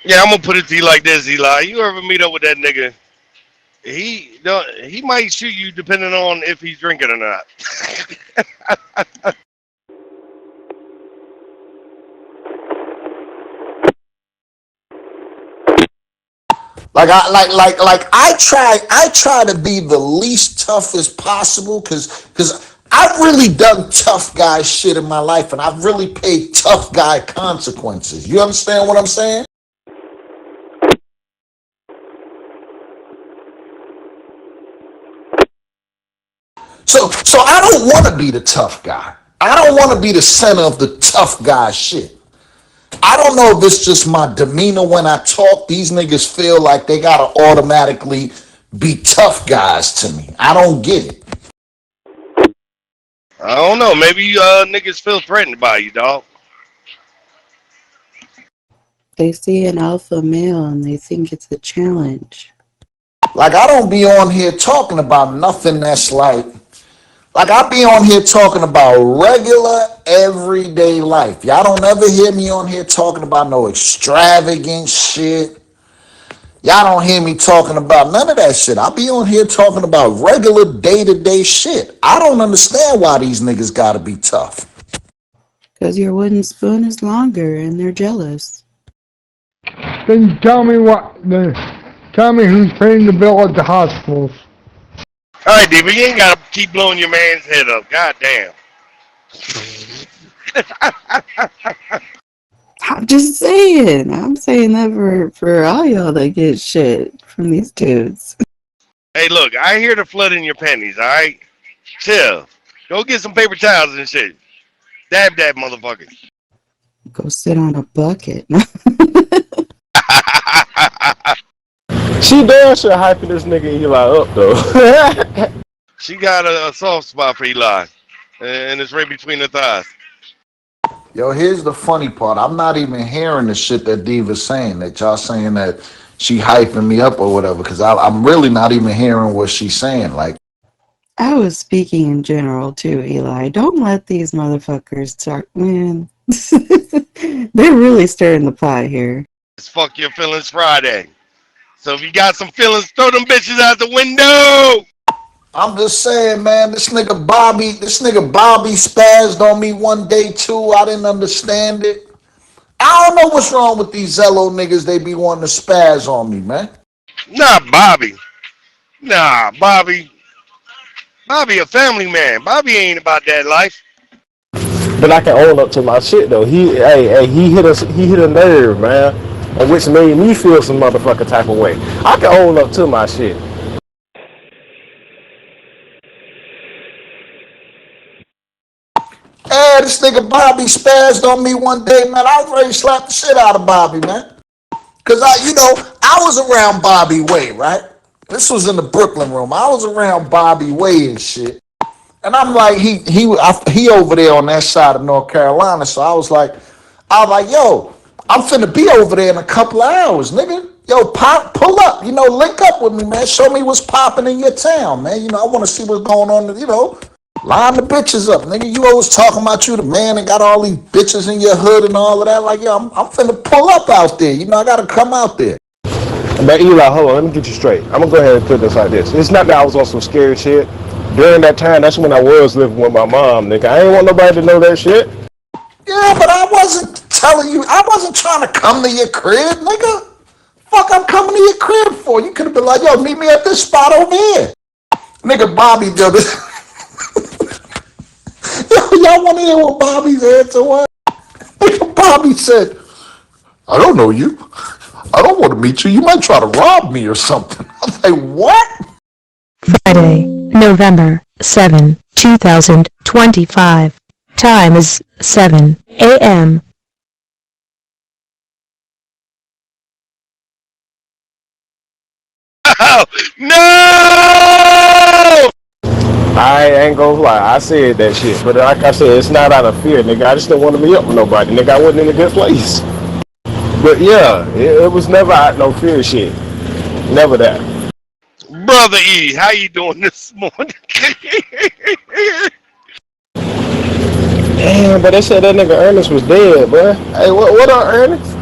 Yeah, I'm gonna put it to you like this, Eli. You ever meet up with that nigga? He might shoot you depending on if he's drinking or not. I try to be the least tough as possible because I've really done tough guy shit in my life and I've really paid tough guy consequences. You understand what I'm saying? So I don't want to be the tough guy. I don't want to be the center of the tough guy shit. I don't know if it's just my demeanor when I talk. These niggas feel like they gotta automatically be tough guys to me. I don't get it. I don't know. Maybe niggas feel threatened by you, dog. They see an alpha male and they think it's a challenge. Like I don't be on here talking about nothing that's like I be on here talking about regular everyday life. Y'all don't ever hear me on here talking about no extravagant shit. Y'all don't hear me talking about none of that shit. I be on here talking about regular day-to-day shit. I don't understand why these niggas gotta be tough. Because your wooden spoon is longer and they're jealous. Then tell me who's paying the bill at the hospitals. All right, D, but you ain't gotta keep blowing your man's head up. God damn. I'm just saying. I'm saying that for all y'all that get shit from these dudes. Hey, look, I hear the flood in your panties, all right? Chill. Go get some paper towels and shit. Dab that motherfucker. Go sit on a bucket. She damn sure hyping this nigga Eli up though. She got a soft spot for Eli, and it's right between the thighs. Yo, here's the funny part. I'm not even hearing the shit that Diva's saying, that y'all saying that she hyping me up or whatever, because I'm really not even hearing what she's saying. Like, I was speaking in general too, Eli. Don't let these motherfuckers start, man. They're really stirring the pot here. It's Fuck Your Feelings Friday. So if you got some feelings, throw them bitches out the window. I'm just saying, man, this nigga Bobby spazzed on me one day too. I didn't understand it. I don't know what's wrong with these Zello niggas. They be wanting to spaz on me, man. Nah, Bobby. Bobby a family man. Bobby ain't about that life. But I can own up to my shit though. He hit a nerve, man, and which made me feel some motherfucker type of way. I can own up to my shit. Hey, this nigga Bobby spazzed on me one day, man. I was ready to slap the shit out of Bobby, man. Cause I was around Bobby Way, right? This was in the Brooklyn room. I was around Bobby Way and shit. And I'm like, he over there on that side of North Carolina. So I was like, yo, I'm finna be over there in a couple of hours, nigga. Yo, pull up, link up with me, man. Show me what's popping in your town, man. I want to see what's going on, line the bitches up, nigga. You always talking about you the man that got all these bitches in your hood and all of that. Like, yo, I'm finna pull up out there. I gotta come out there. But Eli, hold on, let me get you straight. I'm gonna go ahead and put this like this. It's not that I was on some scary shit. During that time, that's when I was living with my mom, nigga. I ain't want nobody to know that shit. Yeah, but I wasn't telling you. I wasn't trying to come to your crib, nigga. Fuck, I'm coming to your crib for? You could have been like, yo, meet me at this spot over here. Nigga, Bobby did this. Yo, y'all want to hear what Bobby's answer was? Nigga, Bobby said, I don't know you. I don't want to meet you. You might try to rob me or something. I was like, what? Friday, November 7, 2025. Time is 7 a.m. No! I ain't gonna lie, I said that shit, but like I said, it's not out of fear, nigga. I just didn't want to meet up with nobody, nigga. I wasn't in a good place. But yeah, it was never out no fear shit. Never that. Brother E, how you doing this morning? Damn, but they said that nigga Ernest was dead, bro. Hey, what up, Ernest?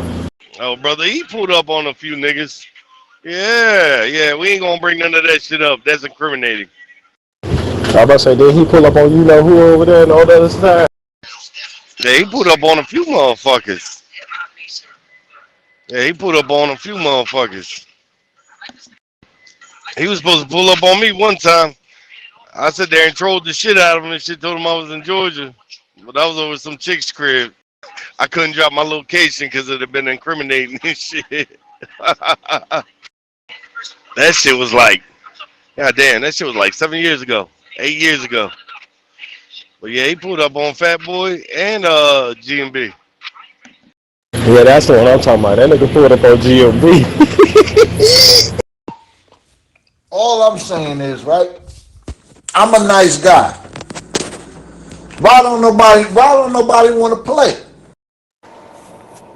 Oh, brother E pulled up on a few niggas. Yeah, we ain't gonna bring none of that shit up. That's incriminating. I was about to say, did he pull up on you know who over there on the other side? Yeah, he pulled up on a few motherfuckers. He was supposed to pull up on me one time. I sat there and trolled the shit out of him and shit, told him I was in Georgia. But I was over some chick's crib. I couldn't drop my location because it had been incriminating and shit. That shit was like, god damn, that shit was like 7 years ago, 8 years ago. But yeah, he pulled up on Fat Boy and GMB. Yeah, that's the one I'm talking about. That nigga pulled up on GMB. All I'm saying is, right, I'm a nice guy. Why don't nobody want to play?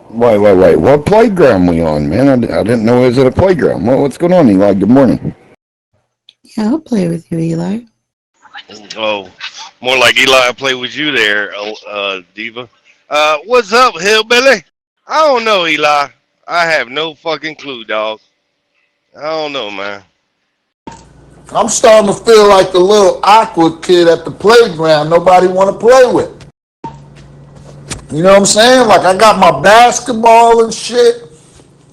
Wait. What playground we on, man? I didn't know it was at a playground. What's going on, Eli? Good morning. Yeah, I'll play with you, Eli. Oh, more like Eli play with you there, Diva. What's up, Hillbilly? I don't know, Eli. I have no fucking clue, dog. I don't know, man. I'm starting to feel like the little awkward kid at the playground nobody want to play with. You know what I'm saying? Like, I got my basketball and shit.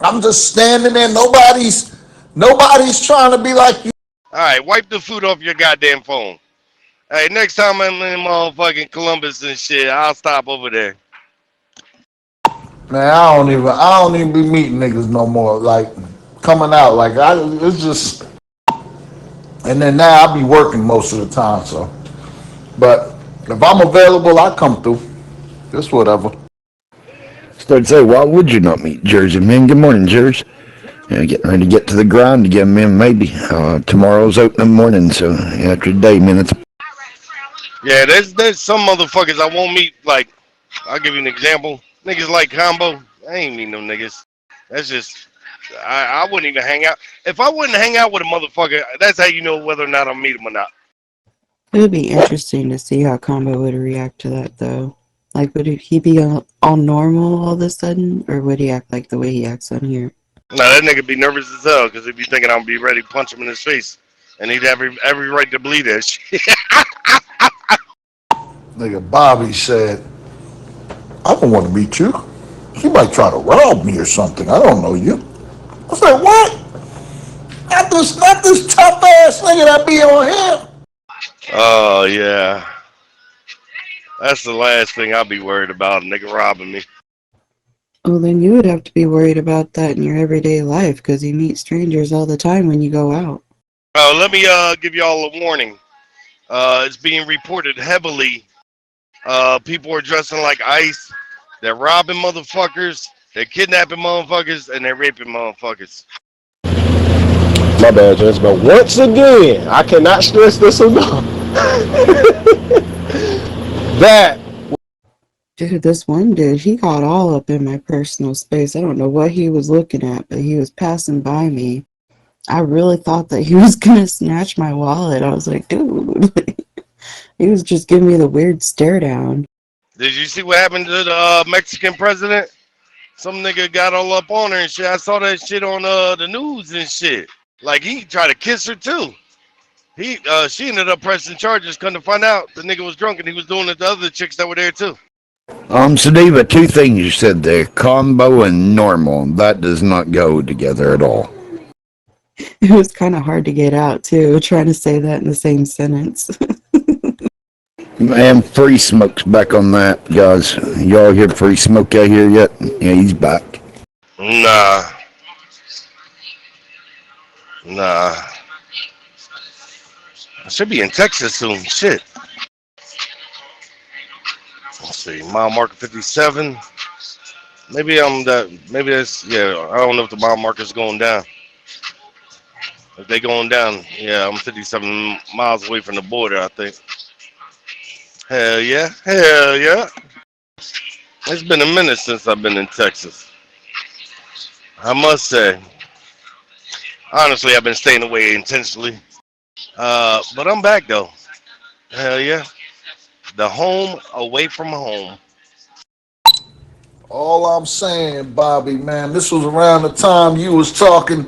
I'm just standing there. Nobody's trying to be like you. All right, wipe the food off your goddamn phone. Hey, next time I'm in motherfucking Columbus and shit, I'll stop over there. Man, I don't even be meeting niggas no more. Like, coming out. Like, it's just. And then now I be working most of the time, so. But if I'm available, I come through. Just whatever. Started to say, why would you not meet Jersey, man? Good morning, Jersey. Yeah, getting ready to get to the grind again, man. Maybe tomorrow's opening morning, so after today, man, it's. Yeah, there's some motherfuckers I won't meet. Like, I'll give you an example. Niggas like Combo, I ain't meeting them niggas. That's just, I wouldn't even hang out. If I wouldn't hang out with a motherfucker, that's how you know whether or not I'll meet him or not. It would be interesting to see how Combo would react to that, though. Like, would he be all normal all of a sudden, or would he act like the way he acts on here? Now that nigga be nervous as hell because he'd be thinking I'm gonna be ready to punch him in his face, and he'd have every right to believe that shit. Nigga Bobby said, I don't want to meet you. He might try to rob me or something. I don't know you. I said, what? Not this tough ass nigga that be on here. Oh yeah, that's the last thing I'll be worried about, a nigga robbing me. Well, then you would have to be worried about that in your everyday life because you meet strangers all the time when you go out. Let me give y'all a warning. It's being reported heavily. People are dressing like ICE. They're robbing motherfuckers. They're kidnapping motherfuckers, and they're raping motherfuckers. My bad, Judge, but once again, I cannot stress this enough. That. Dude, this one dude, he got all up in my personal space. I don't know what he was looking at, but he was passing by me. I really thought that he was gonna snatch my wallet. I was like, dude. He was just giving me the weird stare down. Did you see what happened to the Mexican president? Some nigga got all up on her and shit. I saw that shit on the news and shit. Like, he tried to kiss her too. She ended up pressing charges. Couldn't find out the nigga was drunk and he was doing it to other chicks that were there too. Diva, two things you said there, combo and normal. That does not go together at all. It was kind of hard to get out too, trying to say that in the same sentence. Man, Free Smoke's back on that, guys. Y'all hear Free Smoke out here yet? Yeah, he's back. Nah. I should be in Texas soon. Shit. Let's see. Mile marker 57. Maybe that's, yeah, I don't know if the mile marker's going down. If they going down, yeah, I'm 57 miles away from the border, I think. Hell yeah, hell yeah. It's been a minute since I've been in Texas. I must say. Honestly, I've been staying away intentionally. But I'm back though. Hell yeah. The home away from home. All I'm saying, Bobby, man, this was around the time you was talking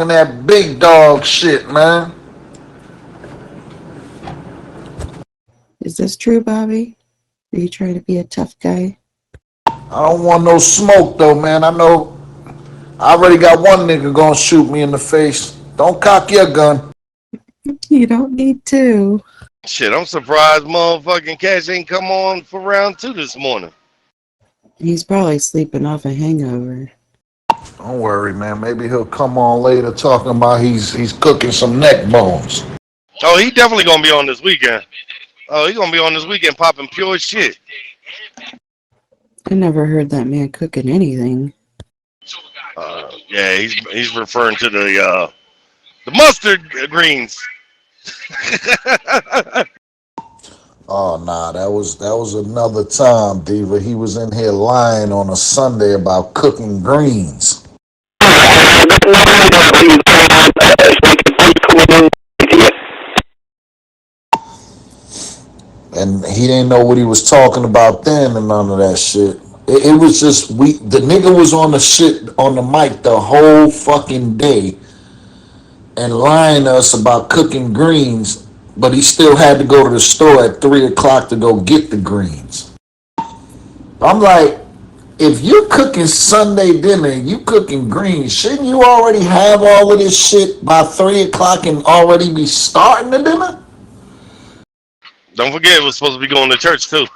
that big dog shit, man. Is this true, Bobby? Are you trying to be a tough guy? I don't want no smoke though, man. I know I already got one nigga gonna shoot me in the face. Don't cock your gun. You don't need to. Shit, I'm surprised motherfucking Cash ain't come on for round 2 this morning. He's probably sleeping off a hangover. Don't worry, man. Maybe he'll come on later talking about he's cooking some neck bones. Oh, he definitely gonna be on this weekend. Oh, he gonna be on this weekend popping pure shit. I never heard that man cooking anything. Yeah, he's referring to the mustard greens. Oh nah, that was another time, Diva. He was in here lying on a Sunday about cooking greens. And he didn't know what he was talking about then and none of that shit. It was just the nigga was on the shit on the mic the whole fucking day and lying to us about cooking greens, but he still had to go to the store at 3 o'clock to go get the greens. I'm like, if you're cooking Sunday dinner and you cooking greens, shouldn't you already have all of this shit by 3 o'clock and already be starting the dinner? Don't forget, it was supposed to be going to church too.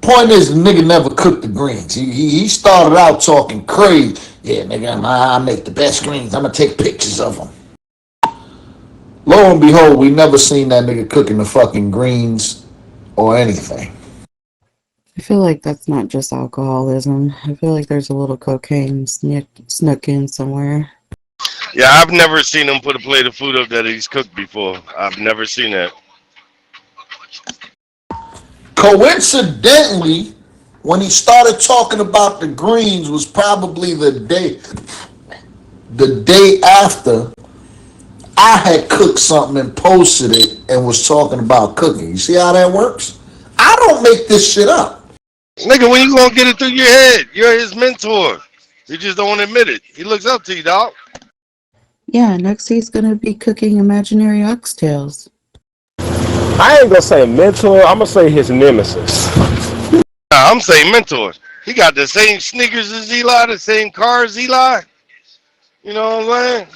Point is, the nigga never cooked the greens. He started out talking crazy. Yeah, nigga, I make the best greens. I'm gonna take pictures of them. Lo and behold, we never seen that nigga cooking the fucking greens or anything. I feel like that's not just alcoholism. I feel like there's a little cocaine snuck in somewhere. Yeah, I've never seen him put a plate of food up that he's cooked before. I've never seen that. Coincidentally, when he started talking about the greens was probably the day after I had cooked something and posted it and was talking about cooking. You see how that works? I don't make this shit up. Nigga, when you gonna get it through your head? You're his mentor. You just don't admit it. He looks up to you, dog. Yeah, next he's gonna be cooking imaginary oxtails. I ain't gonna say mentor, I'm gonna say his nemesis. Nah, I'm saying mentor. He got the same sneakers as Eli, the same car as Eli. You know what I'm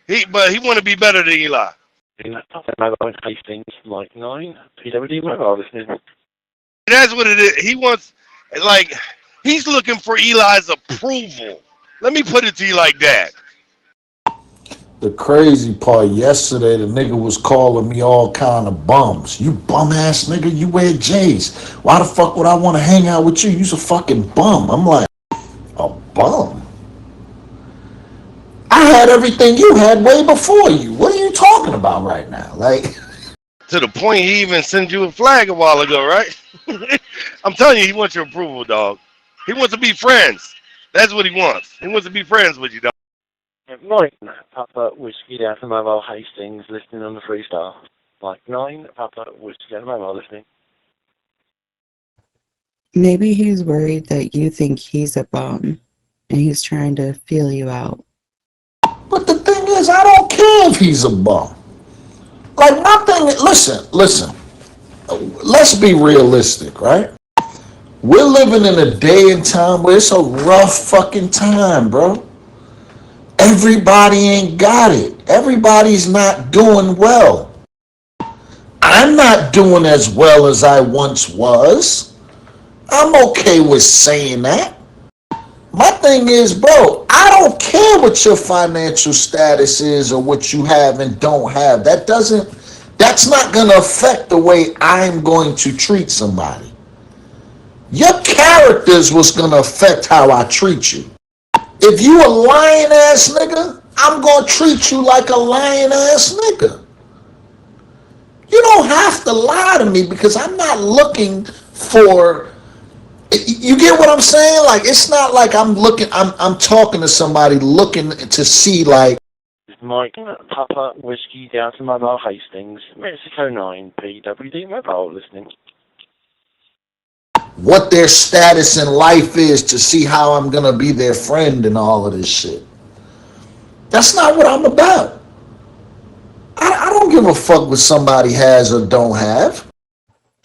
saying? But he want to be better than Eli. Hastings, like 9, PWD mobile listening. That's what it is. He wants, like, he's looking for Eli's approval. Let me put it to you like that. The crazy part, yesterday the nigga was calling me all kind of bums. You bum ass nigga, you wear J's. Why the fuck would I want to hang out with you? You's a fucking bum. I'm like, a bum? I had everything you had way before you. What are you talking about right now? Like, to the point he even sent you a flag a while ago, right? I'm telling you, he wants your approval, dog. He wants to be friends. That's what he wants. He wants to be friends with you, dog. Mike, Papa Whiskey down to mobile Hastings, listening on the freestyle. Like 9, Papa Whiskey down to mobile listening. Maybe he's worried that you think he's a bum, and he's trying to feel you out. but the thing is, I don't care if he's a bum. Like, my thing, listen. Let's be realistic, right? We're living in a day and time where it's a rough fucking time, bro. Everybody ain't got it. Everybody's not doing well. I'm not doing as well as I once was. I'm okay with saying that. My thing is, bro, I don't care what your financial status is or what you have and don't have. That's not going to affect the way I'm going to treat somebody. Your character is what's going to affect how I treat you. If you a lying ass nigga, I'm gonna treat you like a lying ass nigga. You don't have to lie to me because I'm not looking for. You get what I'm saying? Like it's not like I'm talking to somebody looking to see like. Mike, Papa Whiskey down to Mobile Hastings, Mexico 9, PWD Mobile listening. What their status in life is to see how I'm gonna be their friend and all of this shit. That's not what I'm about. I don't give a fuck what somebody has or don't have.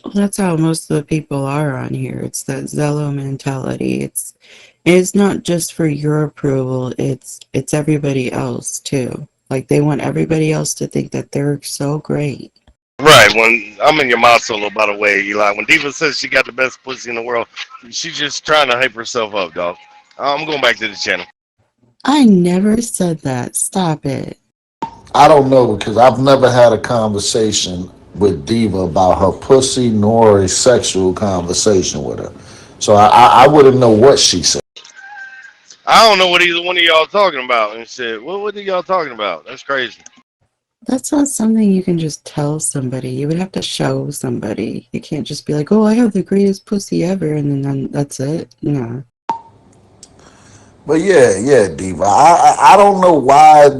Well, that's how most of the people are on here. It's that Zello mentality. It's not just for your approval. It's everybody else too. Like they want everybody else to think that they're so great. Right, when I'm in your mouth solo, by the way, Eli. When Diva says she got the best pussy in the world, she's just trying to hype herself up, dog. I'm going back to the channel. I never said that. Stop it. I don't know because I've never had a conversation with Diva about her pussy nor a sexual conversation with her. So I wouldn't know what she said. I don't know what either one of y'all talking about. And shit, what are y'all talking about? That's crazy. That's not something you can just tell somebody. You would have to show somebody. You can't just be like, oh, I have the greatest pussy ever, and then that's it. No. But yeah, Diva. I don't know why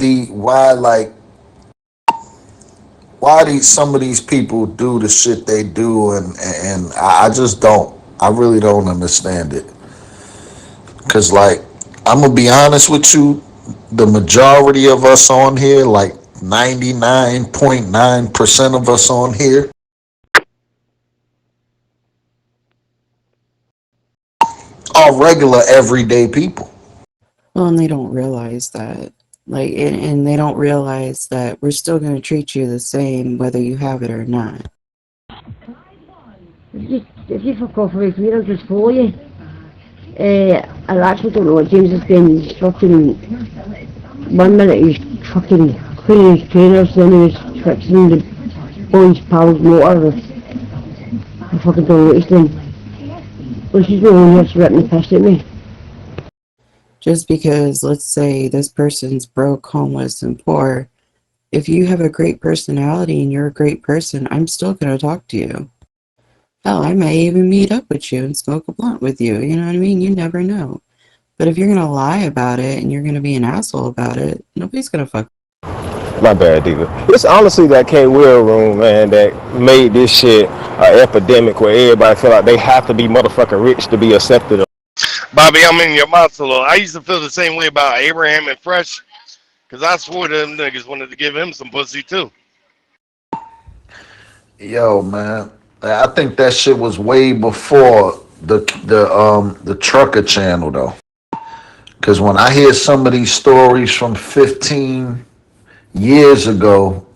some of these people do the shit they do, and I just don't. I really don't understand it. Cause like I'm gonna be honest with you, the majority of us on here, like 99.9% of us on here, are regular everyday people. Well, and they don't realize that. Like, and they don't realize that we're still going to treat you the same whether you have it or not. If you fuck off for a few, I'll just for you. I actually don't know what James is doing. He's fucking. 1 minute he's fucking cleaning his trainers, then he was fixing the boy's pal's motor. I fucking don't know what he's doing. Well, she's the one that's ripping the piss at me. Just because, let's say, this person's broke, homeless, and poor, if you have a great personality and you're a great person, I'm still going to talk to you. Hell, I may even meet up with you and smoke a blunt with you, you know what I mean? You never know. But if you're going to lie about it and you're going to be an asshole about it, nobody's going to fuck. My bad, Diva. It's honestly that K-Will room, man, that made this shit an epidemic where everybody feel like they have to be motherfucking rich to be accepted. Bobby, I'm in your mouth solo. I used to feel the same way about Abraham and Fresh, because I swore them niggas wanted to give him some pussy too. Yo, man, I think that shit was way before the trucker channel though. Cause when I hear some of these stories from 15 years ago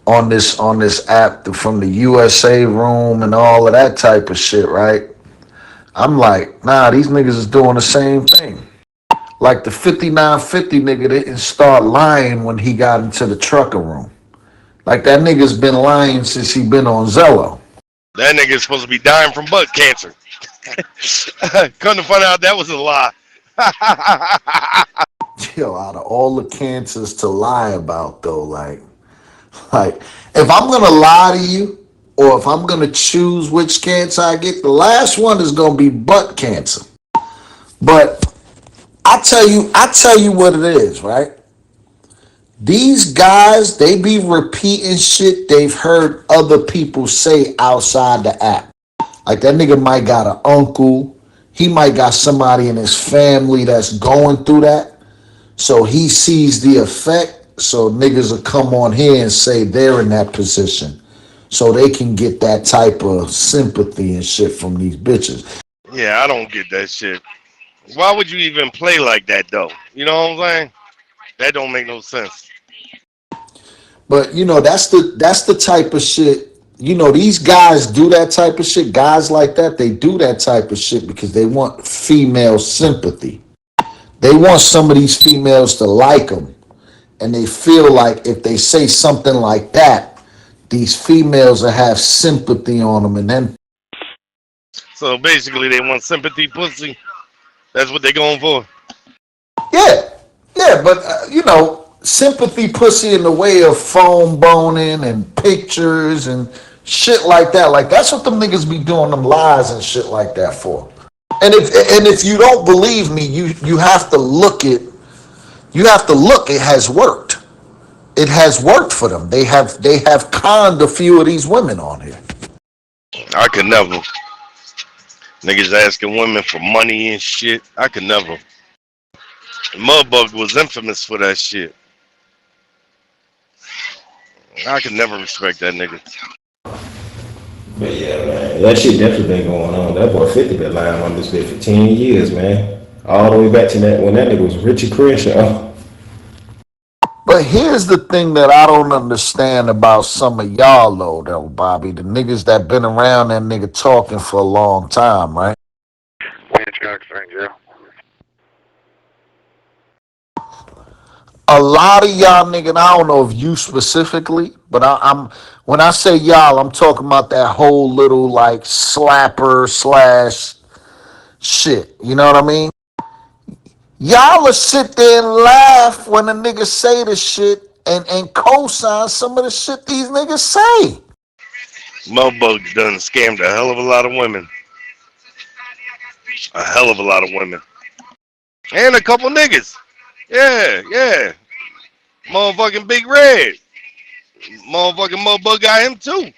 on this app from the USA room and all of that type of shit, right? I'm like, nah, these niggas is doing the same thing. Like the 5950 nigga didn't start lying when he got into the trucker room. Like that nigga's been lying since he been on Zello. That nigga's supposed to be dying from butt cancer. Couldn't find out that was a lie. Yo, out of all the cancers to lie about though, like if I'm gonna lie to you, or if I'm gonna choose which cancer I get, the last one is gonna be butt cancer. But I tell you what it is, right? These guys, they be repeating shit they've heard other people say outside the app. Like that nigga might got an uncle, he might got somebody in his family that's going through that. So he sees the effect, so niggas will come on here and say they're in that position. So they can get that type of sympathy and shit from these bitches. Yeah, I don't get that shit. Why would you even play like that though? You know what I'm saying? That don't make no sense. But you know, that's the type of shit. You know, these guys do that type of shit. Guys like that, they do that type of shit because they want female sympathy. They want some of these females to like them. And they feel like if they say something like that, these females will have sympathy on them. And then. So basically they want sympathy pussy. That's what they going for. Yeah, Yeah, but sympathy pussy in the way of phone boning and pictures and shit like that. Like that's what them niggas be doing them lies and shit like that for. And if you don't believe me, you have to look it. You have to look. It has worked. It has worked for them. They have conned a few of these women on here. I could never. Niggas asking women for money and shit. I could never. Mudbug was infamous for that shit. I could never respect that nigga. But yeah, man, that shit definitely been going on. That boy 50 been lying on this bitch for 10 years, man. All the way back to that when that nigga was Richie Crenshaw. But here's the thing that I don't understand about some of y'all though, Bobby. The niggas that been around that nigga talking for a long time, right? A lot of y'all niggas, I don't know if you specifically, but I'm when I say y'all, I'm talking about that whole little like slapper slash shit. You know what I mean? Y'all will sit there and laugh when a nigga say the shit and co-sign some of the shit these niggas say. Mudbug done scammed a hell of a lot of women. A hell of a lot of women. And a couple niggas. Yeah. Motherfucking Big Red. Motherfucking Mudbug got him too.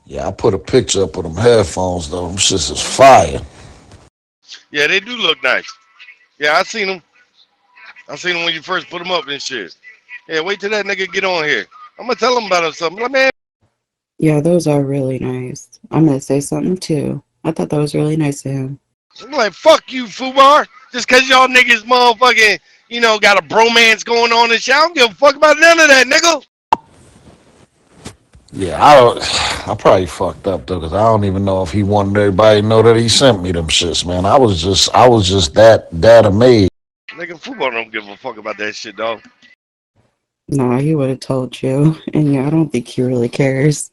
Yeah, I put a picture up of them headphones though. Them shits is fire. Yeah, they do look nice. Yeah, I seen them. I seen them when you first put them up and shit. Yeah, wait till that nigga get on here. I'm gonna tell him about it something. Like, man. Yeah, those are really nice. I'm gonna say something too. I thought that was really nice of him. I'm like, fuck you, Fubar. Just cause y'all niggas motherfucking, got a bromance going on and shit. I don't give a fuck about none of that, nigga. Yeah, I probably fucked up though, cause I don't even know if he wanted everybody to know that he sent me them shits, man. I was just that amazed. Nigga, Fubar don't give a fuck about that shit, dog. Nah, he would have told you. And yeah, I don't think he really cares.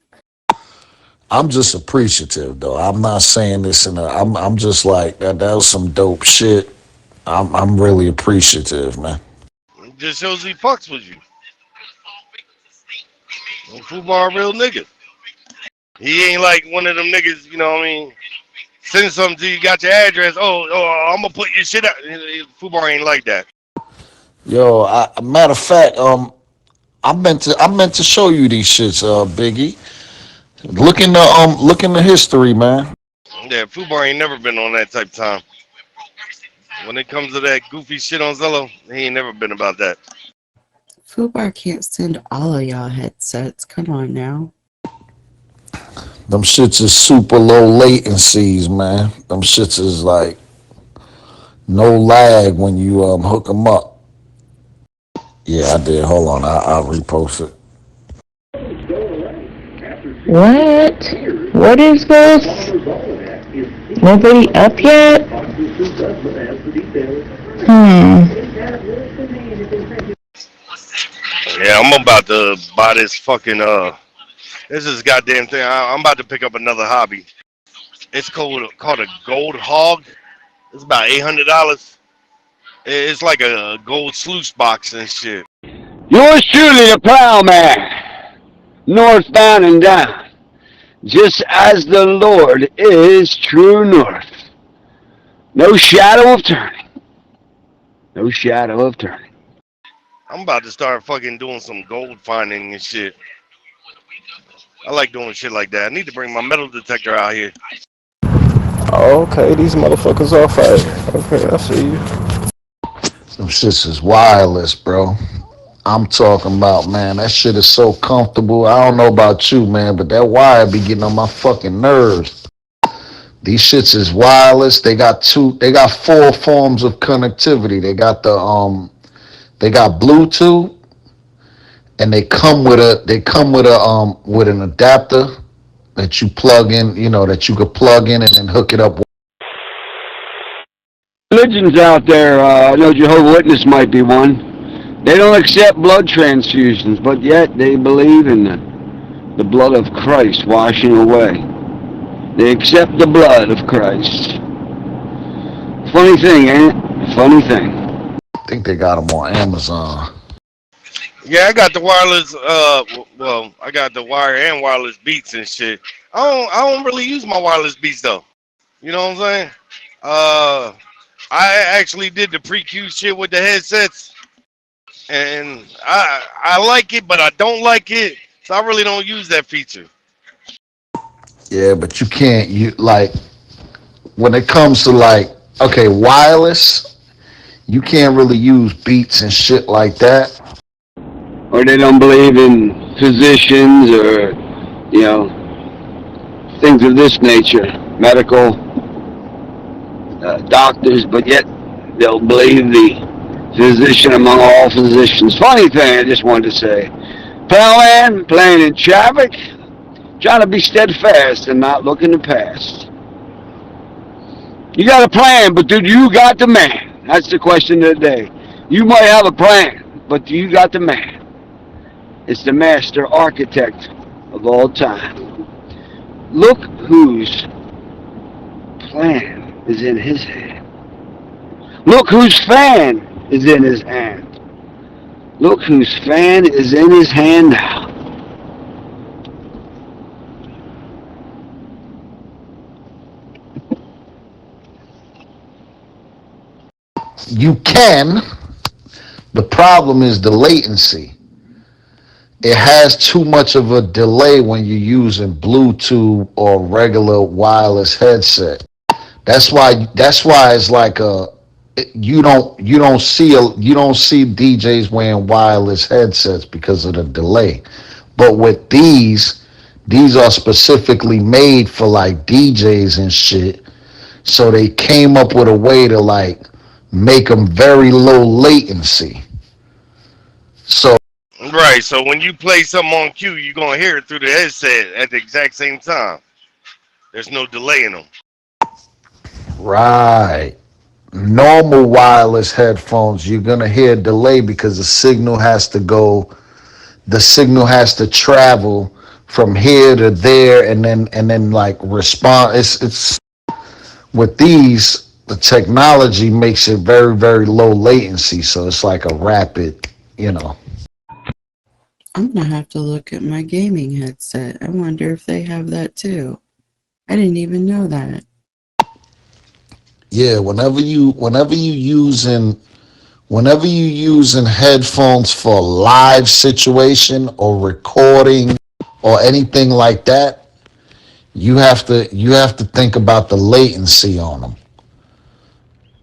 I'm just appreciative though. I'm not saying this I'm just like that was some dope shit. I'm really appreciative, man. It just shows he fucks with you. Fubar a real nigga. He ain't like one of them niggas, send something to you, got your address, I'm gonna put your shit out. Fubar ain't like that. Yo, matter of fact, I meant to show you these shits, Biggie. Look in the history, man. Yeah, Fubar ain't never been on that type of time. When it comes to that goofy shit on Zello, he ain't never been about that. Fubar can't send all of y'all headsets. Come on now. Them shits is super low latencies, man. Them shits is like no lag when you hook them up. Yeah, I did. Hold on, I'll repost it. What? What is this? Nobody up yet? Yeah, I'm about to buy this fucking this is goddamn thing. I'm about to pick up another hobby. It's called a gold hog. It's about $800. It's like a gold sluice box and shit. Yours truly, the plowman, northbound and down, just as the Lord is true north. No shadow of turning. No shadow of turning. I'm about to start fucking doing some gold finding and shit. I like doing shit like that. I need to bring my metal detector out here. Okay, these motherfuckers are fighting. Okay, I see you. Them shits is wireless, bro. I'm talking about, man, that shit is so comfortable. I don't know about you, man, but that wire be getting on my fucking nerves. These shits is wireless. They got 4 forms of connectivity. They got they got Bluetooth, and they come with an adapter that you plug in, that you could plug in and then hook it up. Religions out there, I know Jehovah's Witness might be one. They don't accept blood transfusions, but yet they believe in the blood of Christ washing away. They accept the blood of Christ. Funny thing, ain't it? Funny thing. I think they got them on Amazon. Yeah, I got the wireless. Well, I got the wire and wireless beats and shit. I don't really use my wireless beats though. You know what I'm saying? I actually did the pre-Q shit with the headsets, and I like it, but I don't like it, so I really don't use that feature. Yeah, but you can't. You like when it comes to like okay, wireless. You can't really use beats and shit like that. Or they don't believe in physicians or, you know, things of this nature, medical doctors, but yet they'll believe the physician among all physicians. Funny thing, I just wanted to say, plowman playing in traffic, trying to be steadfast and not look in the past. You got a plan, but do you got the man? That's the question of the day. You might have a plan, but do you got the man? It's the master architect of all time. Look whose plan is in his hand. Look whose fan is in his hand. Look whose fan is in his hand now. You can. The problem is the latency. It has too much of a delay when you're using Bluetooth or regular wireless headset. That's why it's like you don't see DJs wearing wireless headsets because of the delay. But with these are specifically made for like DJs and shit. So they came up with a way to like make them very low latency. So Right. So when you play something on cue, you're gonna hear it through the headset at the exact same time. There's no delay in them. right. Normal wireless headphones, you're gonna hear a delay because the signal has to travel from here to there and then like respond. It's with these, the technology makes it very, very low latency. So it's like a rapid, you know. I'm gonna have to look at my gaming headset. I wonder if they have that too. I didn't even know that. Yeah, whenever you using headphones for live situation or recording or anything like that, you have to think about the latency on them.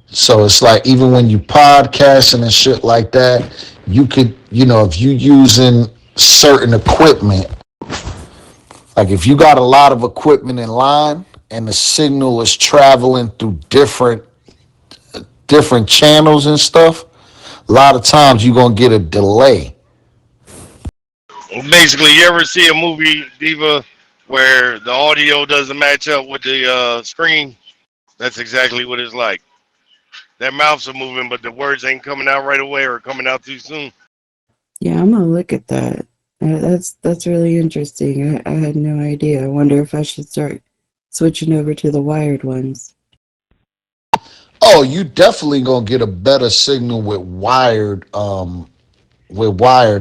So it's like even when you podcasting and shit like that, you could, if you using certain equipment, like if you got a lot of equipment in line and the signal is traveling through different channels and stuff, a lot of times you're gonna get a delay. Basically, you ever see a movie, Diva, where the audio doesn't match up with the screen? That's exactly what it's like. Their mouths are moving, but the words ain't coming out right away or coming out too soon. Yeah, I'm gonna look at that. That's really interesting. I had no idea. I wonder if I should start switching over to the wired ones. Oh, you definitely gonna get a better signal with wired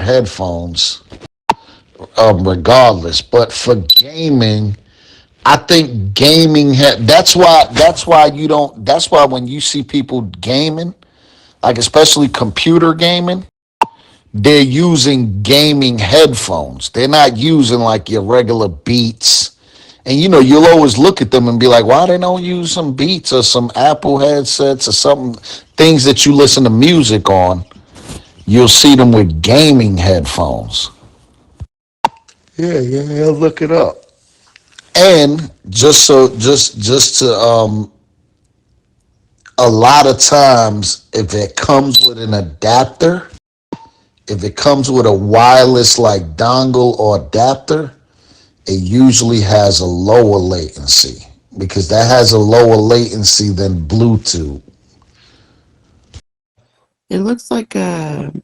headphones, regardless. But for gaming, I think gaming that's why when you see people gaming, like especially computer gaming, they're using gaming headphones. They're not using like your regular Beats. And you'll always look at them and be like, why they don't use some Beats or some Apple headsets or something, things that you listen to music on. You'll see them with gaming headphones. Yeah, look it up. And just to a lot of times, if it comes with an adapter, if it comes with a wireless like dongle or adapter, it usually has a lower latency because that has a lower latency than Bluetooth. It looks like it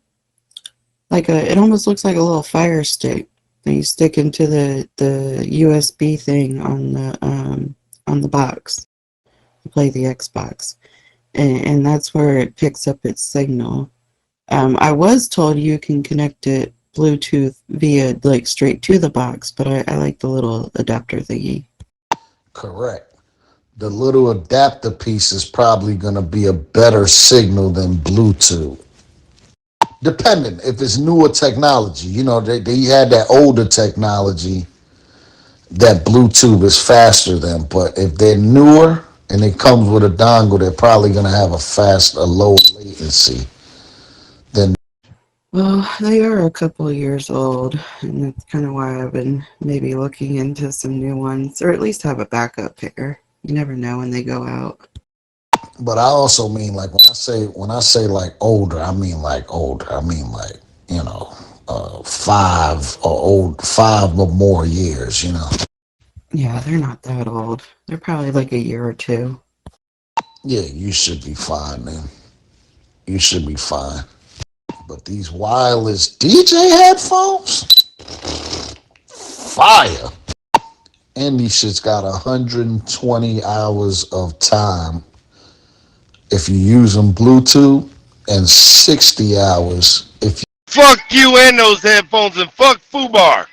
almost looks like a little fire stick that you stick into the USB thing on the box to play the Xbox. and that's where it picks up its signal. I was told you can connect it Bluetooth via like straight to the box, but I like the little adapter thingy. Correct. The little adapter piece is probably going to be a better signal than Bluetooth. Depending if it's newer technology, you know, they had that older technology that Bluetooth is faster than, but if they're newer and it comes with a dongle, they're probably going to have a low latency than. Well, they are a couple of years old, and that's kind of why I've been maybe looking into some new ones, or at least have a backup pair. You never know when they go out. But I also mean like when I say like older, I mean like older. I mean like, you know, 5 or more years, you know. Yeah, they're not that old. They're probably like a year or two. Yeah, you should be fine, man. You should be fine. But these wireless DJ headphones, fire. And these shits got 120 hours of time if you use them Bluetooth, and 60 hours if you. Fuck you and those headphones, and fuck FUBAR.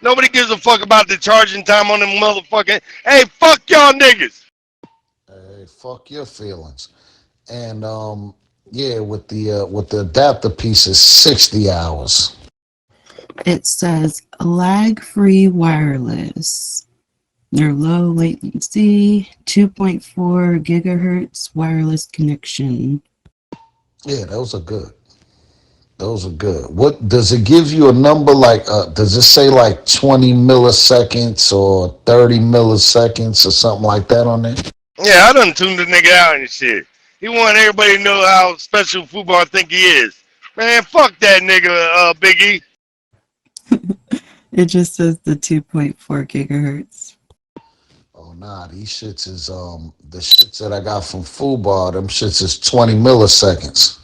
Nobody gives a fuck about the charging time on them motherfucking. Hey, fuck y'all niggas. Hey, fuck your feelings. And yeah, with the adapter piece is 60 hours. It says lag-free wireless. They're low latency, 2.4 gigahertz wireless connection. Yeah, those are good. Those are good. What does it give you a number like? Does it say like 20 milliseconds or 30 milliseconds or something like that on there? Yeah, I done tuned the nigga out and shit. He want everybody to know how special FUBAR think he is. Man, fuck that nigga, Big E. It just says the 2.4 gigahertz. Oh nah, these shits is the shits that I got from FUBAR, them shits is 20 milliseconds.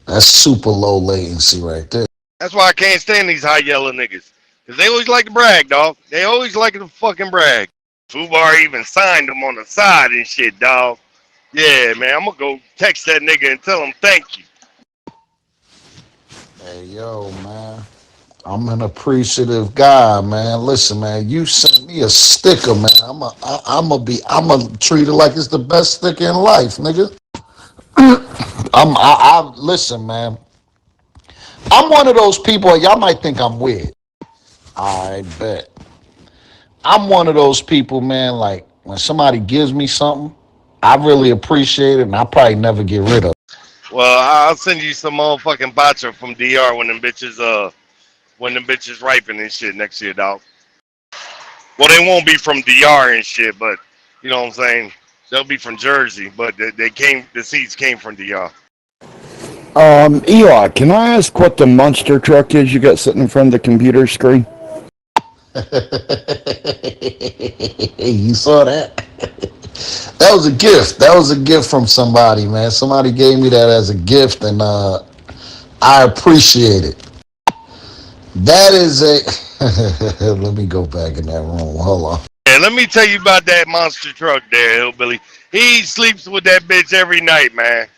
That's super low latency right there. That's why I can't stand these high yellow niggas. Because they always like to brag, dog. They always like to fucking brag. FUBAR even signed them on the side and shit, dog. Yeah, man, I'm going to go text that nigga and tell him thank you. Hey, yo, man. I'm an appreciative guy, man. Listen, man, you sent me a sticker, man. I'ma treat it like it's the best sticker in life, nigga. Listen, man. I'm one of those people, y'all might think I'm weird. I bet. I'm one of those people, man, like when somebody gives me something, I really appreciate it and I probably never get rid of it. Well, I'll send you some motherfucking bacha from DR when them bitches ripen and shit next year, dog. Well, they won't be from DR and shit, but you know what I'm saying? They'll be from Jersey, but the seeds came from DR. Eli, can I ask what the monster truck is you got sitting in front of the computer screen? You saw that? That was a gift. That was a gift from somebody, man. Somebody gave me that as a gift, and I appreciate it. That is a. Let me go back in that room. Hold on. Yeah, let me tell you about that monster truck there, hillbilly. He sleeps with that bitch every night, man.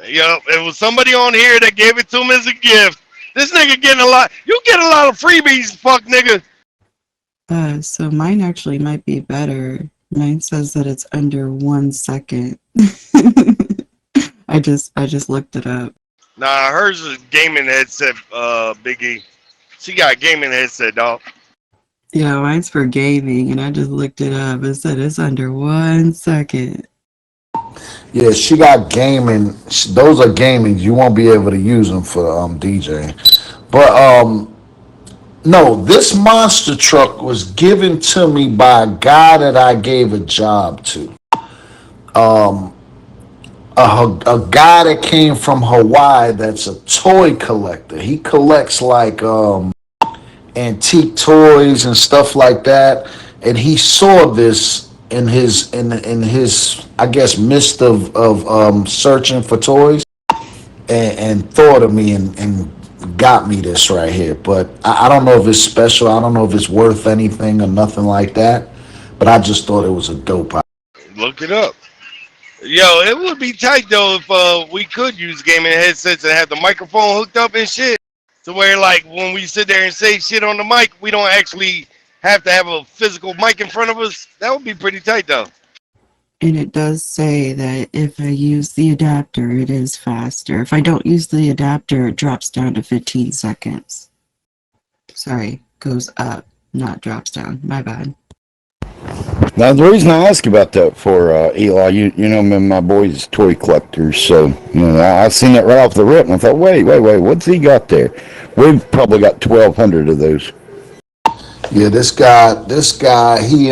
Yup, it was somebody on here that gave it to him as a gift. This nigga getting a lot. You get a lot of freebies, fuck nigga. So mine actually might be better. Mine says that it's under 1 second. I just looked it up. Nah, hers is gaming headset, Biggie. She got a gaming headset, dog. Yeah, mine's for gaming, and I just looked it up. It said it's under 1 second. Yeah, she got gaming. Those are gaming. You won't be able to use them for DJing. But no, this monster truck was given to me by a guy that I gave a job to. A guy that came from Hawaii that's a toy collector. He collects like antique toys and stuff like that. And he saw this in his I guess midst of searching for toys and thought of me and got me this right here. But I don't know if it's special. I don't know if it's worth anything or nothing like that. But I just thought it was a dope idea. Look it up. Yo, it would be tight though if we could use gaming headsets and have the microphone hooked up and shit. To where like when we sit there and say shit on the mic, we don't actually have to have a physical mic in front of us. That would be pretty tight though. And it does say that if I use the adapter, it is faster. If I don't use the adapter, it drops down to 15 seconds. Sorry, goes up, not drops down. My bad. Now, the reason I ask about that for Eli, you know, my boy's toy collectors, so you know, I seen it right off the rip, and I thought, wait, what's he got there? We've probably got 1,200 of those. Yeah, this guy, he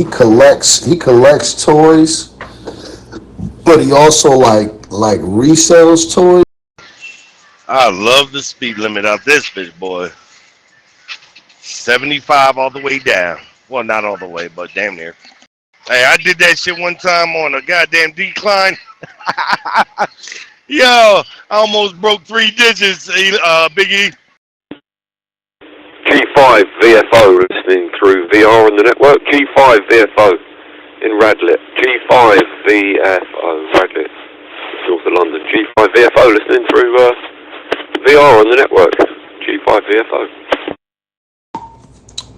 collects toys, but he also like resells toys. I love the speed limit out this bitch, boy. 75 all the way down. Well, not all the way, but damn near. Hey, I did that shit one time on a goddamn decline. Yo, I almost broke 3 digits, Big E. G5 VFO listening through VR on the network. G5 VFO in Radlett. G5 VFO Radlett, north of London. G5 VFO listening through VR on the network. G5 VFO.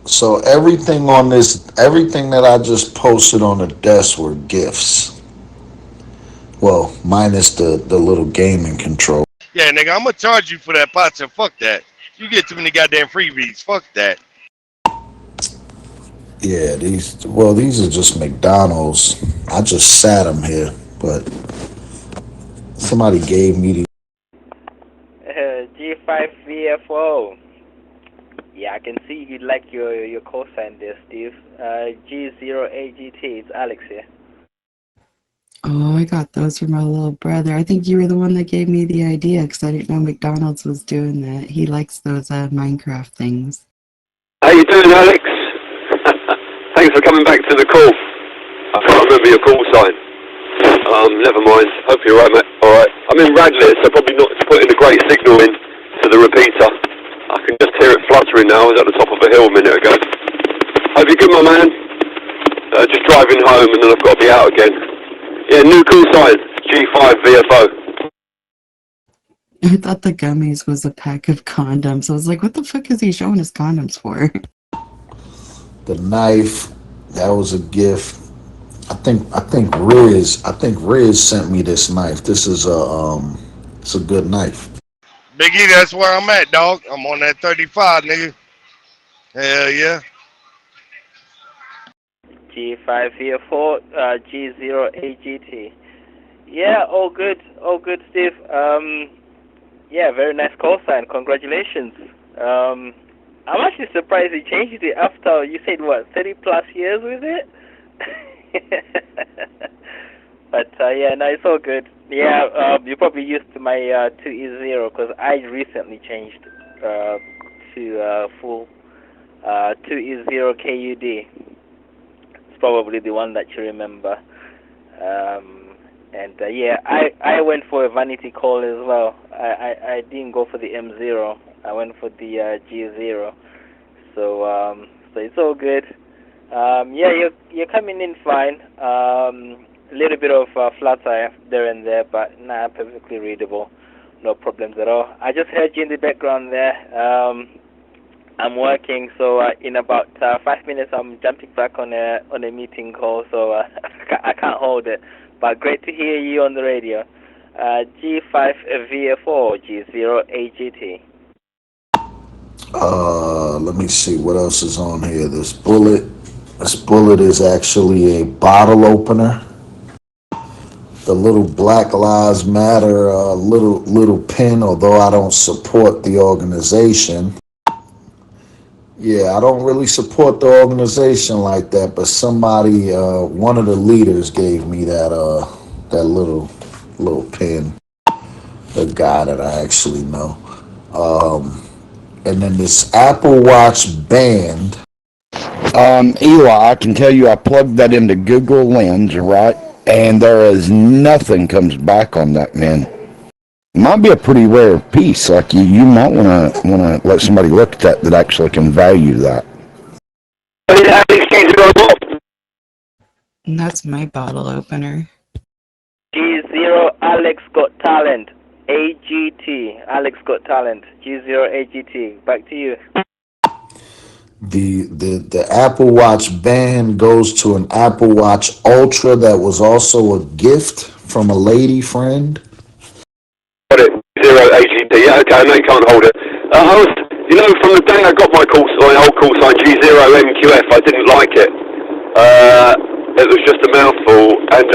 So everything that I just posted on the desk were gifts. Well, minus the little gaming control. Yeah, nigga, I'm gonna charge you for that Paso. Fuck that. You get too many goddamn freebies. Fuck that. Yeah, these are just McDonald's. I just sat them here, but somebody gave me these. G5 VFO. Yeah, I can see you like your cosine there, Steve. G0AGT, it's Alex here. Oh, I got those from my little brother. I think you were the one that gave me the idea because I didn't know McDonald's was doing that. He likes those Minecraft things. How you doing, Alex? Thanks for coming back to the call. I can't remember your call sign. Never mind. Hope you're right, mate. Alright. I'm in Radlett, so probably not putting a great signal in to the repeater. I can just hear it fluttering now. I was at the top of a hill a minute ago. Hope you're good, my man. Just driving home and then I've got to be out again. Yeah, new call sign, G5 VFO. I thought the gummies was a pack of condoms. I was like, what the fuck is he showing us condoms for? The knife, that was a gift. I think Riz sent me this knife. This is it's a good knife. Biggie, that's where I'm at, dog. I'm on that 35, nigga. Hell yeah. G5 VFO, G0AGT. Yeah, all good, Steve. Yeah, very nice call sign. Congratulations. I'm actually surprised you changed it after you said 30 plus years with it. But yeah, no, it's all good. Yeah, you're probably used to my 2E0 because I recently changed to full 2E0 KUD. It's probably the one that you remember. And yeah, I went for a vanity call as well. I didn't go for the M0. I went for the G0. So it's all good. Yeah, you're coming in fine. A little bit of flat tire there and there, but perfectly readable. No problems at all. I just heard you in the background there. I'm working, so in about 5 minutes I'm jumping back on a meeting call, so I can't hold it. But great to hear you on the radio. G5 VFO, G0AGT. Let me see what else is on here. This bullet is actually a bottle opener. The little Black Lives Matter little pin, although I don't support the organization. Yeah, I don't really support the organization like that, but somebody, one of the leaders gave me that little pin. The guy that I actually know. And then this Apple Watch band. Eli, I can tell you I plugged that into Google Lens, right? And there is nothing comes back on that, man. Might be a pretty rare piece. Like you might wanna let somebody look at that actually can value that. And that's my bottle opener. G0 Alex Got Talent. AGT. Alex Got Talent. G0 AGT. Back to you. The Apple Watch band goes to an Apple Watch Ultra that was also a gift from a lady friend. Got it. 0 AGT. Yeah, okay, I know you can't hold it. From the day I got my old call sign G0 MQF, I didn't like it. It was just a mouthful, and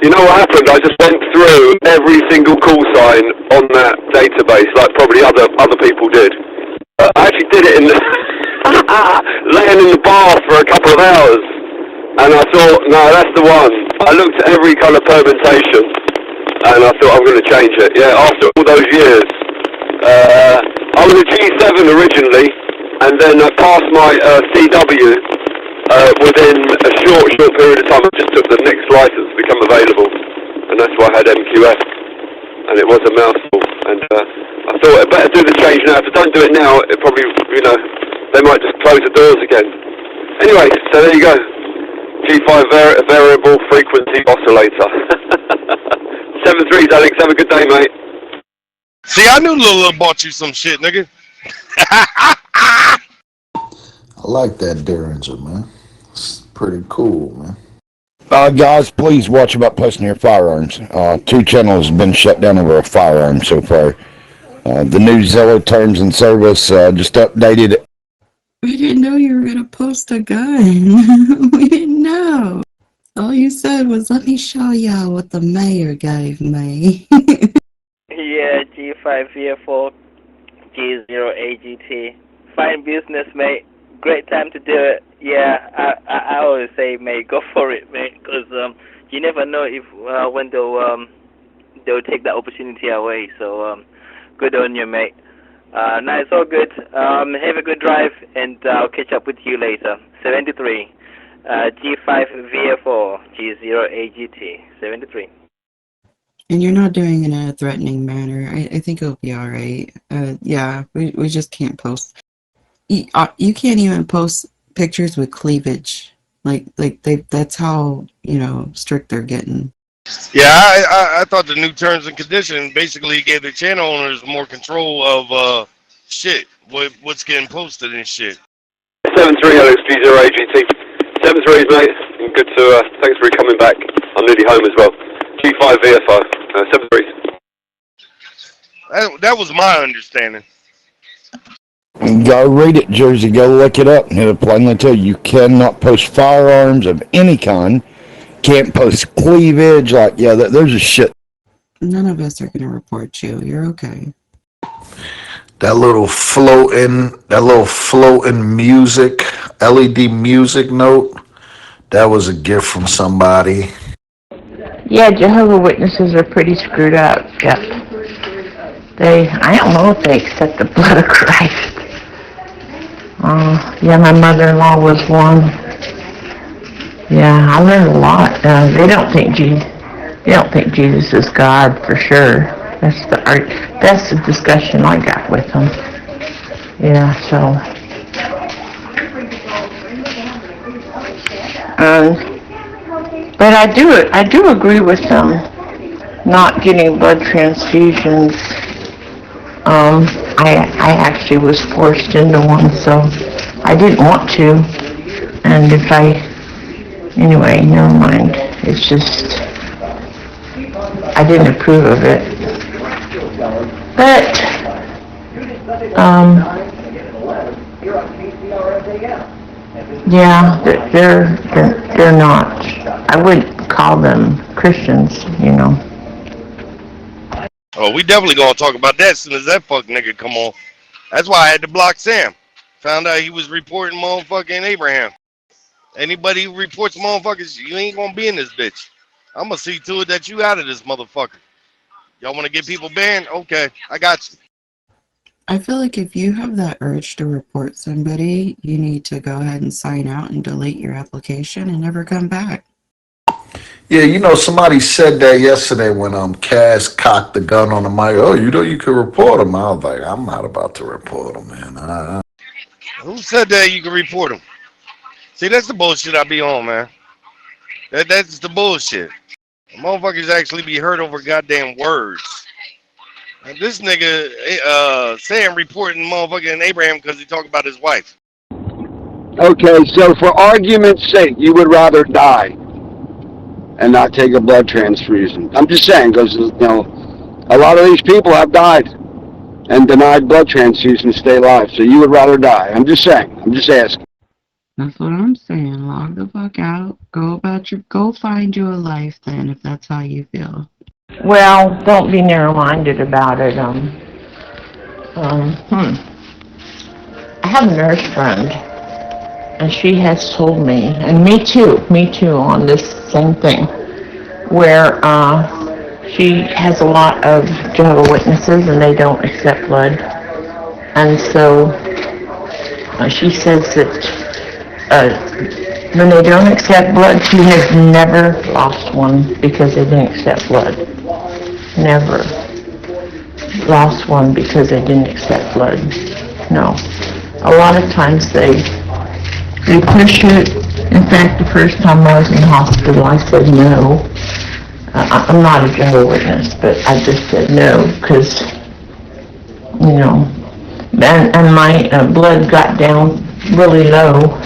you know what happened? I just went through every single call sign on that database, like probably other people did. I actually did it in the laying in the bar for a couple of hours, and I thought, no, that's the one. I looked at every kind of permutation, and I thought I'm going to change it. Yeah, after all those years, I was a G7 originally, and then I passed my CW within a short period of time. I just took the next license to become available, and that's why I had MQF, and it was a mouthful. And I thought I'd better do the change now. If I don't do it now, it probably, they might just close the doors again. Anyway, so there you go. G5 variable frequency oscillator. 7-3s, Alex. Have a good day, mate. See, I knew Lil bought you some shit, nigga. I like that Derringer, man. It's pretty cool, man. Guys, please watch about posting your firearms. 2 channels have been shut down over a firearm so far. The new Zillow terms and service just updated. We didn't know you were going to post a gun. We didn't know. All you said was, let me show y'all what the mayor gave me. Yeah, G5 VF4, G0 AGT. Fine business, mate. Great time to do it. Yeah, I always say, mate, go for it, mate, because you never know if when they'll take that opportunity away. So good on you, mate. No, it's all good. Have a good drive, and I'll catch up with you later. 73, G5 VF4, G0 AGT, 73. And you're not doing it in a threatening manner. I think it'll be all right. Yeah, we just can't post. You can't even post pictures with cleavage. That's how strict they're getting. Yeah, I thought the new terms and conditions basically gave the channel owners more control of shit, what's getting posted and shit. 7-3 Alex G0 AGT. 7-3s, mate. Good to thanks for coming back. I'm nearly home as well. G5 VFO. 7-3s. That was my understanding. Go read it, Jersey. Go look it up. And it'll plainly tell you cannot post firearms of any kind. Can't post cleavage. There's a shit. None of us are going to report you. You're okay. That little floating music, LED music note, that was a gift from somebody. Yeah, Jehovah's Witnesses are pretty screwed up. Yep. I don't know if they accept the blood of Christ. Yeah, my mother-in-law was one. Yeah, I learned a lot. They don't think Jesus is God for sure. That's the discussion I got with them. Yeah, so. But I do agree with them not getting blood transfusions. I actually was forced into one, so I didn't want to. And anyway, never mind. It's just, I didn't approve of it. But, yeah, they're not. I wouldn't call them Christians, Oh, we definitely gonna talk about that as soon as that fuck nigga come on. That's why I had to block Sam. Found out he was reporting motherfucking Abraham. Anybody who reports motherfuckers, you ain't gonna be in this bitch. I'm gonna see to it that you out of this motherfucker. Y'all wanna get people banned? Okay, I got you. I feel like if you have that urge to report somebody, you need to go ahead and sign out and delete your application and never come back. Yeah, somebody said that yesterday when Cass cocked the gun on the mic. Oh, you could report him. I was like, I'm not about to report him, man. Who said that you can report him? See, that's the bullshit I be on, man. That's the bullshit. Motherfuckers actually be hurt over goddamn words. And this nigga Sam reporting motherfucking Abraham because he talked about his wife. Okay, so for argument's sake, you would rather die and not take a blood transfusion. I'm just saying, because, you know, a lot of these people have died and denied blood transfusions to stay alive. So you would rather die. I'm just saying. I'm just asking. That's what I'm saying. Log the fuck out. Go find you a life then, if that's how you feel. Well, don't be narrow-minded about it. I have a nurse friend, and she has told me, and me too, on this same thing, where she has a lot of Jehovah's Witnesses, and they don't accept blood, and so she says that when they don't accept blood, she has never lost one because they didn't accept blood. Never lost one because they didn't accept blood. No. A lot of times they push it. In fact, the first time I was in the hospital, I said no. I'm not a Jehovah's Witness, but I just said no because, you know, and my blood got down really low.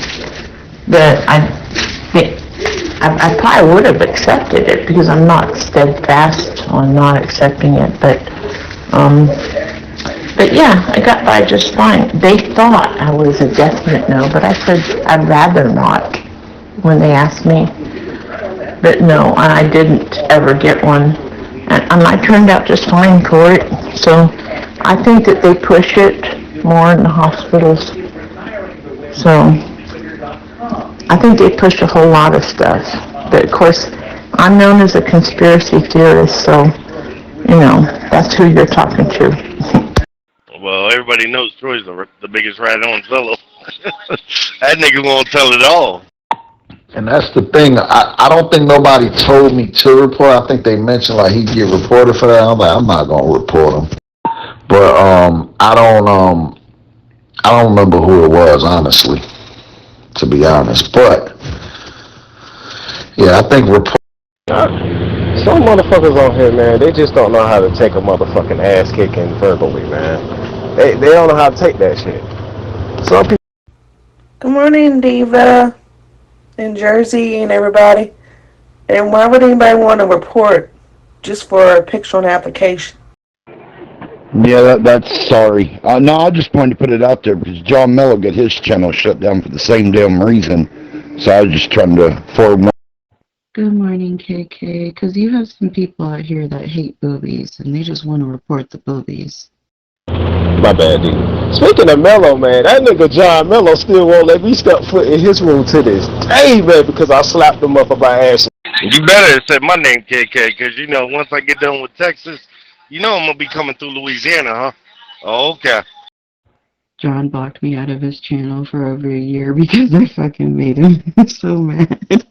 But I probably would have accepted it because I'm not steadfast on not accepting it. But yeah, I got by just fine. They thought I was a definite no, but I said I'd rather not when they asked me. But no, I didn't ever get one, and I turned out just fine for it. So I think that they push it more in the hospitals. So I think they push a whole lot of stuff. But of course, I'm known as a conspiracy theorist, so, you know, that's who you're talking to. Well, everybody knows Troy's the biggest rat on fellow. That nigga won't tell it all. And that's the thing. I don't think nobody told me to report. I think they mentioned like he'd get reported for that. I'm like, I'm not gonna report him. But I don't remember who it was, honestly, to be honest. But yeah, I think report. Some motherfuckers on here, man, they just don't know how to take a motherfucking ass kicking verbally, man. They don't know how to take that shit. Some people. Good morning, Diva, in Jersey, and everybody. And why would anybody want to report just for a picture on the application? Yeah, that's sorry. No, I just wanted to put it out there because John Mello got his channel shut down for the same damn reason. So I was just trying to forward my. Good morning, KK, because you have some people out here that hate boobies, and they just want to report the boobies. My bad, dude. Speaking of Mello, man, that nigga John Mello still won't let me step foot in his room to this day, man, because I slapped him up my ass. You better say my name, KK, because, you know, once I get done with Texas, you know I'm going to be coming through Louisiana, huh? Oh, okay. John blocked me out of his channel for over a year because I fucking made him so mad.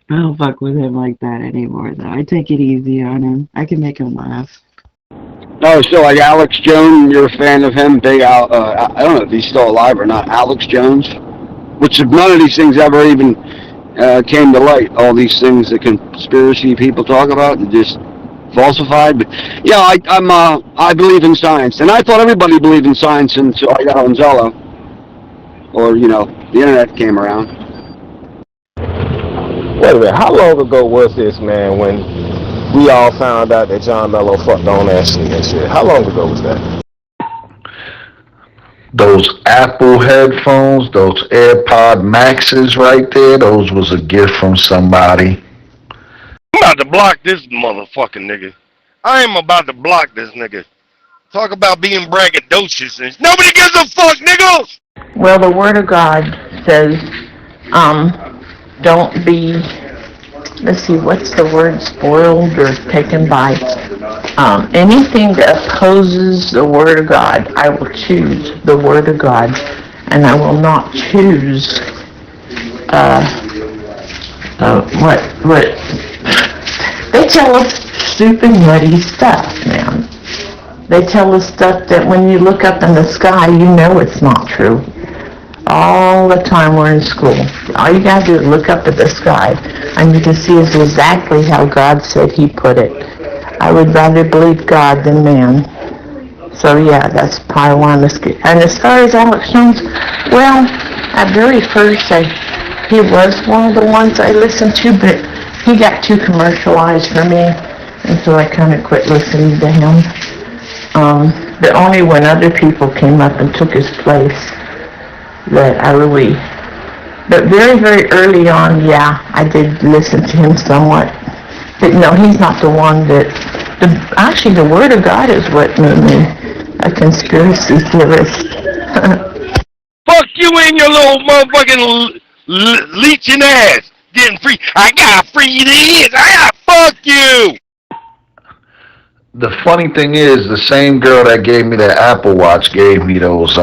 I don't fuck with him like that anymore, though. I take it easy on him. I can make him laugh. Oh, so like Alex Jones, you're a fan of him? Big I don't know if he's still alive or not. Alex Jones, which none of these things ever even came to light. All these things that conspiracy people talk about and just falsified. But yeah, I believe in science, and I thought everybody believed in science until I got on Zello, or you know, the internet came around. Wait a minute, how long ago was this, man, when we all found out that John Mello fucked on Ashley and shit? How long ago was that? Those Apple headphones, those AirPod Maxes right there, those was a gift from somebody. I'm about to block this motherfucking nigga. I am about to block this nigga. Talk about being braggadocious and nobody gives a fuck, nigga! Well, the Word of God says, don't be, let's see, what's the word, spoiled or taken by, anything that opposes the Word of God. I will choose the Word of God, and I will not choose, what, they tell us stupid, nutty stuff, man. They tell us stuff that when you look up in the sky, you know it's not true. all the time we're in school. All you gotta do is look up at the sky, and you can see it's exactly how God said he put it. I would rather believe God than man. So yeah, that's probably one of the. And as far as Alex Jones, well, at very first, he was one of the ones I listened to, but he got too commercialized for me, and so I kind of quit listening to him. But only when other people came up and took his place that I really. But very, very early on, yeah, I did listen to him somewhat. But no, he's not the one that. Actually, the Word of God is what made me a conspiracy theorist. Fuck you and your little motherfucking leeching ass. Getting free. I got free this. Fuck you. The funny thing is, the same girl that gave me that Apple Watch gave me those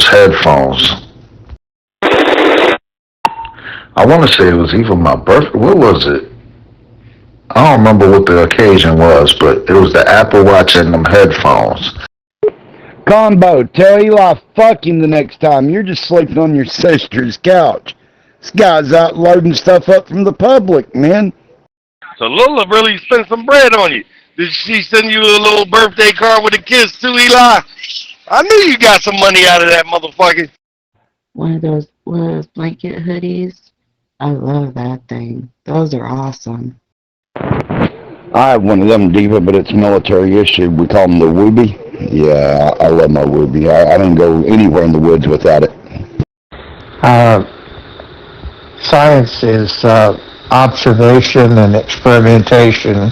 headphones. I want to say it was even my birthday. What was it? I don't remember what the occasion was, but it was the Apple Watch and them headphones. Combo, tell Eli fuck him the next time. You're just sleeping on your sister's couch. This guy's out loading stuff up from the public, man. So Lola really spent some bread on you. Did she send you a little birthday card with a kiss too, Eli? I knew you got some money out of that motherfucker. One of those blanket hoodies. I love that thing. Those are awesome. I have one of them, Diva, but it's military issue. We call them the Whoopie. Yeah, I love my Whoopie. I don't go anywhere in the woods without it. Science is observation and experimentation.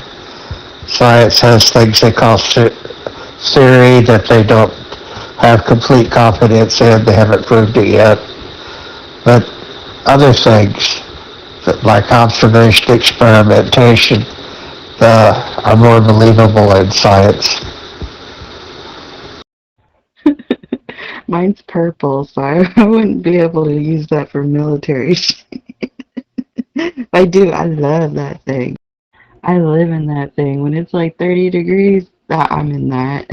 Science has things they call theory that they don't have complete confidence in. They haven't proved it yet. But other things, like observation, experimentation, are more believable in science. Mine's purple, so I wouldn't be able to use that for military. I do. I love that thing. I live in that thing. When it's like 30 degrees, I'm in that.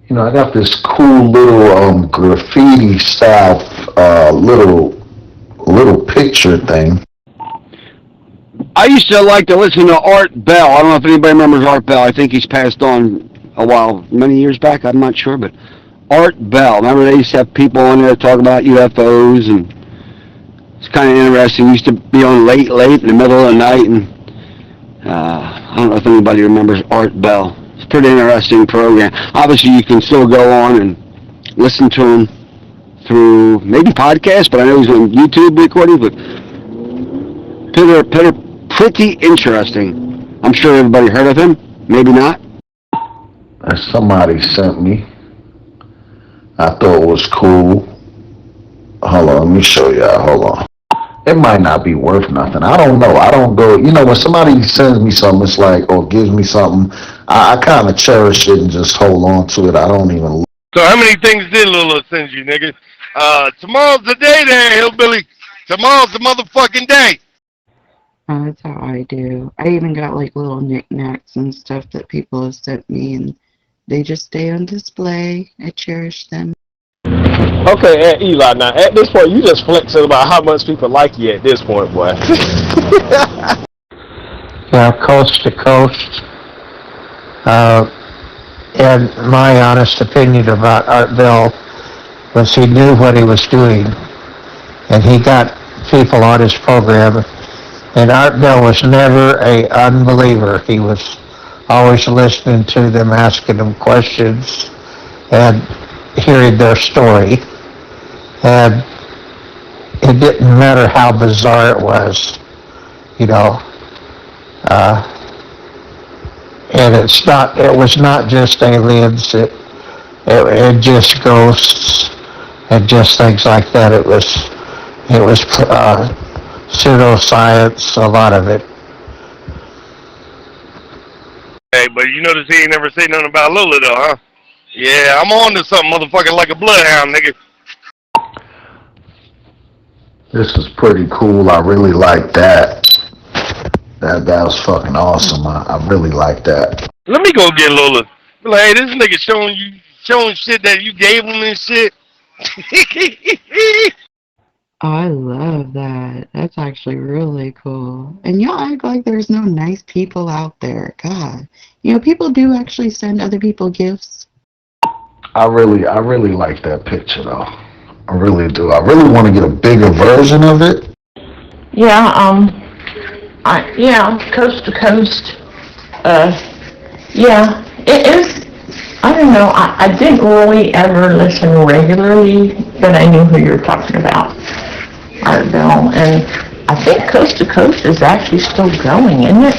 You know, I got this cool little graffiti style little picture thing. I used to like to listen to Art Bell. I don't know if anybody remembers Art Bell. I think he's passed on many years back. I'm not sure, but Art Bell. Remember they used to have people on there talk about UFOs, and it's kind of interesting. He used to be on late in the middle of the night, and I don't know if anybody remembers Art Bell. It's a pretty interesting program. Obviously, you can still go on and listen to him through maybe podcasts, but I know he's on YouTube recording, but pretty interesting. I'm sure everybody heard of him. Maybe not. Somebody sent me. I thought it was cool. Hold on, let me show y'all. Hold on. It might not be worth nothing. I don't know. I don't go, when somebody sends me something, it's like, or gives me something, I kind of cherish it and just hold on to it. I don't even look. So how many things did Lola send you, nigga? Tomorrow's the day there, hillbilly. Tomorrow's the motherfucking day. That's how I do. I even got like little knickknacks and stuff that people have sent me, and they just stay on display. I cherish them. Okay, Eli, now at this point, you just flexing about how much people like you at this point, boy. Yeah, coast to coast. And my honest opinion about Art Bell was he knew what he was doing, and he got people on his program. And Art Bell was never an unbeliever. He was always listening to them, asking them questions, and hearing their story. And it didn't matter how bizarre it was, and it was not just aliens, it just ghosts and just things like that. It was pseudoscience, a lot of it. Hey, but you notice he ain't never say nothing about Lola though, huh? Yeah, I'm on to something, motherfucker, like a bloodhound, nigga. This is pretty cool. I really like that. That was fucking awesome. I really like that. Let me go get Lola. Be like, hey, this nigga showing you showing shit that you gave them and shit. I love that. That's actually really cool. And y'all act like there's no nice people out there. God. You know, people do actually send other people gifts. I really like that picture though. I really do. I really want to get a bigger version of it. Yeah, coast to coast. Yeah, it is. I don't know. I didn't really ever listen regularly, but I knew who you were talking about, Art Bell. And I think Coast to Coast is actually still going, isn't it?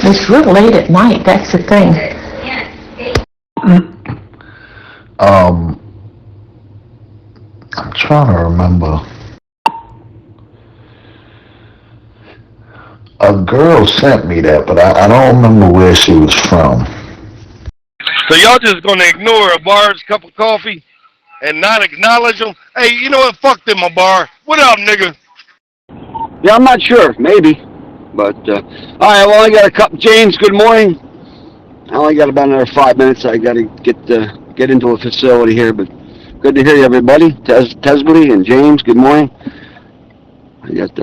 It's real late at night. That's the thing. I'm trying to remember. A girl sent me that, but I don't remember where she was from. So y'all just gonna ignore a bar's cup of coffee and not acknowledge them? Hey, you know what? Fuck them, a bar. What up, nigga? Yeah, I'm not sure. Maybe. But, all right, well, I got a couple. James, good morning. I only got about another 5 minutes. I got to get into a facility here, but good to hear you, everybody. Tesbly and James, good morning. I got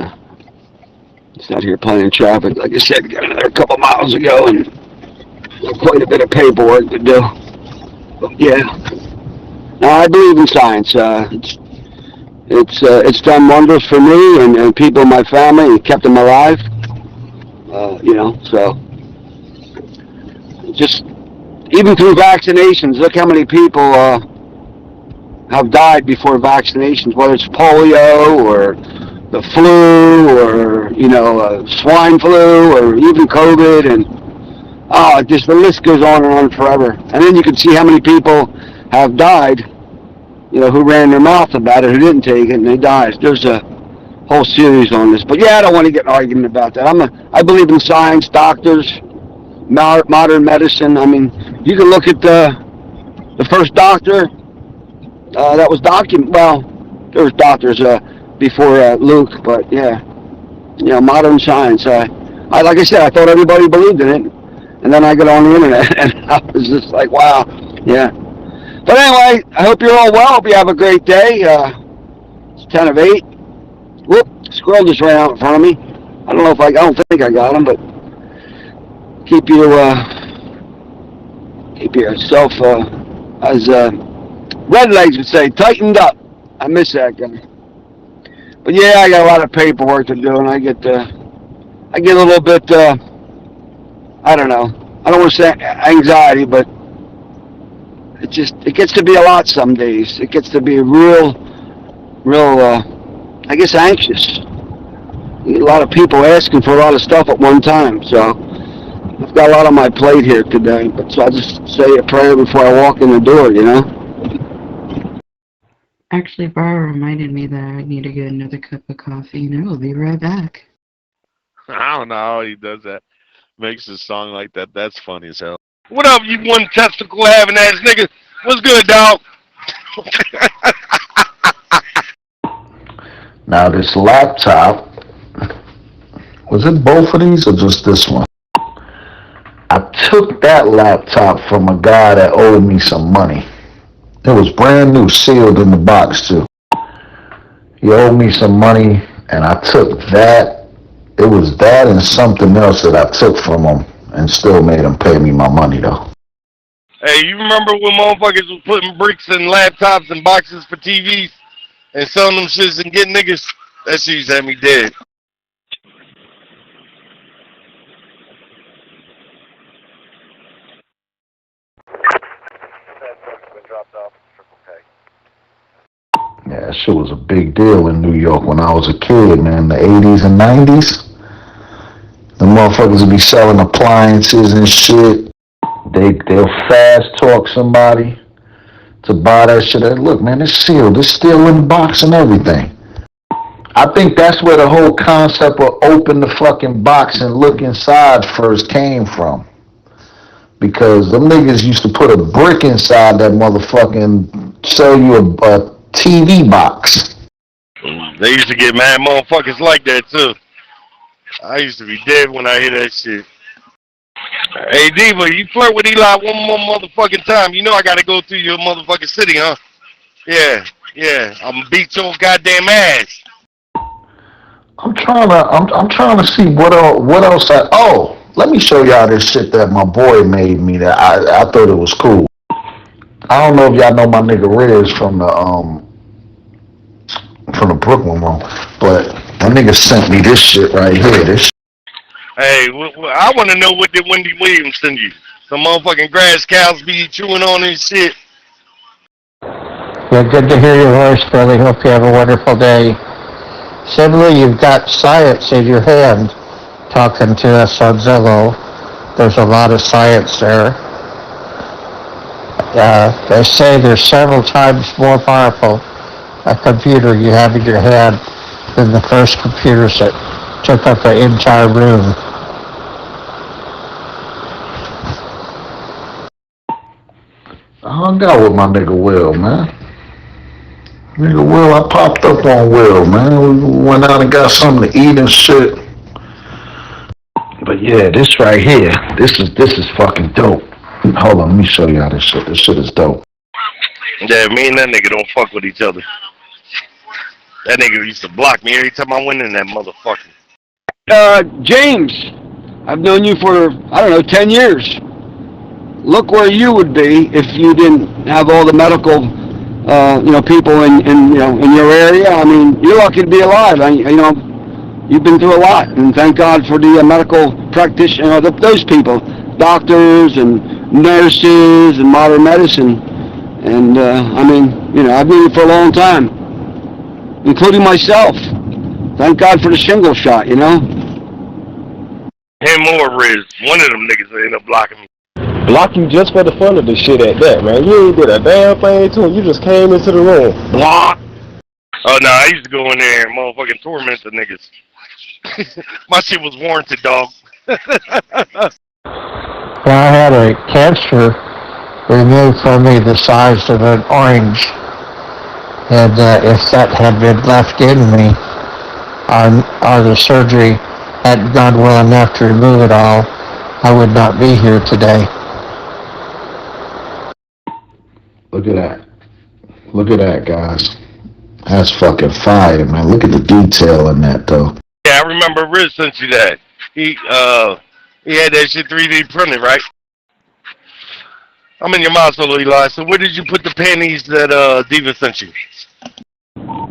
it's out here playing in traffic. Like I said, got another couple miles to go and quite a bit of paperwork to do. But yeah, no, I believe in science. It's done wonders for me and people in my family and kept them alive. So just even through vaccinations, look how many people have died before vaccinations, whether it's polio or the flu or swine flu or even COVID, and just the list goes on and on forever. And then you can see how many people have died, who ran their mouth about it, who didn't take it, and they died. There's a whole series on this, but yeah, I don't want to get an argument about that. I believe in science, doctors, modern medicine. I mean, you can look at the first doctor that was documented. Well, there was doctors before Luke, but yeah, modern science. Like I said, I thought everybody believed in it, and then I got on the internet, and I was just like, wow, yeah. But anyway, I hope you're all well. Hope you have a great day. It's 10 of 8. Whoop, squirrel just ran out in front of me. I don't think I got him, but keep yourself, as Red Legs would say, tightened up. I miss that guy. But yeah, I got a lot of paperwork to do, and I get a little bit, I don't know. I don't want to say anxiety, but it gets to be a lot some days. It gets to be real, I guess, anxious. You get a lot of people asking for a lot of stuff at one time, so I've got a lot on my plate here today. But so I'll just say a prayer before I walk in the door, Actually, Bar reminded me that I need to get another cup of coffee, and I will be right back. I don't know how he does that. Makes a song like that. That's funny as hell. What up, you one testicle having ass nigga? What's good, dog? Now this laptop, was it both of these or just this one? I took that laptop from a guy that owed me some money. It was brand new, sealed in the box too. He owed me some money, and I took that. It was that and something else that I took from him and still made him pay me my money though. Hey, you remember when motherfuckers was putting bricks in laptops and boxes for TVs and selling them shits and getting niggas? That shit used to have me dead. Yeah, that shit was a big deal in New York when I was a kid, man. The 80s and 90s. The motherfuckers would be selling appliances and shit. They'll fast talk somebody to buy that shit. Look, man, it's sealed. It's still in the box and everything. I think that's where the whole concept of open the fucking box and look inside first came from. Because them niggas used to put a brick inside that motherfucking sell you a TV box. They used to get mad motherfuckers like that too. I used to be dead when I hear that shit. Hey, Diva, you flirt with Eli one more motherfucking time. You know I gotta go through your motherfucking city, huh? Yeah, yeah. I'm gonna beat your goddamn ass. I'm trying to see what else oh, let me show y'all this shit that my boy made me that I thought it was cool. I don't know if y'all know my nigga Riz from the Brooklyn room, but my nigga sent me this shit right here. This Hey, I want to know what did Wendy Williams send you? Some motherfucking grass cows be chewing on and shit. Yeah, good to hear your voice, Billy. Hope you have a wonderful day. Simply, you've got science in your hand talking to us on Zillow. There's a lot of science there. They say there's several times more powerful a computer you have in your hand than the first computers that took up the entire room. I hung out with my nigga Will, man. Nigga Will, I popped up on Will, man. We went out and got something to eat and shit. But yeah, this right here, this is fucking dope. Hold on, let me show y'all this shit. This shit is dope. Yeah, me and that nigga don't fuck with each other. That nigga used to block me every time I went in that motherfucker. James, I've known you for, I don't know, 10 years. Look where you would be if you didn't have all the medical, people in your area. I mean, you're lucky to be alive. You've been through a lot, and thank God for the medical practitioner, those people, doctors and nurses and modern medicine. And I've known you for a long time, including myself. Thank God for the shingle shot, Him or Riz, one of them niggas ended up blocking me. Block you just for the fun of the shit at that, man. You ain't did a damn thing to him. You just came into the room. Block. Oh, no, I used to go in there and motherfucking torment the niggas. My shit was warranted, dog. When I had a cancer removed from me the size of an orange, and if that had been left in me, or the surgery hadn't gone well enough to remove it all, I would not be here today. Look at that. Look at that, guys. That's fucking fire, man. Look at the detail in that, though. Yeah, I remember Riz sent you that. He had that shit 3D printed, right? I'm in your mouth, solo Eli. So where did you put the panties that Diva sent you?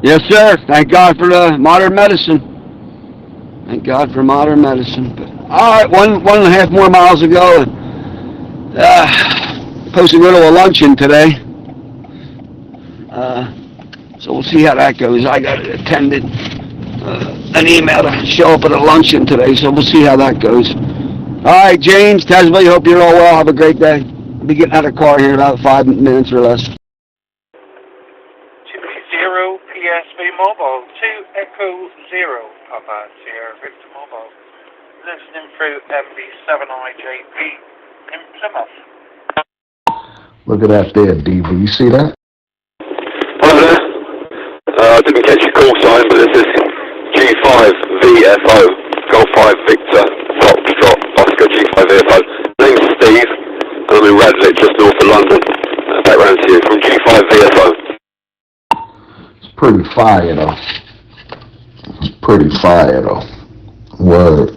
Yes, sir. Thank God for modern medicine. Thank God for modern medicine. But, all right, 1.5 more miles ago. Supposed to go to a luncheon today. So we'll see how that goes. I got attended an email to show up at a luncheon today, so we'll see how that goes. All right, James, Tesla, hope you're all well. Have a great day. I'll be getting out of the car here in about 5 minutes or less. 0 PSV Mobile, 2 Echo 0, Papa Sierra Victor Mobile, listening through MB7IJP in Plymouth. Look at that there, Diva. You see that? Hello there. I didn't catch your call sign, but this is G5 VFO, Golf 5 Victor, Foxtrot, Oscar G5 VFO. My name's Steve, and I'm in Radlett, just north of London. Back round to you from G5 VFO. It's pretty fire, though. Pretty fire, though. Word.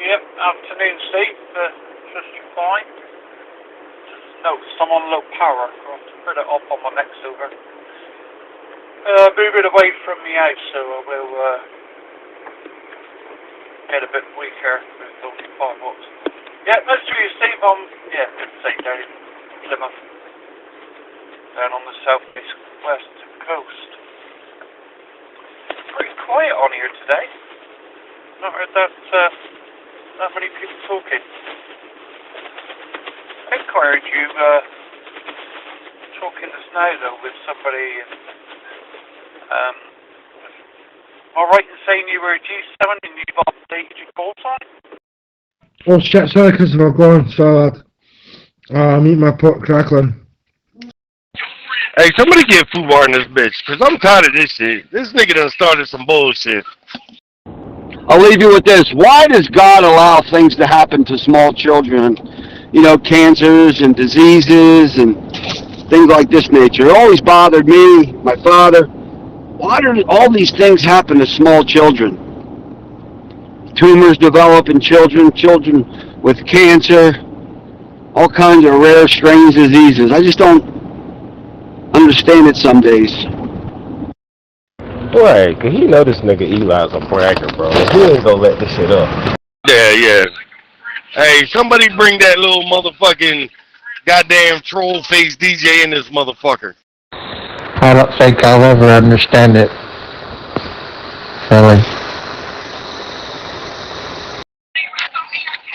Yep, afternoon, Steve. Just fine. Noticed I'm on low power. I'll have to put it up on my next over. Moving away from the house, so I will get a bit weaker with only 5 watts. Yeah, nice to meet you, Steve. Same down in Plymouth, down on the southwest coast. Pretty quiet on here today. Not heard that many people talking. I think I heard you talking just now, though, with somebody. Am I right in saying you were a G7 and you've updated your call sign? Oh shit, sorry Christopher, go on, so I'm eating my pork crackling. Hey, somebody get FUBAR in this bitch, because I'm tired of this shit. This nigga done started some bullshit. I'll leave you with this. Why does God allow things to happen to small children? You know, cancers and diseases and things like this nature. It always bothered me, my father. Why do all these things happen to small children? Tumors develop in children, children with cancer, all kinds of rare, strange diseases. I just don't understand it some days. Right, cause he know this nigga Eli's a bragger, bro. He ain't gonna let this shit up. Yeah. Hey, somebody bring that little motherfucking goddamn troll face DJ in this motherfucker. I don't think I'll ever understand it, Philly.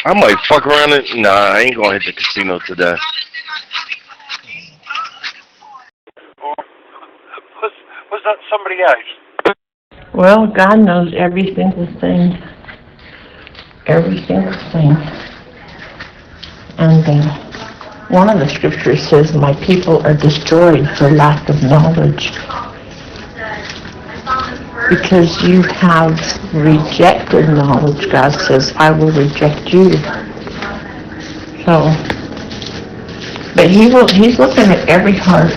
I might fuck around it. Nah, I ain't gonna hit the casino today. Was that somebody else? Well, God knows every single thing. Every single thing. And one of the scriptures says, my people are destroyed for lack of knowledge. Because you have rejected knowledge, God says, I will reject you. So, but he's looking at every heart,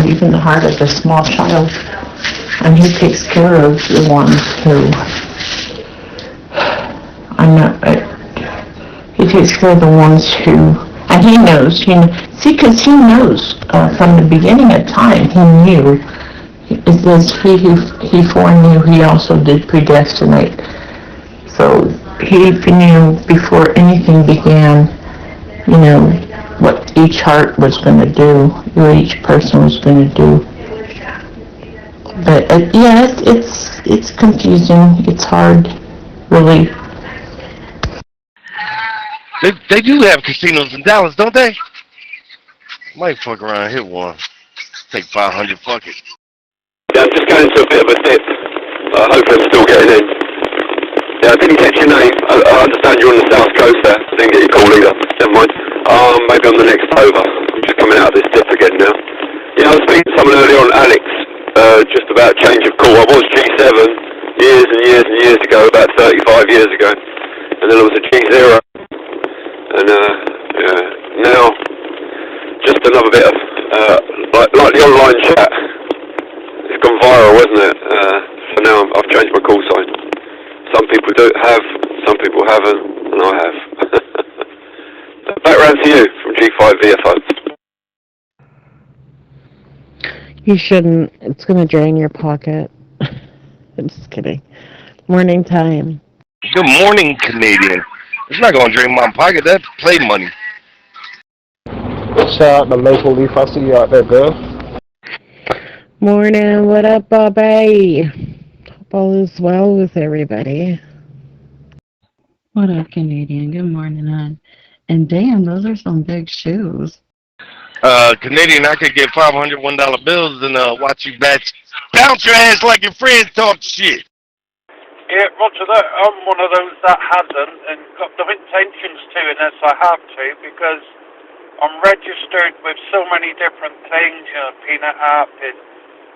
even the heart of a small child. And he takes care of the ones who, he takes care of the ones who, and he knows, because he knows from the beginning of time, he knew. It says he who he foreknew, he also did predestinate. So he knew before anything began, what each heart was going to do, what each person was going to do. But it's confusing. It's hard, really. They do have casinos in Dallas, don't they? Might fuck around and hit one. Take 500, fuck it. Yeah, I'm just going into a bit of a dip. Hopefully I'm still getting in. Yeah, I didn't catch your name. I understand you're on the south coast there. I didn't get your call either. Never mind. Maybe I'm the next over. I'm just coming out of this dip again now. Yeah, I was speaking to someone earlier on, Alex, just about change of call. I was G7 years and years and years ago, about 35 years ago. And then I was a G0. And now, just another bit of, like the online chat. It's gone viral, wasn't it? So now I've changed my call sign. Some people have, some people haven't, and I have. Back round to you from G5 VFO. You shouldn't. It's going to drain your pocket. I'm just kidding. Morning time. Good morning, Canadian. It's not going to drain my pocket. That's play money. Shout out to Maple Leaf. I see you out there, girl. Morning. What up, Bobby? Hope all is well with everybody. What up, Canadian? Good morning, hon. And damn, those are some big shoes. Canadian, I could get $500 $1 bills and watch you bounce your ass like your friends talk shit. Yeah, roger that. I'm one of those that hasn't and got no intentions to unless I have to, because I'm registered with so many different things, Peanut App and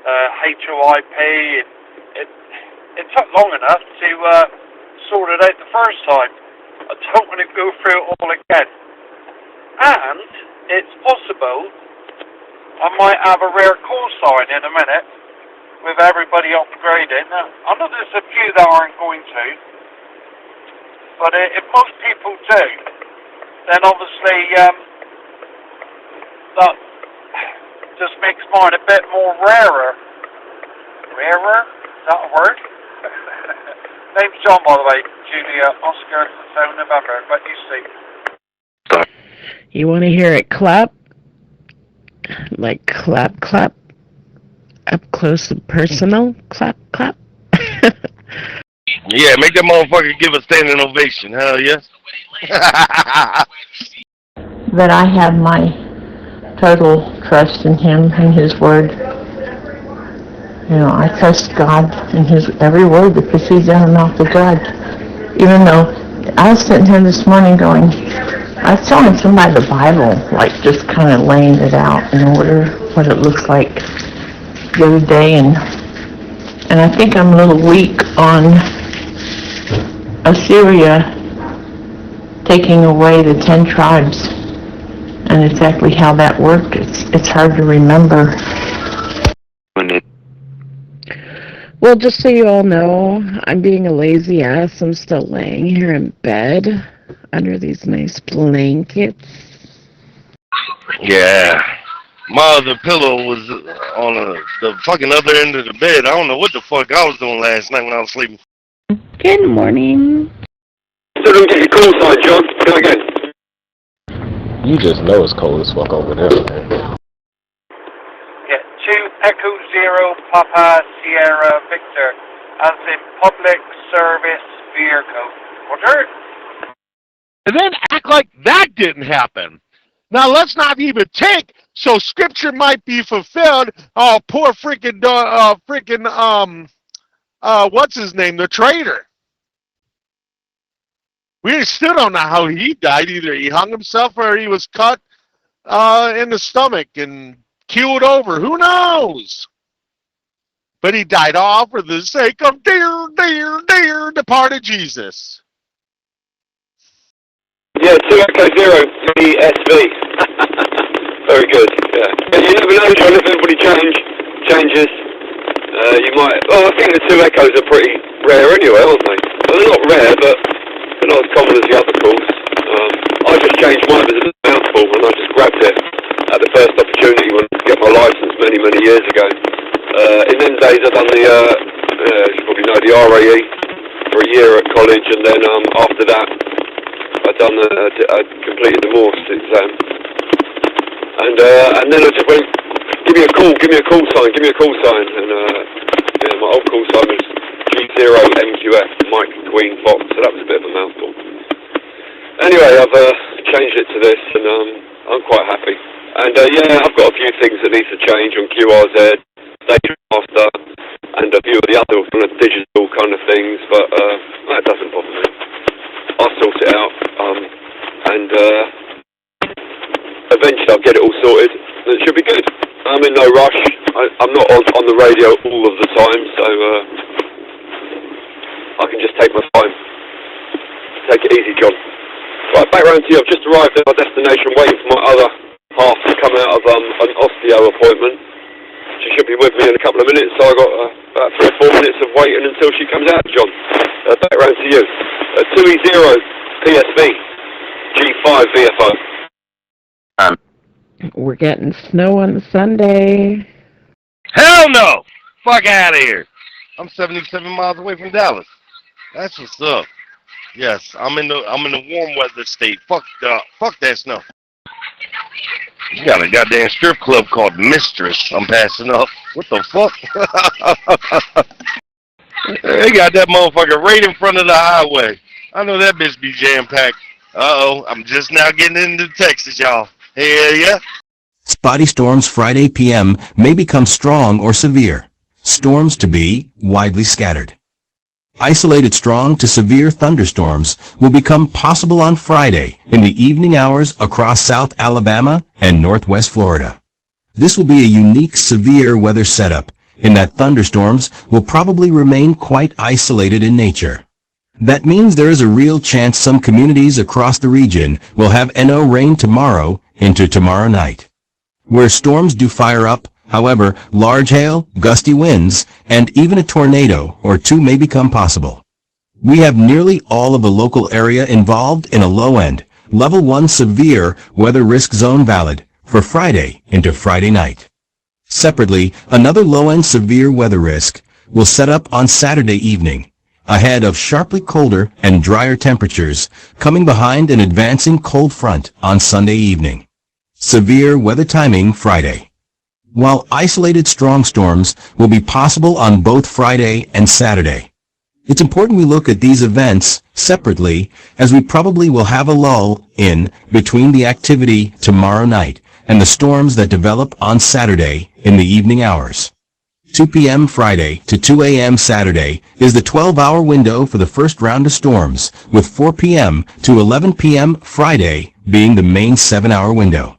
HOIP, and it took long enough to sort it out the first time. I don't want to go through it all again. And it's possible I might have a rare call sign in a minute with everybody upgrading. Now, I know there's a few that aren't going to, but if most people do, then obviously that just makes mine a bit more rarer. Rarer? Is that a word? Name's John, by the way. Julia, Oscar, 7 November. What do you see? You want to hear it clap? Like clap, clap? Up close and personal? Clap, clap? Yeah, make that motherfucker give a standing ovation. Hell yes. That I have my total trust in him and his word. I trust God in his every word that proceeds out of the mouth of God. Even though I was sitting here this morning going, I was telling somebody the Bible, like just kind of laying it out in order, what it looks like the other day, and I think I'm a little weak on Assyria taking away the 10 tribes, and exactly how that worked, it's hard to remember. Well, just so you all know, I'm being a lazy ass. I'm still laying here in bed under these nice blankets. Yeah. My other pillow was on the fucking other end of the bed. I don't know what the fuck I was doing last night when I was sleeping. Good morning. Still don't get your call sign, John. Go again. You just know it's cold as fuck over there, man. Yeah, 2 Echo Zero Papa Sierra Victor, as in public service vehicle. Roger. And then act like that didn't happen. Now let's not even take so scripture might be fulfilled. Oh, poor freaking what's his name, the traitor. We still don't know how he died. Either he hung himself or he was cut in the stomach and keeled over. Who knows? But he died all for the sake of dear departed Jesus. Yeah, 2 Echo Zero PSV. Very good. Yeah. But you never know, John, if everybody changes. You might. Well, I think the 2 Echoes are pretty rare anyway, aren't they? Well, they're not rare, but they're not as common as the other calls. I just changed mine as a mouthful, and I just grabbed it at the first opportunity when I get my license many years ago. In them days, I've done the, you probably know, the RAE for a year at college, and then after that, I completed the Morse exam, and then I just went, give me a call sign, and yeah, my old call sign was G0MQF, Mike Queen Fox, so that was a bit of a mouthful. Anyway, I've changed it to this, and I'm quite happy. And yeah, I've got a few things that need to change on QRZ, Station Master, and a few of the other kind of digital kind of things, but that doesn't bother me. I'll sort it out, and eventually I'll get it all sorted. It should be good. I'm in no rush. I'm not on the radio all of the time, so I can just take my time. Take it easy, John. Right, back round to you. I've just arrived at my destination, waiting for my other half to come out of an osteo appointment. She should be with me in a couple of minutes, so I've got about 3 or 4 minutes of waiting until she comes out, John. Back round to you. 2E0 PSV G5 VFO. We're getting snow on Sunday. Hell no! Fuck out of here. I'm 77 miles away from Dallas. That's what's up. Yes, I'm in the warm weather state. Fuck that snow. You got a goddamn strip club called Mistress I'm passing up. What the fuck? They got that motherfucker right in front of the highway. I know that bitch be jam-packed. Uh-oh, I'm just now getting into Texas, y'all. Hell yeah. Spotty storms Friday p.m. may become strong or severe. Storms to be widely scattered. Isolated strong to severe thunderstorms will become possible on Friday in the evening hours across South Alabama and Northwest Florida. This will be a unique severe weather setup in that thunderstorms will probably remain quite isolated in nature. That means there is a real chance some communities across the region will have NO rain tomorrow into tomorrow night. Where storms do fire up, however, large hail, gusty winds, and even a tornado or two may become possible. We have nearly all of the local area involved in a low-end, level 1 severe weather risk zone valid for Friday into Friday night. Separately, another low-end severe weather risk will set up on Saturday evening, ahead of sharply colder and drier temperatures coming behind an advancing cold front on Sunday evening. Severe weather timing Friday. While isolated strong storms will be possible on both Friday and Saturday, it's important we look at these events separately, as we probably will have a lull in between the activity tomorrow night and the storms that develop on Saturday in the evening hours. 2 p.m. Friday to 2 a.m. Saturday is the 12-hour window for the first round of storms, with 4 p.m. to 11 p.m. Friday being the main 7-hour window.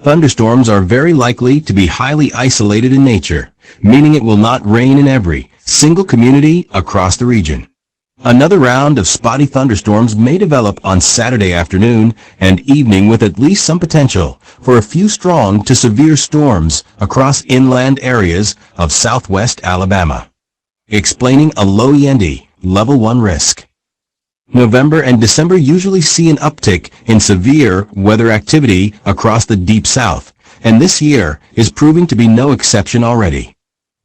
Thunderstorms are very likely to be highly isolated in nature, meaning it will not rain in every single community across the region. Another round of spotty thunderstorms may develop on Saturday afternoon and evening with at least some potential for a few strong to severe storms across inland areas of southwest Alabama. Explaining a low Yendi, level 1 risk. November and December usually see an uptick in severe weather activity across the deep south, and this year is proving to be no exception already.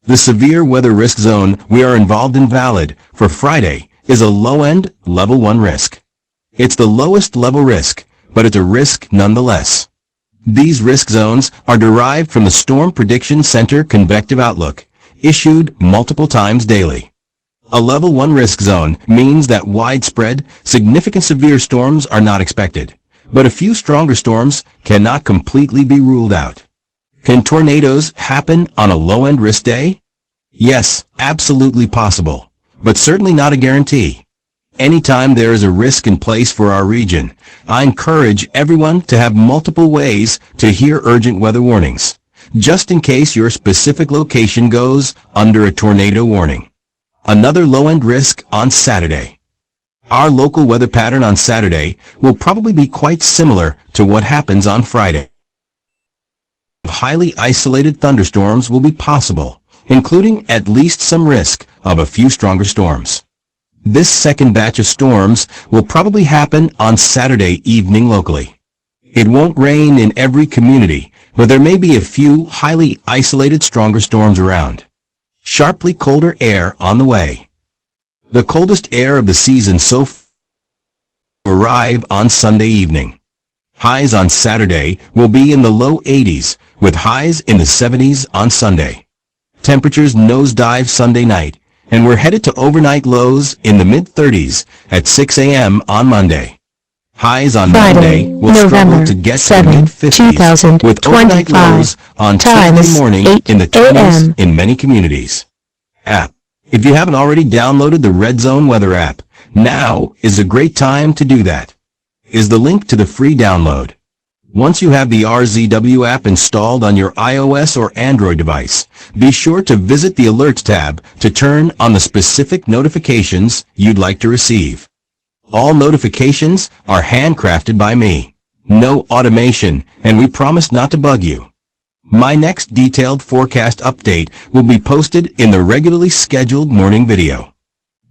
The severe weather risk zone we are involved in valid for Friday is a low-end level 1 risk. It's the lowest level risk, but it's a risk nonetheless. These risk zones are derived from the Storm Prediction Center Convective Outlook, issued multiple times daily. A level 1 risk zone means that widespread, significant severe storms are not expected, but a few stronger storms cannot completely be ruled out. Can tornadoes happen on a low-end risk day? Yes, absolutely possible, but certainly not a guarantee. Anytime there is a risk in place for our region, I encourage everyone to have multiple ways to hear urgent weather warnings, just in case your specific location goes under a tornado warning. Another low-end risk on Saturday. Our local weather pattern on Saturday will probably be quite similar to what happens on Friday. Highly isolated thunderstorms will be possible, including at least some risk of a few stronger storms. This second batch of storms will probably happen on Saturday evening locally. It won't rain in every community, but there may be a few highly isolated stronger storms around. Sharply colder air on the way. The coldest air of the season so far arrive on Sunday evening. Highs on Saturday will be in the low 80s, with highs in the 70s on Sunday. Temperatures nosedive Sunday night, and we're headed to overnight lows in the mid-30s at 6 a.m. on Monday. Highs on Monday will struggle to get to the mid-50s, with overnight lows on Tuesday morning in the 20s in many communities. App. If you haven't already downloaded the Red Zone Weather app, now is a great time to do that. Is the link to the free download. Once you have the RZW app installed on your iOS or Android device, be sure to visit the Alerts tab to turn on the specific notifications you'd like to receive. All notifications are handcrafted by me. No automation, and we promise not to bug you. My next detailed forecast update will be posted in the regularly scheduled morning video.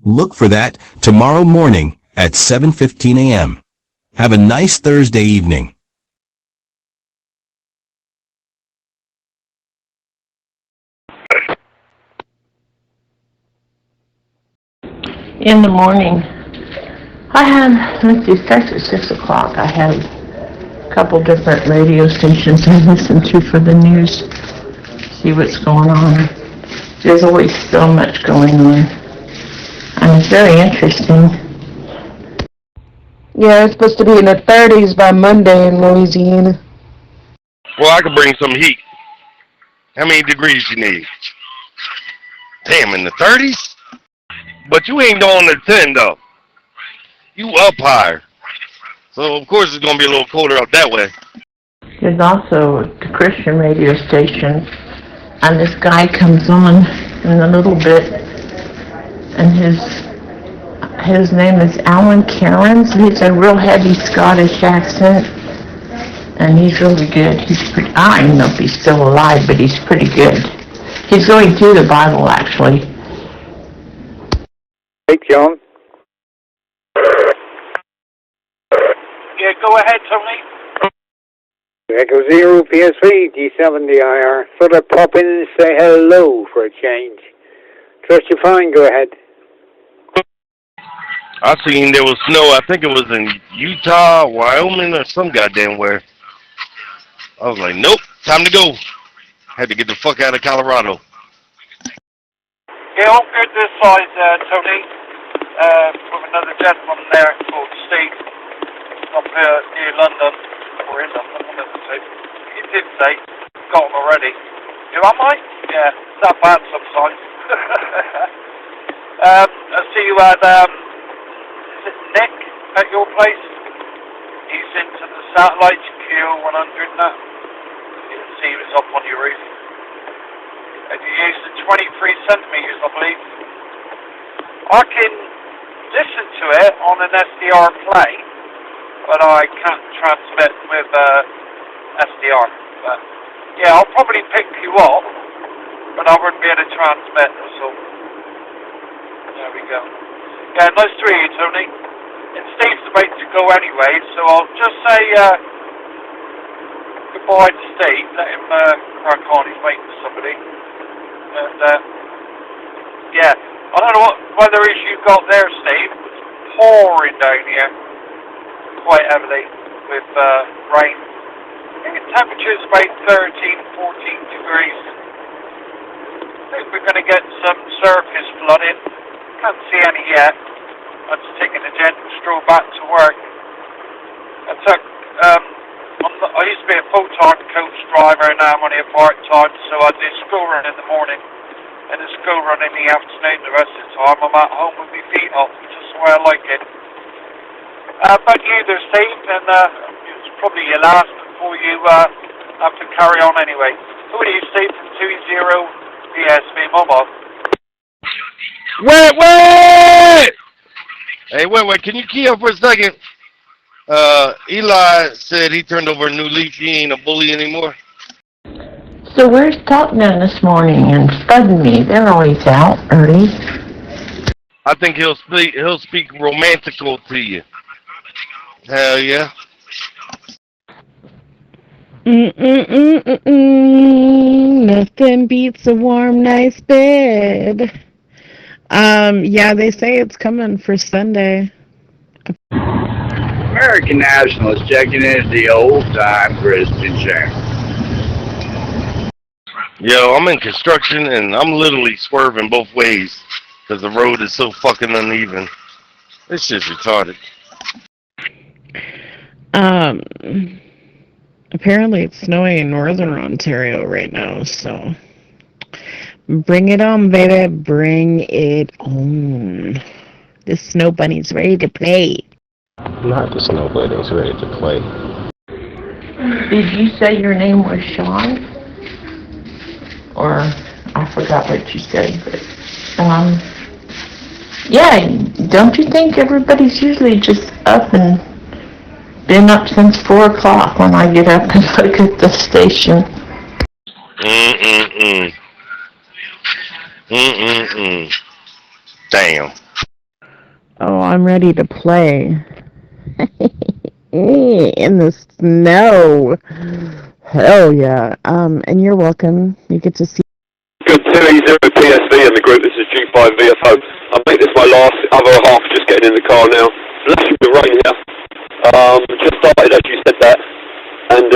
Look for that tomorrow morning at 7:15 a.m. Have a nice Thursday evening. In the morning, I had, let's see, starts at 6 o'clock. I had a couple different radio stations I listen to for the news, see what's going on. There's always so much going on, and it's very interesting. Yeah, it's supposed to be in the 30s by Monday in Louisiana. Well, I could bring some heat. How many degrees you need? Damn, in the 30s? But you ain't going to 10, though. You up higher. So, of course, it's going to be a little colder up that way. There's also the Christian radio station, and this guy comes on in a little bit, and his name is Alan Cairns. He's a real heavy Scottish accent, and he's really good. I don't even know if he's still alive, but he's pretty good. He's going through the Bible, actually. Hey, John. Yeah, go ahead, Tony. Echo Zero PSV D70IR. Thought I'd pop in and say hello for a change. Trust you're fine, go ahead. I seen there was snow. I think it was in Utah, Wyoming, or some goddamn where. I was like, nope, time to go. Had to get the fuck out of Colorado. Yeah, I'm good this side, Tony. With another gentleman there called Steve, up here near London, or in London, I never say. He did say, got him already. You am I? Yeah, it's not bad sometimes. I see you had, is it Nick at your place? He's into the satellites, Q100 now. You can see he was up on your roof. And you used the 23 centimeters, I believe. I can listen to it on an SDR play, but I can't transmit with SDR. But yeah, I'll probably pick you up, but I wouldn't be able to transmit. So there we go. Yeah, nice to hear you, Tony. And Steve's about to go anyway, so I'll just say goodbye to Steve. Let him crack on. He's waiting for somebody. And yeah, I don't know what weather is you've got there, Steve. It's pouring down here quite heavily with rain. I think the temperature's about 13, 14 degrees. I think we're going to get some surface flooding. Can't see any yet. I'm just taking a gentle stroll back to work. I used to be a full-time coach driver, and now I'm only a part-time, so I do school run in the morning and a school run in the afternoon. The rest of the time I'm at home with my feet up, just the way I like it. But you there, Steve, and it's probably your last before you have to carry on anyway. Who are you, Steve, from 20 PSB Mobile? Wait! Hey, wait, can you key up for a second? Eli said he turned over a new leaf. He ain't a bully anymore. So where's Tottenham this morning and Spud me? They're always out early. I think he'll speak romantical to you. Hell yeah. Nothing beats a warm, nice bed. Yeah, they say it's coming for Sunday. American National is checking in as the old-time Christian channel. Yo, I'm in construction and I'm literally swerving both ways because the road is so fucking uneven. This shit's retarded. Apparently it's snowing in northern Ontario right now, so bring it on, baby. Bring it on. The snow bunny's ready to play. Not the snow bunny's ready to play. Did you say your name was Sean? Or I forgot what you said, but yeah, don't you think everybody's usually just up and been up since 4 o'clock when I get up and look at the station? Damn. Oh, I'm ready to play. In the snow. Hell yeah. And you're welcome. You get to see. Good 2E0 PSV in the group. This is G5 VFO. I think this is my last other half. Just getting in the car now. Lashing the rain here. Just started as you said that, and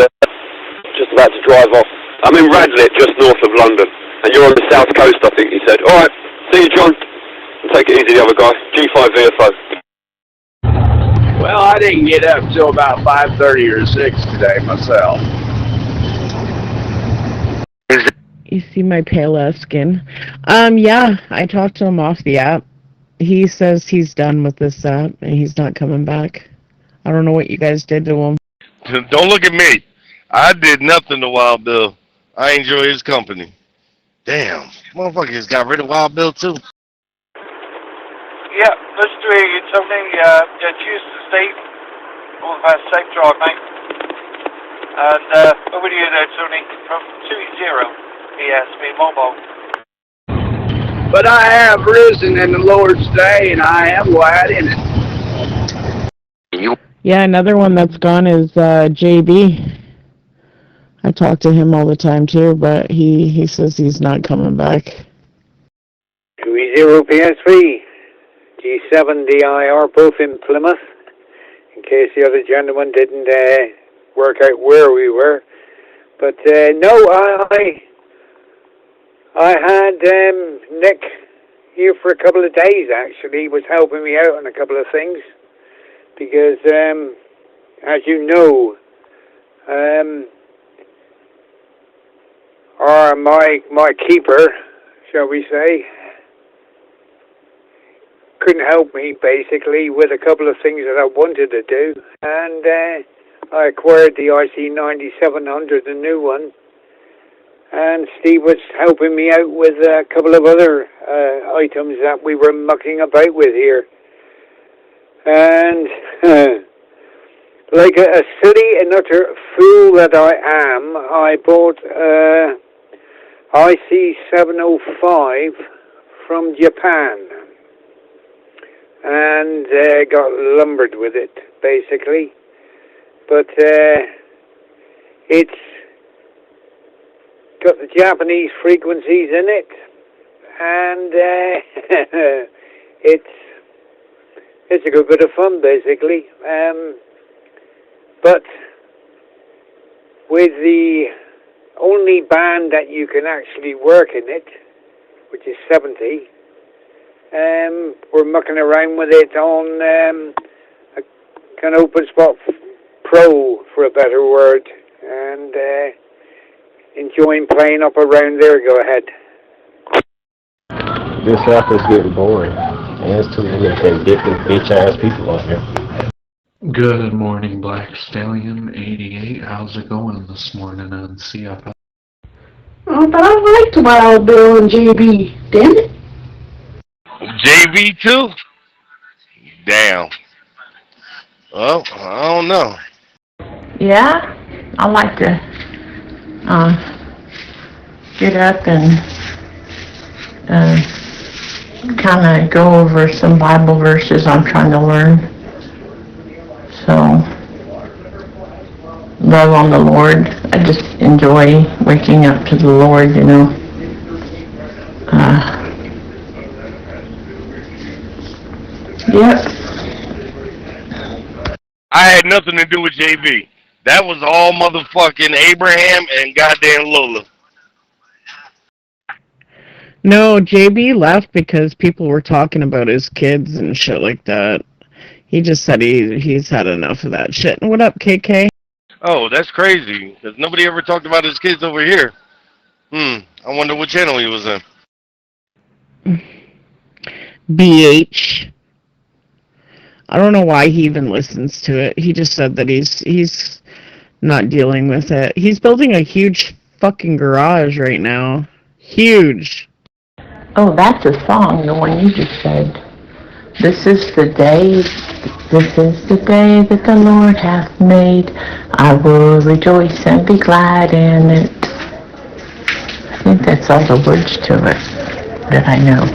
just about to drive off. I'm in Radlett, just north of London, and you're on the south coast, I think you said. All right, see you, John. Take it easy, the other guy. G5 VFO. Well, I didn't get up till about 5:30 or 6 today myself. You see my pale ass skin. Yeah, I talked to him off the app. He says he's done with this app and he's not coming back. I don't know what you guys did to him. Don't look at me. I did nothing to Wild Bill. I enjoy his company. Damn, motherfuckers got rid of Wild Bill too. Yeah, let's do it, Tony. Cheers to Steve. All the best. Safe drive, mate. And over to you there, Tony, from 2E0 PSB Mobile. But I have risen in the Lord's day, and I am glad in it. Yeah, another one that's gone is JB. I talk to him all the time too, but he says he's not coming back. 2E0 PS3, G7DIR, both in Plymouth, in case the other gentleman didn't work out where we were. But no, I had Nick here for a couple of days, actually. He was helping me out on a couple of things. Because, as you know, my keeper, shall we say, couldn't help me, basically, with a couple of things that I wanted to do. And I acquired the IC9700, the new one. And Steve was helping me out with a couple of other items that we were mucking about with here. And like a silly and utter fool that I am, I bought IC705 from Japan and got lumbered with it, basically. But it's got the Japanese frequencies in it, and it's a good bit of fun, basically. But with the only band that you can actually work in it, which is 70, we're mucking around with it on a kind of Open Spot Pro, for a better word, and enjoying playing up around there. Go ahead. This app is getting boring. And it's too many bitch ass people on here. Good morning, Black Stallion 88. How's it going this morning on CFL? Oh, but I liked Wild Bill and JB. Damn it. JV too? Damn. Well, I don't know. Yeah, I like to get up and kind of go over some Bible verses I'm trying to learn. So, love on the Lord. I just enjoy waking up to the Lord, you know. Yep. I had nothing to do with JV. That was all motherfucking Abraham and goddamn Lola. No, JB left because people were talking about his kids and shit like that. He just said he's had enough of that shit. What up, KK? Oh, that's crazy. Because nobody ever talked about his kids over here. I wonder what channel he was in. BH. I don't know why he even listens to it. He just said that he's not dealing with it. He's building a huge fucking garage right now. Huge. Oh, that's a song, the one you just said. This is the day that the Lord hath made. I will rejoice and be glad in it. I think that's all the words to it that I know.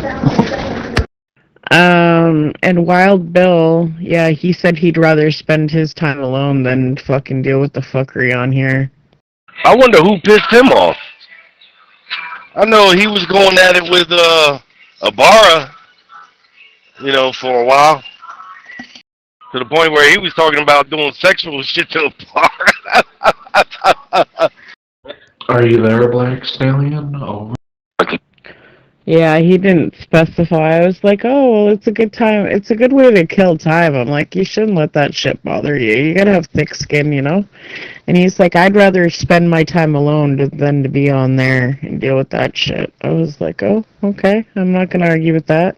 And Wild Bill, yeah, he said he'd rather spend his time alone than fucking deal with the fuckery on here. I wonder who pissed him off. I know he was going at it with Ibarra, for a while. To the point where he was talking about doing sexual shit to Ibarra. Are you there, Black Stallion? Over. Yeah, he didn't specify. I was like, oh, well, it's a good time. It's a good way to kill time. I'm like, you shouldn't let that shit bother you. You gotta have thick skin, you know? And he's like, I'd rather spend my time alone than to be on there and deal with that shit. I was like, oh, okay. I'm not gonna argue with that.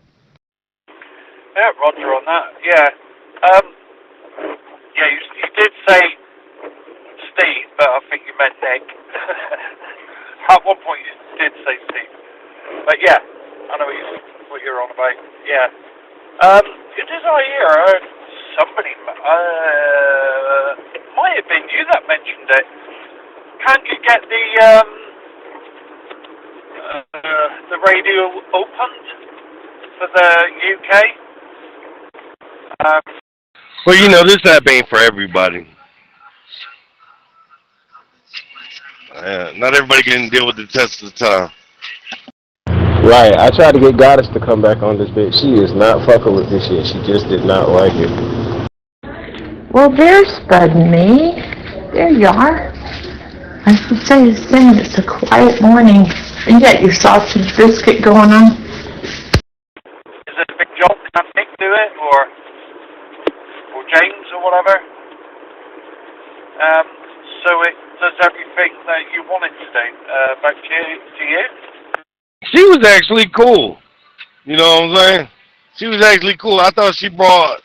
Yeah, Roger on that. Yeah. Yeah, you did say Steve, but I think you meant Nick. At one point you did say Steve. But yeah, I know what you're on about. Yeah. Did I hear somebody, it might have been you that mentioned it. Can't you get the radio opened for the UK? Well, this app ain't for everybody. Not everybody can deal with the test of time. Right, I tried to get Goddess to come back on this bitch. She is not fucking with this shit. She just did not like it. Well, there's Spud and me. There you are. I should say the same. It's a quiet morning. You got your sausage biscuit going on? Is it a big job? Can Nick do it, or James, or whatever? So it does everything that you want it to do. Back to you. She was actually cool. You know what I'm saying? She was actually cool. I thought she brought,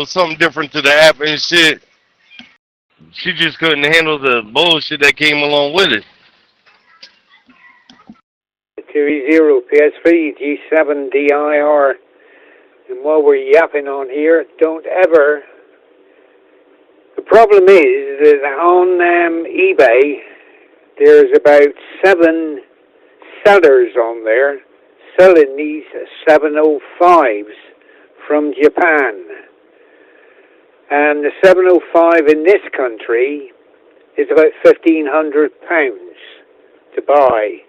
something different to the app and shit. She just couldn't handle the bullshit that came along with it. 2E0 PS3 G7 DIR and while we're yapping on here, don't ever. The problem is that on eBay, there's about 7 sellers on there selling these 705s from Japan. And the 705 in this country is about £1,500 to buy.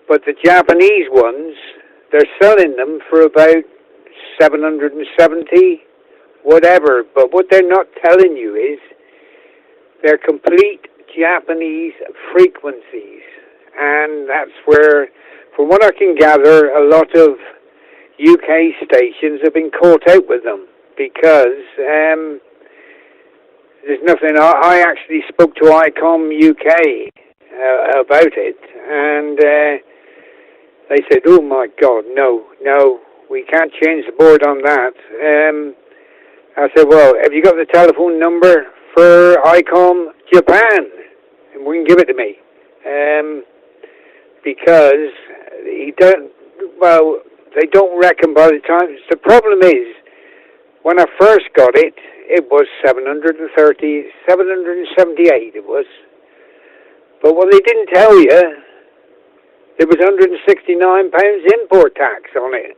But the Japanese ones, they're selling them for about 770, whatever. But what they're not telling you is they're complete Japanese frequencies. And that's where, from what I can gather, a lot of UK stations have been caught out with them because there's nothing. I actually spoke to ICOM UK about it, and they said, "Oh my God, no, we can't change the board on that." I said, "Well, have you got the telephone number for ICOM Japan? And we can give it to me." Because he don't. Well, they don't reckon by the time. The problem is, when I first got it, it was 778 it was. But what they didn't tell you, there was £169 import tax on it.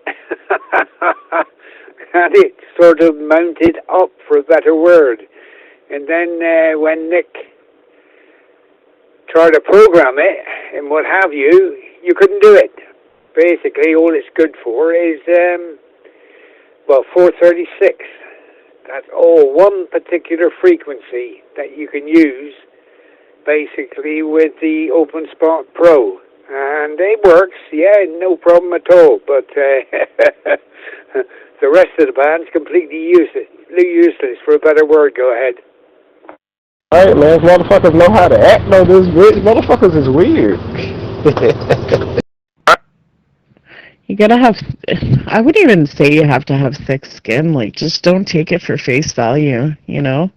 And it sort of mounted up, for a better word. And then when Nick tried to program it and what have you, you couldn't do it. Basically, all it's good for is, 436. That's all, one particular frequency that you can use, basically, with the OpenSpot Pro. And it works, yeah, no problem at all. But the rest of the band's completely useless, for a better word. Go ahead. Alright, man, motherfuckers know how to act on this bitch. Motherfuckers is weird. You gotta have, I wouldn't even say you have to have thick skin. Like, just don't take it for face value, you know?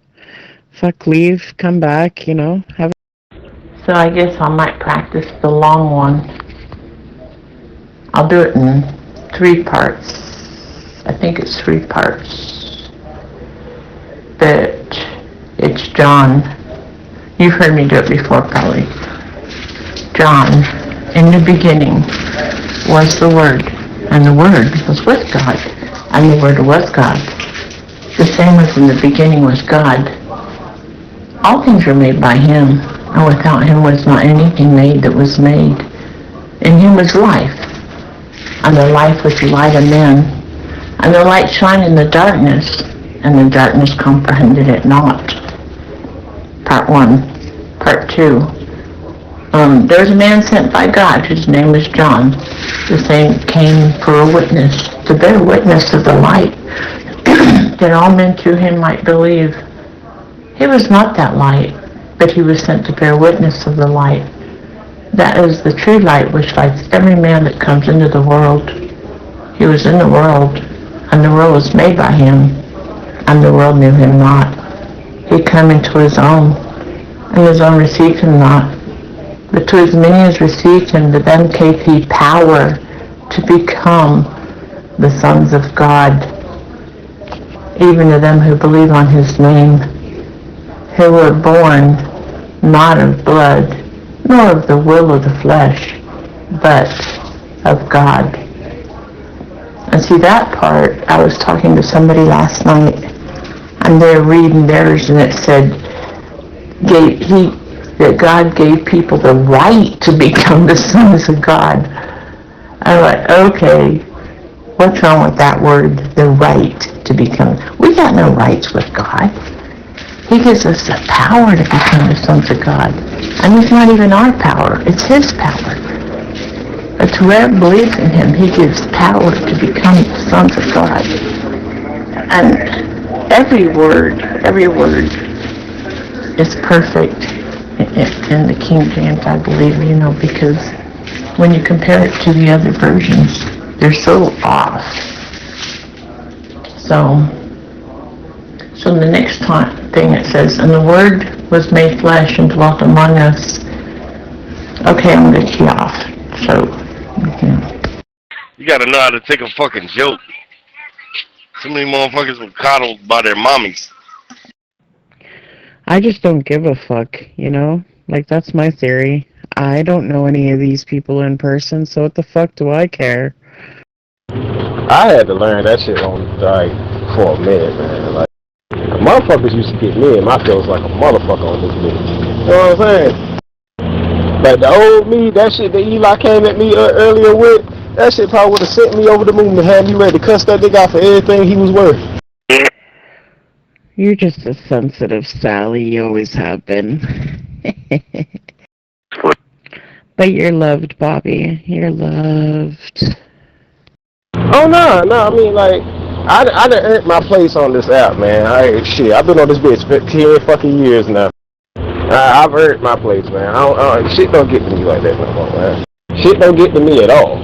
Fuck, leave, come back, you know? Have. So I guess I might practice the long one. I'll do it in 3 parts. I think it's 3 parts. But it's John. You've heard me do it before, probably. John, in the beginning was the Word, and the Word was with God, and the Word was God. The same as in the beginning was God. All things were made by Him, and without Him was not anything made that was made. In Him was life, and the life was the light of men. And the light shined in the darkness, and the darkness comprehended it not. Part 1. Part 2. There was a man sent by God, whose name was John. The same came for a witness, to bear witness of the light, that all men through him might believe. He was not that light, but he was sent to bear witness of the light. That is the true light which lights every man that comes into the world. He was in the world, and the world was made by him, and the world knew him not. He came into his own, and his own received him not. But to as many as received him, to them gave he power to become the sons of God, even to them who believe on his name, who were born not of blood, nor of the will of the flesh, but of God. And see, that part, I was talking to somebody last night, and they're reading theirs, and it said that God gave people the right to become the sons of God. I'm like, okay, what's wrong with that word, the right to become? We got no rights with God. He gives us the power to become the sons of God. And it's not even our power, it's His power. But to whoever believes in Him, He gives power to become the sons of God. And every word is perfect in the King James, I believe, you know, because when you compare it to the other versions, they're so off. So the next thing it says, and the Word was made flesh and dwelt among us. Okay, I'm going to key off. So, You gotta know how to take a fucking joke. So many motherfuckers were coddled by their mommies. I just don't give a fuck, you know? Like, that's my theory. I don't know any of these people in person, so what the fuck do I care? I had to learn that shit on like for a minute, man. Like motherfuckers used to get me and my feels like a motherfucker on this bitch. You know what I'm saying? Like the old me, that shit that Eli came at me earlier with, that shit probably would have sent me over the moon and had me ready to cuss that nigga out for everything he was worth. You're just a sensitive Sally, you always have been. But you're loved, Bobby. You're loved. Oh no, I mean like I done earned my place on this app, man. I've been on this bitch for 10 fucking years now. I've earned my place, man. Shit don't get to me like that no more, man. Shit don't get to me at all.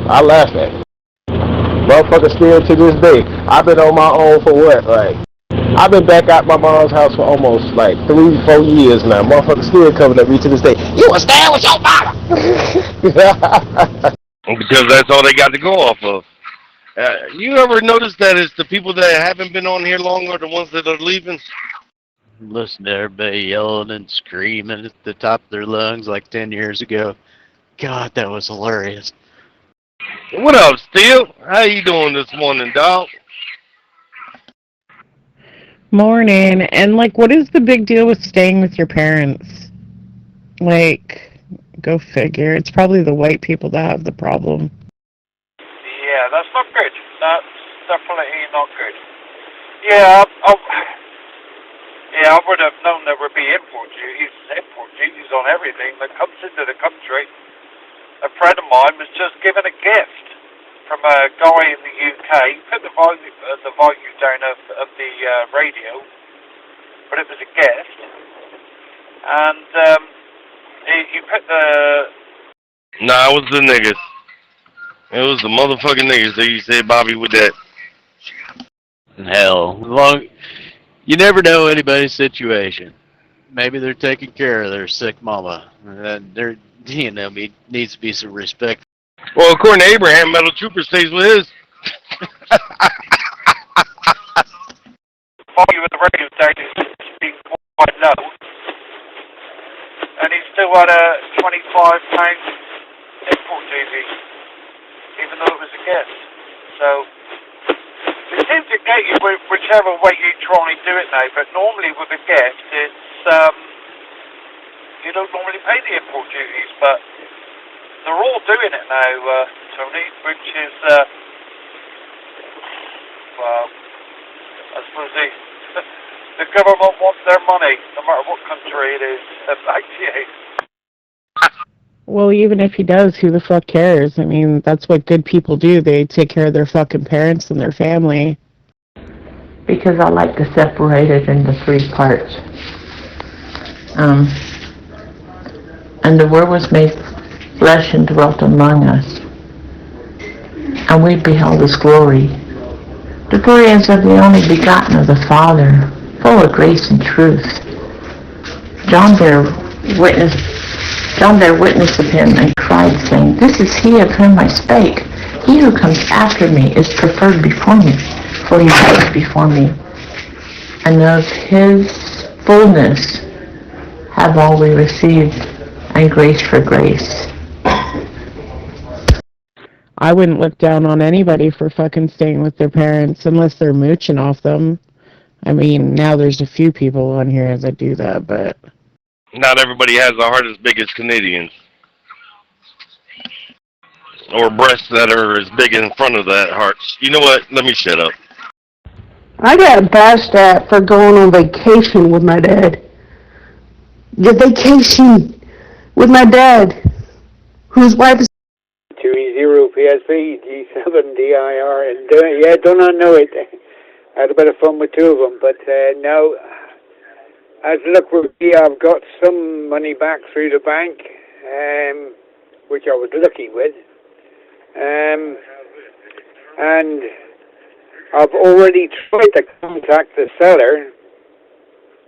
I laugh at it. Motherfucker still to this day. I've been on my own for what? Like, I've been back out my mom's house for almost like 3-4 years now. Motherfucker still coming at me to this day. You was staying with your mama! Because that's all they got to go off of. You ever notice that it's the people that haven't been on here long are the ones that are leaving? Listen to everybody yelling and screaming at the top of their lungs like 10 years ago. God, that was hilarious. What up, Steel? How you doing this morning, dog? Morning. And, like, what is the big deal with staying with your parents? Like, go figure. It's probably the white people that have the problem. Yeah, that's not good. That's definitely not good. Yeah, I would have known there would be import duties on everything that comes into the country. A friend of mine was just given a gift from a guy in the UK. He put the volume down of the radio, but it was a gift. And he put the... Nah, it was the niggas. It was the motherfucking niggas that you said, Bobby, with that. Hell, you never know anybody's situation. Maybe they're taking care of their sick mama. There, needs to be some respect. Well, according to Abraham, Metal Trooper stays with his. Volume of the radio down is quite low. And he's still at a £25 import duty, even though it was a gift. So, it seems to get you whichever way you try and do it now, but normally with a gift, it's, you don't normally pay the import duties, but they're all doing it now, Tony, which is, well, I suppose the government wants their money, no matter what country it is, back to you. Well, even if he does, who the fuck cares? I mean, that's what good people do. They take care of their fucking parents and their family. Because I like to separate it into 3 parts. And the Word was made flesh and dwelt among us, and we beheld His glory. The glory is of the only begotten of the Father, full of grace and truth. John bare witness of Him and cried, saying, This is He of whom I spake. He who comes after me is preferred before me, for He was before me. And of His fullness have all we received, and grace for grace. I wouldn't look down on anybody for fucking staying with their parents unless they're mooching off them. I mean, now there's a few people on here that do that, but... Not everybody has a heart as big as Canadians. Or breasts that are as big in front of that heart. You know what? Let me shut up. I got bashed at for going on vacation with my dad. The vacation with my dad, whose wife is 20 PSV, G7 DIR, and yeah, do not know it. I had a bit of fun with 2 of them, but now, as luck would be, I've got some money back through the bank, which I was lucky with, and I've already tried to contact the seller,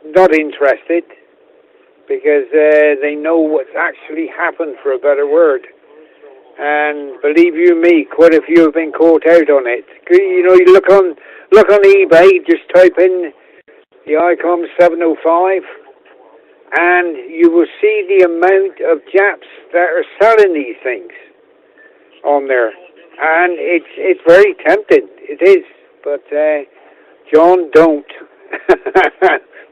not interested, because they know what's actually happened, for a better word. And believe you me, quite a few have been caught out on it. You know, you look on eBay, just type in the ICOM 705, and you will see the amount of Japs that are selling these things on there. And it's very tempting. It is. But, John, don't.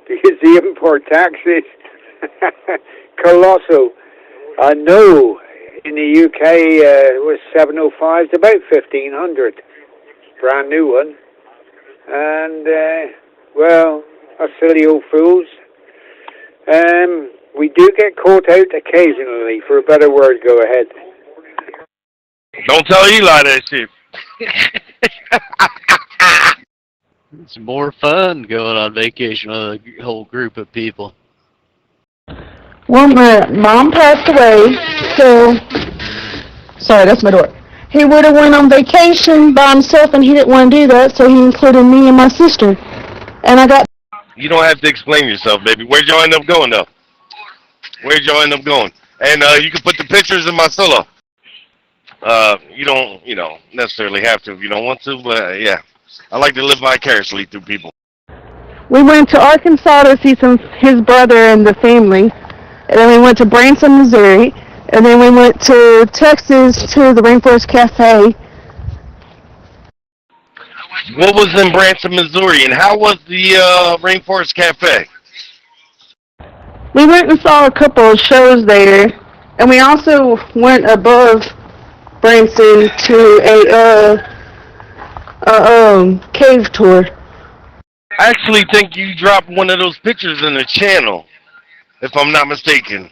Because the import tax is colossal. I know in the UK it was 705, it's about 1,500. Brand new one. And, well, us silly old fools. We do get caught out occasionally. For a better word, go ahead. Don't tell Eli that shit. It's more fun going on vacation with a whole group of people. Well, my mom passed away, so... Sorry, that's my door. He would have went on vacation by himself, and he didn't want to do that, so he included me and my sister. And I got... You don't have to explain yourself, baby. Where'd y'all end up going, though? Where'd y'all end up going? And you can put the pictures in my solo. You don't, necessarily have to if you don't want to, but yeah. I like to live vicariously through people. We went to Arkansas to see his brother and the family. And then we went to Branson, Missouri. And then we went to Texas to the Rainforest Cafe. What was in Branson, Missouri, and how was the Rainforest Cafe? We went and saw a couple of shows there. And we also went above Branson to a cave tour. I actually think you dropped one of those pictures in the channel, if I'm not mistaken.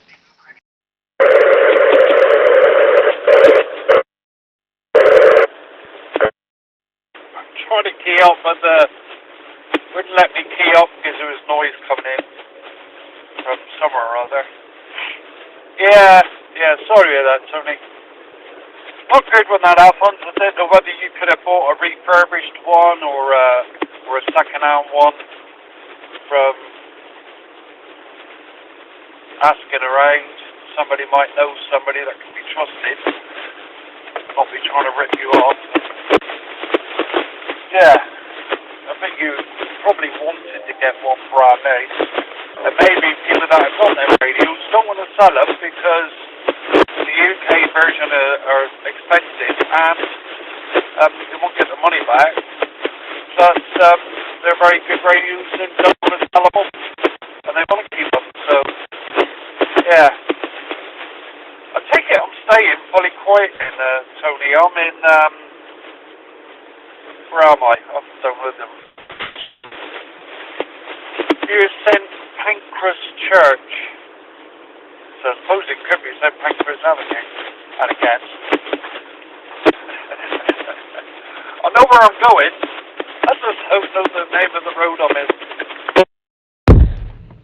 Trying to key up, but wouldn't let me key up because there was noise coming in from somewhere or other. Yeah, sorry about that, Tony. Not good when that happens. I don't know whether you could have bought a refurbished one or a second-hand one from asking around. Somebody might know somebody that can be trusted. Not be trying to rip you off. Yeah, I think you probably wanted to get one brand new. And maybe people that have got their radios don't want to sell them because the UK version are expensive and they won't get the money back. Plus, they're very good radios and don't want to sell them up. And they want to keep them. So, yeah. I take it I'm staying fully quiet in Tony. I'm in, where am I? I've downloaded them. Here's St. Pancras Church. So I suppose it could be St. Pancras Avenue. And again. I know where I'm going. I just don't know the name of the road I'm in.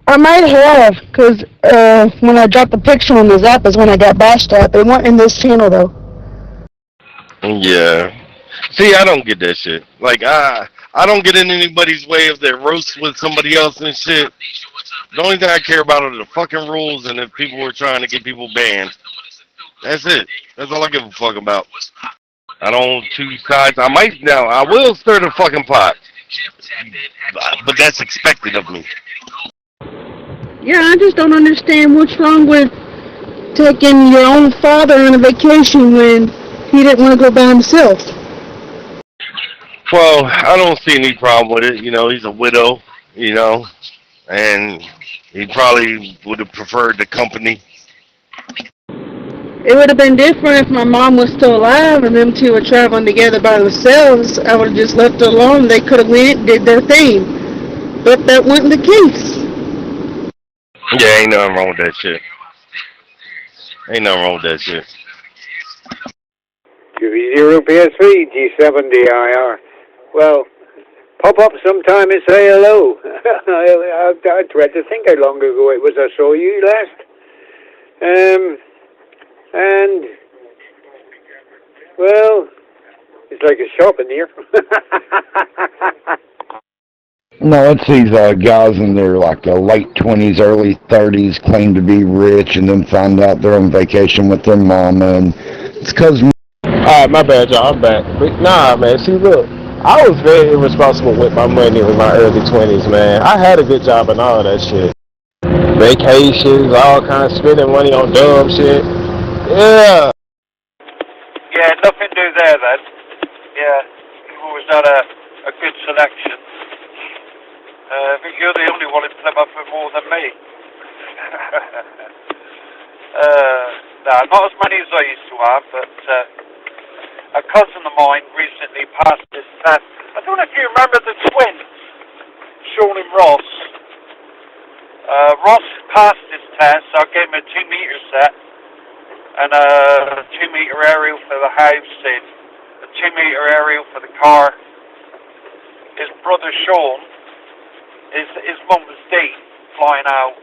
I might have, because when I dropped the picture on the Zap is when I got bashed at. They weren't in this channel, though. Yeah. See, I don't get that shit. Like, I don't get in anybody's way if they roast with somebody else and shit. The only thing I care about are the fucking rules and if people are trying to get people banned. That's it. That's all I give a fuck about. I don't choose sides. I will stir the fucking pot. But that's expected of me. Yeah, I just don't understand what's wrong with taking your own father on a vacation when he didn't want to go by himself. Well, I don't see any problem with it. He's a widow, and he probably would have preferred the company. It would have been different if my mom was still alive and them two were traveling together by themselves. I would have just left it alone. They could have went, did their thing. But that wasn't the case. Yeah, ain't nothing wrong with that shit. QV0 PS3 G7DIR. Well, pop up sometime and say hello. I tried to think how long ago it was I saw you last. And, well, it's like a shop in here. No, it's these guys in their like late 20s, early 30s, claim to be rich, and then find out they're on vacation with their mama, and It's because Alright, my bad, y'all. I'm back. But nah, man. See, look, I was very irresponsible with my money in my early 20s, man. I had a good job and all that shit. Vacations, all kinds of spending money on dumb shit. Yeah. Yeah, nothing to do there then. Yeah, you've always had a good selection. I think you're the only one in Plymouth with more than me. Nah, not as many as I used to have, but a cousin of mine recently passed his test. I don't know if you remember the twins, Sean and Ross. Ross passed his test, so I gave him a 2-meter set and a 2-meter aerial for the house and a 2-meter aerial for the car. His brother Sean, his mum was Dee, flying out.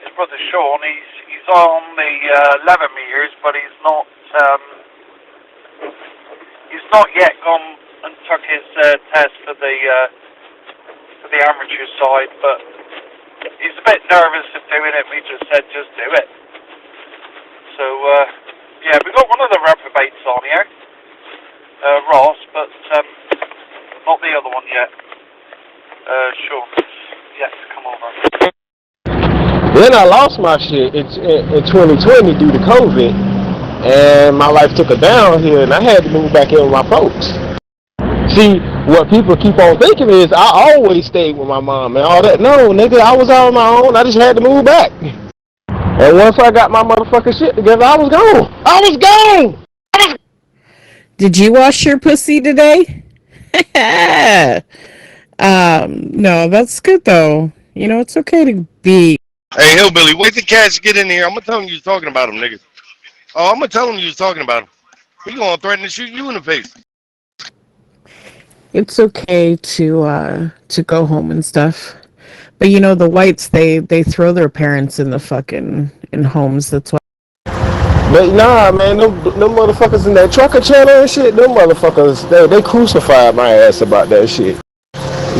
His brother Sean, he's on the 11 meters, but he's not yet gone and took his test for the amateur side, but he's a bit nervous of doing it. We just said, just do it. So yeah, we got one of the reprobates on here, Ross, but not the other one yet. Sean's yet to come over. Then I lost my shit in 2020 due to COVID, and my life took a downhill, and I had to move back in with my folks. See, what people keep on thinking is I always stayed with my mom and all that. No, nigga, I was on my own. I just had to move back. And once I got my motherfucking shit together, I was gone. I was gone. Did you wash your pussy today? No, that's good though. You know, it's okay to be. Hey, Hillbilly, wait till Cash get in here. I'm gonna tell him you was talking about him, nigga. Oh, I'm gonna tell him you was talking about him. He gonna threaten to shoot you in the face. It's okay to go home and stuff. But you know, the whites, they throw their parents in homes. That's why. But nah, man, them motherfuckers in that trucker channel and shit, them motherfuckers, they crucified my ass about that shit.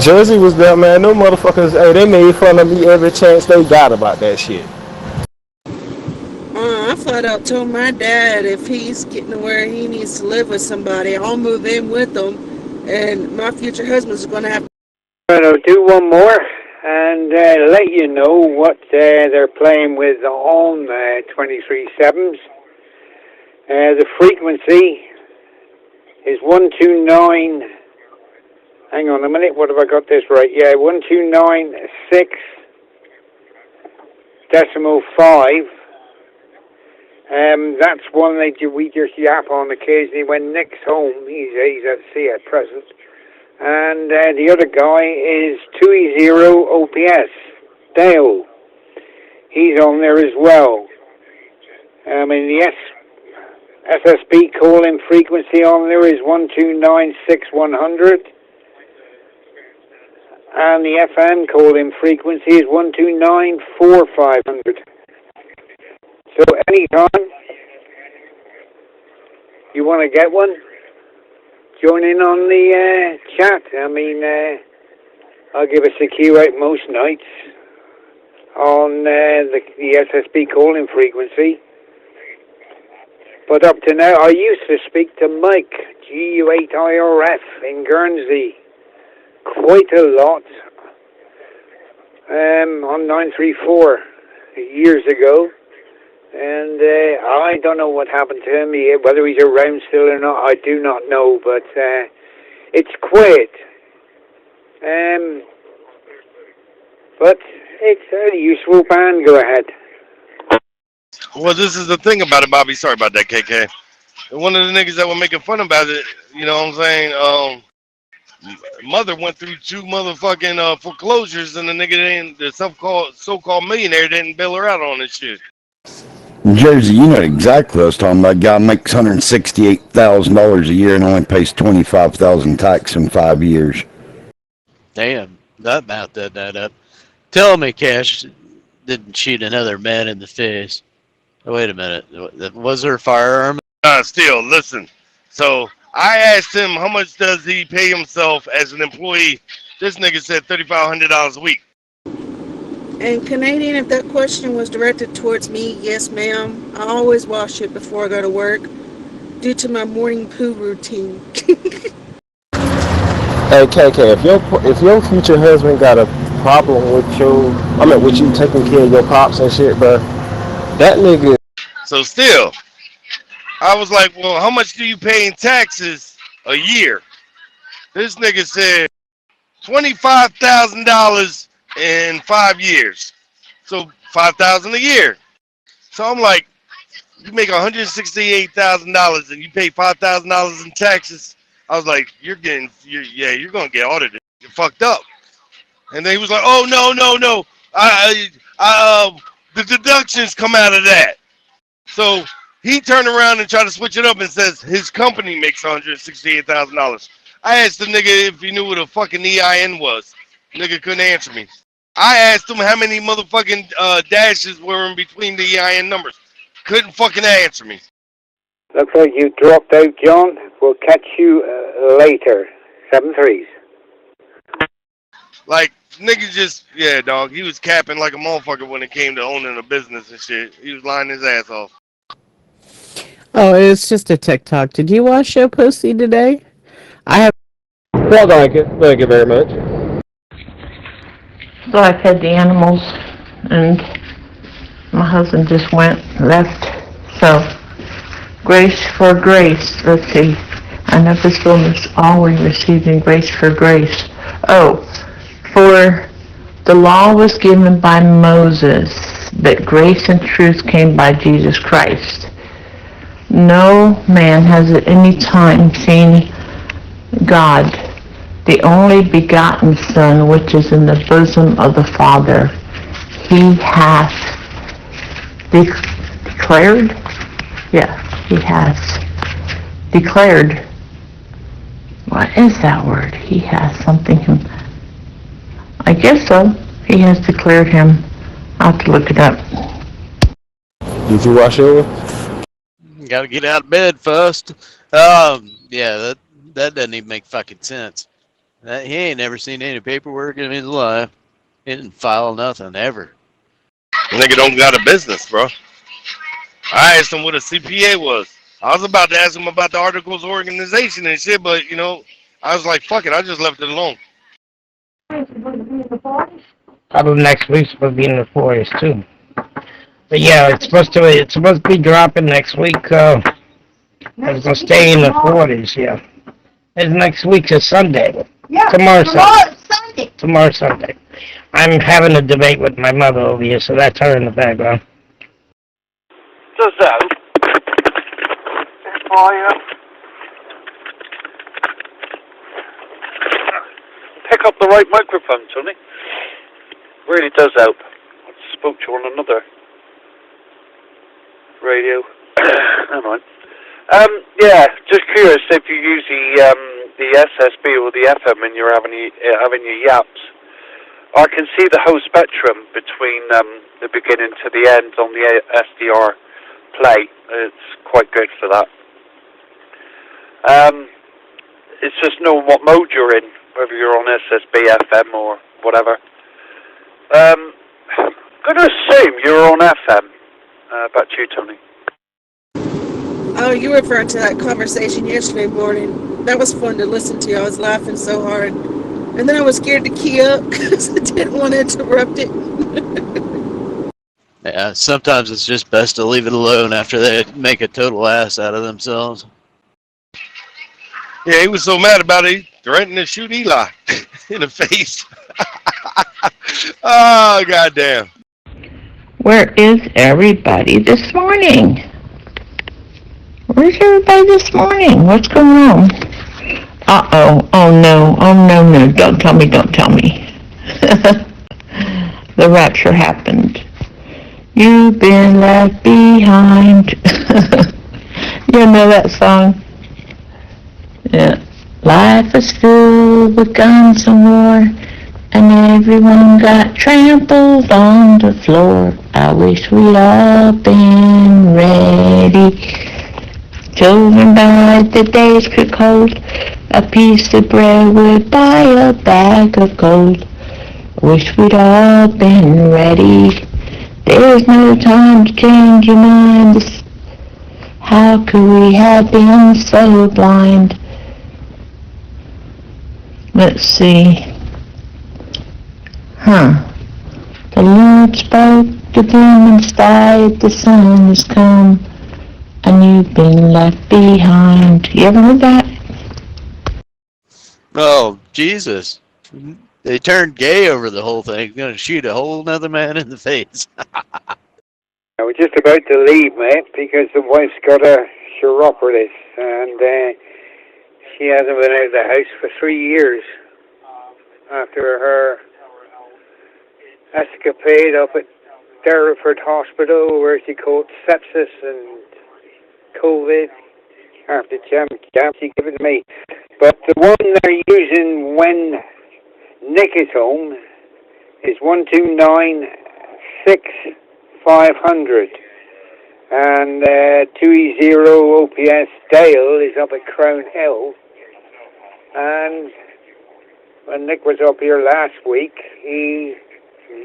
Jersey was there, man. Them motherfuckers, hey, they made fun of me every chance they got about that shit. I flat out told my dad if he's getting to where he needs to live with somebody, I'll move in with him, and my future husband's going to have. I'm going to do one more and let you know what they're playing with on 23/7s. The frequency is 129. Hang on a minute, what have I got this right? Yeah, 1296.5. That's one that we just yap on occasionally when Nick's home. He's at sea at present. And the other guy is 2E0 OPS, Dale. He's on there as well. And the SSB call-in frequency on there is 1296100. And the FM call-in frequency is 1294500. So anytime you want to get one, join in on the chat. I mean, I'll give us a cue out most nights on the SSB call-in frequency. But up to now, I used to speak to Mike, GU8IRF in Guernsey, quite a lot on 934 years ago. And I don't know what happened to him, whether he's around still or not, I do not know, but it's quiet. But it's a useful band, go ahead. Well, this is the thing about it, Bobby. Sorry about that, KK. One of the niggas that were making fun about it, you know what I'm saying? Mother went through 2 motherfucking foreclosures, and the so-called millionaire didn't bail her out on this shit. Jersey, you know exactly what I was talking about. Guy makes $168,000 a year and only pays $25,000 tax in 5 years. Damn, that about that up. Tell me, Cash didn't shoot another man in the face. Oh, wait a minute. Was there a firearm? Still, listen. So I asked him how much does he pay himself as an employee. This nigga said $3,500 a week. And Canadian, if that question was directed towards me, yes, ma'am. I always wash it before I go to work due to my morning poo routine. Hey KK, if your future husband got a problem with with you taking care of your pops and shit, bro, that nigga. So still, I was like, well, how much do you pay in taxes a year? This nigga said $25,000 in 5 years. So $5,000 a year. So I'm like, you make $168,000 and you pay $5,000 in taxes. I was like, you're gonna get audited. You're fucked up. And then he was like, oh no. The deductions come out of that. So he turned around and tried to switch it up and says his company makes $168,000. I asked the nigga if he knew what a fucking EIN was. Nigga couldn't answer me. I asked him how many motherfucking dashes were in between the EIN numbers. Couldn't fucking answer me. Looks like you dropped out, John. We'll catch you later. 7-3s. Like, nigga just, yeah, dog. He was capping like a motherfucker when it came to owning a business and shit. He was lying his ass off. Oh, it's just a TikTok. Did you wash your pussy today? I have. Well, thank you very much. So I fed the animals, and my husband just left. So, grace for grace. Let's see. I know this film is always receiving grace for grace. Oh, for the law was given by Moses, but grace and truth came by Jesus Christ. No man has at any time seen God, the only begotten Son, which is in the bosom of the Father. He hath declared? Yeah, he has declared. What is that word? He has something. I guess so. He has declared him. I'll have to look it up. Did you wash your? Gotta get out of bed first. Yeah, that doesn't even make fucking sense. He ain't never seen any paperwork in his life. He didn't file nothing ever. Nigga don't got a business, bro. I asked him what a CPA was. I was about to ask him about the articles of organization and shit, but, I was like, fuck it. I just left it alone. Probably next week's supposed to be in the 40s too. But yeah, it's supposed to be dropping next week. It's gonna stay in the 40s. Yeah. And next week's a Sunday. Yeah, Tomorrow's Sunday. Tomorrow's Sunday. I'm having a debate with my mother over here, so that's her in the background. Does that? If I pick up the right microphone, Tony. Really does help. I spoke to you on another radio. Never mind. Yeah, just curious if you use the SSB or the FM when you're having your yaps. I can see the whole spectrum between the beginning to the end on the SDR play. It's quite good for that. It's just knowing what mode you're in, whether you're on SSB, FM, or whatever. I'm going to assume you're on FM. Back to you, Tony. Oh, you were referring to that conversation yesterday morning. That was fun to listen to. I was laughing so hard. And then I was scared to key up because I didn't want to interrupt it. Yeah, sometimes it's just best to leave it alone after they make a total ass out of themselves. Yeah, he was so mad about it, he threatened to shoot Eli in the face. Oh, goddamn. Where is everybody this morning? Where's everybody this morning? What's going on? Uh-oh. Oh, no. Oh, no. Don't tell me. The rapture happened. You've been left behind. You know that song? Yeah. Life is filled with guns and war, and everyone got trampled on the floor. I wish we'd all been ready. Children died, the days could hold. A piece of bread would buy a bag of gold. Wish we'd all been ready. There's no time to change your mind. How could we have been so blind? Let's see. The Lord spoke to them and said, the sun has come, and you've been left behind. You ever heard that? Oh, Jesus. They turned gay over the whole thing. Gonna shoot a whole nother man in the face. I was just about to leave, mate, because the wife's got a chiropodist, and she hasn't been out of the house for 3 years after her escapade up at Derriford Hospital, where she caught sepsis and COVID after jam she gave it to me. But the one they're using when Nick is home is 1296500, and 2E0 OPS Dale is up at Crown Hill. And when Nick was up here last week, he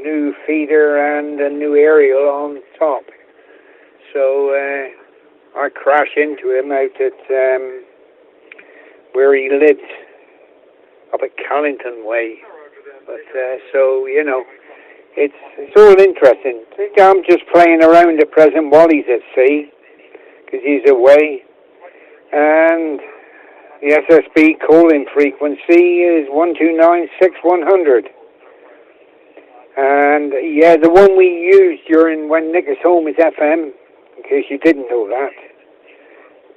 new feeder and a new aerial on top. So I crashed into him out at where he lives, up at Callington Way. But so, you know, it's all interesting. I'm just playing around at present while he's at sea, because he's away. And the SSB calling frequency is 1296100. And yeah, the one we used during when Nick is home is FM, in case you didn't know that.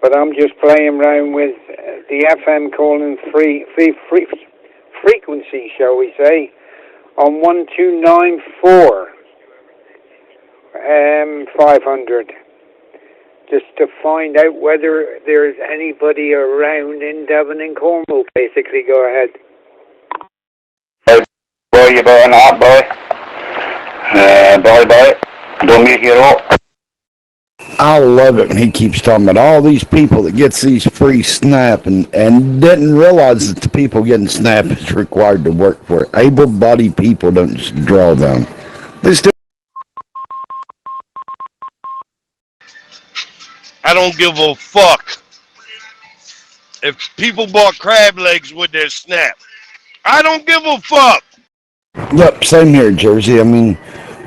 But I'm just playing around with the FM calling frequency, shall we say, on 1294 500, just to find out whether there's anybody around in Devon and Cornwall. Basically, go ahead. Boy, you better not, boy. Boy, don't make it up. I love it when he keeps talking about all these people that gets these free SNAP and didn't realize that the people getting SNAP is required to work for it. Able-bodied people don't just draw them. They still. I don't give a fuck if people bought crab legs with their SNAP. I don't give a fuck. Yep, same here, Jersey. I mean,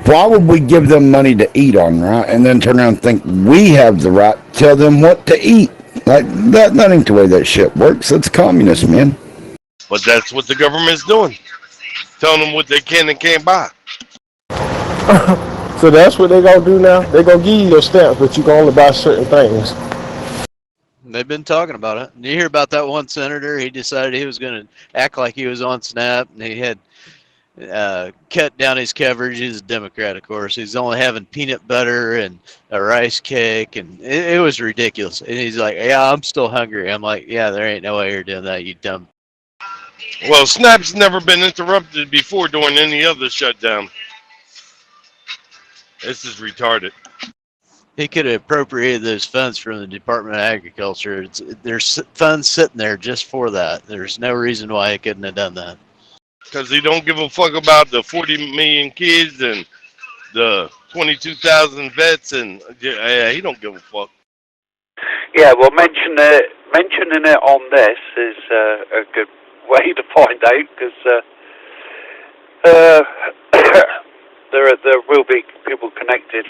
why would we give them money to eat on, right? And then turn around and think we have the right to tell them what to eat. Like, that ain't the way that shit works. That's communist, man. But that's what the government's doing. Telling them what they can and can't buy. So that's what they're going to do now? They're going to give you your stamps, but you can only buy certain things. They've been talking about it. You hear about that one senator? He decided he was going to act like he was on SNAP, and he had cut down his coverage. He's a Democrat, of course. He's only having peanut butter and a rice cake, and it was ridiculous. And he's like, yeah, I'm still hungry. I'm like, yeah, there ain't no way you're doing that, you dumb. Well, SNAP's never been interrupted before during any other shutdown. This is retarded. He could have appropriated those funds from the Department of Agriculture. There's funds sitting there just for that. There's no reason why he couldn't have done that. Because he don't give a fuck about the 40 million kids and the 22,000 vets, and yeah, he don't give a fuck. Yeah, well, mentioning it on this is a good way to find out, because there will be people connected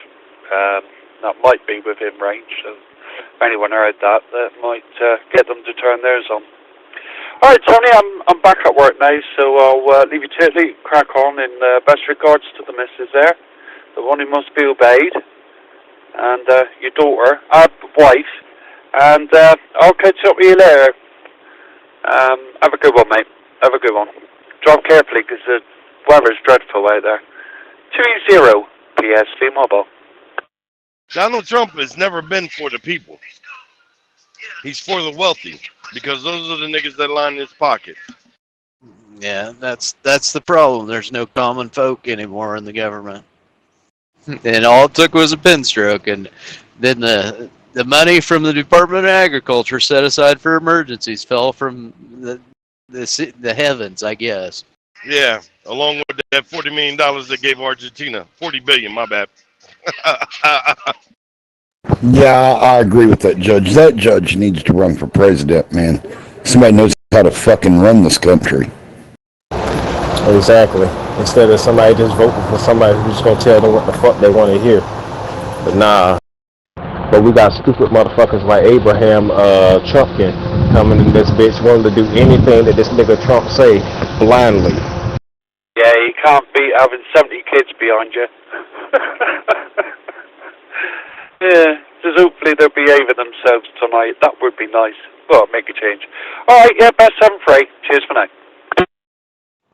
that might be within range. So if anyone heard that might get them to turn theirs on. All right, Tony, I'm back at work now, so I'll leave you to it. Crack on. In best regards to the missus there, the one who must be obeyed, and your daughter, wife, and I'll catch up with you later. Have a good one, mate. Have a good one. Drive carefully, because the weather's dreadful out there. 2-0 PSV Mobile. Donald Trump has never been for the people. He's for the wealthy, because those are the niggas that line his pocket. Yeah, that's the problem. There's no common folk anymore in the government. And all it took was a pen stroke, and then the money from the Department of Agriculture set aside for emergencies fell from the heavens, I guess. Yeah, along with that $40 million they gave Argentina. 40 billion, my bad. Yeah, I agree with that judge. That judge needs to run for president, man. Somebody knows how to fucking run this country. Exactly. Instead of somebody just voting for somebody who's gonna tell them what the fuck they want to hear. But nah. But we got stupid motherfuckers like Abraham Trumpkin coming in this bitch wanting to do anything that this nigga Trump say blindly. Yeah, you can't beat having 70 kids behind you. Yeah, just hopefully they're behaving themselves tonight. That would be nice. Well, make a change. Alright, yeah, best 7 for 8. Cheers for now.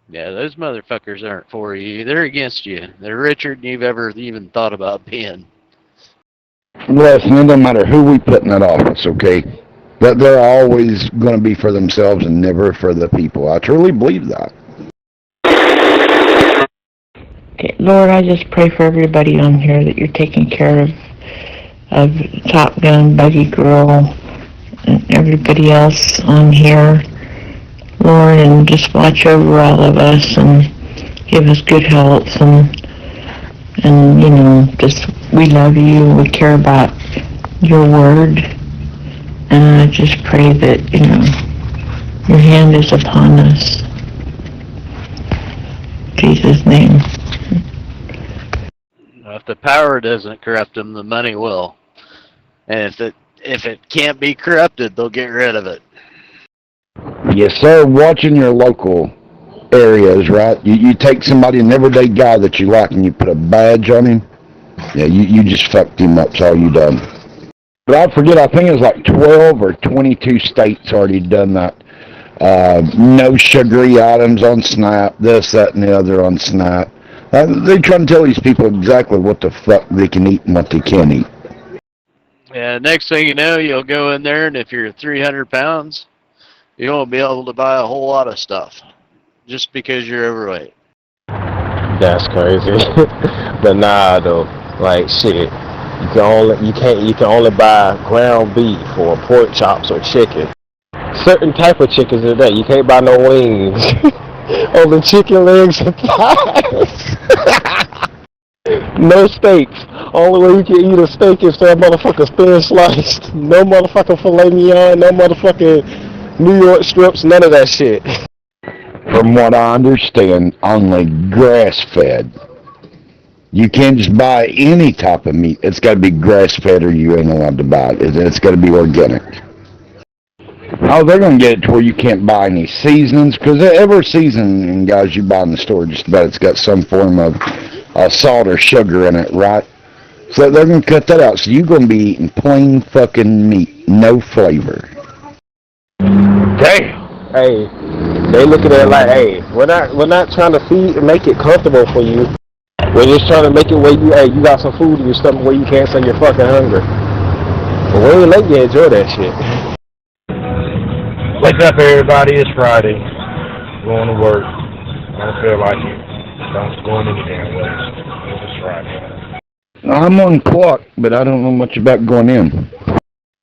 Yeah, those motherfuckers aren't for you. They're against you. They're richer than you've ever even thought about being. Listen, it don't matter who we put in that office, okay? But they're always going to be for themselves and never for the people. I truly believe that. Okay, Lord, I just pray for everybody on here that you're taking care of Top Gun, Buggy Girl, and everybody else on here, Lord, and just watch over all of us and give us good health and you know, just we love you, we care about your word, and I just pray that, you know, your hand is upon us. In Jesus' name. If the power doesn't corrupt them, the money will. And if it can't be corrupted, they'll get rid of it. Yes, sir. Watching your local areas, right? You take somebody, an everyday guy that you like, and you put a badge on him. Yeah, you just fucked him up. That's all you done. But I forget, I think it was like 12 or 22 states already done that. No sugary items on SNAP, this, that, and the other on SNAP. They're trying to tell these people exactly what the fuck they can eat and what they can't eat. Yeah, next thing you know, you'll go in there, and if you're 300 pounds, you won't be able to buy a whole lot of stuff just because you're overweight. That's crazy. But nah, though, like shit, you can only buy ground beef or pork chops or chicken. Certain type of chickens are that you can't buy no wings. Only chicken legs and thighs. No steaks. Only way you can eat a steak is that motherfucker's thin sliced. No motherfucking filet mignon, no motherfucking New York strips, none of that shit. From what I understand, only grass-fed. You can't just buy any type of meat. It's got to be grass-fed or you ain't allowed to buy it. It's got to be organic. Oh, they're going to get it to where you can't buy any seasonings, because every seasoning, guys, you buy in the store, just about it's got some form of salt or sugar in it, right? So they're going to cut that out. So you're going to be eating plain fucking meat, no flavor. Damn. Hey, they look at it like, hey, we're not trying to make it comfortable for you. We're just trying to make it where you got some food in your stomach where you can't say you're fucking hungry. But we ain't let you enjoy that shit. Wake up, everybody. It's Friday. Going to work. I don't feel like it. Don't going any damn way. It's Friday. I'm on clock, but I don't know much about going in.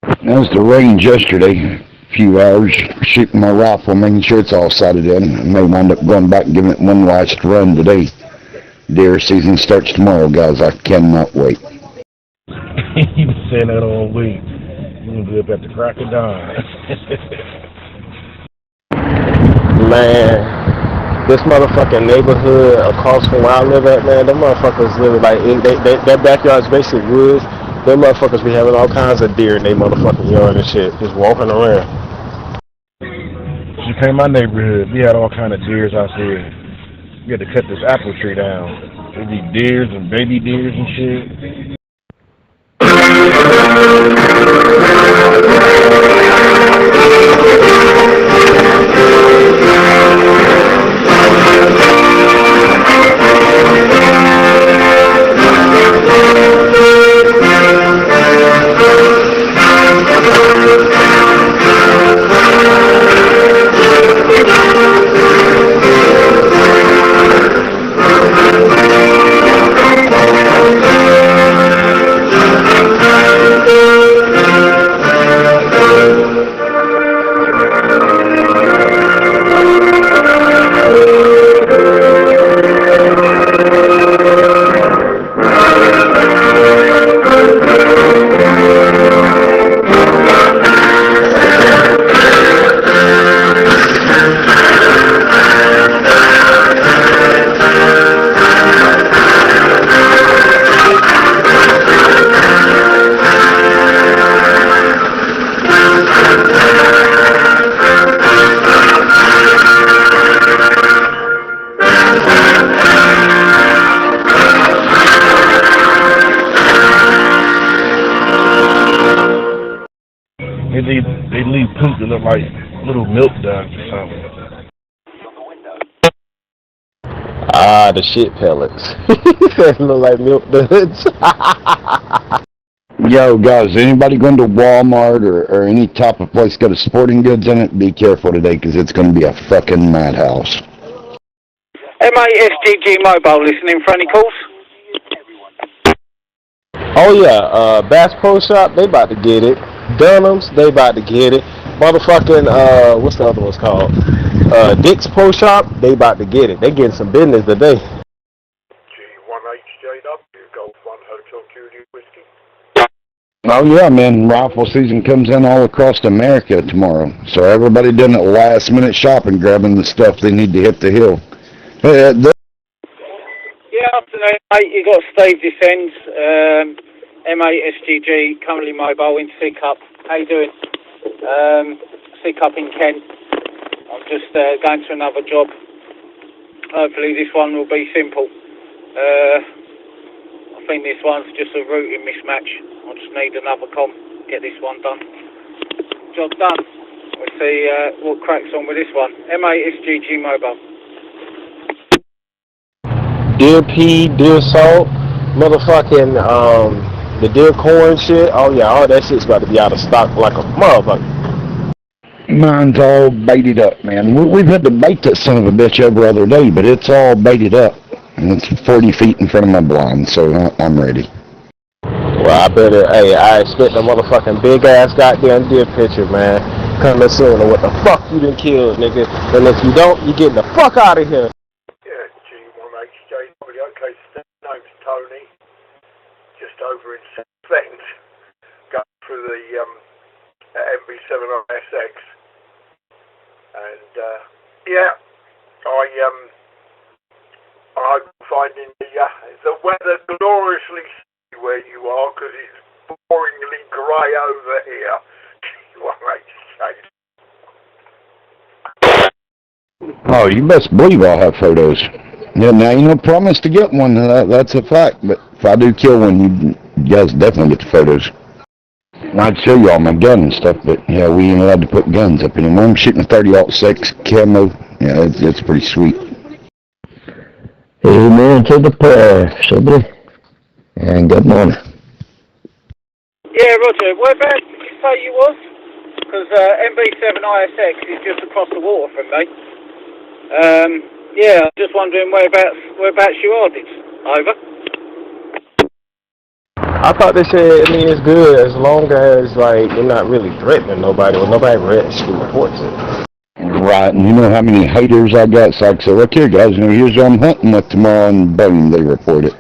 That was the range yesterday. A few hours shooting my rifle, making sure it's all sighted in. I may wind up going back and giving it one last run today. Deer season starts tomorrow, guys. I cannot wait. You've been saying that all week. You're going to be up at the crack of dawn. Man, this motherfucking neighborhood across from where I live at, man, them motherfuckers live like, their backyard's basically woods. Them motherfuckers be having all kinds of deer in their motherfucking yard and shit, just walking around. You came to my neighborhood, we had all kind of deers out there. We had to cut this apple tree down. There'd be deers and baby deers and shit. they leave poop that look like little milk duds or something. Ah, the shit pellets. That look like milk duds. Yo, guys, anybody going to Walmart or any type of place got a sporting goods in it? Be careful today, because it's going to be a fucking madhouse. MASGG Mobile, listening for any calls? Oh yeah, Bass Pro Shop, they about to get it. Dunham's, they about to get it. Motherfucking, what's the other one's called? Dick's Pro Shop, they about to get it. They getting some business today. G1HJW, Golf 1 Hotel Judy Whiskey. Oh yeah, man, rifle season comes in all across America tomorrow. So everybody doing it last minute shopping, grabbing the stuff they need to hit the hill. Yeah, afternoon, mate. You got Steve Descends, MASGG, currently mobile in C-Cup. How you doing? C-Cup in Kent. I'm just going to another job. Hopefully this one will be simple. I think this one's just a routing mismatch. I just need another com, get this one done. Job done. We'll see what cracks on with this one. MASGG mobile. Deer pea, deer salt, motherfucking, the deer corn shit. Oh yeah, all that shit's about to be out of stock like a motherfucker. Mine's all baited up, man. We've had to bait that son of a bitch every other day, but it's all baited up. And it's 40 feet in front of my blind, so I'm ready. Well, I expect a motherfucking big ass goddamn deer picture, man. Coming soon, or what the fuck you done killed, nigga. And if you don't, you getting the fuck out of here. Yeah, G1HJW, okay, name's Tony. Just over in St. Fens. Going through the MB7RSX. And, yeah, I'm finding the weather gloriously sunny where you are, because it's boringly grey over here. Oh, you best believe I'll have photos. Yeah, now you don't promise to get one. That's a fact. But if I do kill one, you guys definitely get the photos. I'd show you all my gun and stuff, but yeah, we ain't allowed to put guns up anymore. I'm shooting a 30-06 camo. Yeah, it's pretty sweet. Amen to the prayer, somebody. And good morning. Yeah, Roger. Whereabouts did you say you was? Because MB7ISX is just across the water from me. Yeah, I'm just wondering whereabouts you are. Over. I thought they said, I mean, it's good as long as, like, you're not really threatening nobody, or nobody actually reports it. Right, and you know how many haters I got, so I said, look here, guys, here's what I'm hunting with tomorrow, and boom, they report it.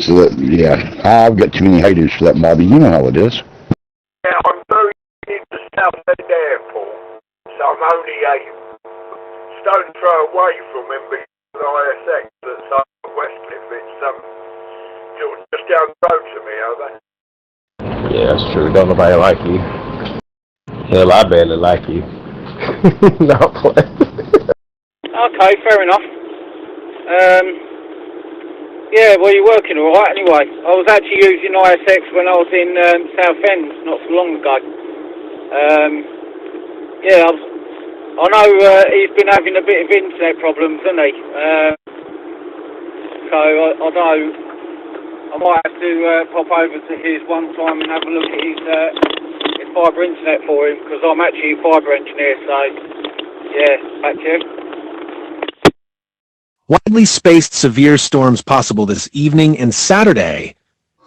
So, that, yeah, I've got too many haters for that, Bobby. You know how it is. Yeah, I'm very near the Southend Airport, so I'm only a stone's throw away from MB-ISX that's up West Cliff. It's just down the road to me, are they? Yeah, that's true. Don't nobody like you. Hell, I barely like you. Not play. Okay, fair enough. Yeah, well, you're working all right anyway. I was actually using ISX when I was in Southend not so long ago. Yeah, I know he's been having a bit of internet problems, hasn't he? So I know I might have to pop over to his one time and have a look at his fibre internet for him, because I'm actually a fibre engineer. So yeah, back to you. Widely spaced severe storms possible this evening and Saturday.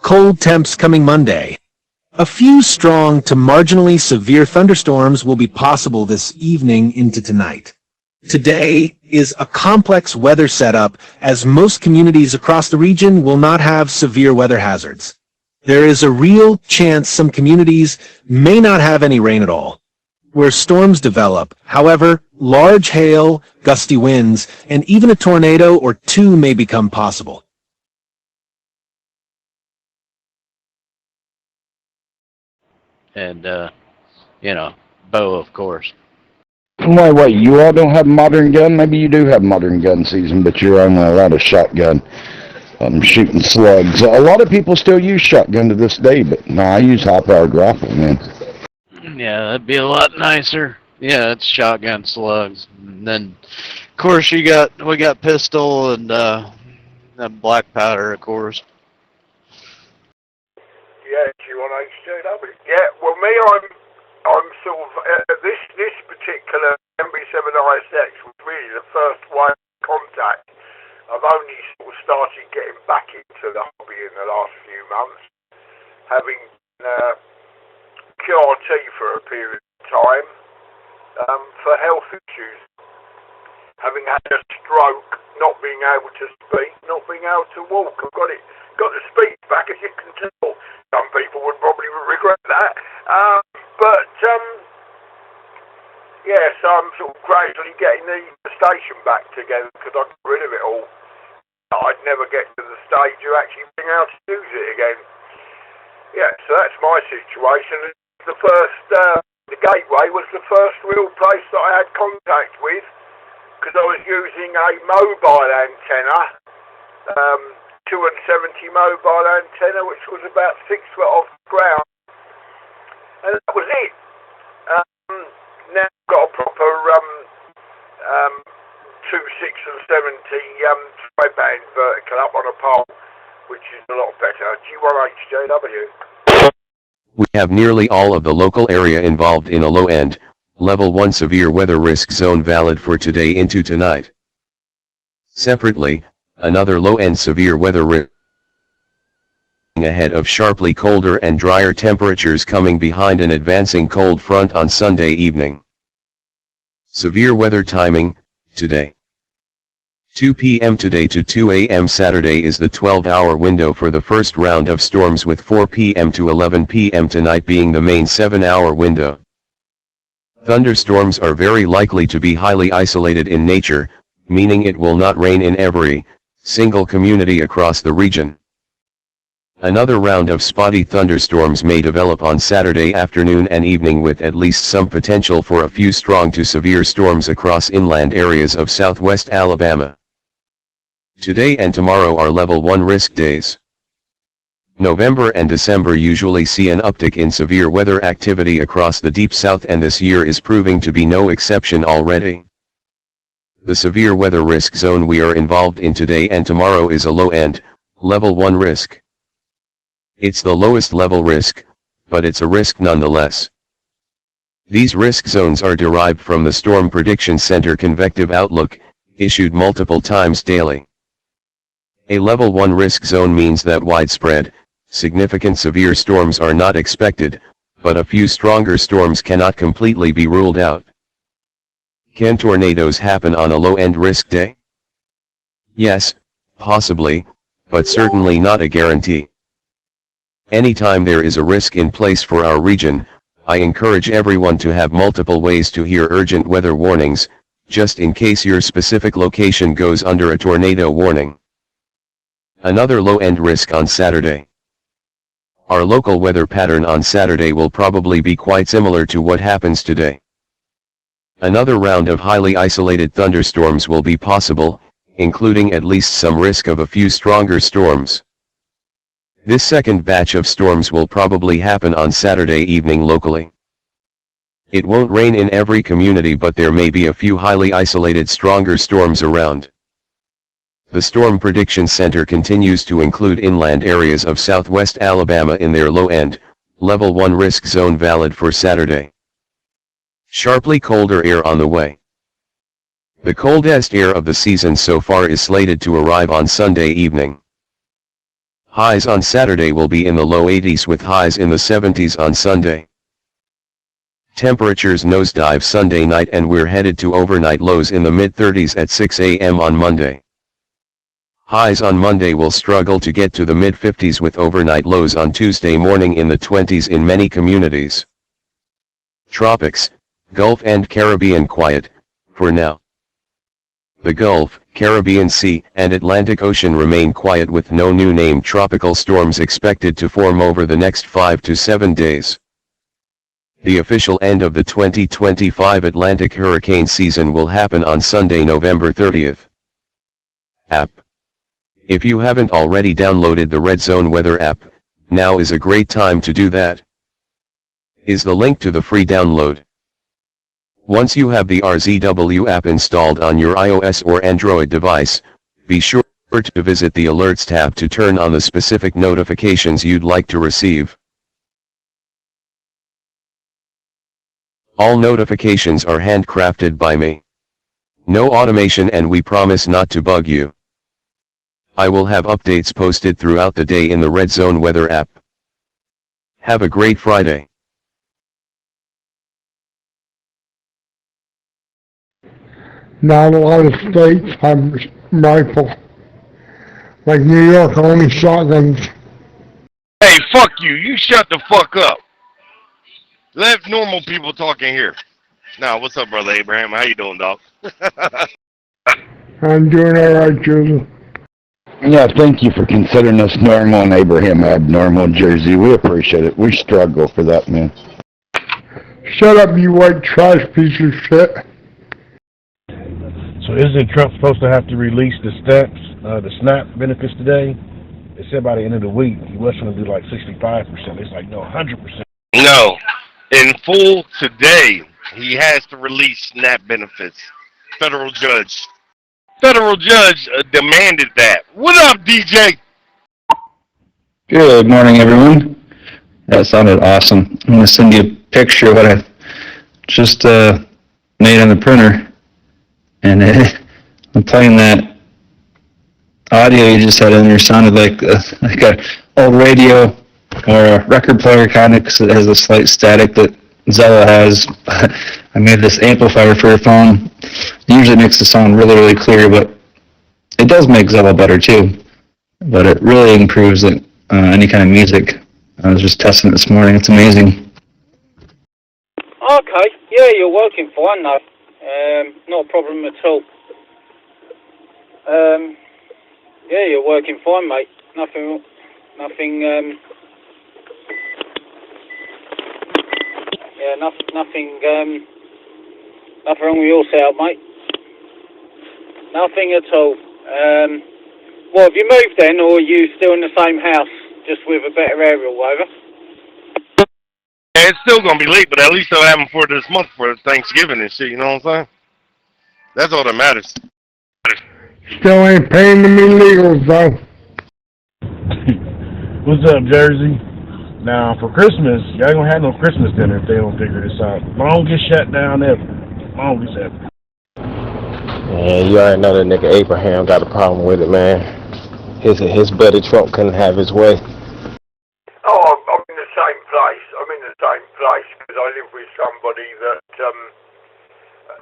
Cold temps coming Monday. A few strong to marginally severe thunderstorms will be possible this evening into tonight. Today is a complex weather setup, as most communities across the region will not have severe weather hazards. There is a real chance some communities may not have any rain at all. Where storms develop, however, large hail, gusty winds, and even a tornado or two may become possible. And, you know, Bo, of course. Wait, you all don't have modern gun? Maybe you do have modern gun season, but you're only allowed a shotgun. I'm shooting slugs. A lot of people still use shotgun to this day, but no, I use high-powered rifle, man. Yeah, that'd be a lot nicer. Yeah, it's shotgun slugs. And then, of course, we got pistol and that black powder, of course. Yeah, Q1HJW. Yeah, well, me, I'm sort of this particular MB7ISX was really the first one contact. I've only sort of started getting back into the hobby in the last few months, having QRT for a period of time for health issues, having had a stroke, not being able to speak, not being able to walk. I've got the speech back, as you can tell. Some people would probably regret that, yeah, so I'm sort of gradually getting the station back together because I got rid of it all. I'd never get to the stage of actually being able to use it again. Yeah, so that's my situation. The first, the Gateway was the first real place that I had contact with because I was using a mobile antenna, 270 mobile antenna, which was about 6 foot off the ground, and that was it. Now I've got a proper 2, 6 and 70 tri-band vertical up on a pole, which is a lot better. G1HJW. We have nearly all of the local area involved in a low-end, level 1 severe weather risk zone valid for today into tonight. Separately, another low-end severe weather risk ahead of sharply colder and drier temperatures coming behind an advancing cold front on Sunday evening. Severe weather timing, today. 2 p.m. today to 2 a.m. Saturday is the 12-hour window for the first round of storms, with 4 p.m. to 11 p.m. tonight being the main 7-hour window. Thunderstorms are very likely to be highly isolated in nature, meaning it will not rain in every single community across the region. Another round of spotty thunderstorms may develop on Saturday afternoon and evening, with at least some potential for a few strong to severe storms across inland areas of southwest Alabama. Today and tomorrow are level 1 risk days. November and December usually see an uptick in severe weather activity across the deep south, and this year is proving to be no exception already. The severe weather risk zone we are involved in today and tomorrow is a low-end, level 1 risk. It's the lowest level risk, but it's a risk nonetheless. These risk zones are derived from the Storm Prediction Center Convective Outlook, issued multiple times daily. A level 1 risk zone means that widespread, significant severe storms are not expected, but a few stronger storms cannot completely be ruled out. Can tornadoes happen on a low-end risk day? Yes, possibly, but certainly not a guarantee. Anytime there is a risk in place for our region, I encourage everyone to have multiple ways to hear urgent weather warnings, just in case your specific location goes under a tornado warning. Another low-end risk on Saturday. Our local weather pattern on Saturday will probably be quite similar to what happens today. Another round of highly isolated thunderstorms will be possible, including at least some risk of a few stronger storms. This second batch of storms will probably happen on Saturday evening locally. It won't rain in every community, but there may be a few highly isolated stronger storms around. The Storm Prediction Center continues to include inland areas of southwest Alabama in their low-end, level 1 risk zone valid for Saturday. Sharply colder air on the way. The coldest air of the season so far is slated to arrive on Sunday evening. Highs on Saturday will be in the low 80s with highs in the 70s on Sunday. Temperatures nosedive Sunday night, and we're headed to overnight lows in the mid-30s at 6 a.m. on Monday. Highs on Monday will struggle to get to the mid-50s, with overnight lows on Tuesday morning in the 20s in many communities. Tropics, Gulf and Caribbean quiet, for now. The Gulf, Caribbean Sea, and Atlantic Ocean remain quiet, with no new named tropical storms expected to form over the next 5 to 7 days. The official end of the 2025 Atlantic hurricane season will happen on Sunday, November 30th. App. If you haven't already downloaded the Red Zone Weather app, now is a great time to do that. is the link to the free download. Once you have the RZW app installed on your iOS or Android device, be sure to visit the Alerts tab to turn on the specific notifications you'd like to receive. All notifications are handcrafted by me. No automation, and we promise not to bug you. I will have updates posted throughout the day in the Red Zone Weather app. Have a great Friday. Not a lot of states have rifle. Like New York, only shotguns. Hey, fuck you. You shut the fuck up. Let normal people talk in here. Now, what's up, brother Abraham? How you doing, dog? I'm doing alright, Julie. Yeah, thank you for considering us normal and Abraham abnormal, Jersey. We appreciate it. We struggle for that, man. Shut up, you white trash piece of shit. So isn't Trump supposed to have to release the SNAP benefits today? They said by the end of the week he was going to do like 65%. It's like, no, 100%. No. In full today, he has to release SNAP benefits. Federal judge demanded that. What up, DJ? Good morning, everyone. That sounded awesome. I'm going to send you a picture of what I just made on the printer. And I'm playing that audio you just had in there. Sounded like a old radio or a record player kind of, because it has a slight static that Zella has. I made this amplifier for your phone. It usually makes the sound really, really clear, but it does make Zella better too. But it really improves any kind of music. I was just testing it this morning. It's amazing. Okay, yeah, you're working fine though. Not a problem at all. Yeah, you're working fine, mate. Nothing, yeah, nothing wrong with your setup, mate. Nothing at all. Well, have you moved then, or are you still in the same house, just with a better aerial over? It's still gonna be late, but at least I'll have them for this month for Thanksgiving and shit. You know what I'm saying? That's all that matters. Still ain't paying the illegals, though. What's up, Jersey? Now, for Christmas, y'all ain't gonna have no Christmas dinner if they don't figure this out. Longest shutdown ever. Longest ever. And you already know that nigga Abraham got a problem with it, man. His buddy Trump couldn't have his way. Oh, I'm in the same place. I'm in the same place because I live with somebody that,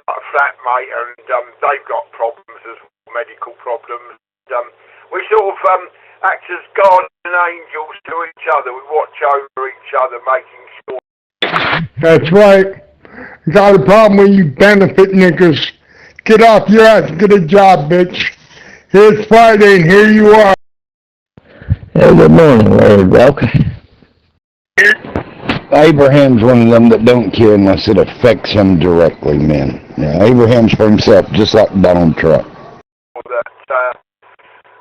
a flatmate, and they've got problems as well, medical problems. We sort of act as guardian angels to each other. We watch over each other, making sure. That's right. Got a problem with you benefit niggas. Get off your ass and get a job, bitch. Here's Friday and here you are. Hey, good morning, Larry Brock. Abraham's one of them that don't care unless it affects him directly, man. Yeah, Abraham's for himself, just like Donald Trump. That,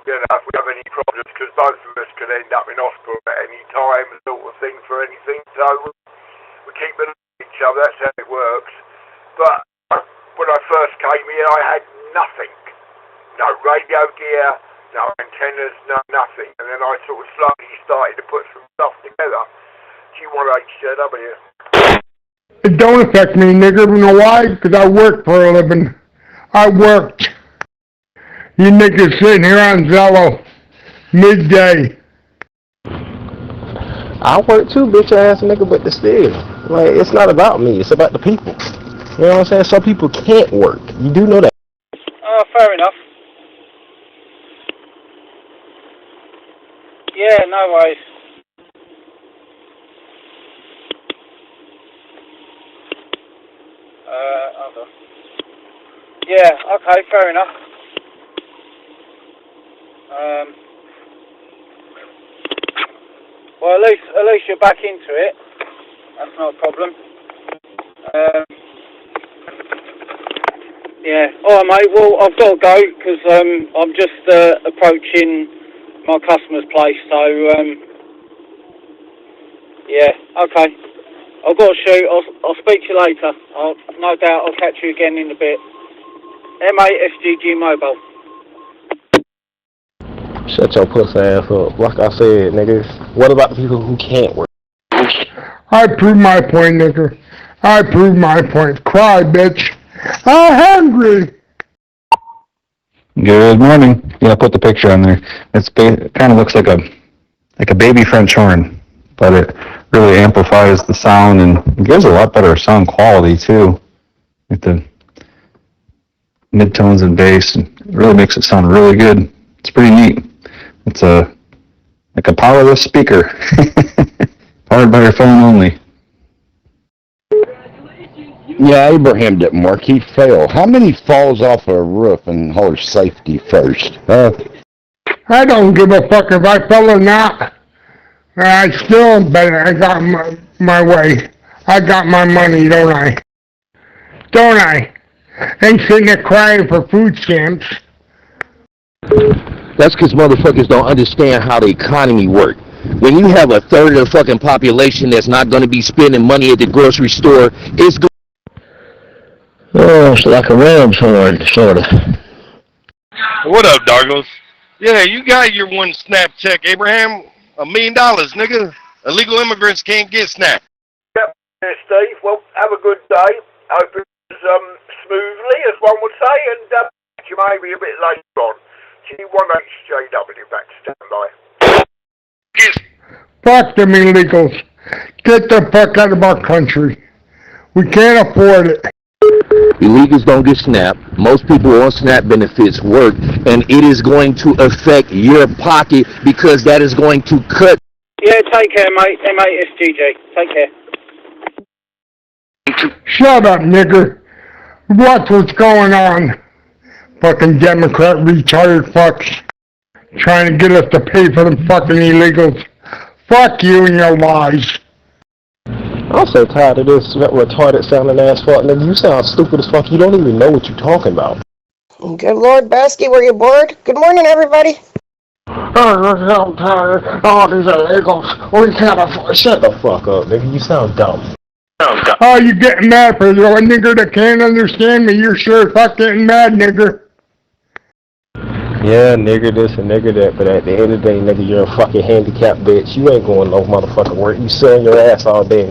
if we have any problems, because both of us could end up in hospital at any time, sort of thing, for anything. So we keep an eye on each other. That's how it works. But when I first came here, I had nothing. No radio gear, no antennas, no nothing. And then I sort of slowly started to put some stuff together. G1HJW. It don't affect me, nigga. You know why? Because I work for a living. I worked. You niggas sitting here on Zello. Midday. I work too, bitch ass nigga, but still. Like, it's not about me, it's about the people. You know what I'm saying? Some people can't work. You do know that. Fair enough. Yeah, no worries. Hold on. Yeah, okay, fair enough. Well, at least you're back into it. That's not a problem. Yeah. All right, mate. Well, I've got to go because I'm just approaching my customer's place. So yeah. Okay. I've got to shoot. I'll speak to you later. No doubt I'll catch you again in a bit. MASGG Mobile. Shut your pussy ass up. Like I said, nigga, what about the people who can't work? I proved my point, nigga. I proved my point. Cry, bitch. I'm hungry. Good morning. Yeah, I put the picture on there. It kind of looks like a baby French horn, but it really amplifies the sound and gives a lot better sound quality too. With the midtones and bass, and it really makes it sound really good. It's pretty neat. It's like a powerless speaker, powered by your phone only. Yeah, Abraham didn't work. He fell. How many falls off a roof and holds safety first? I don't give a fuck if I fell or not. I still bet I got my way. I got my money, don't I? Don't I? Ain't sitting there crying for food stamps. That's because motherfuckers don't understand how the economy works. When you have a third of the fucking population that's not going to be spending money at the grocery store, it's going. Oh, it's like a ram's horn, sort of. What up, Dargos? Yeah, you got your one SNAP check, Abraham. $1 million, nigga. Illegal immigrants can't get SNAP. Yep, Steve. Well, have a good day. Hope it was smoothly, as one would say, and you may be a bit later on. G1HJW back to standby. Fuck them illegals. Get the fuck out of our country. We can't afford it. Illegals don't get SNAP. Most people on SNAP benefits work, and it is going to affect your pocket because that is going to cut. Yeah, take care, mate. MASGG. Take care. Shut up, nigger. Watch what's going on. Fucking Democrat retarded fucks. Trying to get us to pay for them fucking illegals. Fuck you and your lies. I'm so tired of this retarded sounding ass fuck, nigga. You sound stupid as fuck. You don't even know what you're talking about. Good Lord, Basky, were you bored? Good morning, everybody. Oh, I'm tired. All these illegals. We can't afford. Shut the fuck up, nigga. You sound dumb. Oh, you getting mad for a nigger that can't understand me? You're sure fuck getting mad, nigger. Yeah, nigger this and nigger that, but at the end of the day, nigga, you're a fucking handicapped bitch. You ain't going no motherfucking work. You sitting your ass all day.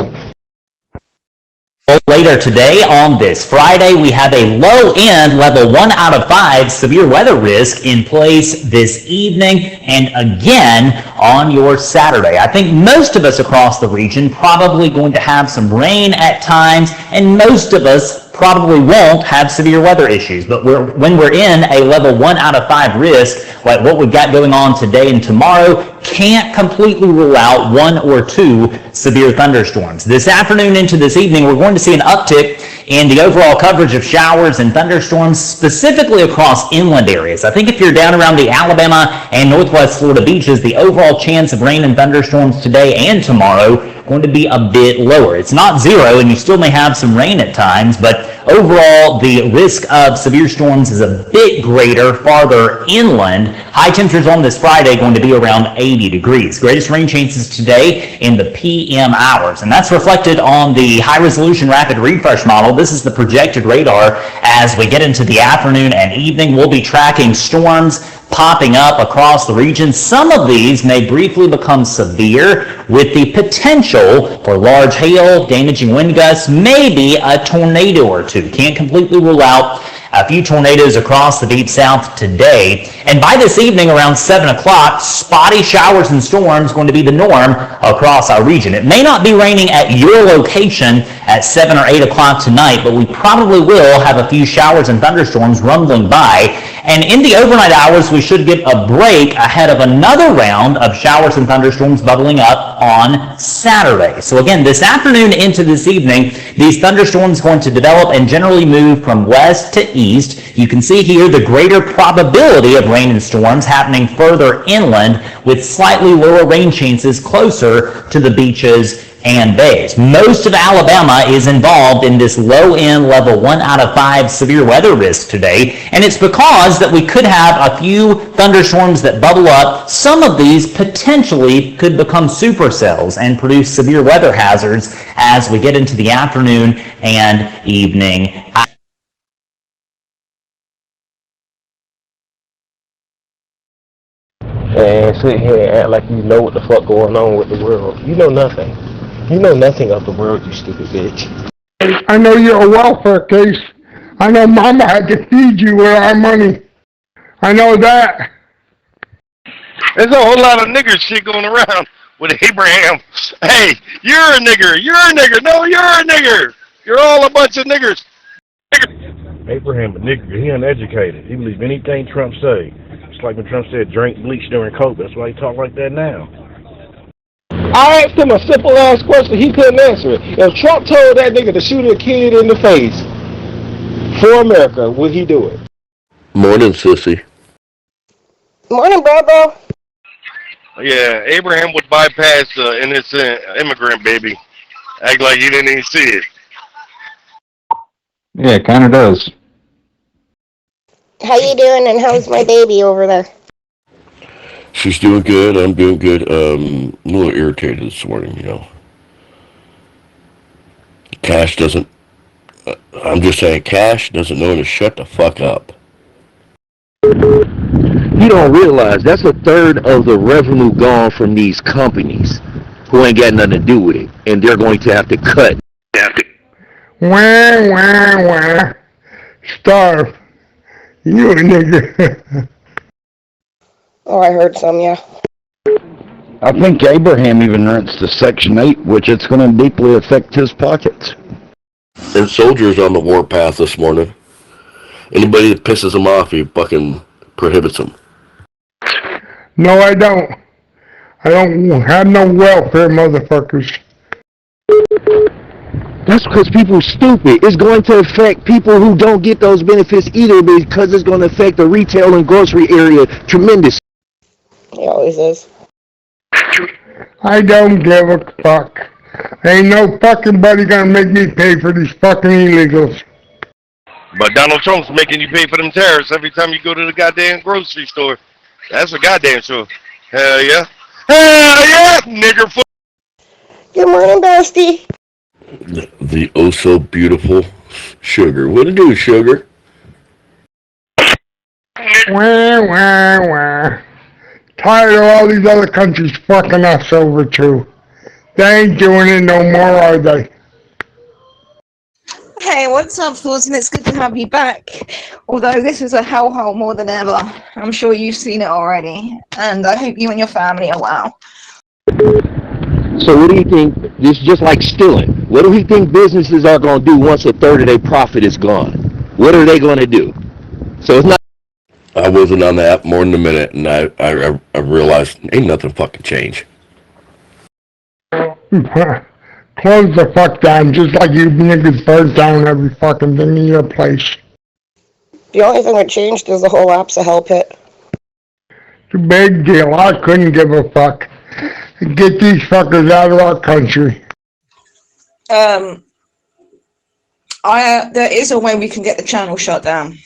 Later today, on this Friday, we have a low-end level 1 out of 5 severe weather risk in place this evening and again on your Saturday. I think most of us across the region probably going to have some rain at times, and most of us probably won't have severe weather issues. But when we're in a level 1 out of 5 risk, like what we've got going on today and tomorrow, can't completely rule out 1 or 2 severe thunderstorms. This afternoon into this evening, we're going to see an uptick in the overall coverage of showers and thunderstorms, specifically across inland areas. I think if you're down around the Alabama and Northwest Florida beaches, the overall chance of rain and thunderstorms today and tomorrow going to be a bit lower. It's not zero, and you still may have some rain at times, but overall, the risk of severe storms is a bit greater farther inland. High temperatures on this Friday going to be around 80 degrees. Greatest rain chances today in the PM hours, and that's reflected on the high-resolution rapid refresh model. This is the projected radar as we get into the afternoon and evening. We'll be tracking storms popping up across the region. Some of these may briefly become severe with the potential for large hail, damaging wind gusts, maybe a tornado or two. Can't completely rule out a few tornadoes across the deep south today. And by this evening around 7 o'clock, spotty showers and storms going to be the norm across our region. It may not be raining at your location at 7 or 8 o'clock tonight, but we probably will have a few showers and thunderstorms rumbling by. And in the overnight hours, we should get a break ahead of another round of showers and thunderstorms bubbling up on Saturday. So again, this afternoon into this evening, these thunderstorms going to develop and generally move from west to east. You can see here the greater probability of rain and storms happening further inland with slightly lower rain chances closer to the beaches and bays. Most of Alabama is involved in this low-end level 1 out of 5 severe weather risk today, and it's because that we could have a few thunderstorms that bubble up. Some of these potentially could become supercells and produce severe weather hazards as we get into the afternoon and evening. And sit here and act like you know what the fuck going on with the world. You know nothing. You know nothing of the world, you stupid bitch. I know you're a welfare case. I know Mama had to feed you with our money. I know that. There's a whole lot of nigger shit going around with Abraham. Hey, you're a nigger. You're a nigger. No, you're a nigger. You're all a bunch of niggers. Abraham a nigger. He uneducated. He believes anything Trump say. It's like when Trump said drink bleach during COVID. That's why he talk like that now. I asked him a simple ass question, he couldn't answer it. If Trump told that nigga to shoot a kid in the face for America, would he do it? Morning, sissy. Morning, bro. Yeah, Abraham would bypass the innocent immigrant baby. Act like he didn't even see it. Yeah, it kind of does. How you doing, and how's my baby over there? She's doing good. I'm doing good. A little irritated this morning, you know. Cash doesn't... I'm just saying, Cash doesn't know to shut the fuck up. You don't realize that's a third of the revenue gone from these companies who ain't got nothing to do with it, and they're going to have to cut. Wah. Starve. You a nigger. Oh, I heard some, yeah. I think Abraham even rents the Section 8, which it's going to deeply affect his pockets. And soldiers on the warpath this morning. Anybody that pisses them off, he fucking prohibits them. No, I don't. I don't have no welfare, motherfuckers. That's because people are stupid. It's going to affect people who don't get those benefits either, because it's going to affect the retail and grocery area tremendously. It always is. I don't give a fuck. Ain't no fucking buddy gonna make me pay for these fucking illegals. But Donald Trump's making you pay for them tariffs every time you go to the goddamn grocery store. That's a goddamn sure. Hell yeah. Hell yeah, nigger foot. Good morning, Bestie. The oh so beautiful sugar. What it do, sugar? Wah. Tired of all these other countries fucking us over too. They ain't doing it no more, are they? Hey, what's up, Thorsten? It's good to have you back. Although this is a hellhole more than ever. I'm sure you've seen it already. And I hope you and your family are well. So what do you think? This is just like stealing. What do you think businesses are going to do once a third of their profit is gone? What are they going to do? So it's not... I wasn't on the app more than a minute, and I realized ain't nothing fucking changed. Close the fuck down, just like you niggas burnt down every fucking thing in your place. The only thing that changed is the whole app's a hell pit. It's a big deal. I couldn't give a fuck. Get these fuckers out of our country. There is a way we can get the channel shut down.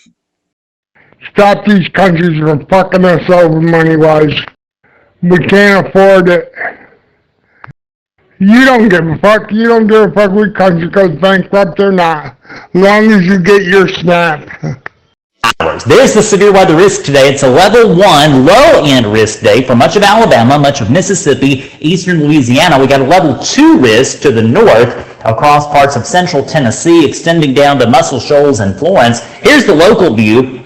Stop these countries from fucking us over money-wise. We can't afford it. You don't give a fuck. You don't give a fuck which country goes bankrupt or not. As long as you get your SNAP. There's the severe weather risk today. It's a level 1 low-end risk day for much of Alabama, much of Mississippi, eastern Louisiana. We got a level 2 risk to the north across parts of central Tennessee, extending down to Muscle Shoals and Florence. Here's the local view.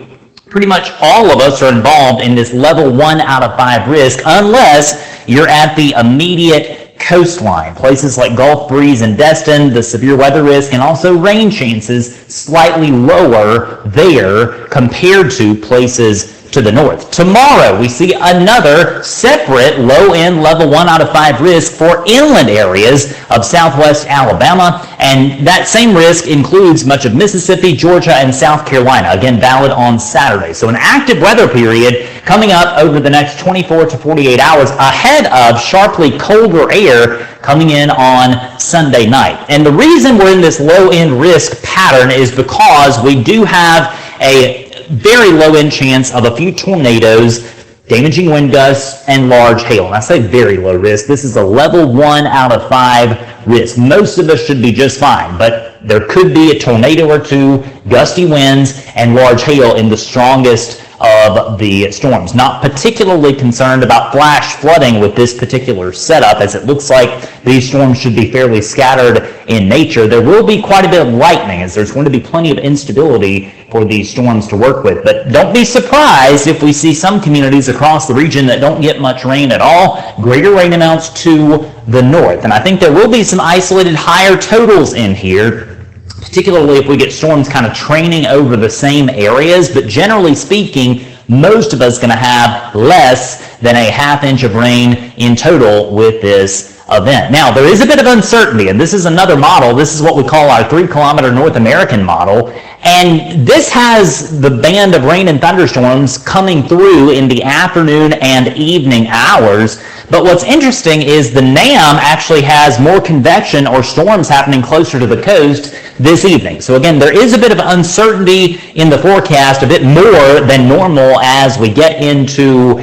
Pretty much all of us are involved in this level 1 out of 5 risk, unless you're at the immediate coastline. Places like Gulf Breeze and Destin, the severe weather risk and also rain chances slightly lower there compared to places to the north. Tomorrow, we see another separate low-end level 1 out of 5 risk for inland areas of southwest Alabama, and that same risk includes much of Mississippi, Georgia, and South Carolina, again valid on Saturday. So an active weather period coming up over the next 24 to 48 hours ahead of sharply colder air coming in on Sunday night. And the reason we're in this low-end risk pattern is because we do have a very low-end chance of a few tornadoes, damaging wind gusts, and large hail. And I say very low risk. This is a level 1 out of 5 risk. Most of us should be just fine, but there could be a tornado or two, gusty winds, and large hail in the strongest of the storms. Not particularly concerned about flash flooding with this particular setup, as it looks like these storms should be fairly scattered in nature. There will be quite a bit of lightning, as there's going to be plenty of instability for these storms to work with. But don't be surprised if we see some communities across the region that don't get much rain at all. Greater rain amounts to the north. And I think there will be some isolated higher totals in here, particularly if we get storms kind of training over the same areas. But generally speaking, most of us are going to have less than a ½ inch of rain in total with this event. Now, there is a bit of uncertainty, and this is another model. This is what we call our 3-kilometer North American model. And this has the band of rain and thunderstorms coming through in the afternoon and evening hours. But what's interesting is the NAM actually has more convection or storms happening closer to the coast this evening. So again, there is a bit of uncertainty in the forecast, a bit more than normal as we get into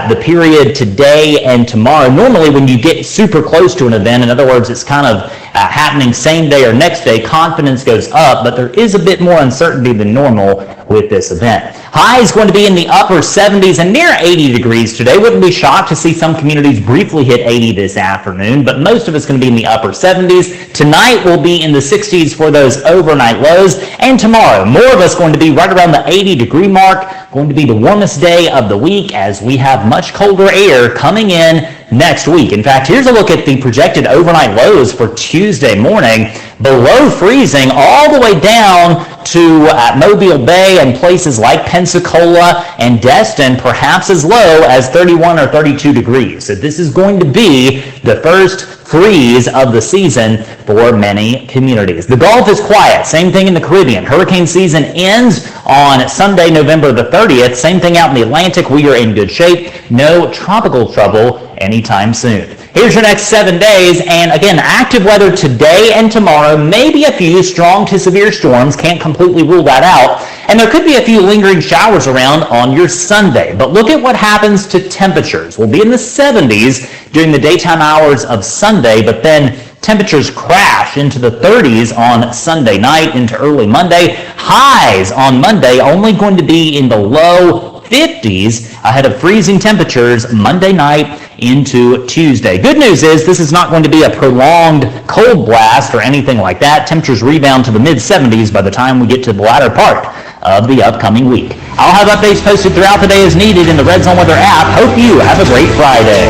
the period today and tomorrow. Normally when you get super close to an event, in other words, it's kind of happening same day or next day, confidence goes up, but there is a bit more uncertainty than normal with this event. High is going to be in the upper 70s and near 80 degrees today. Wouldn't be shocked to see some communities briefly hit 80 this afternoon, but most of it's going to be in the upper 70s. Tonight will be in the 60s for those overnight lows, and tomorrow, more of us going to be right around the 80-degree mark, going to be the warmest day of the week as we have much colder air coming in next week. In fact, here's a look at the projected overnight lows for Tuesday morning. Below freezing all the way down to Mobile Bay and places like Pensacola and Destin, perhaps as low as 31 or 32 degrees. So this is going to be the first freeze of the season for many communities. The Gulf is quiet. Same thing in the Caribbean. Hurricane season ends on Sunday, November the 30th. Same thing out in the Atlantic. We are in good shape. No tropical trouble anytime soon. Here's your next 7 days, and again, active weather today and tomorrow, maybe a few strong to severe storms, can't completely rule that out, and there could be a few lingering showers around on your Sunday. But look at what happens to temperatures. We'll be in the 70s during the daytime hours of Sunday, but then temperatures crash into the 30s on Sunday night into early Monday. Highs on Monday only going to be in the low 50s ahead of freezing temperatures Monday night into Tuesday. Good news is this is not going to be a prolonged cold blast or anything like that. Temperatures rebound to the mid-70s by the time we get to the latter part of the upcoming week. I'll have updates posted throughout the day as needed in the Red Zone Weather app. Hope you have a great Friday.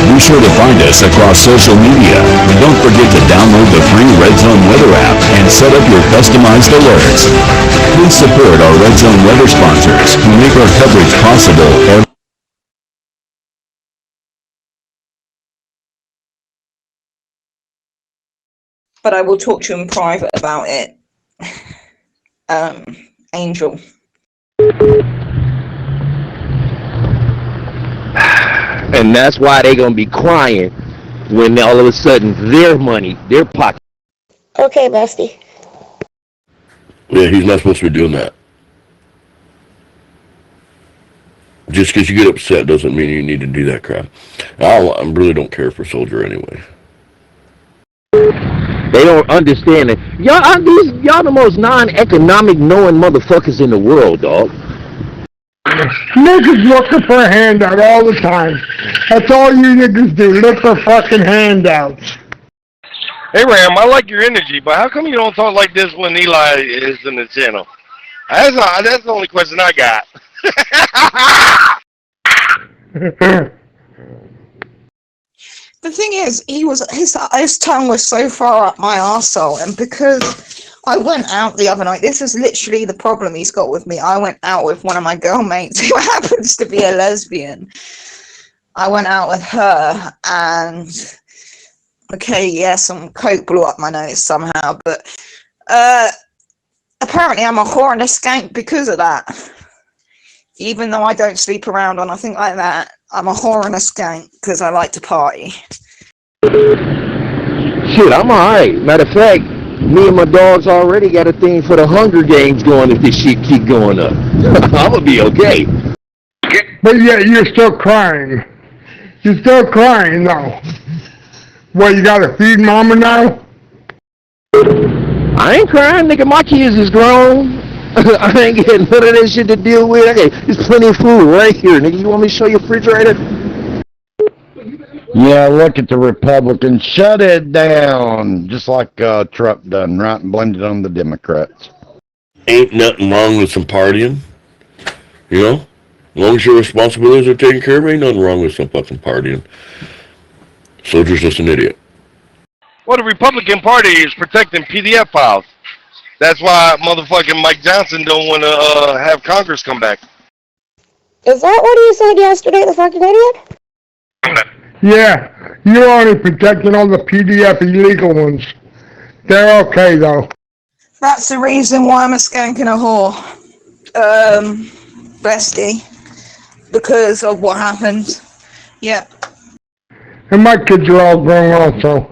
Be sure to find us across social media. Don't forget to download the free Red Zone Weather app and set up your customized alerts. Please support our Red Zone Weather sponsors who make our coverage possible. But I will talk to you in private about it. Angel. And that's why they're going to be crying when all of a sudden their money, their pocket. Okay, bestie. Yeah, he's not supposed to be doing that. Just because you get upset doesn't mean you need to do that crap. I really don't care for Soldier anyway. They don't understand it. Y'all the most non-economic knowing motherfuckers in the world, dog. Niggas looking for a handout all the time. That's all you niggas do, look for fucking handouts. Hey Ram, I like your energy, but how come you don't talk like this when Eli is in the channel? That's the only question I got. The thing is, his tongue was so far up my arsehole, and because I went out the other night. This is literally the problem he's got with me. I went out with one of my girlmates who happens to be a lesbian. I went out with her and okay, yeah, some coke blew up my nose somehow, but apparently I'm a whore and a skank because of that. Even though I don't sleep around or nothing like that, I'm a whore and a skank because I like to party. Shit, I'm alright. Matter of fact, me and my dogs already got a thing for the Hunger Games going if this shit keep going up. I'm gonna be okay. But yet you're still crying. You're still crying though. What, you gotta feed mama now? I ain't crying, nigga. My kids is grown. I ain't getting none of that shit to deal with. Okay, there's plenty of food right here, nigga. You want me to show you a refrigerator? Yeah, look at the Republicans. Shut it down. Just like Trump done, right, and blamed it on the Democrats. Ain't nothing wrong with some partying. You know? As long as your responsibilities are taken care of, ain't nothing wrong with some fucking partying. Soldier's just an idiot. Well, the Republican Party is protecting PDF files. That's why motherfucking Mike Johnson don't want to have Congress come back. Is that what he said yesterday, the fucking idiot? Yeah, you're only protecting all the PDF illegal ones. They're okay though. That's the reason why I'm a skank and a whore. Bestie. Because of what happened. Yeah. And my kids are all grown also.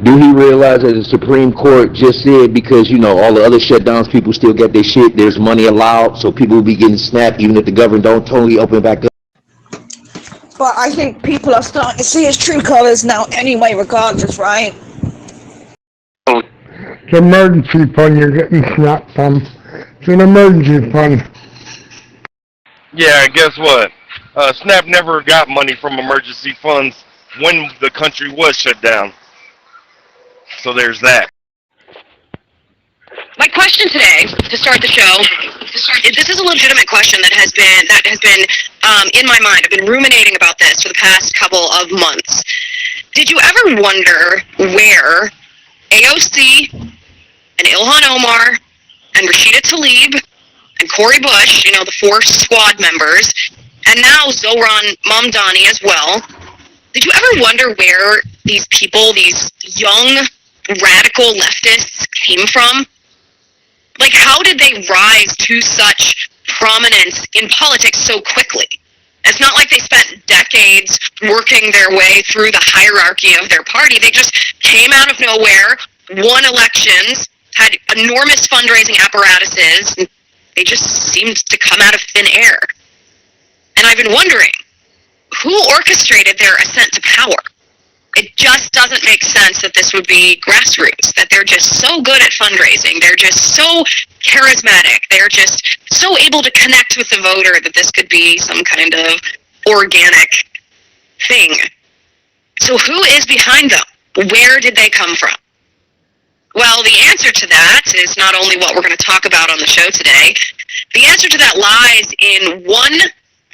Do he realize that the Supreme Court just said because, you know, all the other shutdowns, people still get their shit, there's money allowed, so people will be getting snapped even if the government don't totally open back up? But I think people are starting to see his true colors now anyway, regardless, right? It's an emergency fund you're getting snapped from. It's an emergency fund. Yeah, and guess what? Snap never got money from emergency funds when the country was shut down. So there's that. My question today, to start the show, this is a legitimate question that has been in my mind. I've been ruminating about this for the past couple of months. Did you ever wonder where AOC and Ilhan Omar and Rashida Tlaib and Cori Bush, you know, the 4 squad members, and now Zohran Mamdani as well, did you ever wonder where these people, these young radical leftists came from? Like, how did they rise to such prominence in politics so quickly? It's not like they spent decades working their way through the hierarchy of their party. They just came out of nowhere, won elections, had enormous fundraising apparatuses, and they just seemed to come out of thin air. And I've been wondering, who orchestrated their ascent to power? It just doesn't make sense that this would be grassroots, that they're just so good at fundraising, they're just so charismatic, they're just so able to connect with the voter that this could be some kind of organic thing. So who is behind them? Where did they come from? Well, the answer to that is not only what we're going to talk about on the show today. The answer to that lies in one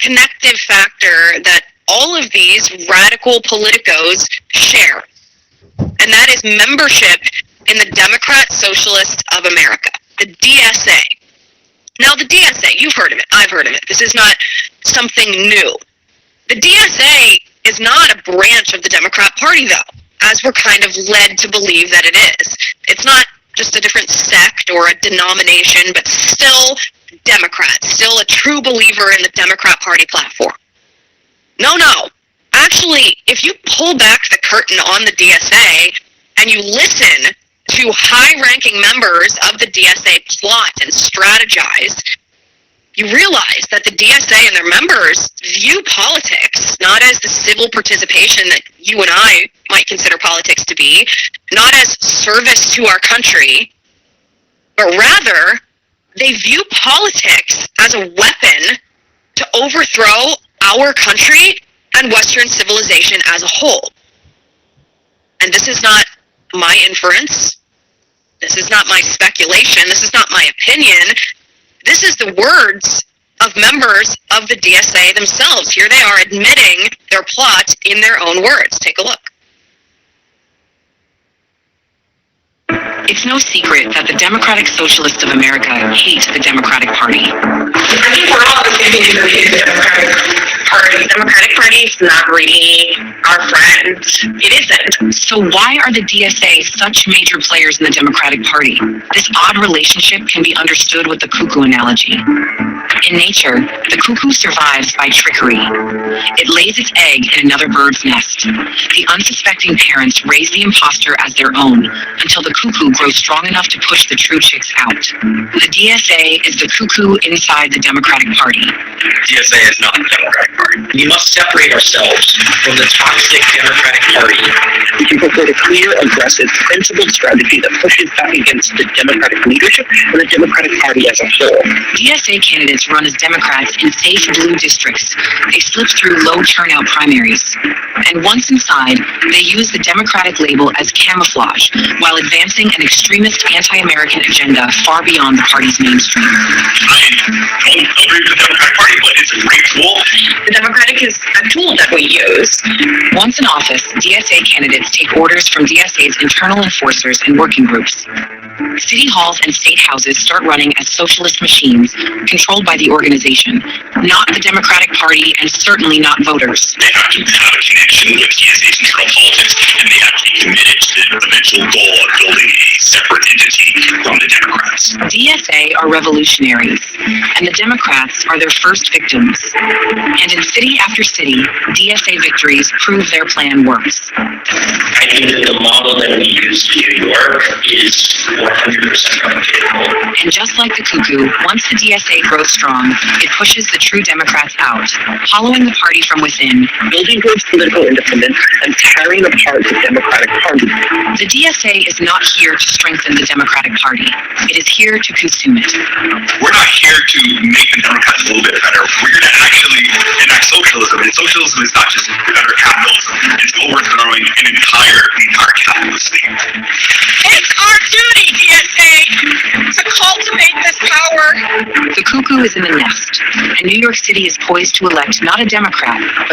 connective factor that all of these radical politicos share, and that is membership in the Democrat Socialists of America, the DSA. Now, the DSA, you've heard of it, I've heard of it. This is not something new. The DSA is not a branch of the Democrat Party, though, as we're kind of led to believe that it is. It's not just a different sect or a denomination, but still Democrats, still a true believer in the Democrat Party platform. No. Actually, if you pull back the curtain on the DSA and you listen to high-ranking members of the DSA plot and strategize, you realize that the DSA and their members view politics not as the civil participation that you and I might consider politics to be, not as service to our country, but rather they view politics as a weapon to overthrow our country and Western civilization as a whole. And this is not my inference. This is not my speculation. This is not my opinion. This is the words of members of the DSA themselves. Here they are admitting their plot in their own words. Take a look. It's no secret that the Democratic Socialists of America hate the Democratic Party. I think we're all the same thing that hate the Democratic Party. The Democratic Party is not really our friend. It isn't. So why are the DSA such major players in the Democratic Party? This odd relationship can be understood with the cuckoo analogy. In nature, the cuckoo survives by trickery. It lays its egg in another bird's nest. The unsuspecting parents raise the imposter as their own until the cuckoo grows strong enough to push the true chicks out. The DSA is the cuckoo inside the Democratic Party. DSA is not the Democratic Party. We must separate ourselves from the toxic Democratic Party. We can put a clear, aggressive, principled strategy that pushes back against the Democratic leadership and the Democratic Party as a whole. DSA candidates run as Democrats in safe blue districts. They slip through low turnout primaries. And once inside, they use the Democratic label as camouflage while advancing an extremist anti-American agenda far beyond the party's mainstream. I don't agree with the Democratic Party, but it's a great tool. The Democratic is a tool that we use. Once in office, DSA candidates take orders from DSA's internal enforcers and working groups. City halls and state houses start running as socialist machines controlled by the organization, not the Democratic Party and certainly not voters. They have to have a connection with DSA's internal politics, and they have to be committed to the eventual goal of building a separate entity from the Democrats. DSA are revolutionaries, and the Democrats are their first victims. And in city after city, DSA victories prove their plan works. I think that the model that we use in New York is 100% replicatable. And just like the cuckoo, once the DSA grows strong, it pushes the true Democrats out, hollowing the party from within, building towards political independence and tearing apart the Democratic Party. The DSA is not here to strengthen the Democratic Party. It is here to consume it. We're not here to make the Democrats a little bit better. We're here to actually enact socialism. And socialism is not just better capitalism. It's overthrowing an entire capitalist thing. It's our duty, DSA, to cultivate this power. The cuckoo is in the nest, and New York City is poised to elect not a Democrat, but